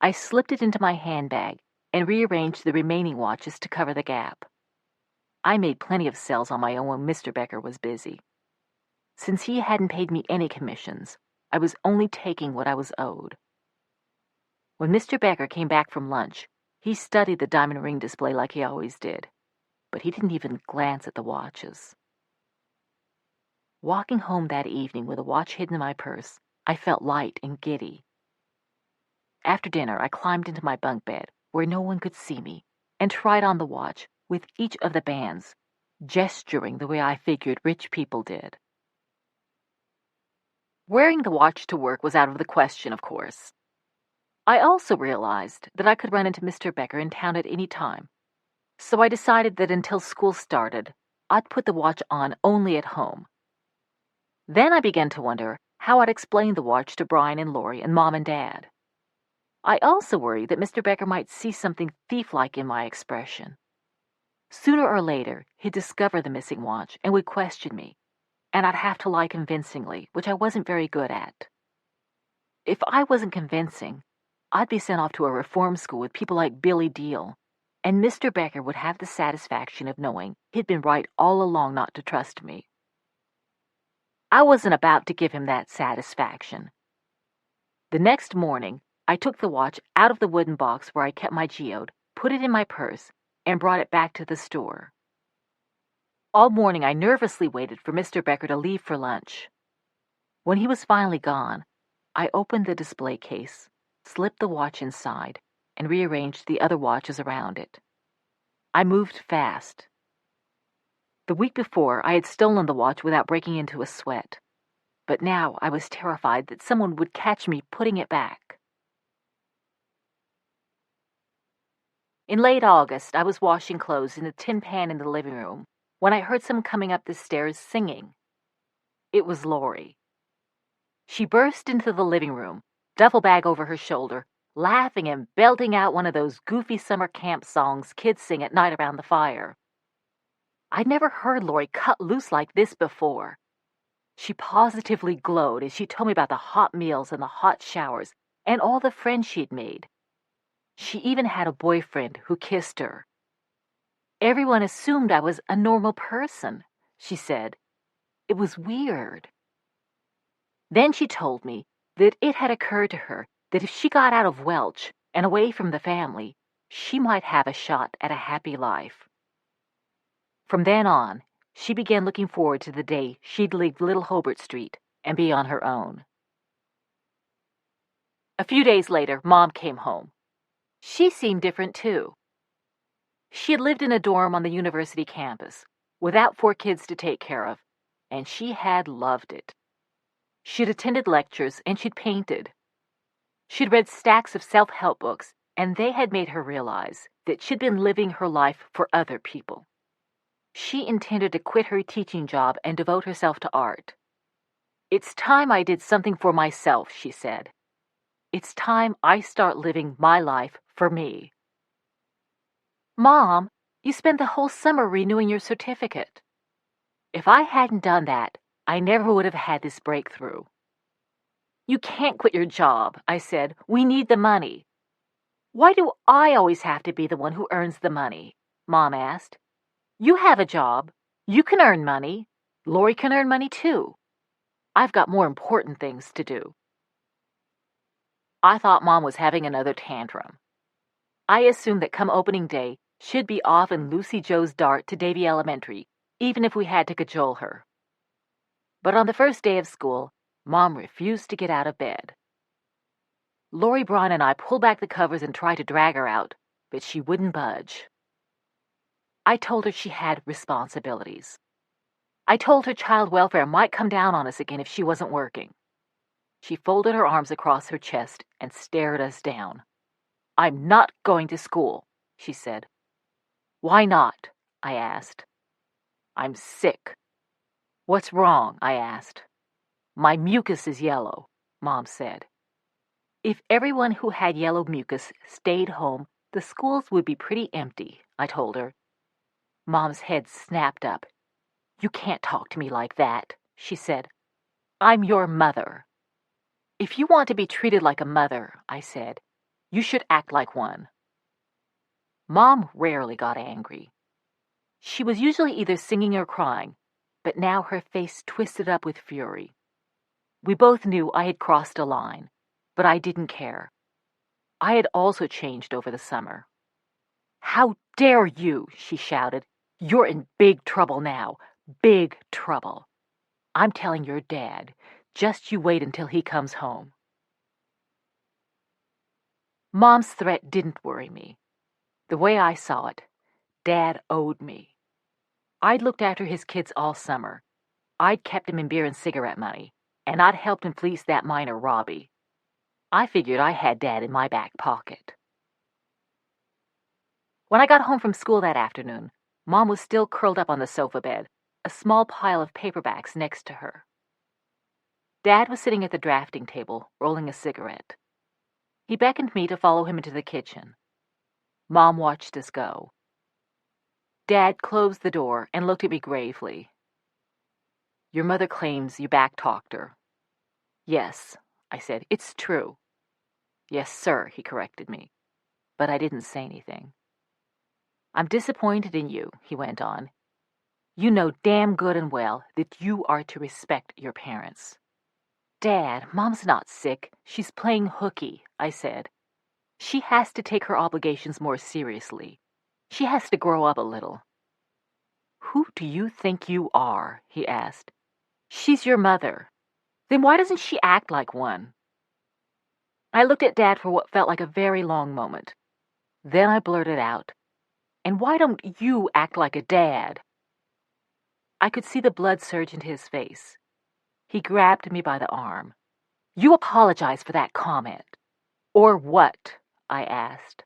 I slipped it into my handbag and rearranged the remaining watches to cover the gap. I made plenty of sales on my own when Mr. Becker was busy. Since he hadn't paid me any commissions, I was only taking what I was owed. When Mr. Becker came back from lunch, he studied the diamond ring display like he always did, but he didn't even glance at the watches. Walking home that evening with a watch hidden in my purse, I felt light and giddy. After dinner, I climbed into my bunk bed, where no one could see me, and tried on the watch with each of the bands, gesturing the way I figured rich people did. Wearing the watch to work was out of the question, of course. I also realized that I could run into Mr. Becker in town at any time, so I decided that until school started, I'd put the watch on only at home. Then I began to wonder how I'd explain the watch to Brian and Lori and Mom and Dad. I also worried that Mr. Becker might see something thief-like in my expression. Sooner or later, he'd discover the missing watch and would question me, and I'd have to lie convincingly, which I wasn't very good at. If I wasn't convincing, I'd be sent off to a reform school with people like Billy Deal, and Mr. Becker would have the satisfaction of knowing he'd been right all along not to trust me. I wasn't about to give him that satisfaction. The next morning, I took the watch out of the wooden box where I kept my geode, put it in my purse, and brought it back to the store. All morning, I nervously waited for Mr. Becker to leave for lunch. When he was finally gone, I opened the display case, slipped the watch inside, and rearranged the other watches around it. I moved fast. The week before, I had stolen the watch without breaking into a sweat, but now I was terrified that someone would catch me putting it back. In late August, I was washing clothes in a tin pan in the living room when I heard someone coming up the stairs singing. It was Lori. She burst into the living room, duffel bag over her shoulder, laughing and belting out one of those goofy summer camp songs kids sing at night around the fire. I'd never heard Lori cut loose like this before. She positively glowed as she told me about the hot meals and the hot showers and all the friends she'd made. She even had a boyfriend who kissed her. Everyone assumed I was a normal person, she said. It was weird. Then she told me that it had occurred to her that if she got out of Welch and away from the family, she might have a shot at a happy life. From then on, she began looking forward to the day she'd leave Little Hobart Street and be on her own. A few days later, Mom came home. She seemed different, too. She had lived in a dorm on the university campus, without 4 kids to take care of, and she had loved it. She'd attended lectures and she'd painted. She'd read stacks of self-help books, and they had made her realize that she'd been living her life for other people. She intended to quit her teaching job and devote herself to art. "It's time I did something for myself," she said. "It's time I start living my life for me." "Mom, you spent the whole summer renewing your certificate." "If I hadn't done that, I never would have had this breakthrough." "You can't quit your job," I said. "We need the money." "Why do I always have to be the one who earns the money?" Mom asked. "You have a job. You can earn money. Lori can earn money too. I've got more important things to do." I thought Mom was having another tantrum. I assumed that come opening day, she'd be off in Lucy Joe's dart to Davie Elementary, even if we had to cajole her. But on the first day of school, Mom refused to get out of bed. Lori, Brian, and I pulled back the covers and tried to drag her out, but she wouldn't budge. I told her she had responsibilities. I told her child welfare might come down on us again if she wasn't working. She folded her arms across her chest and stared us down. "I'm not going to school," she said. "Why not?" I asked. "I'm sick." "What's wrong?" I asked. "My mucus is yellow," Mom said. If everyone who had yellow mucus stayed home, the schools would be pretty empty, I told her. Mom's head snapped up. "You can't talk to me like that," she said. "I'm your mother." "If you want to be treated like a mother," I said, "you should act like one." Mom rarely got angry. She was usually either singing or crying, but now her face twisted up with fury. We both knew I had crossed a line, but I didn't care. I had also changed over the summer. "How dare you?" she shouted. "You're in big trouble now. Big trouble. I'm telling your dad. Just you wait until he comes home." Mom's threat didn't worry me. The way I saw it, Dad owed me. I'd looked after his kids all summer. I'd kept him in beer and cigarette money, and I'd helped him fleece that miner Robbie. I figured I had Dad in my back pocket. When I got home from school that afternoon, Mom was still curled up on the sofa bed, a small pile of paperbacks next to her. Dad was sitting at the drafting table, rolling a cigarette. He beckoned me to follow him into the kitchen. Mom watched us go. Dad closed the door and looked at me gravely. "Your mother claims you back-talked her." "Yes," I said, "it's true." "Yes, sir," he corrected me. But I didn't say anything. "I'm disappointed in you," he went on. "You know damn good and well that you are to respect your parents." "Dad, Mom's not sick. She's playing hooky," I said. "She has to take her obligations more seriously. She has to grow up a little." "Who do you think you are?" he asked. "She's your mother. Then why doesn't she act like one?" I looked at Dad for what felt like a very long moment. Then I blurted out, "And why don't you act like a dad?" I could see the blood surge into his face. He grabbed me by the arm. "You apologize for that comment." "Or what?" I asked.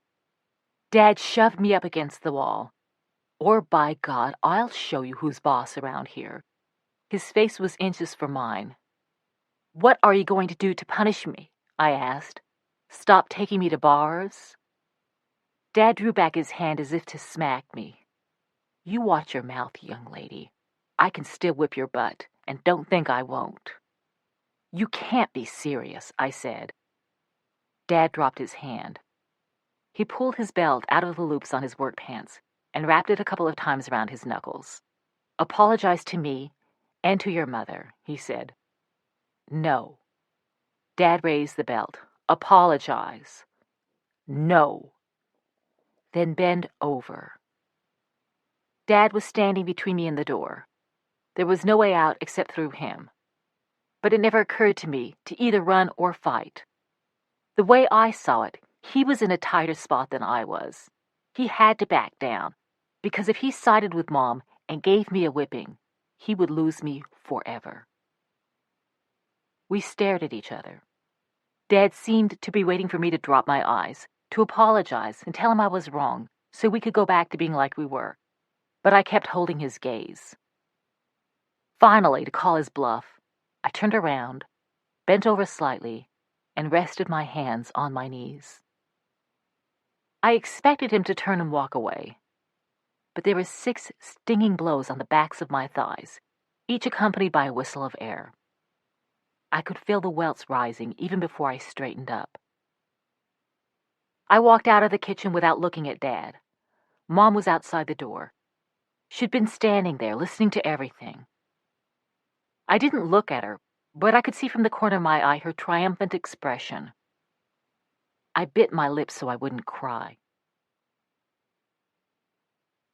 Dad shoved me up against the wall. "Or by God, I'll show you who's boss around here." His face was inches from mine. "What are you going to do to punish me?" I asked. "Stop taking me to bars?" Dad drew back his hand as if to smack me. "You watch your mouth, young lady. I can still whip your butt, and don't think I won't." "You can't be serious," I said. Dad dropped his hand. He pulled his belt out of the loops on his work pants and wrapped it a couple of times around his knuckles. "Apologize to me and to your mother," he said. "No." Dad raised the belt. "Apologize." "No." "Then bend over." Dad was standing between me and the door. There was no way out except through him. But it never occurred to me to either run or fight. The way I saw it, he was in a tighter spot than I was. He had to back down, because if he sided with Mom and gave me a whipping, he would lose me forever. We stared at each other. Dad seemed to be waiting for me to drop my eyes, to apologize and tell him I was wrong, so we could go back to being like we were. But I kept holding his gaze. Finally, to call his bluff, I turned around, bent over slightly, and rested my hands on my knees. I expected him to turn and walk away, but there were 6 stinging blows on the backs of my thighs, each accompanied by a whistle of air. I could feel the welts rising even before I straightened up. I walked out of the kitchen without looking at Dad. Mom was outside the door. She'd been standing there, listening to everything. I didn't look at her, but I could see from the corner of my eye her triumphant expression. I bit my lips so I wouldn't cry.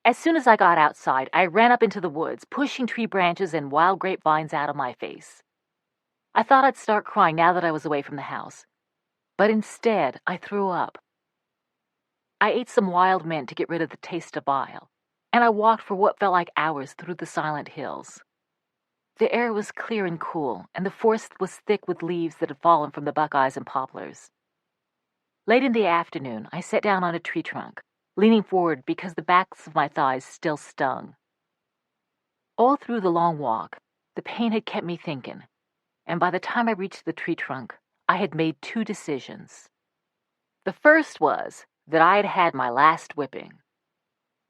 As soon as I got outside, I ran up into the woods, pushing tree branches and wild grapevines out of my face. I thought I'd start crying now that I was away from the house, but instead I threw up. I ate some wild mint to get rid of the taste of bile, and I walked for what felt like hours through the silent hills. The air was clear and cool, and the forest was thick with leaves that had fallen from the buckeyes and poplars. Late in the afternoon, I sat down on a tree trunk, leaning forward because the backs of my thighs still stung. All through the long walk, the pain had kept me thinking, and by the time I reached the tree trunk, I had made 2 decisions. The first was that I had had my last whipping.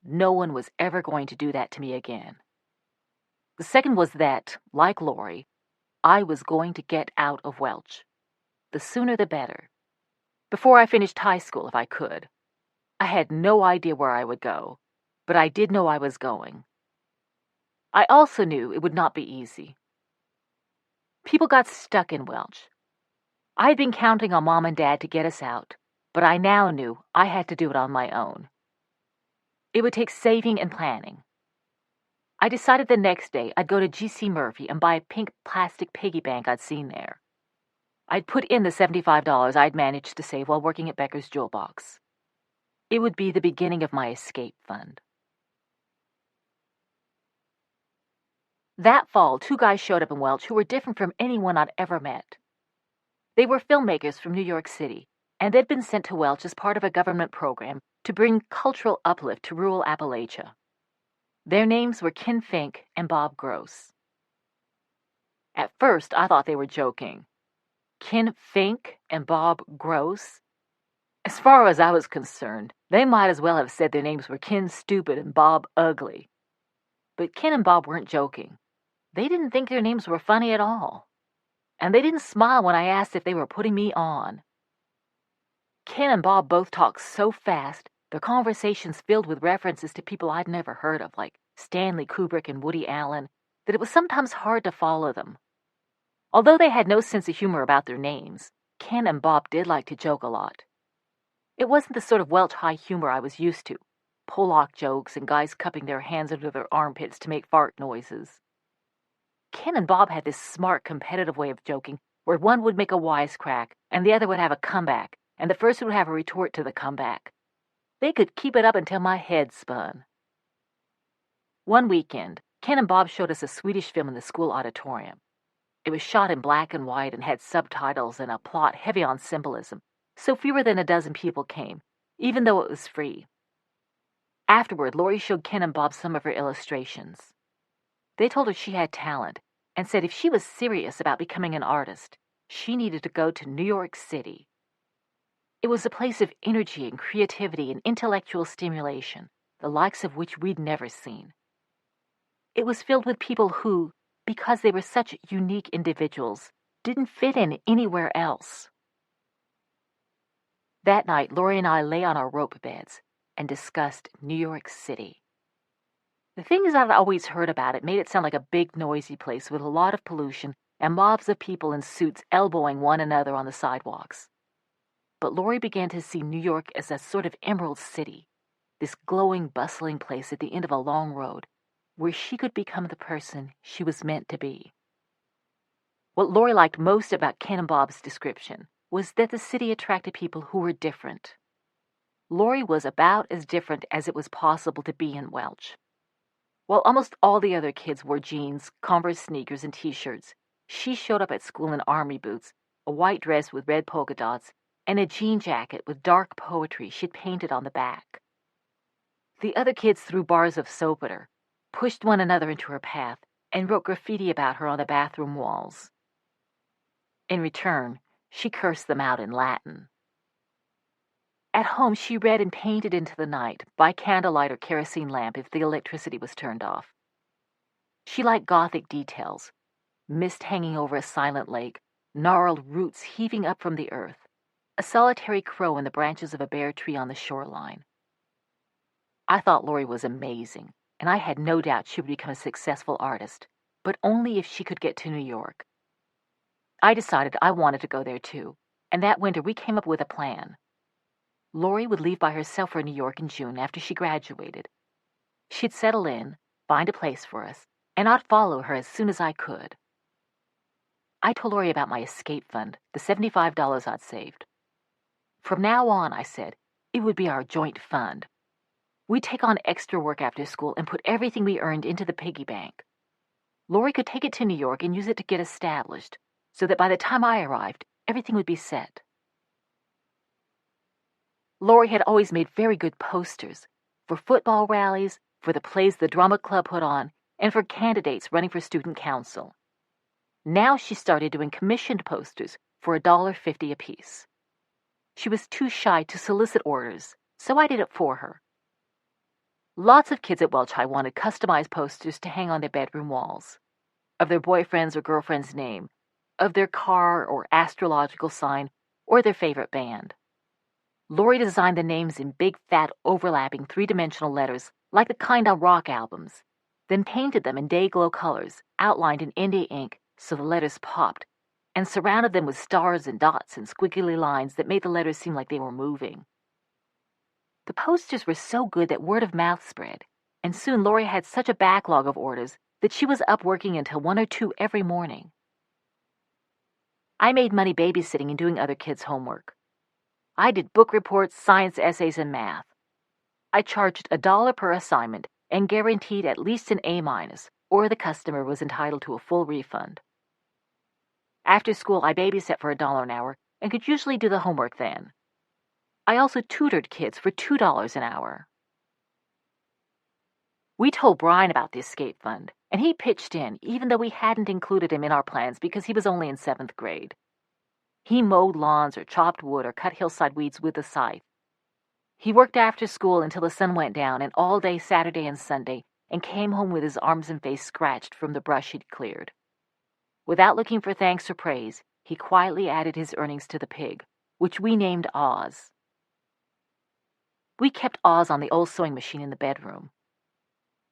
No one was ever going to do that to me again. The second was that, like Lori, I was going to get out of Welch. The sooner the better. Before I finished high school, if I could. I had no idea where I would go, but I did know I was going. I also knew it would not be easy. People got stuck in Welch. I had been counting on Mom and Dad to get us out, but I now knew I had to do it on my own. It would take saving and planning. I decided the next day I'd go to G.C. Murphy and buy a pink plastic piggy bank I'd seen there. I'd put in the $75 I'd managed to save while working at Becker's Jewel Box. It would be the beginning of my escape fund. That fall, 2 guys showed up in Welch who were different from anyone I'd ever met. They were filmmakers from New York City, and they'd been sent to Welch as part of a government program to bring cultural uplift to rural Appalachia. Their names were Ken Fink and Bob Gross. At first, I thought they were joking. Ken Fink and Bob Gross? As far as I was concerned, they might as well have said their names were Ken Stupid and Bob Ugly. But Ken and Bob weren't joking. They didn't think their names were funny at all. And they didn't smile when I asked if they were putting me on. Ken and Bob both talked so fast, their conversations filled with references to people I'd never heard of, like Stanley Kubrick and Woody Allen, that it was sometimes hard to follow them. Although they had no sense of humor about their names, Ken and Bob did like to joke a lot. It wasn't the sort of Welch high humor I was used to, Pollock jokes and guys cupping their hands under their armpits to make fart noises. Ken and Bob had this smart, competitive way of joking where one would make a wisecrack and the other would have a comeback, and the first would have a retort to the comeback. They could keep it up until my head spun. One weekend, Ken and Bob showed us a Swedish film in the school auditorium. It was shot in black and white and had subtitles and a plot heavy on symbolism, so fewer than a dozen people came, even though it was free. Afterward, Lori showed Ken and Bob some of her illustrations. They told her she had talent and said if she was serious about becoming an artist, she needed to go to New York City. It was a place of energy and creativity and intellectual stimulation, the likes of which we'd never seen. It was filled with people who, because they were such unique individuals, didn't fit in anywhere else. That night, Lori and I lay on our rope beds and discussed New York City. The things I'd always heard about it made it sound like a big, noisy place with a lot of pollution and mobs of people in suits elbowing one another on the sidewalks. But Lori began to see New York as a sort of emerald city, this glowing, bustling place at the end of a long road, where she could become the person she was meant to be. What Lori liked most about Ken and Bob's description was that the city attracted people who were different. Lori was about as different as it was possible to be in Welch. While almost all the other kids wore jeans, Converse sneakers, and T-shirts, she showed up at school in army boots, a white dress with red polka dots, and a jean jacket with dark poetry she'd painted on the back. The other kids threw bars of soap at her, pushed one another into her path, and wrote graffiti about her on the bathroom walls. In return, she cursed them out in Latin. At home, she read and painted into the night, by candlelight or kerosene lamp if the electricity was turned off. She liked Gothic details, mist hanging over a silent lake, gnarled roots heaving up from the earth, a solitary crow in the branches of a bare tree on the shoreline. I thought Lori was amazing, and I had no doubt she would become a successful artist, but only if she could get to New York. I decided I wanted to go there too, and that winter we came up with a plan. Lori would leave by herself for New York in June after she graduated. She'd settle in, find a place for us, and I'd follow her as soon as I could. I told Lori about my escape fund, the $75 I'd saved. From now on, I said, it would be our joint fund. We'd take on extra work after school and put everything we earned into the piggy bank. Lori could take it to New York and use it to get established, so that by the time I arrived, everything would be set. Lori had always made very good posters for football rallies, for the plays the drama club put on, and for candidates running for student council. Now she started doing commissioned posters for $1.50 apiece. She was too shy to solicit orders, so I did it for her. Lots of kids at Welch High wanted customized posters to hang on their bedroom walls, of their boyfriend's or girlfriend's name, of their car or astrological sign, or their favorite band. Lori designed the names in big, fat, overlapping three-dimensional letters like the kind on rock albums, then painted them in day-glow colors, outlined in India ink so the letters popped, and surrounded them with stars and dots and squiggly lines that made the letters seem like they were moving. The posters were so good that word of mouth spread, and soon Lori had such a backlog of orders that she was up working until 1 or 2 every morning. I made money babysitting and doing other kids' homework. I did book reports, science essays, and math. I charged $1 per assignment and guaranteed at least an A-, or the customer was entitled to a full refund. After school, I babysat for $1 an hour and could usually do the homework then. I also tutored kids for $2 an hour. We told Brian about the escape fund, and he pitched in, even though we hadn't included him in our plans because he was only in 7th grade. He mowed lawns or chopped wood or cut hillside weeds with a scythe. He worked after school until the sun went down and all day Saturday and Sunday, and came home with his arms and face scratched from the brush he'd cleared. Without looking for thanks or praise, he quietly added his earnings to the pig, which we named Oz. We kept Oz on the old sewing machine in the bedroom.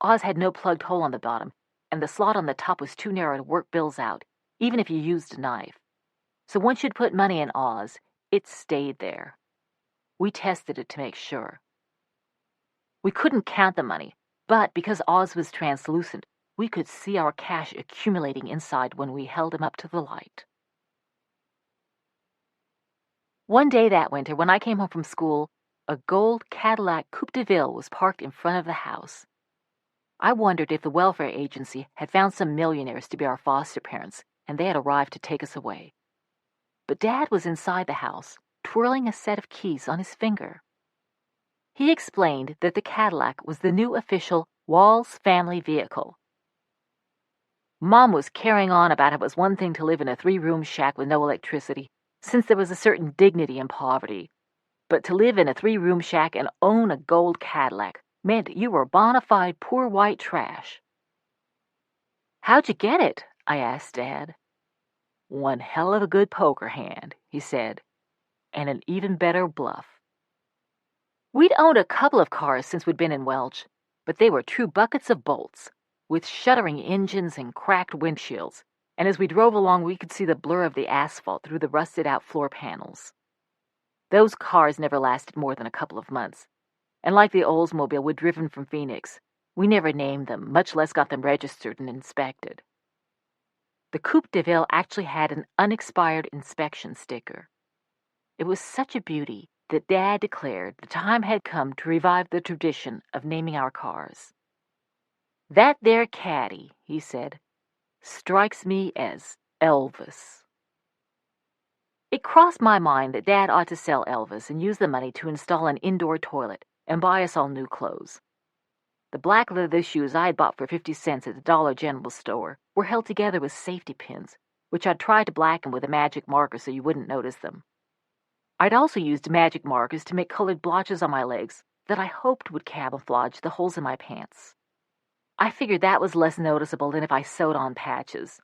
Oz had no plugged hole on the bottom, and the slot on the top was too narrow to work bills out, even if you used a knife. So once you'd put money in Oz, it stayed there. We tested it to make sure. We couldn't count the money, but because Oz was translucent, we could see our cash accumulating inside when we held him up to the light. One day that winter, when I came home from school, a gold Cadillac Coupe de Ville was parked in front of the house. I wondered if the welfare agency had found some millionaires to be our foster parents, and they had arrived to take us away. But Dad was inside the house, twirling a set of keys on his finger. He explained that the Cadillac was the new official Walls family vehicle. Mom was carrying on about how it was one thing to live in a 3-room shack with no electricity, since there was a certain dignity in poverty. But to live in a 3-room shack and own a gold Cadillac meant you were bona fide poor white trash. "How'd you get it?" I asked Dad. "One hell of a good poker hand," he said, "and an even better bluff." We'd owned a couple of cars since we'd been in Welch, but they were true buckets of bolts, with shuddering engines and cracked windshields, and as we drove along we could see the blur of the asphalt through the rusted-out floor panels. Those cars never lasted more than a couple of months, and like the Oldsmobile we'd driven from Phoenix, we never named them, much less got them registered and inspected. The Coupe de Ville actually had an unexpired inspection sticker. It was such a beauty that Dad declared the time had come to revive the tradition of naming our cars. "That there caddy," he said, "strikes me as Elvis." It crossed my mind that Dad ought to sell Elvis and use the money to install an indoor toilet and buy us all new clothes. The black leather shoes I had bought for 50 cents at the Dollar General store were held together with safety pins, which I'd tried to blacken with a magic marker so you wouldn't notice them. I'd also used magic markers to make colored blotches on my legs that I hoped would camouflage the holes in my pants. I figured that was less noticeable than if I sewed on patches.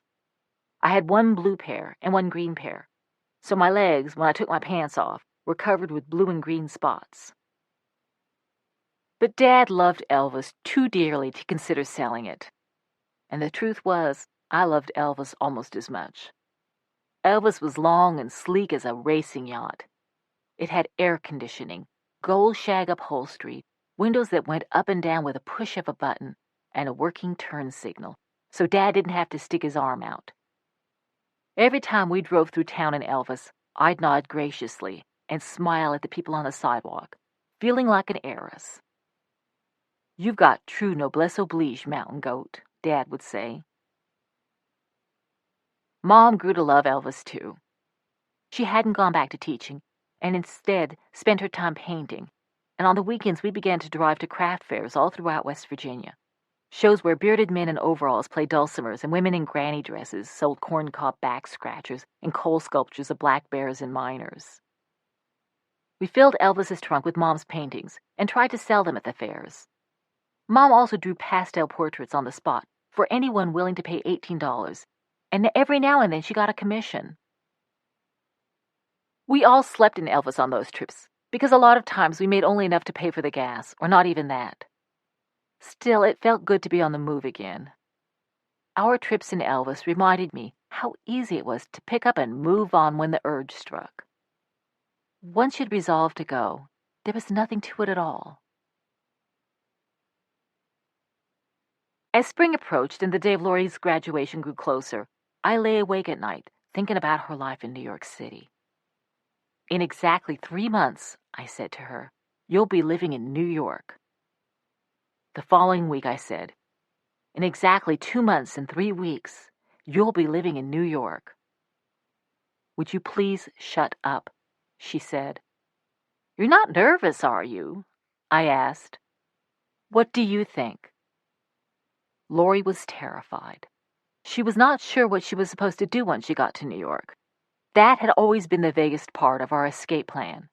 I had one blue pair and one green pair, so my legs, when I took my pants off, were covered with blue and green spots. But Dad loved Elvis too dearly to consider selling it. And the truth was, I loved Elvis almost as much. Elvis was long and sleek as a racing yacht. It had air conditioning, gold shag upholstery, windows that went up and down with a push of a button, and a working turn signal, so Dad didn't have to stick his arm out. Every time we drove through town in Elvis, I'd nod graciously and smile at the people on the sidewalk, feeling like an heiress. "You've got true noblesse oblige, mountain goat," Dad would say. Mom grew to love Elvis, too. She hadn't gone back to teaching, and instead spent her time painting, and on the weekends we began to drive to craft fairs all throughout West Virginia, shows where bearded men in overalls played dulcimers and women in granny dresses sold corncob back scratchers and coal sculptures of black bears and miners. We filled Elvis's trunk with Mom's paintings and tried to sell them at the fairs. Mom also drew pastel portraits on the spot for anyone willing to pay $18, and every now and then she got a commission. We all slept in Elvis on those trips, because a lot of times we made only enough to pay for the gas, or not even that. Still, it felt good to be on the move again. Our trips in Elvis reminded me how easy it was to pick up and move on when the urge struck. Once she'd resolved to go, there was nothing to it at all. As spring approached and the day of Laurie's graduation grew closer, I lay awake at night, thinking about her life in New York City. In exactly 3 months, I said to her, you'll be living in New York. The following week, I said, in exactly 2 months and 3 weeks, you'll be living in New York. Would you please shut up? She said. You're not nervous, are you? I asked. What do you think? Laurie was terrified. She was not sure what she was supposed to do once she got to New York. That had always been the vaguest part of our escape plan.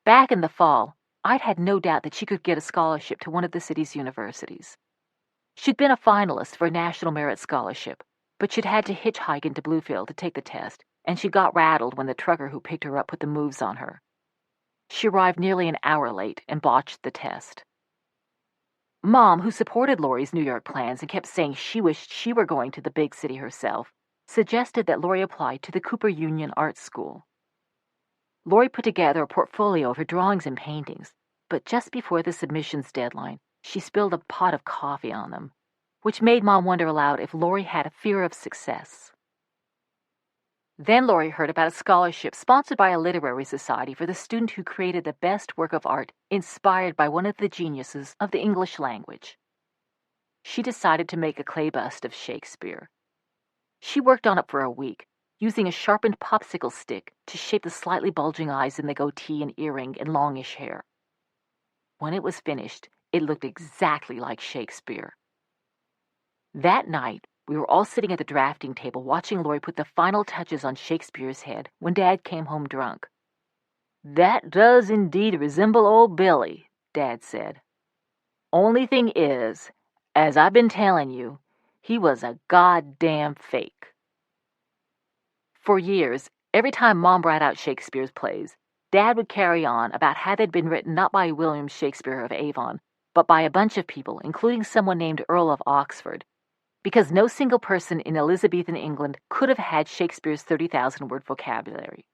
Back in the fall, I'd had no doubt that she could get a scholarship to one of the city's universities. She'd been a finalist for a National Merit Scholarship, but she'd had to hitchhike into Bluefield to take the test, and she got rattled when the trucker who picked her up put the moves on her. She arrived nearly an hour late and botched the test. Mom, who supported Laurie's New York plans and kept saying she wished she were going to the big city herself, suggested that Laurie apply to the Cooper Union Art School. Laurie put together a portfolio of her drawings and paintings, but just before the submissions deadline, she spilled a pot of coffee on them, which made Mom wonder aloud if Laurie had a fear of success. Then Laurie heard about a scholarship sponsored by a literary society for the student who created the best work of art inspired by one of the geniuses of the English language. She decided to make a clay bust of Shakespeare. She worked on it for a week, using a sharpened popsicle stick to shape the slightly bulging eyes in the goatee and earring and longish hair. When it was finished, it looked exactly like Shakespeare. That night, we were all sitting at the drafting table watching Laurie put the final touches on Shakespeare's head when Dad came home drunk. That does indeed resemble old Billy, Dad said. Only thing is, as I've been telling you, he was a goddamn fake. For years, every time Mom brought out Shakespeare's plays, Dad would carry on about how they'd been written not by William Shakespeare of Avon, but by a bunch of people, including someone named Earl of Oxford, because no single person in Elizabethan England could have had Shakespeare's 30,000-word vocabulary.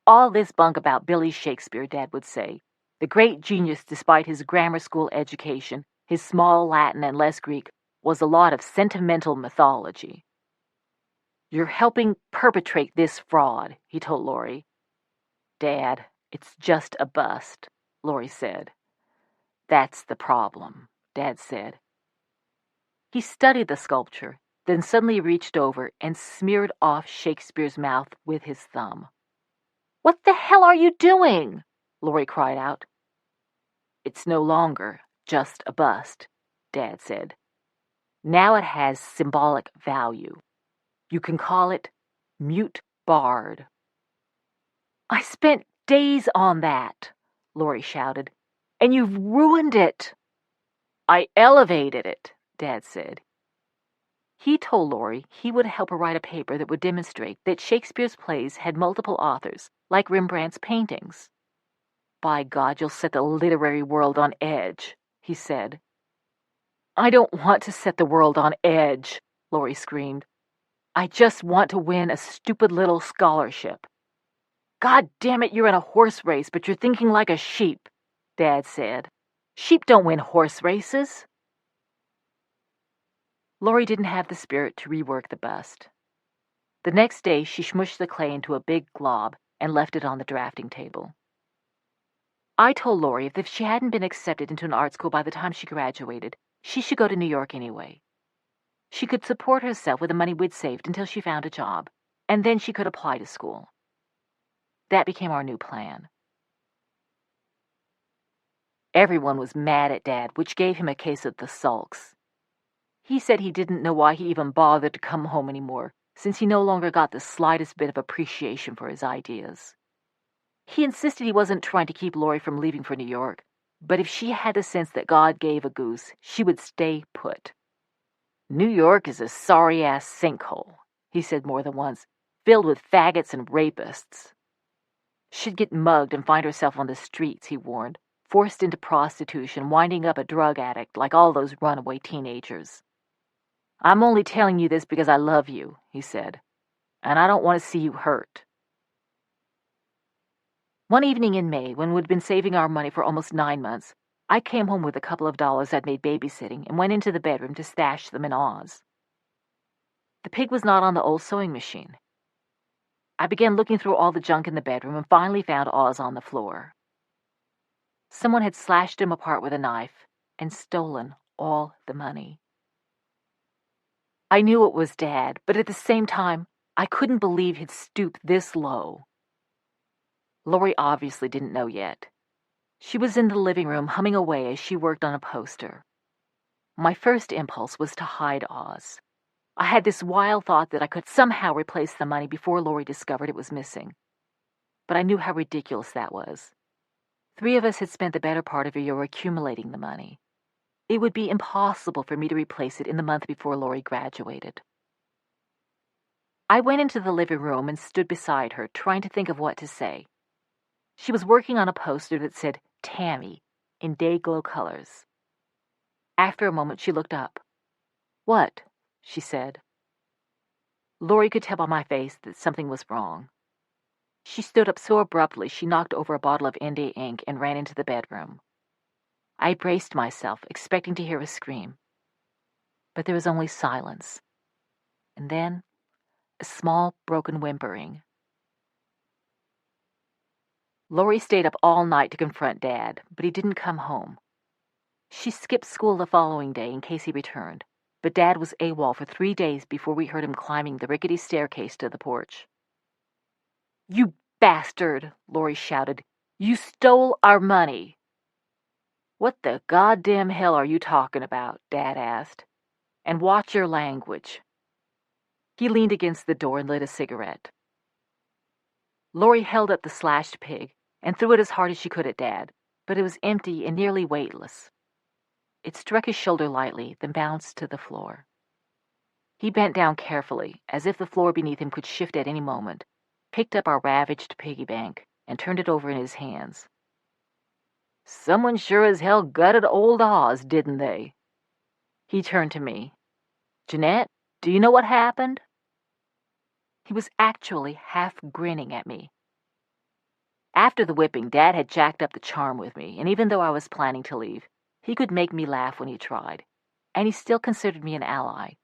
All this bunk about Billy Shakespeare, Dad would say, the great genius despite his grammar school education, his small Latin and less Greek, was a lot of sentimental mythology. You're helping perpetrate this fraud, he told Laurie. Dad, it's just a bust, Laurie said. That's the problem, Dad said. He studied the sculpture, then suddenly reached over and smeared off Shakespeare's mouth with his thumb. What the hell are you doing? Laurie cried out. It's no longer just a bust, Dad said. Now it has symbolic value. You can call it mute bard. I spent days on that, Laurie shouted, and you've ruined it. I elevated it, Dad said. He told Laurie he would help her write a paper that would demonstrate that Shakespeare's plays had multiple authors, like Rembrandt's paintings. By God, you'll set the literary world on edge, he said. I don't want to set the world on edge, Laurie screamed. I just want to win a stupid little scholarship. God damn it, you're in a horse race, but you're thinking like a sheep, Dad said. Sheep don't win horse races. Laurie didn't have the spirit to rework the bust. The next day, she smushed the clay into a big glob and left it on the drafting table. I told Laurie that if she hadn't been accepted into an art school by the time she graduated, she should go to New York anyway. She could support herself with the money we'd saved until she found a job, and then she could apply to school. That became our new plan. Everyone was mad at Dad, which gave him a case of the sulks. He said he didn't know why he even bothered to come home anymore, since he no longer got the slightest bit of appreciation for his ideas. He insisted he wasn't trying to keep Laurie from leaving for New York, but if she had the sense that God gave a goose, she would stay put. New York is a sorry-ass sinkhole, he said more than once, filled with faggots and rapists. She'd get mugged and find herself on the streets, he warned, forced into prostitution, winding up a drug addict like all those runaway teenagers. I'm only telling you this because I love you, he said, and I don't want to see you hurt. One evening in May, when we'd been saving our money for almost 9 months, I came home with a couple of dollars I'd made babysitting and went into the bedroom to stash them in Oz. The pig was not on the old sewing machine. I began looking through all the junk in the bedroom and finally found Oz on the floor. Someone had slashed him apart with a knife and stolen all the money. I knew it was Dad, but at the same time, I couldn't believe he'd stooped this low. Lori obviously didn't know yet. She was in the living room humming away as she worked on a poster. My first impulse was to hide Oz. I had this wild thought that I could somehow replace the money before Lori discovered it was missing. But I knew how ridiculous that was. 3 of us had spent the better part of a year accumulating the money. It would be impossible for me to replace it in the month before Lori graduated. I went into the living room and stood beside her, trying to think of what to say. She was working on a poster that said Tammy in day-glow colors. After a moment, she looked up. "What?" she said. Lori could tell by my face that something was wrong. She stood up so abruptly she knocked over a bottle of India ink and ran into the bedroom. I braced myself, expecting to hear a scream. But there was only silence. And then a small, broken whimpering. Lori stayed up all night to confront Dad, but he didn't come home. She skipped school the following day in case he returned, but Dad was AWOL for 3 days before we heard him climbing the rickety staircase to the porch. "You bastard!" Lori shouted. "You stole our money!" "What the goddamn hell are you talking about?" Dad asked. "And watch your language." He leaned against the door and lit a cigarette. Lori held up the slashed pig and threw it as hard as she could at Dad, but it was empty and nearly weightless. It struck his shoulder lightly, then bounced to the floor. He bent down carefully, as if the floor beneath him could shift at any moment, picked up our ravaged piggy bank, and turned it over in his hands. "Someone sure as hell gutted old Oz, didn't they?" He turned to me. "Jeannette, do you know what happened?" He was actually half grinning at me. After the whipping, Dad had jacked up the charm with me, and even though I was planning to leave, he could make me laugh when he tried, and he still considered me an ally.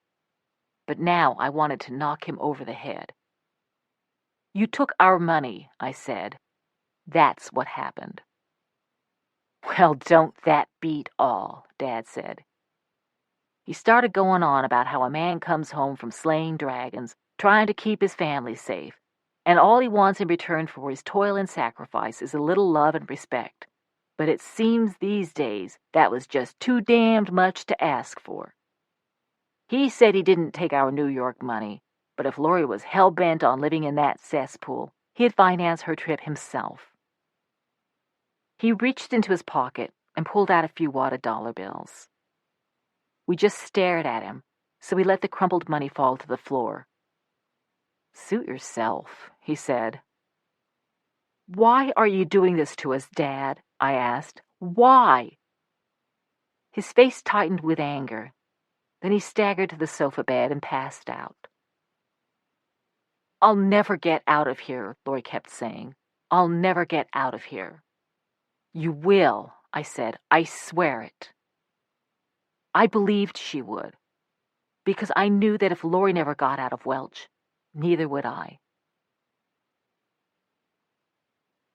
But now I wanted to knock him over the head. "You took our money," I said. "That's what happened." "Well, don't that beat all?" Dad said. He started going on about how a man comes home from slaying dragons, trying to keep his family safe, and all he wants in return for his toil and sacrifice is a little love and respect. But it seems these days that was just too damned much to ask for. He said he didn't take our New York money, but if Lori was hell-bent on living in that cesspool, he'd finance her trip himself. He reached into his pocket and pulled out a few wadded dollar bills. We just stared at him, so we let the crumpled money fall to the floor. "Suit yourself," he said. "Why are you doing this to us, Dad?" I asked. "Why?" His face tightened with anger. Then he staggered to the sofa bed and passed out. "I'll never get out of here," Lori kept saying. "I'll never get out of here." "You will," I said. "I swear it." I believed she would, because I knew that if Lori never got out of Welch, neither would I.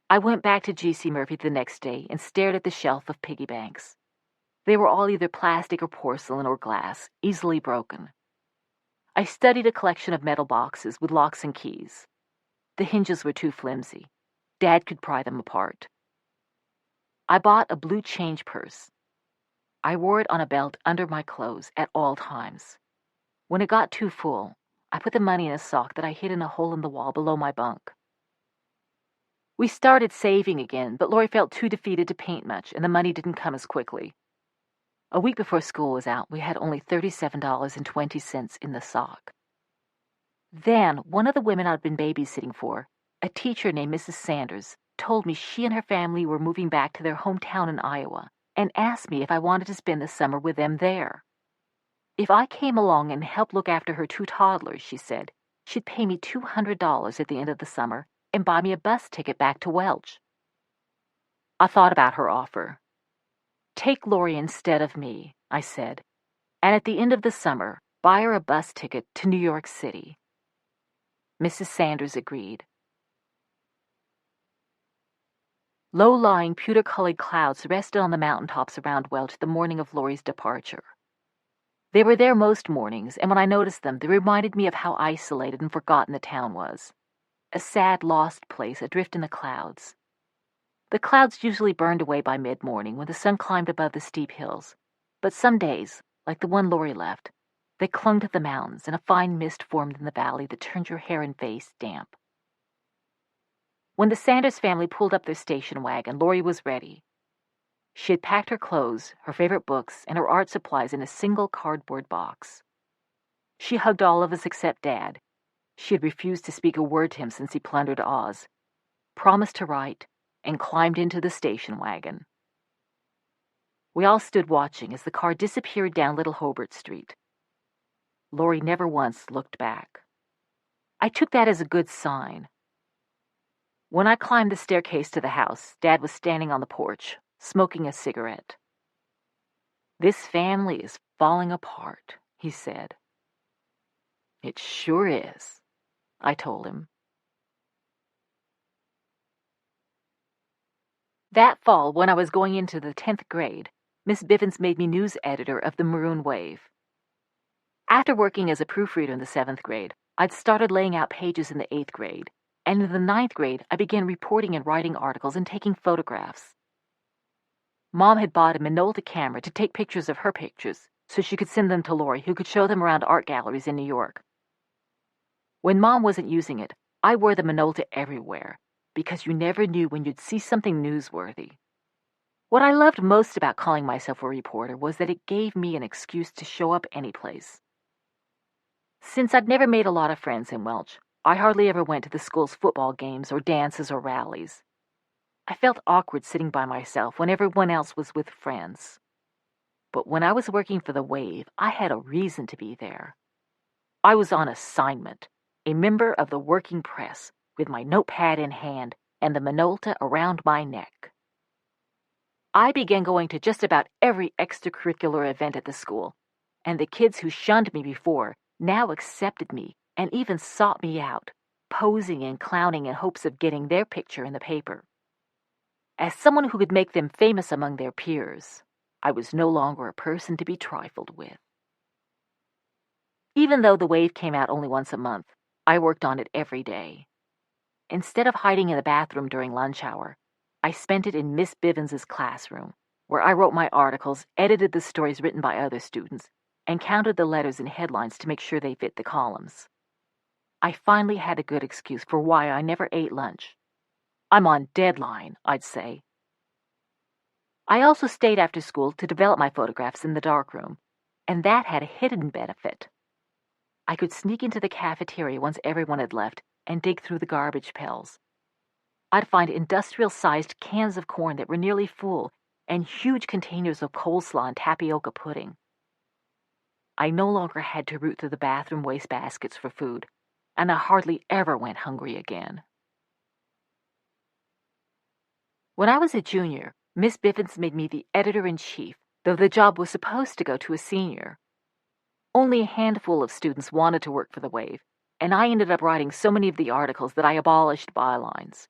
I went back to G.C. Murphy the next day and stared at the shelf of piggy banks. They were all either plastic or porcelain or glass, easily broken. I studied a collection of metal boxes with locks and keys. The hinges were too flimsy. Dad could pry them apart. I bought a blue change purse. I wore it on a belt under my clothes at all times. When it got too full, I put the money in a sock that I hid in a hole in the wall below my bunk. We started saving again, but Lori felt too defeated to paint much, and the money didn't come as quickly. A week before school was out, we had only $37.20 in the sock. Then, one of the women I'd been babysitting for, a teacher named Mrs. Sanders, told me she and her family were moving back to their hometown in Iowa and asked me if I wanted to spend the summer with them there. If I came along and helped look after her 2 toddlers, she said, she'd pay me $200 at the end of the summer and buy me a bus ticket back to Welch. I thought about her offer. Take Lori instead of me, I said, and at the end of the summer, buy her a bus ticket to New York City. Mrs. Sanders agreed. Low-lying, pewter-colored clouds rested on the mountaintops around Welch the morning of Lori's departure. They were there most mornings, and when I noticed them, they reminded me of how isolated and forgotten the town was. A sad, lost place adrift in the clouds. The clouds usually burned away by mid-morning when the sun climbed above the steep hills, but some days, like the one Lori left, they clung to the mountains, and a fine mist formed in the valley that turned your hair and face damp. When the Sanders family pulled up their station wagon, Lori was ready. She had packed her clothes, her favorite books, and her art supplies in a single cardboard box. She hugged all of us except Dad. She had refused to speak a word to him since he plundered Oz, promised to write, and climbed into the station wagon. We all stood watching as the car disappeared down Little Hobart Street. Lori never once looked back. I took that as a good sign. When I climbed the staircase to the house, Dad was standing on the porch, smoking a cigarette. "This family is falling apart," he said. "It sure is," I told him. That fall, when I was going into the 10th grade, Miss Bivens made me news editor of the Maroon Wave. After working as a proofreader in the 7th grade, I'd started laying out pages in the 8th grade, and in the 9th grade, I began reporting and writing articles and taking photographs. Mom had bought a Minolta camera to take pictures of her pictures, so she could send them to Lori, who could show them around art galleries in New York. When Mom wasn't using it, I wore the Minolta everywhere, because you never knew when you'd see something newsworthy. What I loved most about calling myself a reporter was that it gave me an excuse to show up anyplace. Since I'd never made a lot of friends in Welch, I hardly ever went to the school's football games or dances or rallies. I felt awkward sitting by myself when everyone else was with friends. But when I was working for the Wave, I had a reason to be there. I was on assignment, a member of the working press, with my notepad in hand and the Minolta around my neck. I began going to just about every extracurricular event at the school, and the kids who shunned me before now accepted me and even sought me out, posing and clowning in hopes of getting their picture in the paper. As someone who could make them famous among their peers, I was no longer a person to be trifled with. Even though the Wave came out only once a month, I worked on it every day. Instead of hiding in the bathroom during lunch hour, I spent it in Miss Bivens's classroom, where I wrote my articles, edited the stories written by other students, and counted the letters and headlines to make sure they fit the columns. I finally had a good excuse for why I never ate lunch. "I'm on deadline," I'd say. I also stayed after school to develop my photographs in the darkroom, and that had a hidden benefit. I could sneak into the cafeteria once everyone had left and dig through the garbage pails. I'd find industrial-sized cans of corn that were nearly full and huge containers of coleslaw and tapioca pudding. I no longer had to root through the bathroom wastebaskets for food, and I hardly ever went hungry again. When I was a junior, Miss Bivens made me the editor-in-chief, though the job was supposed to go to a senior. Only a handful of students wanted to work for the Wave, and I ended up writing so many of the articles that I abolished bylines.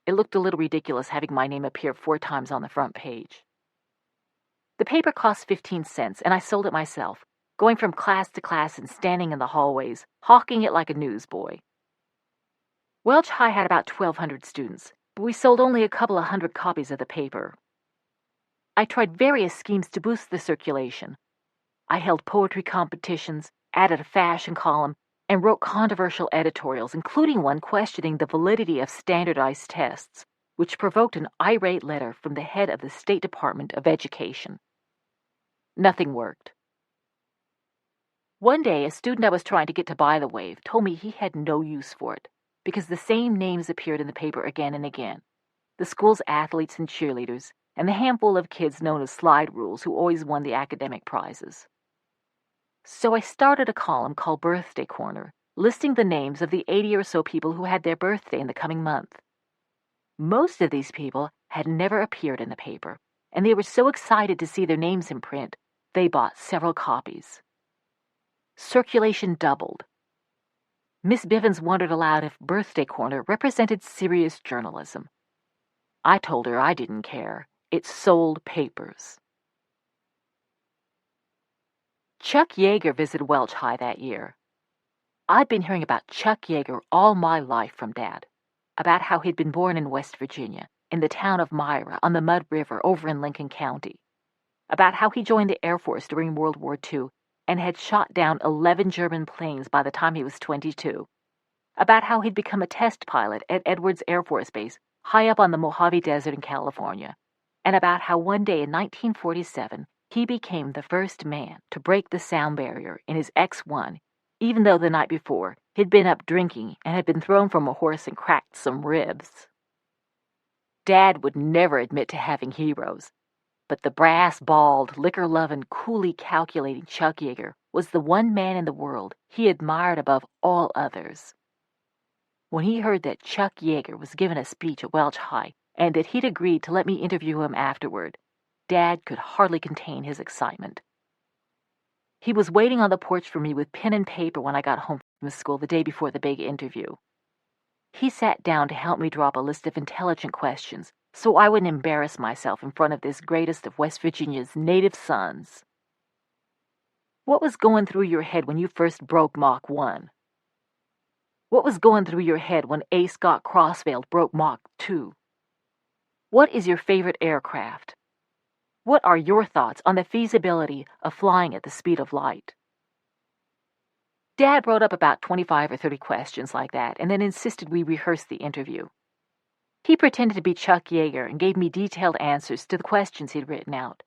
It looked a little ridiculous having my name appear 4 times on the front page. The paper cost 15 cents, and I sold it myself, going from class to class and standing in the hallways, hawking it like a newsboy. Welch High had about 1,200 students, but we sold only a couple of hundred copies of the paper. I tried various schemes to boost the circulation. I held poetry competitions, added a fashion column, and wrote controversial editorials, including one questioning the validity of standardized tests, which provoked an irate letter from the head of the State Department of Education. Nothing worked. One day, a student I was trying to get to buy the Wave told me he had no use for it, because the same names appeared in the paper again and again: the school's athletes and cheerleaders, and the handful of kids known as slide rules who always won the academic prizes. So I started a column called Birthday Corner, listing the names of the 80 or so people who had their birthday in the coming month. Most of these people had never appeared in the paper, and they were so excited to see their names in print, they bought several copies. Circulation doubled. Miss Bivens wondered aloud if Birthday Corner represented serious journalism. I told her I didn't care. It sold papers. Chuck Yeager visited Welch High that year. I'd been hearing about Chuck Yeager all my life from Dad, about how he'd been born in West Virginia, in the town of Myra on the Mud River over in Lincoln County, about how he joined the Air Force during World War II and had shot down 11 German planes by the time he was 22, about how he'd become a test pilot at Edwards Air Force Base high up on the Mojave Desert in California, and about how one day in 1947 he became the first man to break the sound barrier in his X-1, even though the night before he'd been up drinking and had been thrown from a horse and cracked some ribs. Dad would never admit to having heroes, but the brass-balled, liquor-loving, coolly calculating Chuck Yeager was the one man in the world he admired above all others. When he heard that Chuck Yeager was giving a speech at Welch High and that he'd agreed to let me interview him afterward, Dad could hardly contain his excitement. He was waiting on the porch for me with pen and paper when I got home from school the day before the big interview. He sat down to help me draw up a list of intelligent questions so I wouldn't embarrass myself in front of this greatest of West Virginia's native sons. What was going through your head when you first broke Mach 1? What was going through your head when A. Scott Crossfield broke Mach 2? What is your favorite aircraft? What are your thoughts on the feasibility of flying at the speed of light? Dad wrote up about 25 or 30 questions like that and then insisted we rehearse the interview. He pretended to be Chuck Yeager and gave me detailed answers to the questions he'd written out.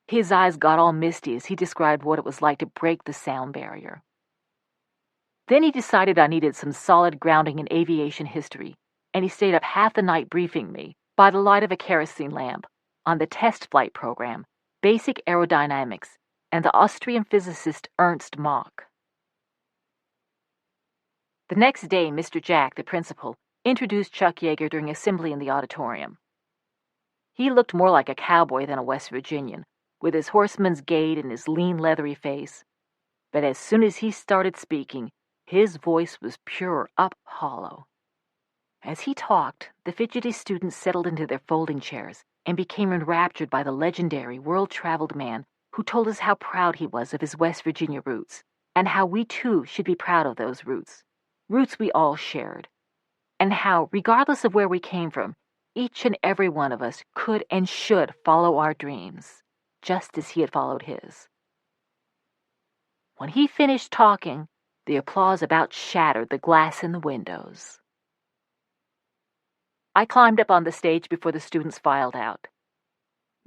His eyes got all misty as he described what it was like to break the sound barrier. Then he decided I needed some solid grounding in aviation history, and he stayed up half the night briefing me, by the light of a kerosene lamp, on the test flight program, basic aerodynamics, and the Austrian physicist Ernst Mach. The next day, Mr. Jack, the principal, introduced Chuck Yeager during assembly in the auditorium. He looked more like a cowboy than a West Virginian, with his horseman's gait and his lean, leathery face. But as soon as he started speaking, his voice was pure up hollow. As he talked, the fidgety students settled into their folding chairs and became enraptured by the legendary, world-traveled man who told us how proud he was of his West Virginia roots, and how we too should be proud of those roots we all shared, and how, regardless of where we came from, each and every one of us could and should follow our dreams, just as he had followed his. When he finished talking, the applause about shattered the glass in the windows. I climbed up on the stage before the students filed out.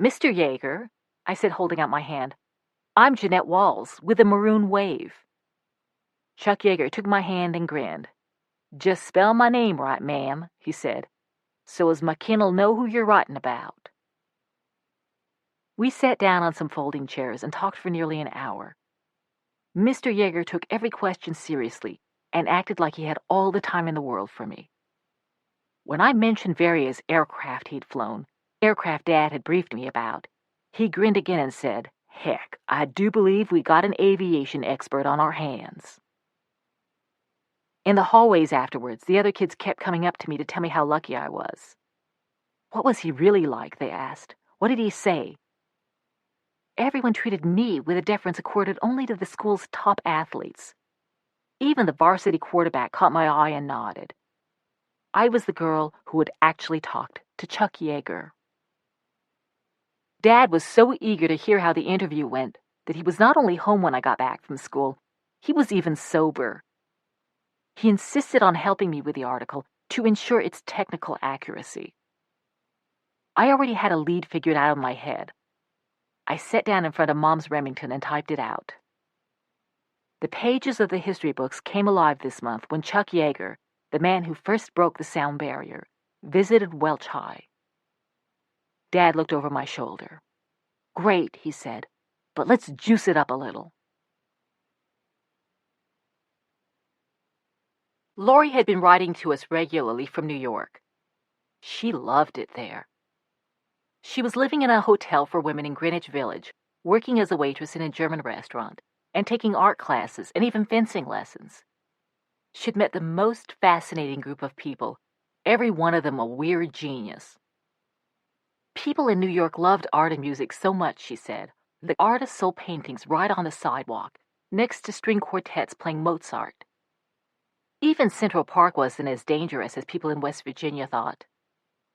"Mr. Yeager," I said, holding out my hand, "I'm Jeannette Walls, with the Maroon Wave." Chuck Yeager took my hand and grinned. "Just spell my name right, ma'am," he said, "so as my kin'll know who you're writing about." We sat down on some folding chairs and talked for nearly an hour. Mr. Yeager took every question seriously and acted like he had all the time in the world for me. When I mentioned various aircraft he'd flown, aircraft Dad had briefed me about, he grinned again and said, "Heck, I do believe we got an aviation expert on our hands." In the hallways afterwards, the other kids kept coming up to me to tell me how lucky I was. What was he really like, they asked. What did he say? Everyone treated me with a deference accorded only to the school's top athletes. Even the varsity quarterback caught my eye and nodded. I was the girl who had actually talked to Chuck Yeager. Dad was so eager to hear how the interview went that he was not only home when I got back from school, he was even sober. He insisted on helping me with the article to ensure its technical accuracy. I already had a lead figured out in my head. I sat down in front of Mom's Remington and typed it out. The pages of the history books came alive this month when Chuck Yeager, the man who first broke the sound barrier, visited Welch High. Dad looked over my shoulder. "Great," he said, "but let's juice it up a little." Lori had been writing to us regularly from New York. She loved it there. She was living in a hotel for women in Greenwich Village, working as a waitress in a German restaurant, and taking art classes and even fencing lessons. She'd met the most fascinating group of people, every one of them a weird genius. People in New York loved art and music so much, she said. The artists sold paintings right on the sidewalk, next to string quartets playing Mozart. Even Central Park wasn't as dangerous as people in West Virginia thought.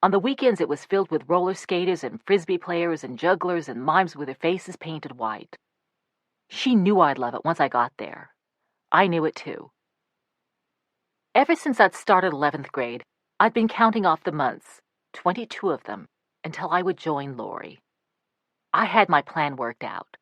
On the weekends, it was filled with roller skaters and frisbee players and jugglers and mimes with their faces painted white. She knew I'd love it once I got there. I knew it too. Ever since I'd started 11th grade, I'd been counting off the months, 22 of them, until I would join Lori. I had my plan worked out.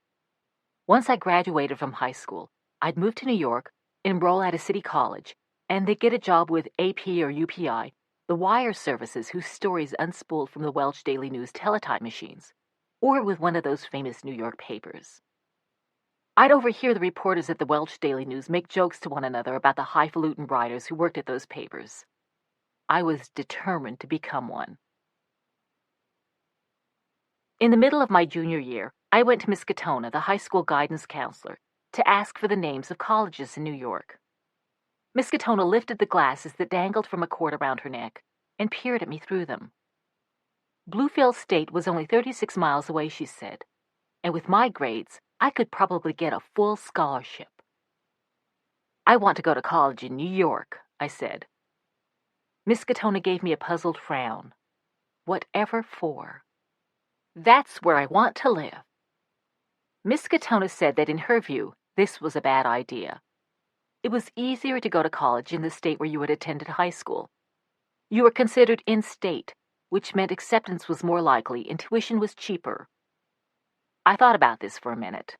Once I graduated from high school, I'd move to New York, enroll at a city college, and they'd get a job with AP or UPI, the wire services whose stories unspooled from the Welsh Daily News teletype machines, or with one of those famous New York papers. I'd overhear the reporters at the Welsh Daily News make jokes to one another about the highfalutin writers who worked at those papers. I was determined to become one. In the middle of my junior year, I went to Miss Katona, the high school guidance counselor, to ask for the names of colleges in New York. Miss Katona lifted the glasses that dangled from a cord around her neck and peered at me through them. Bluefield State was only 36 miles away, she said, and with my grades, I could probably get a full scholarship. I want to go to college in New York, I said. Miss Katona gave me a puzzled frown. Whatever for? That's where I want to live. Miss Katona said that in her view, this was a bad idea. It was easier to go to college in the state where you had attended high school. You were considered in-state, which meant acceptance was more likely and tuition was cheaper. I thought about this for a minute.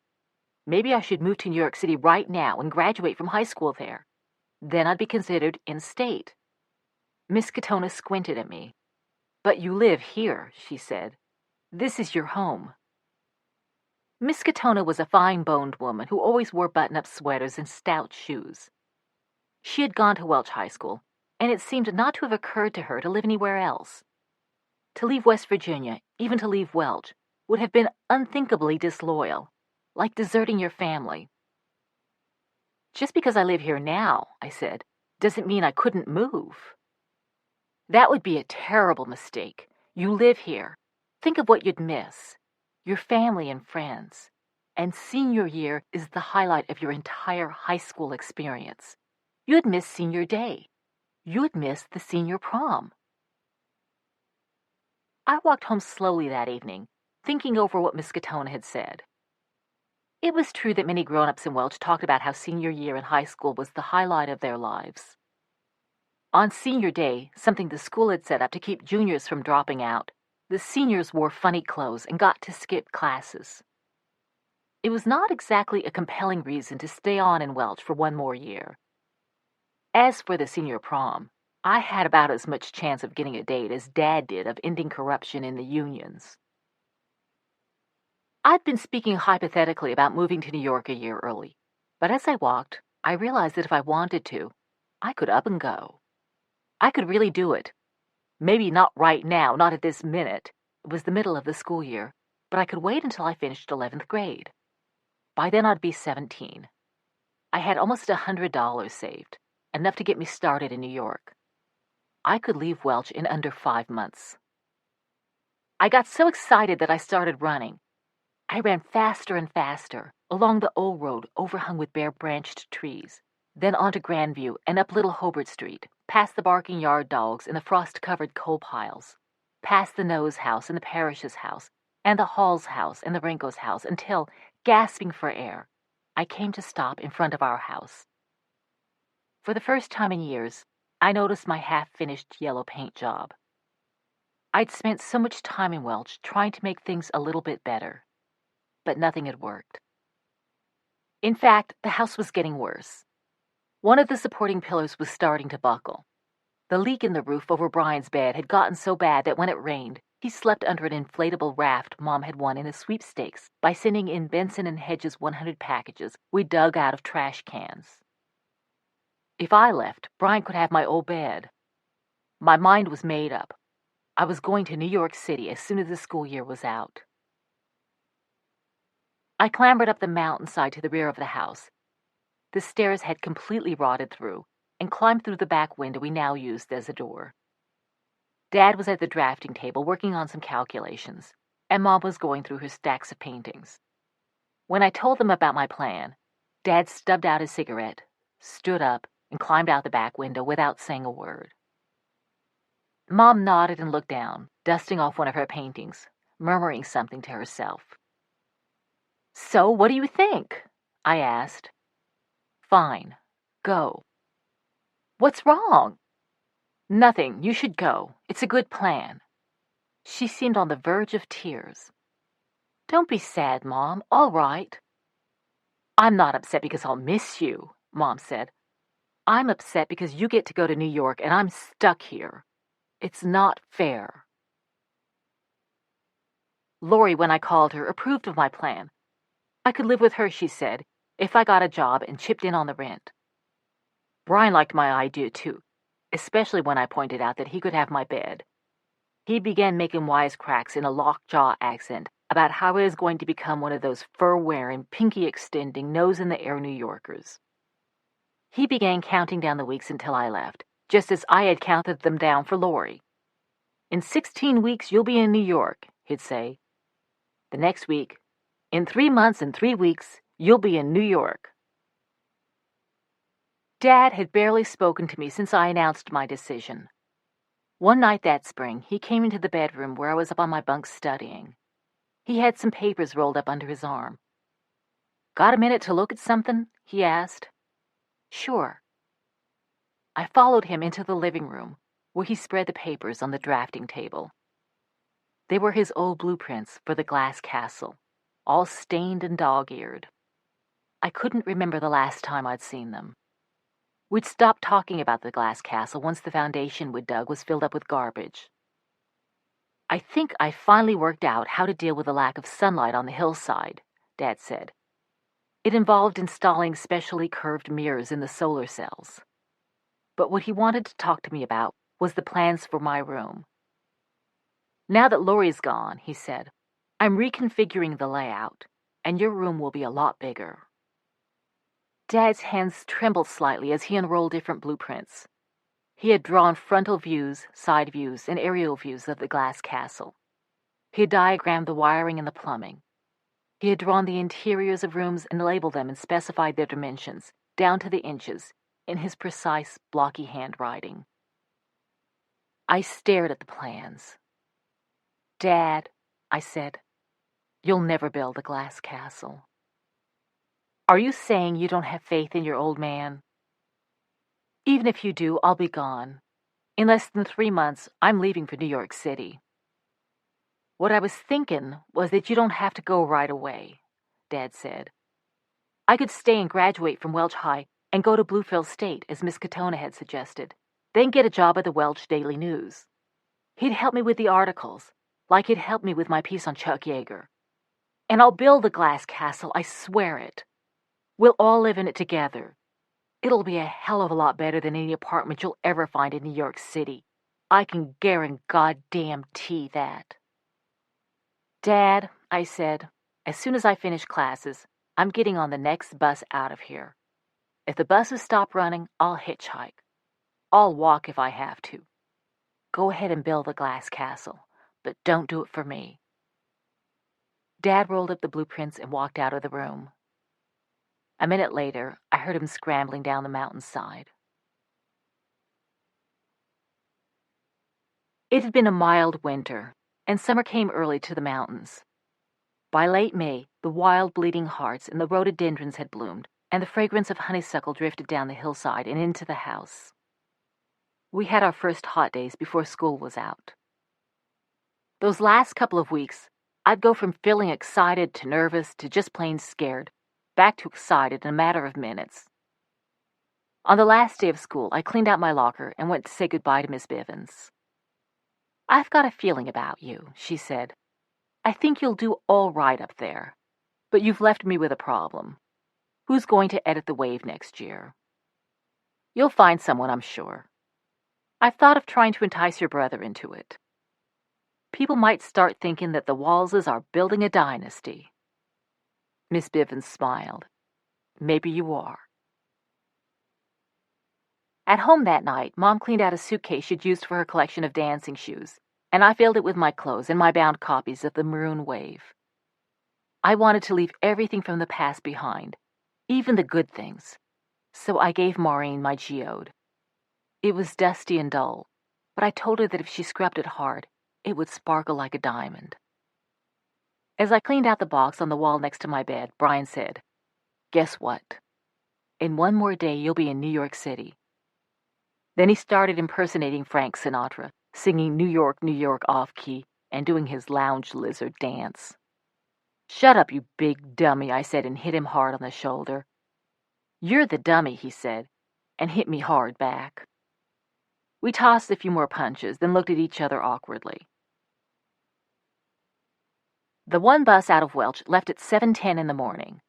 Maybe I should move to New York City right now and graduate from high school there. Then I'd be considered in-state. Miss Katona squinted at me. But you live here, she said. This is your home. Miss Katona was a fine-boned woman who always wore button-up sweaters and stout shoes. She had gone to Welch High School, and it seemed not to have occurred to her to live anywhere else. To leave West Virginia, even to leave Welch, would have been unthinkably disloyal, like deserting your family. Just because I live here now, I said, doesn't mean I couldn't move. That would be a terrible mistake. You live here. Think of what you'd miss. Your family and friends. And senior year is the highlight of your entire high school experience. You'd miss senior day. You'd miss the senior prom. I walked home slowly that evening, thinking over what Miss Katona had said. It was true that many grown-ups in Welch talked about how senior year in high school was the highlight of their lives. On senior day, something the school had set up to keep juniors from dropping out, the seniors wore funny clothes and got to skip classes. It was not exactly a compelling reason to stay on in Welch for one more year. As for the senior prom, I had about as much chance of getting a date as Dad did of ending corruption in the unions. I'd been speaking hypothetically about moving to New York a year early, but as I walked, I realized that if I wanted to, I could up and go. I could really do it. Maybe not right now, not at this minute. It was the middle of the school year, but I could wait until I finished 11th grade. By then I'd be 17. I had almost $100 saved, enough to get me started in New York. I could leave Welch in under 5 months. I got so excited that I started running. I ran faster and faster, along the old road overhung with bare-branched trees, then onto Grandview and up Little Hobart Street, past the barking yard dogs and the frost-covered coal piles, past the Nose house and the Parrish's house, and the Hall's house and the Rinko's house, until, gasping for air, I came to stop in front of our house. For the first time in years, I noticed my half-finished yellow paint job. I'd spent so much time in Welch trying to make things a little bit better, but nothing had worked. In fact, the house was getting worse. One of the supporting pillars was starting to buckle. The leak in the roof over Brian's bed had gotten so bad that when it rained, he slept under an inflatable raft Mom had won in a sweepstakes by sending in Benson and Hedges 100 packages we dug out of trash cans. If I left, Brian could have my old bed. My mind was made up. I was going to New York City as soon as the school year was out. I clambered up the mountainside to the rear of the house. The stairs had completely rotted through, and climbed through the back window we now used as a door. Dad was at the drafting table working on some calculations, and Mom was going through her stacks of paintings. When I told them about my plan, Dad stubbed out his cigarette, stood up, and climbed out the back window without saying a word. Mom nodded and looked down, dusting off one of her paintings, murmuring something to herself. "So, what do you think?" I asked. "Fine. Go." "What's wrong?" "Nothing. You should go. It's a good plan." She seemed on the verge of tears. "Don't be sad, Mom. All right." "I'm not upset because I'll miss you," Mom said. "I'm upset because you get to go to New York and I'm stuck here. It's not fair." Lori, when I called her, approved of my plan. I could live with her, she said, if I got a job and chipped in on the rent. Brian liked my idea, too, especially when I pointed out that he could have my bed. He began making wisecracks in a lockjaw accent about how I was going to become one of those fur-wearing, pinky-extending, nose-in-the-air New Yorkers. He began counting down the weeks until I left, just as I had counted them down for Lori. "In 16 weeks, you'll be in New York," he'd say. The next week, "In 3 months and 3 weeks, you'll be in New York." Dad had barely spoken to me since I announced my decision. One night that spring, he came into the bedroom where I was up on my bunk studying. He had some papers rolled up under his arm. "Got a minute to look at something?" he asked. "Sure." I followed him into the living room, where he spread the papers on the drafting table. They were his old blueprints for the glass castle, all stained and dog-eared. I couldn't remember the last time I'd seen them. We'd stopped talking about the glass castle once the foundation we'd dug was filled up with garbage. "I think I finally worked out how to deal with the lack of sunlight on the hillside," Dad said. It involved installing specially curved mirrors in the solar cells. But what he wanted to talk to me about was the plans for my room. "Now that Lori's gone," he said, "I'm reconfiguring the layout, and your room will be a lot bigger." Dad's hands trembled slightly as he unrolled different blueprints. He had drawn frontal views, side views, and aerial views of the glass castle. He had diagrammed the wiring and the plumbing. He had drawn the interiors of rooms and labeled them and specified their dimensions, down to the inches, in his precise, blocky handwriting. I stared at the plans. "Dad," I said, "you'll never build a glass castle." "Are you saying you don't have faith in your old man?" "Even if you do, I'll be gone. In less than 3 months, I'm leaving for New York City." "What I was thinking was that you don't have to go right away," Dad said. "I could stay and graduate from Welch High and go to Bluefield State, as Miss Katona had suggested, then get a job at the Welch Daily News. He'd help me with the articles, like he'd helped me with my piece on Chuck Yeager. And I'll build a glass castle, I swear it. We'll all live in it together. It'll be a hell of a lot better than any apartment you'll ever find in New York City. I can guarantee that." "Dad," I said, "as soon as I finish classes, I'm getting on the next bus out of here. If the buses stop running, I'll hitchhike. I'll walk if I have to. Go ahead and build the glass castle, but don't do it for me." Dad rolled up the blueprints and walked out of the room. A minute later, I heard him scrambling down the mountainside. It had been a mild winter, and summer came early to the mountains. By late May, the wild bleeding hearts and the rhododendrons had bloomed, and the fragrance of honeysuckle drifted down the hillside and into the house. We had our first hot days before school was out. Those last couple of weeks, I'd go from feeling excited to nervous to just plain scared, back to excited in a matter of minutes. On the last day of school, I cleaned out my locker and went to say goodbye to Miss Bivens. "I've got a feeling about you," she said. "I think you'll do all right up there, but you've left me with a problem. Who's going to edit the Wave next year?" You'll find someone, I'm sure. I've thought of trying to entice your brother into it. People might start thinking that the Wallses are building a dynasty." Miss Bivens smiled. "Maybe you are." At home that night, Mom cleaned out a suitcase she'd used for her collection of dancing shoes, and I filled it with my clothes and my bound copies of The Maroon Wave. I wanted to leave everything from the past behind, even the good things, so I gave Maureen my geode. It was dusty and dull, but I told her that if she scrubbed it hard, it would sparkle like a diamond. As I cleaned out the box on the wall next to my bed, Brian said, "Guess what? In one more day, you'll be in New York City." Then he started impersonating Frank Sinatra, singing New York off-key, and doing his lounge lizard dance. "Shut up, you big dummy," I said, and hit him hard on the shoulder. "You're the dummy," he said, and hit me hard back. We tossed a few more punches, then looked at each other awkwardly. The one bus out of Welch left at 7:10 in the morning.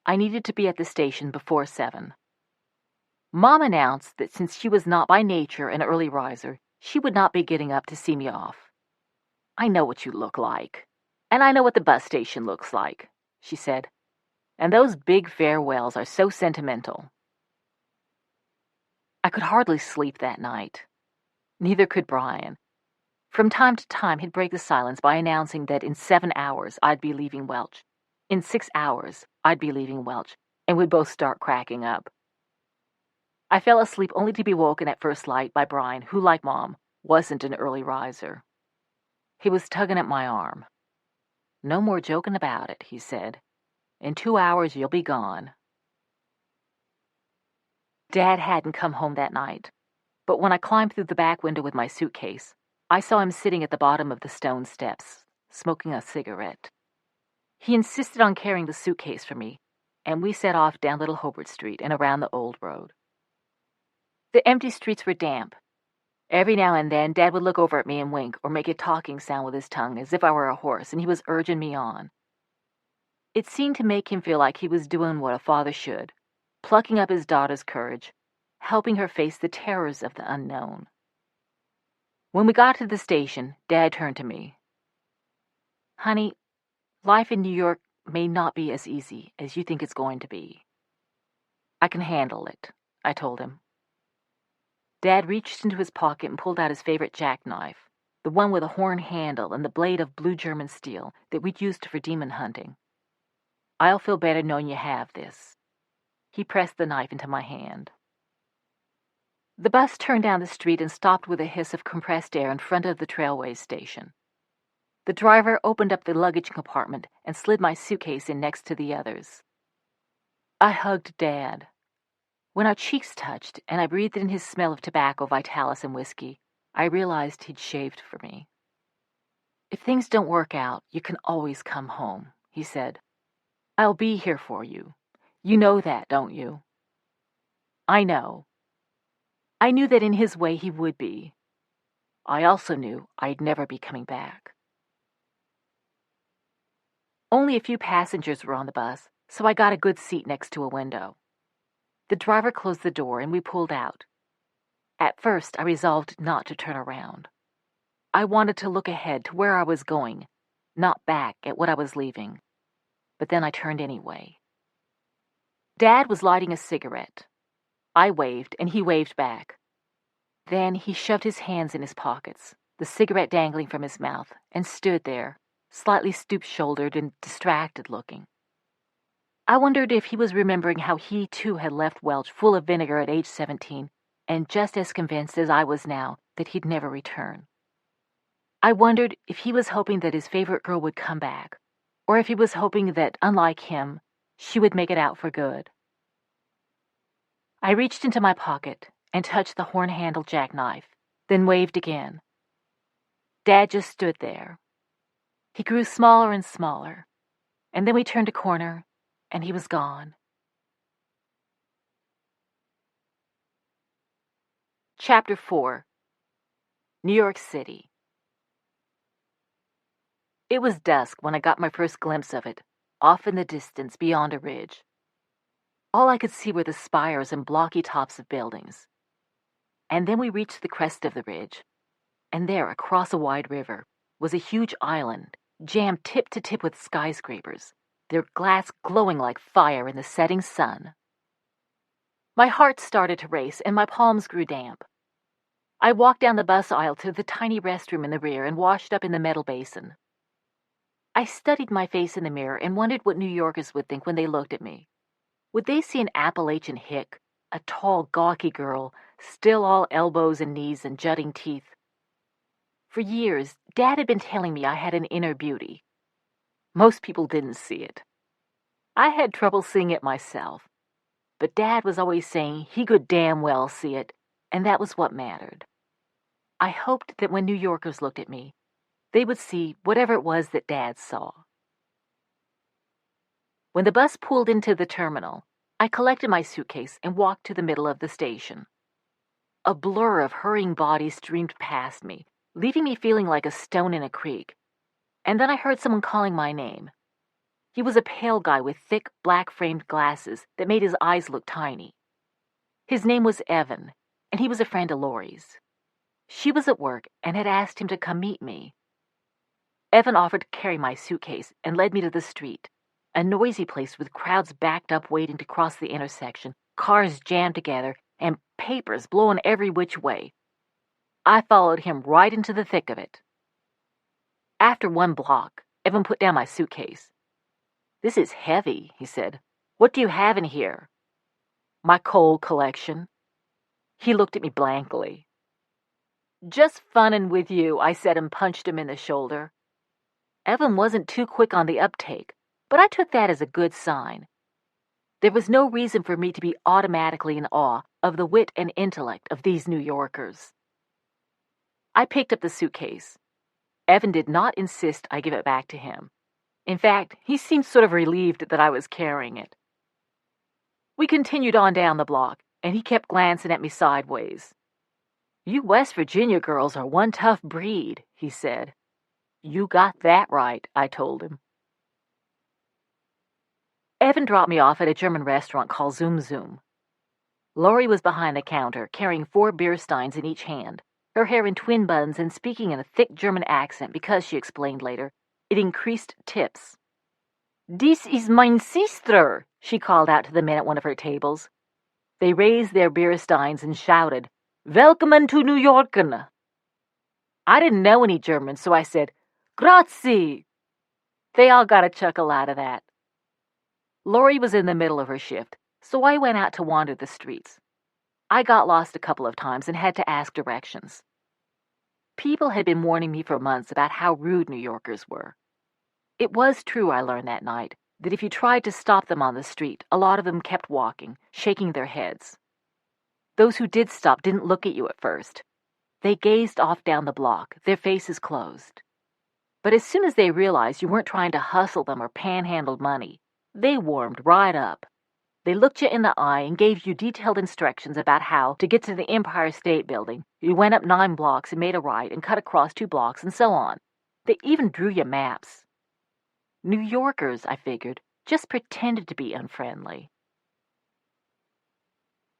I needed to be at the station before 7. Mom announced that since she was not by nature an early riser, she would not be getting up to see me off. "I know what you look like, and I know what the bus station looks like," she said, "and those big farewells are so sentimental." I could hardly sleep that night. Neither could Brian. From time to time, he'd break the silence by announcing that in 7 hours I'd be leaving Welch. In 6 hours, I'd be leaving Welch, and we'd both start cracking up. I fell asleep only to be woken at first light by Brian, who, like Mom, wasn't an early riser. He was tugging at my arm. "No more joking about it," he said. "In 2 hours, you'll be gone." Dad hadn't come home that night, but when I climbed through the back window with my suitcase, I saw him sitting at the bottom of the stone steps, smoking a cigarette. He insisted on carrying the suitcase for me, and we set off down Little Hobart Street and around the old road. The empty streets were damp. Every now and then, Dad would look over at me and wink or make a talking sound with his tongue as if I were a horse and he was urging me on. It seemed to make him feel like he was doing what a father should, plucking up his daughter's courage, helping her face the terrors of the unknown. When we got to the station, Dad turned to me. "Honey, life in New York may not be as easy as you think it's going to be." "I can handle it," I told him. Dad reached into his pocket and pulled out his favorite jackknife, the one with a horn handle and the blade of blue German steel that we'd used for demon hunting. "I'll feel better knowing you have this." He pressed the knife into my hand. The bus turned down the street and stopped with a hiss of compressed air in front of the Trailways station. The driver opened up the luggage compartment and slid my suitcase in next to the others. I hugged Dad. When our cheeks touched and I breathed in his smell of tobacco, Vitalis, and whiskey, I realized he'd shaved for me. "If things don't work out, you can always come home," he said. "I'll be here for you. You know that, don't you?" I know. I knew that in his way he would be. I also knew I'd never be coming back. Only a few passengers were on the bus, so I got a good seat next to a window. The driver closed the door and we pulled out. At first, I resolved not to turn around. I wanted to look ahead to where I was going, not back at what I was leaving. But then I turned anyway. Dad was lighting a cigarette. I waved and he waved back. Then he shoved his hands in his pockets, the cigarette dangling from his mouth, and stood there, slightly stoop-shouldered and distracted-looking. I wondered if he was remembering how he, too, had left Welch full of vinegar at age 17, and just as convinced as I was now that he'd never return. I wondered if he was hoping that his favorite girl would come back, or if he was hoping that, unlike him, she would make it out for good. I reached into my pocket and touched the horn-handled jackknife, then waved again. Dad just stood there. He grew smaller and smaller, and then we turned a corner, and he was gone. Chapter 4. New York City. It was dusk when I got my first glimpse of it, off in the distance beyond a ridge. All I could see were the spires and blocky tops of buildings. And then we reached the crest of the ridge, and there, across a wide river, was a huge island, jammed tip to tip with skyscrapers, their glass glowing like fire in the setting sun. My heart started to race, and my palms grew damp. I walked down the bus aisle to the tiny restroom in the rear and washed up in the metal basin. I studied my face in the mirror and wondered what New Yorkers would think when they looked at me. Would they see an Appalachian hick, a tall, gawky girl, still all elbows and knees and jutting teeth? For years, Dad had been telling me I had an inner beauty. Most people didn't see it. I had trouble seeing it myself, but Dad was always saying he could damn well see it, and that was what mattered. I hoped that when New Yorkers looked at me, they would see whatever it was that Dad saw. When the bus pulled into the terminal, I collected my suitcase and walked to the middle of the station. A blur of hurrying bodies streamed past me, leaving me feeling like a stone in a creek. And then I heard someone calling my name. He was a pale guy with thick, black-framed glasses that made his eyes look tiny. His name was Evan, and he was a friend of Lori's. She was at work and had asked him to come meet me. Evan offered to carry my suitcase and led me to the street, a noisy place with crowds backed up waiting to cross the intersection, cars jammed together, and papers blowing every which way. I followed him right into the thick of it. After one block, Evan put down my suitcase. "This is heavy," he said. "What do you have in here?" "My coal collection." He looked at me blankly. "Just funnin' with you," I said and punched him in the shoulder. Evan wasn't too quick on the uptake, but I took that as a good sign. There was no reason for me to be automatically in awe of the wit and intellect of these New Yorkers. I picked up the suitcase. Evan did not insist I give it back to him. In fact, he seemed sort of relieved that I was carrying it. We continued on down the block, and he kept glancing at me sideways. "You West Virginia girls are one tough breed," he said. "You got that right," I told him. Evan dropped me off at a German restaurant called Zoom Zoom. Lori was behind the counter, carrying 4 beer steins in each hand, her hair in twin buns and speaking in a thick German accent because, she explained later, it increased tips. "Dies is mein sister," she called out to the men at one of her tables. They raised their beer steins and shouted, "Welcome to New Yorken." I didn't know any German, so I said, "Grazie." They all got a chuckle out of that. Lori was in the middle of her shift, so I went out to wander the streets. I got lost a couple of times and had to ask directions. People had been warning me for months about how rude New Yorkers were. It was true, I learned that night, that if you tried to stop them on the street, a lot of them kept walking, shaking their heads. Those who did stop didn't look at you at first. They gazed off down the block, their faces closed. But as soon as they realized you weren't trying to hustle them or panhandle money, they warmed right up. They looked you in the eye and gave you detailed instructions about how, to get to the Empire State Building, you went up 9 blocks and made a right and cut across 2 blocks and so on. They even drew you maps. New Yorkers, I figured, just pretended to be unfriendly.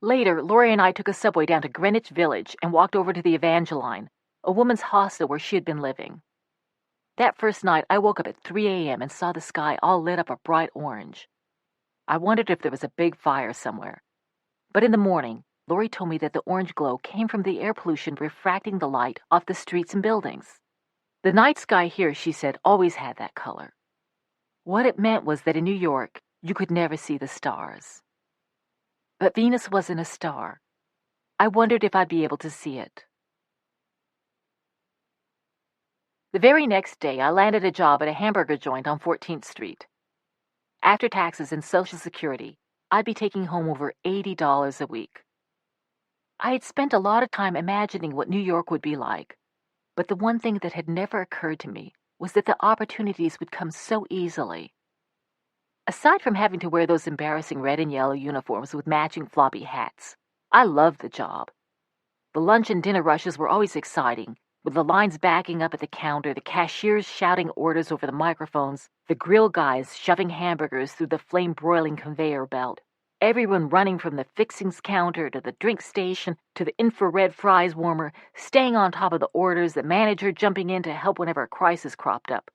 Later, Lori and I took a subway down to Greenwich Village and walked over to the Evangeline, a woman's hostel where she had been living. That first night, I woke up at 3 a.m. and saw the sky all lit up a bright orange. I wondered if there was a big fire somewhere. But in the morning, Lori told me that the orange glow came from the air pollution refracting the light off the streets and buildings. The night sky here, she said, always had that color. What it meant was that in New York, you could never see the stars. But Venus wasn't a star. I wondered if I'd be able to see it. The very next day, I landed a job at a hamburger joint on 14th Street. After taxes and Social Security, I'd be taking home over $80 a week. I had spent a lot of time imagining what New York would be like, but the one thing that had never occurred to me was that the opportunities would come so easily. Aside from having to wear those embarrassing red and yellow uniforms with matching floppy hats, I loved the job. The lunch and dinner rushes were always exciting, with the lines backing up at the counter, the cashiers shouting orders over the microphones, the grill guys shoving hamburgers through the flame-broiling conveyor belt. everyone running from the fixings counter to the drink station to the infrared fries warmer, staying on top of the orders, the manager jumping in to help whenever a crisis cropped up.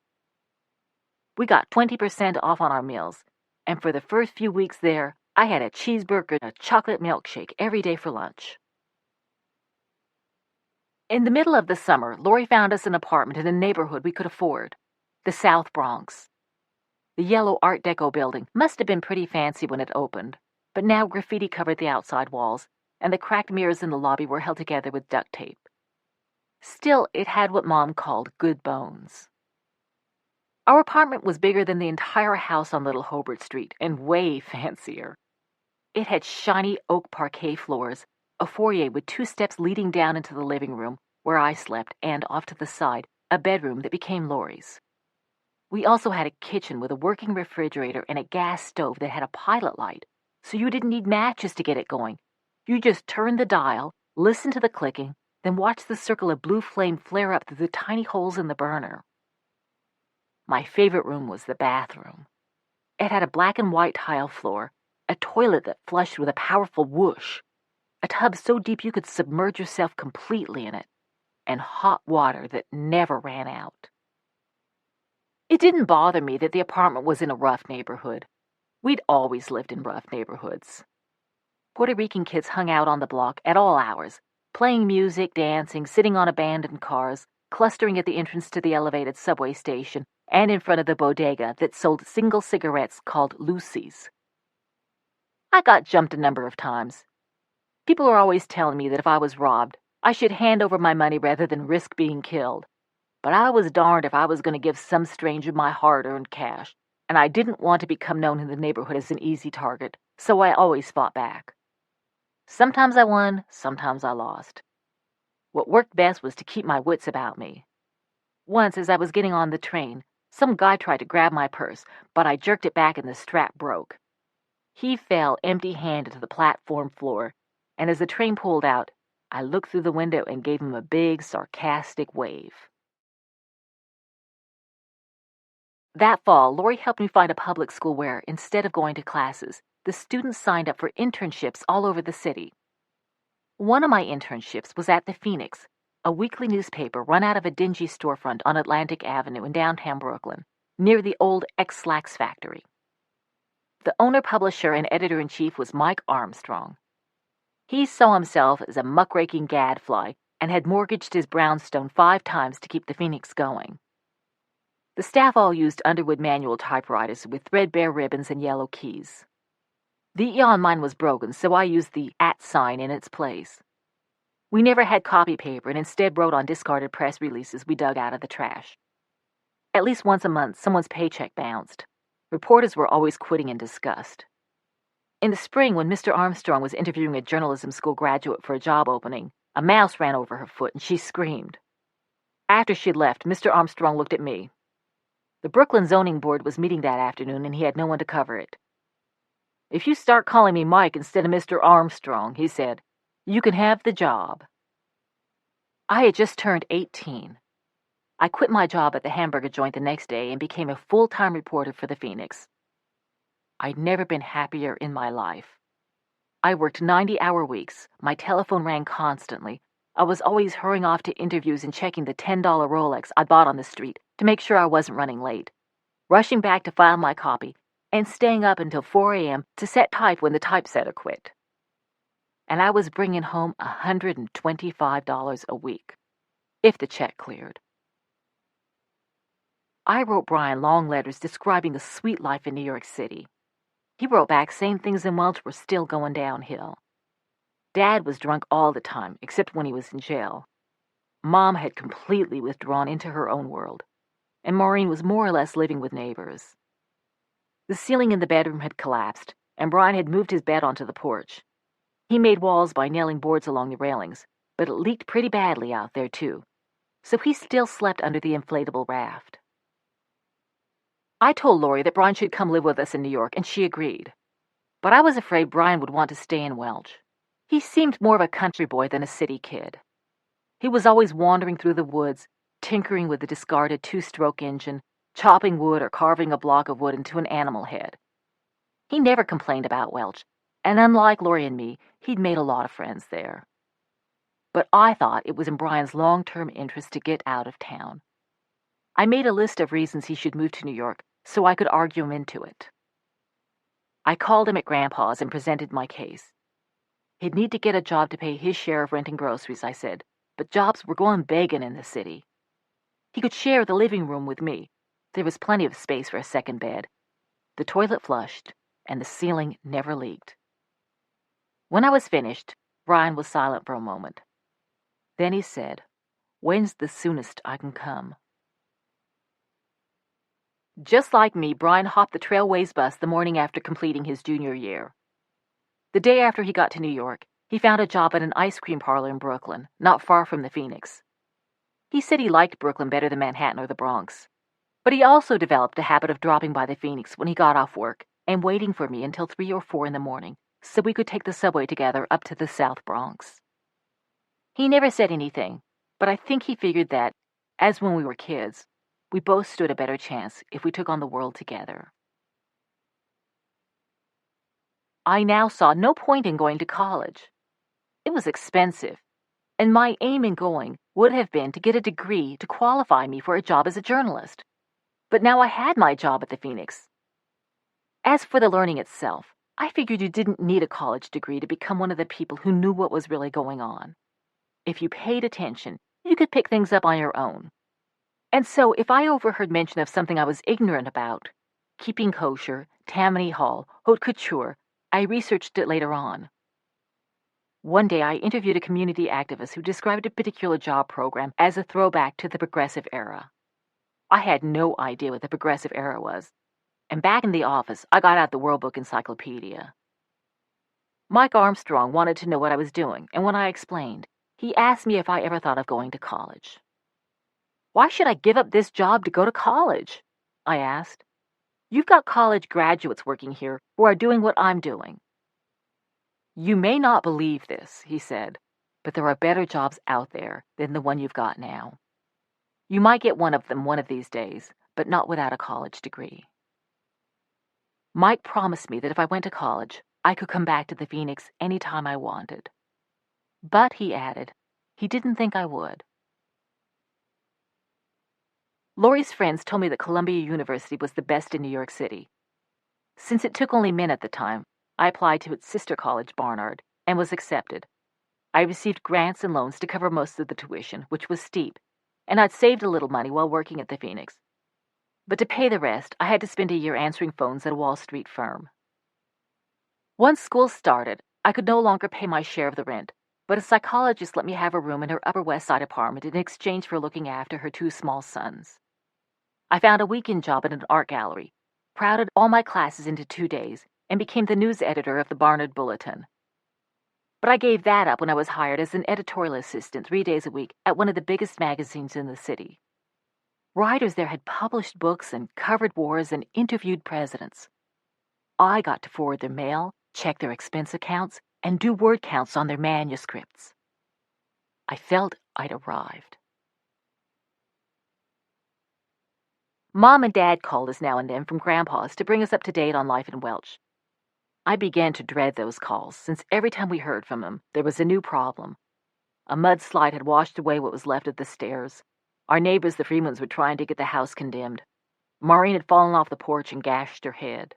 We got 20% off on our meals, and for the first few weeks there, I had a cheeseburger and a chocolate milkshake every day for lunch. In the middle of the summer, Lori found us an apartment in a neighborhood we could afford, the South Bronx. The yellow Art Deco building must have been pretty fancy when it opened, but now graffiti covered the outside walls, and the cracked mirrors in the lobby were held together with duct tape. Still, it had what Mom called good bones. Our apartment was bigger than the entire house on Little Hobart Street, and way fancier. It had shiny oak parquet floors, a foyer with 2 steps leading down into the living room, where I slept, and off to the side, a bedroom that became Lori's. We also had a kitchen with a working refrigerator and a gas stove that had a pilot light, so you didn't need matches to get it going. You just turned the dial, listened to the clicking, then watched the circle of blue flame flare up through the tiny holes in the burner. My favorite room was the bathroom. It had a black and white tile floor, a toilet that flushed with a powerful whoosh, a tub so deep you could submerge yourself completely in it, and hot water that never ran out. It didn't bother me that the apartment was in a rough neighborhood. We'd always lived in rough neighborhoods. Puerto Rican kids hung out on the block at all hours, playing music, dancing, sitting on abandoned cars, clustering at the entrance to the elevated subway station and in front of the bodega that sold single cigarettes called Lucy's. I got jumped a number of times. People are always telling me that if I was robbed, I should hand over my money rather than risk being killed. But I was darned if I was going to give some stranger my hard-earned cash, and I didn't want to become known in the neighborhood as an easy target, so I always fought back. Sometimes I won, sometimes I lost. What worked best was to keep my wits about me. Once, as I was getting on the train, some guy tried to grab my purse, but I jerked it back and the strap broke. He fell empty-handed to the platform floor, and as the train pulled out, I looked through the window and gave him a big, sarcastic wave. That fall, Lori helped me find a public school where, instead of going to classes, the students signed up for internships all over the city. One of my internships was at the Phoenix, a weekly newspaper run out of a dingy storefront on Atlantic Avenue in downtown Brooklyn, near the old X-Lax factory. The owner, publisher, and editor-in-chief was Mike Armstrong. He saw himself as a muckraking gadfly and had mortgaged his brownstone 5 times to keep the Phoenix going. The staff all used Underwood manual typewriters with threadbare ribbons and yellow keys. The E on mine was broken, so I used the @ sign in its place. We never had copy paper and instead wrote on discarded press releases we dug out of the trash. At least once a month, someone's paycheck bounced. Reporters were always quitting in disgust. In the spring, when Mr. Armstrong was interviewing a journalism school graduate for a job opening, a mouse ran over her foot and she screamed. After she'd left, Mr. Armstrong looked at me. The Brooklyn Zoning Board was meeting that afternoon and he had no one to cover it. "If you start calling me Mike instead of Mr. Armstrong," he said, "you can have the job." I had just turned 18. I quit my job at the hamburger joint the next day and became a full-time reporter for the Phoenix. I'd never been happier in my life. I worked 90-hour weeks. My telephone rang constantly. I was always hurrying off to interviews and checking the $10 Rolex I bought on the street to make sure I wasn't running late, rushing back to file my copy, and staying up until 4 a.m. to set type when the typesetter quit. And I was bringing home $125 a week, if the check cleared. I wrote Brian long letters describing the sweet life in New York City. He wrote back saying things in Welch were still going downhill. Dad was drunk all the time, except when he was in jail. Mom had completely withdrawn into her own world, and Maureen was more or less living with neighbors. The ceiling in the bedroom had collapsed, and Brian had moved his bed onto the porch. He made walls by nailing boards along the railings, but it leaked pretty badly out there, too, so he still slept under the inflatable raft. I told Lori that Brian should come live with us in New York, and she agreed. But I was afraid Brian would want to stay in Welch. He seemed more of a country boy than a city kid. He was always wandering through the woods, tinkering with the discarded 2-stroke engine, chopping wood or carving a block of wood into an animal head. He never complained about Welch, and unlike Lori and me, he'd made a lot of friends there. But I thought it was in Brian's long-term interest to get out of town. I made a list of reasons he should move to New York so I could argue him into it. I called him at Grandpa's and presented my case. He'd need to get a job to pay his share of rent and groceries, I said, but jobs were going begging in the city. He could share the living room with me. There was plenty of space for a second bed. The toilet flushed, and the ceiling never leaked. When I was finished, Brian was silent for a moment. Then he said, "When's the soonest I can come?" Just like me, Brian hopped the Trailways bus the morning after completing his junior year. The day after he got to New York, he found a job at an ice cream parlor in Brooklyn, not far from the Phoenix. He said he liked Brooklyn better than Manhattan or the Bronx. But he also developed a habit of dropping by the Phoenix when he got off work and waiting for me until 3 or 4 in the morning so we could take the subway together up to the South Bronx. He never said anything, but I think he figured that, as when we were kids, we both stood a better chance if we took on the world together. I now saw no point in going to college. It was expensive, and my aim in going would have been to get a degree to qualify me for a job as a journalist. But now I had my job at the Phoenix. As for the learning itself, I figured you didn't need a college degree to become one of the people who knew what was really going on. If you paid attention, you could pick things up on your own. And so if I overheard mention of something I was ignorant about, keeping kosher, Tammany Hall, haute couture, I researched it later on. One day I interviewed a community activist who described a particular job program as a throwback to the progressive era. I had no idea what the progressive era was, and back in the office, I got out the World Book Encyclopedia. Mike Armstrong wanted to know what I was doing, and when I explained, he asked me if I ever thought of going to college. "Why should I give up this job to go to college?" I asked. "You've got college graduates working here who are doing what I'm doing." "You may not believe this," he said, "but there are better jobs out there than the one you've got now. You might get one of them one of these days, but not without a college degree." Mike promised me that if I went to college, I could come back to the Phoenix any time I wanted. But, he added, he didn't think I would. Lori's friends told me that Columbia University was the best in New York City. Since it took only men at the time, I applied to its sister college, Barnard, and was accepted. I received grants and loans to cover most of the tuition, which was steep, and I'd saved a little money while working at the Phoenix. But to pay the rest, I had to spend a year answering phones at a Wall Street firm. Once school started, I could no longer pay my share of the rent, but a psychologist let me have a room in her Upper West Side apartment in exchange for looking after her 2 small sons. I found a weekend job at an art gallery, crowded all my classes into 2 days, and became the news editor of the Barnard Bulletin. But I gave that up when I was hired as an editorial assistant 3 days a week at one of the biggest magazines in the city. Writers there had published books and covered wars and interviewed presidents. I got to forward their mail, check their expense accounts, and do word counts on their manuscripts. I felt I'd arrived. Mom and Dad called us now and then from Grandpa's to bring us up to date on life in Welch. I began to dread those calls, since every time we heard from them, there was a new problem. A mudslide had washed away what was left of the stairs. Our neighbors, the Freemans, were trying to get the house condemned. Maureen had fallen off the porch and gashed her head.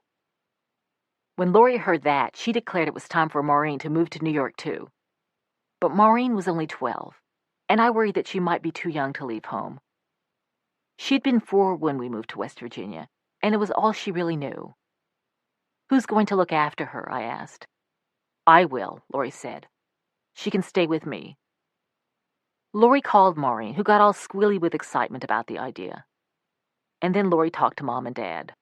When Lori heard that, she declared it was time for Maureen to move to New York, too. But Maureen was only 12, and I worried that she might be too young to leave home. She'd been 4 when we moved to West Virginia, and it was all she really knew. "Who's going to look after her?" I asked. "I will," Lori said. "She can stay with me." Lori called Maureen, who got all squealy with excitement about the idea. And then Lori talked to Mom and Dad.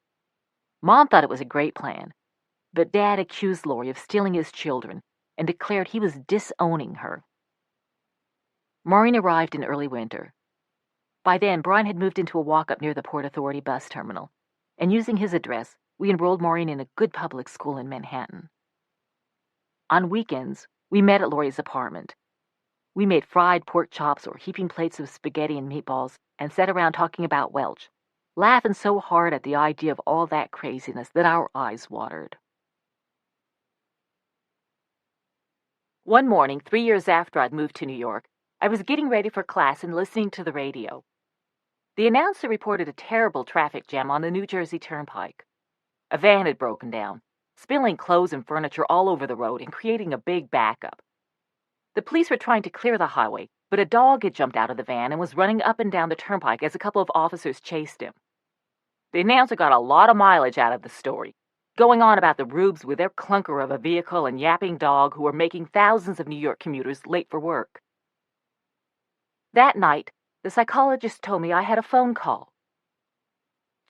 Mom thought it was a great plan, but Dad accused Lori of stealing his children and declared he was disowning her. Maureen arrived in early winter. By then, Brian had moved into a walk-up near the Port Authority bus terminal, and using his address, we enrolled Maureen in a good public school in Manhattan. On weekends, we met at Lori's apartment. We made fried pork chops or heaping plates of spaghetti and meatballs and sat around talking about Welch, laughing so hard at the idea of all that craziness that our eyes watered. One morning, 3 years after I'd moved to New York, I was getting ready for class and listening to the radio. The announcer reported a terrible traffic jam on the New Jersey Turnpike. A van had broken down, spilling clothes and furniture all over the road and creating a big backup. The police were trying to clear the highway, but a dog had jumped out of the van and was running up and down the turnpike as a couple of officers chased him. The announcer got a lot of mileage out of the story, going on about the rubes with their clunker of a vehicle and yapping dog who were making thousands of New York commuters late for work. That night, the psychologist told me I had a phone call.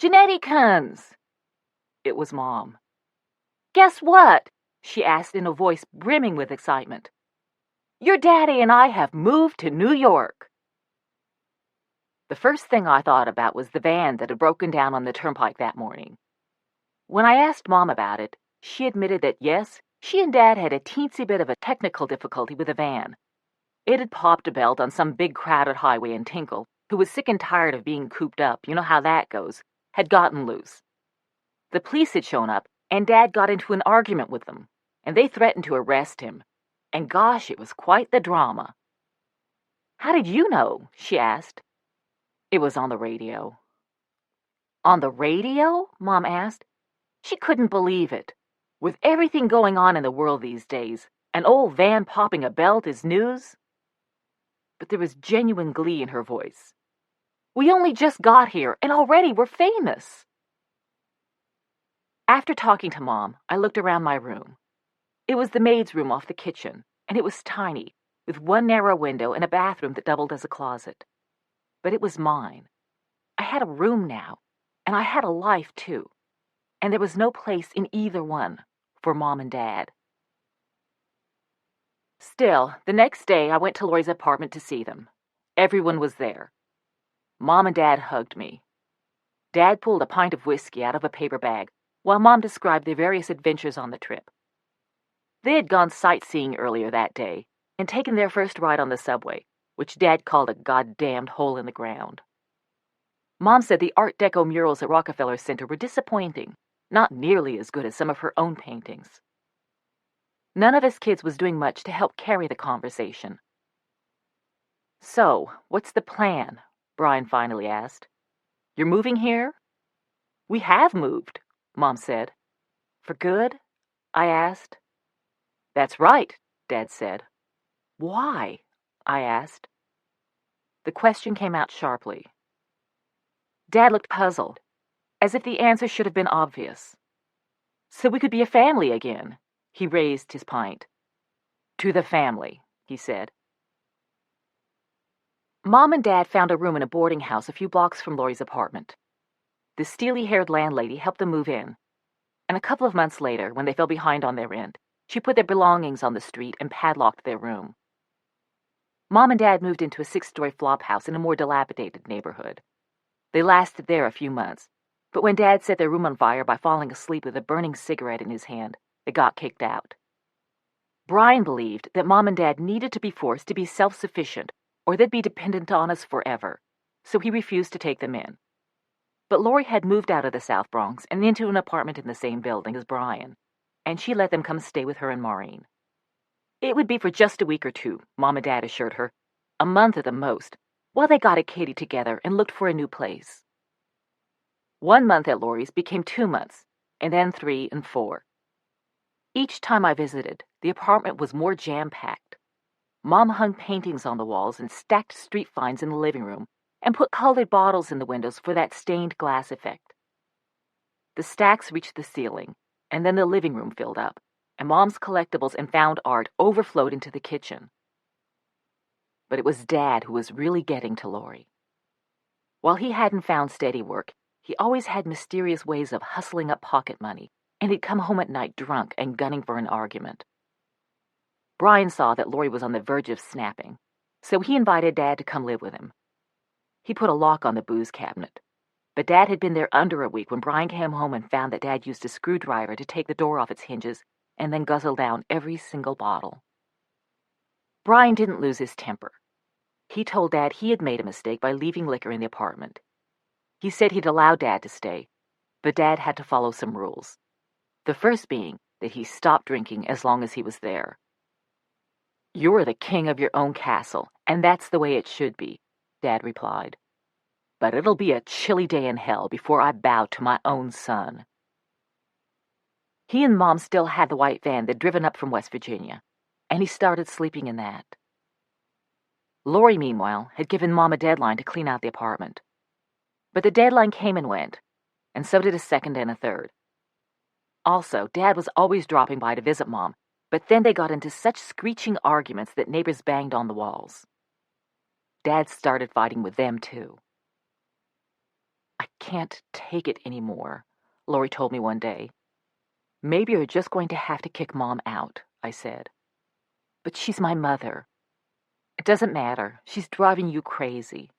"Jeannette comes!" It was Mom. "Guess what?" she asked in a voice brimming with excitement. "Your daddy and I have moved to New York." The first thing I thought about was the van that had broken down on the turnpike that morning. When I asked Mom about it, she admitted that yes, she and Dad had a teensy bit of a technical difficulty with the van. It had popped a belt on some big crowded highway, and Tinkle, who was sick and tired of being cooped up, you know how that goes, had gotten loose. The police had shown up, and Dad got into an argument with them, and they threatened to arrest him. And gosh, it was quite the drama. "How did you know?" she asked. "It was on the radio." "On the radio?" Mom asked. She couldn't believe it. With everything going on in the world these days, an old van popping a belt is news. But there was genuine glee in her voice. "We only just got here, and already we're famous." After talking to Mom, I looked around my room. It was the maid's room off the kitchen, and it was tiny, with one narrow window and a bathroom that doubled as a closet. But it was mine. I had a room now, and I had a life, too. And there was no place in either one for Mom and Dad. Still, the next day I went to Lori's apartment to see them. Everyone was there. Mom and Dad hugged me. Dad pulled a pint of whiskey out of a paper bag, while Mom described their various adventures on the trip. They had gone sightseeing earlier that day and taken their first ride on the subway, which Dad called a goddamned hole in the ground. Mom said the Art Deco murals at Rockefeller Center were disappointing, not nearly as good as some of her own paintings. None of us kids was doing much to help carry the conversation. "So, what's the plan?" Brian finally asked. "You're moving here?" "We have moved," Mom said. "For good?" I asked. "That's right," Dad said. "Why?" I asked. The question came out sharply. Dad looked puzzled, as if the answer should have been obvious. "So we could be a family again." He raised his pint. "To the family," he said. Mom and Dad found a room in a boarding house a few blocks from Lori's apartment. The steely-haired landlady helped them move in, and a couple of months later, when they fell behind on their rent, she put their belongings on the street and padlocked their room. Mom and Dad moved into a 6-story flop house in a more dilapidated neighborhood. They lasted there a few months, but when Dad set their room on fire by falling asleep with a burning cigarette in his hand, they got kicked out. Brian believed that Mom and Dad needed to be forced to be self-sufficient, or they'd be dependent on us forever, so he refused to take them in. But Lori had moved out of the South Bronx and into an apartment in the same building as Brian, and she let them come stay with her and Maureen. It would be for just a week or two, Mom and Dad assured her, a month at the most, while they got a kitty together and looked for a new place. 1 month at Lori's became 2 months, and then 3 and 4. Each time I visited, the apartment was more jam-packed. Mom hung paintings on the walls and stacked street finds in the living room and put colored bottles in the windows for that stained glass effect. The stacks reached the ceiling, and then the living room filled up, and Mom's collectibles and found art overflowed into the kitchen. But it was Dad who was really getting to Lori. While he hadn't found steady work, he always had mysterious ways of hustling up pocket money, and he'd come home at night drunk and gunning for an argument. Brian saw that Lori was on the verge of snapping, so he invited Dad to come live with him. He put a lock on the booze cabinet, but Dad had been there under a week when Brian came home and found that Dad used a screwdriver to take the door off its hinges and then guzzle down every single bottle. Brian didn't lose his temper. He told Dad he had made a mistake by leaving liquor in the apartment. He said he'd allow Dad to stay, but Dad had to follow some rules. The first being that he stopped drinking as long as he was there. "You're the king of your own castle, and that's the way it should be," Dad replied. "But it'll be a chilly day in hell before I bow to my own son." He and Mom still had the white van they'd driven up from West Virginia, and he started sleeping in that. Lori, meanwhile, had given Mom a deadline to clean out the apartment. But the deadline came and went, and so did a second and a third. Also, Dad was always dropping by to visit Mom, but then they got into such screeching arguments that neighbors banged on the walls. Dad started fighting with them, too. "I can't take it anymore," Lori told me one day. "Maybe you're just going to have to kick Mom out," I said. "But she's my mother." "It doesn't matter. She's driving you crazy."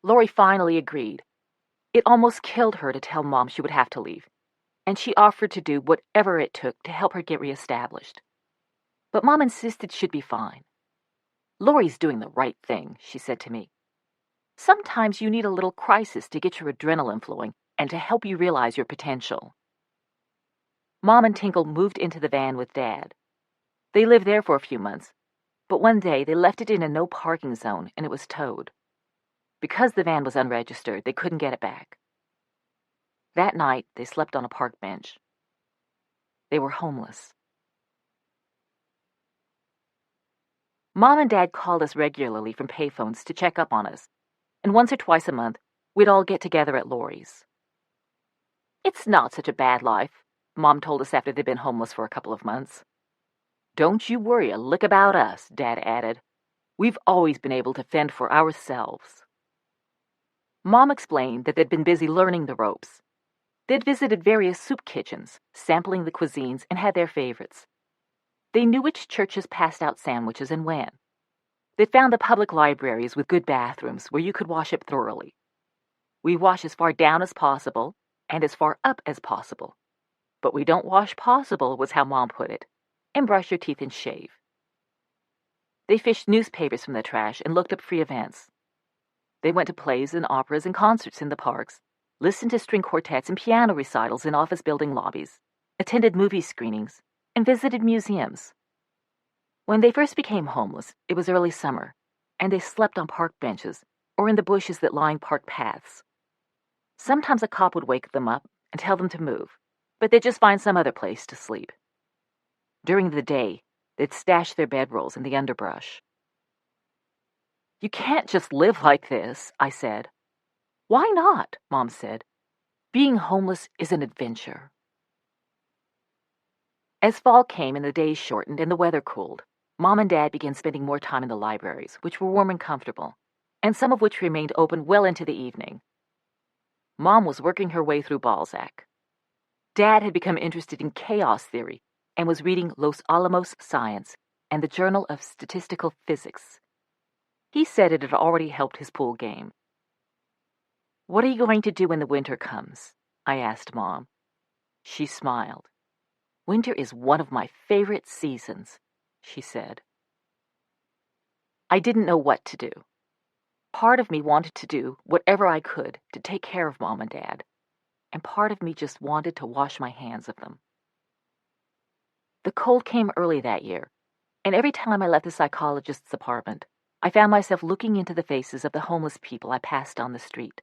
Lori finally agreed. It almost killed her to tell Mom she would have to leave, and she offered to do whatever it took to help her get reestablished. But Mom insisted she'd be fine. "Lori's doing the right thing," she said to me. "Sometimes you need a little crisis to get your adrenaline flowing and to help you realize your potential." Mom and Tinkle moved into the van with Dad. They lived there for a few months, but one day they left it in a no-parking zone and it was towed. Because the van was unregistered, they couldn't get it back. That night, they slept on a park bench. They were homeless. Mom and Dad called us regularly from payphones to check up on us, and once or twice a month, we'd all get together at Lori's. "It's not such a bad life," Mom told us after they'd been homeless for a couple of months. "Don't you worry a lick about us," Dad added. "We've always been able to fend for ourselves." Mom explained that they'd been busy learning the ropes. They'd visited various soup kitchens, sampling the cuisines, and had their favorites. They knew which churches passed out sandwiches and when. They'd found the public libraries with good bathrooms where you could wash up thoroughly. "We wash as far down as possible and as far up as possible. But we don't wash possible," was how Mom put it, "and brush your teeth and shave." They fished newspapers from the trash and looked up free events. They went to plays and operas and concerts in the parks, listened to string quartets and piano recitals in office building lobbies, attended movie screenings, and visited museums. When they first became homeless, it was early summer, and they slept on park benches or in the bushes that lined park paths. Sometimes a cop would wake them up and tell them to move, but they'd just find some other place to sleep. During the day, they'd stash their bedrolls in the underbrush. "You can't just live like this," I said. "Why not?" Mom said. "Being homeless is an adventure." As fall came and the days shortened and the weather cooled, Mom and Dad began spending more time in the libraries, which were warm and comfortable, and some of which remained open well into the evening. Mom was working her way through Balzac. Dad had become interested in chaos theory and was reading Los Alamos Science and the Journal of Statistical Physics. He said it had already helped his pool game. "What are you going to do when the winter comes?" I asked Mom. She smiled. "Winter is one of my favorite seasons," she said. I didn't know what to do. Part of me wanted to do whatever I could to take care of Mom and Dad, and part of me just wanted to wash my hands of them. The cold came early that year, and every time I left the psychologist's apartment, I found myself looking into the faces of the homeless people I passed on the street,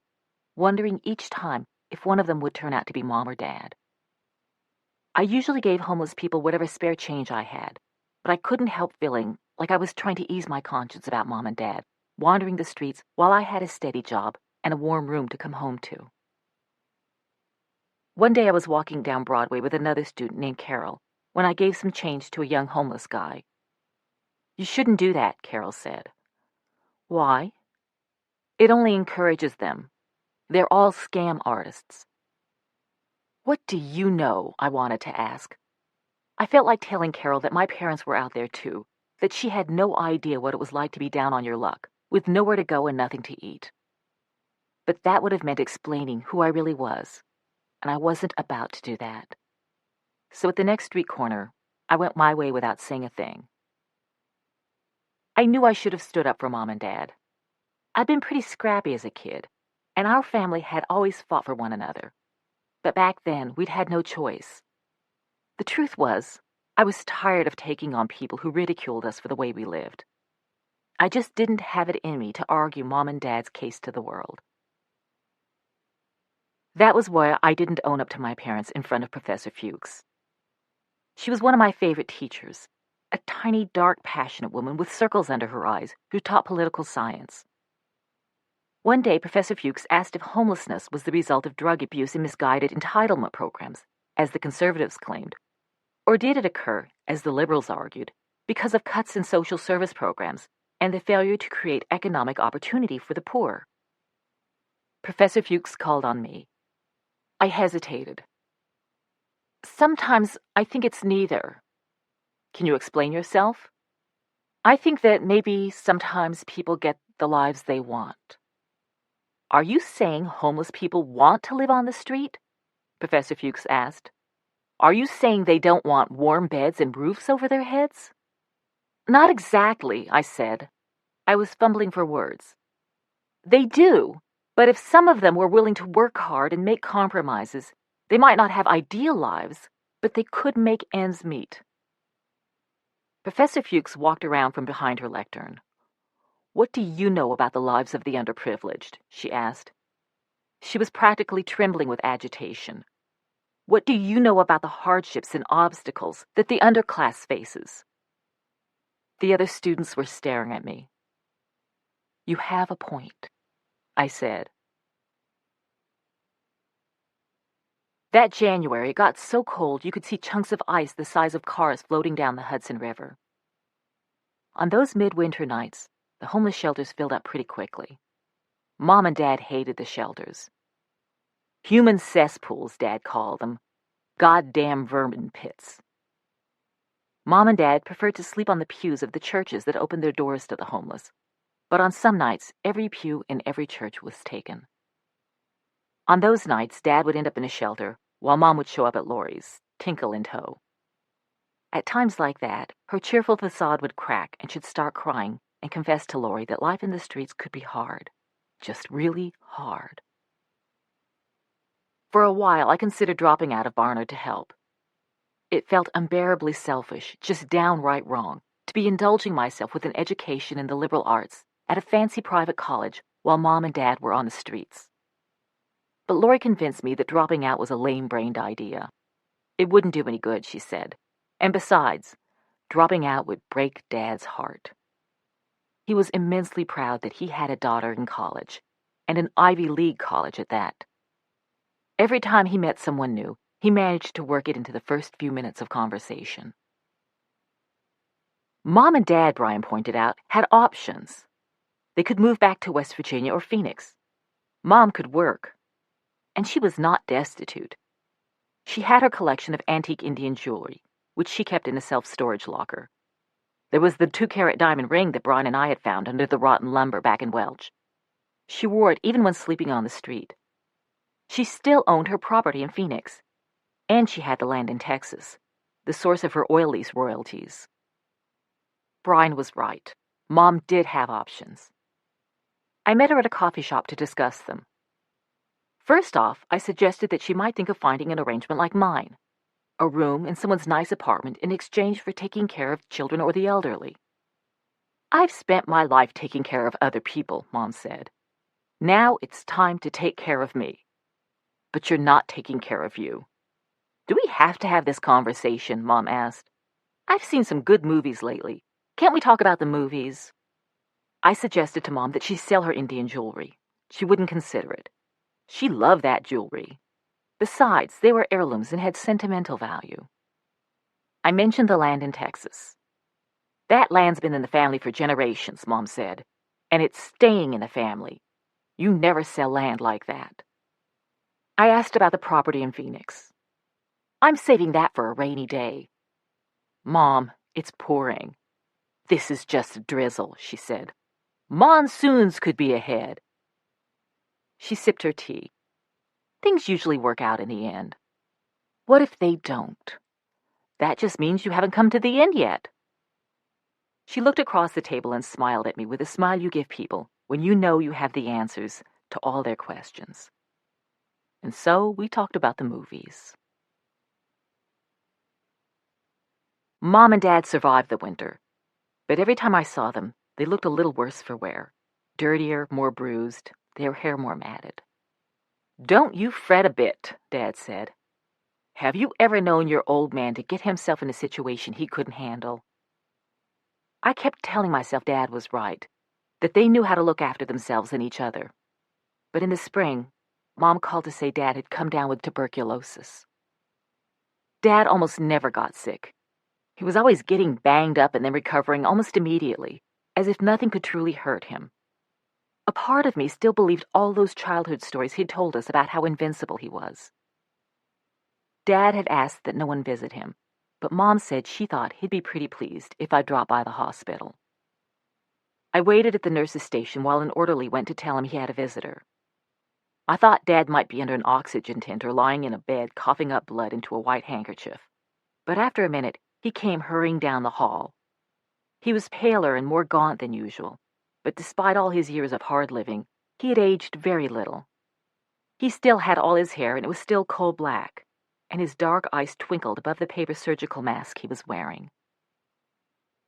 wondering each time if one of them would turn out to be Mom or Dad. I usually gave homeless people whatever spare change I had, but I couldn't help feeling like I was trying to ease my conscience about Mom and Dad, wandering the streets while I had a steady job and a warm room to come home to. One day I was walking down Broadway with another student named Carol when I gave some change to a young homeless guy. "You shouldn't do that," Carol said. "Why?" "It only encourages them. They're all scam artists." "What do you know?" I wanted to ask. I felt like telling Carol that my parents were out there too, that she had no idea what it was like to be down on your luck, with nowhere to go and nothing to eat. But that would have meant explaining who I really was, and I wasn't about to do that. So at the next street corner, I went my way without saying a thing. I knew I should have stood up for Mom and Dad. I'd been pretty scrappy as a kid, and our family had always fought for one another. But back then, we'd had no choice. The truth was, I was tired of taking on people who ridiculed us for the way we lived. I just didn't have it in me to argue Mom and Dad's case to the world. That was why I didn't own up to my parents in front of Professor Fuchs. She was one of my favorite teachers, a tiny, dark, passionate woman with circles under her eyes who taught political science. One day, Professor Fuchs asked if homelessness was the result of drug abuse and misguided entitlement programs, as the conservatives claimed, or did it occur, as the liberals argued, because of cuts in social service programs and the failure to create economic opportunity for the poor. Professor Fuchs called on me. I hesitated. Sometimes I think it's neither. Can you explain yourself? I think that maybe sometimes people get the lives they want. Are you saying homeless people want to live on the street? Professor Fuchs asked. Are you saying they don't want warm beds and roofs over their heads? Not exactly, I said. I was fumbling for words. They do, but if some of them were willing to work hard and make compromises, they might not have ideal lives, but they could make ends meet. Professor Fuchs walked around from behind her lectern. What do you know about the lives of the underprivileged? She asked. She was practically trembling with agitation. What do you know about the hardships and obstacles that the underclass faces? The other students were staring at me. You have a point, I said. That January, it got so cold you could see chunks of ice the size of cars floating down the Hudson River. On those midwinter nights, the homeless shelters filled up pretty quickly. Mom and Dad hated the shelters. Human cesspools, Dad called them. Goddamn vermin pits. Mom and Dad preferred to sleep on the pews of the churches that opened their doors to the homeless, but on some nights, every pew in every church was taken. On those nights, Dad would end up in a shelter, while Mom would show up at Laurie's, tinkle in tow. At times like that, her cheerful facade would crack and she'd start crying and confess to Laurie that life in the streets could be hard, just really hard. For a while, I considered dropping out of Barnard to help. It felt unbearably selfish, just downright wrong, to be indulging myself with an education in the liberal arts at a fancy private college while Mom and Dad were on the streets. But Laurie convinced me that dropping out was a lame-brained idea. It wouldn't do any good, she said. And besides, dropping out would break Dad's heart. He was immensely proud that he had a daughter in college, and an Ivy League college at that. Every time he met someone new, he managed to work it into the first few minutes of conversation. Mom and Dad, Brian pointed out, had options. They could move back to West Virginia or Phoenix. Mom could work. And she was not destitute. She had her collection of antique Indian jewelry, which she kept in a self-storage locker. There was the 2-carat diamond ring that Brian and I had found under the rotten lumber back in Welch. She wore it even when sleeping on the street. She still owned her property in Phoenix, and she had the land in Texas, the source of her oil lease royalties. Brian was right. Mom did have options. I met her at a coffee shop to discuss them. First off, I suggested that she might think of finding an arrangement like mine, a room in someone's nice apartment in exchange for taking care of children or the elderly. I've spent my life taking care of other people, Mom said. Now it's time to take care of me. But you're not taking care of you. Do we have to have this conversation? Mom asked. I've seen some good movies lately. Can't we talk about the movies? I suggested to Mom that she sell her Indian jewelry. She wouldn't consider it. She loved that jewelry. Besides, they were heirlooms and had sentimental value. I mentioned the land in Texas. That land's been in the family for generations, Mom said, and it's staying in the family. You never sell land like that. I asked about the property in Phoenix. I'm saving that for a rainy day. Mom, it's pouring. This is just a drizzle, she said. Monsoons could be ahead. She sipped her tea. Things usually work out in the end. What if they don't? That just means you haven't come to the end yet. She looked across the table and smiled at me with a smile you give people when you know you have the answers to all their questions. And so we talked about the movies. Mom and Dad survived the winter, but every time I saw them, they looked a little worse for wear. Dirtier, more bruised, their hair more matted. "Don't you fret a bit," Dad said. "Have you ever known your old man to get himself in a situation he couldn't handle?" I kept telling myself Dad was right, that they knew how to look after themselves and each other. But in the spring, Mom called to say Dad had come down with tuberculosis. Dad almost never got sick. He was always getting banged up and then recovering almost immediately, as if nothing could truly hurt him. A part of me still believed all those childhood stories he'd told us about how invincible he was. Dad had asked that no one visit him, but Mom said she thought he'd be pretty pleased if I dropped by the hospital. I waited at the nurse's station while an orderly went to tell him he had a visitor. I thought Dad might be under an oxygen tent or lying in a bed coughing up blood into a white handkerchief. But after a minute, he came hurrying down the hall. He was paler and more gaunt than usual, but despite all his years of hard living, he had aged very little. He still had all his hair and it was still coal black, and his dark eyes twinkled above the paper surgical mask he was wearing.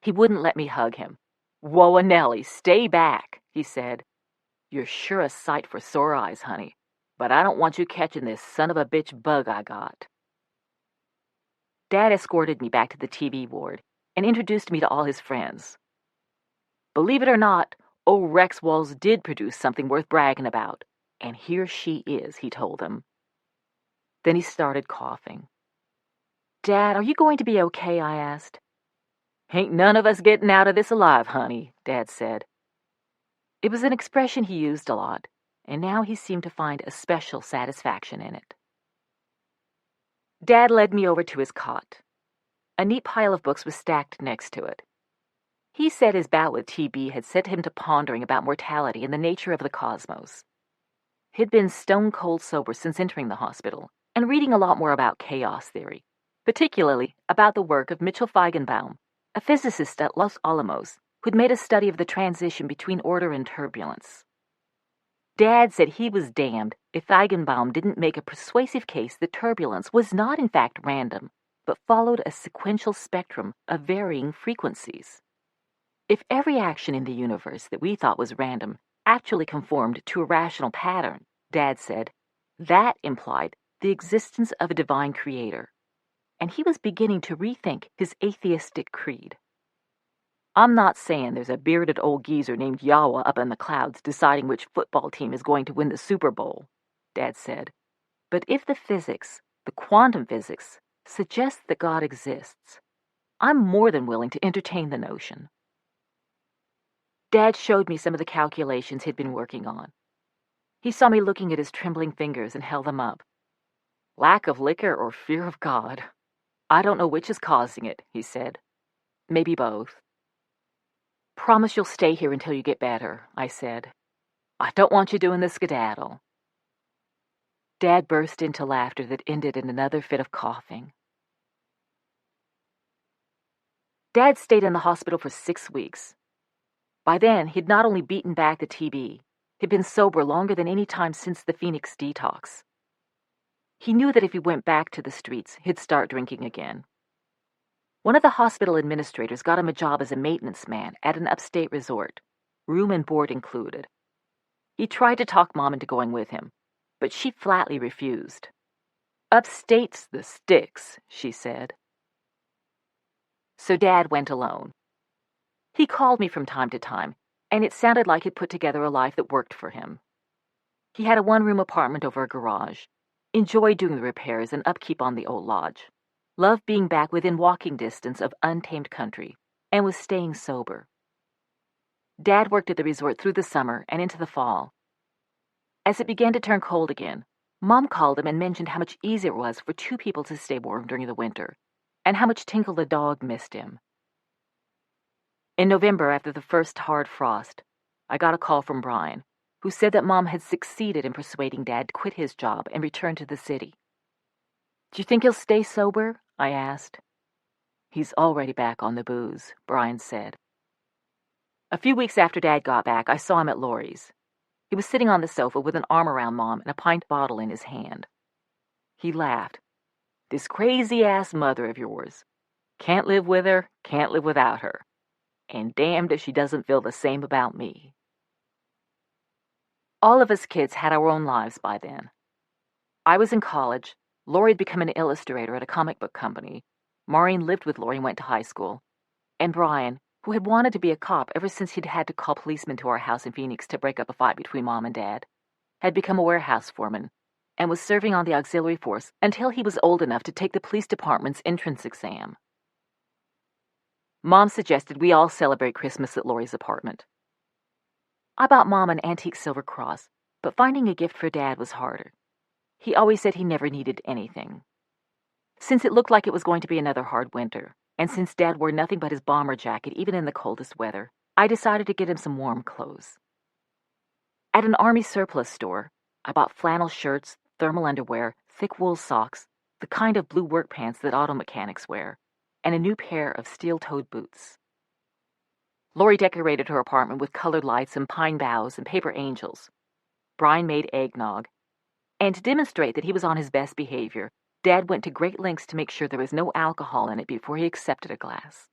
He wouldn't let me hug him. "Whoa, Nellie, stay back," he said. "You're sure a sight for sore eyes, honey, but I don't want you catching this son of a bitch bug I got." Dad escorted me back to the TV ward and introduced me to all his friends. "Believe it or not, old Rex Walls did produce something worth bragging about, and here she is," he told them. Then he started coughing. "Dad, are you going to be okay?" I asked. "Ain't none of us getting out of this alive, honey," Dad said. It was an expression he used a lot, and now he seemed to find a special satisfaction in it. Dad led me over to his cot. A neat pile of books was stacked next to it. He said his bout with TB had set him to pondering about mortality and the nature of the cosmos. He'd been stone-cold sober since entering the hospital, and reading a lot more about chaos theory, particularly about the work of Mitchell Feigenbaum, a physicist at Los Alamos, who'd made a study of the transition between order and turbulence. Dad said he was damned if Feigenbaum didn't make a persuasive case that turbulence was not in fact random, but followed a sequential spectrum of varying frequencies. If every action in the universe that we thought was random actually conformed to a rational pattern, Dad said, that implied the existence of a divine creator, and he was beginning to rethink his atheistic creed. "I'm not saying there's a bearded old geezer named Yahweh up in the clouds deciding which football team is going to win the Super Bowl," Dad said. "But if the physics, the quantum physics, suggests that God exists, I'm more than willing to entertain the notion." Dad showed me some of the calculations he'd been working on. He saw me looking at his trembling fingers and held them up. "Lack of liquor or fear of God? I don't know which is causing it," he said. "Maybe both." "Promise you'll stay here until you get better," I said. "I don't want you doing the skedaddle." Dad burst into laughter that ended in another fit of coughing. Dad stayed in the hospital for 6 weeks. By then, he'd not only beaten back the TB, he'd been sober longer than any time since the Phoenix detox. He knew that if he went back to the streets, he'd start drinking again. One of the hospital administrators got him a job as a maintenance man at an upstate resort, room and board included. He tried to talk Mom into going with him, but she flatly refused. "Upstate's the sticks," she said. So Dad went alone. He called me from time to time, and it sounded like he'd put together a life that worked for him. He had a one-room apartment over a garage, enjoyed doing the repairs and upkeep on the old lodge, loved being back within walking distance of untamed country, and was staying sober. Dad worked at the resort through the summer and into the fall. As it began to turn cold again, Mom called him and mentioned how much easier it was for two people to stay warm during the winter, and how much Tinkle the dog missed him. In November, after the first hard frost, I got a call from Brian, who said that Mom had succeeded in persuading Dad to quit his job and return to the city. "Do you think he'll stay sober?" I asked. "He's already back on the booze," Brian said. A few weeks after Dad got back, I saw him at Laurie's. He was sitting on the sofa with an arm around Mom and a pint bottle in his hand. He laughed. "This crazy-ass mother of yours. Can't live with her, can't live without her. And damned if she doesn't feel the same about me. All of us kids had our own lives by then. I was in college. Lori had become an illustrator at a comic book company. Maureen lived with Lori and went to high school. And Brian, who had wanted to be a cop ever since he'd had to call policemen to our house in Phoenix to break up a fight between Mom and Dad, had become a warehouse foreman and was serving on the auxiliary force until he was old enough to take the police department's entrance exam. Mom suggested we all celebrate Christmas at Lori's apartment. I bought Mom an antique silver cross, but finding a gift for Dad was harder. He always said he never needed anything. Since it looked like it was going to be another hard winter, and since Dad wore nothing but his bomber jacket even in the coldest weather, I decided to get him some warm clothes. At an army surplus store, I bought flannel shirts, thermal underwear, thick wool socks, the kind of blue work pants that auto mechanics wear, and a new pair of steel-toed boots. Lori decorated her apartment with colored lights and pine boughs and paper angels. Brian made eggnog. And to demonstrate that he was on his best behavior, Dad went to great lengths to make sure there was no alcohol in it before he accepted a glass.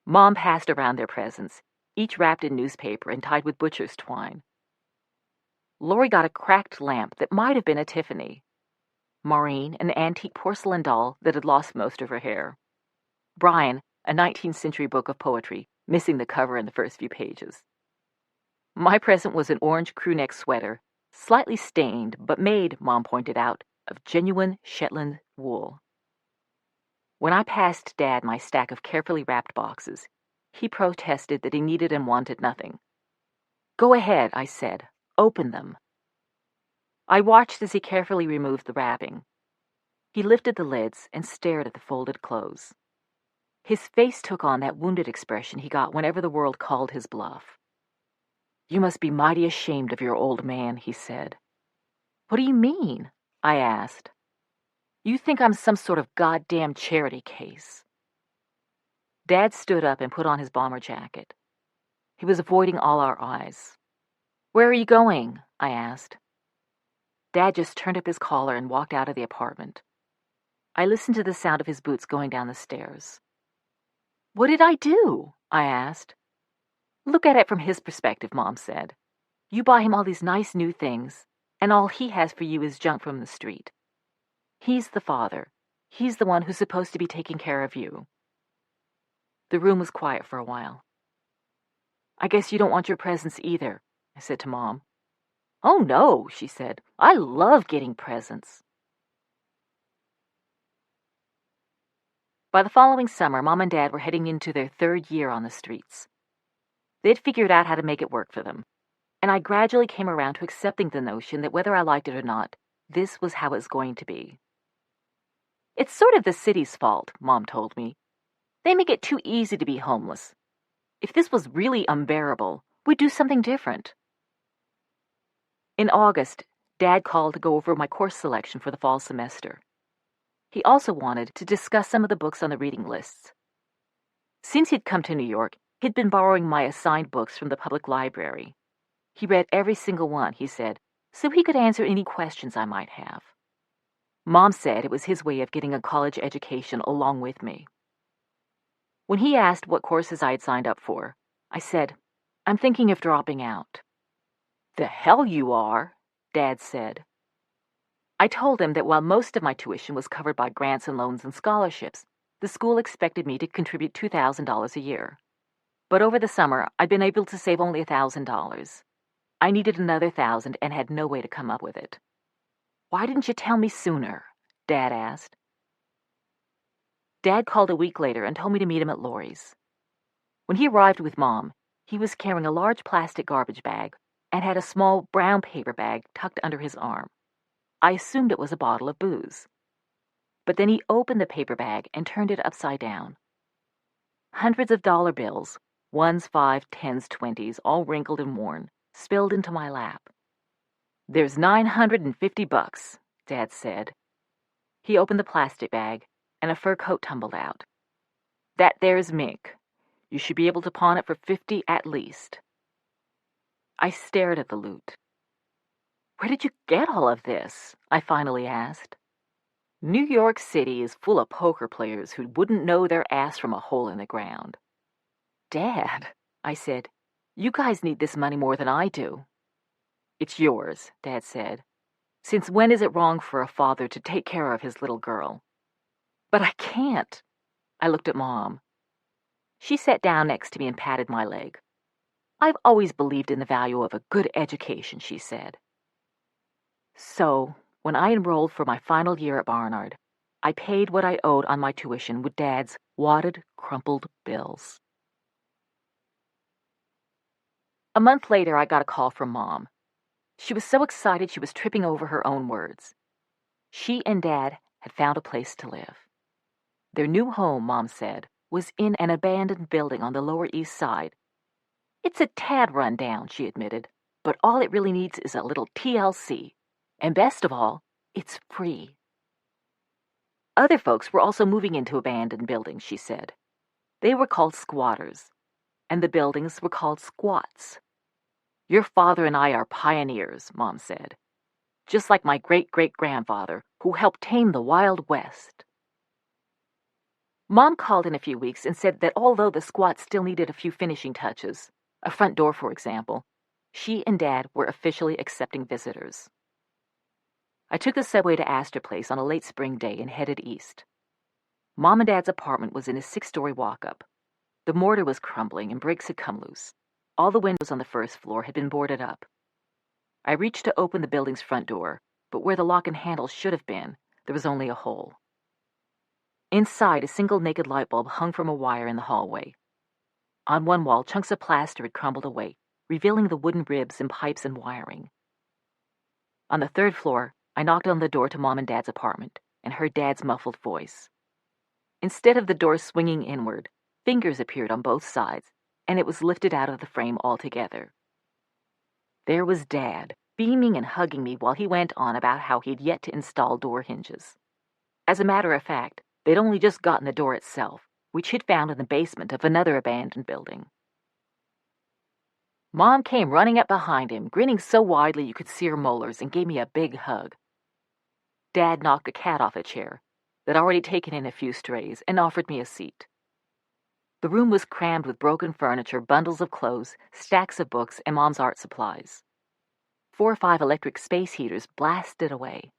Mom passed around their presents, each wrapped in newspaper and tied with butcher's twine. Lori got a cracked lamp that might have been a Tiffany. Maureen, an antique porcelain doll that had lost most of her hair. Brian, a 19th century book of poetry, missing the cover in the first few pages. My present was an orange crewneck sweater, slightly stained, but made, Mom pointed out, of genuine Shetland wool. When I passed Dad my stack of carefully wrapped boxes, he protested that he needed and wanted nothing. Go ahead, I said. Open them. I watched as he carefully removed the wrapping. He lifted the lids and stared at the folded clothes. His face took on that wounded expression he got whenever the world called his bluff. You must be mighty ashamed of your old man, he said. What do you mean? I asked. You think I'm some sort of goddamn charity case. Dad stood up and put on his bomber jacket. He was avoiding all our eyes. Where are you going? I asked. Dad just turned up his collar and walked out of the apartment. I listened to the sound of his boots going down the stairs. What did I do? I asked. Look at it from his perspective, Mom said. You buy him all these nice new things, and all he has for you is junk from the street. He's the father. He's the one who's supposed to be taking care of you. The room was quiet for a while. I guess you don't want your presents either, I said to Mom. Oh, no, she said. I love getting presents. By the following summer, Mom and Dad were heading into their third year on the streets. They'd figured out how to make it work for them, and I gradually came around to accepting the notion that whether I liked it or not, this was how it was going to be. It's sort of the city's fault, Mom told me. They make it too easy to be homeless. If this was really unbearable, we'd do something different. In August, Dad called to go over my course selection for the fall semester. He also wanted to discuss some of the books on the reading lists. Since he'd come to New York, he'd been borrowing my assigned books from the public library. He read every single one, he said, so he could answer any questions I might have. Mom said it was his way of getting a college education along with me. When he asked what courses I had signed up for, I said, I'm thinking of dropping out. The hell you are, Dad said. I told him that while most of my tuition was covered by grants and loans and scholarships, the school expected me to contribute $2,000 a year. But over the summer, I'd been able to save only $1,000. I needed another $1,000 and had no way to come up with it. Why didn't you tell me sooner? Dad asked. Dad called a week later and told me to meet him at Lori's. When he arrived with Mom, he was carrying a large plastic garbage bag and had a small brown paper bag tucked under his arm. I assumed it was a bottle of booze. But then he opened the paper bag and turned it upside down. Hundreds of dollar bills, ones, 5, 10s, 20s, all wrinkled and worn, spilled into my lap. There's $950, Dad said. He opened the plastic bag, and a fur coat tumbled out. That there's mink. You should be able to pawn it for $50 at least. I stared at the loot. Where did you get all of this? I finally asked. New York City is full of poker players who wouldn't know their ass from a hole in the ground. Dad, I said, you guys need this money more than I do. It's yours, Dad said. Since when is it wrong for a father to take care of his little girl? But I can't. I looked at Mom. She sat down next to me and patted my leg. I've always believed in the value of a good education, she said. So, when I enrolled for my final year at Barnard, I paid what I owed on my tuition with Dad's wadded, crumpled bills. A month later, I got a call from Mom. She was so excited she was tripping over her own words. She and Dad had found a place to live. Their new home, Mom said, was in an abandoned building on the Lower East Side. It's a tad run down, she admitted, but all it really needs is a little TLC. And best of all, it's free. Other folks were also moving into abandoned buildings, she said. They were called squatters, and the buildings were called squats. Your father and I are pioneers, Mom said. Just like my great-great-grandfather, who helped tame the Wild West. Mom called in a few weeks and said that although the squat still needed a few finishing touches, a front door, for example, she and Dad were officially accepting visitors. I took the subway to Astor Place on a late spring day and headed east. Mom and Dad's apartment was in a 6-story walk-up. The mortar was crumbling and bricks had come loose. All the windows on the first floor had been boarded up. I reached to open the building's front door, but where the lock and handle should have been, there was only a hole. Inside, a single naked light bulb hung from a wire in the hallway. On one wall, chunks of plaster had crumbled away, revealing the wooden ribs and pipes and wiring. On the third floor, I knocked on the door to Mom and Dad's apartment and heard Dad's muffled voice. Instead of the door swinging inward, fingers appeared on both sides, and it was lifted out of the frame altogether. There was Dad, beaming and hugging me while he went on about how he'd yet to install door hinges. As a matter of fact, they'd only just gotten the door itself, which he'd found in the basement of another abandoned building. Mom came running up behind him, grinning so widely you could see her molars, and gave me a big hug. Dad knocked a cat off a chair that already taken in a few strays and offered me a seat. The room was crammed with broken furniture, bundles of clothes, stacks of books, and Mom's art supplies. 4 or 5 electric space heaters blasted away.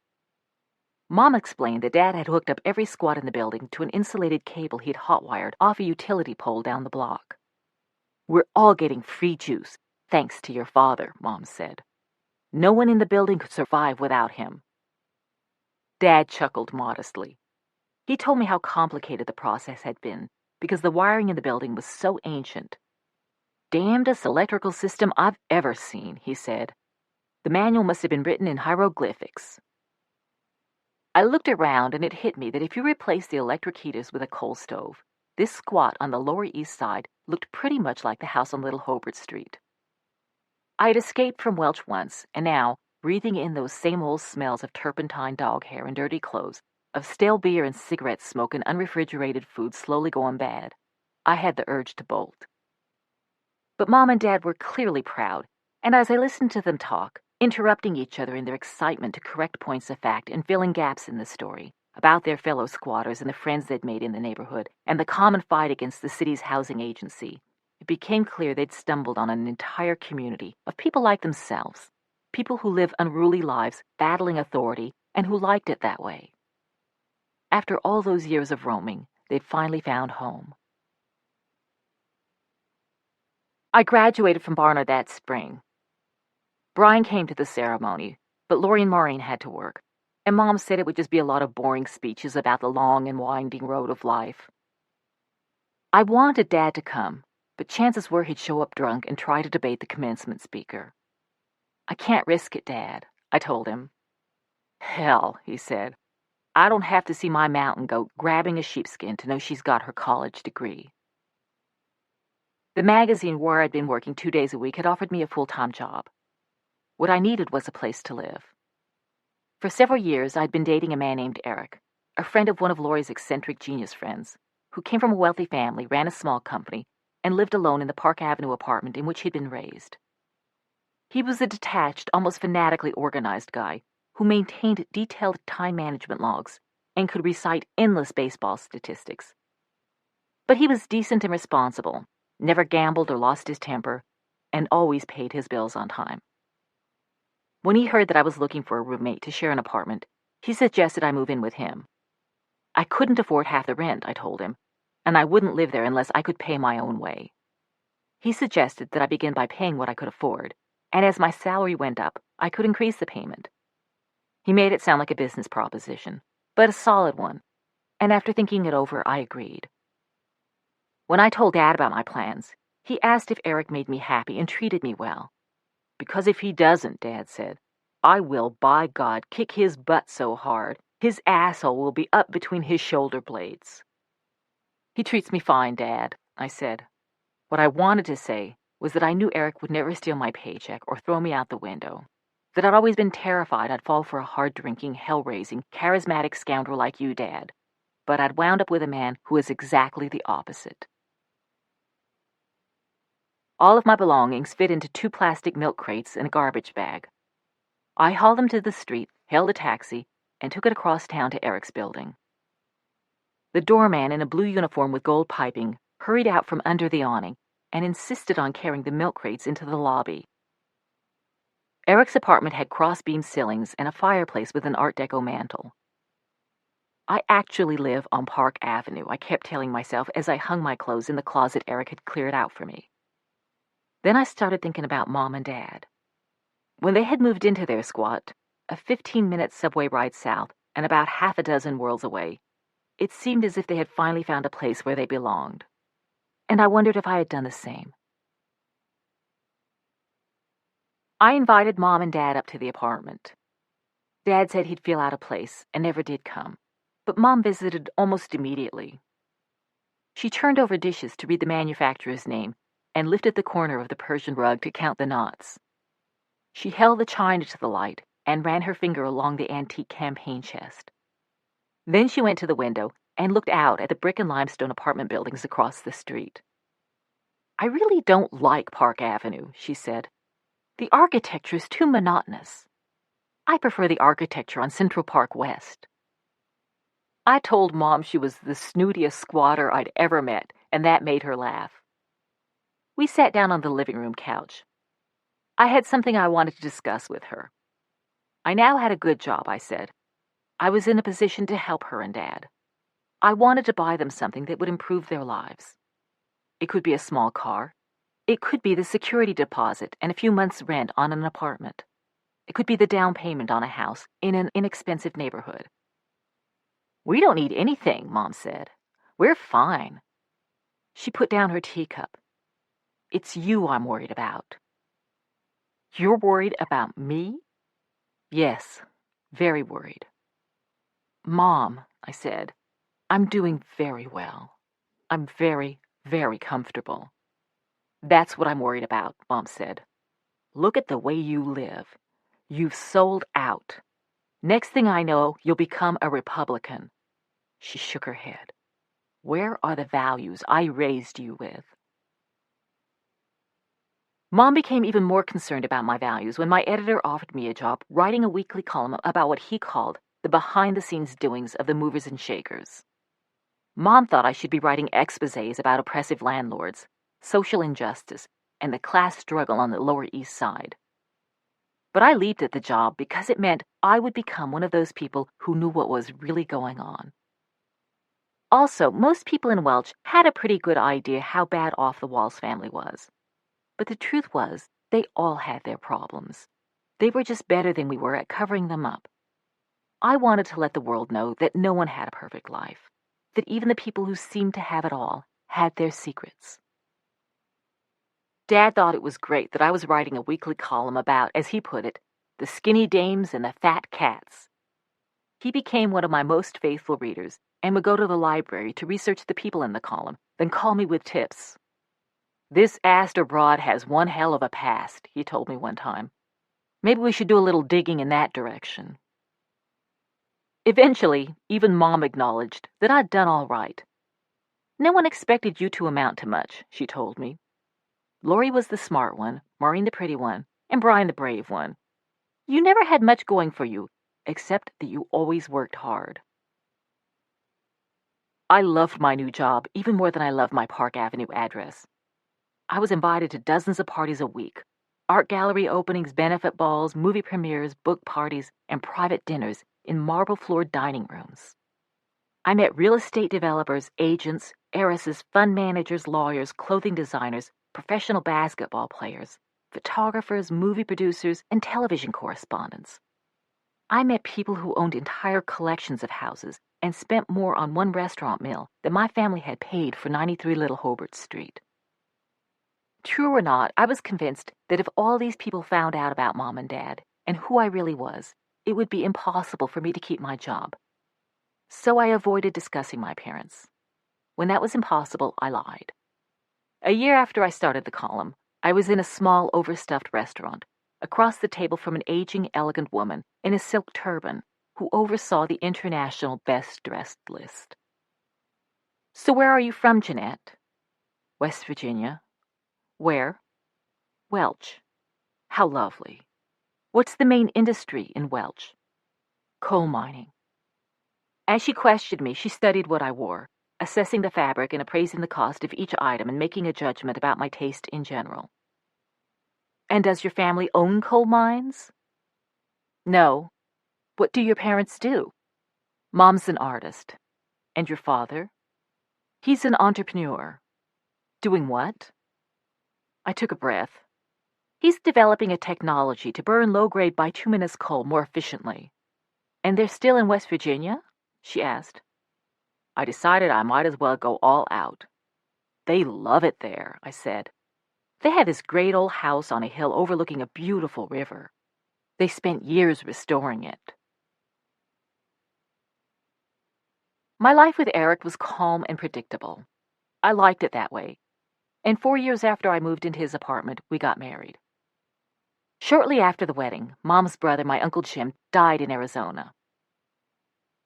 Mom explained that Dad had hooked up every squat in the building to an insulated cable he'd hotwired off a utility pole down the block. We're all getting free juice, thanks to your father, Mom said. No one in the building could survive without him. Dad chuckled modestly. He told me how complicated the process had been, because the wiring in the building was so ancient. Damnedest electrical system I've ever seen, he said. The manual must have been written in hieroglyphics. I looked around and it hit me that if you replaced the electric heaters with a coal stove, this squat on the Lower East Side looked pretty much like the house on Little Hobart Street. I had escaped from Welch once, and now, breathing in those same old smells of turpentine dog hair and dirty clothes, of stale beer and cigarette smoke and unrefrigerated food slowly going bad, I had the urge to bolt. But Mom and Dad were clearly proud, and as I listened to them talk, interrupting each other in their excitement to correct points of fact and filling gaps in the story, about their fellow squatters and the friends they'd made in the neighborhood, and the common fight against the city's housing agency, it became clear they'd stumbled on an entire community of people like themselves, people who live unruly lives battling authority and who liked it that way. After all those years of roaming, they'd finally found home. I graduated from Barnard that spring. Brian came to the ceremony, but Lori and Maureen had to work, and Mom said it would just be a lot of boring speeches about the long and winding road of life. I wanted Dad to come, but chances were he'd show up drunk and try to debate the commencement speaker. I can't risk it, Dad, I told him. Hell, he said. I don't have to see my mountain goat grabbing a sheepskin to know she's got her college degree. The magazine where I'd been working 2 days a week had offered me a full-time job. What I needed was a place to live. For several years, I'd been dating a man named Eric, a friend of one of Lori's eccentric genius friends, who came from a wealthy family, ran a small company, and lived alone in the Park Avenue apartment in which he'd been raised. He was a detached, almost fanatically organized guy who maintained detailed time management logs and could recite endless baseball statistics. But he was decent and responsible, never gambled or lost his temper, and always paid his bills on time. When he heard that I was looking for a roommate to share an apartment, he suggested I move in with him. I couldn't afford half the rent, I told him, and I wouldn't live there unless I could pay my own way. He suggested that I begin by paying what I could afford, and as my salary went up, I could increase the payment. He made it sound like a business proposition, but a solid one, and after thinking it over, I agreed. When I told Dad about my plans, he asked if Eric made me happy and treated me well. Because if he doesn't, Dad said, I will, by God, kick his butt so hard, his asshole will be up between his shoulder blades. He treats me fine, Dad, I said. What I wanted to say was that I knew Eric would never steal my paycheck or throw me out the window, that I'd always been terrified I'd fall for a hard-drinking, hell-raising, charismatic scoundrel like you, Dad, but I'd wound up with a man who was exactly the opposite. All of my belongings fit into 2 plastic milk crates and a garbage bag. I hauled them to the street, hailed a taxi, and took it across town to Eric's building. The doorman in a blue uniform with gold piping hurried out from under the awning and insisted on carrying the milk crates into the lobby. Eric's apartment had cross-beam ceilings and a fireplace with an Art Deco mantel. I actually live on Park Avenue, I kept telling myself as I hung my clothes in the closet Eric had cleared out for me. Then I started thinking about Mom and Dad. When they had moved into their squat, a 15-minute subway ride south and about half a dozen worlds away, it seemed as if they had finally found a place where they belonged. And I wondered if I had done the same. I invited Mom and Dad up to the apartment. Dad said he'd feel out of place and never did come, but Mom visited almost immediately. She turned over dishes to read the manufacturer's name and lifted the corner of the Persian rug to count the knots. She held the china to the light and ran her finger along the antique campaign chest. Then she went to the window and looked out at the brick and limestone apartment buildings across the street. I really don't like Park Avenue, she said. The architecture is too monotonous. I prefer the architecture on Central Park West. I told Mom she was the snootiest squatter I'd ever met, and that made her laugh. We sat down on the living room couch. I had something I wanted to discuss with her. I now had a good job, I said. I was in a position to help her and Dad. I wanted to buy them something that would improve their lives. It could be a small car. It could be the security deposit and a few months' rent on an apartment. It could be the down payment on a house in an inexpensive neighborhood. We don't need anything, Mom said. We're fine. She put down her teacup. It's you I'm worried about. You're worried about me? Yes, very worried. Mom, I said, I'm doing very well. I'm very, very comfortable. That's what I'm worried about, Mom said. Look at the way you live. You've sold out. Next thing I know, you'll become a Republican. She shook her head. Where are the values I raised you with? Mom became even more concerned about my values when my editor offered me a job writing a weekly column about what he called the behind-the-scenes doings of the movers and shakers. Mom thought I should be writing exposés about oppressive landlords, social injustice, and the class struggle on the Lower East Side. But I leaped at the job because it meant I would become one of those people who knew what was really going on. Also, most people in Welch had a pretty good idea how bad off the Walls family was. But the truth was, they all had their problems. They were just better than we were at covering them up. I wanted to let the world know that no one had a perfect life, that even the people who seemed to have it all had their secrets. Dad thought it was great that I was writing a weekly column about, as he put it, the skinny dames and the fat cats. He became one of my most faithful readers and would go to the library to research the people in the column, then call me with tips. This Astor broad has one hell of a past, he told me one time. Maybe we should do a little digging in that direction. Eventually, even Mom acknowledged that I'd done all right. No one expected you to amount to much, she told me. Lori was the smart one, Maureen the pretty one, and Brian the brave one. You never had much going for you, except that you always worked hard. I loved my new job even more than I loved my Park Avenue address. I was invited to dozens of parties a week: art gallery openings, benefit balls, movie premieres, book parties, and private dinners in marble-floored dining rooms. I met real estate developers, agents, heiresses, fund managers, lawyers, clothing designers, professional basketball players, photographers, movie producers, and television correspondents. I met people who owned entire collections of houses and spent more on one restaurant meal than my family had paid for 93 Little Hobart Street. True or not, I was convinced that if all these people found out about Mom and Dad and who I really was, it would be impossible for me to keep my job. So I avoided discussing my parents. When that was impossible, I lied. A year after I started the column, I was in a small, overstuffed restaurant, across the table from an aging, elegant woman in a silk turban who oversaw the international best-dressed list. "So where are you from, Jeannette?" "West Virginia." "Where?" "Welch." "How lovely. What's the main industry in Welch?" "Coal mining." As she questioned me, she studied what I wore, assessing the fabric and appraising the cost of each item and making a judgment about my taste in general. "And does your family own coal mines?" "No." "What do your parents do?" "Mom's an artist." "And your father?" "He's an entrepreneur." "Doing what?" I took a breath. "He's developing a technology to burn low-grade bituminous coal more efficiently." "And they're still in West Virginia?" she asked. I decided I might as well go all out. "They love it there," I said. "They have this great old house on a hill overlooking a beautiful river. They spent years restoring it." My life with Eric was calm and predictable. I liked it that way. And 4 years after I moved into his apartment, we got married. Shortly after the wedding, Mom's brother, my Uncle Jim, died in Arizona.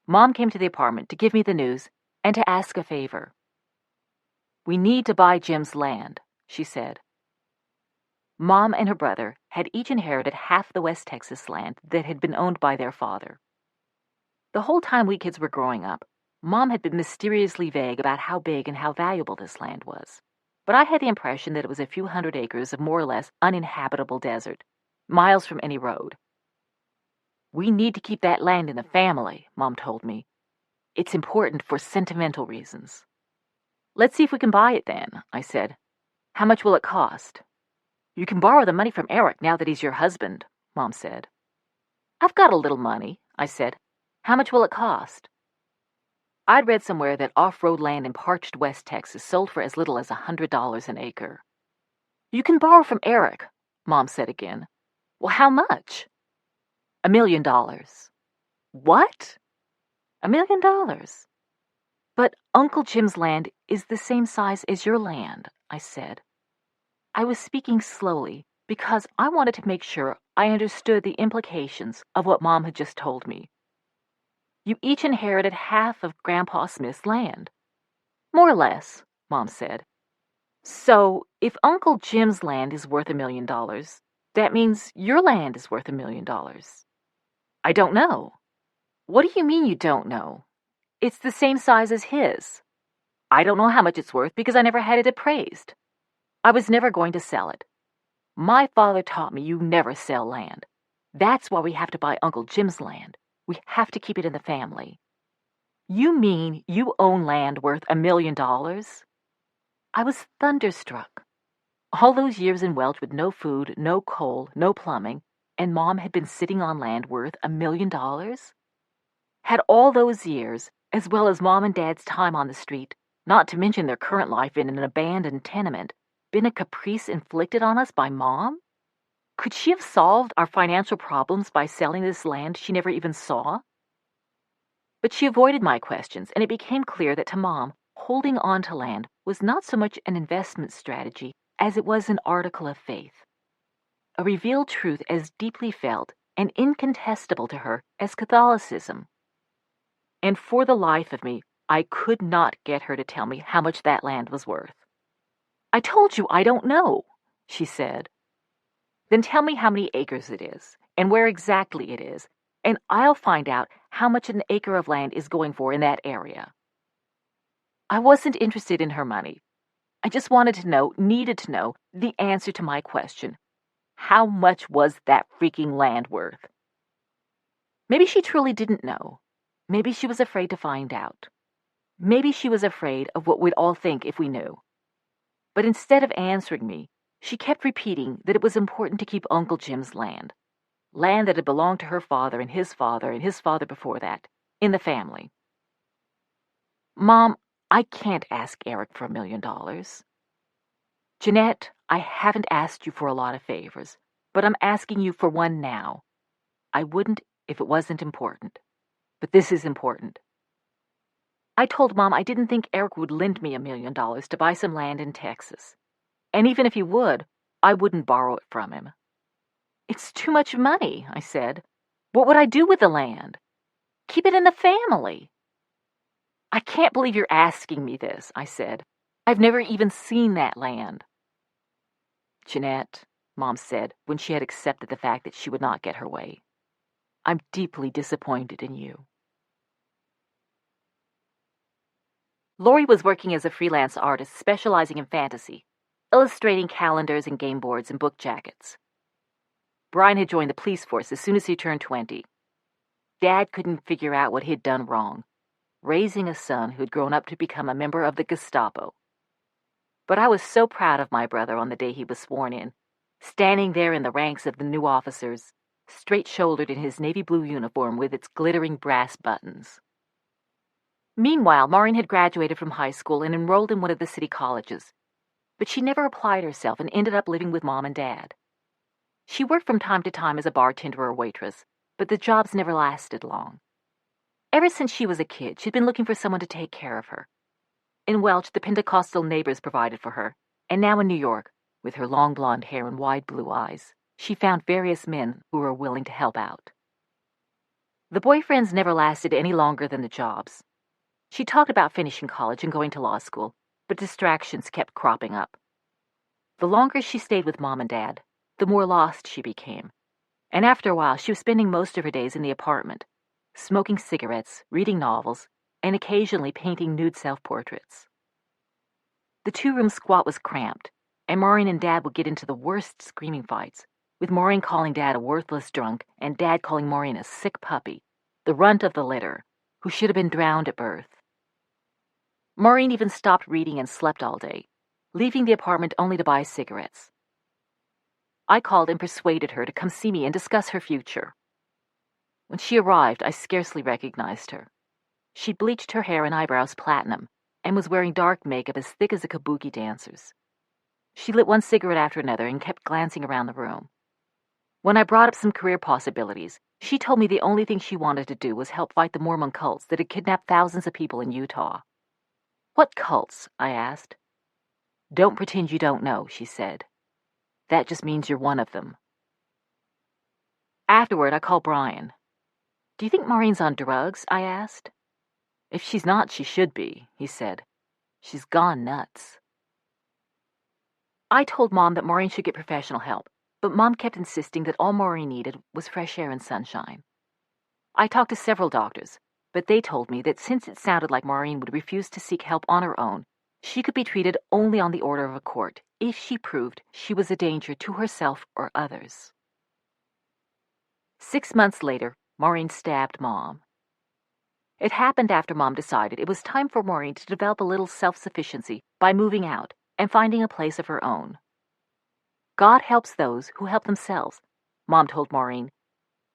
Mom came to the apartment to give me the news and to ask a favor. "We need to buy Jim's land," she said. Mom and her brother had each inherited half the West Texas land that had been owned by their father. The whole time we kids were growing up, Mom had been mysteriously vague about how big and how valuable this land was. But I had the impression that it was a few hundred acres of more or less uninhabitable desert, miles from any road. "We need to keep that land in the family," Mom told me. "It's important for sentimental reasons." "Let's see if we can buy it then," I said. "How much will it cost?" "You can borrow the money from Eric now that he's your husband," Mom said. "I've got a little money," I said. "How much will it cost?" I'd read somewhere that off-road land in parched West Texas sold for as little as $100 an acre. "You can borrow from Eric," Mom said again. "Well, how much?" $1 million. "What?" $1 million. "But Uncle Jim's land is the same size as your land," I said. I was speaking slowly because I wanted to make sure I understood the implications of what Mom had just told me. "You each inherited half of Grandpa Smith's land." "More or less," Mom said. "So, if Uncle Jim's land is worth $1 million, that means your land is worth $1 million. "I don't know." "What do you mean you don't know? It's the same size as his." "I don't know how much it's worth because I never had it appraised. I was never going to sell it. My father taught me you never sell land. That's why we have to buy Uncle Jim's land. We have to keep it in the family." "You mean you own land worth $1 million? I was thunderstruck. All those years in Welch with no food, no coal, no plumbing, and Mom had been sitting on land worth $1 million? Had all those years, as well as Mom and Dad's time on the street, not to mention their current life in an abandoned tenement, been a caprice inflicted on us by Mom? Could she have solved our financial problems by selling this land she never even saw? But she avoided my questions, and it became clear that to Mom, holding on to land was not so much an investment strategy as it was an article of faith. A revealed truth as deeply felt and incontestable to her as Catholicism. And for the life of me, I could not get her to tell me how much that land was worth. "I told you I don't know," she said. "Then tell me how many acres it is, and where exactly it is, and I'll find out how much an acre of land is going for in that area." I wasn't interested in her money. I just needed to know, the answer to my question. How much was that freaking land worth? Maybe she truly didn't know. Maybe she was afraid to find out. Maybe she was afraid of what we'd all think if we knew. But instead of answering me, she kept repeating that it was important to keep Uncle Jim's land that had belonged to her father and his father and his father before that, in the family. Mom, I can't ask Eric for $1 million. Jeannette, I haven't asked you for a lot of favors, but I'm asking you for one now. I wouldn't if it wasn't important. But this is important. I told Mom I didn't think Eric would lend me $1 million to buy some land in Texas. And even if he would, I wouldn't borrow it from him. It's too much money, I said. What would I do with the land? Keep it in the family. I can't believe you're asking me this, I said. I've never even seen that land. Jeannette, Mom said when she had accepted the fact that she would not get her way, I'm deeply disappointed in you. Lori was working as a freelance artist specializing in fantasy, illustrating calendars and game boards and book jackets. Brian had joined the police force as soon as he turned 20. Dad couldn't figure out what he'd done wrong, raising a son who'd grown up to become a member of the Gestapo. But I was so proud of my brother on the day he was sworn in, standing there in the ranks of the new officers, straight-shouldered in his navy blue uniform with its glittering brass buttons. Meanwhile, Maureen had graduated from high school and enrolled in one of the city colleges, but she never applied herself and ended up living with Mom and Dad. She worked from time to time as a bartender or waitress, but the jobs never lasted long. Ever since she was a kid, she'd been looking for someone to take care of her. In Welch, the Pentecostal neighbors provided for her, and now in New York, with her long blonde hair and wide blue eyes, she found various men who were willing to help out. The boyfriends never lasted any longer than the jobs. She talked about finishing college and going to law school, but distractions kept cropping up. The longer she stayed with Mom and Dad, the more lost she became, and after a while she was spending most of her days in the apartment, smoking cigarettes, reading novels, and occasionally painting nude self-portraits. The two-room squat was cramped, and Maureen and Dad would get into the worst screaming fights, with Maureen calling Dad a worthless drunk and Dad calling Maureen a sick puppy, the runt of the litter, who should have been drowned at birth. Maureen even stopped reading and slept all day, leaving the apartment only to buy cigarettes. I called and persuaded her to come see me and discuss her future. When she arrived, I scarcely recognized her. She'd bleached her hair and eyebrows platinum and was wearing dark makeup as thick as a kabuki dancer's. She lit one cigarette after another and kept glancing around the room. When I brought up some career possibilities, she told me the only thing she wanted to do was help fight the Mormon cults that had kidnapped thousands of people in Utah. What cults? I asked. Don't pretend you don't know, she said. That just means you're one of them. Afterward, I called Brian. Do you think Maureen's on drugs? I asked. If she's not, she should be, he said. She's gone nuts. I told Mom that Maureen should get professional help, but Mom kept insisting that all Maureen needed was fresh air and sunshine. I talked to several doctors, but they told me that since it sounded like Maureen would refuse to seek help on her own, she could be treated only on the order of a court if she proved she was a danger to herself or others. 6 months later, Maureen stabbed Mom. It happened after Mom decided it was time for Maureen to develop a little self-sufficiency by moving out and finding a place of her own. God helps those who help themselves, Mom told Maureen,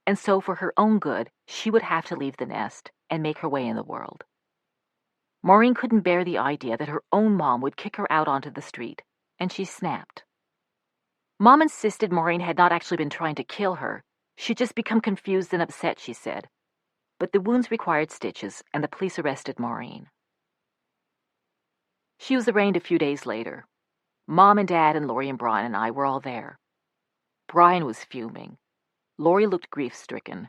and so for her own good, she would have to leave the nest and make her way in the world. Maureen couldn't bear the idea that her own mom would kick her out onto the street, and she snapped. Mom insisted Maureen had not actually been trying to kill her. She'd just become confused and upset, she said. But the wounds required stitches, and the police arrested Maureen. She was arraigned a few days later. Mom and Dad and Lori and Brian and I were all there. Brian was fuming. Lori looked grief-stricken.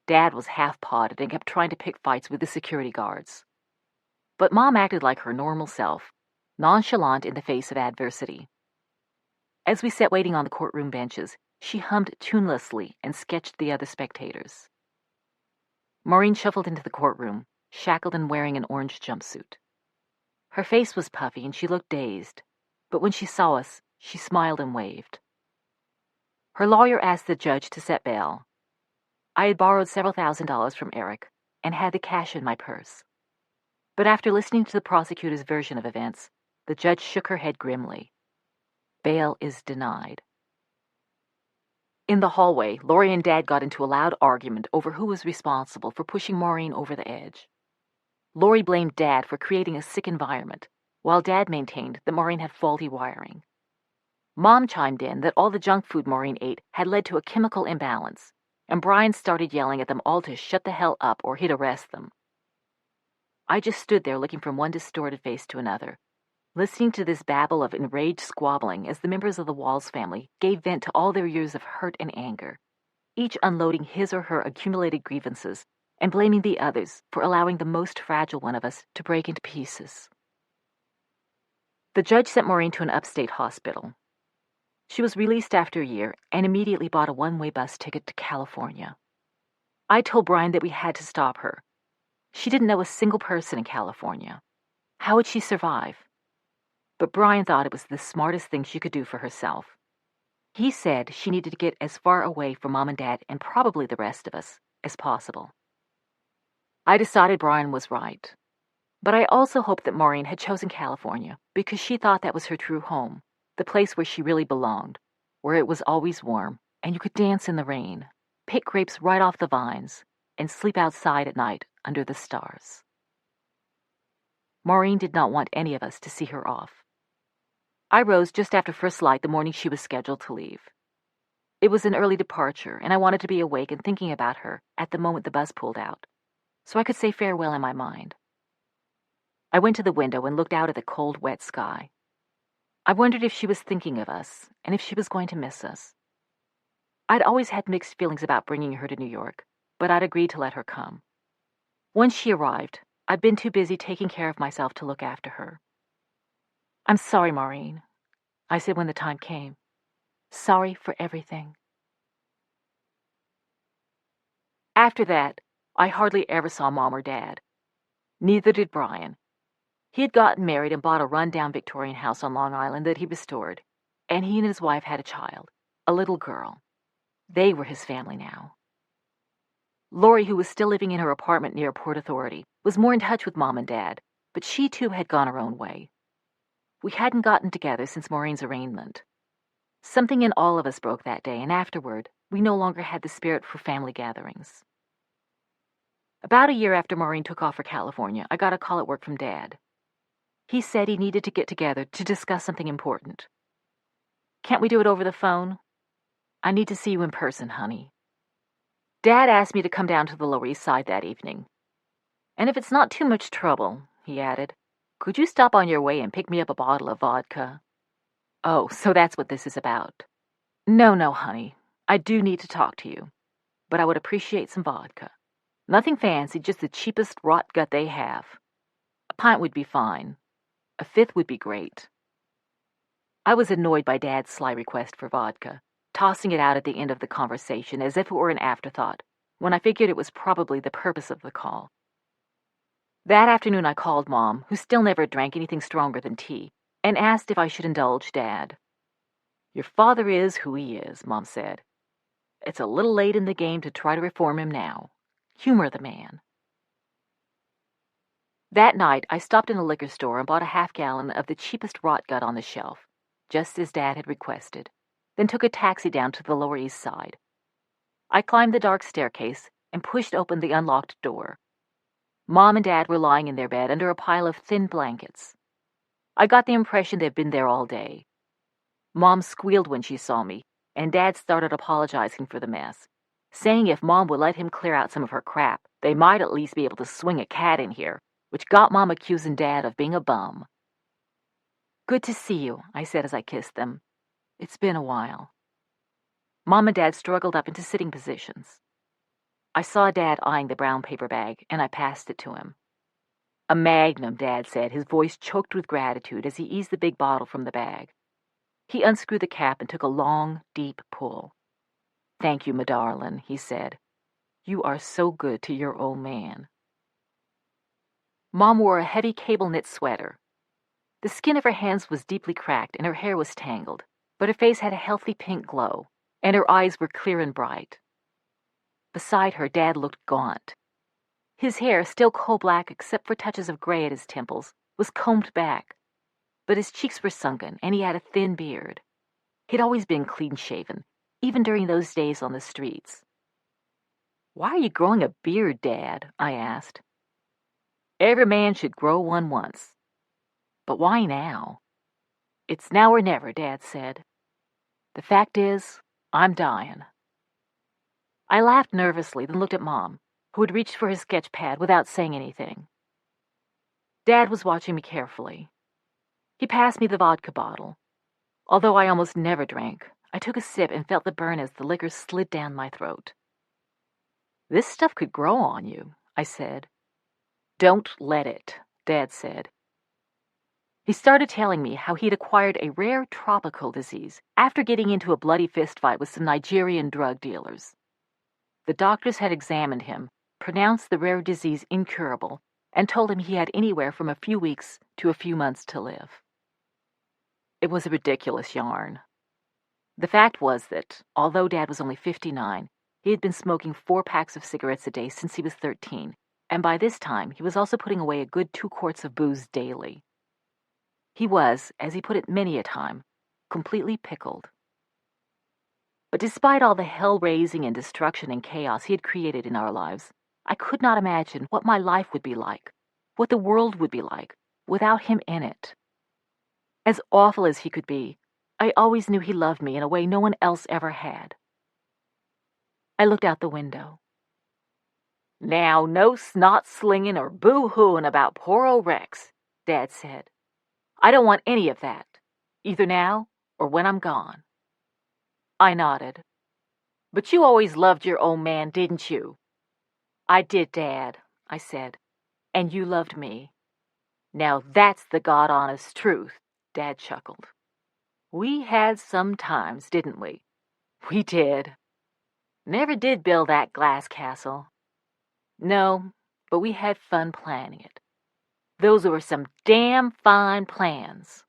Dad was half-potted and kept trying to pick fights with the security guards. But Mom acted like her normal self, nonchalant in the face of adversity. As we sat waiting on the courtroom benches, she hummed tunelessly and sketched the other spectators. Maureen shuffled into the courtroom, shackled and wearing an orange jumpsuit. Her face was puffy and she looked dazed, but when she saw us, she smiled and waved. Her lawyer asked the judge to set bail. I had borrowed several $1,000s from Eric and had the cash in my purse. But after listening to the prosecutor's version of events, the judge shook her head grimly. Bail is denied. In the hallway, Lori and Dad got into a loud argument over who was responsible for pushing Maureen over the edge. Lori blamed Dad for creating a sick environment, while Dad maintained that Maureen had faulty wiring. Mom chimed in that all the junk food Maureen ate had led to a chemical imbalance, and Brian started yelling at them all to shut the hell up or he'd arrest them. I just stood there looking from one distorted face to another, listening to this babble of enraged squabbling as the members of the Walls family gave vent to all their years of hurt and anger, each unloading his or her accumulated grievances and blaming the others for allowing the most fragile one of us to break into pieces. The judge sent Maureen to an upstate hospital. She was released after a year and immediately bought a one-way bus ticket to California. I told Brian that we had to stop her. She didn't know a single person in California. How would she survive? But Brian thought it was the smartest thing she could do for herself. He said she needed to get as far away from Mom and Dad and probably the rest of us as possible. I decided Brian was right. But I also hoped that Maureen had chosen California because she thought that was her true home, the place where she really belonged, where it was always warm and you could dance in the rain, pick grapes right off the vines, and sleep outside at night under the stars. Maureen did not want any of us to see her off. I rose just after first light the morning she was scheduled to leave. It was an early departure, and I wanted to be awake and thinking about her at the moment the bus pulled out, so I could say farewell in my mind. I went to the window and looked out at the cold, wet sky. I wondered if she was thinking of us, and if she was going to miss us. I'd always had mixed feelings about bringing her to New York, but I'd agreed to let her come. Once she arrived, I'd been too busy taking care of myself to look after her. "I'm sorry, Maureen," I said when the time came. "Sorry for everything." After that, I hardly ever saw Mom or Dad. Neither did Brian. He had gotten married and bought a run-down Victorian house on Long Island that he restored, and he and his wife had a child, a little girl. They were his family now. Lori, who was still living in her apartment near Port Authority, was more in touch with Mom and Dad, but she too had gone her own way. We hadn't gotten together since Maureen's arraignment. Something in all of us broke that day, and afterward, we no longer had the spirit for family gatherings. About a year after Maureen took off for California, I got a call at work from Dad. He said he needed to get together to discuss something important. "Can't we do it over the phone?" "I need to see you in person, honey." Dad asked me to come down to the Lower East Side that evening. "And if it's not too much trouble," he added, "could you stop on your way and pick me up a bottle of vodka?" "Oh, so that's what this is about." No, honey. I do need to talk to you. But I would appreciate some vodka. Nothing fancy, just the cheapest rot gut they have. A pint would be fine. A fifth would be great." I was annoyed by Dad's sly request for vodka, tossing it out at the end of the conversation as if it were an afterthought, when I figured it was probably the purpose of the call. That afternoon I called Mom, who still never drank anything stronger than tea, and asked if I should indulge Dad. "Your father is who he is," Mom said. "It's a little late in the game to try to reform him now. Humor the man." That night, I stopped in a liquor store and bought a half-gallon of the cheapest rot gut on the shelf, just as Dad had requested, then took a taxi down to the Lower East Side. I climbed the dark staircase and pushed open the unlocked door. Mom and Dad were lying in their bed under a pile of thin blankets. I got the impression they'd been there all day. Mom squealed when she saw me, and Dad started apologizing for the mess, saying if Mom would let him clear out some of her crap, they might at least be able to swing a cat in here, which got Mom accusing Dad of being a bum. "Good to see you," I said as I kissed them. "It's been a while." Mom and Dad struggled up into sitting positions. I saw Dad eyeing the brown paper bag, and I passed it to him. "A Magnum," Dad said, his voice choked with gratitude as he eased the big bottle from the bag. He unscrewed the cap and took a long, deep pull. "Thank you, my darling," he said. "You are so good to your old man." Mom wore a heavy cable-knit sweater, The skin of her hands was deeply cracked and her hair was tangled, but her face had a healthy pink glow, and her eyes were clear and bright. Beside her, Dad looked gaunt. His hair, still coal-black except for touches of gray at his temples, was combed back, but his cheeks were sunken and he had a thin beard. He'd always been clean-shaven, even during those days on the streets. "Why are you growing a beard, Dad?" I asked. "Every man should grow one once." "But why now?" "It's now or never," Dad said. "The fact is, I'm dying." I laughed nervously, then looked at Mom, who had reached for his sketch pad without saying anything. Dad was watching me carefully. He passed me the vodka bottle. Although I almost never drank, I took a sip and felt the burn as the liquor slid down my throat. "This stuff could grow on you," I said. "Don't let it," Dad said. He started telling me how he'd acquired a rare tropical disease after getting into a bloody fistfight with some Nigerian drug dealers. The doctors had examined him, pronounced the rare disease incurable, and told him he had anywhere from a few weeks to a few months to live. It was a ridiculous yarn. The fact was that, although Dad was only 59, he had been smoking 4 packs of cigarettes a day since he was 13, and by this time he was also putting away a good 2 quarts of booze daily. He was, as he put it many a time, completely pickled. But despite all the hell-raising and destruction and chaos he had created in our lives, I could not imagine what my life would be like, what the world would be like, without him in it. As awful as he could be, I always knew he loved me in a way no one else ever had. I looked out the window. "Now, no snot-slinging or boo-hooing about poor old Rex," Dad said. "I don't want any of that, either now or when I'm gone." I nodded. "But you always loved your old man, didn't you?" "I did, Dad," I said. "And you loved me." "Now that's the God-honest truth," Dad chuckled. "We had some times, didn't we?" "We did. Never did build that glass castle." "No, but we had fun planning it. Those were some damn fine plans."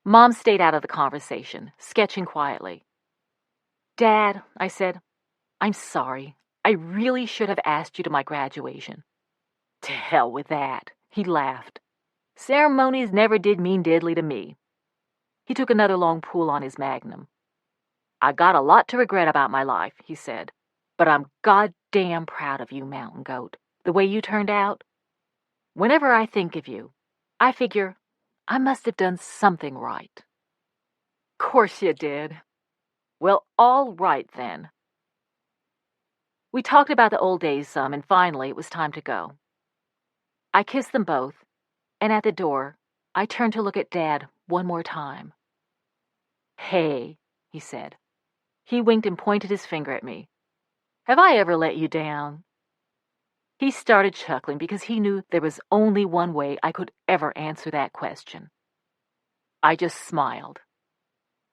Mom stayed out of the conversation, sketching quietly. "Dad," I said, "I'm sorry. I really should have asked you to my graduation." "To hell with that," he laughed. "Ceremonies never did mean diddly to me." He took another long pull on his Magnum. "I got a lot to regret about my life," he said, "but I'm goddamn proud of you, Mountain Goat, the way you turned out. Whenever I think of you, I figure I must have done something right." "Course you did." "Well, all right then." We talked about the old days some, and finally it was time to go. I kissed them both, and at the door, I turned to look at Dad one more time. "Hey," he said. He winked and pointed his finger at me. "Have I ever let you down?" He started chuckling because he knew there was only one way I could ever answer that question. I just smiled.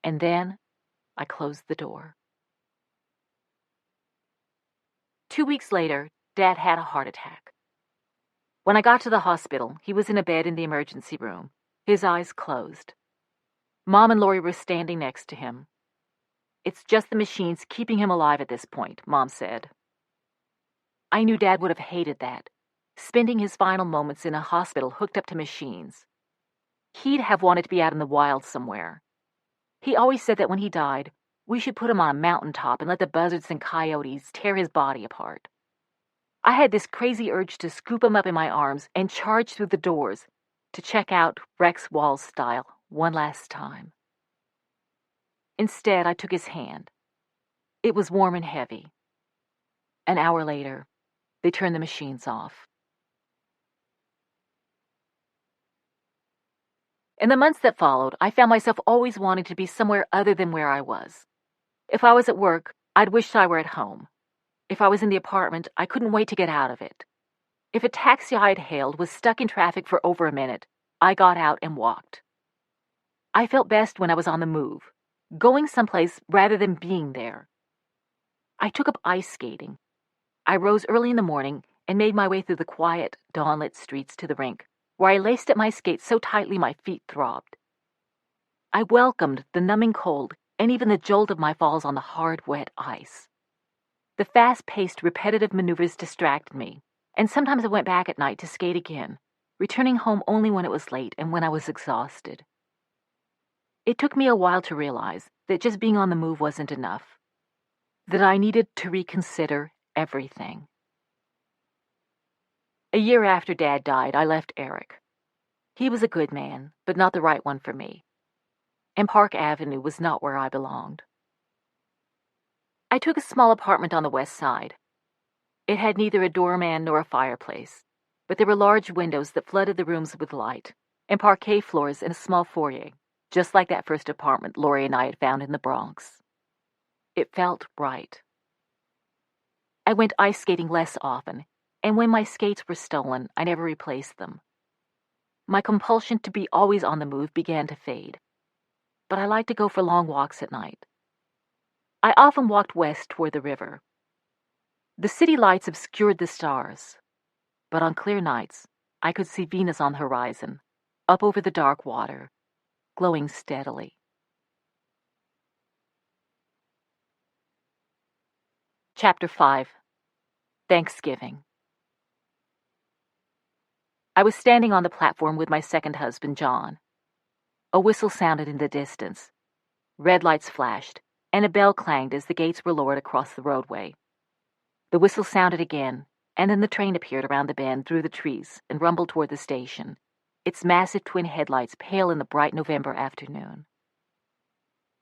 And then I closed the door. 2 weeks later, Dad had a heart attack. When I got to the hospital, he was in a bed in the emergency room, his eyes closed. Mom and Lori were standing next to him. "It's just the machines keeping him alive at this point," Mom said. I knew Dad would have hated that, spending his final moments in a hospital hooked up to machines. He'd have wanted to be out in the wild somewhere. He always said that when he died, we should put him on a mountaintop and let the buzzards and coyotes tear his body apart. I had this crazy urge to scoop him up in my arms and charge through the doors to check out Rex Walls style one last time. Instead, I took his hand. It was warm and heavy. An hour later, they turned the machines off. In the months that followed, I found myself always wanting to be somewhere other than where I was. If I was at work, I'd wished I were at home. If I was in the apartment, I couldn't wait to get out of it. If a taxi I had hailed was stuck in traffic for over a minute, I got out and walked. I felt best when I was on the move, going someplace rather than being there. I took up ice skating. I rose early in the morning and made my way through the quiet, dawn-lit streets to the rink, where I laced up my skates so tightly my feet throbbed. I welcomed the numbing cold and even the jolt of my falls on the hard, wet ice. The fast-paced, repetitive maneuvers distracted me, and sometimes I went back at night to skate again, returning home only when it was late and when I was exhausted. It took me a while to realize that just being on the move wasn't enough, that I needed to reconsider everything. A year after Dad died, I left Eric. He was a good man, but not the right one for me, and Park Avenue was not where I belonged. I took a small apartment on the west side. It had neither a doorman nor a fireplace, but there were large windows that flooded the rooms with light, and parquet floors and a small foyer, just like that first apartment Lori and I had found in the Bronx. It felt right. I went ice skating less often, and when my skates were stolen, I never replaced them. My compulsion to be always on the move began to fade, but I liked to go for long walks at night. I often walked west toward the river. The city lights obscured the stars, but on clear nights, I could see Venus on the horizon, up over the dark water, glowing steadily. Chapter 5. Thanksgiving. I was standing on the platform with my second husband, John. A whistle sounded in the distance. Red lights flashed, and a bell clanged as the gates were lowered across the roadway. The whistle sounded again, and then the train appeared around the bend through the trees and rumbled toward the station, its massive twin headlights pale in the bright November afternoon.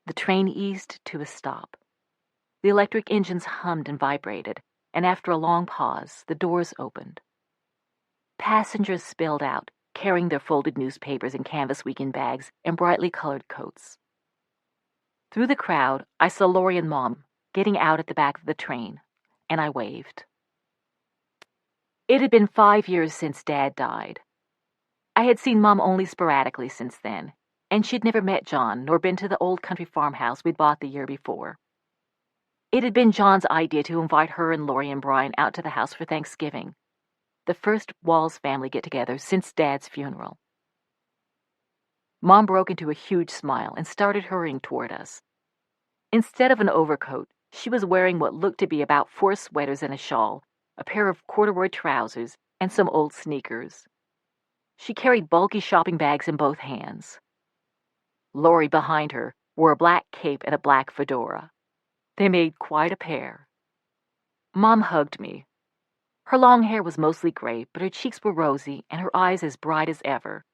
The train eased to a stop. The electric engines hummed and vibrated, and after a long pause, the doors opened. Passengers spilled out, carrying their folded newspapers and canvas weekend bags and brightly colored coats. Through the crowd, I saw Lori and Mom getting out at the back of the train, and I waved. It had been 5 years since Dad died. I had seen Mom only sporadically since then, and she'd never met John nor been to the old country farmhouse we'd bought the year before. It had been John's idea to invite her and Lori and Brian out to the house for Thanksgiving, the first Walls family get-together since Dad's funeral. Mom broke into a huge smile and started hurrying toward us. Instead of an overcoat, she was wearing what looked to be about 4 sweaters and a shawl, a pair of corduroy trousers, and some old sneakers. She carried bulky shopping bags in both hands. Lori, behind her, wore a black cape and a black fedora. They made quite a pair. Mom hugged me. Her long hair was mostly gray, but her cheeks were rosy and her eyes as bright as ever.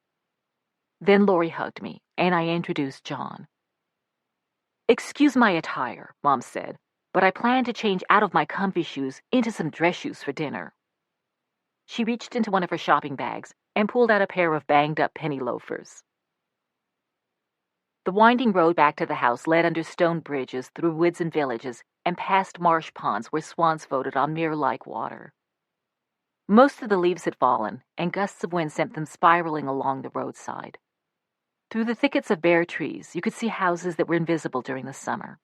Then Lori hugged me, and I introduced John. "Excuse my attire," Mom said, "but I plan to change out of my comfy shoes into some dress shoes for dinner." She reached into one of her shopping bags and pulled out a pair of banged-up penny loafers. The winding road back to the house led under stone bridges through woods and villages and past marsh ponds where swans floated on mirror-like water. Most of the leaves had fallen, and gusts of wind sent them spiraling along the roadside. Through the thickets of bare trees, you could see houses that were invisible during the summer.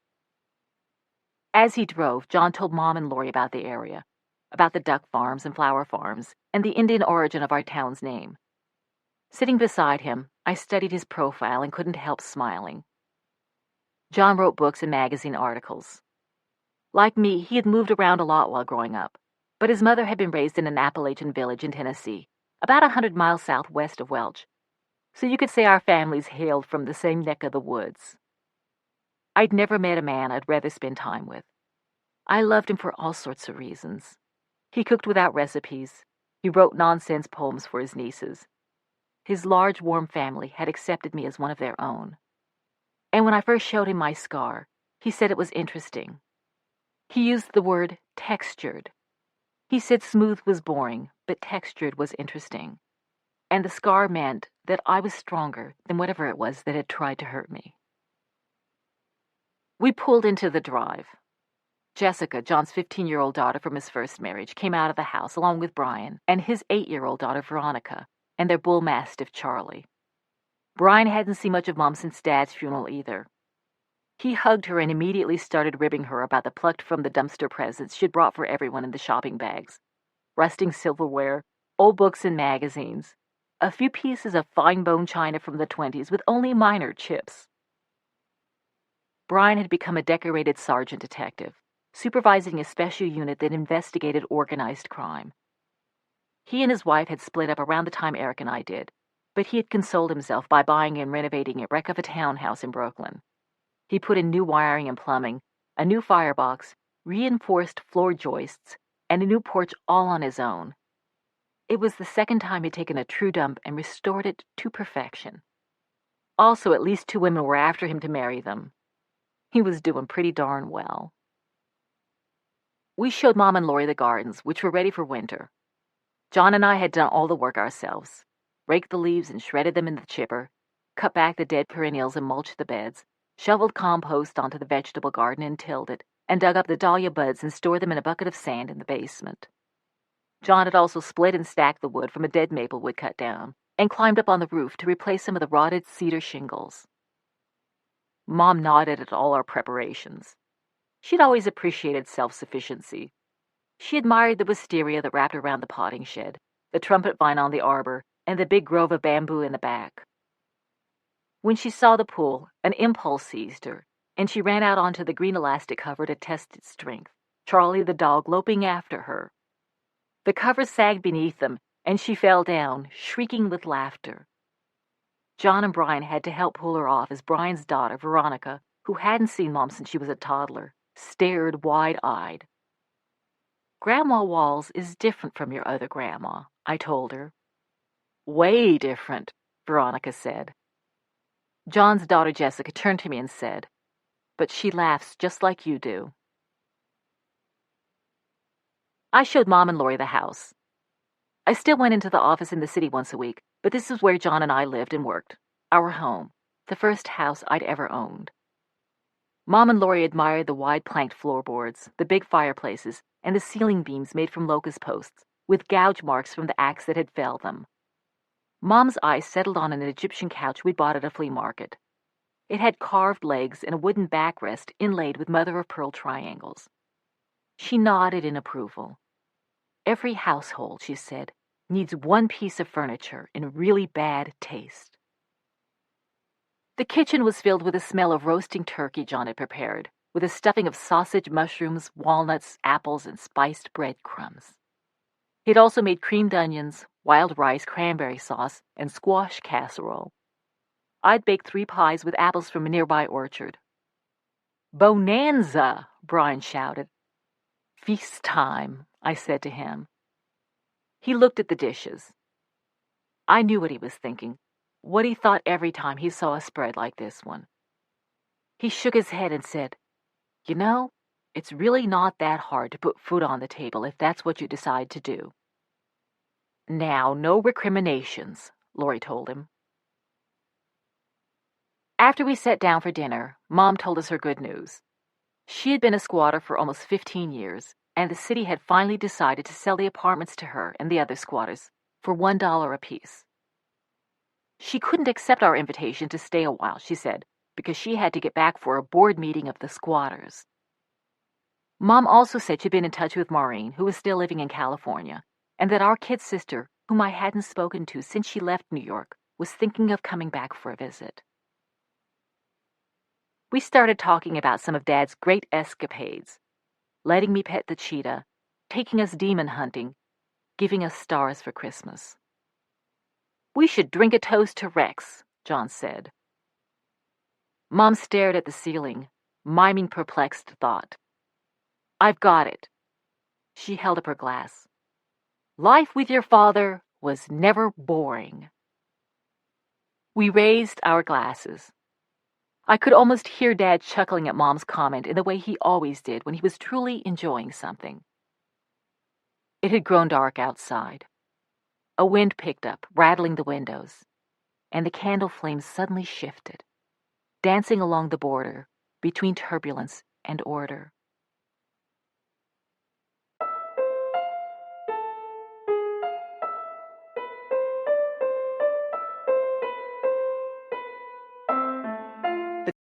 As he drove, John told Mom and Lori about the area, about the duck farms and flower farms, and the Indian origin of our town's name. Sitting beside him, I studied his profile and couldn't help smiling. John wrote books and magazine articles. Like me, he had moved around a lot while growing up, but his mother had been raised in an Appalachian village in Tennessee, about 100 miles southwest of Welch, so you could say our families hailed from the same neck of the woods. I'd never met a man I'd rather spend time with. I loved him for all sorts of reasons. He cooked without recipes. He wrote nonsense poems for his nieces. His large, warm family had accepted me as one of their own. And when I first showed him my scar, he said it was interesting. He used the word textured. He said smooth was boring, but textured was interesting. And the scar meant that I was stronger than whatever it was that had tried to hurt me. We pulled into the drive. Jessica, John's 15-year-old daughter from his first marriage, came out of the house along with Brian and his 8-year-old daughter Veronica and their bull mastiff Charlie. Brian hadn't seen much of Mom since Dad's funeral either. He hugged her and immediately started ribbing her about the plucked from the dumpster presents she'd brought for everyone in the shopping bags. Rusting silverware, old books and magazines, a few pieces of fine bone china from the 20s with only minor chips. Brian had become a decorated sergeant detective, supervising a special unit that investigated organized crime. He and his wife had split up around the time Eric and I did, but he had consoled himself by buying and renovating a wreck of a townhouse in Brooklyn. He put in new wiring and plumbing, a new firebox, reinforced floor joists, and a new porch all on his own. It was the second time he'd taken a true dump and restored it to perfection. Also, at least 2 women were after him to marry them. He was doing pretty darn well. We showed Mom and Lori the gardens, which were ready for winter. John and I had done all the work ourselves, raked the leaves and shredded them in the chipper, cut back the dead perennials and mulched the beds, shoveled compost onto the vegetable garden and tilled it, and dug up the dahlia buds and stored them in a bucket of sand in the basement. John had also split and stacked the wood from a dead maple we'd cut down, and climbed up on the roof to replace some of the rotted cedar shingles. Mom nodded at all our preparations. She'd always appreciated self-sufficiency. She admired the wisteria that wrapped around the potting shed, the trumpet vine on the arbor, and the big grove of bamboo in the back. When she saw the pool, an impulse seized her, and she ran out onto the green elastic cover to test its strength, Charlie the dog loping after her. The cover sagged beneath them, and she fell down, shrieking with laughter. John and Brian had to help pull her off as Brian's daughter, Veronica, who hadn't seen Mom since she was a toddler, stared wide-eyed. "Grandma Walls is different from your other grandma," I told her. "Way different," Veronica said. John's daughter Jessica turned to me and said, "But she laughs just like you do." I showed Mom and Lori the house. I still went into the office in the city once a week, but this is where John and I lived and worked, our home, the first house I'd ever owned. Mom and Lori admired the wide planked floorboards, the big fireplaces, and the ceiling beams made from locust posts, with gouge marks from the axe that had felled them. Mom's eyes settled on an Egyptian couch we'd bought at a flea market. It had carved legs and a wooden backrest inlaid with mother-of-pearl triangles. She nodded in approval. "Every household," she said, "needs one piece of furniture in really bad taste." The kitchen was filled with the smell of roasting turkey John had prepared, with a stuffing of sausage, mushrooms, walnuts, apples, and spiced breadcrumbs. He'd also made creamed onions, wild rice, cranberry sauce, and squash casserole. I'd baked 3 pies with apples from a nearby orchard. "Bonanza!" Brian shouted. "Feast time," I said to him. He looked at the dishes. I knew what he was thinking, what he thought every time he saw a spread like this one. He shook his head and said, "You know, it's really not that hard to put food on the table if that's what you decide to do." "Now, no recriminations," Lori told him. After we sat down for dinner, Mom told us her good news. She had been a squatter for almost 15 years, and the city had finally decided to sell the apartments to her and the other squatters for $1 apiece. She couldn't accept our invitation to stay a while, she said, because she had to get back for a board meeting of the squatters. Mom also said she'd been in touch with Maureen, who was still living in California, and that our kid sister, whom I hadn't spoken to since she left New York, was thinking of coming back for a visit. We started talking about some of Dad's great escapades, letting me pet the cheetah, taking us demon hunting, giving us stars for Christmas. "We should drink a toast to Rex," John said. Mom stared at the ceiling, miming perplexed thought. "I've got it." She held up her glass. "Life with your father was never boring." We raised our glasses. I could almost hear Dad chuckling at Mom's comment in the way he always did when he was truly enjoying something. It had grown dark outside. A wind picked up, rattling the windows, and the candle flames suddenly shifted, dancing along the border between turbulence and order.